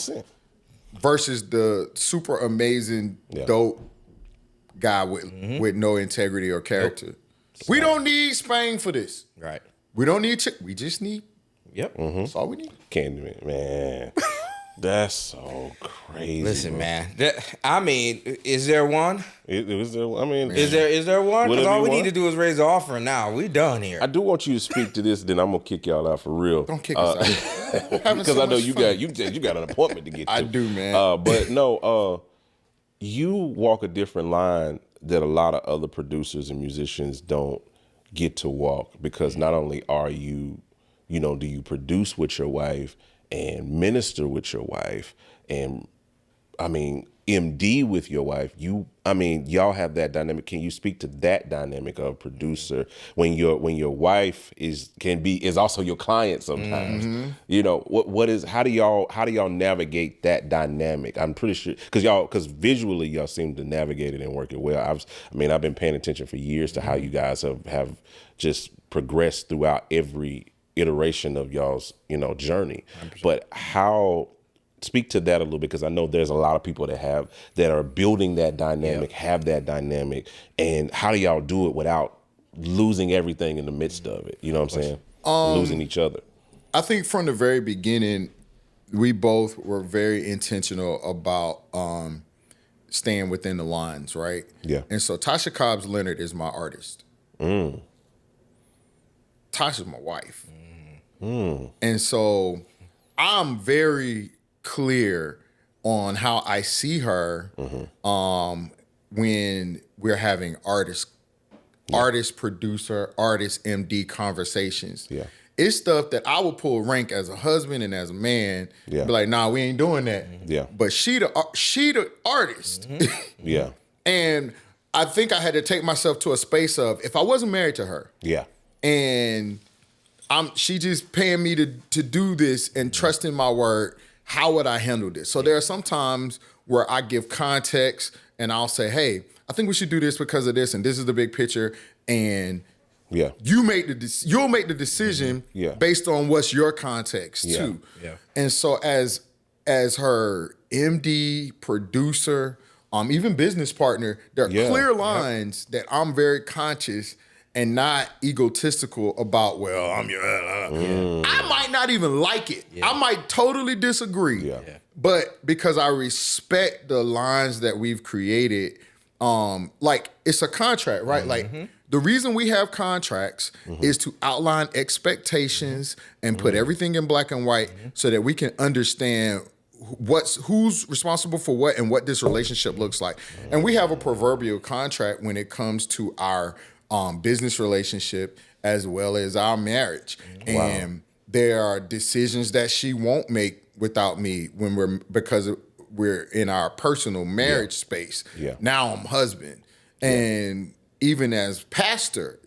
versus the super amazing, dope guy with no integrity or character. We don't need Spain for this. Right. We don't need we just need. Yep. That's all we need. Candyman, man. That's so crazy. Listen, man. I mean, is there one? Is there one? Is there one? Because all we need to do is raise the offering now. We done here. I do want you to speak to this, then I'm gonna kick y'all out for real. Don't kick us out. Because I know you got an appointment to get to. I do, man. But no, you walk a different line that a lot of other producers and musicians don't get to walk, because not only are you do you produce with your wife and minister with your wife and MD with your wife, y'all have that dynamic. Can you speak to that dynamic of producer when your wife is also your client sometimes? How do y'all navigate that dynamic? I'm pretty sure because visually y'all seem to navigate it and work it well. I've been paying attention for years to how you guys have just progressed throughout every iteration of y'all's journey. 100%. But speak to that a little bit, because I know there's a lot of people that are building that dynamic, have that dynamic, and how do y'all do it without losing everything in the midst of it? You know what I'm saying? Losing each other. I think from the very beginning, we both were very intentional about staying within the lines, right? Yeah. And so Tasha Cobbs Leonard is my artist. Tasha's my wife. And so I'm very clear on how I see her when we're having artist, producer, artist, MD conversations. Yeah. It's stuff that I would pull rank as a husband and as a man. Yeah. Be like, nah, we ain't doing that. Yeah. But she the artist. Yeah. And I think I had to take myself to a space of, if I wasn't married to her, yeah, and she just paying me to do this and trusting my word, how would I handle this? So there are some times where I give context and I'll say, hey, I think we should do this because of this, and this is the big picture, and you'll make the decision based on what's your context too. Yeah. And so as her MD, producer, even business partner, there are clear lines that I'm very conscious and not egotistical about, well, I'm your... I might not even like it. I might totally disagree. But because I respect the lines that we've created, like, it's a contract, right? Like, the reason we have contracts is to outline expectations and put everything in black and white so that we can understand who's responsible for what and what this relationship looks like. And we have a proverbial contract when it comes to our business relationship as well as our marriage. And there are decisions that she won't make without me because we're in our personal marriage space. Now I'm husband. And even as pastor,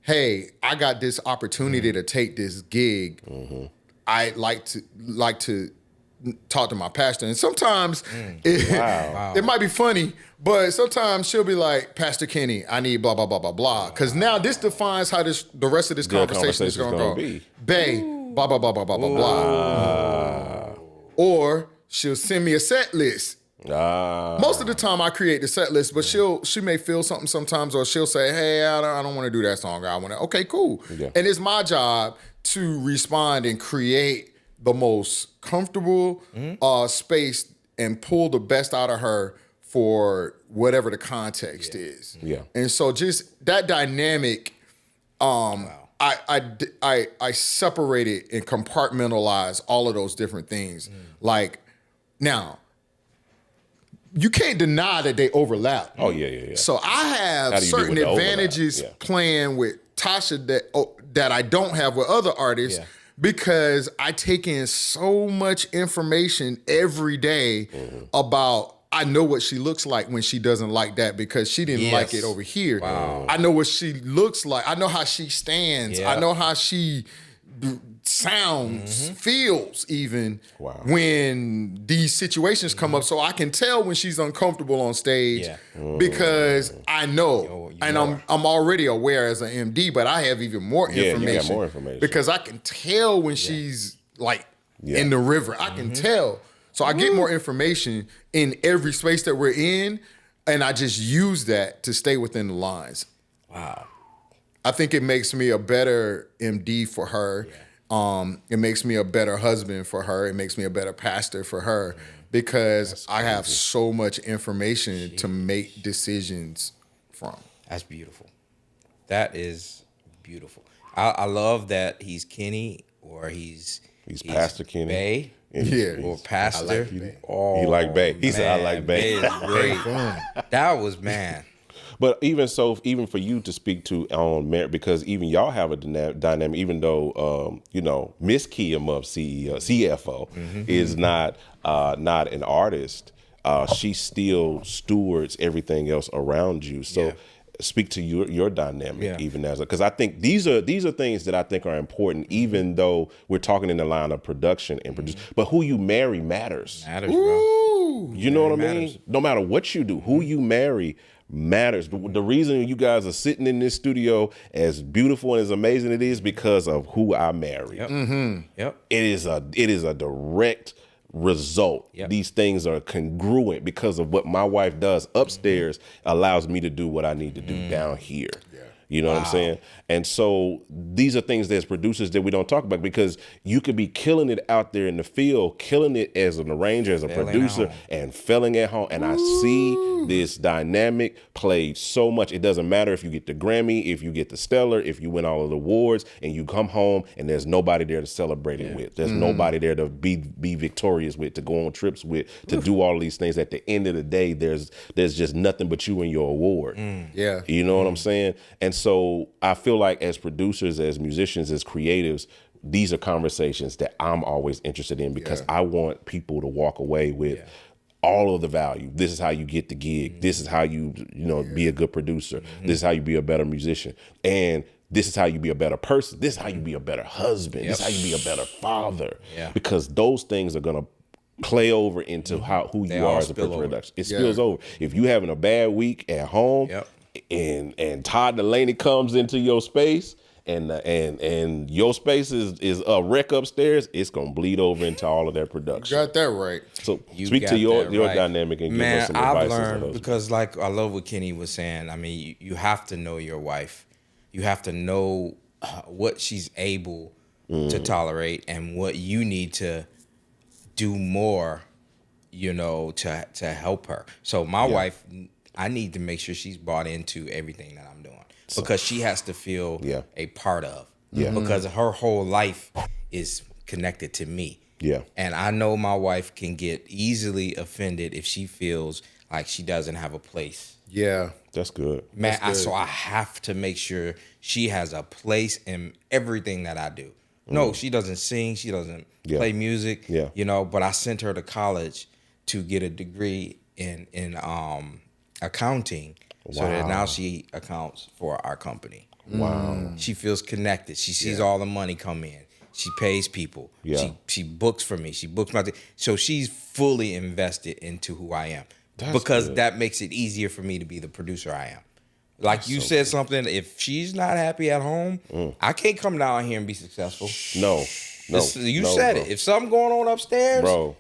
hey, I got this opportunity to take this gig. I like to talk to my pastor. And sometimes it might be funny, but sometimes she'll be like, Pastor Kenny, I need blah, blah, blah, blah, blah. Because now this defines how the rest of this conversation is going to go. Bae, blah, blah, blah, blah, blah, blah, blah. Or she'll send me a set list. Most of the time I create the set list, but she may feel something sometimes, or she'll say, hey, I don't want to do that song. I want to, okay, cool. And it's my job to respond and create the most comfortable space and pull the best out of her for whatever the context is. And so just that dynamic, I separated and compartmentalized all of those different things. Like now, you can't deny that they overlap. So I have certain advantages playing with Tasha that I don't have with other artists because I take in so much information every day about, I know what she looks like when she doesn't like that because she didn't like it over here. I know what she looks like. I know how she stands. I know how she sounds, feels even when these situations come up. So I can tell when she's uncomfortable on stage because I know, and I'm already aware as an MD, but I have even more information. You got more information. Because I can tell when she's like in the river. I can tell. So I get more information in every space that we're in, and I just use that to stay within the lines. I think it makes me a better MD for her. It makes me a better husband for her. It makes me a better pastor for her because I have so much information to make decisions from. That's beautiful. That is beautiful. I love that he's Kenny or he's Pastor Kenny. Bae, or pastor. I like he like Bae. He said, I like Bae. Bae is great. That was, man. But even so, even for you to speak to on merit, because even y'all have a dynamic, even though, Miss Kiamup, CFO, is not an artist, she still stewards everything else around you. So speak to your dynamic, even as because I think these are things that I think are important, even though we're talking in the line of production and produce. But who you marry matters. Matters, bro. You know what I mean? No matter what you do, who you marry matters. The reason you guys are sitting in this studio, as beautiful and as amazing it is, because of who I marry. It is a direct result. These things are congruent because of what my wife does upstairs allows me to do what I need to do down here. You know what I'm saying? And so these are things as producers that we don't talk about, because you could be killing it out there in the field, killing it as an arranger, as a producer, and failing at home. And I see this dynamic played so much. It doesn't matter if you get the Grammy, if you get the Stellar, if you win all of the awards, and you come home and there's nobody there to celebrate it with. There's nobody there to be victorious with, to go on trips with, to do all of these things. At the end of the day, there's just nothing but you and your award. You know what I'm saying? And so I feel like as producers, as musicians, as creatives, these are conversations that I'm always interested in, because I want people to walk away with all of the value. This is how you get the gig. This is how you be a good producer. This is how you be a better musician. And this is how you be a better person. This is how you be a better husband. This is how you be a better father. Because those things are going to play over into who you are as a production. It spills over. If you having a bad week at home, and Todd Delaney comes into your space, and your space is a wreck upstairs, it's gonna bleed over into all of that production. You got that right. So speak to your dynamic and give us some advice. I've learned, because like I love what Kenny was saying. I mean, you have to know your wife. You have to know what she's able to tolerate and what you need to do more, to help her. So my wife, I need to make sure she's bought into everything that I'm doing because she has to feel a part of. Yeah. Because her whole life is connected to me. Yeah. And I know my wife can get easily offended if she feels like she doesn't have a place. Yeah. That's good. Man, That's good. so I have to make sure she has a place in everything that I do. No, she doesn't sing. She doesn't play music. Yeah. You know, but I sent her to college to get a degree in accounting so that now she accounts for our company. Wow. She feels connected. She sees all the money come in. She pays people. Yeah. She books for me. She books my so she's fully invested into who I am. That's because good. that makes it easier for me to be the producer I am. Like you said something, if she's not happy at home, I can't come down here and be successful. No. You said bro. it. If something going on upstairs, Bro.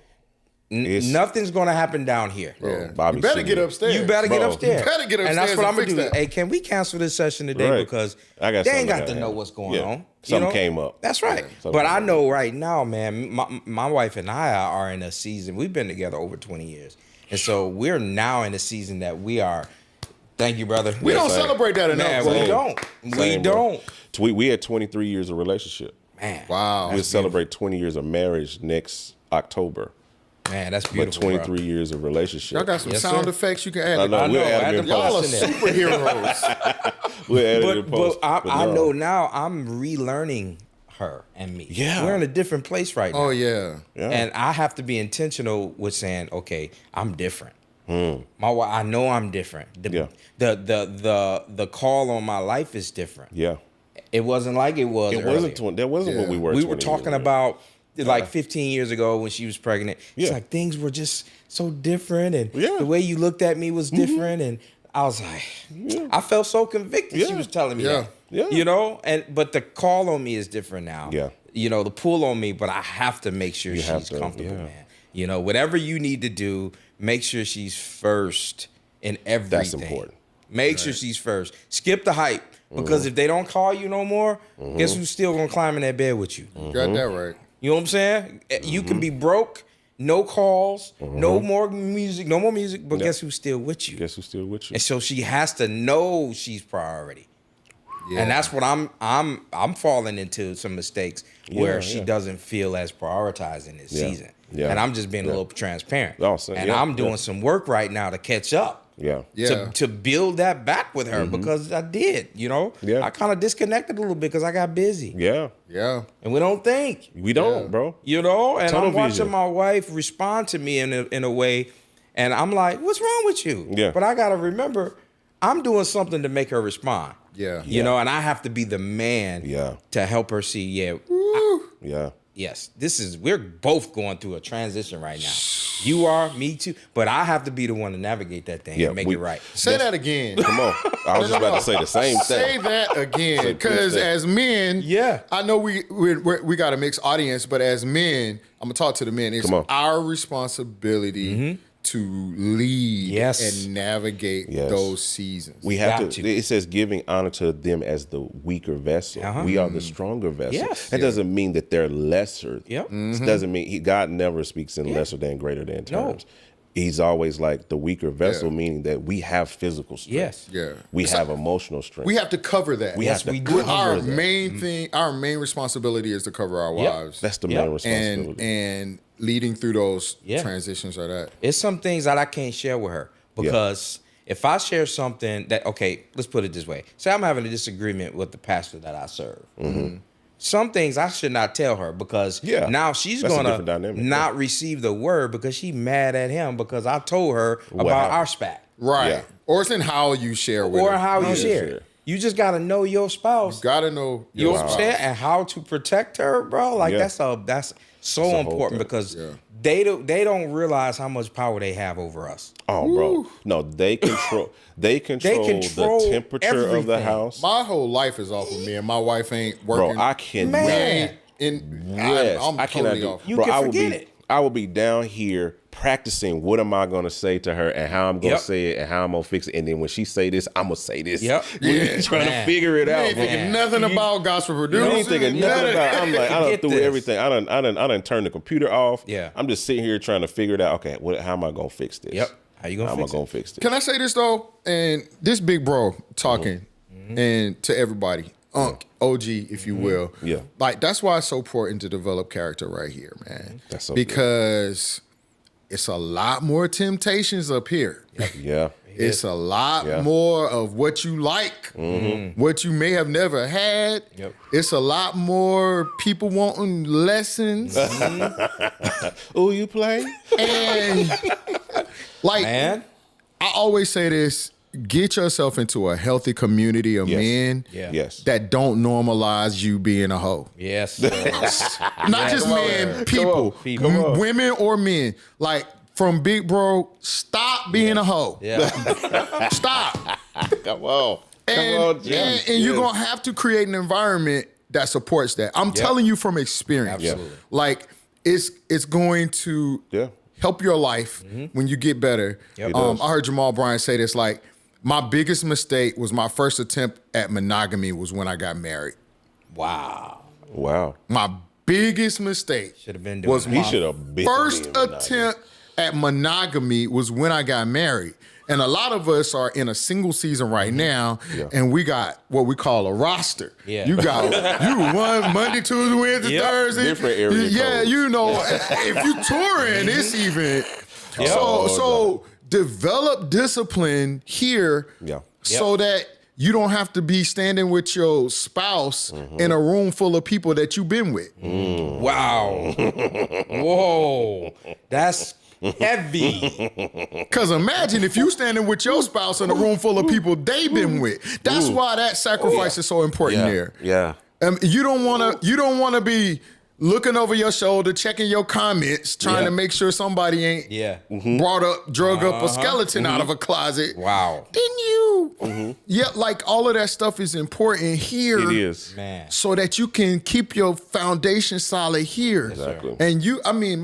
Nothing's gonna happen down here. Yeah. Bobby You better singing. get upstairs. You better get Bro. upstairs. You better get And that's upstairs what and I'm gonna fix do. that. Hey, can we cancel this session today Right. because I got they ain't something got to I know have. what's going Yeah. on. Something came up. That's right. Something But I came know right now, man, my wife and I are in a season. We've been together over 20 years, and so we're now in a season that we are. Thank you, brother. We don't celebrate that enough. Man, bro. we don't. We Same, bro. don't. We had 23 years of relationship. Man, Wow. We'll celebrate 20 years of marriage next October. man, that's But beautiful. 23 years of relationship. Y'all got some Yes, sound sir. effects you can add. I know. I We'll know, add add them in the Y'all are post. in there. superheroes. We'll add it in But post. I no. know now I'm relearning her and me. Yeah. We're in a different place right now. Oh yeah. Yeah. And I have to be intentional with saying, okay, I'm different. Mm. My wife, I know I'm different. Yeah. The call on my life is different. Yeah. It wasn't like it was. It wasn't. That wasn't what we were. We were 20 talking years ago. about like 15 years ago when she was pregnant. It's Yeah. like things were just so different, and Yeah. the way you looked at me was different, and I was like, I felt so convicted. She Yeah. was telling me Yeah. that. Yeah. You know, but the call on me is different now. Yeah. You know, the pull on me, but I have to make sure You have she's to, comfortable, yeah. man. You know, whatever you need to do, make sure she's first in everything. That's important. Make sure she's first. Skip the hype. Because if they don't call you no more, guess who's still gonna climb in that bed with you? Got that right. You know what I'm saying? You can be broke, no calls, no more music, but guess who's still with you? Guess who's still with you? And so she has to know she's priority. Yeah. And that's what I'm falling into some mistakes where she doesn't feel as prioritized in this Yeah. season. Yeah. And I'm just being a little transparent. Awesome. And Yeah. I'm doing some work right now to catch up. Yeah. Yeah. To build that back with her because I did, you know? Yeah. I kind of disconnected a little bit because I got busy. Yeah. Yeah. And we don't think. We don't, bro. You know? And Tunnel I'm watching vision. my wife respond to me in a way, and I'm like, what's wrong with you? Yeah. But I got to remember, I'm doing something to make her respond. Yeah. You know, and I have to be the man to help her see, Yeah. yes, we're both going through a transition right now. You are, me too. But I have to be the one to navigate that thing and make it right. Say that again. Come on. I was just about to say the same thing. Say that again, because as men, I know we got a mixed audience, but as men, I'm gonna talk to the men. It's Come on. our responsibility to lead and navigate Yes. those seasons. We have to. It says giving honor to them as the weaker vessel. We are the stronger vessel. Yes. That doesn't mean that they're lesser. Yep. It doesn't mean God never speaks in lesser than greater than terms. He's always like the weaker vessel, meaning that we have physical strength. Yes. Yeah. We have emotional strength. We have to cover that. We have to we cover do. Our that. main thing, our main responsibility is to cover our wives. That's the main responsibility. And leading through those transitions are that. It's some things that I can't share with her because if I share something that, okay, let's put it this way. Say I'm having a disagreement with the pastor that I serve. Some things I should not tell her because now she's That's a gonna different dynamic, not receive the word because she's mad at him because I told her about happened? our spat. Right. Yeah. Or it's in how you share with Or her. how you share. You just gotta know your spouse. Gotta know You know your what I'm spouse. saying? And how to protect her, bro. Like that's so It's a whole important thing. because they don't realize how much power they have over us. Oh, bro. No, they control. They control the temperature of the everything. house. My whole life is off of me, and my wife ain't working. Bro, I can Man. I'm I cannot totally do. off. You Bro, can I will forget be, it. I will be down here practicing what am I going to say to her and how I'm going to say it and how I'm going to fix it. And then when she say this, I'm going to say this. Yep. We're trying to figure it You out. ain't bro. thinking nothing about gospel You producers. ain't thinking nothing about. I'm like, I done Forget threw this. everything. I done turned the computer off. Yeah. I'm just sitting here trying to figure it out. Okay, how am I gonna fix this? Yep. How you gonna fix gonna fix it? Can I say this though? And this big bro talking, and to everybody, OG, if you will. Yeah. Like that's why it's so important to develop character right here, man. That's so because it's a lot more temptations up here. Yeah. It's a lot more of what you like, what you may have never had. Yep. It's a lot more people wanting lessons. Oh, you play? And like, Man. I always say this, get yourself into a healthy community of men Yes. that don't normalize you being a hoe. Yes. Not just men, people, women or men. Like, from Big Bro, stop being a hoe. Yeah. Stop. Come on. And you're going to have to create an environment that supports that. I'm telling you from experience. Absolutely. Like, it's going to help your life when you get better. Yep. I heard Jamal Bryant say this, like, my biggest mistake was my first attempt at monogamy was when I got married. Wow. My biggest mistake Should have been doing was that. my He should have been first being monogamy. attempt at monogamy was when I got married. And a lot of us are in a single season right now, and we got what we call a roster. Yeah. You got you won Monday, Tuesday, Wednesday, Thursday. Different area Yeah, codes. you know, if you touring, it's even. So develop discipline here so that you don't have to be standing with your spouse in a room full of people that you've been with. Wow. Whoa. That's heavy. Because imagine if you standing with your spouse in a room full of people they've been with. That's why that sacrifice is so important there. Yeah. You don't want to be looking over your shoulder, checking your comments, trying to make sure somebody ain't drug up a skeleton out of a closet. Wow. Didn't you? Yeah, like all of that stuff is important here. It is. Man. So that you can keep your foundation solid here. Exactly. And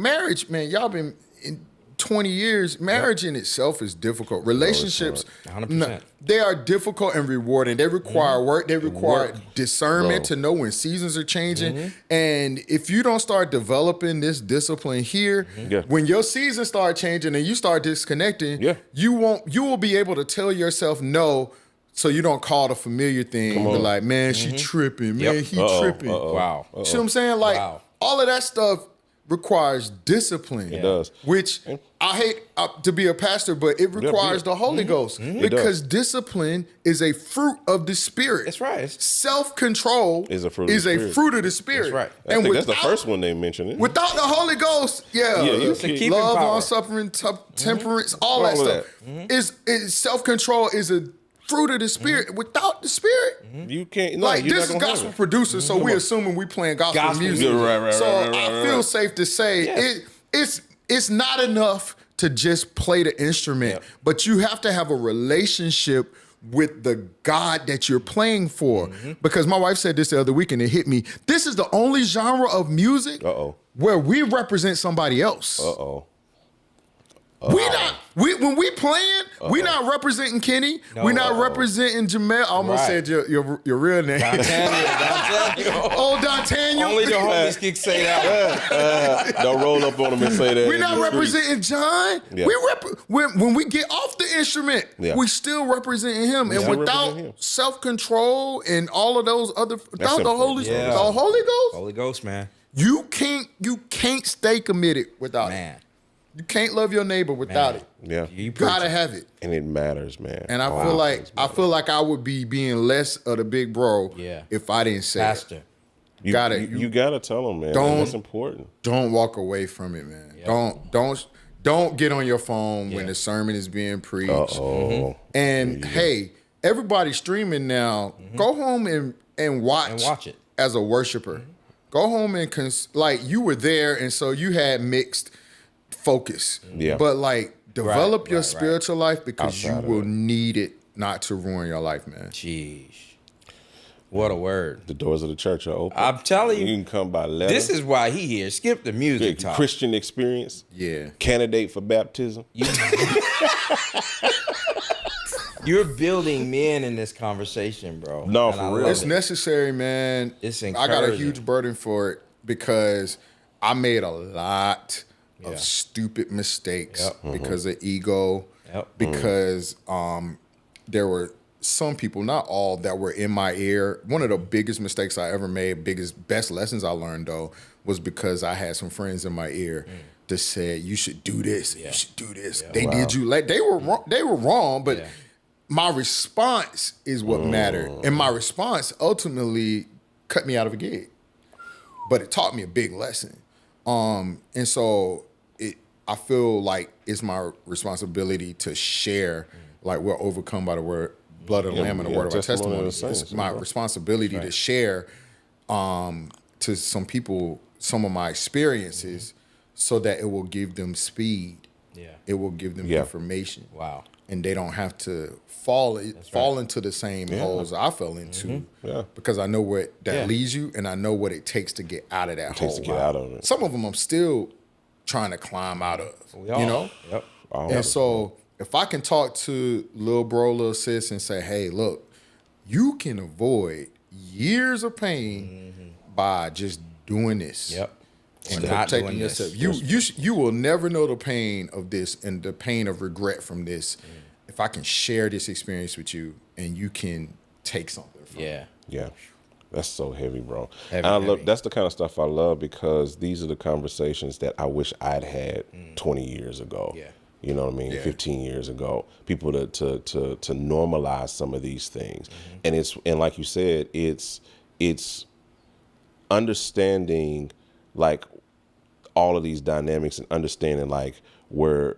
marriage, man, y'all been in 20 years. Marriage in itself is difficult. Relationships, 100%. they are difficult and rewarding. They require work. They require discernment to know when seasons are changing. And if you don't start developing this discipline here, when your seasons start changing and you start disconnecting, you will be able to tell yourself no. So you don't call the familiar thing. Be like, man, she tripping. Man, he tripping. Wow. See what I'm saying? Like all of that stuff requires discipline. It does. Which I hate to be a pastor, but it requires the Holy Ghost. Because discipline is a fruit of the Spirit. That's right. Self-control is a fruit of the Spirit. That's right. I think that's the first one they mentioned. It. Without the Holy Ghost, you love, long-suffering, temperance, all that stuff. Is self-control is a fruit of the Spirit. Without the Spirit, you can't. No, like this is gospel producers, so we assuming we playing gospel music. I feel safe to say it's not enough to just play the instrument, but you have to have a relationship with the God that you're playing for. Because my wife said this the other week and it hit me. This is the only genre of music where we represent somebody else. When we playing, we not representing Kenny. We not representing Jamel. I almost said your real name. Dantaniel. Only the homies can say that. Don't roll up on him and say that. We not representing John. When we get off the instrument, we still representing him. And without self-control and all of those other, without the Holy Ghost, Holy Ghost, man, you can't stay committed without it. You can't love your neighbor without it. Yeah, you gotta have it, and it matters, man. And I feel like I would be being less of the big bro if I didn't say Pastor. It. You gotta tell them, man. That's important. Don't walk away from it, man. Don't get on your phone when the sermon is being preached. And hey, everybody's streaming now. Go home and watch it as a worshiper. Go home and you were there, and so you had mixed focus. But like develop your spiritual life because you will need it not to ruin your life, man. Jeez. What a word. The doors of the church are open. I'm telling you. You can come by letter. This is why he here. Skip the music talk. Christian experience. Yeah. Candidate for baptism. You're building men in this conversation, bro. No, for real. It's necessary, man. It's I got a huge burden for it because I made a lot of stupid mistakes Yep. because of ego, because there were some people, not all, that were in my ear. One of the biggest mistakes I ever made, best lessons I learned though, was because I had some friends in my ear that said, you should do this, you should do this. They did you like, they were wrong, but my response is what mattered. And my response ultimately cut me out of a gig. But it taught me a big lesson. And so I feel like it's my responsibility to share, like we're overcome by the blood of the Lamb and the word of our testimony. It's my responsibility to share to some people some of my experiences so that it will give them speed. Yeah. It will give them information. Wow. And they don't have to fall into the same holes I fell into because I know where that leads you and I know what it takes to get out of that hole. Some of them I'm still trying to climb out of, you know? Yep. And so if I can talk to little bro, little sis and say, hey, look, you can avoid years of pain by just doing this. Yep. And not protecting doing yourself. this. You will never know the pain of this and the pain of regret from this if I can share this experience with you and you can take something from it. Yeah. That's so heavy, bro. Heavy, I love that's the kind of stuff I love because these are the conversations that I wish I'd had 20 years ago. Yeah. You know what I mean? 15 years ago. People to normalize some of these things. And like you said, it's understanding like all of these dynamics and understanding like where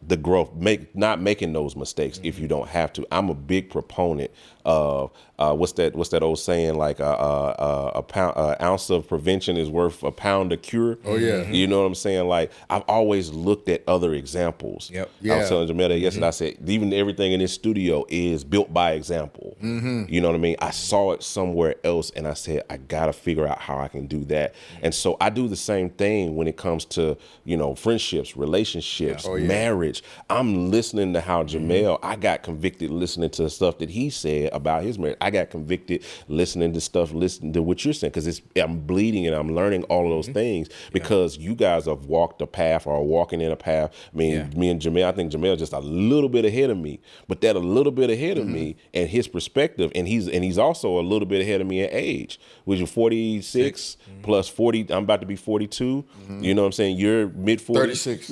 the growth, not making those mistakes if you don't have to. I'm a big proponent of what's that old saying, like a ounce of prevention is worth a pound of cure. Oh yeah. You know what I'm saying? Like I've always looked at other examples. Yep. I was telling Jamel that yesterday. I said even everything in this studio is built by example. You know what I mean? I saw it somewhere else and I said I gotta figure out how I can do that. And so I do the same thing when it comes to, you know, friendships, relationships, marriage. I'm listening to how Jamel, I got convicted listening to the stuff that he said about his marriage. I got convicted listening to what you're saying because I'm bleeding and I'm learning all of those things because you guys have walked a path or are walking in a path. I mean, me and Jamel, I think Jamel just a little bit ahead of me, but that a little bit ahead of me and his perspective, and he's also a little bit ahead of me in age, which is 46 plus 40. I'm about to be 42. You know what I'm saying? You're mid 40s. 36.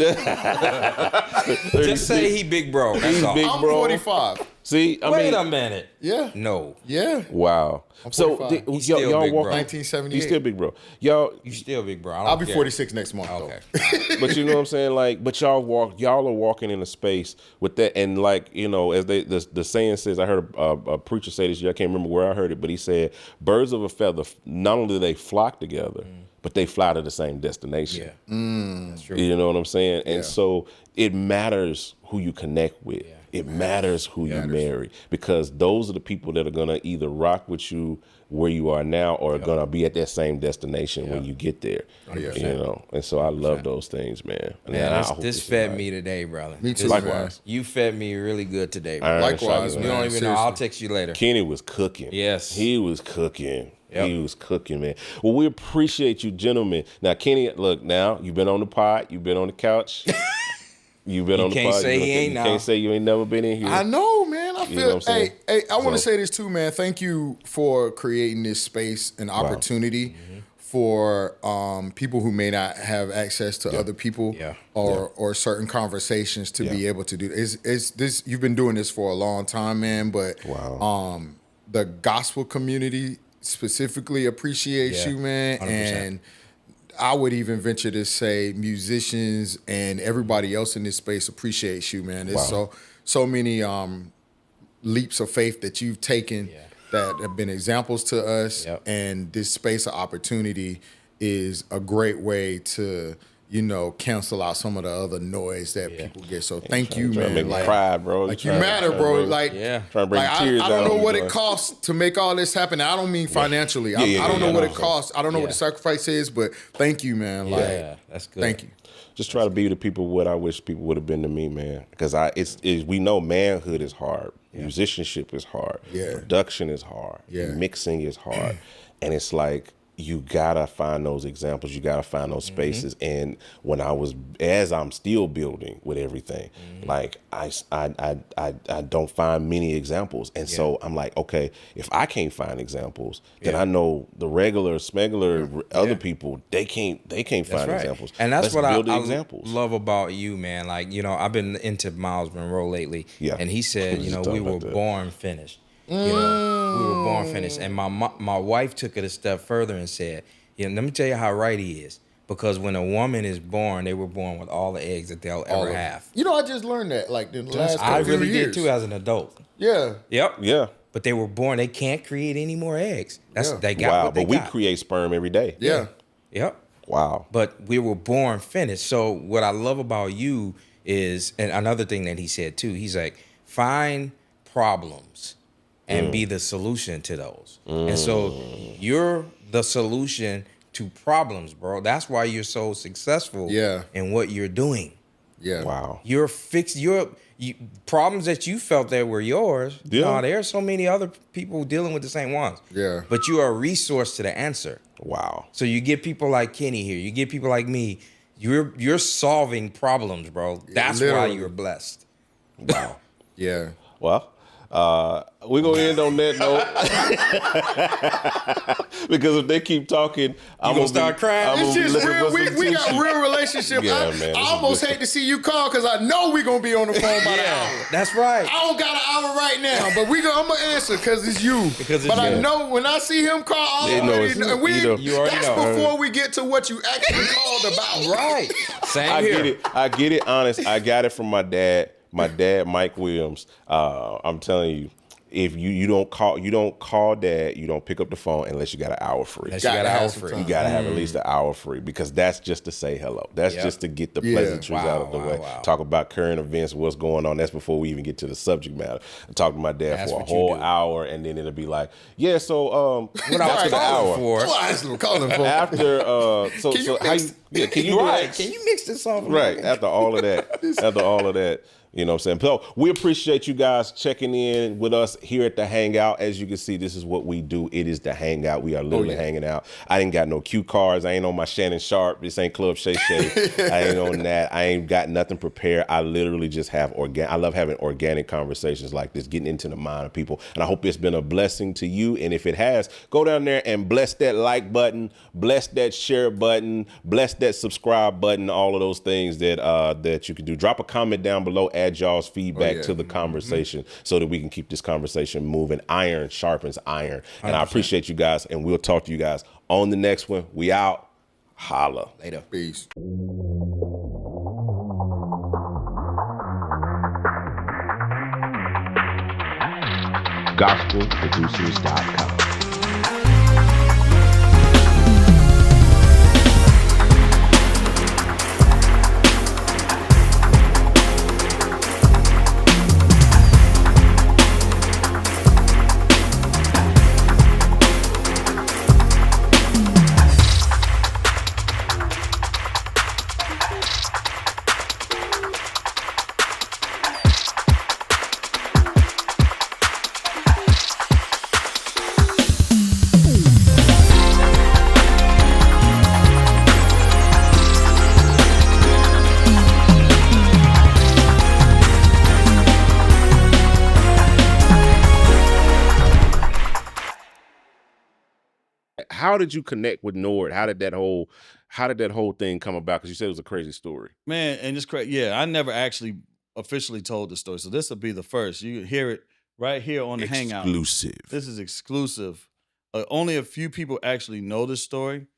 Just say he big bro. That's He's all. big I'm bro. 45. See, Wait a minute. Yeah. No. Yeah. Wow. So He's still y'all big walk bro. 1978. He's still big bro. Y'all, You still big bro. I'll be 46 next month though. but you know what I'm saying? Like, but y'all are walking in a space with that, and like, you know, as the saying says, I heard a preacher say this year, I can't remember where I heard it, but he said, birds of a feather, not only do they flock together, but they fly to the same destination. That's true. You know what I'm saying? And so it matters who you connect with. It matters who you marry, because those are the people that are gonna either rock with you where you are now or are gonna be at that same destination when you get there. You know, and so I love those things, man. Man, this fed me today, brother. Me too. Likewise. You fed me really good today, bro. Likewise, You man. don't even know. I'll text you later. Kenny was cooking. Yes. He was cooking. Yep. He was cooking, man. Well, we appreciate you, gentlemen. Now, Kenny, look, now you've been on the pod, you've been on the couch. You've been on the can't pod. say he ain't you now. can't say you ain't never been in here. I know, man. I You know feel. what I'm saying? Hey, I want to So- say this too, man. Thank you for creating this space and opportunity for people who may not have access to other people or certain conversations to be able to do. It's this. You've been doing this for a long time, man. But the gospel community specifically appreciates you, man, 100%. and I would even venture to say musicians and everybody else in this space appreciates you, man. There's so many leaps of faith that you've taken that have been examples to us, and this space of opportunity is a great way to, you know, cancel out some of the other noise that people get. So thank you, Trying to man. make me cry, bro. Like you matter, bro. Like, trying to bring like tears I don't down, know what bro. it costs to make all this happen. I don't mean financially. I don't know what it costs. I don't know what the sacrifice is, but thank you, man. Like, that's good. Thank you. Just try to be the people what I wish people would have been to me, man. Because we know manhood is hard, musicianship is hard, production is hard, mixing is hard, and it's like you gotta find those examples. You gotta find those spaces. And when as I'm still building with everything, like I don't find many examples. And so I'm like, okay, if I can't find examples, then I know the regular, smuggler, other people, they can't find examples. And that's Let's what build the I examples. love about you, man. Like, you know, I've been into Miles Monroe lately. Yeah. And he said, We you just know, we talked were about that. born finished. You know, we were born finished. And my wife took it a step further and said, you know, let me tell you how right he is. Because when a woman is born, they were born with all the eggs that they'll ever have. You know, I just learned that like in the last I couple really years. did too as an adult. Yeah. Yep. Yeah. But they were born, they can't create any more eggs. They got wow, what they but we got. create sperm every day. Yeah. Yep. Wow. But we were born finished. So what I love about you is, and another thing that he said too, he's like, find problems and be the solution to those. And so you're the solution to problems, bro. That's why you're so successful in what you're doing. Yeah. Wow. You're fixed. Problems that you felt that were yours. Yeah. No, there are so many other people dealing with the same ones. Yeah. But you are a resource to the answer. Wow. So you get people like Kenny here. You get people like me. You're solving problems, bro. That's why Literally. you're blessed. Wow. Yeah. Well, we're going to end on that note. Because if they keep talking, I'm gonna start crying? It's just real. We got real relationship. Yeah, I man, almost hate to see you call because I know we're going to be on the phone by the hour. That's right. I don't got an hour right now, but I'm going to answer because it's you. I know when I see him call, I already know. That's before we get to what you actually called about. Right. Same here. I get it, honest. I got it from my dad. My dad, Mike Williams. I'm telling you, if you don't call dad, you don't pick up the phone unless you got an hour free. You gotta have You gotta have at least an hour free because that's just to say hello. That's just to get the pleasantries out of the way. Talk about current events, what's going on. That's before we even get to the subject matter. I talk to my dad for a whole hour, and then it'll be like, yeah. So what I was calling for? After so how you can you right? Can you mix this song? Right after all of that. You know what I'm saying? So we appreciate you guys checking in with us here at the Hangout. As you can see, this is what we do. It is the Hangout. We are literally hanging out. I ain't got no cue cards. I ain't on my Shannon Sharp. This ain't Club Shay Shay. I ain't on that. I ain't got nothing prepared. I literally just have I love having organic conversations like this, getting into the mind of people. And I hope it's been a blessing to you. And if it has, go down there and bless that like button, bless that share button, bless that subscribe button, all of those things that you can do. Drop a comment down below. Add y'all's feedback to the conversation so that we can keep this conversation moving. Iron sharpens iron. And 100%. I appreciate you guys, and we'll talk to you guys on the next one. We out. Holla. Later. Peace. GospelProducers.com. How did you connect with Nord? How did that whole thing come about? Because you said it was a crazy story. Man, and it's crazy. Yeah, I never actually officially told the story. So this will be the first. You hear it right here on the Hangout. Exclusive. This is exclusive. Only a few people actually know this story.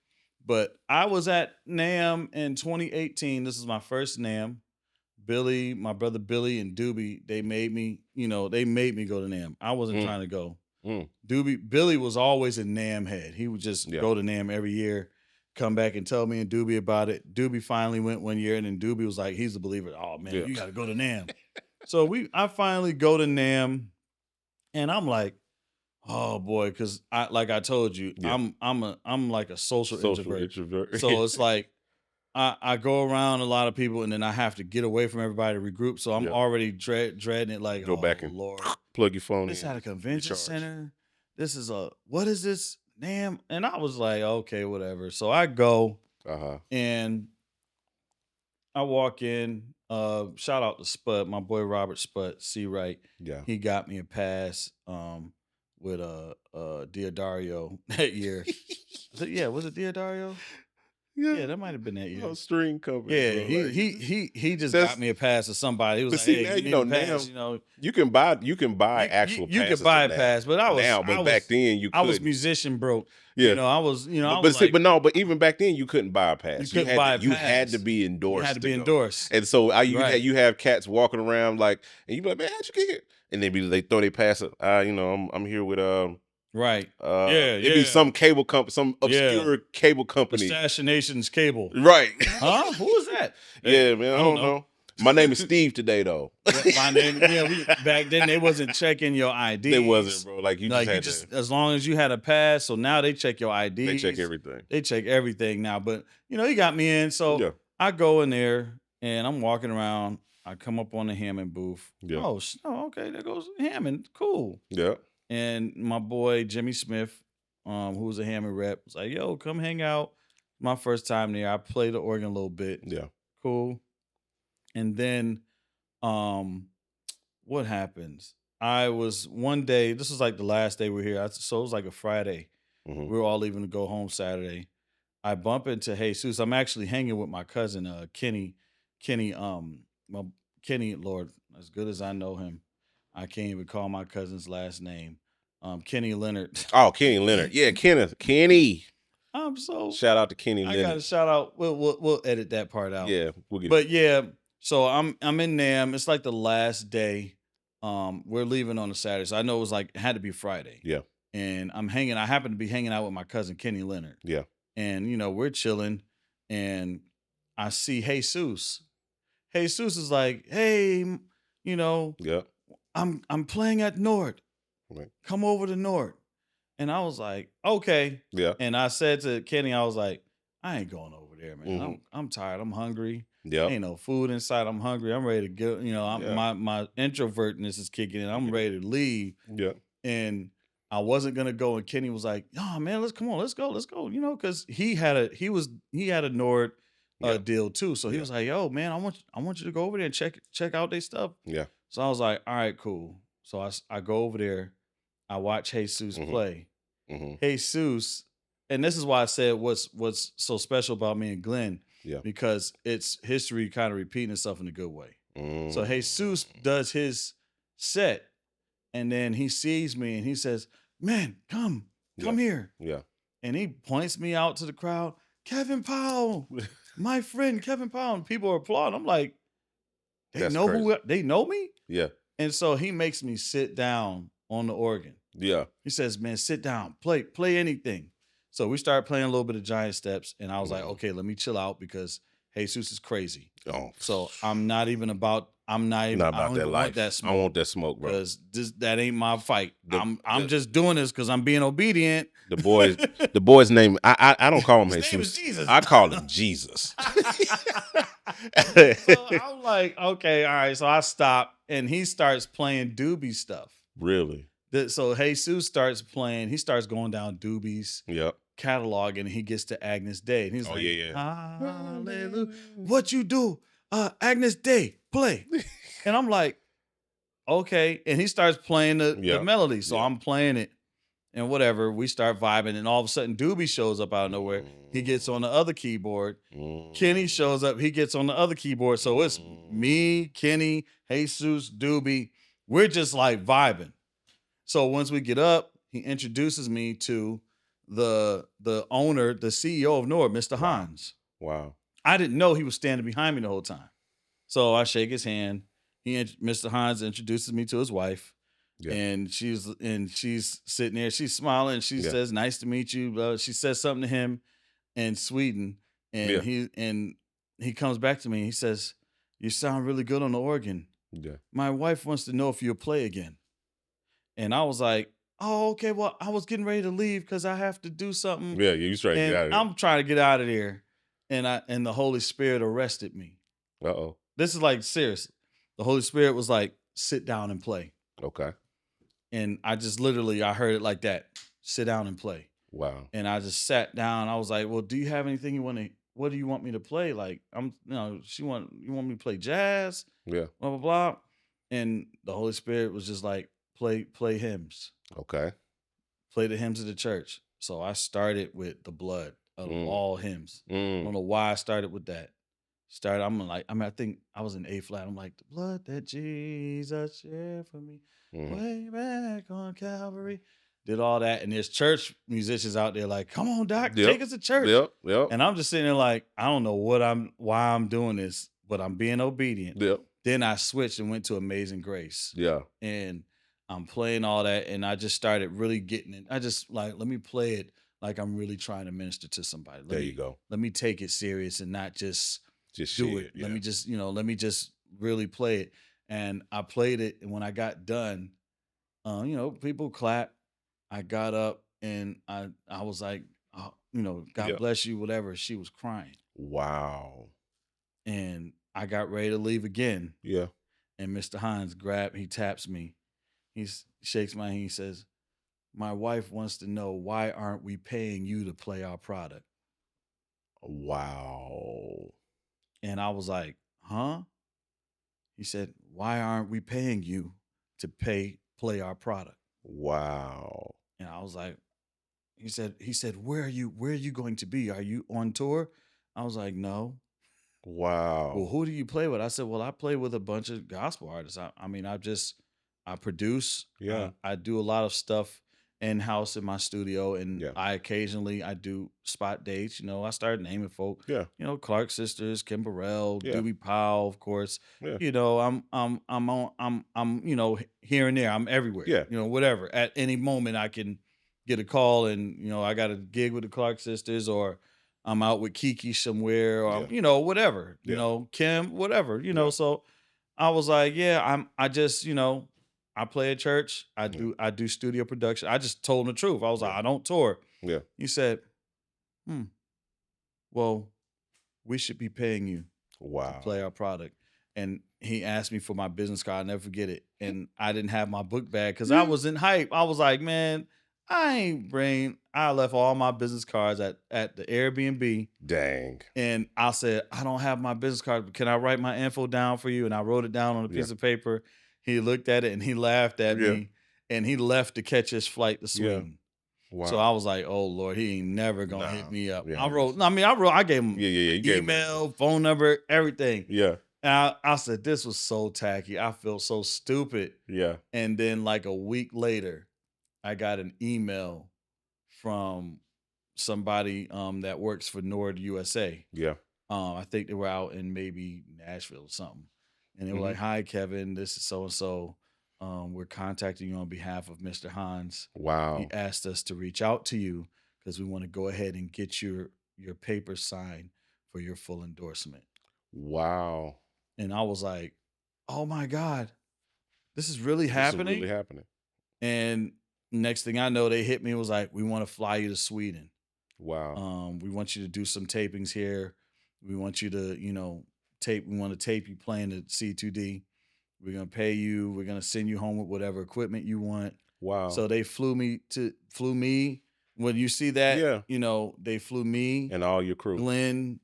But I was at NAMM in 2018. This is my first NAMM. Billy, my brother Billy and Doobie, they made me go to NAMM. I wasn't trying to go. Billy was always a NAMM head. He would just go to NAMM every year, come back and tell me and Doobie about it. Doobie finally went one year, and then Doobie was like, he's a believer. Oh man, you got to go to NAMM. So I finally go to NAMM, and I'm like, oh boy, because I told you, I'm like a social introvert. So it's like I go around a lot of people, and then I have to get away from everybody to regroup. So I'm already dreading it. Like, go back and Lord, plug your phone this in. at a convention center. This is what is this? damn. And I was like, okay, whatever. So I go and I walk in. Shout out to Spud, my boy Robert Spud, C. Wright. Yeah. He got me a pass with Diodario that year. Was it Diodario? Yeah, that might have been that year. Oh, string company. Yeah, bro. he just got me a pass to somebody. He was But like, see, hey, now you you know, need a pass, now you know. you can buy actual You passes could buy a now. pass, but I was now, but back then you I was couldn't. musician broke. Yeah. You know, I was, you know, I but was see, like, but even back then you couldn't buy a pass. You couldn't buy a You pass. had to be endorsed. You had to be go. endorsed. And so Right. you have cats walking around like, and you be like, man, how'd you get here? And they throw their pass. You know, I'm here with right. It'd be some cable company, some obscure cable company. Assassinations Cable. Right. Huh? Who was that? Yeah, man. I don't know. My name is Steve today, though. My name. Back then they wasn't checking your ID. They wasn't, bro. Like you just as long as you had a pass. So now they check your ID. They check everything. They check everything now. But you know, he got me in. So I go in there and I'm walking around. I come up on the Hammond booth. Yeah. Oh, okay. There goes Hammond. Cool. Yeah. And my boy Jimmy Smith, who was a Hammond rep, was like, "Yo, come hang out." My first time there. I played the organ a little bit. Yeah. Cool. And then, what happens? I was one day. This was like the last day we were here. So it was like a Friday. Mm-hmm. We were all leaving to go home Saturday. I bump into Jesus. I'm actually hanging with my cousin Kenny. Kenny, Lord, as good as I know him, I can't even call my cousin's last name. Kenny Leonard. Oh, Kenny Leonard. Yeah, Kenny. I'm so shout out to Kenny Leonard. I got to shout out. We'll edit that part out. Yeah, we'll get. But yeah, so I'm in NAMM. It's like the last day. We're leaving on a Saturday, so I know it had to be Friday. Yeah. And I happen to be hanging out with my cousin Kenny Leonard. Yeah. And you know we're chilling, and I see Jesus. Jesus is like, hey, you know, yeah, I'm playing at Nord. Right. Come over to Nord. And I was like, okay. Yeah. And I said to Kenny, I was like, I ain't going over there, man. Mm-hmm. I'm tired. I'm hungry. Yeah. Ain't no food inside. I'm hungry. I'm ready to go. You know, my introvertness is kicking in. I'm ready to leave. Yeah. And I wasn't gonna go. And Kenny was like, "Oh man, let's go." You know, because he had a Nord deal too. So he was like, "Yo, man, I want you to go over there and check out their stuff." Yeah. So I was like, "All right, cool." So I go over there. I watch Jesus play. Mm-hmm. Jesus, and this is why I said what's so special about me and Glenn. Yeah. Because it's history kind of repeating itself in a good way. Mm-hmm. So Jesus does his set, and then he sees me and he says, "Man, come here." Yeah. And he points me out to the crowd. Kevin Powell, my friend Kevin Powell. And people are applauding. I'm like, they know me? Yeah. And so he makes me sit down on the organ. Yeah. He says, "Man, sit down, play anything." So we started playing a little bit of Giant Steps, and I was like, okay, let me chill out because Jesus is crazy. Oh. So I'm not even about that life. That smoke. I want that smoke, bro. Because that ain't my fight. I'm just doing this because I'm being obedient. The boy's name, I don't call him His Jesus. name is Jesus. I call him Jesus. So I'm like, okay, all right. So I stop, and he starts playing Doobie stuff. Really? So Jesus starts playing. He starts going down Doobie's catalog, and he gets to Agnes Day, and he's like, "Hallelujah, what you do, Agnes Day, play." And I'm like, okay. And he starts playing the melody, so I'm playing it, and whatever. We start vibing, and all of a sudden, Doobie shows up out of nowhere. He gets on the other keyboard. Kenny shows up. He gets on the other keyboard. So it's me, Kenny, Jesus, Doobie. We're just like vibing. So once we get up, he introduces me to the owner, the CEO of Nord, Mr. Hans. Wow. I didn't know he was standing behind me the whole time. So I shake his hand. Mr. Hans introduces me to his wife. Yeah. And she's sitting there. She's smiling. She says, "Nice to meet you." She says something to him in Sweden. And he comes back to me and he says, "You sound really good on the organ. Yeah. My wife wants to know if you'll play again." And I was like, "Oh, okay. Well, I was getting ready to leave because I have to do something." Yeah, you trying to get out of there. I'm trying to get out of there. And the Holy Spirit arrested me. Uh-oh. This is like serious. The Holy Spirit was like, "Sit down and play." Okay. And I just literally, I heard it like that. Sit down and play. Wow. And I just sat down. I was like, well, do you have anything what do you want me to play? Like, you want me to play jazz? Yeah. Blah, blah, blah. And the Holy Spirit was just like, play hymns. Okay. Play the hymns of the church. So I started with the blood of all hymns. I don't know why I started with that. I think I was in A flat. I'm like, the blood that Jesus shed for me way back on Calvary. Did all that. And there's church musicians out there like, come on, Doc, take us to church. Yep. And I'm just sitting there like, I don't know why I'm doing this, but I'm being obedient. Yep. Then I switched and went to Amazing Grace. Yeah. And I'm playing all that. And I just started really getting it. I just like, let me play it like I'm really trying to minister to somebody. There you go. Let me take it serious and not just do share it. it, Let me just really play it. And I played it. And when I got done, people clapped. I got up and I was like, God bless you, whatever. She was crying. Wow. And I got ready to leave again. Yeah. And Mr. Hines he taps me. He shakes my hand. He says, my wife wants to know, why aren't we paying you to play our product? Wow. And I was like, huh? He said, why aren't we paying you to play our product? Wow. And I was like, he said, where are you going to be? Are you on tour? I was like, no. Wow. Well, who do you play with? I said, well, I play with a bunch of gospel artists. I produce. Yeah. I do a lot of stuff in-house in my studio, and I occasionally do spot dates. I started naming folk. Yeah. Clark Sisters, Kimbrough, Yeah. Doobie Powell, of course. Yeah. I'm here and there. I'm everywhere. Yeah. Whatever. At any moment I can get a call and I got a gig with the Clark Sisters, or I'm out with Kiki somewhere, or whatever. Kim, whatever. So I was like, I play at church. I do studio production. I just told him the truth. I was like, I don't tour. Yeah. He said, well, we should be paying you to play our product. And he asked me for my business card. I'll never forget it. And I didn't have my book bag because I was in hype. I was like, man, I left all my business cards at the Airbnb. Dang. And I said, I don't have my business card. Can I write my info down for you? And I wrote it down on a piece of paper. He looked at it and he laughed at me, and he left to catch his flight to Sweden. Wow. So I was like, oh Lord, he ain't never gonna hit me up. Yeah. I gave him you email, phone number, everything. Yeah. And I said, this was so tacky. I feel so stupid. Yeah. And then like a week later, I got an email from somebody that works for Nord USA. Yeah. I think they were out in maybe Nashville or something. And they were like, hi, Kevin, this is so-and-so. We're contacting you on behalf of Mr. Hines. Wow. He asked us to reach out to you because we want to go ahead and get your paper signed for your full endorsement. Wow. And I was like, oh my God, this is really happening? This is really happening. And next thing I know, they hit me and was like, we want to fly you to Sweden. Wow. We want you to do some tapings here. We want you to, we want to tape you playing the C2D. We're going to pay you. We're going to send you home with whatever equipment you want. Wow. So they flew me. When you see that, they flew me. And all your crew. Glenn,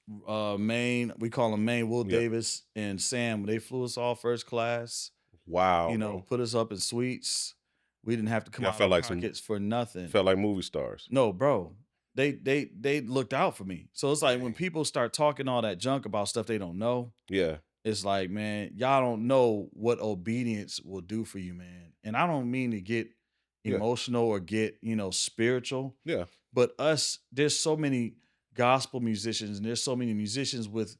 Maine, we call him Maine, Will Davis, and Sam. They flew us all first class. Wow. Put us up in suites. We didn't have to come out of pockets for nothing. Felt like movie stars. No, bro. They looked out for me. So it's like when people start talking all that junk about stuff they don't know. Yeah. It's like, man, y'all don't know what obedience will do for you, man. And I don't mean to get emotional or get, spiritual. Yeah. But there's so many gospel musicians and there's so many musicians with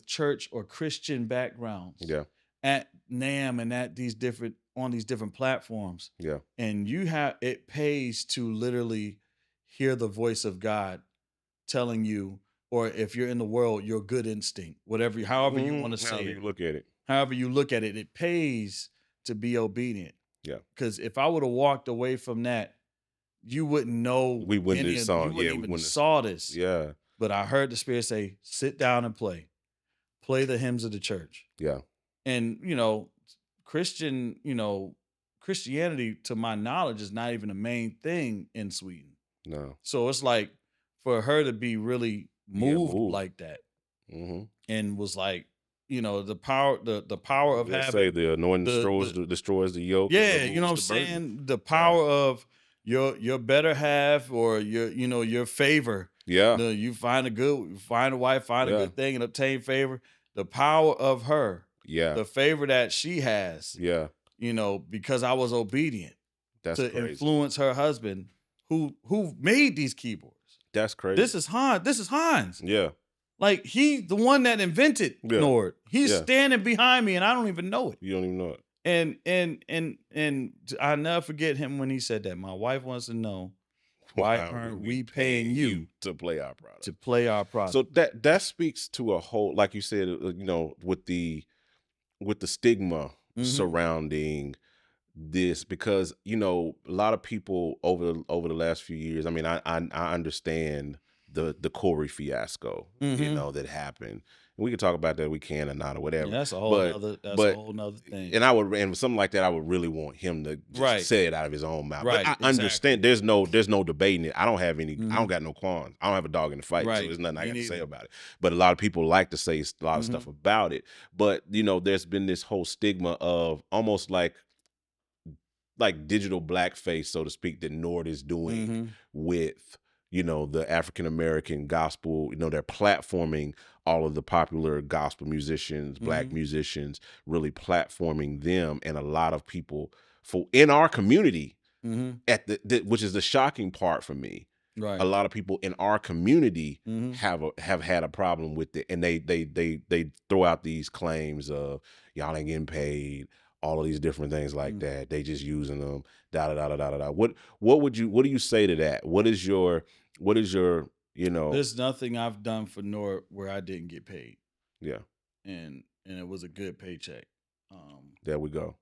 church or Christian backgrounds. Yeah. At NAMM and on these different platforms. Yeah. And it pays to literally hear the voice of God telling you, or if you're in the world, your good instinct, however you want to say it. However you look at it. However you look at it, it pays to be obedient. Yeah. Because if I would have walked away from that, you wouldn't know. We wouldn't have saw it. You wouldn't even saw this. Yeah. But I heard the Spirit say, sit down and play. Play the hymns of the church. Yeah. And, Christianity, to my knowledge, is not even the main thing in Sweden. No. So it's like for her to be really moved like that, and was like, you know, the power of having say the anointing destroys the yoke. Yeah, you know what I'm saying? The power of your better half or your favor. Yeah. You find a wife, find a good thing and obtain favor. The power of her. Yeah. The favor that she has. Yeah. You know, because I was obedient to crazy. Influence her husband who made these keyboards. That's crazy. This is Hans. Yeah. Like he's the one that invented Nord. He's standing behind me and I don't even know it. You don't even know it. And I'll never forget him when he said that. My wife wants to know why aren't we paying you to play our product? To play our product. So that speaks to a whole, like you said, you know, with the stigma surrounding this, because you know a lot of people over the last few years. I mean, I understand the Corey fiasco, you know, that happened. And we can talk about that, we can or not or whatever. Yeah, that's a whole other thing. And something like that, I would really want him to just say it out of his own mouth. Right, but I understand there's no debating it. I don't have any. I don't got no qualms. I don't have a dog in the fight, so there's nothing I got to say about it. But a lot of people like to say a lot of stuff about it. But you know, there's been this whole stigma of almost like digital blackface, so to speak, that Nord is doing with, you know, the African American gospel. You know, they're platforming all of the popular gospel musicians, black musicians, really platforming them, and a lot of people in our community which is the shocking part for me. Right, a lot of people in our community have had a problem with it, and they throw out these claims of y'all ain't getting paid. All of these different things like that. They just using them. What do you say to that? What is your you know? There's nothing I've done for Nord where I didn't get paid. Yeah. And it was a good paycheck. There we go.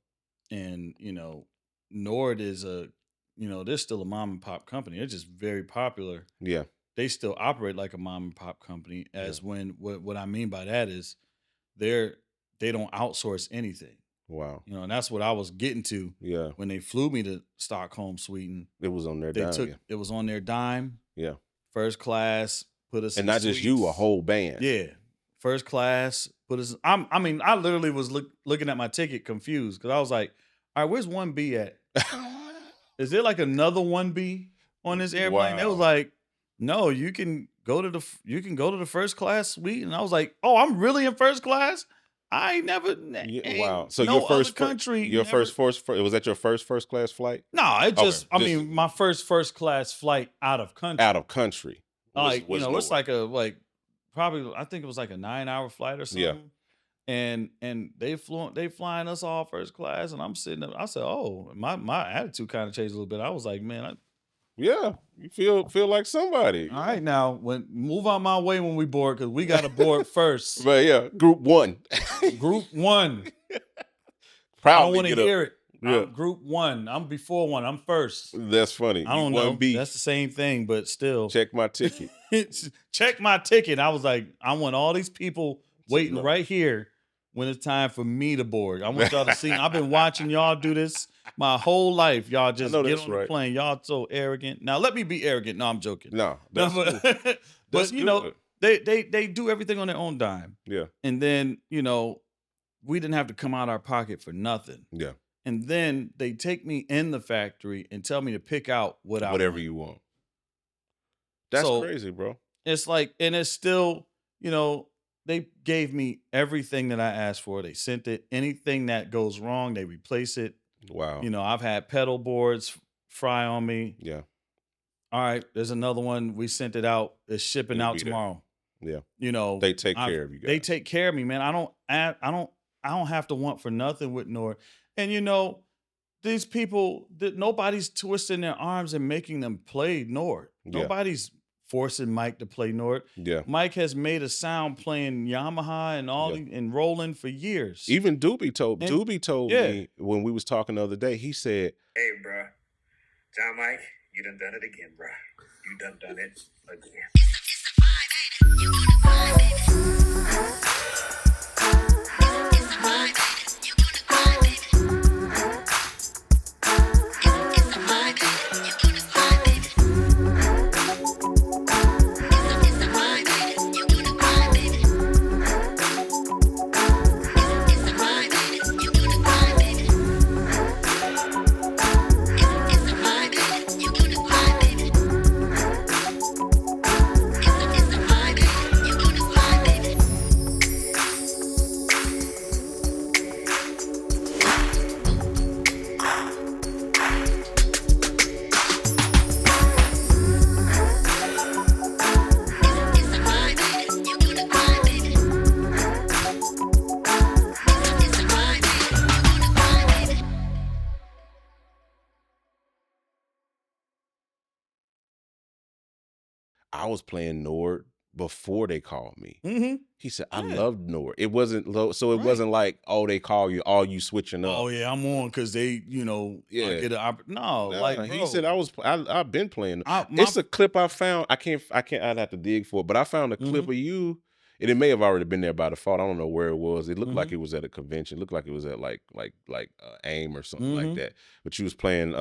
And you know, Nord is they're still a mom and pop company. They're just very popular. Yeah. They still operate like a mom and pop company. What I mean by that is they don't outsource anything. Wow. You know, and that's what I was getting to. Yeah. When they flew me to Stockholm, Sweden. It was on their dime. It was on their dime. Yeah. First class, put us in and not suites. just you, a whole band. Yeah. First class, put us. I literally was looking at my ticket confused because I was like, all right, where's 1B at? Is there like another 1B on this airplane? Wow. They was like, no, you can go to the first class suite. And I was like, oh, I'm really in first class? I ain't never. Wow. So no your first other country. Was that your first class flight? No, it just. Okay. I mean, my first class flight out of country. Out of country. Like it's like probably I think it was like a 9-hour flight or something. Yeah. And they flying us all first class, and I'm sitting up. I said, oh, my attitude kind of changed a little bit. I was like, man. Yeah, you feel like somebody. All right, now move out my way when we board because we got to board first. But yeah, group 1. Group 1. I don't want to hear it. Yeah. I'm group 1. I'm before 1. I'm first. That's funny. I don't know. That's the same thing, but still. Check my ticket. Check my ticket. I was like, I want all these people waiting right here when it's time for me to board. I want y'all to see. I've been watching y'all do this my whole life. Y'all just get on the plane. Y'all so arrogant. Now let me be arrogant. No, I'm joking. No, but you know, they do everything on their own dime. Yeah. And then, you know, we didn't have to come out our pocket for nothing. Yeah. And then they take me in the factory and tell me to pick out whatever you want. That's crazy, bro. It's like, and it's still, you know, they gave me everything that I asked for. They sent it. Anything that goes wrong, they replace it. Wow. You know, I've had pedal boards fry on me. Yeah. All right, there's another one. We sent it out. It's shipping out tomorrow. Yeah. You know, they take care of you guys. They take care of me, man. I don't have to want for nothing with Nord. And you know, these people, nobody's twisting their arms and making them play Nord. Yeah. Nobody's forcing Mike to play Nord. Yeah. Mike has made a sound playing Yamaha and and Roland for years. Even Doobie told me when we was talking the other day, he said, hey, bro, John Mike, you done it again, bro. You done it again. was playing Nord before they called me. Mm-hmm. He said, I loved Nord. It wasn't low, so it wasn't like, oh, they call you, all you switching up. Oh yeah, I'm on because they, get an no, like bro. He said I've been playing. It's a clip I found. I'd have to dig for it, but I found a clip of you, and it may have already been there by default. I don't know where it was. It looked like it was at a convention. It looked like it was at like AIM or something like that. But you was playing.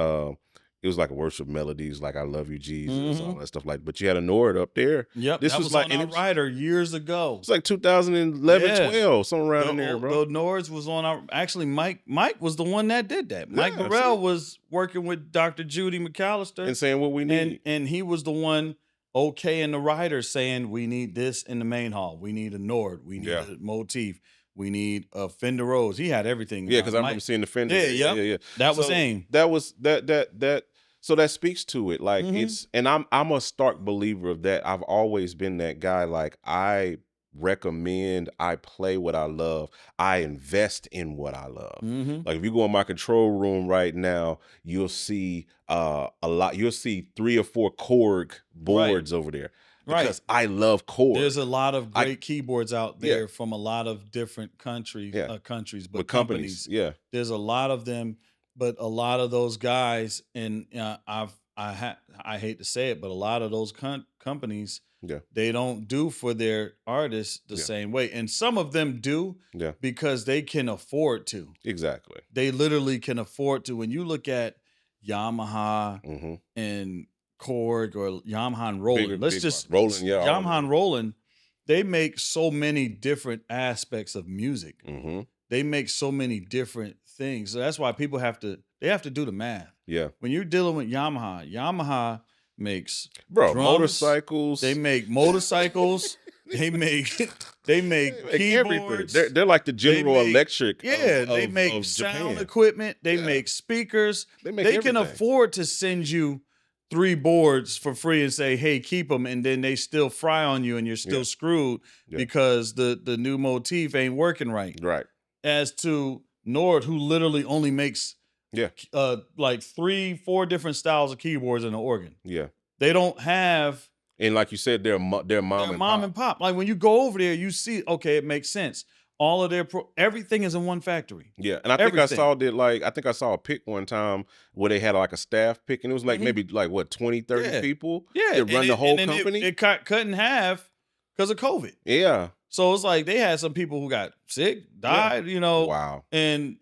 It was like worship melodies, like "I Love You, Jesus," all that stuff. But you had a Nord up there. Yep, this that was was like on our rider years ago. It's like 2011, 12, somewhere around in there, bro. The Nords was on our. Actually, Mike was the one that did that. Mike Burrell was working with Dr. Judy McAllister and saying what we need, and he was the one in the rider saying we need this in the main hall. We need a Nord. We need a motif. We need a Fender Rose. He had everything. Yeah, because I remember seeing the Fender. Yeah. That was AIM. That was that. So that speaks to it. Like it's, and I'm a stark believer of that. I've always been that guy. Like I recommend, I play what I love. I invest in what I love. Like if you go in my control room right now, you'll see a lot. You'll see 3 or 4 Korg boards over there. Because I love Korg. There's a lot of great keyboards out there from a lot of different countries, but companies. Yeah, there's a lot of them, but a lot of those guys, and I hate to say it, but a lot of those companies, they don't do for their artists the same way, and some of them do, because they can afford to. Exactly, they literally can afford to. When you look at Yamaha and Korg or Yamaha and Roland. Yamaha and Roland, they make so many different aspects of music. They make so many different things. So that's why people have to do the math. Yeah. When you're dealing with Yamaha makes drums, motorcycles. They make motorcycles. they make keyboards. They're like the General Electric. They make sound equipment. They make speakers. They can afford to send you 3 boards for free and say, hey, keep them, and then they still fry on you and you're still screwed because the new motif ain't working right. Right. As to Nord, who literally only makes like 3-4 different styles of keyboards and an organ. Yeah. They don't have, and like you said, they're mom and pop. Like when you go over there, you see, okay, it makes sense. All of their everything is in one factory. Yeah, and I think I saw a pick one time where they had like a staff pick, and it was like maybe like what 20, 30 people. Yeah, that run the whole company. It cut in half because of COVID. Yeah, so it's like they had some people who got sick, died. Wow. And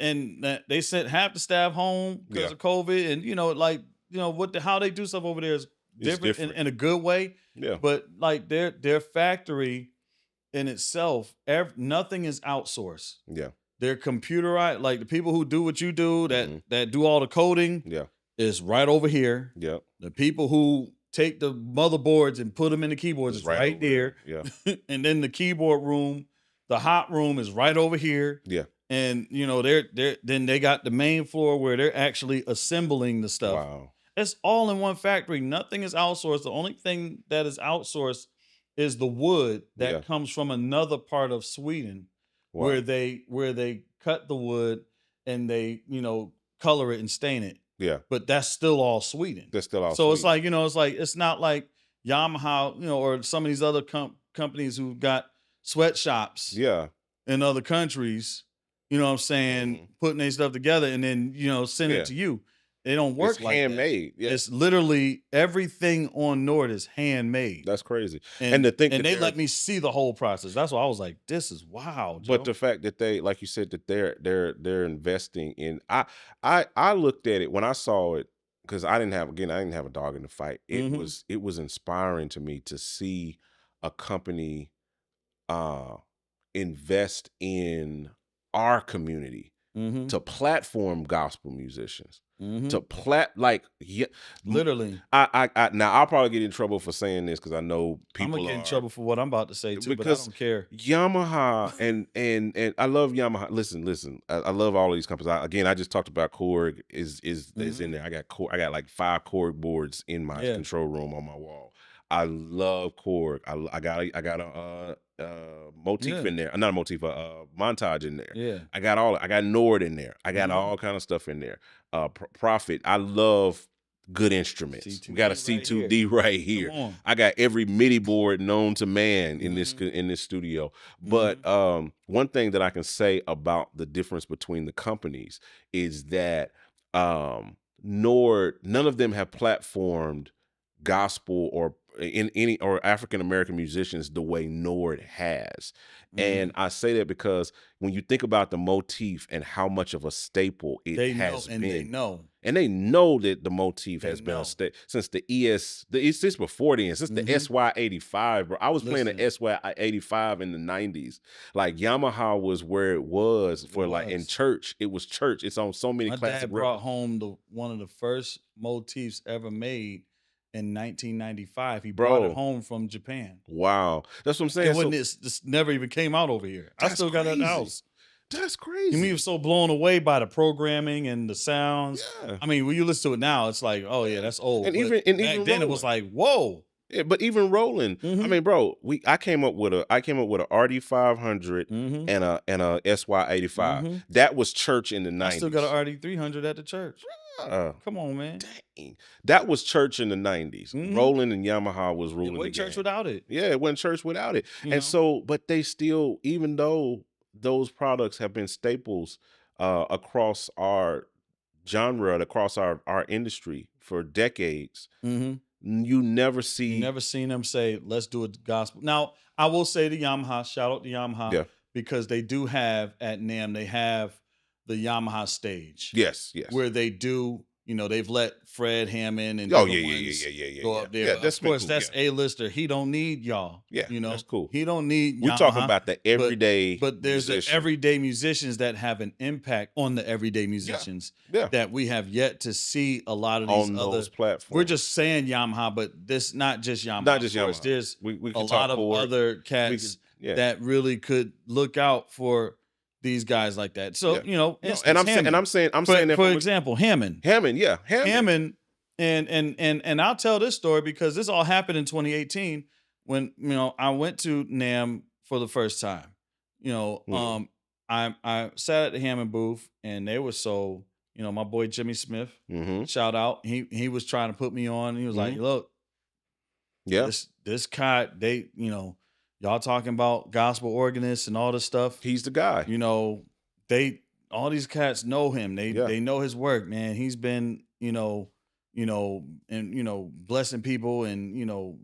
they sent half the staff home because of COVID, and how they do stuff over there is different. In a good way. Yeah, but like their factory in itself, nothing is outsourced. Yeah. They're computerized. Like the people who do what you do, that do all the coding, is right over here. Yeah. The people who take the motherboards and put them in the keyboards is right there. Yeah. And then the keyboard room, the hot room is right over here. Yeah. And then they got the main floor where they're actually assembling the stuff. Wow. It's all in one factory. Nothing is outsourced. The only thing that is outsourced is the wood that comes from another part of Sweden, where they cut the wood and they color it and stain it. Yeah, but that's still all Sweden. That's still all. So Sweden. it's like it's not like Yamaha, or some of these other companies who got sweatshops. In other countries, you know what I'm saying, putting their stuff together and then send it to you. They don't work like handmade. That. It's literally everything on Nord is handmade. That's crazy. And they let me see the whole process. That's why I was like, this is wild. But the fact that they, like you said, that they're investing in. I looked at it when I saw it, because I didn't have a dog in the fight. It was inspiring to me to see a company invest in our community to platform gospel musicians. To literally. I now I'll probably get in trouble for saying this because I know people. I'm gonna get in trouble for what I'm about to say too, but I don't care. Yamaha and I love Yamaha. Listen. I love all of these companies. I just talked about Korg is in there. I got like 5 Korg boards in my control room on my wall. I love Korg. I got a motif in there. Not a motif, a montage in there. Yeah. I got Nord in there. I got all kind of stuff in there. Prophet. I love good instruments. C2D We got a C2D right here. Come on. I got every MIDI board known to man in this studio. But one thing that I can say about the difference between the companies is that Nord, none of them have platformed gospel or in any or African American musicians the way Nord has. And I say that because when you think about the motif and how much of a staple it has been, they know that the motif has been a staple since since before then, since the SY85, bro. I was playing the SY85 in the 90s. Like Yamaha was where it was for like in church. It was church. It's on so many My classic. dad brought home one of the first motifs ever made in 1995. He brought it home from Japan. Wow. That's what I'm saying. It wasn't this never even came out over here. I still got it in the house. That's crazy. I mean, he was so blown away by the programming and the sounds. Yeah. I mean, when you listen to it now, it's like, oh yeah, that's old. And But even back then it was like, whoa. Yeah, but even rolling, I mean, bro, I came up with a RD500 and a SY85. That was church in the 90s. I still got an RD300 at the church. Come on, man. Dang. That was church in the 90s. Roland and Yamaha was ruling It the wasn't game. church without it. Yeah, it wasn't church without it. You know? So, but they still, even though those products have been staples across our genre, across our industry for decades, you never see. You never seen them say, let's do a gospel. Now, I will say to Yamaha, shout out to Yamaha, because they do have at NAMM, they have the Yamaha stage. Yes. Where they do, they've let Fred Hammond and Oh, go up there. Yeah, Of course, that's A-lister. He don't need y'all. Yeah, that's cool. He don't need We're Yamaha, talking about the everyday But there's the musician. everyday musicians that have an impact on the everyday musicians that we have yet to see a lot of these on other those platforms. We're just saying Yamaha, but this not just Yamaha. Not just Of course, Yamaha. There's We a can talk lot of forward. other cats that really could look out for these guys like that. So, and I'm saying that for example, Hammond, Hammond. And I'll tell this story because this all happened in 2018 when, I went to NAMM for the first time. I sat at the Hammond booth and they were so, my boy Jimmy Smith, shout out. He was trying to put me on. He was like, look, this cat, they, y'all talking about gospel organists and all this stuff. He's the guy. All these cats know him. They know his work, man. He's been, blessing people and,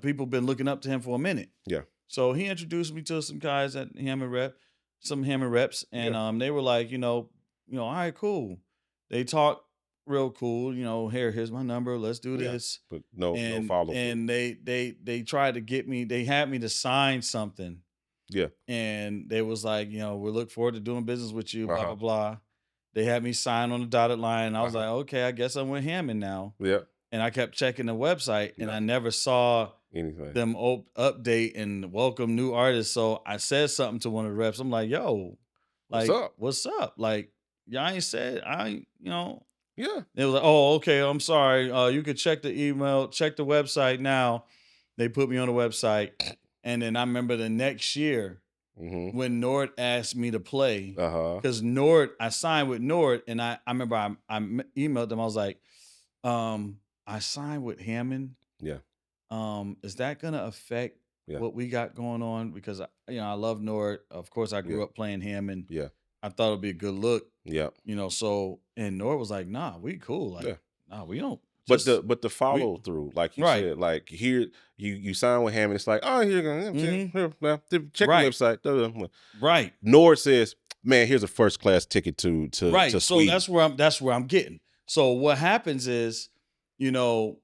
people been looking up to him for a minute. Yeah. So he introduced me to some guys at Hammond reps, and they were like, all right, cool. They talk real cool, here's my number, let's do this. But no follow. And they tried to get me, they had me to sign something. Yeah. And they was like, we look forward to doing business with you, blah, blah, blah. They had me sign on the dotted line. And I was like, okay, I guess I'm with Hammond now. Yeah. And I kept checking the website and I never saw anything. Them update and welcome new artists. So I said something to one of the reps. I'm like, yo, like, what's up? Like, y'all ain't said, Yeah. They was like, oh, okay, I'm sorry. You could check the email, check the website now. They put me on the website. And then I remember the next year when Nord asked me to play. Because I signed with Nord, and I remember I emailed them. I was like, I signed with Hammond. Yeah. Is that gonna affect what we got going on? Because I love Nord. Of course, I grew up playing Hammond. Yeah. I thought it'd be a good look. Yeah. So and Nord was like, nah, we cool. Like, nah, we don't. But the follow through, like you said, like here you sign with Hammond, it's like, oh, here you go. Check the website. Right. Nord says, man, here's a first class ticket to right. to So Sweden. that's where I'm getting. So what happens is, Nord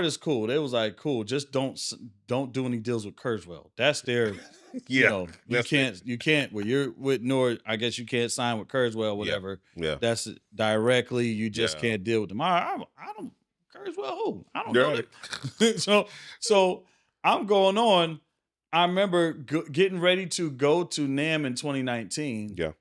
is cool. They was like, cool, just don't do any deals with Kurzweil. That's their you can't when you're with Nord, I guess you can't sign with Kurzweil, whatever. Yeah. That's directly, you just can't deal with them. I don't Kurzweil who? I don't know that. So I'm going on. I remember getting ready to go to NAMM in 2019. Yeah.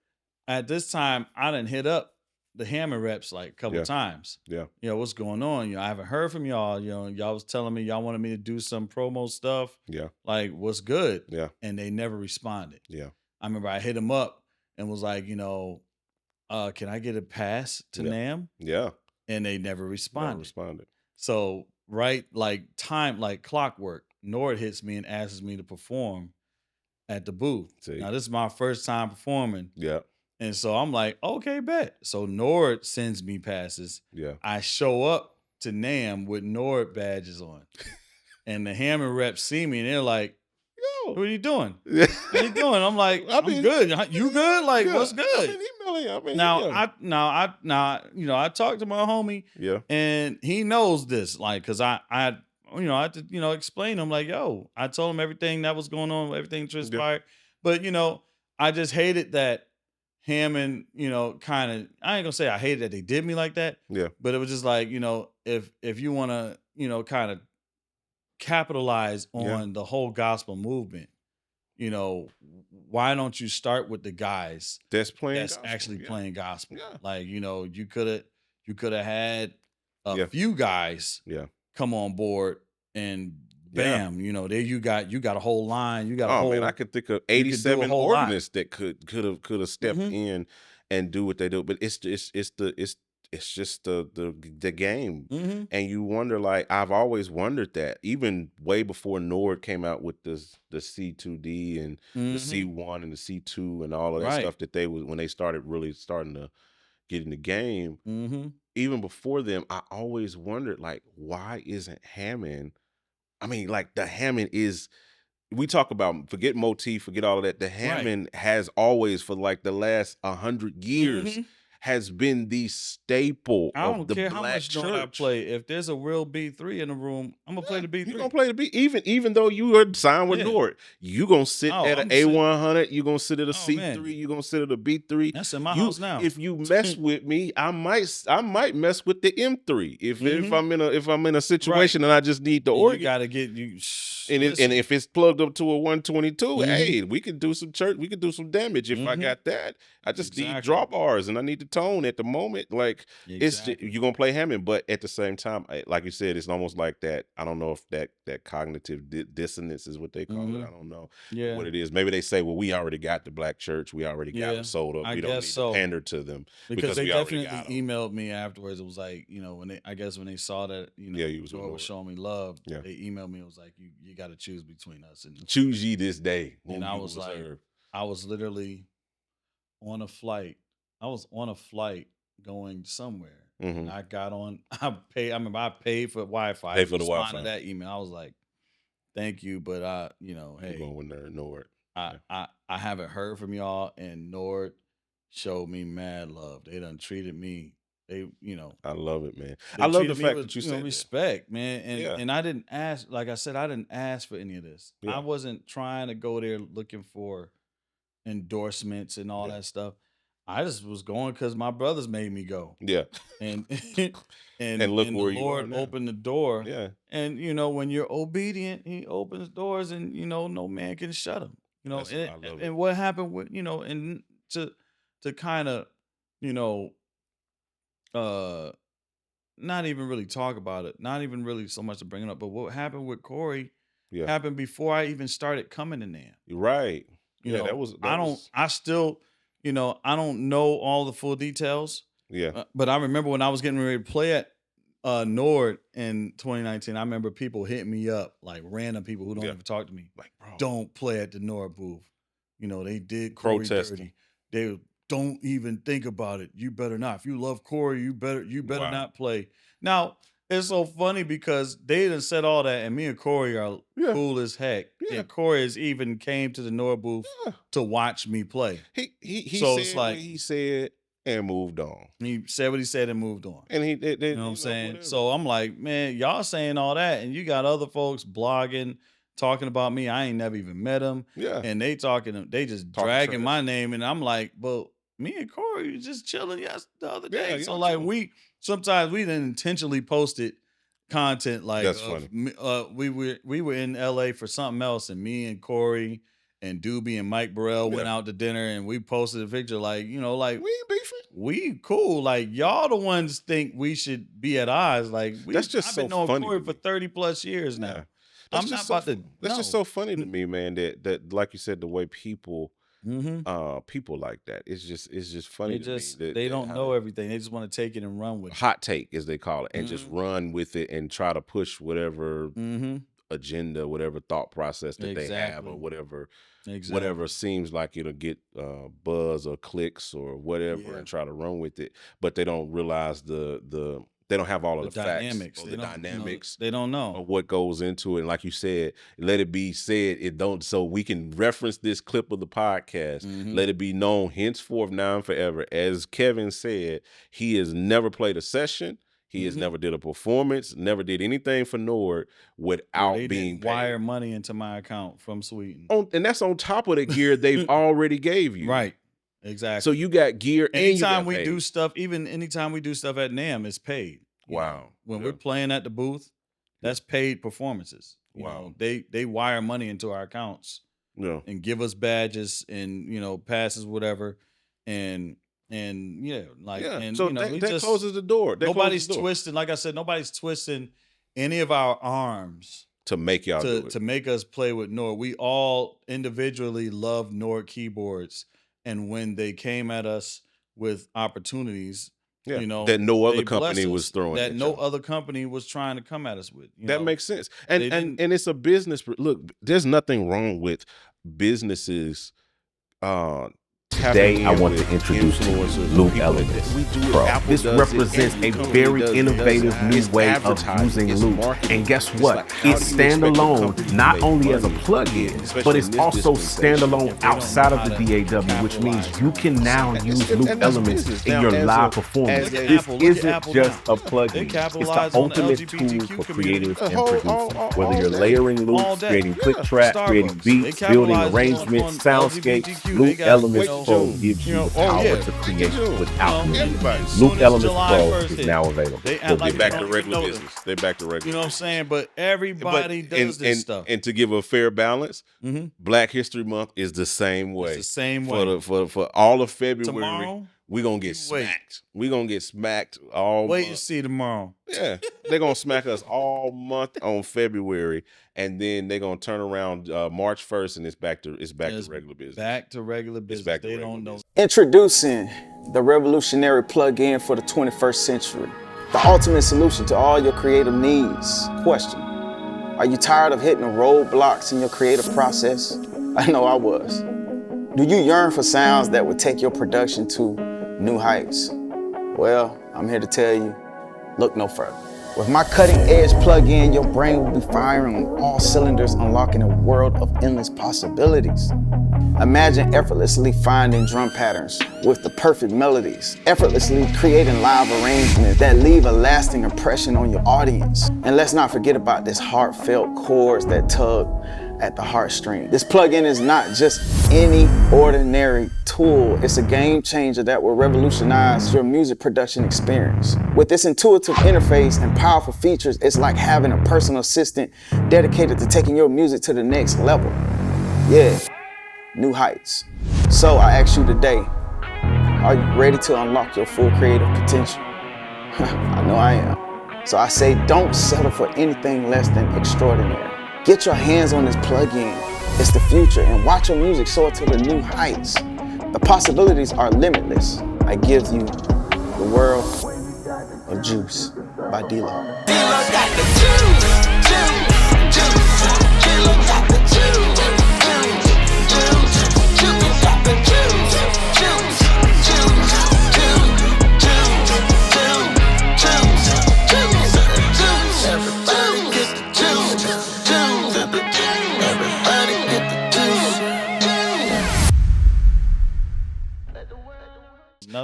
At this time, I done hit up the Hammond reps like a couple times. Yeah. What's going on? I haven't heard from y'all. Y'all was telling me y'all wanted me to do some promo stuff. Yeah. Like, what's good? Yeah. And they never responded. Yeah. I remember I hit them up and was like, can I get a pass to NAMM? Yeah. and they never Never responded. responded. So right, like clockwork, Nord hits me and asks me to perform at the booth. See. Now this is my first time performing. Yeah. And so I'm like, okay, bet. So Nord sends me passes. Yeah. I show up to NAMM with Nord badges on. And the Hammond reps see me and they're like, yo, what are you doing? What are you doing? I'm like, I'm good. You good? Like, what's good? I talked to my homie. Yeah. And he knows this. Like, cause I had to, explain to him like, yo, I told him everything that was going on, everything transpired. But, I just hated that Hammond, kind of, I ain't gonna say I hated that they did me like that. Yeah. But it was just like, if you want to, kind of capitalize on the whole gospel movement, why don't you start with the guys that's playing that's gospel. actually playing gospel? Yeah. Like, you could have had a few guys come on board and bam, there you got a whole line. You got a whole man, I could think of 87 organists that could have stepped in and do what they do. But it's just the game. And you wonder, like, I've always wondered that, even way before Nord came out with the C2D and the C1 and the C2 and all of that stuff that they was when they started to get in the game. Even before them, I always wondered, like, why isn't Hammond? I mean, like, the Hammond is. We talk about forget motif, forget all of that. The Hammond has always, for like the last 100 years, has been the staple I of don't the care black how much church. note I play. If there's a real B3 in the room, I'm gonna play the B3. You're gonna play the B, even though you are signed with Nord. You gonna sit at an A100. You gonna sit at a C3. You gonna sit at a B3. That's in my house now. If you mess with me, I might mess with the M3. If I'm in a situation and I just need the organ, you gotta get you. And if it's plugged up to a 122, hey, we could do some church. We could do some damage if I got that. I just need drop bars and I need the tone at the moment. Like you're gonna play Hammond, but at the same time, like you said, it's almost like that. I don't know if that cognitive dissonance is what they call it. I don't know what it is. Maybe they say, well, we already got the black church. We already got them sold up. We don't need to pander to them because they we definitely emailed me afterwards. It was like, when they saw that you was showing me love, they emailed me. It was like you got to choose between us and choose ye this day. And I was like, I was literally on a flight. I was on a flight going somewhere. And I got on. I paid for Wi-Fi. Pay for the Wi-Fi. That email. I was like, thank you, but hey, you're going with Nord. I haven't heard from y'all, and Nord showed me mad love. They done treated me. They, I love it, man. I love the fact that you said respect, man. And I didn't ask, like I said, I didn't ask for any of this. I wasn't trying to go there looking for endorsements and all that stuff. I just was going because my brothers made me go. Yeah. And look where the Lord opened the door. Yeah. And when you're obedient, he opens doors and no man can shut them. And what happened with, and to kind of, not even really talk about it, not even really so much to bring it up, but what happened with Corey happened before I even started coming to NAMM. Right. I still, I don't know all the full details. Yeah. But I remember when I was getting ready to play at Nord in 2019, I remember people hitting me up, like random people who don't even talk to me. Like, bro, don't play at the Nord booth. They did Corey dirty. They don't even think about it. You better not. If you love Corey, you better not play. Now, it's so funny because they done said all that, and me and Corey are cool as heck. Yeah. And Corey has even came to the Nord booth to watch me play. He so said it's like, what he said and moved on. He said what he said and moved on. And you know what I'm saying? Whatever. So I'm like, man, y'all saying all that, and you got other folks blogging, talking about me. I ain't never even met them. Yeah. And they just dragging my name, and I'm like, well, me and Corey was just chilling the other day. So like sometimes we didn't intentionally posted content like that's funny. We were in LA for something else, and me and Corey and Doobie and Mike Burrell went out to dinner, and we posted a picture like we ain't beefing. We cool. Like y'all the ones think we should be at odds. Like that's just I've been knowing funny Corey for 30 plus years now. That's just so funny to me, man. That like you said, the way people people like that. It's just funny to me. They don't know everything. They just want to take it and run with it. Hot take, as they call it, and just run with it and try to push whatever agenda, whatever thought process that they have, or whatever seems like it'll get buzz or clicks or whatever, and try to run with it. But they don't realize they don't have all of the dynamics. Facts or the dynamics. They don't know of what goes into it. And like you said, let it be said. It don't, so we can reference this clip of the podcast. Let it be known henceforth, now and forever. As Kevin said, he has never played a session. He has never did a performance. Never did anything for Nord without being paid. Wire money into my account from Sweden. And that's on top of the gear they've already gave you. Right. Exactly. So you got gear. Anytime we do stuff, even anytime we do stuff at NAMM, it's paid. Wow. When we're playing at the booth, that's paid performances. You know, they wire money into our accounts. And give us badges and passes, whatever, and and so that closes the door. Nobody's twisting. Like I said, nobody's twisting any of our arms to make y'all do it. To make us play with Nord. We all individually love Nord keyboards. And when they came at us with opportunities, that no other company was throwing, that no other company was trying to come at us with. That makes sense. And it's a business. Look, there's nothing wrong with businesses. Today, I want to introduce Loop Elements Pro. This represents a very innovative new way of using Loop. And guess what? It's standalone, not only as a plugin, but it's also standalone outside of the DAW, which means you can now use Loop Elements in your live performance. This isn't just a plugin. It's the ultimate tool for creators and producers. Whether you're layering loops, creating click track, creating beats, building arrangements, soundscapes, Loop Elements Pro gives you the power to create without music. Loop Elements Pro is now available. They're back to regular business. They're back to regular. You know what I'm saying? But everybody does this stuff. And to give a fair balance, Black History Month is the same way. It's the same way. For all of February. Tomorrow, we're going to get smacked. We're going to get smacked all Wait month. and see tomorrow. Yeah. They're going to smack us all month on February. And then they're going to turn around March 1st and it's back to regular business. Back to regular business. They don't know. Introducing the revolutionary plug-in for the 21st century. The ultimate solution to all your creative needs. Question: are you tired of hitting roadblocks in your creative process? I know I was. Do you yearn for sounds that would take your production to new heights? Well, I'm here to tell you, look no further. With my cutting-edge plug-in, your brain will be firing on all cylinders, unlocking a world of endless possibilities. Imagine effortlessly finding drum patterns with the perfect melodies, effortlessly creating live arrangements that leave a lasting impression on your audience. And let's not forget about this heartfelt chords that tug at the heartstring. This plugin is not just any ordinary tool. It's a game changer that will revolutionize your music production experience. With this intuitive interface and powerful features, it's like having a personal assistant dedicated to taking your music to the next level. Yeah, new heights. So I ask you today, are you ready to unlock your full creative potential? I know I am. So I say, don't settle for anything less than extraordinary. Get your hands on this plugin. It's the future, and watch your music soar to the new heights. The possibilities are limitless. I give you the world of Juice by D-Lo. D-Lo got the juice, juice, juice. D-Lo got the juice, juice, juice. D-Lo got the juice, juice, juice, juice, juice, juice, juice. Everybody get the juice, juice. Everybody get the juice.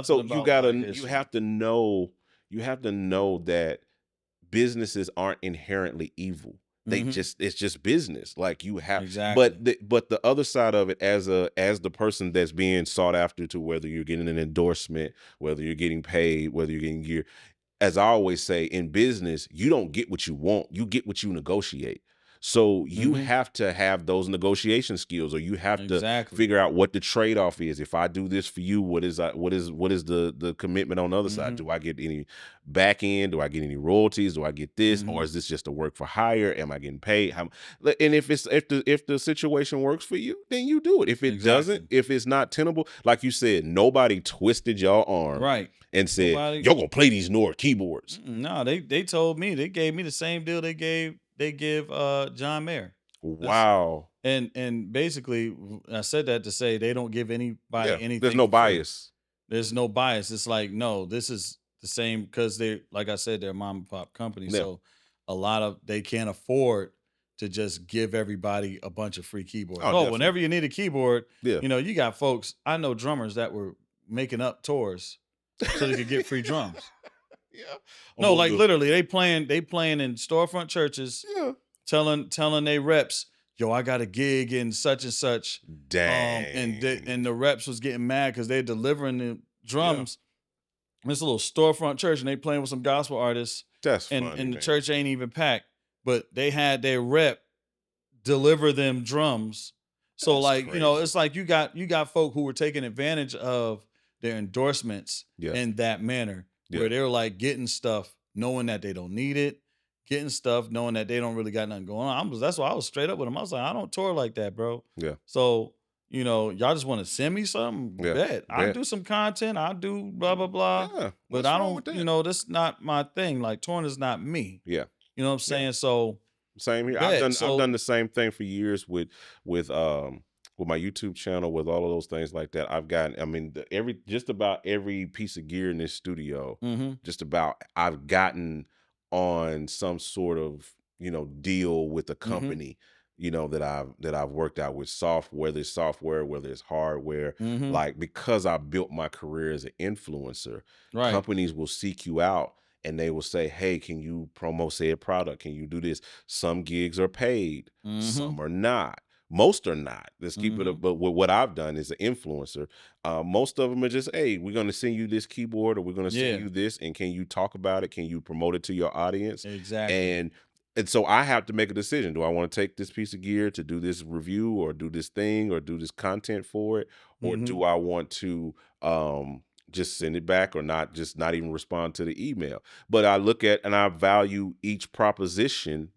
So you have to know that businesses aren't inherently evil. It's just business. Like you have, but the other side of it, as the person that's being sought after, to whether you're getting an endorsement, whether you're getting paid, whether you're getting gear. As I always say, in business, you don't get what you want, you get what you negotiate. So you have to have those negotiation skills, or you have to figure out what the trade-off is. If I do this for you, what is the commitment on the other side? Do I get any back end? Do I get any royalties? Do I get this, or is this just a work for hire? Am I getting paid? And if the situation works for you, then you do it. If it doesn't, if it's not tenable, like you said, nobody twisted your arm and said you're gonna play these Nord keyboards. No, they told me, they gave me the same deal they give John Mayer. Wow. And basically, I said that to say they don't give anybody anything. There's no bias. There's no bias. It's like, no, this is the same, because they, like I said, they're a mom and pop company. Yeah. So a lot of, they can't afford to just give everybody a bunch of free keyboards. Whenever you need a keyboard, you know, you got folks, I know drummers that were making up tours so they could get free drums. No, like literally, they playing in storefront churches, telling they reps, yo, I got a gig in such and such. Dang. And the reps was getting mad because they're delivering the drums. It's a little storefront church, and they playing with some gospel artists. That's and funny, and the man. church ain't even packed, but they had their rep deliver them drums. So like, you know, it's like you got folk who were taking advantage of their endorsements in that manner, where they were like getting stuff knowing that they don't need it, getting stuff knowing that they don't really got nothing going on. That's why I was straight up with them. I was like, I don't tour like that, bro. Yeah. So, you know, y'all just want to send me something? Bet. I'll do some content. I'll do blah, blah, blah. Yeah. But I don't, you know, that's not my thing. Like, touring is not me. Yeah. You know what I'm saying? So same here. bet. I've done the same thing for years with my YouTube channel, with all of those things like that. I've gotten, I mean, just about every piece of gear in this studio, just about I've gotten on some sort of, you know, deal with a company, you know, that I've worked out with, whether it's software, whether it's hardware, like, because I built my career as an influencer, companies will seek you out and they will say, hey, can you promo said product? Can you do this? Some gigs are paid, some are not. Most are not. Let's keep it up. But what I've done as an influencer, most of them are just, hey, we're going to send you this keyboard, or we're going to send you this, and can you talk about it? Can you promote it to your audience? Exactly. And so I have to make a decision. Do I want to take this piece of gear to do this review, or do this thing, or do this content for it? Or do I want to just send it back, or not even respond to the email? But I look at and I value each proposition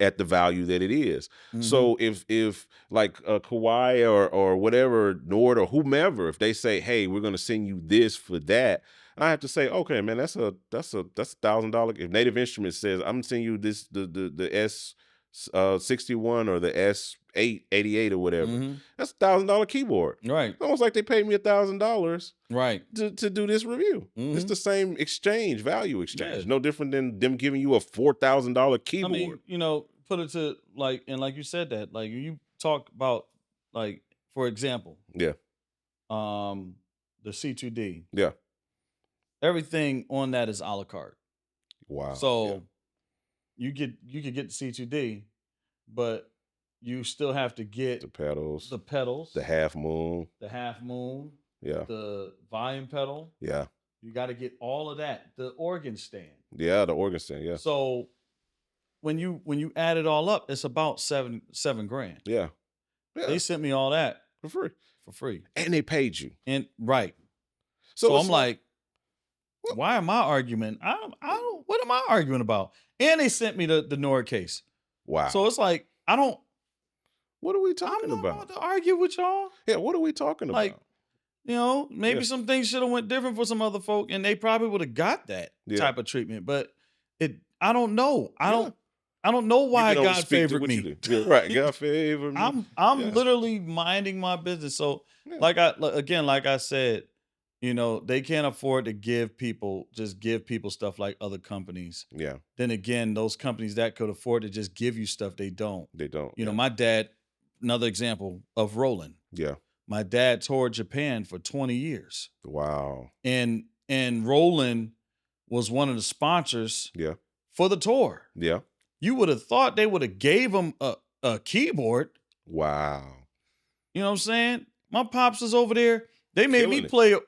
at the value that it is. So if like Kawhi or whatever, Nord or whomever, if they say, hey, we're going to send you this for that, I have to say, okay, man, that's $1,000. If Native Instruments says, I'm sending you this, the S61 or the S888 or whatever, that's $1,000 keyboard. Right. It's almost like they paid me $1,000 to do this review. It's the same exchange, value exchange. No different than them giving you a $4,000 keyboard. I mean, you know, put it to like, and like you said that, like you talk about, like, for example, the C2D. Yeah. Everything on that is a la carte. Wow. So you could get the C2D, but you still have to get the pedals, the half moon, the volume pedal. Yeah. You got to get all of that. The organ stand. Yeah, the organ stand. Yeah. So when you add it all up, it's about seven grand. Yeah. They sent me all that for free, and they paid you. And So I'm like, why am I arguing? I don't. What am I arguing about? And they sent me the Nord case. Wow. So it's like, I don't. What are we talking I'm not about? to argue with y'all. Yeah. What are we talking about? Like, you know, maybe some things should have went different for some other folk, and they probably would have got that type of treatment. But I don't know. I don't know why God favored me. Right. God favored me. I'm literally minding my business. So like I said, you know, they can't afford to give people stuff like other companies. Yeah. Then again, those companies that could afford to just give you stuff, they don't. They don't. You know, my dad, another example of Roland. Yeah. My dad toured Japan for 20 years. Wow. And Roland was one of the sponsors for the tour. Yeah. You would have thought they would have gave him a keyboard. Wow. You know what I'm saying? My pops is over there. They made me play a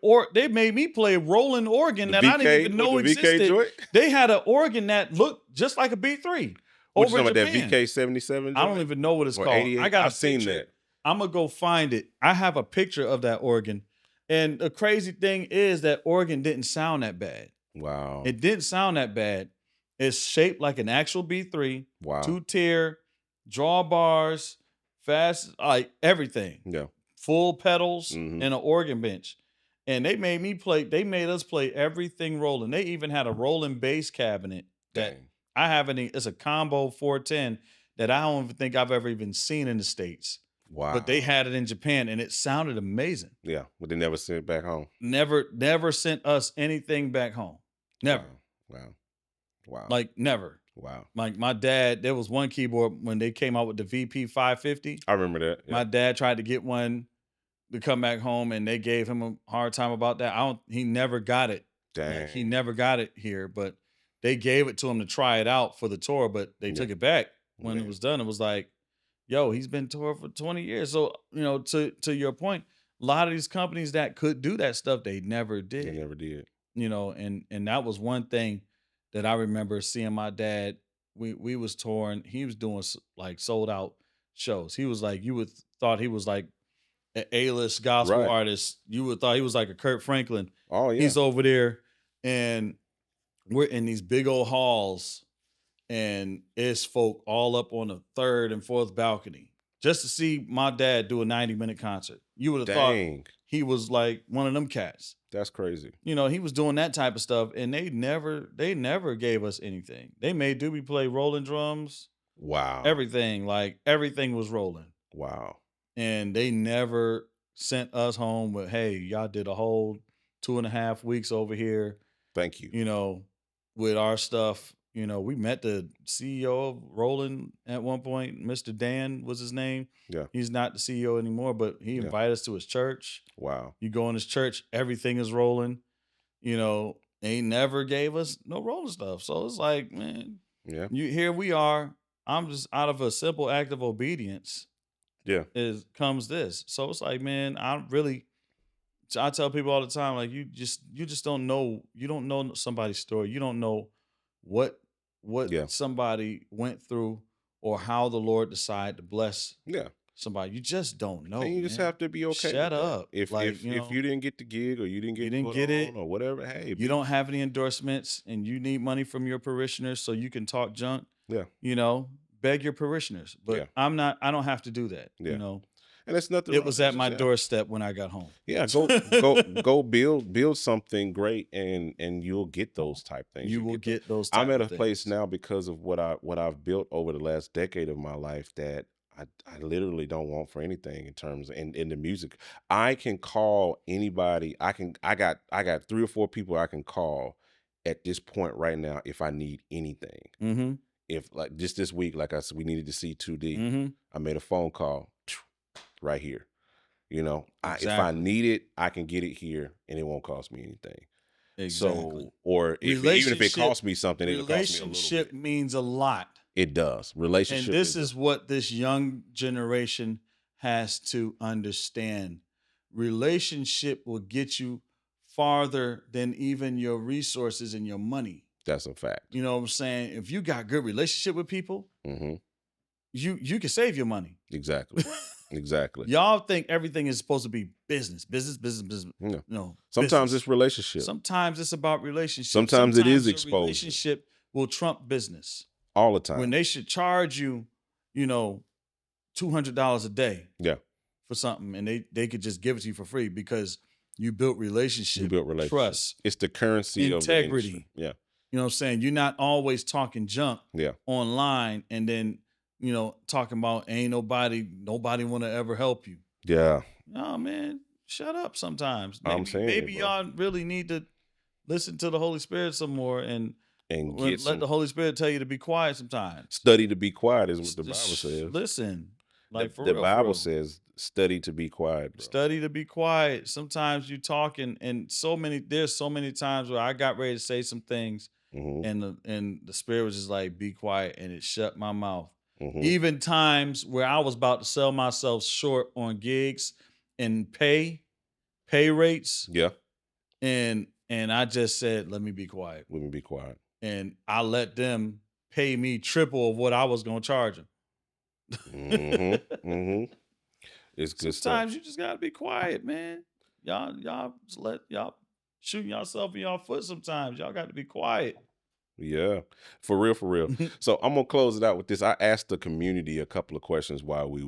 Roland organ that I didn't even know existed. They had an organ that looked just like a B3. over talking about that Japan. VK77? I don't even know what it's Or called. 88? I got I've seen picture. that. I'm gonna go find it. I have a picture of that organ, and the crazy thing is that organ didn't sound that bad. Wow. It didn't sound that bad. It's shaped like an actual B3. Wow. 2-tier, drawbars, fast, like everything. Yeah. Full pedals and an organ bench. And they made us play everything rolling. They even had a rolling bass cabinet that I haven't, it's a combo 410 that I don't even think I've ever even seen in the States. Wow. But they had it in Japan and it sounded amazing. Yeah. But they never sent it back home. Never sent us anything back home. Never. Wow. Like never. Wow. Like my dad, there was one keyboard when they came out with the VP 550. I remember that. Yeah. My dad tried to get one to come back home and they gave him a hard time about that. He never got it. Dang. Like, he never got it here, but they gave it to him to try it out for the tour, but they took it back when it was done. It was like, yo, he's been touring for 20 years. So, to your point, a lot of these companies that could do that stuff, they never did. They never did. And that was one thing that I remember seeing my dad. We was touring. He was doing like sold out shows. He was like, you would thought he was like an A-list gospel artist. You would thought he was like a Kurt Franklin. Oh yeah. He's over there and we're in these big old halls and it's folk all up on the third and fourth balcony just to see my dad do a 90-minute concert. You would have thought he was like one of them cats. That's crazy. He was doing that type of stuff and they never gave us anything. They made Doobie play rolling drums. Wow. Everything was rolling. Wow. And they never sent us home with, hey, y'all did a whole 2.5 weeks over here. Thank you. With our stuff. We met the CEO of Roland at one point. Mr. Dan was his name. Yeah. He's not the CEO anymore, but he invited us to his church. Wow. You go in his church, everything is rolling. They never gave us no rolling stuff. So it's like, man, here we are. I'm just out of a simple act of obedience. Yeah. Comes this. So it's like, man, I tell people all the time, like, you just don't know. You don't know somebody's story. You don't know what somebody went through or how the Lord decided to bless somebody. You just don't know. And you just have to be okay. Shut up. If you didn't get the gig or you didn't get it or whatever, hey, you don't have any endorsements and you need money from your parishioners so you can talk junk. Yeah. Beg your parishioners. But I don't have to do that. Yeah. And it's nothing. It was at my doorstep when I got home. Yeah, go build something great, and you'll get those type things. You will get those. Type I'm at a of place things. now because of what I've built over the last decade of my life that I literally don't want for anything in terms of in the music. I can call anybody. I got 3 or 4 people I can call at this point right now if I need anything. Mm-hmm. If like just this week, like I said, we needed to see 2D. Mm-hmm. I made a phone call. Right here, Exactly. if I need it, I can get it here, and it won't cost me anything. Exactly. So, or even if it costs me something, it'll cost me a little relationship bit. means a lot. It does. Relationship. And this is what this young generation has to understand. Relationship will get you farther than even your resources and your money. That's a fact. You know what I'm saying? If you got good relationship with people, you can save your money. Exactly. Exactly. Y'all think everything is supposed to be business. Yeah. No. Sometimes it's relationship. Sometimes it's about relationship. Sometimes it is your exposure. Relationship will trump business. All the time. When they should charge you, $200 a day. Yeah. For something, and they could just give it to you for free because you built relationship. You built relationship. Trust. It's the currency of the integrity. industry. Yeah. You know what I'm saying? You're not always talking junk online and then talking about ain't nobody want to ever help you. Yeah. No, man, shut up sometimes. Maybe y'all really need to listen to the Holy Spirit some more and let the Holy Spirit tell you to be quiet sometimes. Study to be quiet is what the Bible says. Listen, like the Bible says, study to be quiet, bro. Study to be quiet. Sometimes you talking, and there's so many times where I got ready to say some things, and the Spirit was just like, be quiet, and it shut my mouth. Even times where I was about to sell myself short on gigs and pay rates. Yeah. And I just said, let me be quiet. Let me be quiet. And I let them pay me triple of what I was gonna charge him. It's good stuff. Sometimes you just gotta be quiet, man. Y'all just let y'all shooting yourself in y'all foot. Sometimes y'all got to be quiet. Yeah, for real, for real. So I'm gonna close it out with this. I asked the community a couple of questions while we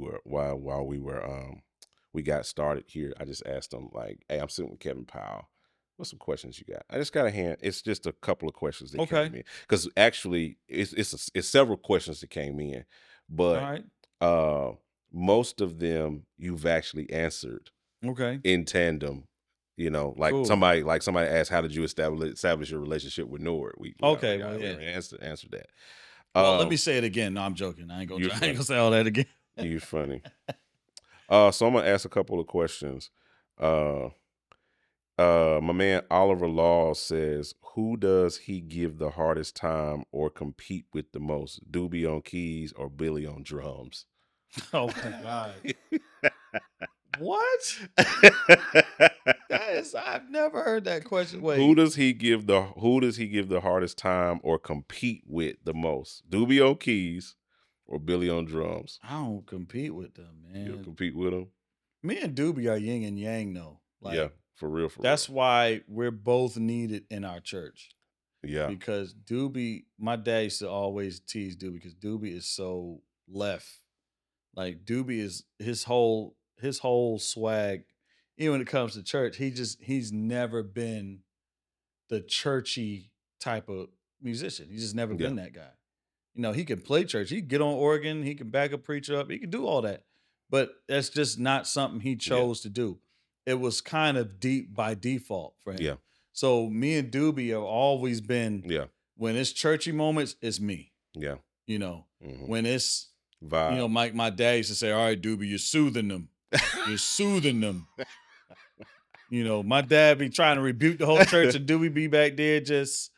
got started here. I just asked them like, "Hey, I'm sitting with Kevin Powell. What's some questions you got?" I just got a hand. It's just a couple of questions that came in because actually it's several questions that came in, but most of them you've actually answered. In tandem. You know, like somebody asked, "How did you establish your relationship with Nord?" We answered that. Well, let me say it again. No, I'm joking. I ain't gonna say all that again. You're funny. So I'm gonna ask a couple of questions. My man Oliver Law says, "Who does he give the hardest time or compete with the most? Doobie on keys or Billy on drums?" Oh my God. What? I've never heard that question. Wait. Who does he give the hardest time or compete with the most? Doobie on keys or Billy on drums? I don't compete with them, man. You don't compete with them? Me and Doobie are yin and yang, though. Like, yeah, for real. That's why we're both needed in our church. Yeah. Because Doobie, my dad used to always tease Doobie because Doobie is so left. Like Doobie is his whole swag, even when it comes to church, he's never been the churchy type of musician. He's just never been that guy. You know, he can play church, he can get on organ, he can back a preacher up, he can do all that. But that's just not something he chose to do. It was kind of deep by default for him. Yeah. So me and Doobie have always been, when it's churchy moments, it's me. Yeah. You know, when it's vibe. You know, my dad used to say, "All right, Doobie, you're soothing them. You're soothing them." You know, my dad be trying to rebuke the whole church, and Doobie be back there just,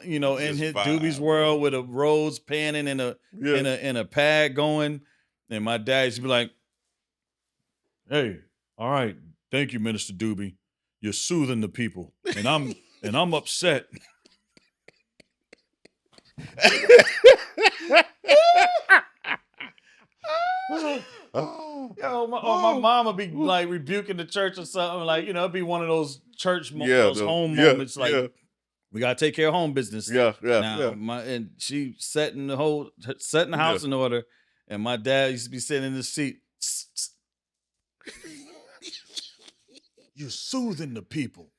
you know, in his Doobie's world with a rose panning and a pad going. And my dad used to be like, "Hey, all right, thank you, Minister Doobie. You're soothing the people, and I'm upset." Yo, my mama be like rebuking the church or something, like, you know, it'd be one of those church home moments, like we gotta take care of home business. And she setting the house in order, and my dad used to be sitting in the seat. You're soothing the people.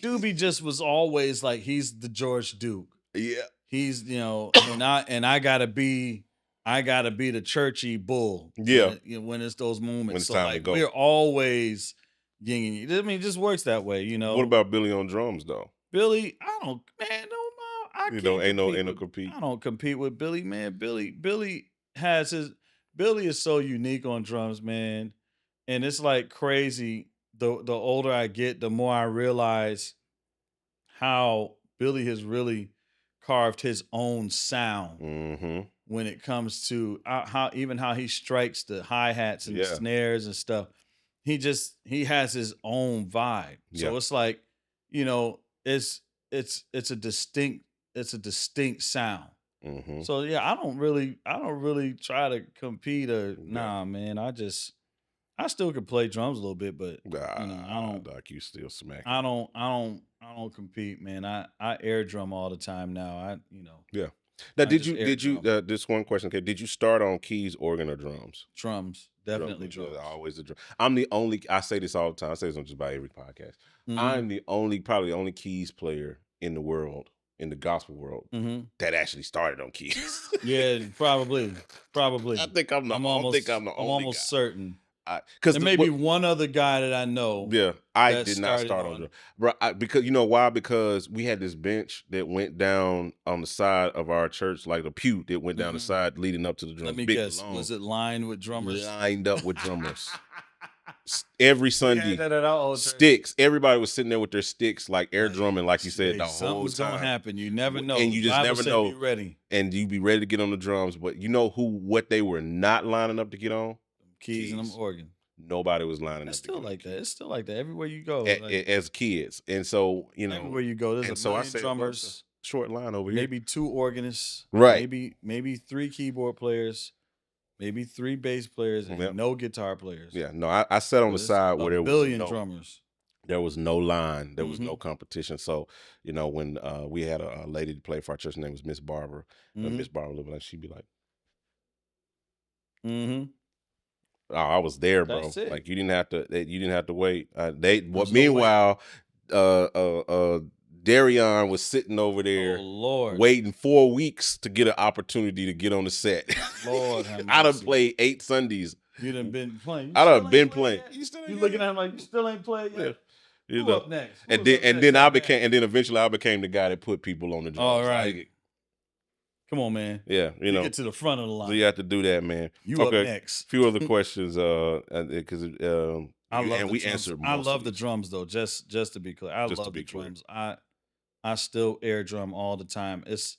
Doobie just was always like, he's the George Duke. Yeah. He's, you know, and I gotta be the churchy bull. Yeah. When it's those moments. When it's so time like to go. we're always yin and yang. I mean, it just works that way, you know. What about Billy on drums though? Billy, I don't compete with Billy, man. Billy is so unique on drums, man. And it's like crazy. The older I get, the more I realize how Billy has really carved his own sound when it comes to how he strikes the hi-hats and the snares and stuff. He has his own vibe. So it's like, you know, it's a distinct sound. So yeah, I don't really try to compete or nah, man. I still can play drums a little bit, but you know, I don't. Doc, you still smacking. I don't compete, man. I air drum all the time now. Yeah. Now, did you? This one question. Okay, did you start on keys, organ, or drums? Drums, definitely drums. Always the drum. I'm the only. I say this all the time. I say this on just about every podcast. I'm probably the only keys player in the world, in the gospel world, that actually started on keys. Yeah, probably. I think I'm the only almost guy. Certain. Because there may be one other guy that I know. Yeah, I did not start on drum, bro. Because you know why? Because we had this bench that went down on the side of our church, like a pew that went down the side leading up to the drums. Let me guess. Was it lined with drummers? Lined up with drummers. Every Sunday, sticks. Everybody was sitting there with their sticks, like air drumming, like you said, the whole time. Something's gonna happen. You never know, and you just never know. Be ready, and you be ready to get on the drums. But you know what they were not lining up to get on? Keys and them organ. Nobody was lining up. It's still like that. It's still like that everywhere you go. As kids, and so you know, everywhere you go, there's a million drummers short line over here. Maybe 2 organists. Right. Maybe 3 keyboard players. Maybe 3 bass players and no guitar players. Yeah, no, I sat on the side where there was billion drummers. There was no line. There was no competition. So, you know, when we had a lady to play for our church, her name was Miss Barbara. Miss Barbara lived like, she'd be like, oh, I was there, bro. That's it. Like you didn't have to wait. Meanwhile, Darion was sitting over there waiting 4 weeks to get an opportunity to get on the set. Lord, I done played 8 Sundays. You done been playing. I done been playing. You looking at him like you still ain't played yet. You Who know? up next? And then eventually I became the guy that put people on the drums. All right. Come on, man. Yeah, you know. Get to the front of the line. So you have to do that, man. You up next. A few other questions, because I love we answered. I love the drums though. Just to be clear, I love the drums. I still air drum all the time. It's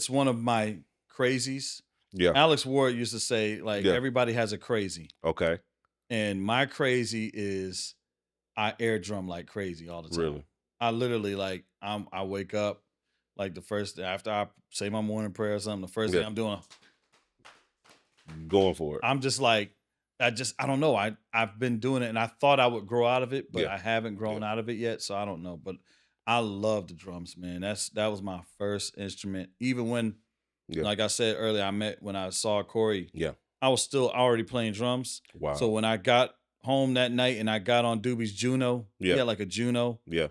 one of my crazies. Yeah. Alex Ward used to say like everybody has a crazy. Okay. And my crazy is I air drum like crazy all the time. Really? I literally like I wake up like the first day after I say my morning prayer or something. The first thing I'm doing, going for it. I'm just like I don't know. I've been doing it and I thought I would grow out of it, but I haven't grown out of it yet. So I don't know. But I love the drums, man. That was my first instrument. Even when, like I said earlier, when I saw Corey. Yeah. I was still already playing drums. Wow. So when I got home that night and I got on Doobie's Juno, he had like a Juno. Yeah.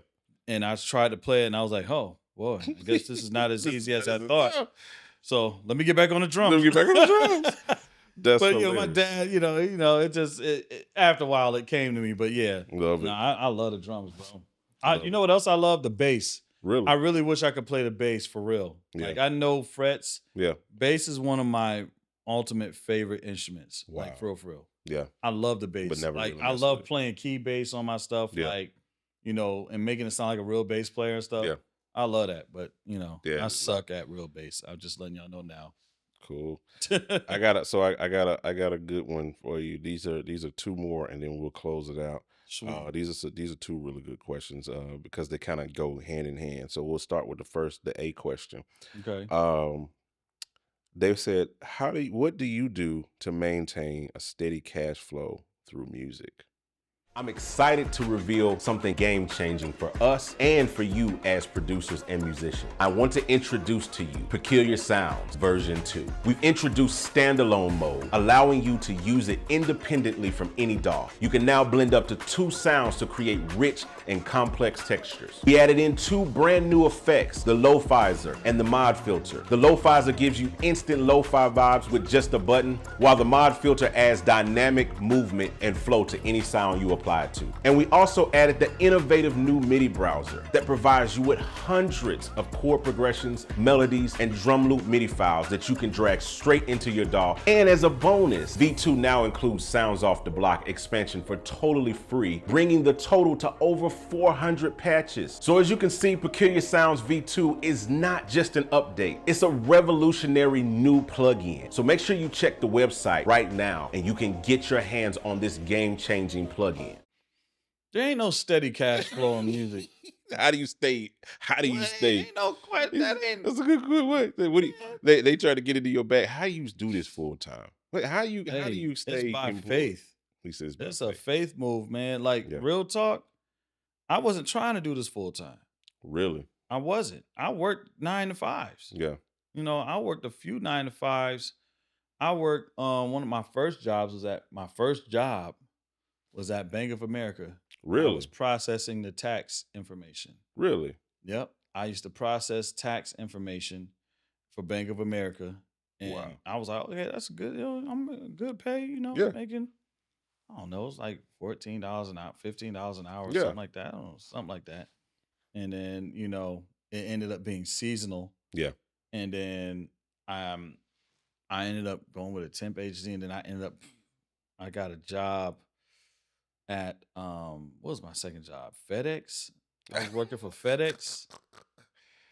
And I tried to play it and I was like, oh, boy, I guess this is not as easy as I thought. So let me get back on the drums. Let me get back on the drums. That's but hilarious. my dad, it just after a while it came to me. But yeah, love it. I love the drums, bro. You know what else I love? The bass. Really? I really wish I could play the bass for real. Yeah. Like I know frets. Yeah. Bass is one of my ultimate favorite instruments. Wow. Like for real. Yeah. I love the bass. But never like really I messed love with it. playing key bass on my stuff. Yeah. Like, and making it sound like a real bass player and stuff. Yeah. I love that. But Yeah. I suck at real bass. I'm just letting y'all know now. Cool. I got a good one for you. These are 2 more and then we'll close it out. These are 2 really good questions because they kind of go hand in hand. So we'll start with the A question. Okay. They said, what do you do to maintain a steady cash flow through music? I'm excited to reveal something game-changing for us and for you as producers and musicians. I want to introduce to you Peculiar Sounds version 2. We've introduced standalone mode, allowing you to use it independently from any DAW. You can now blend up to 2 sounds to create rich and complex textures. We added in 2 brand new effects, the Lo-Fizer and the Mod Filter. The Lo-Fizer gives you instant lo-fi vibes with just a button, while the Mod Filter adds dynamic movement and flow to any sound you apply to. And we also added the innovative new MIDI browser that provides you with hundreds of chord progressions, melodies, and drum loop MIDI files that you can drag straight into your DAW. And as a bonus, V2 now includes Sounds Off the Block expansion for totally free, bringing the total to over 400 patches. So as you can see, Peculiar Sounds V2 is not just an update, it's a revolutionary new plugin. So make sure you check the website right now and you can get your hands on this game-changing plugin. There ain't no steady cash flow in music. How do you stay? Ain't no question. That's a good one. They try to get into your back. How you do this full time? How do you stay? It's by employed? faith. He says It's a faith move, man. Like real talk. I wasn't trying to do this full time. Really? I wasn't. I worked 9 to 5s. Yeah. I worked a few 9 to 5s. I worked one of my first jobs was at Bank of America. Really? I was processing the tax information. Really? Yep. I used to process tax information for Bank of America. And I was like, okay, that's good. I'm a good pay, making, I don't know, it's like $14 an hour, $15 an hour, or something like that. I don't know, something like that. And then, it ended up being seasonal. Yeah. And then I ended up going with a temp agency, and then I got a job at what was my second job? FedEx. I was working for FedEx.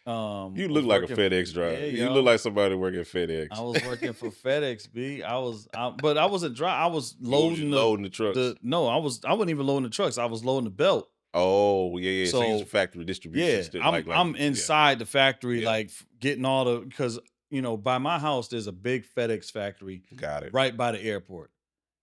You look like a FedEx driver. Yeah, you look like somebody working at FedEx. I was working for FedEx, B. But I wasn't driving. I was loading the trucks. I wasn't even loading the trucks. I was loading the belt. Oh, yeah. So you use the factory distribution. Yeah, system, I'm inside the factory, Yeah. like getting all the, because by my house there's a big FedEx factory. Got it. Right by the airport,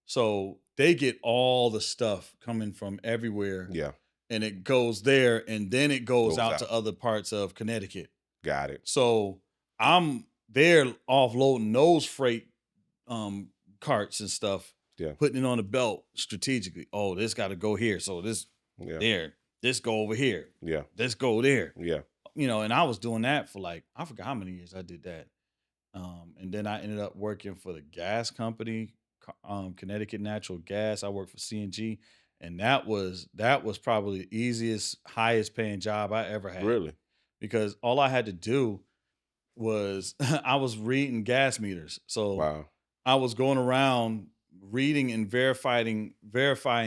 so they get all the stuff coming from everywhere. Yeah. And it goes there, and then it goes Goes out out. to other parts of Connecticut. Got it. So I'm there offloading those freight carts and stuff, Yeah. putting it on the belt strategically. Oh, this got to go here. So this there, this go over here. Yeah. This go there. Yeah. And I was doing that for like, I forgot how many years I did that. And then I ended up working for the gas company, Connecticut Natural Gas. I worked for CNG, and that was probably the easiest, highest paying job I ever had. Really? Because all I had to do was I was reading gas meters. So Wow. I was going around reading and verifying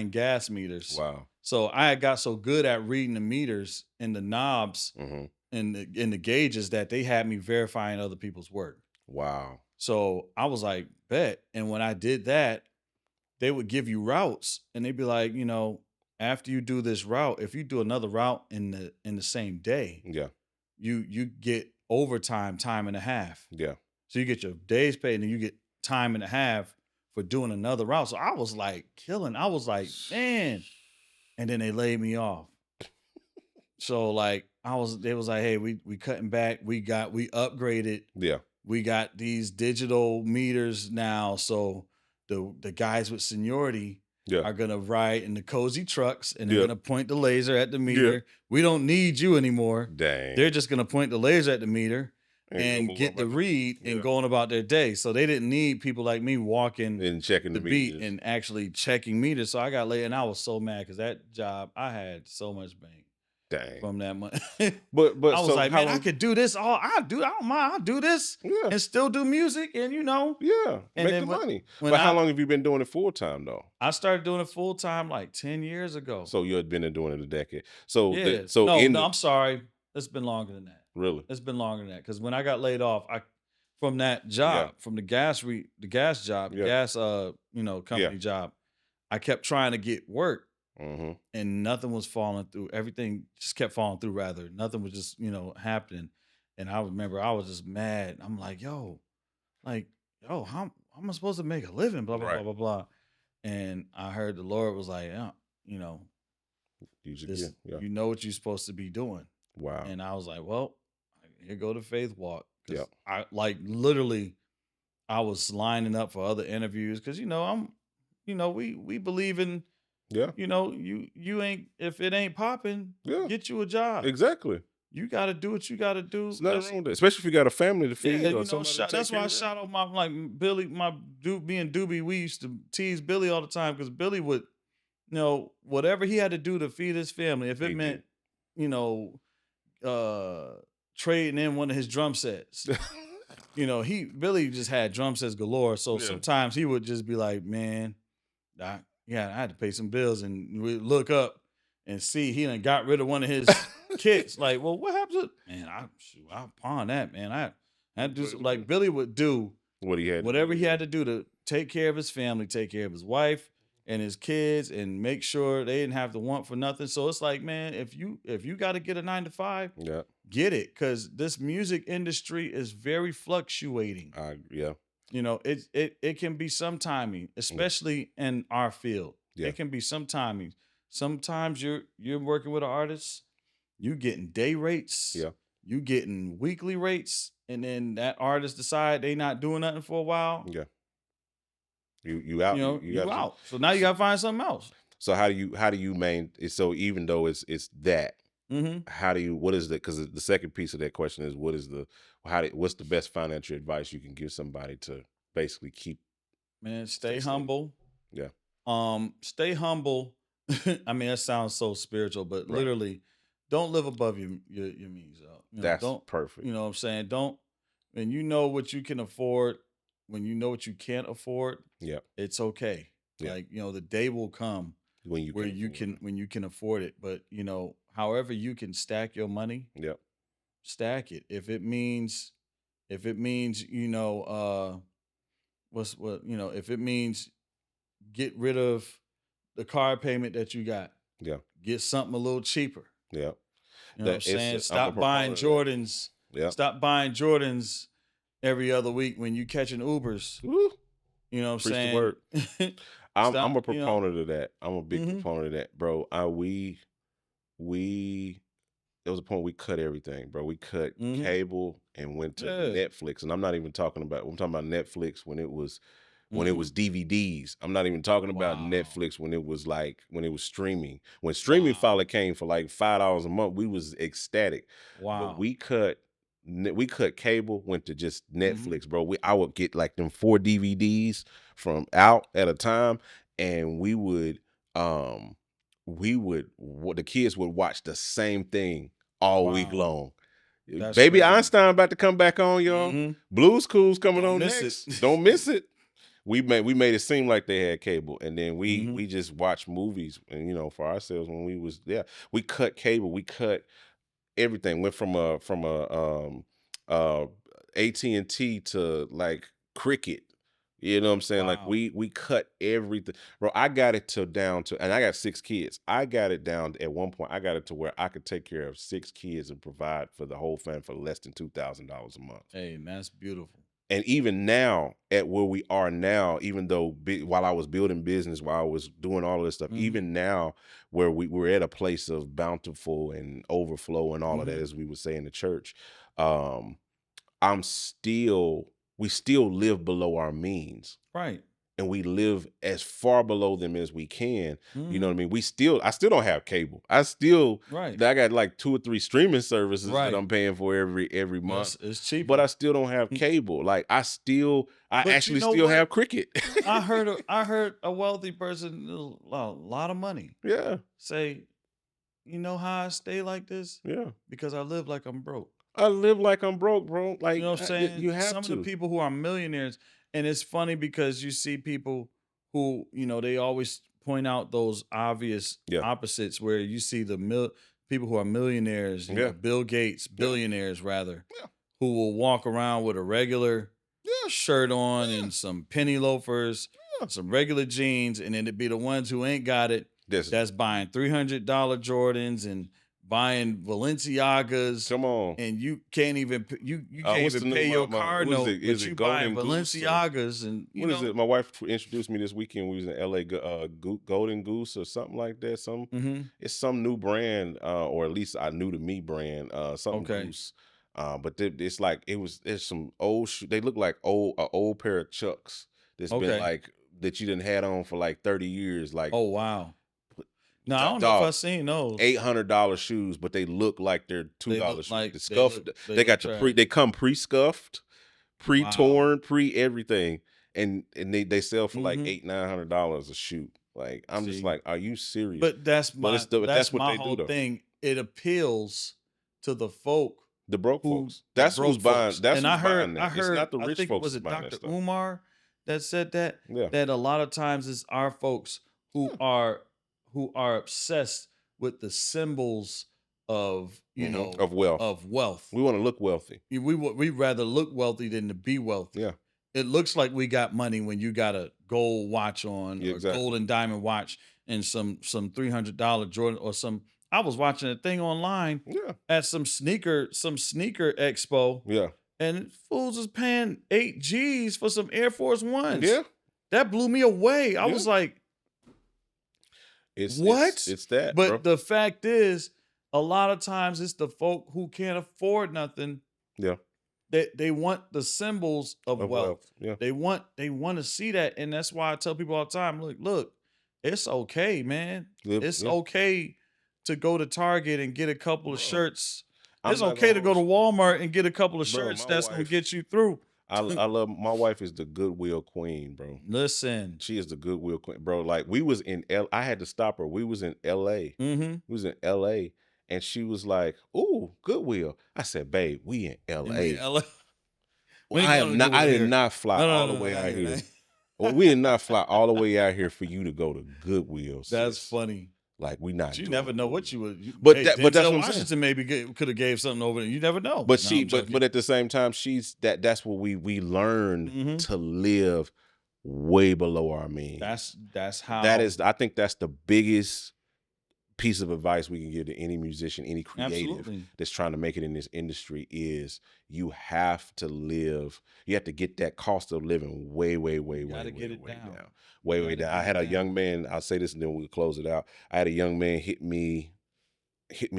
gas meters. Wow. So I had got so good at reading the meters and the knobs Mm-hmm. and the gauges that they had me verifying other people's work. Wow. So I was like, bet. And when I did that, they would give you routes, and they'd be like, after you do this route, if you do another route in the same day, Yeah. you get overtime, time and a half. Yeah. So you get your days paid, and then you get time and a half for doing another route. So I was like killing. I was like, man. And then they laid me off. So like they was like, hey, we cutting back. We upgraded. Yeah. We got these digital meters now. So the guys with seniority are gonna ride in the cozy trucks, and they're gonna point the laser at the meter. Yeah. We don't need you anymore. Dang. They're just gonna point the laser at the meter and get the read and going about their day. So they didn't need people like me walking and checking the beat and actually checking meters. So I got laid, and I was so mad because that job, I had so much bank. Dang. From that money. But I was so like, how man, I long- could do this all. I don't mind. I'll do this and still do music, and Yeah, And make then the money. when But how long have you been doing it full time though? I started doing it full time like 10 years ago. So you had been doing it a decade. So Yeah. I'm sorry. It's been longer than that. Really? It's been longer than that. Because when I got laid off, from that job, from the gas job, company job, I kept trying to get work. Mm-hmm. And nothing was falling through. Everything just kept falling through, rather. Nothing was just, happening. And I remember I was just mad. I'm like, how am I supposed to make a living? Blah, blah, Right. blah, blah, blah. And I heard the Lord was like, you know what you're supposed to be doing. Wow. And I was like, well, here go the faith walk. 'Cause Yep. I literally, I was lining up for other interviews because, we believe in, you ain't, if it ain't popping, get you a job. Exactly. You got to do what you got to do. It's nothing wrong with that, especially if you got a family to feed. Yeah, or somebody to take that's why care I of. shout out my Billy, me and Doobie, we used to tease Billy all the time because Billy would, whatever he had to do to feed his family, if it meant, trading in one of his drum sets. Billy just had drum sets galore. So sometimes he would just be like, man, I had to pay some bills, and we look up and see he done got rid of one of his kits. Like, well, what happened to, man, I pawned that, man. I had to do something. Like Billy would do whatever he had to do to take care of his family, take care of his wife and his kids, and make sure they didn't have to want for nothing. So it's like, man, if you got to get a 9 to 5, get it, because this music industry is very fluctuating. It can be some timing, especially in our field. It can be some timing. Sometimes you're working with an artist, you getting day rates, you getting weekly rates, and then that artist decide they not doing nothing for a while. Yeah. You out. You out. So now you gotta find something else. So how do you so even though it's that, Mm-hmm. what is that? Because the second piece of that question is what's the best financial advice you can give somebody to basically keep? Man, stay humble. Yeah. Stay humble. I mean, that sounds so spiritual, but literally, don't live above your means. That's perfect. You know what I'm saying? Don't, when you know what you can afford, when you know what you can't afford, it's okay. Yeah. Like, the day will come when you can afford it. But however you can stack your money, stack it. If it means if it means get rid of the car payment that you got, Yeah. Get something a little cheaper. Yeah. You know what I'm saying? Stop buying Jordans. Yeah. Stop buying Jordans every other week when you catching Ubers. Woo. You know what I'm Preach saying? the word. I'm Stop, a proponent of that. I'm a big proponent of that, bro. There was a point we cut everything, bro. We cut cable and went to Netflix, and I'm not even talking about. I'm talking about Netflix when it was DVDs. I'm not even talking about Netflix when it was streaming. When streaming finally came for like $5 a month, we was ecstatic. Wow. But we cut cable, went to just Netflix, bro. I would get like them 4 DVDs from out at a time, and the kids would watch the same thing all week long. That's Baby crazy. Einstein about to come back on, y'all. Blue's Clues coming on next. Don't miss it. We made it seem like they had cable, and then we just watched movies, and for ourselves when we was there. We cut cable, we cut everything. Went from AT&T to like Cricket. You know what I'm saying? Like we cut everything. Bro, I got it down to, and I got 6 kids. I got it down at one point, I got it to where I could take care of 6 kids and provide for the whole family for less than $2,000 a month. Hey, man, that's beautiful. And even now, at where we are now, even though while I was building business, while I was doing all of this stuff, even now where we're at a place of bountiful and overflow and all of that, as we would say in the church, we still live below our means. Right. And we live as far below them as we can. You know what I mean? I still don't have cable. I got like 2 or 3 streaming services that I'm paying for every month. It's cheap. But I still don't have cable. Like I actually still have Cricket. I heard a wealthy person, a lot of money. Yeah. Say, you know how I stay like this? Yeah. Because I live like I'm broke. I live like I'm broke, bro. Like, you know what I'm saying? You have Some of the people who are millionaires, and it's funny because you see people who, they always point out those obvious opposites where you see the people who are millionaires, you know, Bill Gates, billionaires rather, who will walk around with a regular shirt on and some penny loafers, some regular jeans, and then it'd be the ones who ain't got it that's buying $300 Jordans and buying Balenciagas. Come on. And you can't even pay your car note, but you buying Balenciagas and what is it? My wife introduced me this weekend. We was in LA, Golden Goose or something like that. It's some new brand, or at least a new to me brand, something Goose. But it's like there's some old they look like an old pair of Chucks that's been like that you done had on for like 30 years. Like, oh wow. No, I don't know if I've seen those. $800 shoes, but they look like they're $2 like shoes. They come pre-scuffed, pre-torn, pre-everything, and they sell for like $800-900 a shoe. Like I'm just like, are you serious? But that's my whole do, thing. It appeals to the folk, the broke folks. That's who's buying. That's and who's buying that. I heard. It's not the rich I think folks. Was it buying Dr. that stuff. Umar that said that? Yeah. That a lot of times it's our folks who are obsessed with the symbols of of wealth. We want to look wealthy. We rather look wealthy than to be wealthy. Yeah. It looks like we got money when you got a gold watch on, or gold and diamond watch, and some $300 Jordan or some. I was watching a thing online at some sneaker expo. Yeah. And fools is paying 8 G's for some Air Force Ones. Yeah. That blew me away. I was like, what? It's that. But bro. the fact is, a lot of times it's the folk who can't afford nothing. Yeah. They want the symbols of wealth. Yeah. They want to see that. And that's why I tell people all the time, look, it's okay, man. It's okay to go to Target and get a couple of shirts. It's okay to go to Walmart and get a couple of shirts that's going to get you through. I love my wife is the goodwill queen, bro. Listen, she is the goodwill queen, bro. Like we was in I had to stop her. We was in LA. We was in LA, and she was like, "Ooh, Goodwill." I said, "Babe, we in LA." Well, I did not fly all the way out here. Well, we did not fly all the way out here for you to go to Goodwill. That's funny. Like we not. You never know what you would. But hey, that's what I'm Washington saying. Maybe could have gave something over there. You never know. But but at the same time, that's what we learned to live way below our means. That's how. I think that's the biggest piece of advice we can give to any musician, any creative Absolutely. that's trying to make it in this industry is you have to get that cost of living way down. Way down. I had a young man, I'll say this and then we'll close it out. I had a young man hit me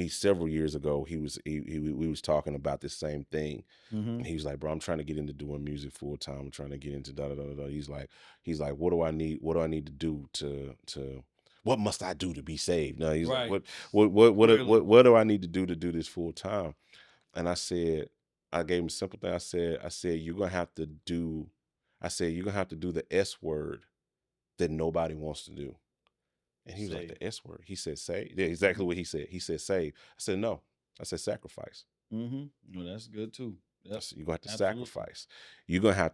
several years ago. We was talking about this same thing. And he was like, bro, I'm trying to get into doing music full time. I'm trying to get into da da da da. He's like, what do I need to do to what must I do to be saved? No, he's like, what do I need to do this full time? And I gave him a simple thing. I said, you're gonna have to do the S word that nobody wants to do. And he was like, the S word. He said, save. Yeah, exactly what he said. He said, save. I said, no. I said, sacrifice. Well, that's good too. Yep. You're gonna have to sacrifice. You're gonna have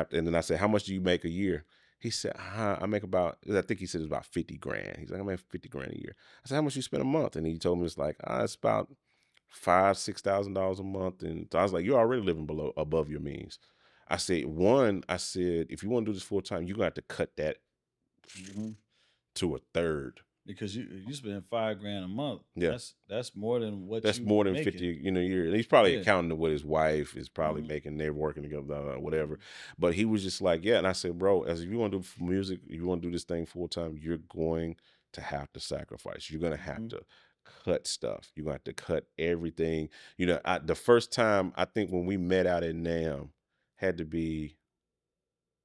to. And then I said, how much do you make a year? He said, I make about, I think he said it's about 50 grand. He's like, I make 50 grand a year. I said, how much you spend a month? And he told me it's like, it's about $5,000-$6,000 a month. And so I was like, you're already living above your means. I said, if you want to do this full time, you're gonna have to cut that to a third. Because you spend $5 grand a month. Yeah. That's more than what that's more than making. 50 a year. And he's probably accounting to what his wife is probably making. They're working together, whatever. But he was just like, yeah. And I said, bro, if you want to do music, if you want to do this thing full time, you're going to have to sacrifice. You're going to have to cut stuff. You're going to have to cut everything. The first time, I think when we met out at NAMM had to be,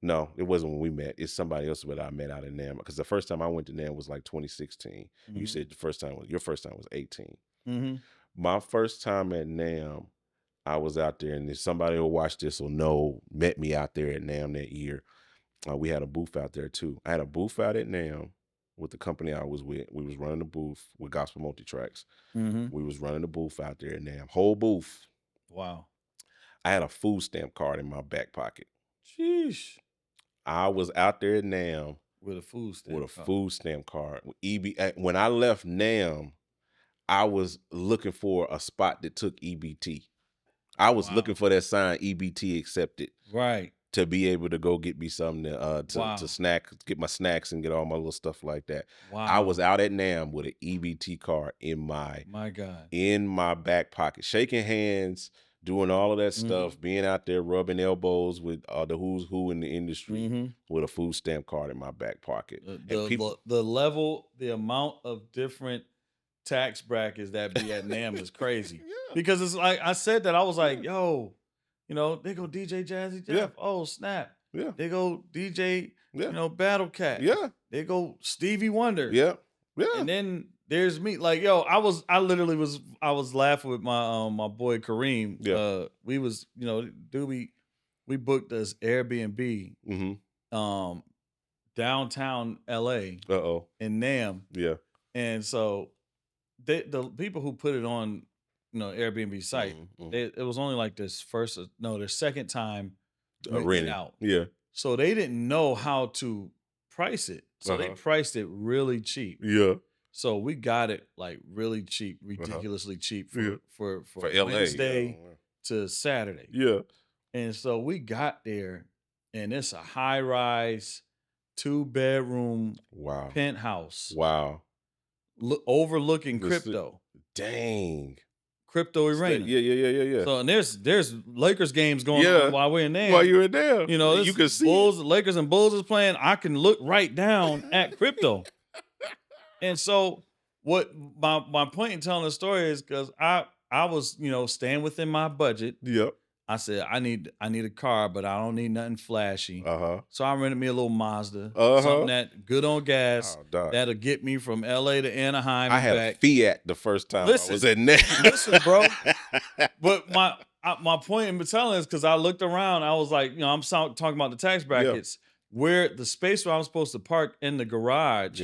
no, it wasn't when we met. It's somebody else that I met out in NAMM. Because the first time I went to NAMM was like 2016. You said your first time was 18. My first time at NAMM, I was out there, and if somebody will watch this will know, met me out there at NAMM that year. We had a booth out there too. I had a booth out at NAMM with the company I was with. We was running a booth with Gospel Multitracks. We was running a booth out there at NAMM. Whole booth. Wow. I had a food stamp card in my back pocket. Sheesh. I was out there at NAMM with a food stamp card. When I left NAMM, I was looking for a spot that took EBT. I was looking for that sign, EBT accepted. Right. To be able to go get me something to snack, get my snacks and get all my little stuff like that. Wow. I was out at NAMM with an EBT card in my back pocket, shaking hands, doing all of that stuff, being out there rubbing elbows with the who's who in the industry with a food stamp card in my back pocket. The amount of different tax brackets that be at NAMM is crazy. Because it's like, I said that, I was like, yo, they go DJ Jazzy Jeff. Yeah. Oh, snap. Yeah. They go DJ, Battle Cat. Yeah. They go Stevie Wonder. Yeah. Yeah. And then there's me. Like, yo, I was laughing with my boy Kareem. Yeah. We was, we booked this Airbnb downtown LA. In NAMM. Yeah. And so the people who put it on Airbnb site, it was only like their second time renting out. Yeah. So they didn't know how to price it. So they priced it really cheap. Yeah. So we got it like really cheap, ridiculously cheap for LA. Wednesday to Saturday. Yeah. And so we got there, and it's a high-rise, 2-bedroom penthouse. Wow. Overlooking crypto. Dang. Crypto arena. Yeah. So and there's Lakers games going on while we're in there. While you're in there. You can see Lakers and Bulls is playing. I can look right down at crypto. And so what my point in telling the story is because I was, staying within my budget. Yep. I said, I need a car, but I don't need nothing flashy. So I rented me a little Mazda. Something that good on gas. That'll get me from LA to Anaheim. I had a Fiat the first time I was in there. Listen, bro. But my point in telling is because I looked around, I was like, I'm talking about the tax brackets, where the space where I'm supposed to park in the garage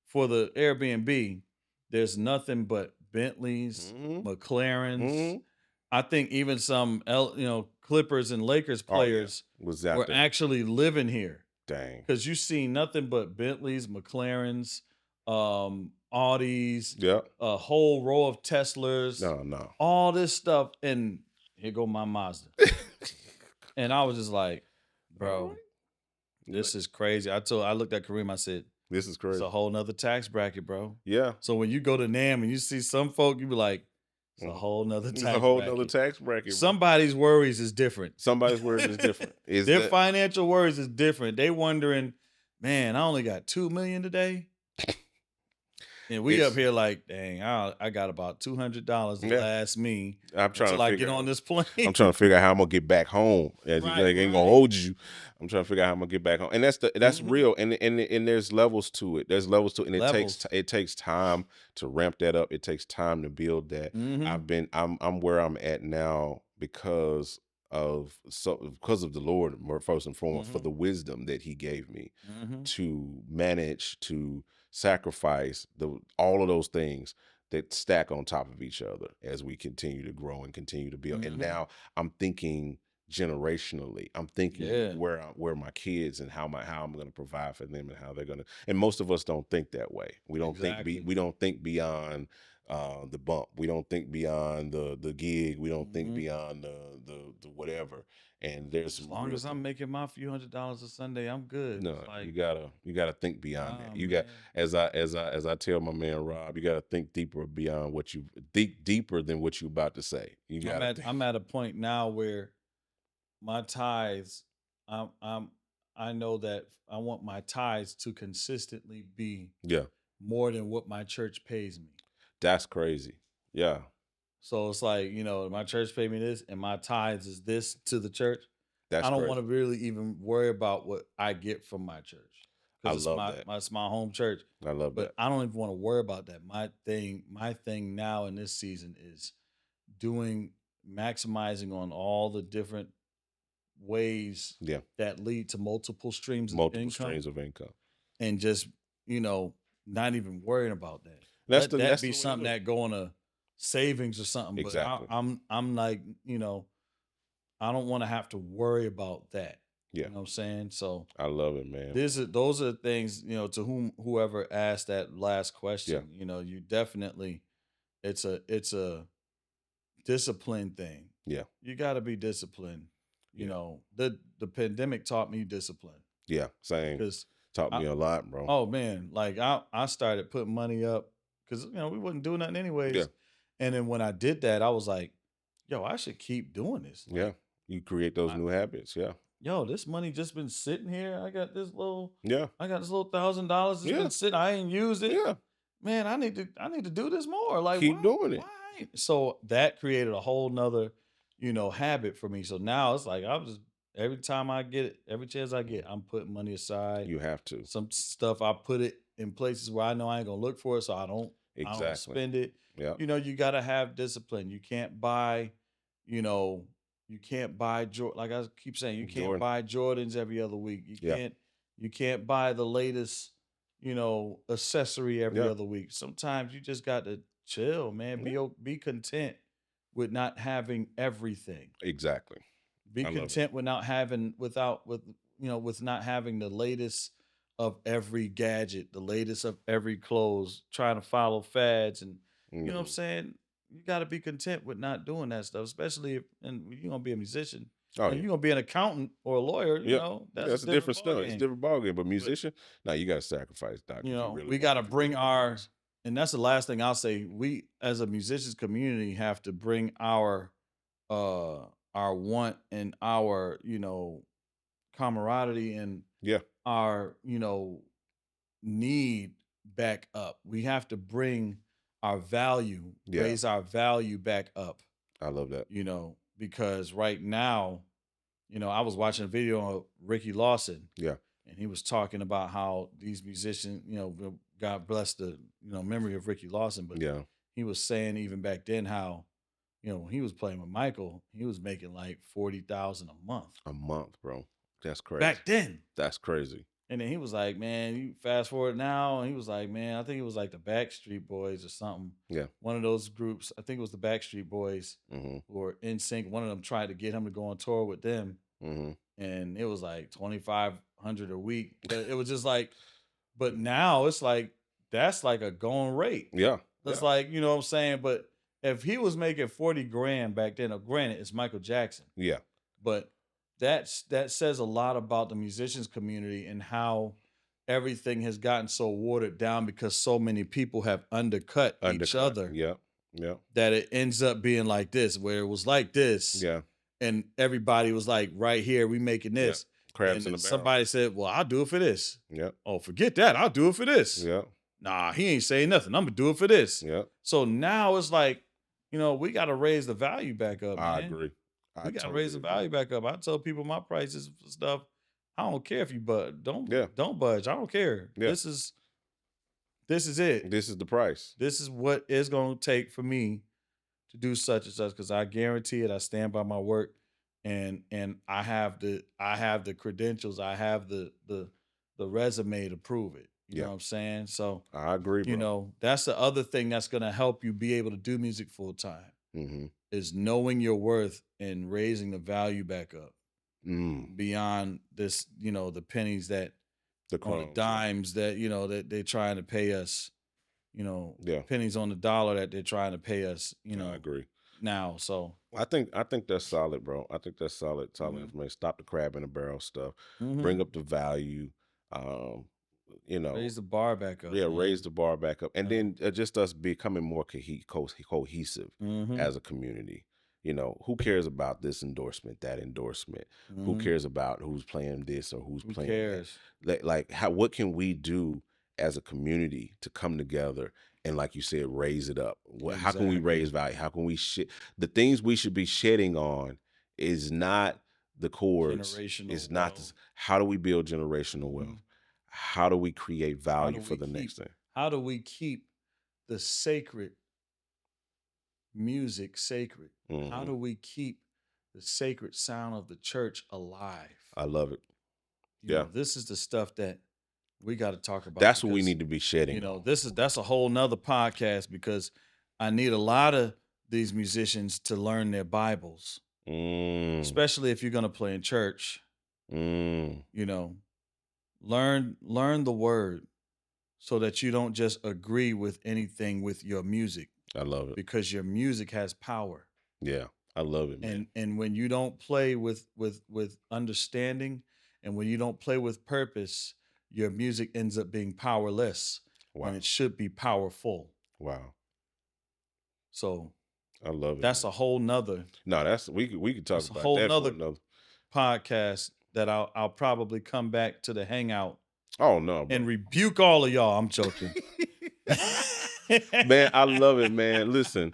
for the Airbnb, there's nothing but Bentleys, McLarens. I think even some, Clippers and Lakers players were actually living here. Dang. Because you see nothing but Bentleys, McLarens, Audis, a whole row of Teslas. No. All this stuff. And here go my Mazda. And I was just like, bro, this is crazy. I looked at Kareem, I said, This is crazy. It's a whole nother tax bracket, bro. Yeah. So when you go to NAM and you see some folk, you be like, it's a whole nother tax bracket. It's a whole nother tax bracket. Bro. Somebody's worries is different. Somebody's worries is different. Their financial worries is different. They wondering, man, I only got $2 million today. And we up here like, dang, I got about $200 to last me. I'm trying to get on this plane. I'm trying to figure out how I'm gonna get back home. Ain't gonna hold you. I'm trying to figure out how I'm gonna get back home, and that's real. And there's levels to it. There's levels to it, and it takes time to ramp that up. It takes time to build that. I'm where I'm at now because of the Lord, first and foremost, for the wisdom that He gave me to manage, to sacrifice, all of those things that stack on top of each other as we continue to grow and continue to build. And now I'm thinking generationally. I'm thinking where my kids and how I'm going to provide for them and how they're going to. And most of us don't think that way. We don't think beyond the bump. We don't think beyond the gig. We don't think beyond the whatever. And there's as long as I'm making my few $100s a Sunday, I'm good. No, you gotta think beyond that. You got as I tell my man Rob, you gotta think deeper beyond what you deeper than what you about to say. You got. I'm at a point now where my tithes, I know that I want my tithes to consistently be more than what my church pays me. That's crazy. Yeah. So it's like, my church paid me this and my tithes is this to the church. That's I don't want to really even worry about what I get from my church. I love that. It's my home church. I love that. But I don't even want to worry about that. My thing now in this season is maximizing on all the different ways that lead to multiple streams of income. And just, not even worrying about that. Let that be something that go on a savings or something. Exactly. But I'm like, I don't want to have to worry about that. Yeah. You know what I'm saying? So I love it, man. Those are things, to whoever asked that last question, you definitely, it's a discipline thing. Yeah. You got to be disciplined. The pandemic taught me discipline. Yeah, same. Because taught me a lot, bro. Oh man, like I started putting money up because we wasn't doing nothing anyways. Yeah. And then when I did that, I was like, yo, I should keep doing this. Like, you create those new habits. Yeah. Yo, this money just been sitting here. I got this little $1,000 that's been sitting. I ain't used it. Yeah. Man, I need to do this more. Like keep doing it. Why? So that created a whole nother, habit for me. So now it's like I'm just every time I get it, every chance I get, I'm putting money aside. You have to. Some stuff I put it in places where I know I ain't gonna look for it, so I don't spend it. Yeah. You gotta have discipline. You can't buy, like I keep saying, you can't buy Jordans every other week. You can't buy the latest, accessory every other week. Sometimes you just got to chill, man. Be content with not having everything. Exactly. Be content with not having with not having the latest of every gadget, the latest of every clothes, trying to follow fads, and you know what I'm saying? You got to be content with not doing that stuff, especially if you're going to be a musician. You're going to be an accountant or a lawyer, that's a different stuff. It's a different ballgame. But musician, you got to sacrifice, Doc. We got to bring and that's the last thing I'll say. We, as a musicians community, have to bring our want and our, camaraderie and our, need back up. We have to bring our value, raise our value back up. I love that. Because right now, I was watching a video of Ricky Lawson. Yeah. And he was talking about how these musicians, God bless the, memory of Ricky Lawson. But he was saying even back then how, when he was playing with Michael, he was making like $40,000 a month. A month, bro. That's crazy. Back then. That's crazy. And then he was like, man, you fast forward now, and he was like, man, I think it was like the Backstreet Boys or something. Yeah. One of those groups, I think it was the Backstreet Boys who were in sync. One of them tried to get him to go on tour with them. And it was like $2,500 a week. But it was just like, but now it's like, that's like a going rate. Yeah. That's like, you know what I'm saying? But if he was making $40,000 back then, granted, it's Michael Jackson. Yeah. But that says a lot about the musicians community and how everything has gotten so watered down because so many people have undercut each other. Yep. Yep. That it ends up being like this, where it was like this. Yeah. And everybody was like, right here, we making this. Crabs and in the barrel. somebody said, well, I'll do it for this. Yep. Oh, forget that. I'll do it for this. Yep. Nah, he ain't saying nothing. I'm gonna do it for this. Yep. So now it's like, we got to raise the value back up. I man. agree. We got to raise the value back up. I tell people my prices for stuff. I don't care if you budge. Don't budge. I don't care. Yeah. This is it. This is the price. This is what it's gonna take for me to do such and such, because I guarantee it. I stand by my work, and I have the credentials. I have the resume to prove it. You know what I'm saying? So I agree, bro. That's the other thing that's gonna help you be able to do music full time. Mm-hmm. Is knowing your worth and raising the value back up beyond this, the pennies that, the dimes that, that they're trying to pay us, pennies on the dollar that they're trying to pay us, I agree. Now, so I think that's solid, bro. I think that's solid information. Stop the crab in the barrel stuff. Mhm. Bring up the value. Raise the bar back up. Yeah, man. raise the bar back up, and then just us becoming more cohesive Mhm. as a community. Who cares about this endorsement, that endorsement? Who Mhm. cares about who's playing this or who's Who playing cares? that? What can we do as a community to come together and, like you said, raise it up? How can we Exactly. raise value? How can we the things we should be shedding on is not the chords. Generational It's not how do we build generational wealth? How do we create value for the next thing? How do we keep the sacred music sacred? How do we keep the sacred sound of the church alive? I love it. This is the stuff that we got to talk about. That's what we need to be shedding. That's a whole nother podcast, because I need a lot of these musicians to learn their Bibles, especially if you're going to play in church. Learn the word so that you don't just agree with anything with your music. I love it. Because your music has power. Yeah, I love it, man. And when you don't play with understanding, and when you don't play with purpose, your music ends up being powerless. Wow. When it should be powerful. Wow. So I love it. That's a whole nother. No, we could talk about a whole that nother for another podcast that I'll probably come back to the Hangout. Oh no, bro. And rebuke all of y'all. I'm joking. Man, I love it, man. Listen.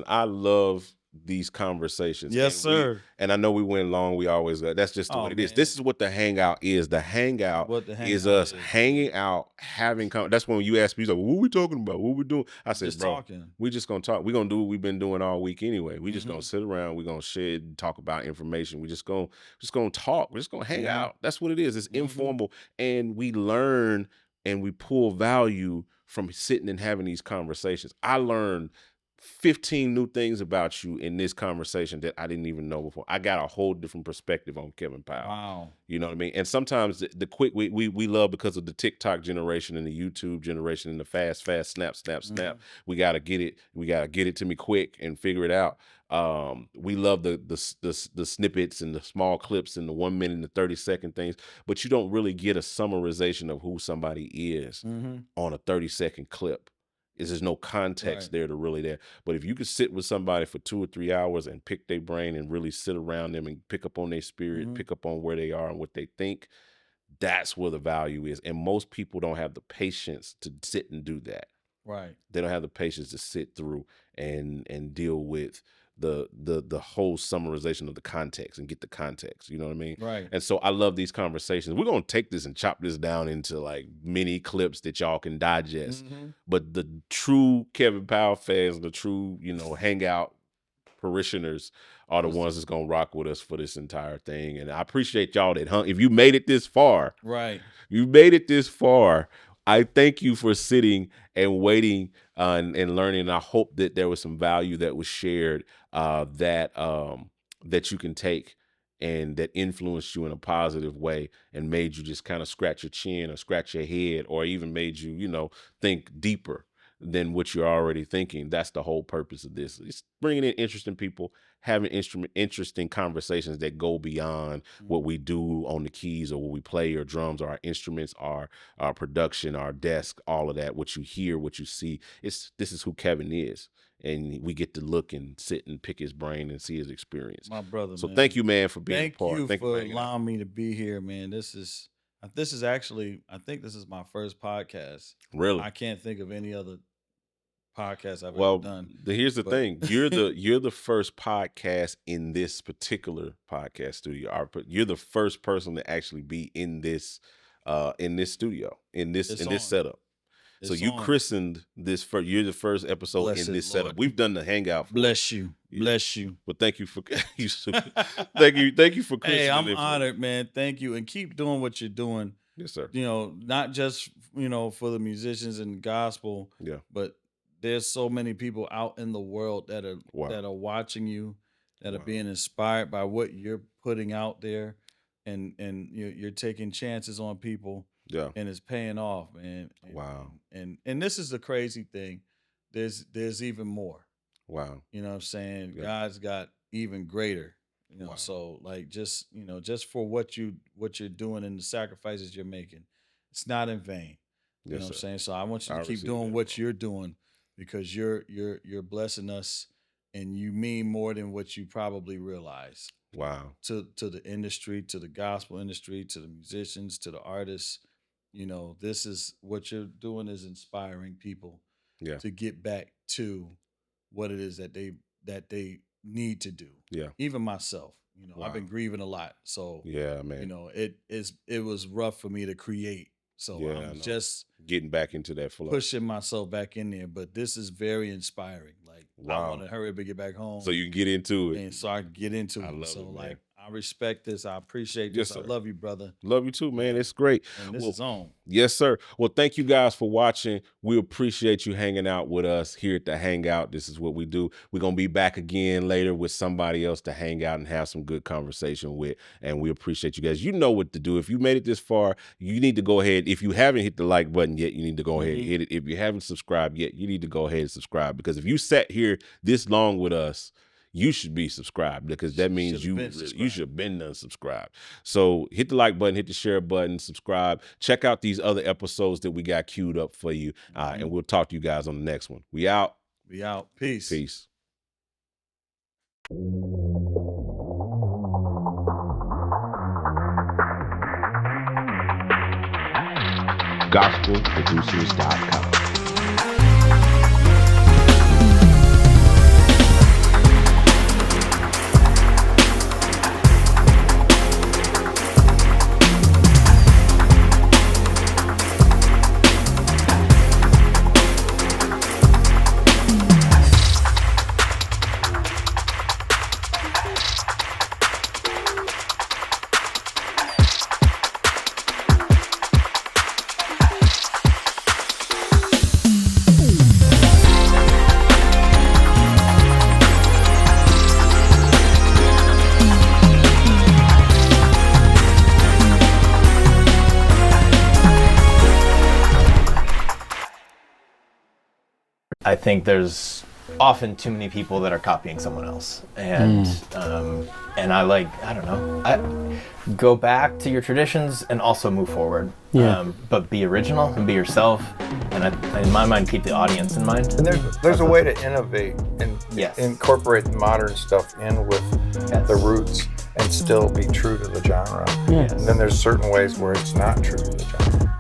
I love these conversations. Yes, sir. And I know we went long. We always that's just the way it is. This is what the Hangout is. The Hangout is us hanging out, having that's when you ask me, like, what we talking about? What we doing? I said, Just bro, talking. we just gonna talk. We're gonna do what we've been doing all week anyway. We just gonna sit around, we're gonna share, talk about information. We just gonna talk. We're just gonna hang out. That's what it is. It's informal, and we learn and we pull value from sitting and having these conversations. I learned 15 new things about you in this conversation that I didn't even know before. I got a whole different perspective on Kevin Powell. Wow. You know what I mean? And sometimes the quick, we love because of the TikTok generation and the YouTube generation and the fast, snap. We got to get it. We got to get it to me quick and figure it out. We love the snippets and the small clips and the 1 minute and the 30-second things, but you don't really get a summarization of who somebody is on a 30-second clip. There's no context there to really there. But if you could sit with somebody for 2 or 3 hours and pick their brain and really sit around them and pick up on their spirit, pick up on where they are and what they think, that's where the value is. And most people don't have the patience to sit and do that. Right. They don't have the patience to sit through and deal with the whole summarization of the context and get the context. You know what I mean? Right. And so I love these conversations. We're going to take this and chop this down into like mini clips that y'all can digest. But the true Kevin Powell fans, the true, Hangout parishioners are the ones that's going to rock with us for this entire thing. And I appreciate y'all that hung. If you made it this far, you made it this far. I thank you for sitting and waiting and learning. And I hope that there was some value that was shared that you can take and that influenced you in a positive way and made you just kind of scratch your chin or scratch your head or even made you, think deeper. than what you're already thinking. That's the whole purpose of this. It's bringing in interesting people, having interesting conversations that go beyond what we do on the keys or what we play or drums or our instruments, our production, our desk, all of that. What you hear, what you see. This is who Kevin is. And we get to look and sit and pick his brain and see his experience. My brother, So man. thank you, man, for being a part. Thank you for hanging out. allowing me to be here, man. This is actually, I think this is my first podcast. Really? I can't think of any other podcast I've Well, ever done. here's the but- thing: you're the first podcast in this particular podcast studio. You're the first person to actually be in this studio, in this setup. So It's you on. christened this you're the first episode Blessed in this Lord. setup. We've done the Hangout. Bless you. Bless you. But thank you for thank you for christening. Hey, I'm it for- honored, man. Thank you. And keep doing what you're doing. Yes, sir. You know, not just, for the musicians and gospel, Yeah. but there's so many people out in the world that are Wow. that are watching you, that are being inspired by what you're putting out there, and you're taking chances on people. Yeah. And it's paying off, man. Wow. And this is the crazy thing. There's even more. Wow. You know what I'm saying? Yeah. God's got even greater. So like just for what you're doing and the sacrifices you're making, it's not in vain. You know what I'm sir. saying? So I want you to I keep receive doing that, what you're doing, because you're blessing us, and you mean more than what you probably realize. Wow. To the industry, to the gospel industry, to the musicians, to the artists. This is what you're doing is inspiring people Yeah. to get back to what it is that they need to do. Yeah. Even myself, Wow. I've been grieving a lot. So Yeah, man. it was rough for me to create. So Yeah, I I'm know. just Getting back into that flow. pushing myself back in there. But this is very inspiring. Like I Wow. want to hurry up and get back home. So you can get into it. And so I can get into I it. love So it, man. like I respect this. I appreciate Yes, this. I sir. love you, brother. Love you too, man. It's great. And this Well, is on. Yes, sir. Well, thank you guys for watching. We appreciate you hanging out with us here at the Hangout. This is what we do. We're going to be back again later with somebody else to hang out and have some good conversation with. And we appreciate you guys. You know what to do. If you made it this far, you need to go ahead. If you haven't hit the like button yet, you need to go ahead and hit it. If you haven't subscribed yet, you need to go ahead and subscribe, because if you sat here this long with us, you should be subscribed, because that means you should have been done subscribed. So hit the like button, hit the share button, subscribe. Check out these other episodes that we got queued up for you. And we'll talk to you guys on the next one. We out. We out. Peace. Peace. GospelProducers.com. I think there's often too many people that are copying someone else, and and I don't know, I go back to your traditions and also move forward. Yeah. But be original and be yourself, and in my mind, keep the audience in mind. And there's a way to innovate and Yes. incorporate modern stuff in with the roots and still be true to the genre. Yes. And then there's certain ways where it's not true to the genre.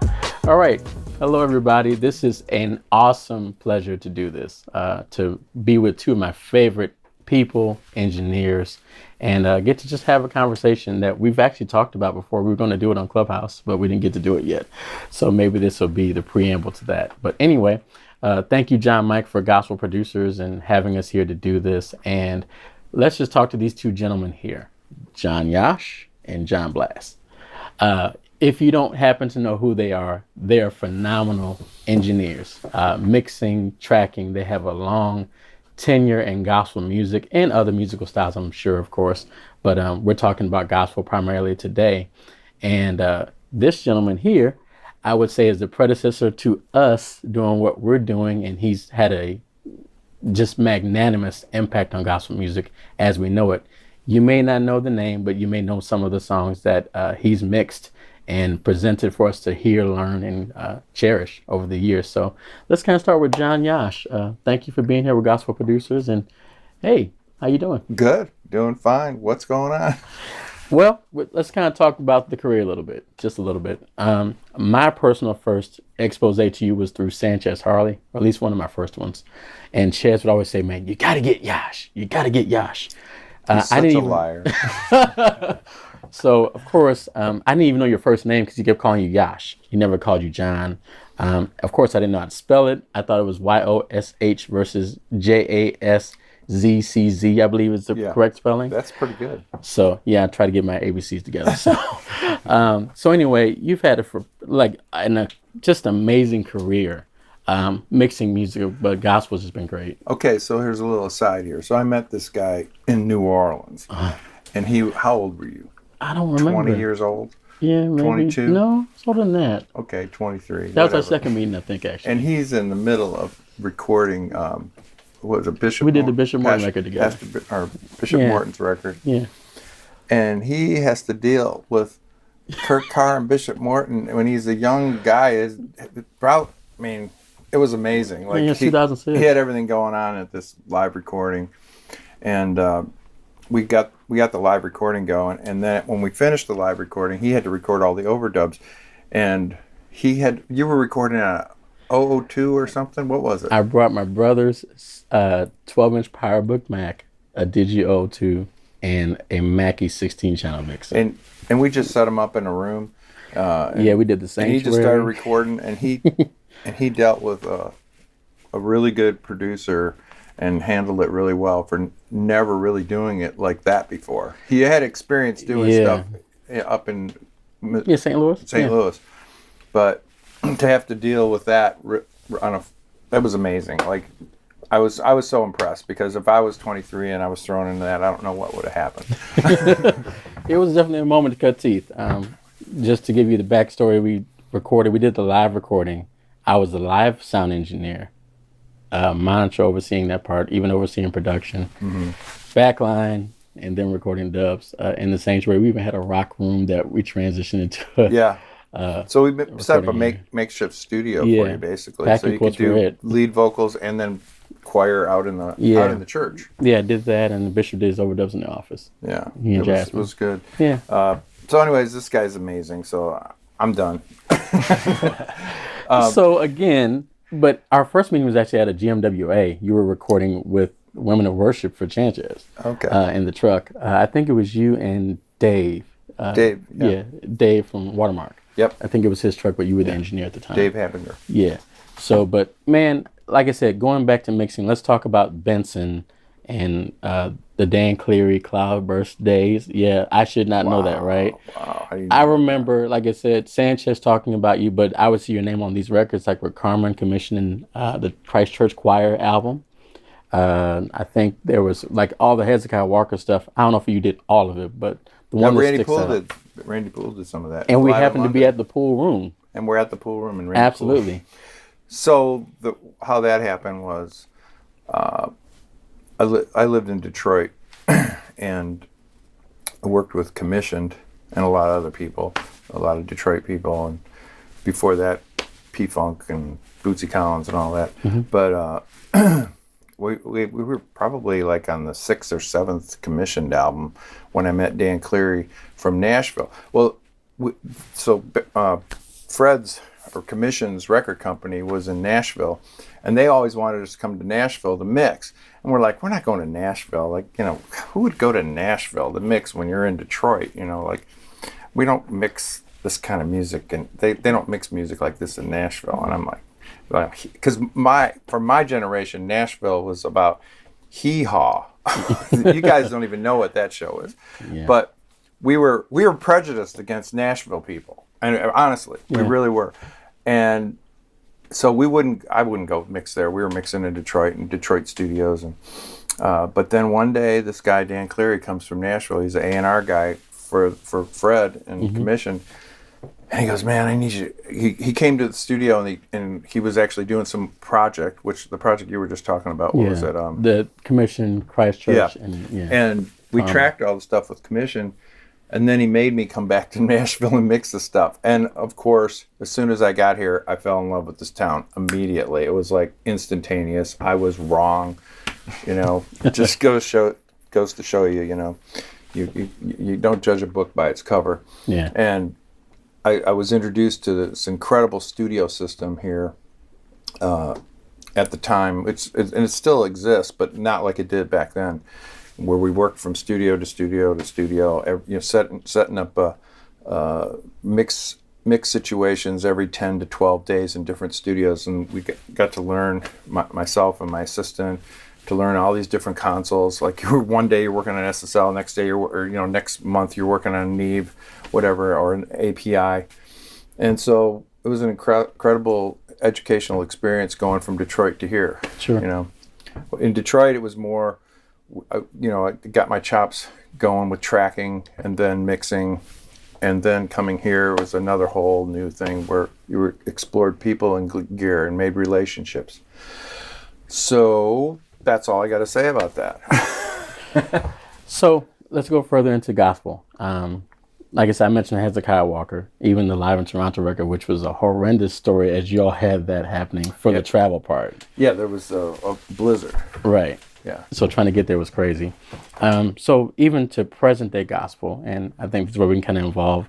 All right. Hello, everybody. This is an awesome pleasure to do this, to be with two of my favorite people, engineers, and get to just have a conversation that we've actually talked about before. We were going to do it on Clubhouse, but we didn't get to do it yet. So maybe this will be the preamble to that. But anyway, thank you, John Mike, for Gospel Producers and having us here to do this. And let's just talk to these two gentlemen here, John Yosh and John Blass. If you don't happen to know who they are phenomenal engineers, mixing, tracking. They have a long tenure in gospel music and other musical styles, I'm sure, of course. But we're talking about gospel primarily today. And this gentleman here, I would say is the predecessor to us doing what we're doing, and he's had a just magnanimous impact on gospel music as we know it. You may not know the name, but you may know some of the songs that he's mixed and presented for us to hear, learn, and cherish over the years. So let's kind of start with John Yosh. Thank you for being here with Gospel Producers. And hey, how you doing? Good, doing fine. What's going on? Well, let's kind of talk about the career a little bit, just a little bit. My personal first expose to you was through Sanchez Harley, or at least one of my first ones. And Chaz would always say, man, you got to get Yosh. You got to get Yosh. He's such a liar. So, of course, I didn't even know your first name because he kept calling you Yosh. He never called you John. Of course, I didn't know how to spell it. I thought it was Yosh versus JASZCZ, I believe is the correct spelling. That's pretty good. So, yeah, I try to get my ABCs together. So anyway, you've had it for just amazing career. Mixing music, but gospel's has been great. Okay, so here's a little aside here. So I met this guy in New Orleans, and how old were you? I don't remember. 20 years old? Yeah, maybe. 22? No, it's older than that. Okay, 23. That was our second meeting, I think, actually. And he's in the middle of recording, what was it, Bishop? We did the Bishop Morton record together. Bishop Morton's record. Yeah. And he has to deal with Kurt Carr and Bishop Morton when he's a young guy. It was amazing. Like 2006. He had everything going on at this live recording, and we got the live recording going. And then when we finished the live recording, he had to record all the overdubs, and you were recording a 002 or something. What was it? I brought my brother's 12-inch PowerBook Mac, a Digi 002, and a Mackie 16-channel mixer. And we just set him up in a room. We did the same. And he just started recording, and he he dealt with a really good producer and handled it really well for never really doing it like that before. He had experience doing stuff up in St. Louis. St. Louis, but to have to deal with that that was amazing. Like I was so impressed, because if I was 23 and I was thrown into that, I don't know what would have happened. It was definitely a moment to cut teeth. Just to give you the backstory, we did the live recording. I was the live sound engineer, monitor overseeing that part, even overseeing production, backline, and then recording dubs. In the sanctuary, we even had a rock room that we transitioned into. So we set up a makeshift studio for you, basically, so you could do lead vocals and then choir out in the church. Yeah, I did that, and the bishop did his overdubs in the office. Yeah, it was good. Yeah. So, anyways, this guy's amazing. So I'm done. So again, but our first meeting was actually at a GMWA. You were recording with Women of Worship for Sanchez. Okay. In the truck. I think it was you and Dave. Dave from Watermark. Yep. I think it was his truck, but you were the engineer at the time. Dave Habinger. Yeah. So, but man, like I said, going back to mixing, let's talk about Benson and the Dan Cleary Cloudburst days. Yeah, I should not know that, right? Wow. I remember, like I said, Sanchez talking about you, but I would see your name on these records, like with Carmen commissioning the Christ Church Choir album. I think there was like all the Hezekiah Walker stuff. I don't know if you did all of it, but the one that sticks out. Randy Poole did some of that. And we happened to be at the pool room. And we're at the pool room in Randy Absolutely. Poole. So how that happened was, I lived in Detroit, and I worked with Commissioned and a lot of other people, a lot of Detroit people, and before that, P-Funk and Bootsy Collins and all that. But we were probably like on the 6th or 7th commissioned album when I met Dan Cleary from Nashville. Well, Fred's or Commission's record company was in Nashville, and they always wanted us to come to Nashville to mix. And we're like, we're not going to Nashville. Like, who would go to Nashville to mix when you're in Detroit? Like, we don't mix this kind of music, and they don't mix music like this in Nashville. And I'm like, because for my generation, Nashville was about hee-haw. You guys don't even know what that show is. Yeah. But we were prejudiced against Nashville people. And honestly, we really were. And so I wouldn't go mix there. We were mixing in Detroit studios. And but then one day, this guy, Dan Cleary, comes from Nashville. He's an A&R guy for Fred and Commission. And he goes, man, I need you. He came to the studio and he was actually doing some project, which the project you were just talking about. What was it? The Commission, Christchurch. Yeah. And we tracked all the stuff with Commission. And then he made me come back to Nashville and mix the stuff. And of course, as soon as I got here, I fell in love with this town immediately. It was like instantaneous. I was wrong. It just goes to show you, you don't judge a book by its cover. Yeah. And I was introduced to this incredible studio system here at the time. And it still exists, but not like it did back then, where we worked from studio to studio to studio, setting up mix situations every 10 to 12 days in different studios. And we got to learn, myself and my assistant, to learn all these different consoles. Like one day you're working on SSL, next day next month you're working on Neve, whatever, or an API. And so it was an incredible educational experience going from Detroit to here. Sure. In Detroit it was more, I got my chops going with tracking and then mixing, and then coming here was another whole new thing where you explored people and gear and made relationships. So that's all I got to say about that. So let's go further into gospel. Like I said, I mentioned Hezekiah Walker, even the Live in Toronto record, which was a horrendous story as y'all had that happening for the travel part. Yeah, there was a blizzard. Right. Yeah. So trying to get there was crazy. So even to present day gospel, and I think this is where we can kind of involve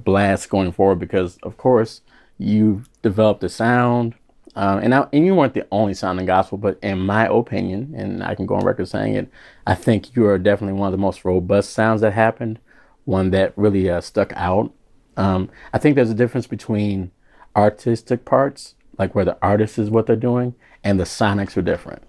Blass going forward, because of course you developed a sound, and you weren't the only sound in gospel, but in my opinion, and I can go on record saying it, I think you are definitely one of the most robust sounds that happened, one that really stuck out. I think there's a difference between artistic parts, like where the artist is what they're doing, and the sonics are different.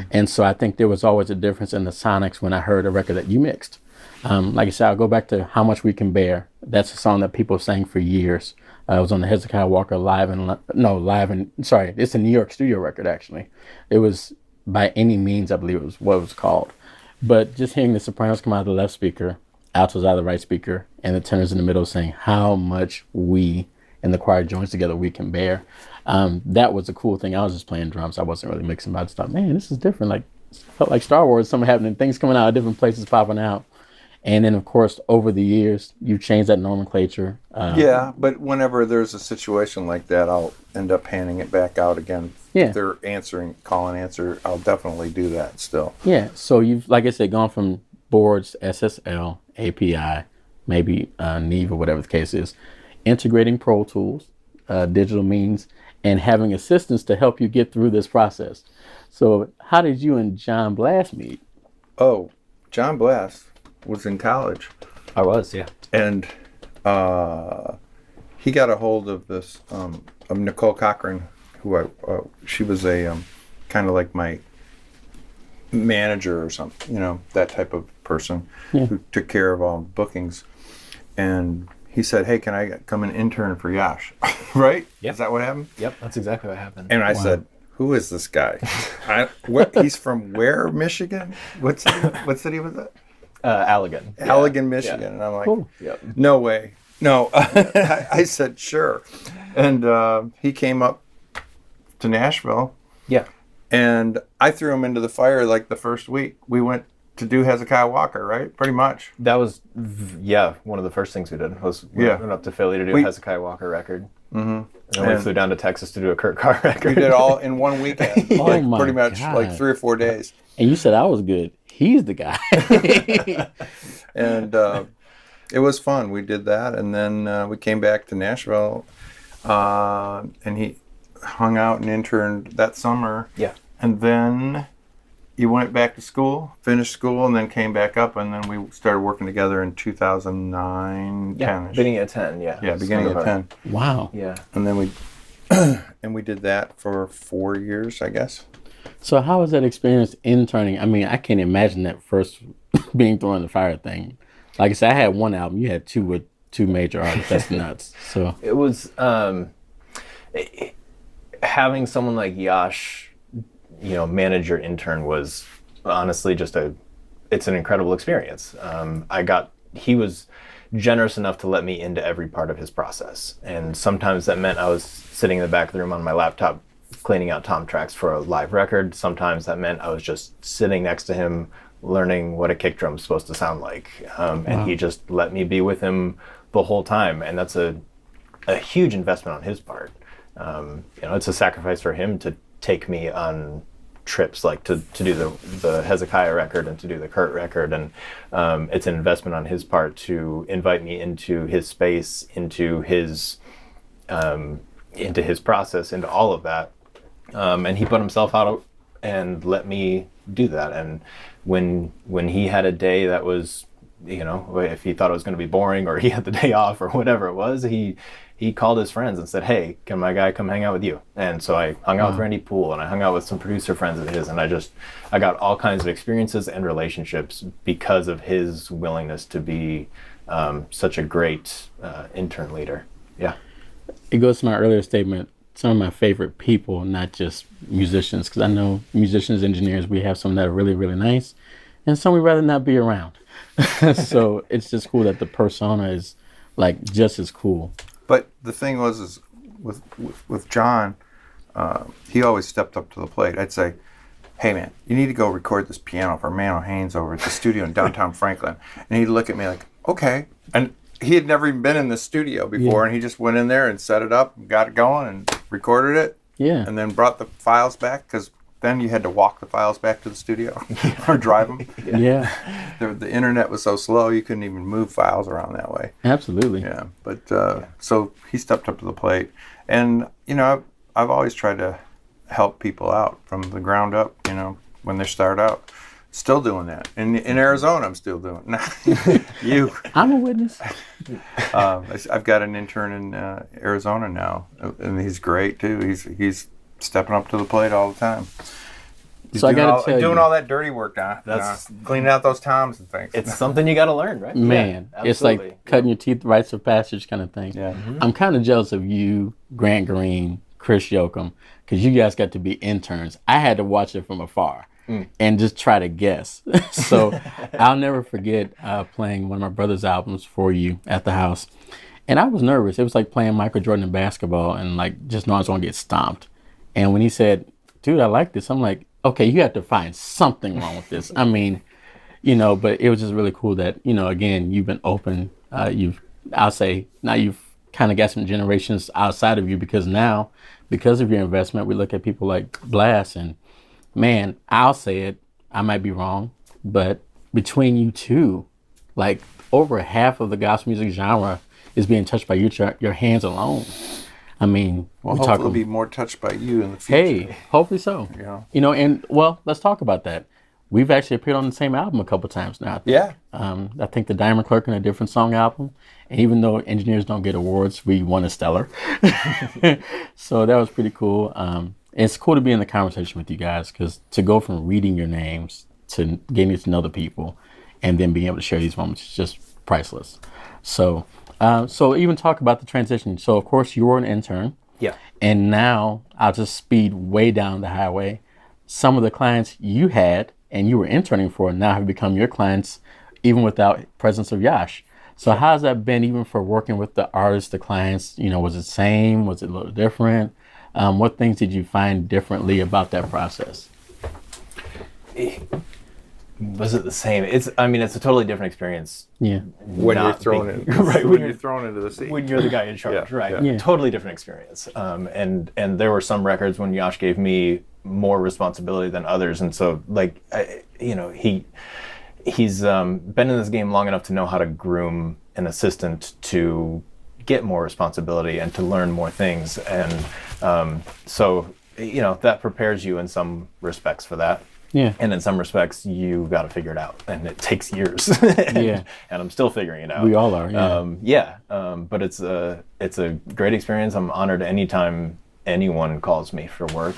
And so I think there was always a difference in the sonics when I heard a record that you mixed. Like I said, I'll go back to How Much We Can Bear. That's a song that people sang for years. It was on the Hezekiah Walker it's a New York studio record, actually. It was By Any Means, I believe it was what it was called. But just hearing the sopranos come out of the left speaker, altos out of the right speaker, and the tenors in the middle saying how much we and the choir joins together we can bear. That was a cool thing. I was just playing drums. I wasn't really mixing, but I just thought, man, this is different. Like, it felt like Star Wars, something happening, things coming out of different places popping out. And then, of course, over the years, you changed that nomenclature. Yeah, but whenever there's a situation like that, I'll end up handing it back out again. Yeah. If they're call and answer, I'll definitely do that still. Yeah, so you've, like I said, gone from boards, SSL, API, maybe Neve or whatever the case is, integrating Pro Tools, digital means, and having assistants to help you get through this process. So how did you and John Blass meet? Oh, John Blass was in college. I was, yeah. And he got a hold of this, of Nicole Cochran, who she was a kind of like my manager or something, that type of person who took care of all bookings. And he said, hey, can I come and intern for Yosh? Right? Yep. Is that what happened? Yep, that's exactly what happened. And I said, who is this guy? He's from where, Michigan? What city was that? Allegan. Allegan, Michigan. Yeah. And I'm like, Cool. No way. No. I said, sure. And he came up to Nashville. Yeah. And I threw him into the fire like the first week. We went to do Hezekiah Walker, right? Pretty much. That was, one of the first things we did was we went up to Philly to do a Hezekiah Walker record. Mm-hmm. And then we flew down to Texas to do a Kurt Carr record. We did all in one weekend, my pretty much God. like 3 or 4 days. And you said I was good. He's the guy. And it was fun. We did that, and then we came back to Nashville, and he hung out and interned that summer. Yeah. And then you went back to school, finished school, and then came back up, and then we started working together in 2009, 10-ish. Beginning of 10, yeah. Yeah, beginning of 10. Wow. Yeah. And then we did that for 4 years, I guess. So how was that experience interning? I mean, I can't imagine that first being thrown in the fire thing. Like I said, I had one album. You had two with two major artists. That's nuts. So it was having someone like Yosh, manage your intern was honestly it's an incredible experience. generous enough to let me into every part of his process. And sometimes that meant I was sitting in the back of the room on my laptop cleaning out tom tracks for a live record. Sometimes that meant I was just sitting next to him learning what a kick drum is supposed to sound like. And he just let me be with him the whole time. And that's a huge investment on his part. It's a sacrifice for him to take me on trips, like to do the Hezekiah record and to do the Kurt record. And it's an investment on his part to invite me into his space, into his process, into all of that. And he put himself out and let me do that. And when he had a day that was, if he thought it was going to be boring or he had the day off or whatever it was, he called his friends and said, hey, can my guy come hang out with you? And so I hung out with Randy Poole, and I hung out with some producer friends of his, and I got all kinds of experiences and relationships because of his willingness to be such a great intern leader. Yeah. It goes to my earlier statement, some of my favorite people, not just musicians, because I know musicians, engineers, we have some that are really, really nice, and some we'd rather not be around. So it's just cool that the persona is like just as cool. But the thing was, is with John, he always stepped up to the plate. I'd say, hey man, you need to go record this piano for Mano Haynes over at the studio in downtown Franklin. And he'd look at me like, okay. And he had never even been in the studio before, and he just went in there and set it up and got it going and recorded it. Yeah. And then brought the files back, because then you had to walk the files back to the studio or drive them. Yeah. The internet was so slow, you couldn't even move files around that way. Absolutely. Yeah. But so he stepped up to the plate. And, I've always tried to help people out from the ground up, when they start out. Still doing that. In Arizona, I'm still doing it. You. I'm a witness. I've got an intern in Arizona now, and he's great too. He's stepping up to the plate all the time. He's so I got to tell you, doing all that dirty work now. That's cleaning out those toms and things. It's something you got to learn, right? Man, yeah, it's like cutting your teeth, rites of passage kind of thing. Yeah. Mm-hmm. I'm kind of jealous of you, Grant Green, Chris Yoakum, because you guys got to be interns. I had to watch it from afar and just try to guess. So I'll never forget playing one of my brother's albums for you at the house. And I was nervous. It was like playing Michael Jordan in basketball and like just knowing I was going to get stomped. And when he said, dude, I like this, I'm like, okay, you have to find something wrong with this. I mean, but it was just really cool that, again, you've been open. I'll say now you've kind of got some generations outside of you, because now, because of your investment, we look at people like Blass, and man, I'll say it, I might be wrong, but between you two, like over half of the gospel music genre is being touched by your hands alone. I mean, well, hopefully it'll be more touched by you in the future. Hey, hopefully so. Yeah. And well, let's talk about that. We've actually appeared on the same album a couple times now. Yeah. I think the Diamond Clerk and a Different Song album. And even though engineers don't get awards, we won a Stellar. So that was pretty cool. It's cool to be in the conversation with you guys, because to go from reading your names to getting to know the people and then being able to share these moments is just priceless. So even talk about the transition. So of course you were an intern. Yeah. And now I'll just speed way down the highway. Some of the clients you had and you were interning for now have become your clients, even without presence of Yosh. So how's that been, even for working with the artists, the clients? Was it the same? Was it a little different? What things did you find differently about that process? Was it the same? It's a totally different experience. Yeah. When you're thrown in, right? When you're thrown into the sea. When you're the guy in charge, Yeah, right? yeah. Totally different experience. And there were some records when Yosh gave me more responsibility than others, and so he's been in this game long enough to know how to groom an assistant to get more responsibility and to learn more things, and so that prepares you in some respects for that. Yeah. And in some respects, you got to figure it out, and it takes years. Yeah. And I'm still figuring it out. We all are. Yeah. But it's a great experience. I'm honored anytime anyone calls me for work,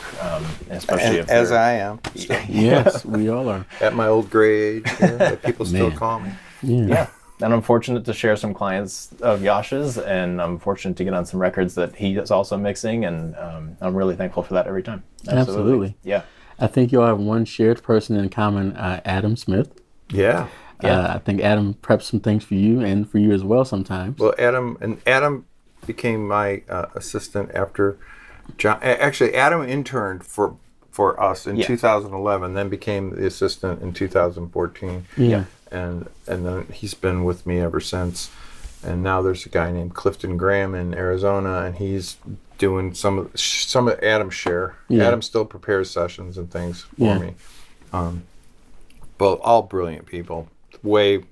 especially if as I am. Still. Yes, we all are. At my old gray age, but people still call me. Yeah. And I'm fortunate to share some clients of Yosh's, and I'm fortunate to get on some records that he is also mixing, and I'm really thankful for that every time. Absolutely. Yeah. I think you all have one shared person in common, Adam Smith. Yeah. I think Adam prepped some things for you and for you as well sometimes. Well, Adam became my assistant after John. Actually, Adam interned for us in 2011, then became the assistant in 2014. Yeah. And then he's been with me ever since. And now there's a guy named Clifton Graham in Arizona, and he's doing some of Adam's share. Yeah. Adam still prepares sessions and things for me. But all brilliant people, way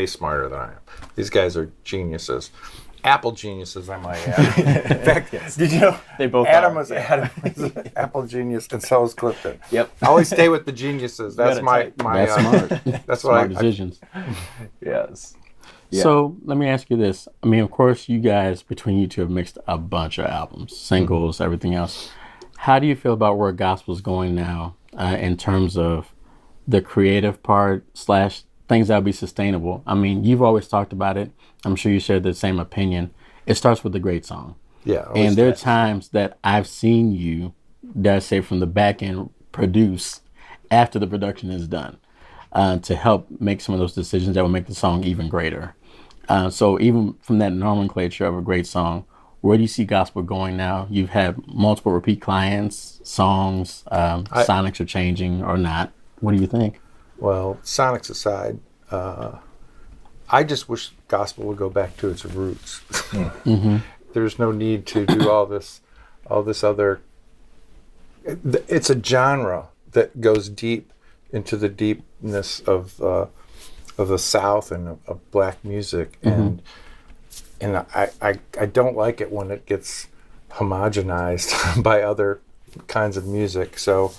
smarter than I am. These guys are geniuses. Apple geniuses, I might add. In fact, did you know they both Adam are. was an Apple genius, and so is Clifton. Yep. I always stay with the geniuses. That's my That's smart. That's Smart what decisions. Yes. Yeah. So let me ask you this. I mean, of course, you guys, between you two, have mixed a bunch of albums, singles, everything else. How do you feel about where gospel's going now in terms of the creative part / things that'll be sustainable? I mean, you've always talked about it. I'm sure you share the same opinion. It starts with a great song. Yeah. And there are times that I've seen you, dare I say, from the back end, produce after the production is done to help make some of those decisions that will make the song even greater. So even from that nomenclature of a great song, where do you see gospel going now? You've had multiple repeat clients, songs, sonics are changing or not. What do you think? Well, sonics aside, I just wish gospel would go back to its roots. There's no need to do all this other. It's a genre that goes deep into the deepness of the South and of black music, and I don't like it when it gets homogenized by other kinds of music. So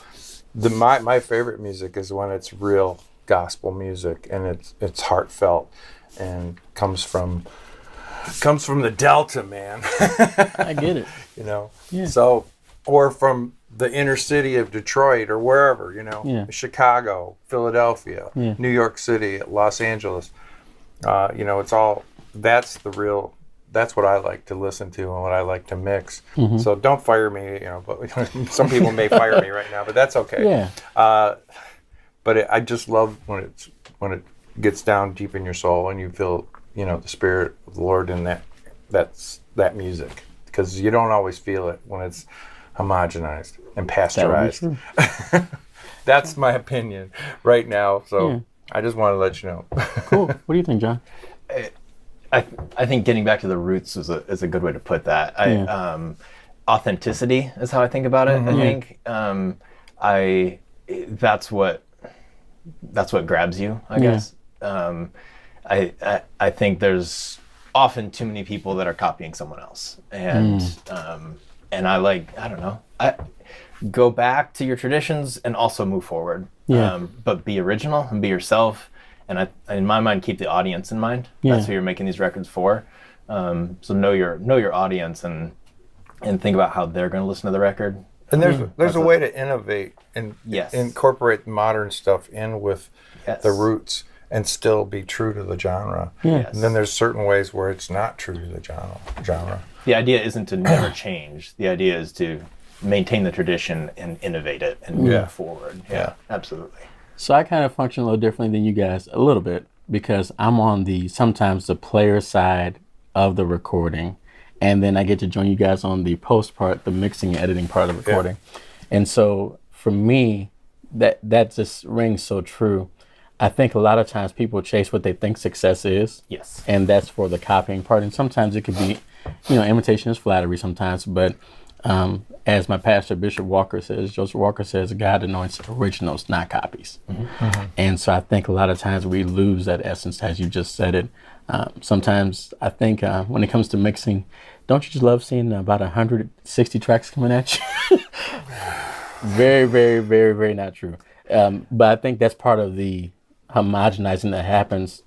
my favorite music is when it's real gospel music and it's heartfelt and comes from the Delta, man. I get it. You know. Yeah. So, or from the inner city of Detroit or wherever, you know, Yeah. Chicago, Philadelphia, Yeah. New York City, Los Angeles. You know, that's what I like to listen to and what I like to mix. So don't fire me, you know, but some people may fire me right now, but that's okay. Yeah. But I just love when it gets down deep in your soul and you feel, you know, the Spirit of the Lord in that music, because you don't always feel it when it's homogenized and pasteurized. That's my opinion right now. So Yeah. I just want to let you know. Cool. What do you think, John? I think getting back to the roots is a good way to put that. Authenticity is how I think about it. I think that's what grabs you, I guess. I think there's often too many people that are copying someone else, and I don't know. Go back to your traditions and also move forward. But be original and be yourself. And in my mind, keep the audience in mind. That's who you're making these records for. So know your audience and think about how they're going to listen to the record. And there's a way to innovate and incorporate modern stuff in with the roots and still be true to the genre. Yes. And then there's certain ways where it's not true to the genre. The idea isn't to never change. The idea is to maintain the tradition and innovate it and move forward. Yeah, absolutely. So I kind of function a little differently than you guys, a little bit, because I'm on sometimes the player side of the recording, and then I get to join you guys on the post part, the mixing and editing part of the recording. And so for me, that just rings so true. I think a lot of times people chase what they think success is. Yes. And that's for the copying part. And sometimes it could be, imitation is flattery sometimes, but as my pastor, Bishop Walker says, Joseph Walker says, God anoints originals, not copies. And so I think a lot of times we lose that essence, as you just said it. Sometimes I think when it comes to mixing, don't you just love seeing about 160 tracks coming at you? Very, very, very, very not true. But I think that's part of the homogenizing that happens,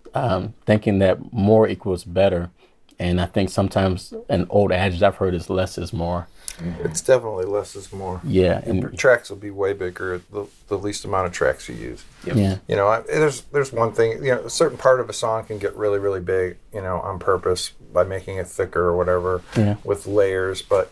thinking that more equals better. And I think sometimes an old adage I've heard is less is more. It's definitely less is more. Yeah. And tracks will be way bigger the least amount of tracks you use. Yeah. You know, there's one thing, a certain part of a song can get really, really big, on purpose by making it thicker or whatever with layers, but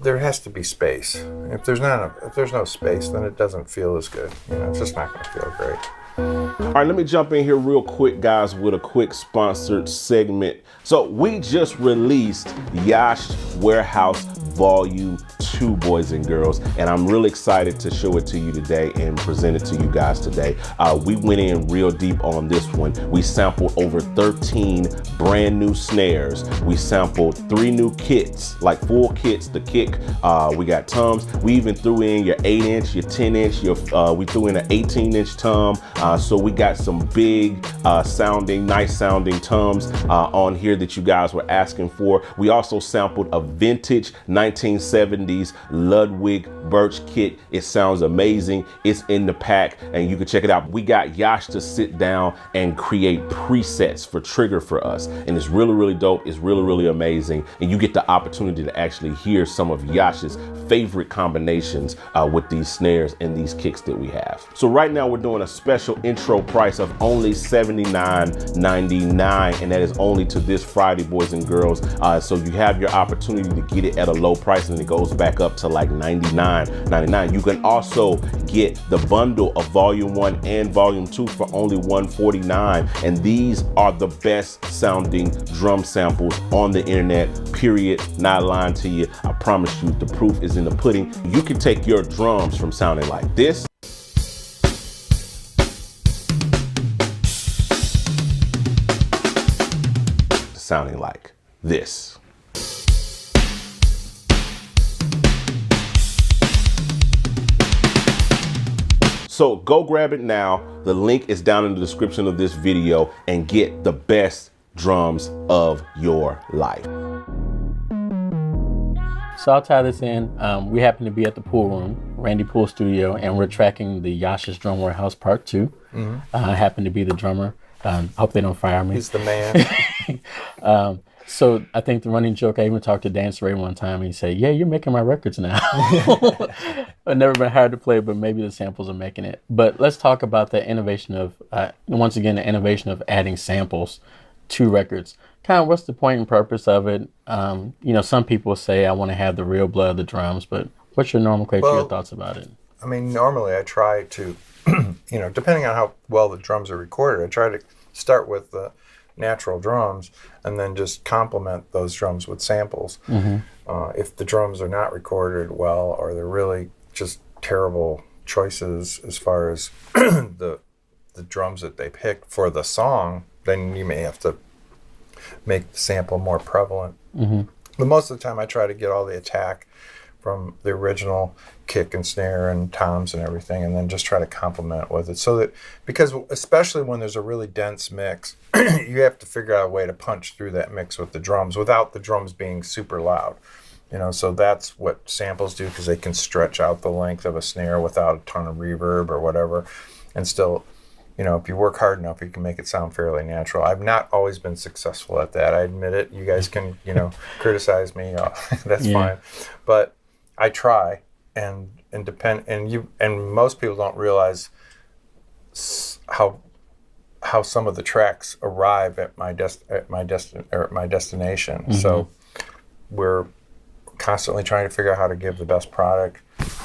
there has to be space. If there's no space, then it doesn't feel as good. It's just not going to feel great. All right, let me jump in here real quick, guys, with a quick sponsored segment. So we just released Yosh Warehouse Volume 2, boys and girls, and I'm really excited to show it to you today and present it to you guys today. We went in real deep on this one. We sampled over 13 brand new snares. We sampled 3 new kits, like full kits, the kick. We got toms. We even threw in your 8-inch, your 10-inch, we threw in an 18-inch tom. So we got some big sounding, nice sounding toms on here that you guys were asking for. We also sampled a vintage 1970s Ludwig Birch kit. It sounds amazing. It's in the pack and you can check it out. We got Yosh to sit down and create presets for trigger for us. And it's really, really dope. It's really, really amazing. And you get the opportunity to actually hear some of Yosh's favorite combinations with these snares and these kicks that we have. So right now we're doing a special intro price of only $79.99, and that is only to this Friday, boys and girls. So you have your opportunity to get it at a low price, and it goes back up to like $99.99. You can also get the bundle of Volume 1 and Volume 2 for only $149, and these are the best sounding drum samples on the internet, period. Not lying to you. I promise you, the proof is in the pudding. You can take your drums from sounding like this sounding like this. So go grab it now. The link is down in the description of this video and get the best drums of your life. So I'll tie this in. We happen to be at the pool room, Randy Pool Studio, and we're tracking the Yosh's Drum Warehouse Part 2. I happen to be the drummer. Hope they don't fire me. He's the man. So I think the running joke, I even talked to Dance Ray one time and he said, yeah, you're making my records now. I've never been hired to play, but maybe the samples are making it. But let's talk about the innovation of, once again, the innovation of adding samples to records. Kind of what's the point and purpose of it? You know, some people say I want to have the real blood of the drums, but what's your nomenclature, your thoughts about it? I mean, normally I try to, you know, depending on how well the drums are recorded, I try to start with the natural drums and then just complement those drums with samples. If the drums are not recorded well or they're really just terrible choices as far as the drums that they picked for the song, then you may have to make the sample more prevalent. But most of the time I try to get all the attack from the original kick and snare and toms and everything, and then just try to complement with it. So that, because especially when there's a really dense mix, you have to figure out a way to punch through that mix with the drums without the drums being super loud. You know, so that's what samples do, because they can stretch out the length of a snare without a ton of reverb or whatever, and still, you know, if you work hard enough, you can make it sound fairly natural. I've not always been successful at that. I admit it. You guys can, you know, criticize me. That's fine. But I try, and most people don't realize how some of the tracks arrive at my destination. So we're constantly trying to figure out how to give the best product,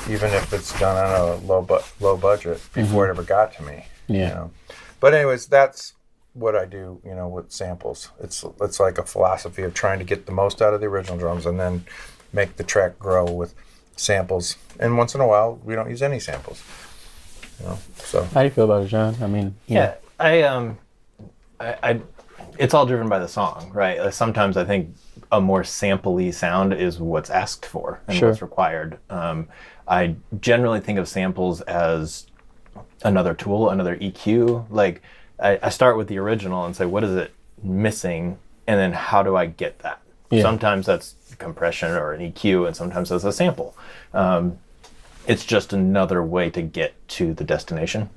even if it's done on a low budget before it ever got to me. You know? But anyways, that's what I do, you know, with samples. It's like a philosophy of trying to get the most out of the original drums and then make the track grow with samples. And once in a while, we don't use any samples. You know, so how do you feel about it, John? I mean, I it's all driven by the song, right? Sometimes I think a more sampley sound is what's asked for and what's required. I generally think of samples as another tool, another EQ. Like I start with the original and say, what is it missing? And then how do I get that? Sometimes that's compression or an EQ, and sometimes that's a sample. It's just another way to get to the destination.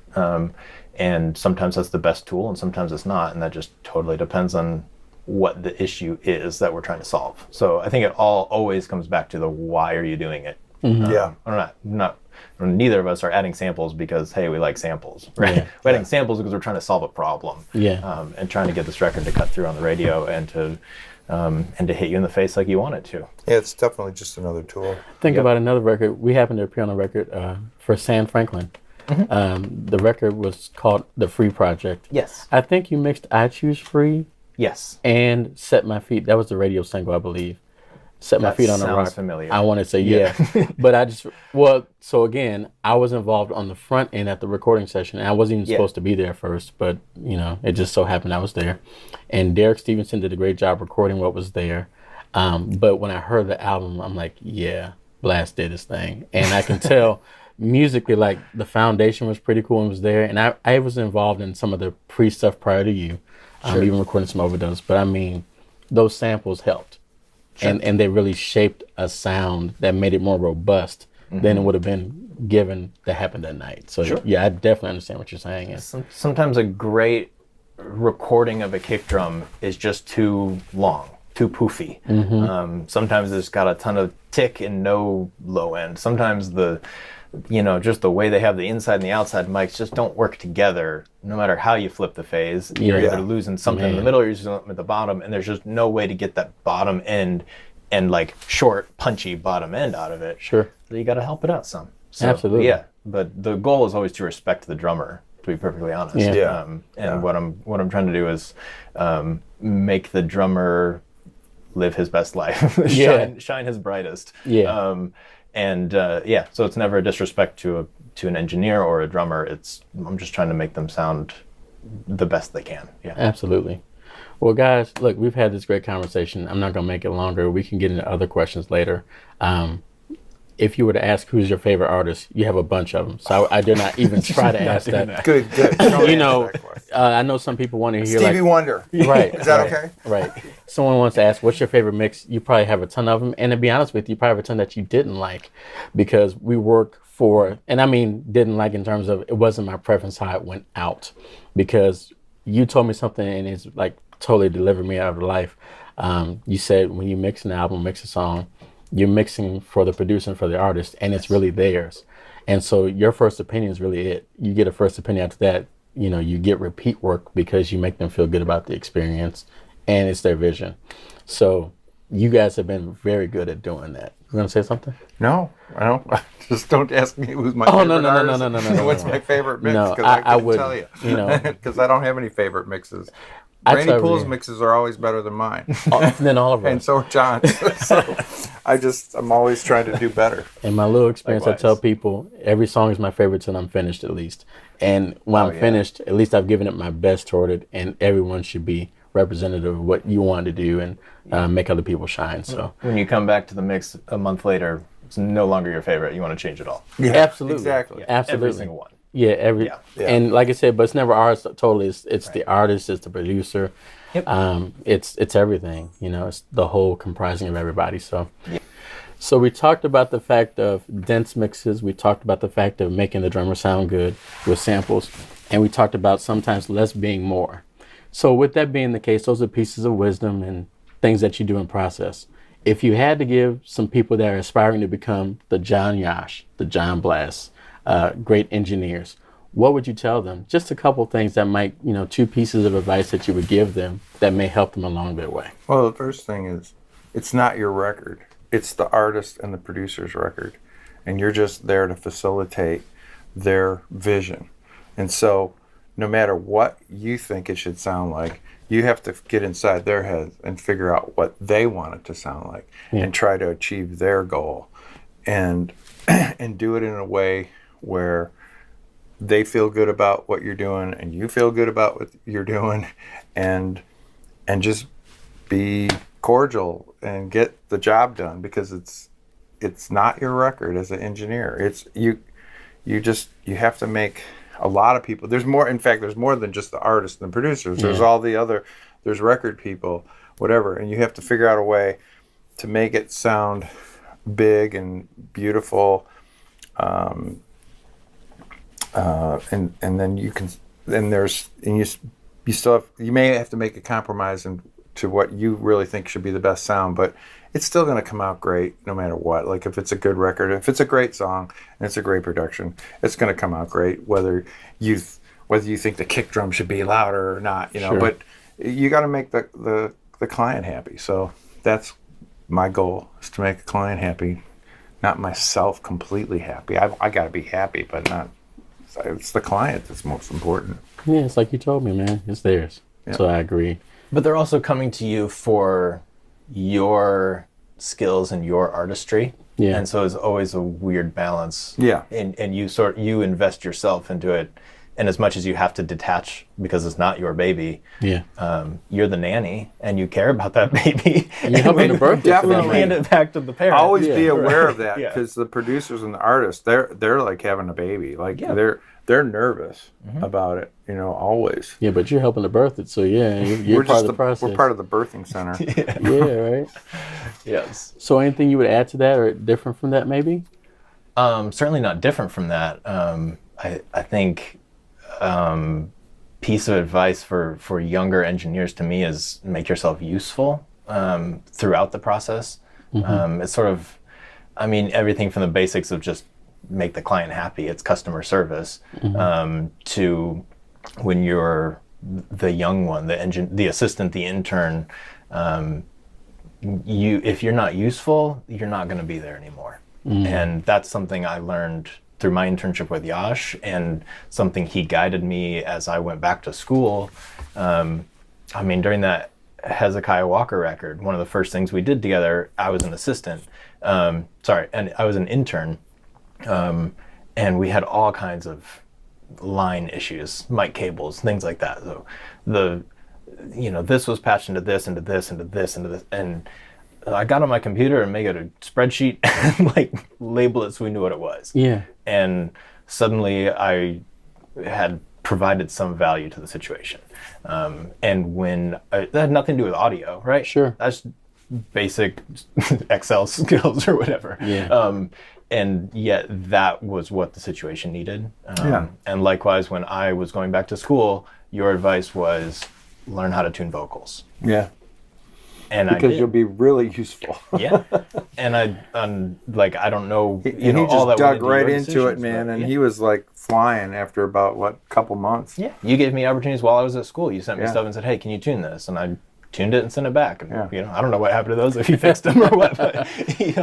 And sometimes that's the best tool and sometimes it's not. And that just totally depends on what the issue is that we're trying to solve. So I think it always comes back to the why are you doing it? Neither of us are adding samples because, hey, we like samples, right? We're adding samples because we're trying to solve a problem. And trying to get this record to cut through on the radio and to hit you in the face like you want it to. Yeah, it's definitely just another tool. Think about another record. We happened to appear on a record for San Franklin. The record was called The Free Project. Yes. I think you mixed I Choose Free. Yes. And Set My Feet. That was the radio single, I believe. Set My That Feet on the sounds Rock. familiar. I want to say Yeah. but so again, I was involved on the front end at the recording session. And I wasn't even supposed to be there first, but it just so happened I was there. And Derek Stevenson did a great job recording what was there. But when I heard the album, I'm like, yeah, Blass did his thing. And I can tell musically, like, the foundation was pretty cool and was there. And I was involved in some of the pre-stuff prior to you, even recording some overdubs. But I mean, those samples helped. Sure. And they really shaped a sound that made it more robust than it would have been given that happened that night. So yeah, I definitely understand what you're saying. Sometimes a great recording of a kick drum is just too long, too poofy. Sometimes it's got a ton of tick and no low end. Sometimes just the way they have the inside and the outside mics just don't work together. No matter how you flip the phase, you're either losing something in the middle or you're losing something at the bottom, and there's just no way to get that bottom end and like short, punchy bottom end out of it. Sure. So you got to help it out some. So, Absolutely. Yeah, but the goal is always to respect the drummer, to be perfectly honest. What I'm trying to do is make the drummer live his best life, shine his brightest. So it's never a disrespect to an engineer or a drummer. I'm just trying to make them sound the best they can. Yeah, absolutely. Well, guys, look, we've had this great conversation. I'm not going to make it longer. We can get into other questions later. If you were to ask who's your favorite artist, you have a bunch of them. So I dare not even try to ask that. Good. I know some people want to hear Stevie Wonder. Right. Is that okay? Right. Someone wants to ask, what's your favorite mix? You probably have a ton of them. And to be honest with you, you probably have a ton that you didn't like, because we work for, and I mean didn't like in terms of it wasn't my preference how it went out, because you told me something and it's like totally delivered me out of life. You said when you mix an album, mix a song, you're mixing for the producer and for the artist, and it's really theirs. And so your first opinion is really it. You get a first opinion after that. You get repeat work because you make them feel good about the experience, and it's their vision. So you guys have been very good at doing that. You want to say something? No, I don't. Just don't ask me who's my favorite artist. No. What's my favorite mix? No, Because I couldn't would tell you. Because I don't have any favorite mixes. Randy Poole's mixes are always better than mine. Than all of us. And so are John's. So I'm always trying to do better. In my little experience, likewise. I tell people every song is my favorite till I'm finished, at least. And when I'm finished, at least I've given it my best toward it, and everyone should be representative of what you want to do and make other people shine. So when you come back to the mix a month later, it's no longer your favorite. You want to change it all. Yeah, absolutely. Exactly. Yeah, absolutely. Every single one. Yeah, and like I said, but it's never ours totally. It's the artist, it's the producer, it's everything. It's the whole comprising of everybody. So, so we talked about the fact of dense mixes. We talked about the fact of making the drummer sound good with samples, and we talked about sometimes less being more. So with that being the case, those are pieces of wisdom and things that you do in process. If you had to give some people that are aspiring to become the John Yosh, the John Blass, great engineers, what would you tell them? Just a couple things that might, two pieces of advice that you would give them that may help them along their way. Well, the first thing is, it's not your record. It's the artist and the producer's record. And you're just there to facilitate their vision. And so no matter what you think it should sound like, you have to get inside their heads and figure out what they want it to sound like and try to achieve their goal. And do it in a way where they feel good about what you're doing and you feel good about what you're doing, and just be cordial and get the job done, because it's not your record as an engineer. It's you have to make a lot of people. There's more than just the artists and the producers. There's all the other, there's record people, whatever, and you have to figure out a way to make it sound big and beautiful. And then you can, you still have, you may have to make a compromise to what you really think should be the best sound, but it's still going to come out great no matter what. Like if it's a good record, if it's a great song and it's a great production, it's going to come out great whether you think the kick drum should be louder or not, Sure. But you got to make the client happy. So that's my goal, is to make the client happy, not myself completely happy. I got to be happy, but not it's the client that's most important. Yeah, it's like you told me, man. It's theirs. Yeah. So I agree. But they're also coming to you for your skills and your artistry. Yeah. And so it's always a weird balance. Yeah. And you invest yourself into it. And as much as you have to detach because it's not your baby, Yeah. You're the nanny and you care about that baby. You're helping to birth it. Definitely. hand it back to the parent. Always be aware Right. of that Yeah. because the producers and the artists, they're like having a baby. Like they're nervous about it, always. Yeah, but you're helping to birth it, so yeah, you're part of the process. We're part of the birthing center. Yeah, right. Yes. So anything you would add to that or different from that maybe? Certainly not different from that. I think piece of advice for younger engineers to me is make yourself useful throughout the process. It's sort of, everything from the basics of just make the client happy, it's customer service, to when you're the young one, the assistant, the intern, if you're not useful, you're not going to be there anymore. And that's something I learned through my internship with Yosh, and something he guided me as I went back to school. During that Hezekiah Walker record, one of the first things we did together, I was an assistant. And I was an intern. And we had all kinds of line issues, mic cables, things like that. So this was patched into this, into this, into this, into this. And I got on my computer and made it a spreadsheet and label it so we knew what it was. Yeah. And suddenly I had provided some value to the situation. And when that had nothing to do with audio, right? Sure. That's basic Excel skills or whatever. Yeah. And yet that was what the situation needed. Yeah. And likewise, when I was going back to school, your advice was learn how to tune vocals. Yeah. And because you'll be really useful. Yeah. And I don't know, he all just that dug went into right your into it, decisions, man, but and yeah. he was like flying after about couple months. Yeah. You gave me opportunities while I was at school. You sent me Yeah. stuff and said, "Hey, can you tune this?" And I tuned it and sent it back. And Yeah. I don't know what happened to those, if he fixed them or what, but he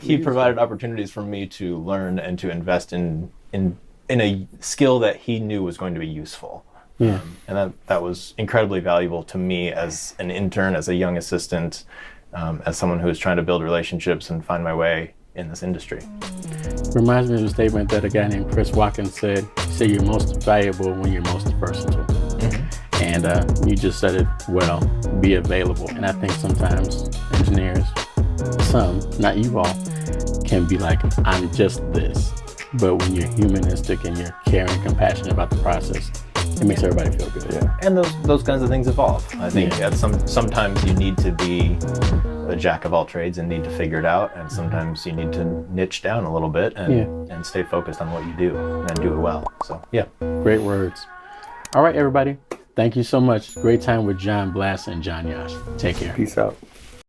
we provided opportunities for me to learn and to invest in a skill that he knew was going to be useful. Yeah. And that was incredibly valuable to me as an intern, as a young assistant, as someone who was trying to build relationships and find my way in this industry. Reminds me of a statement that a guy named Chris Watkins said. He said, "You're most valuable when you're most versatile." And you just said it well, be available. And I think sometimes engineers, some, not you all, can be like, I'm just this. But when you're humanistic and you're caring, compassionate about the process, it makes everybody feel good. Yeah. And those kinds of things evolve. I think sometimes you need to be a jack of all trades and need to figure it out, and sometimes you need to niche down a little bit and stay focused on what you do and do it well. So yeah. Great words. All right, everybody. Thank you so much. Great time with John Blass and John Yosh. Take care. Peace out.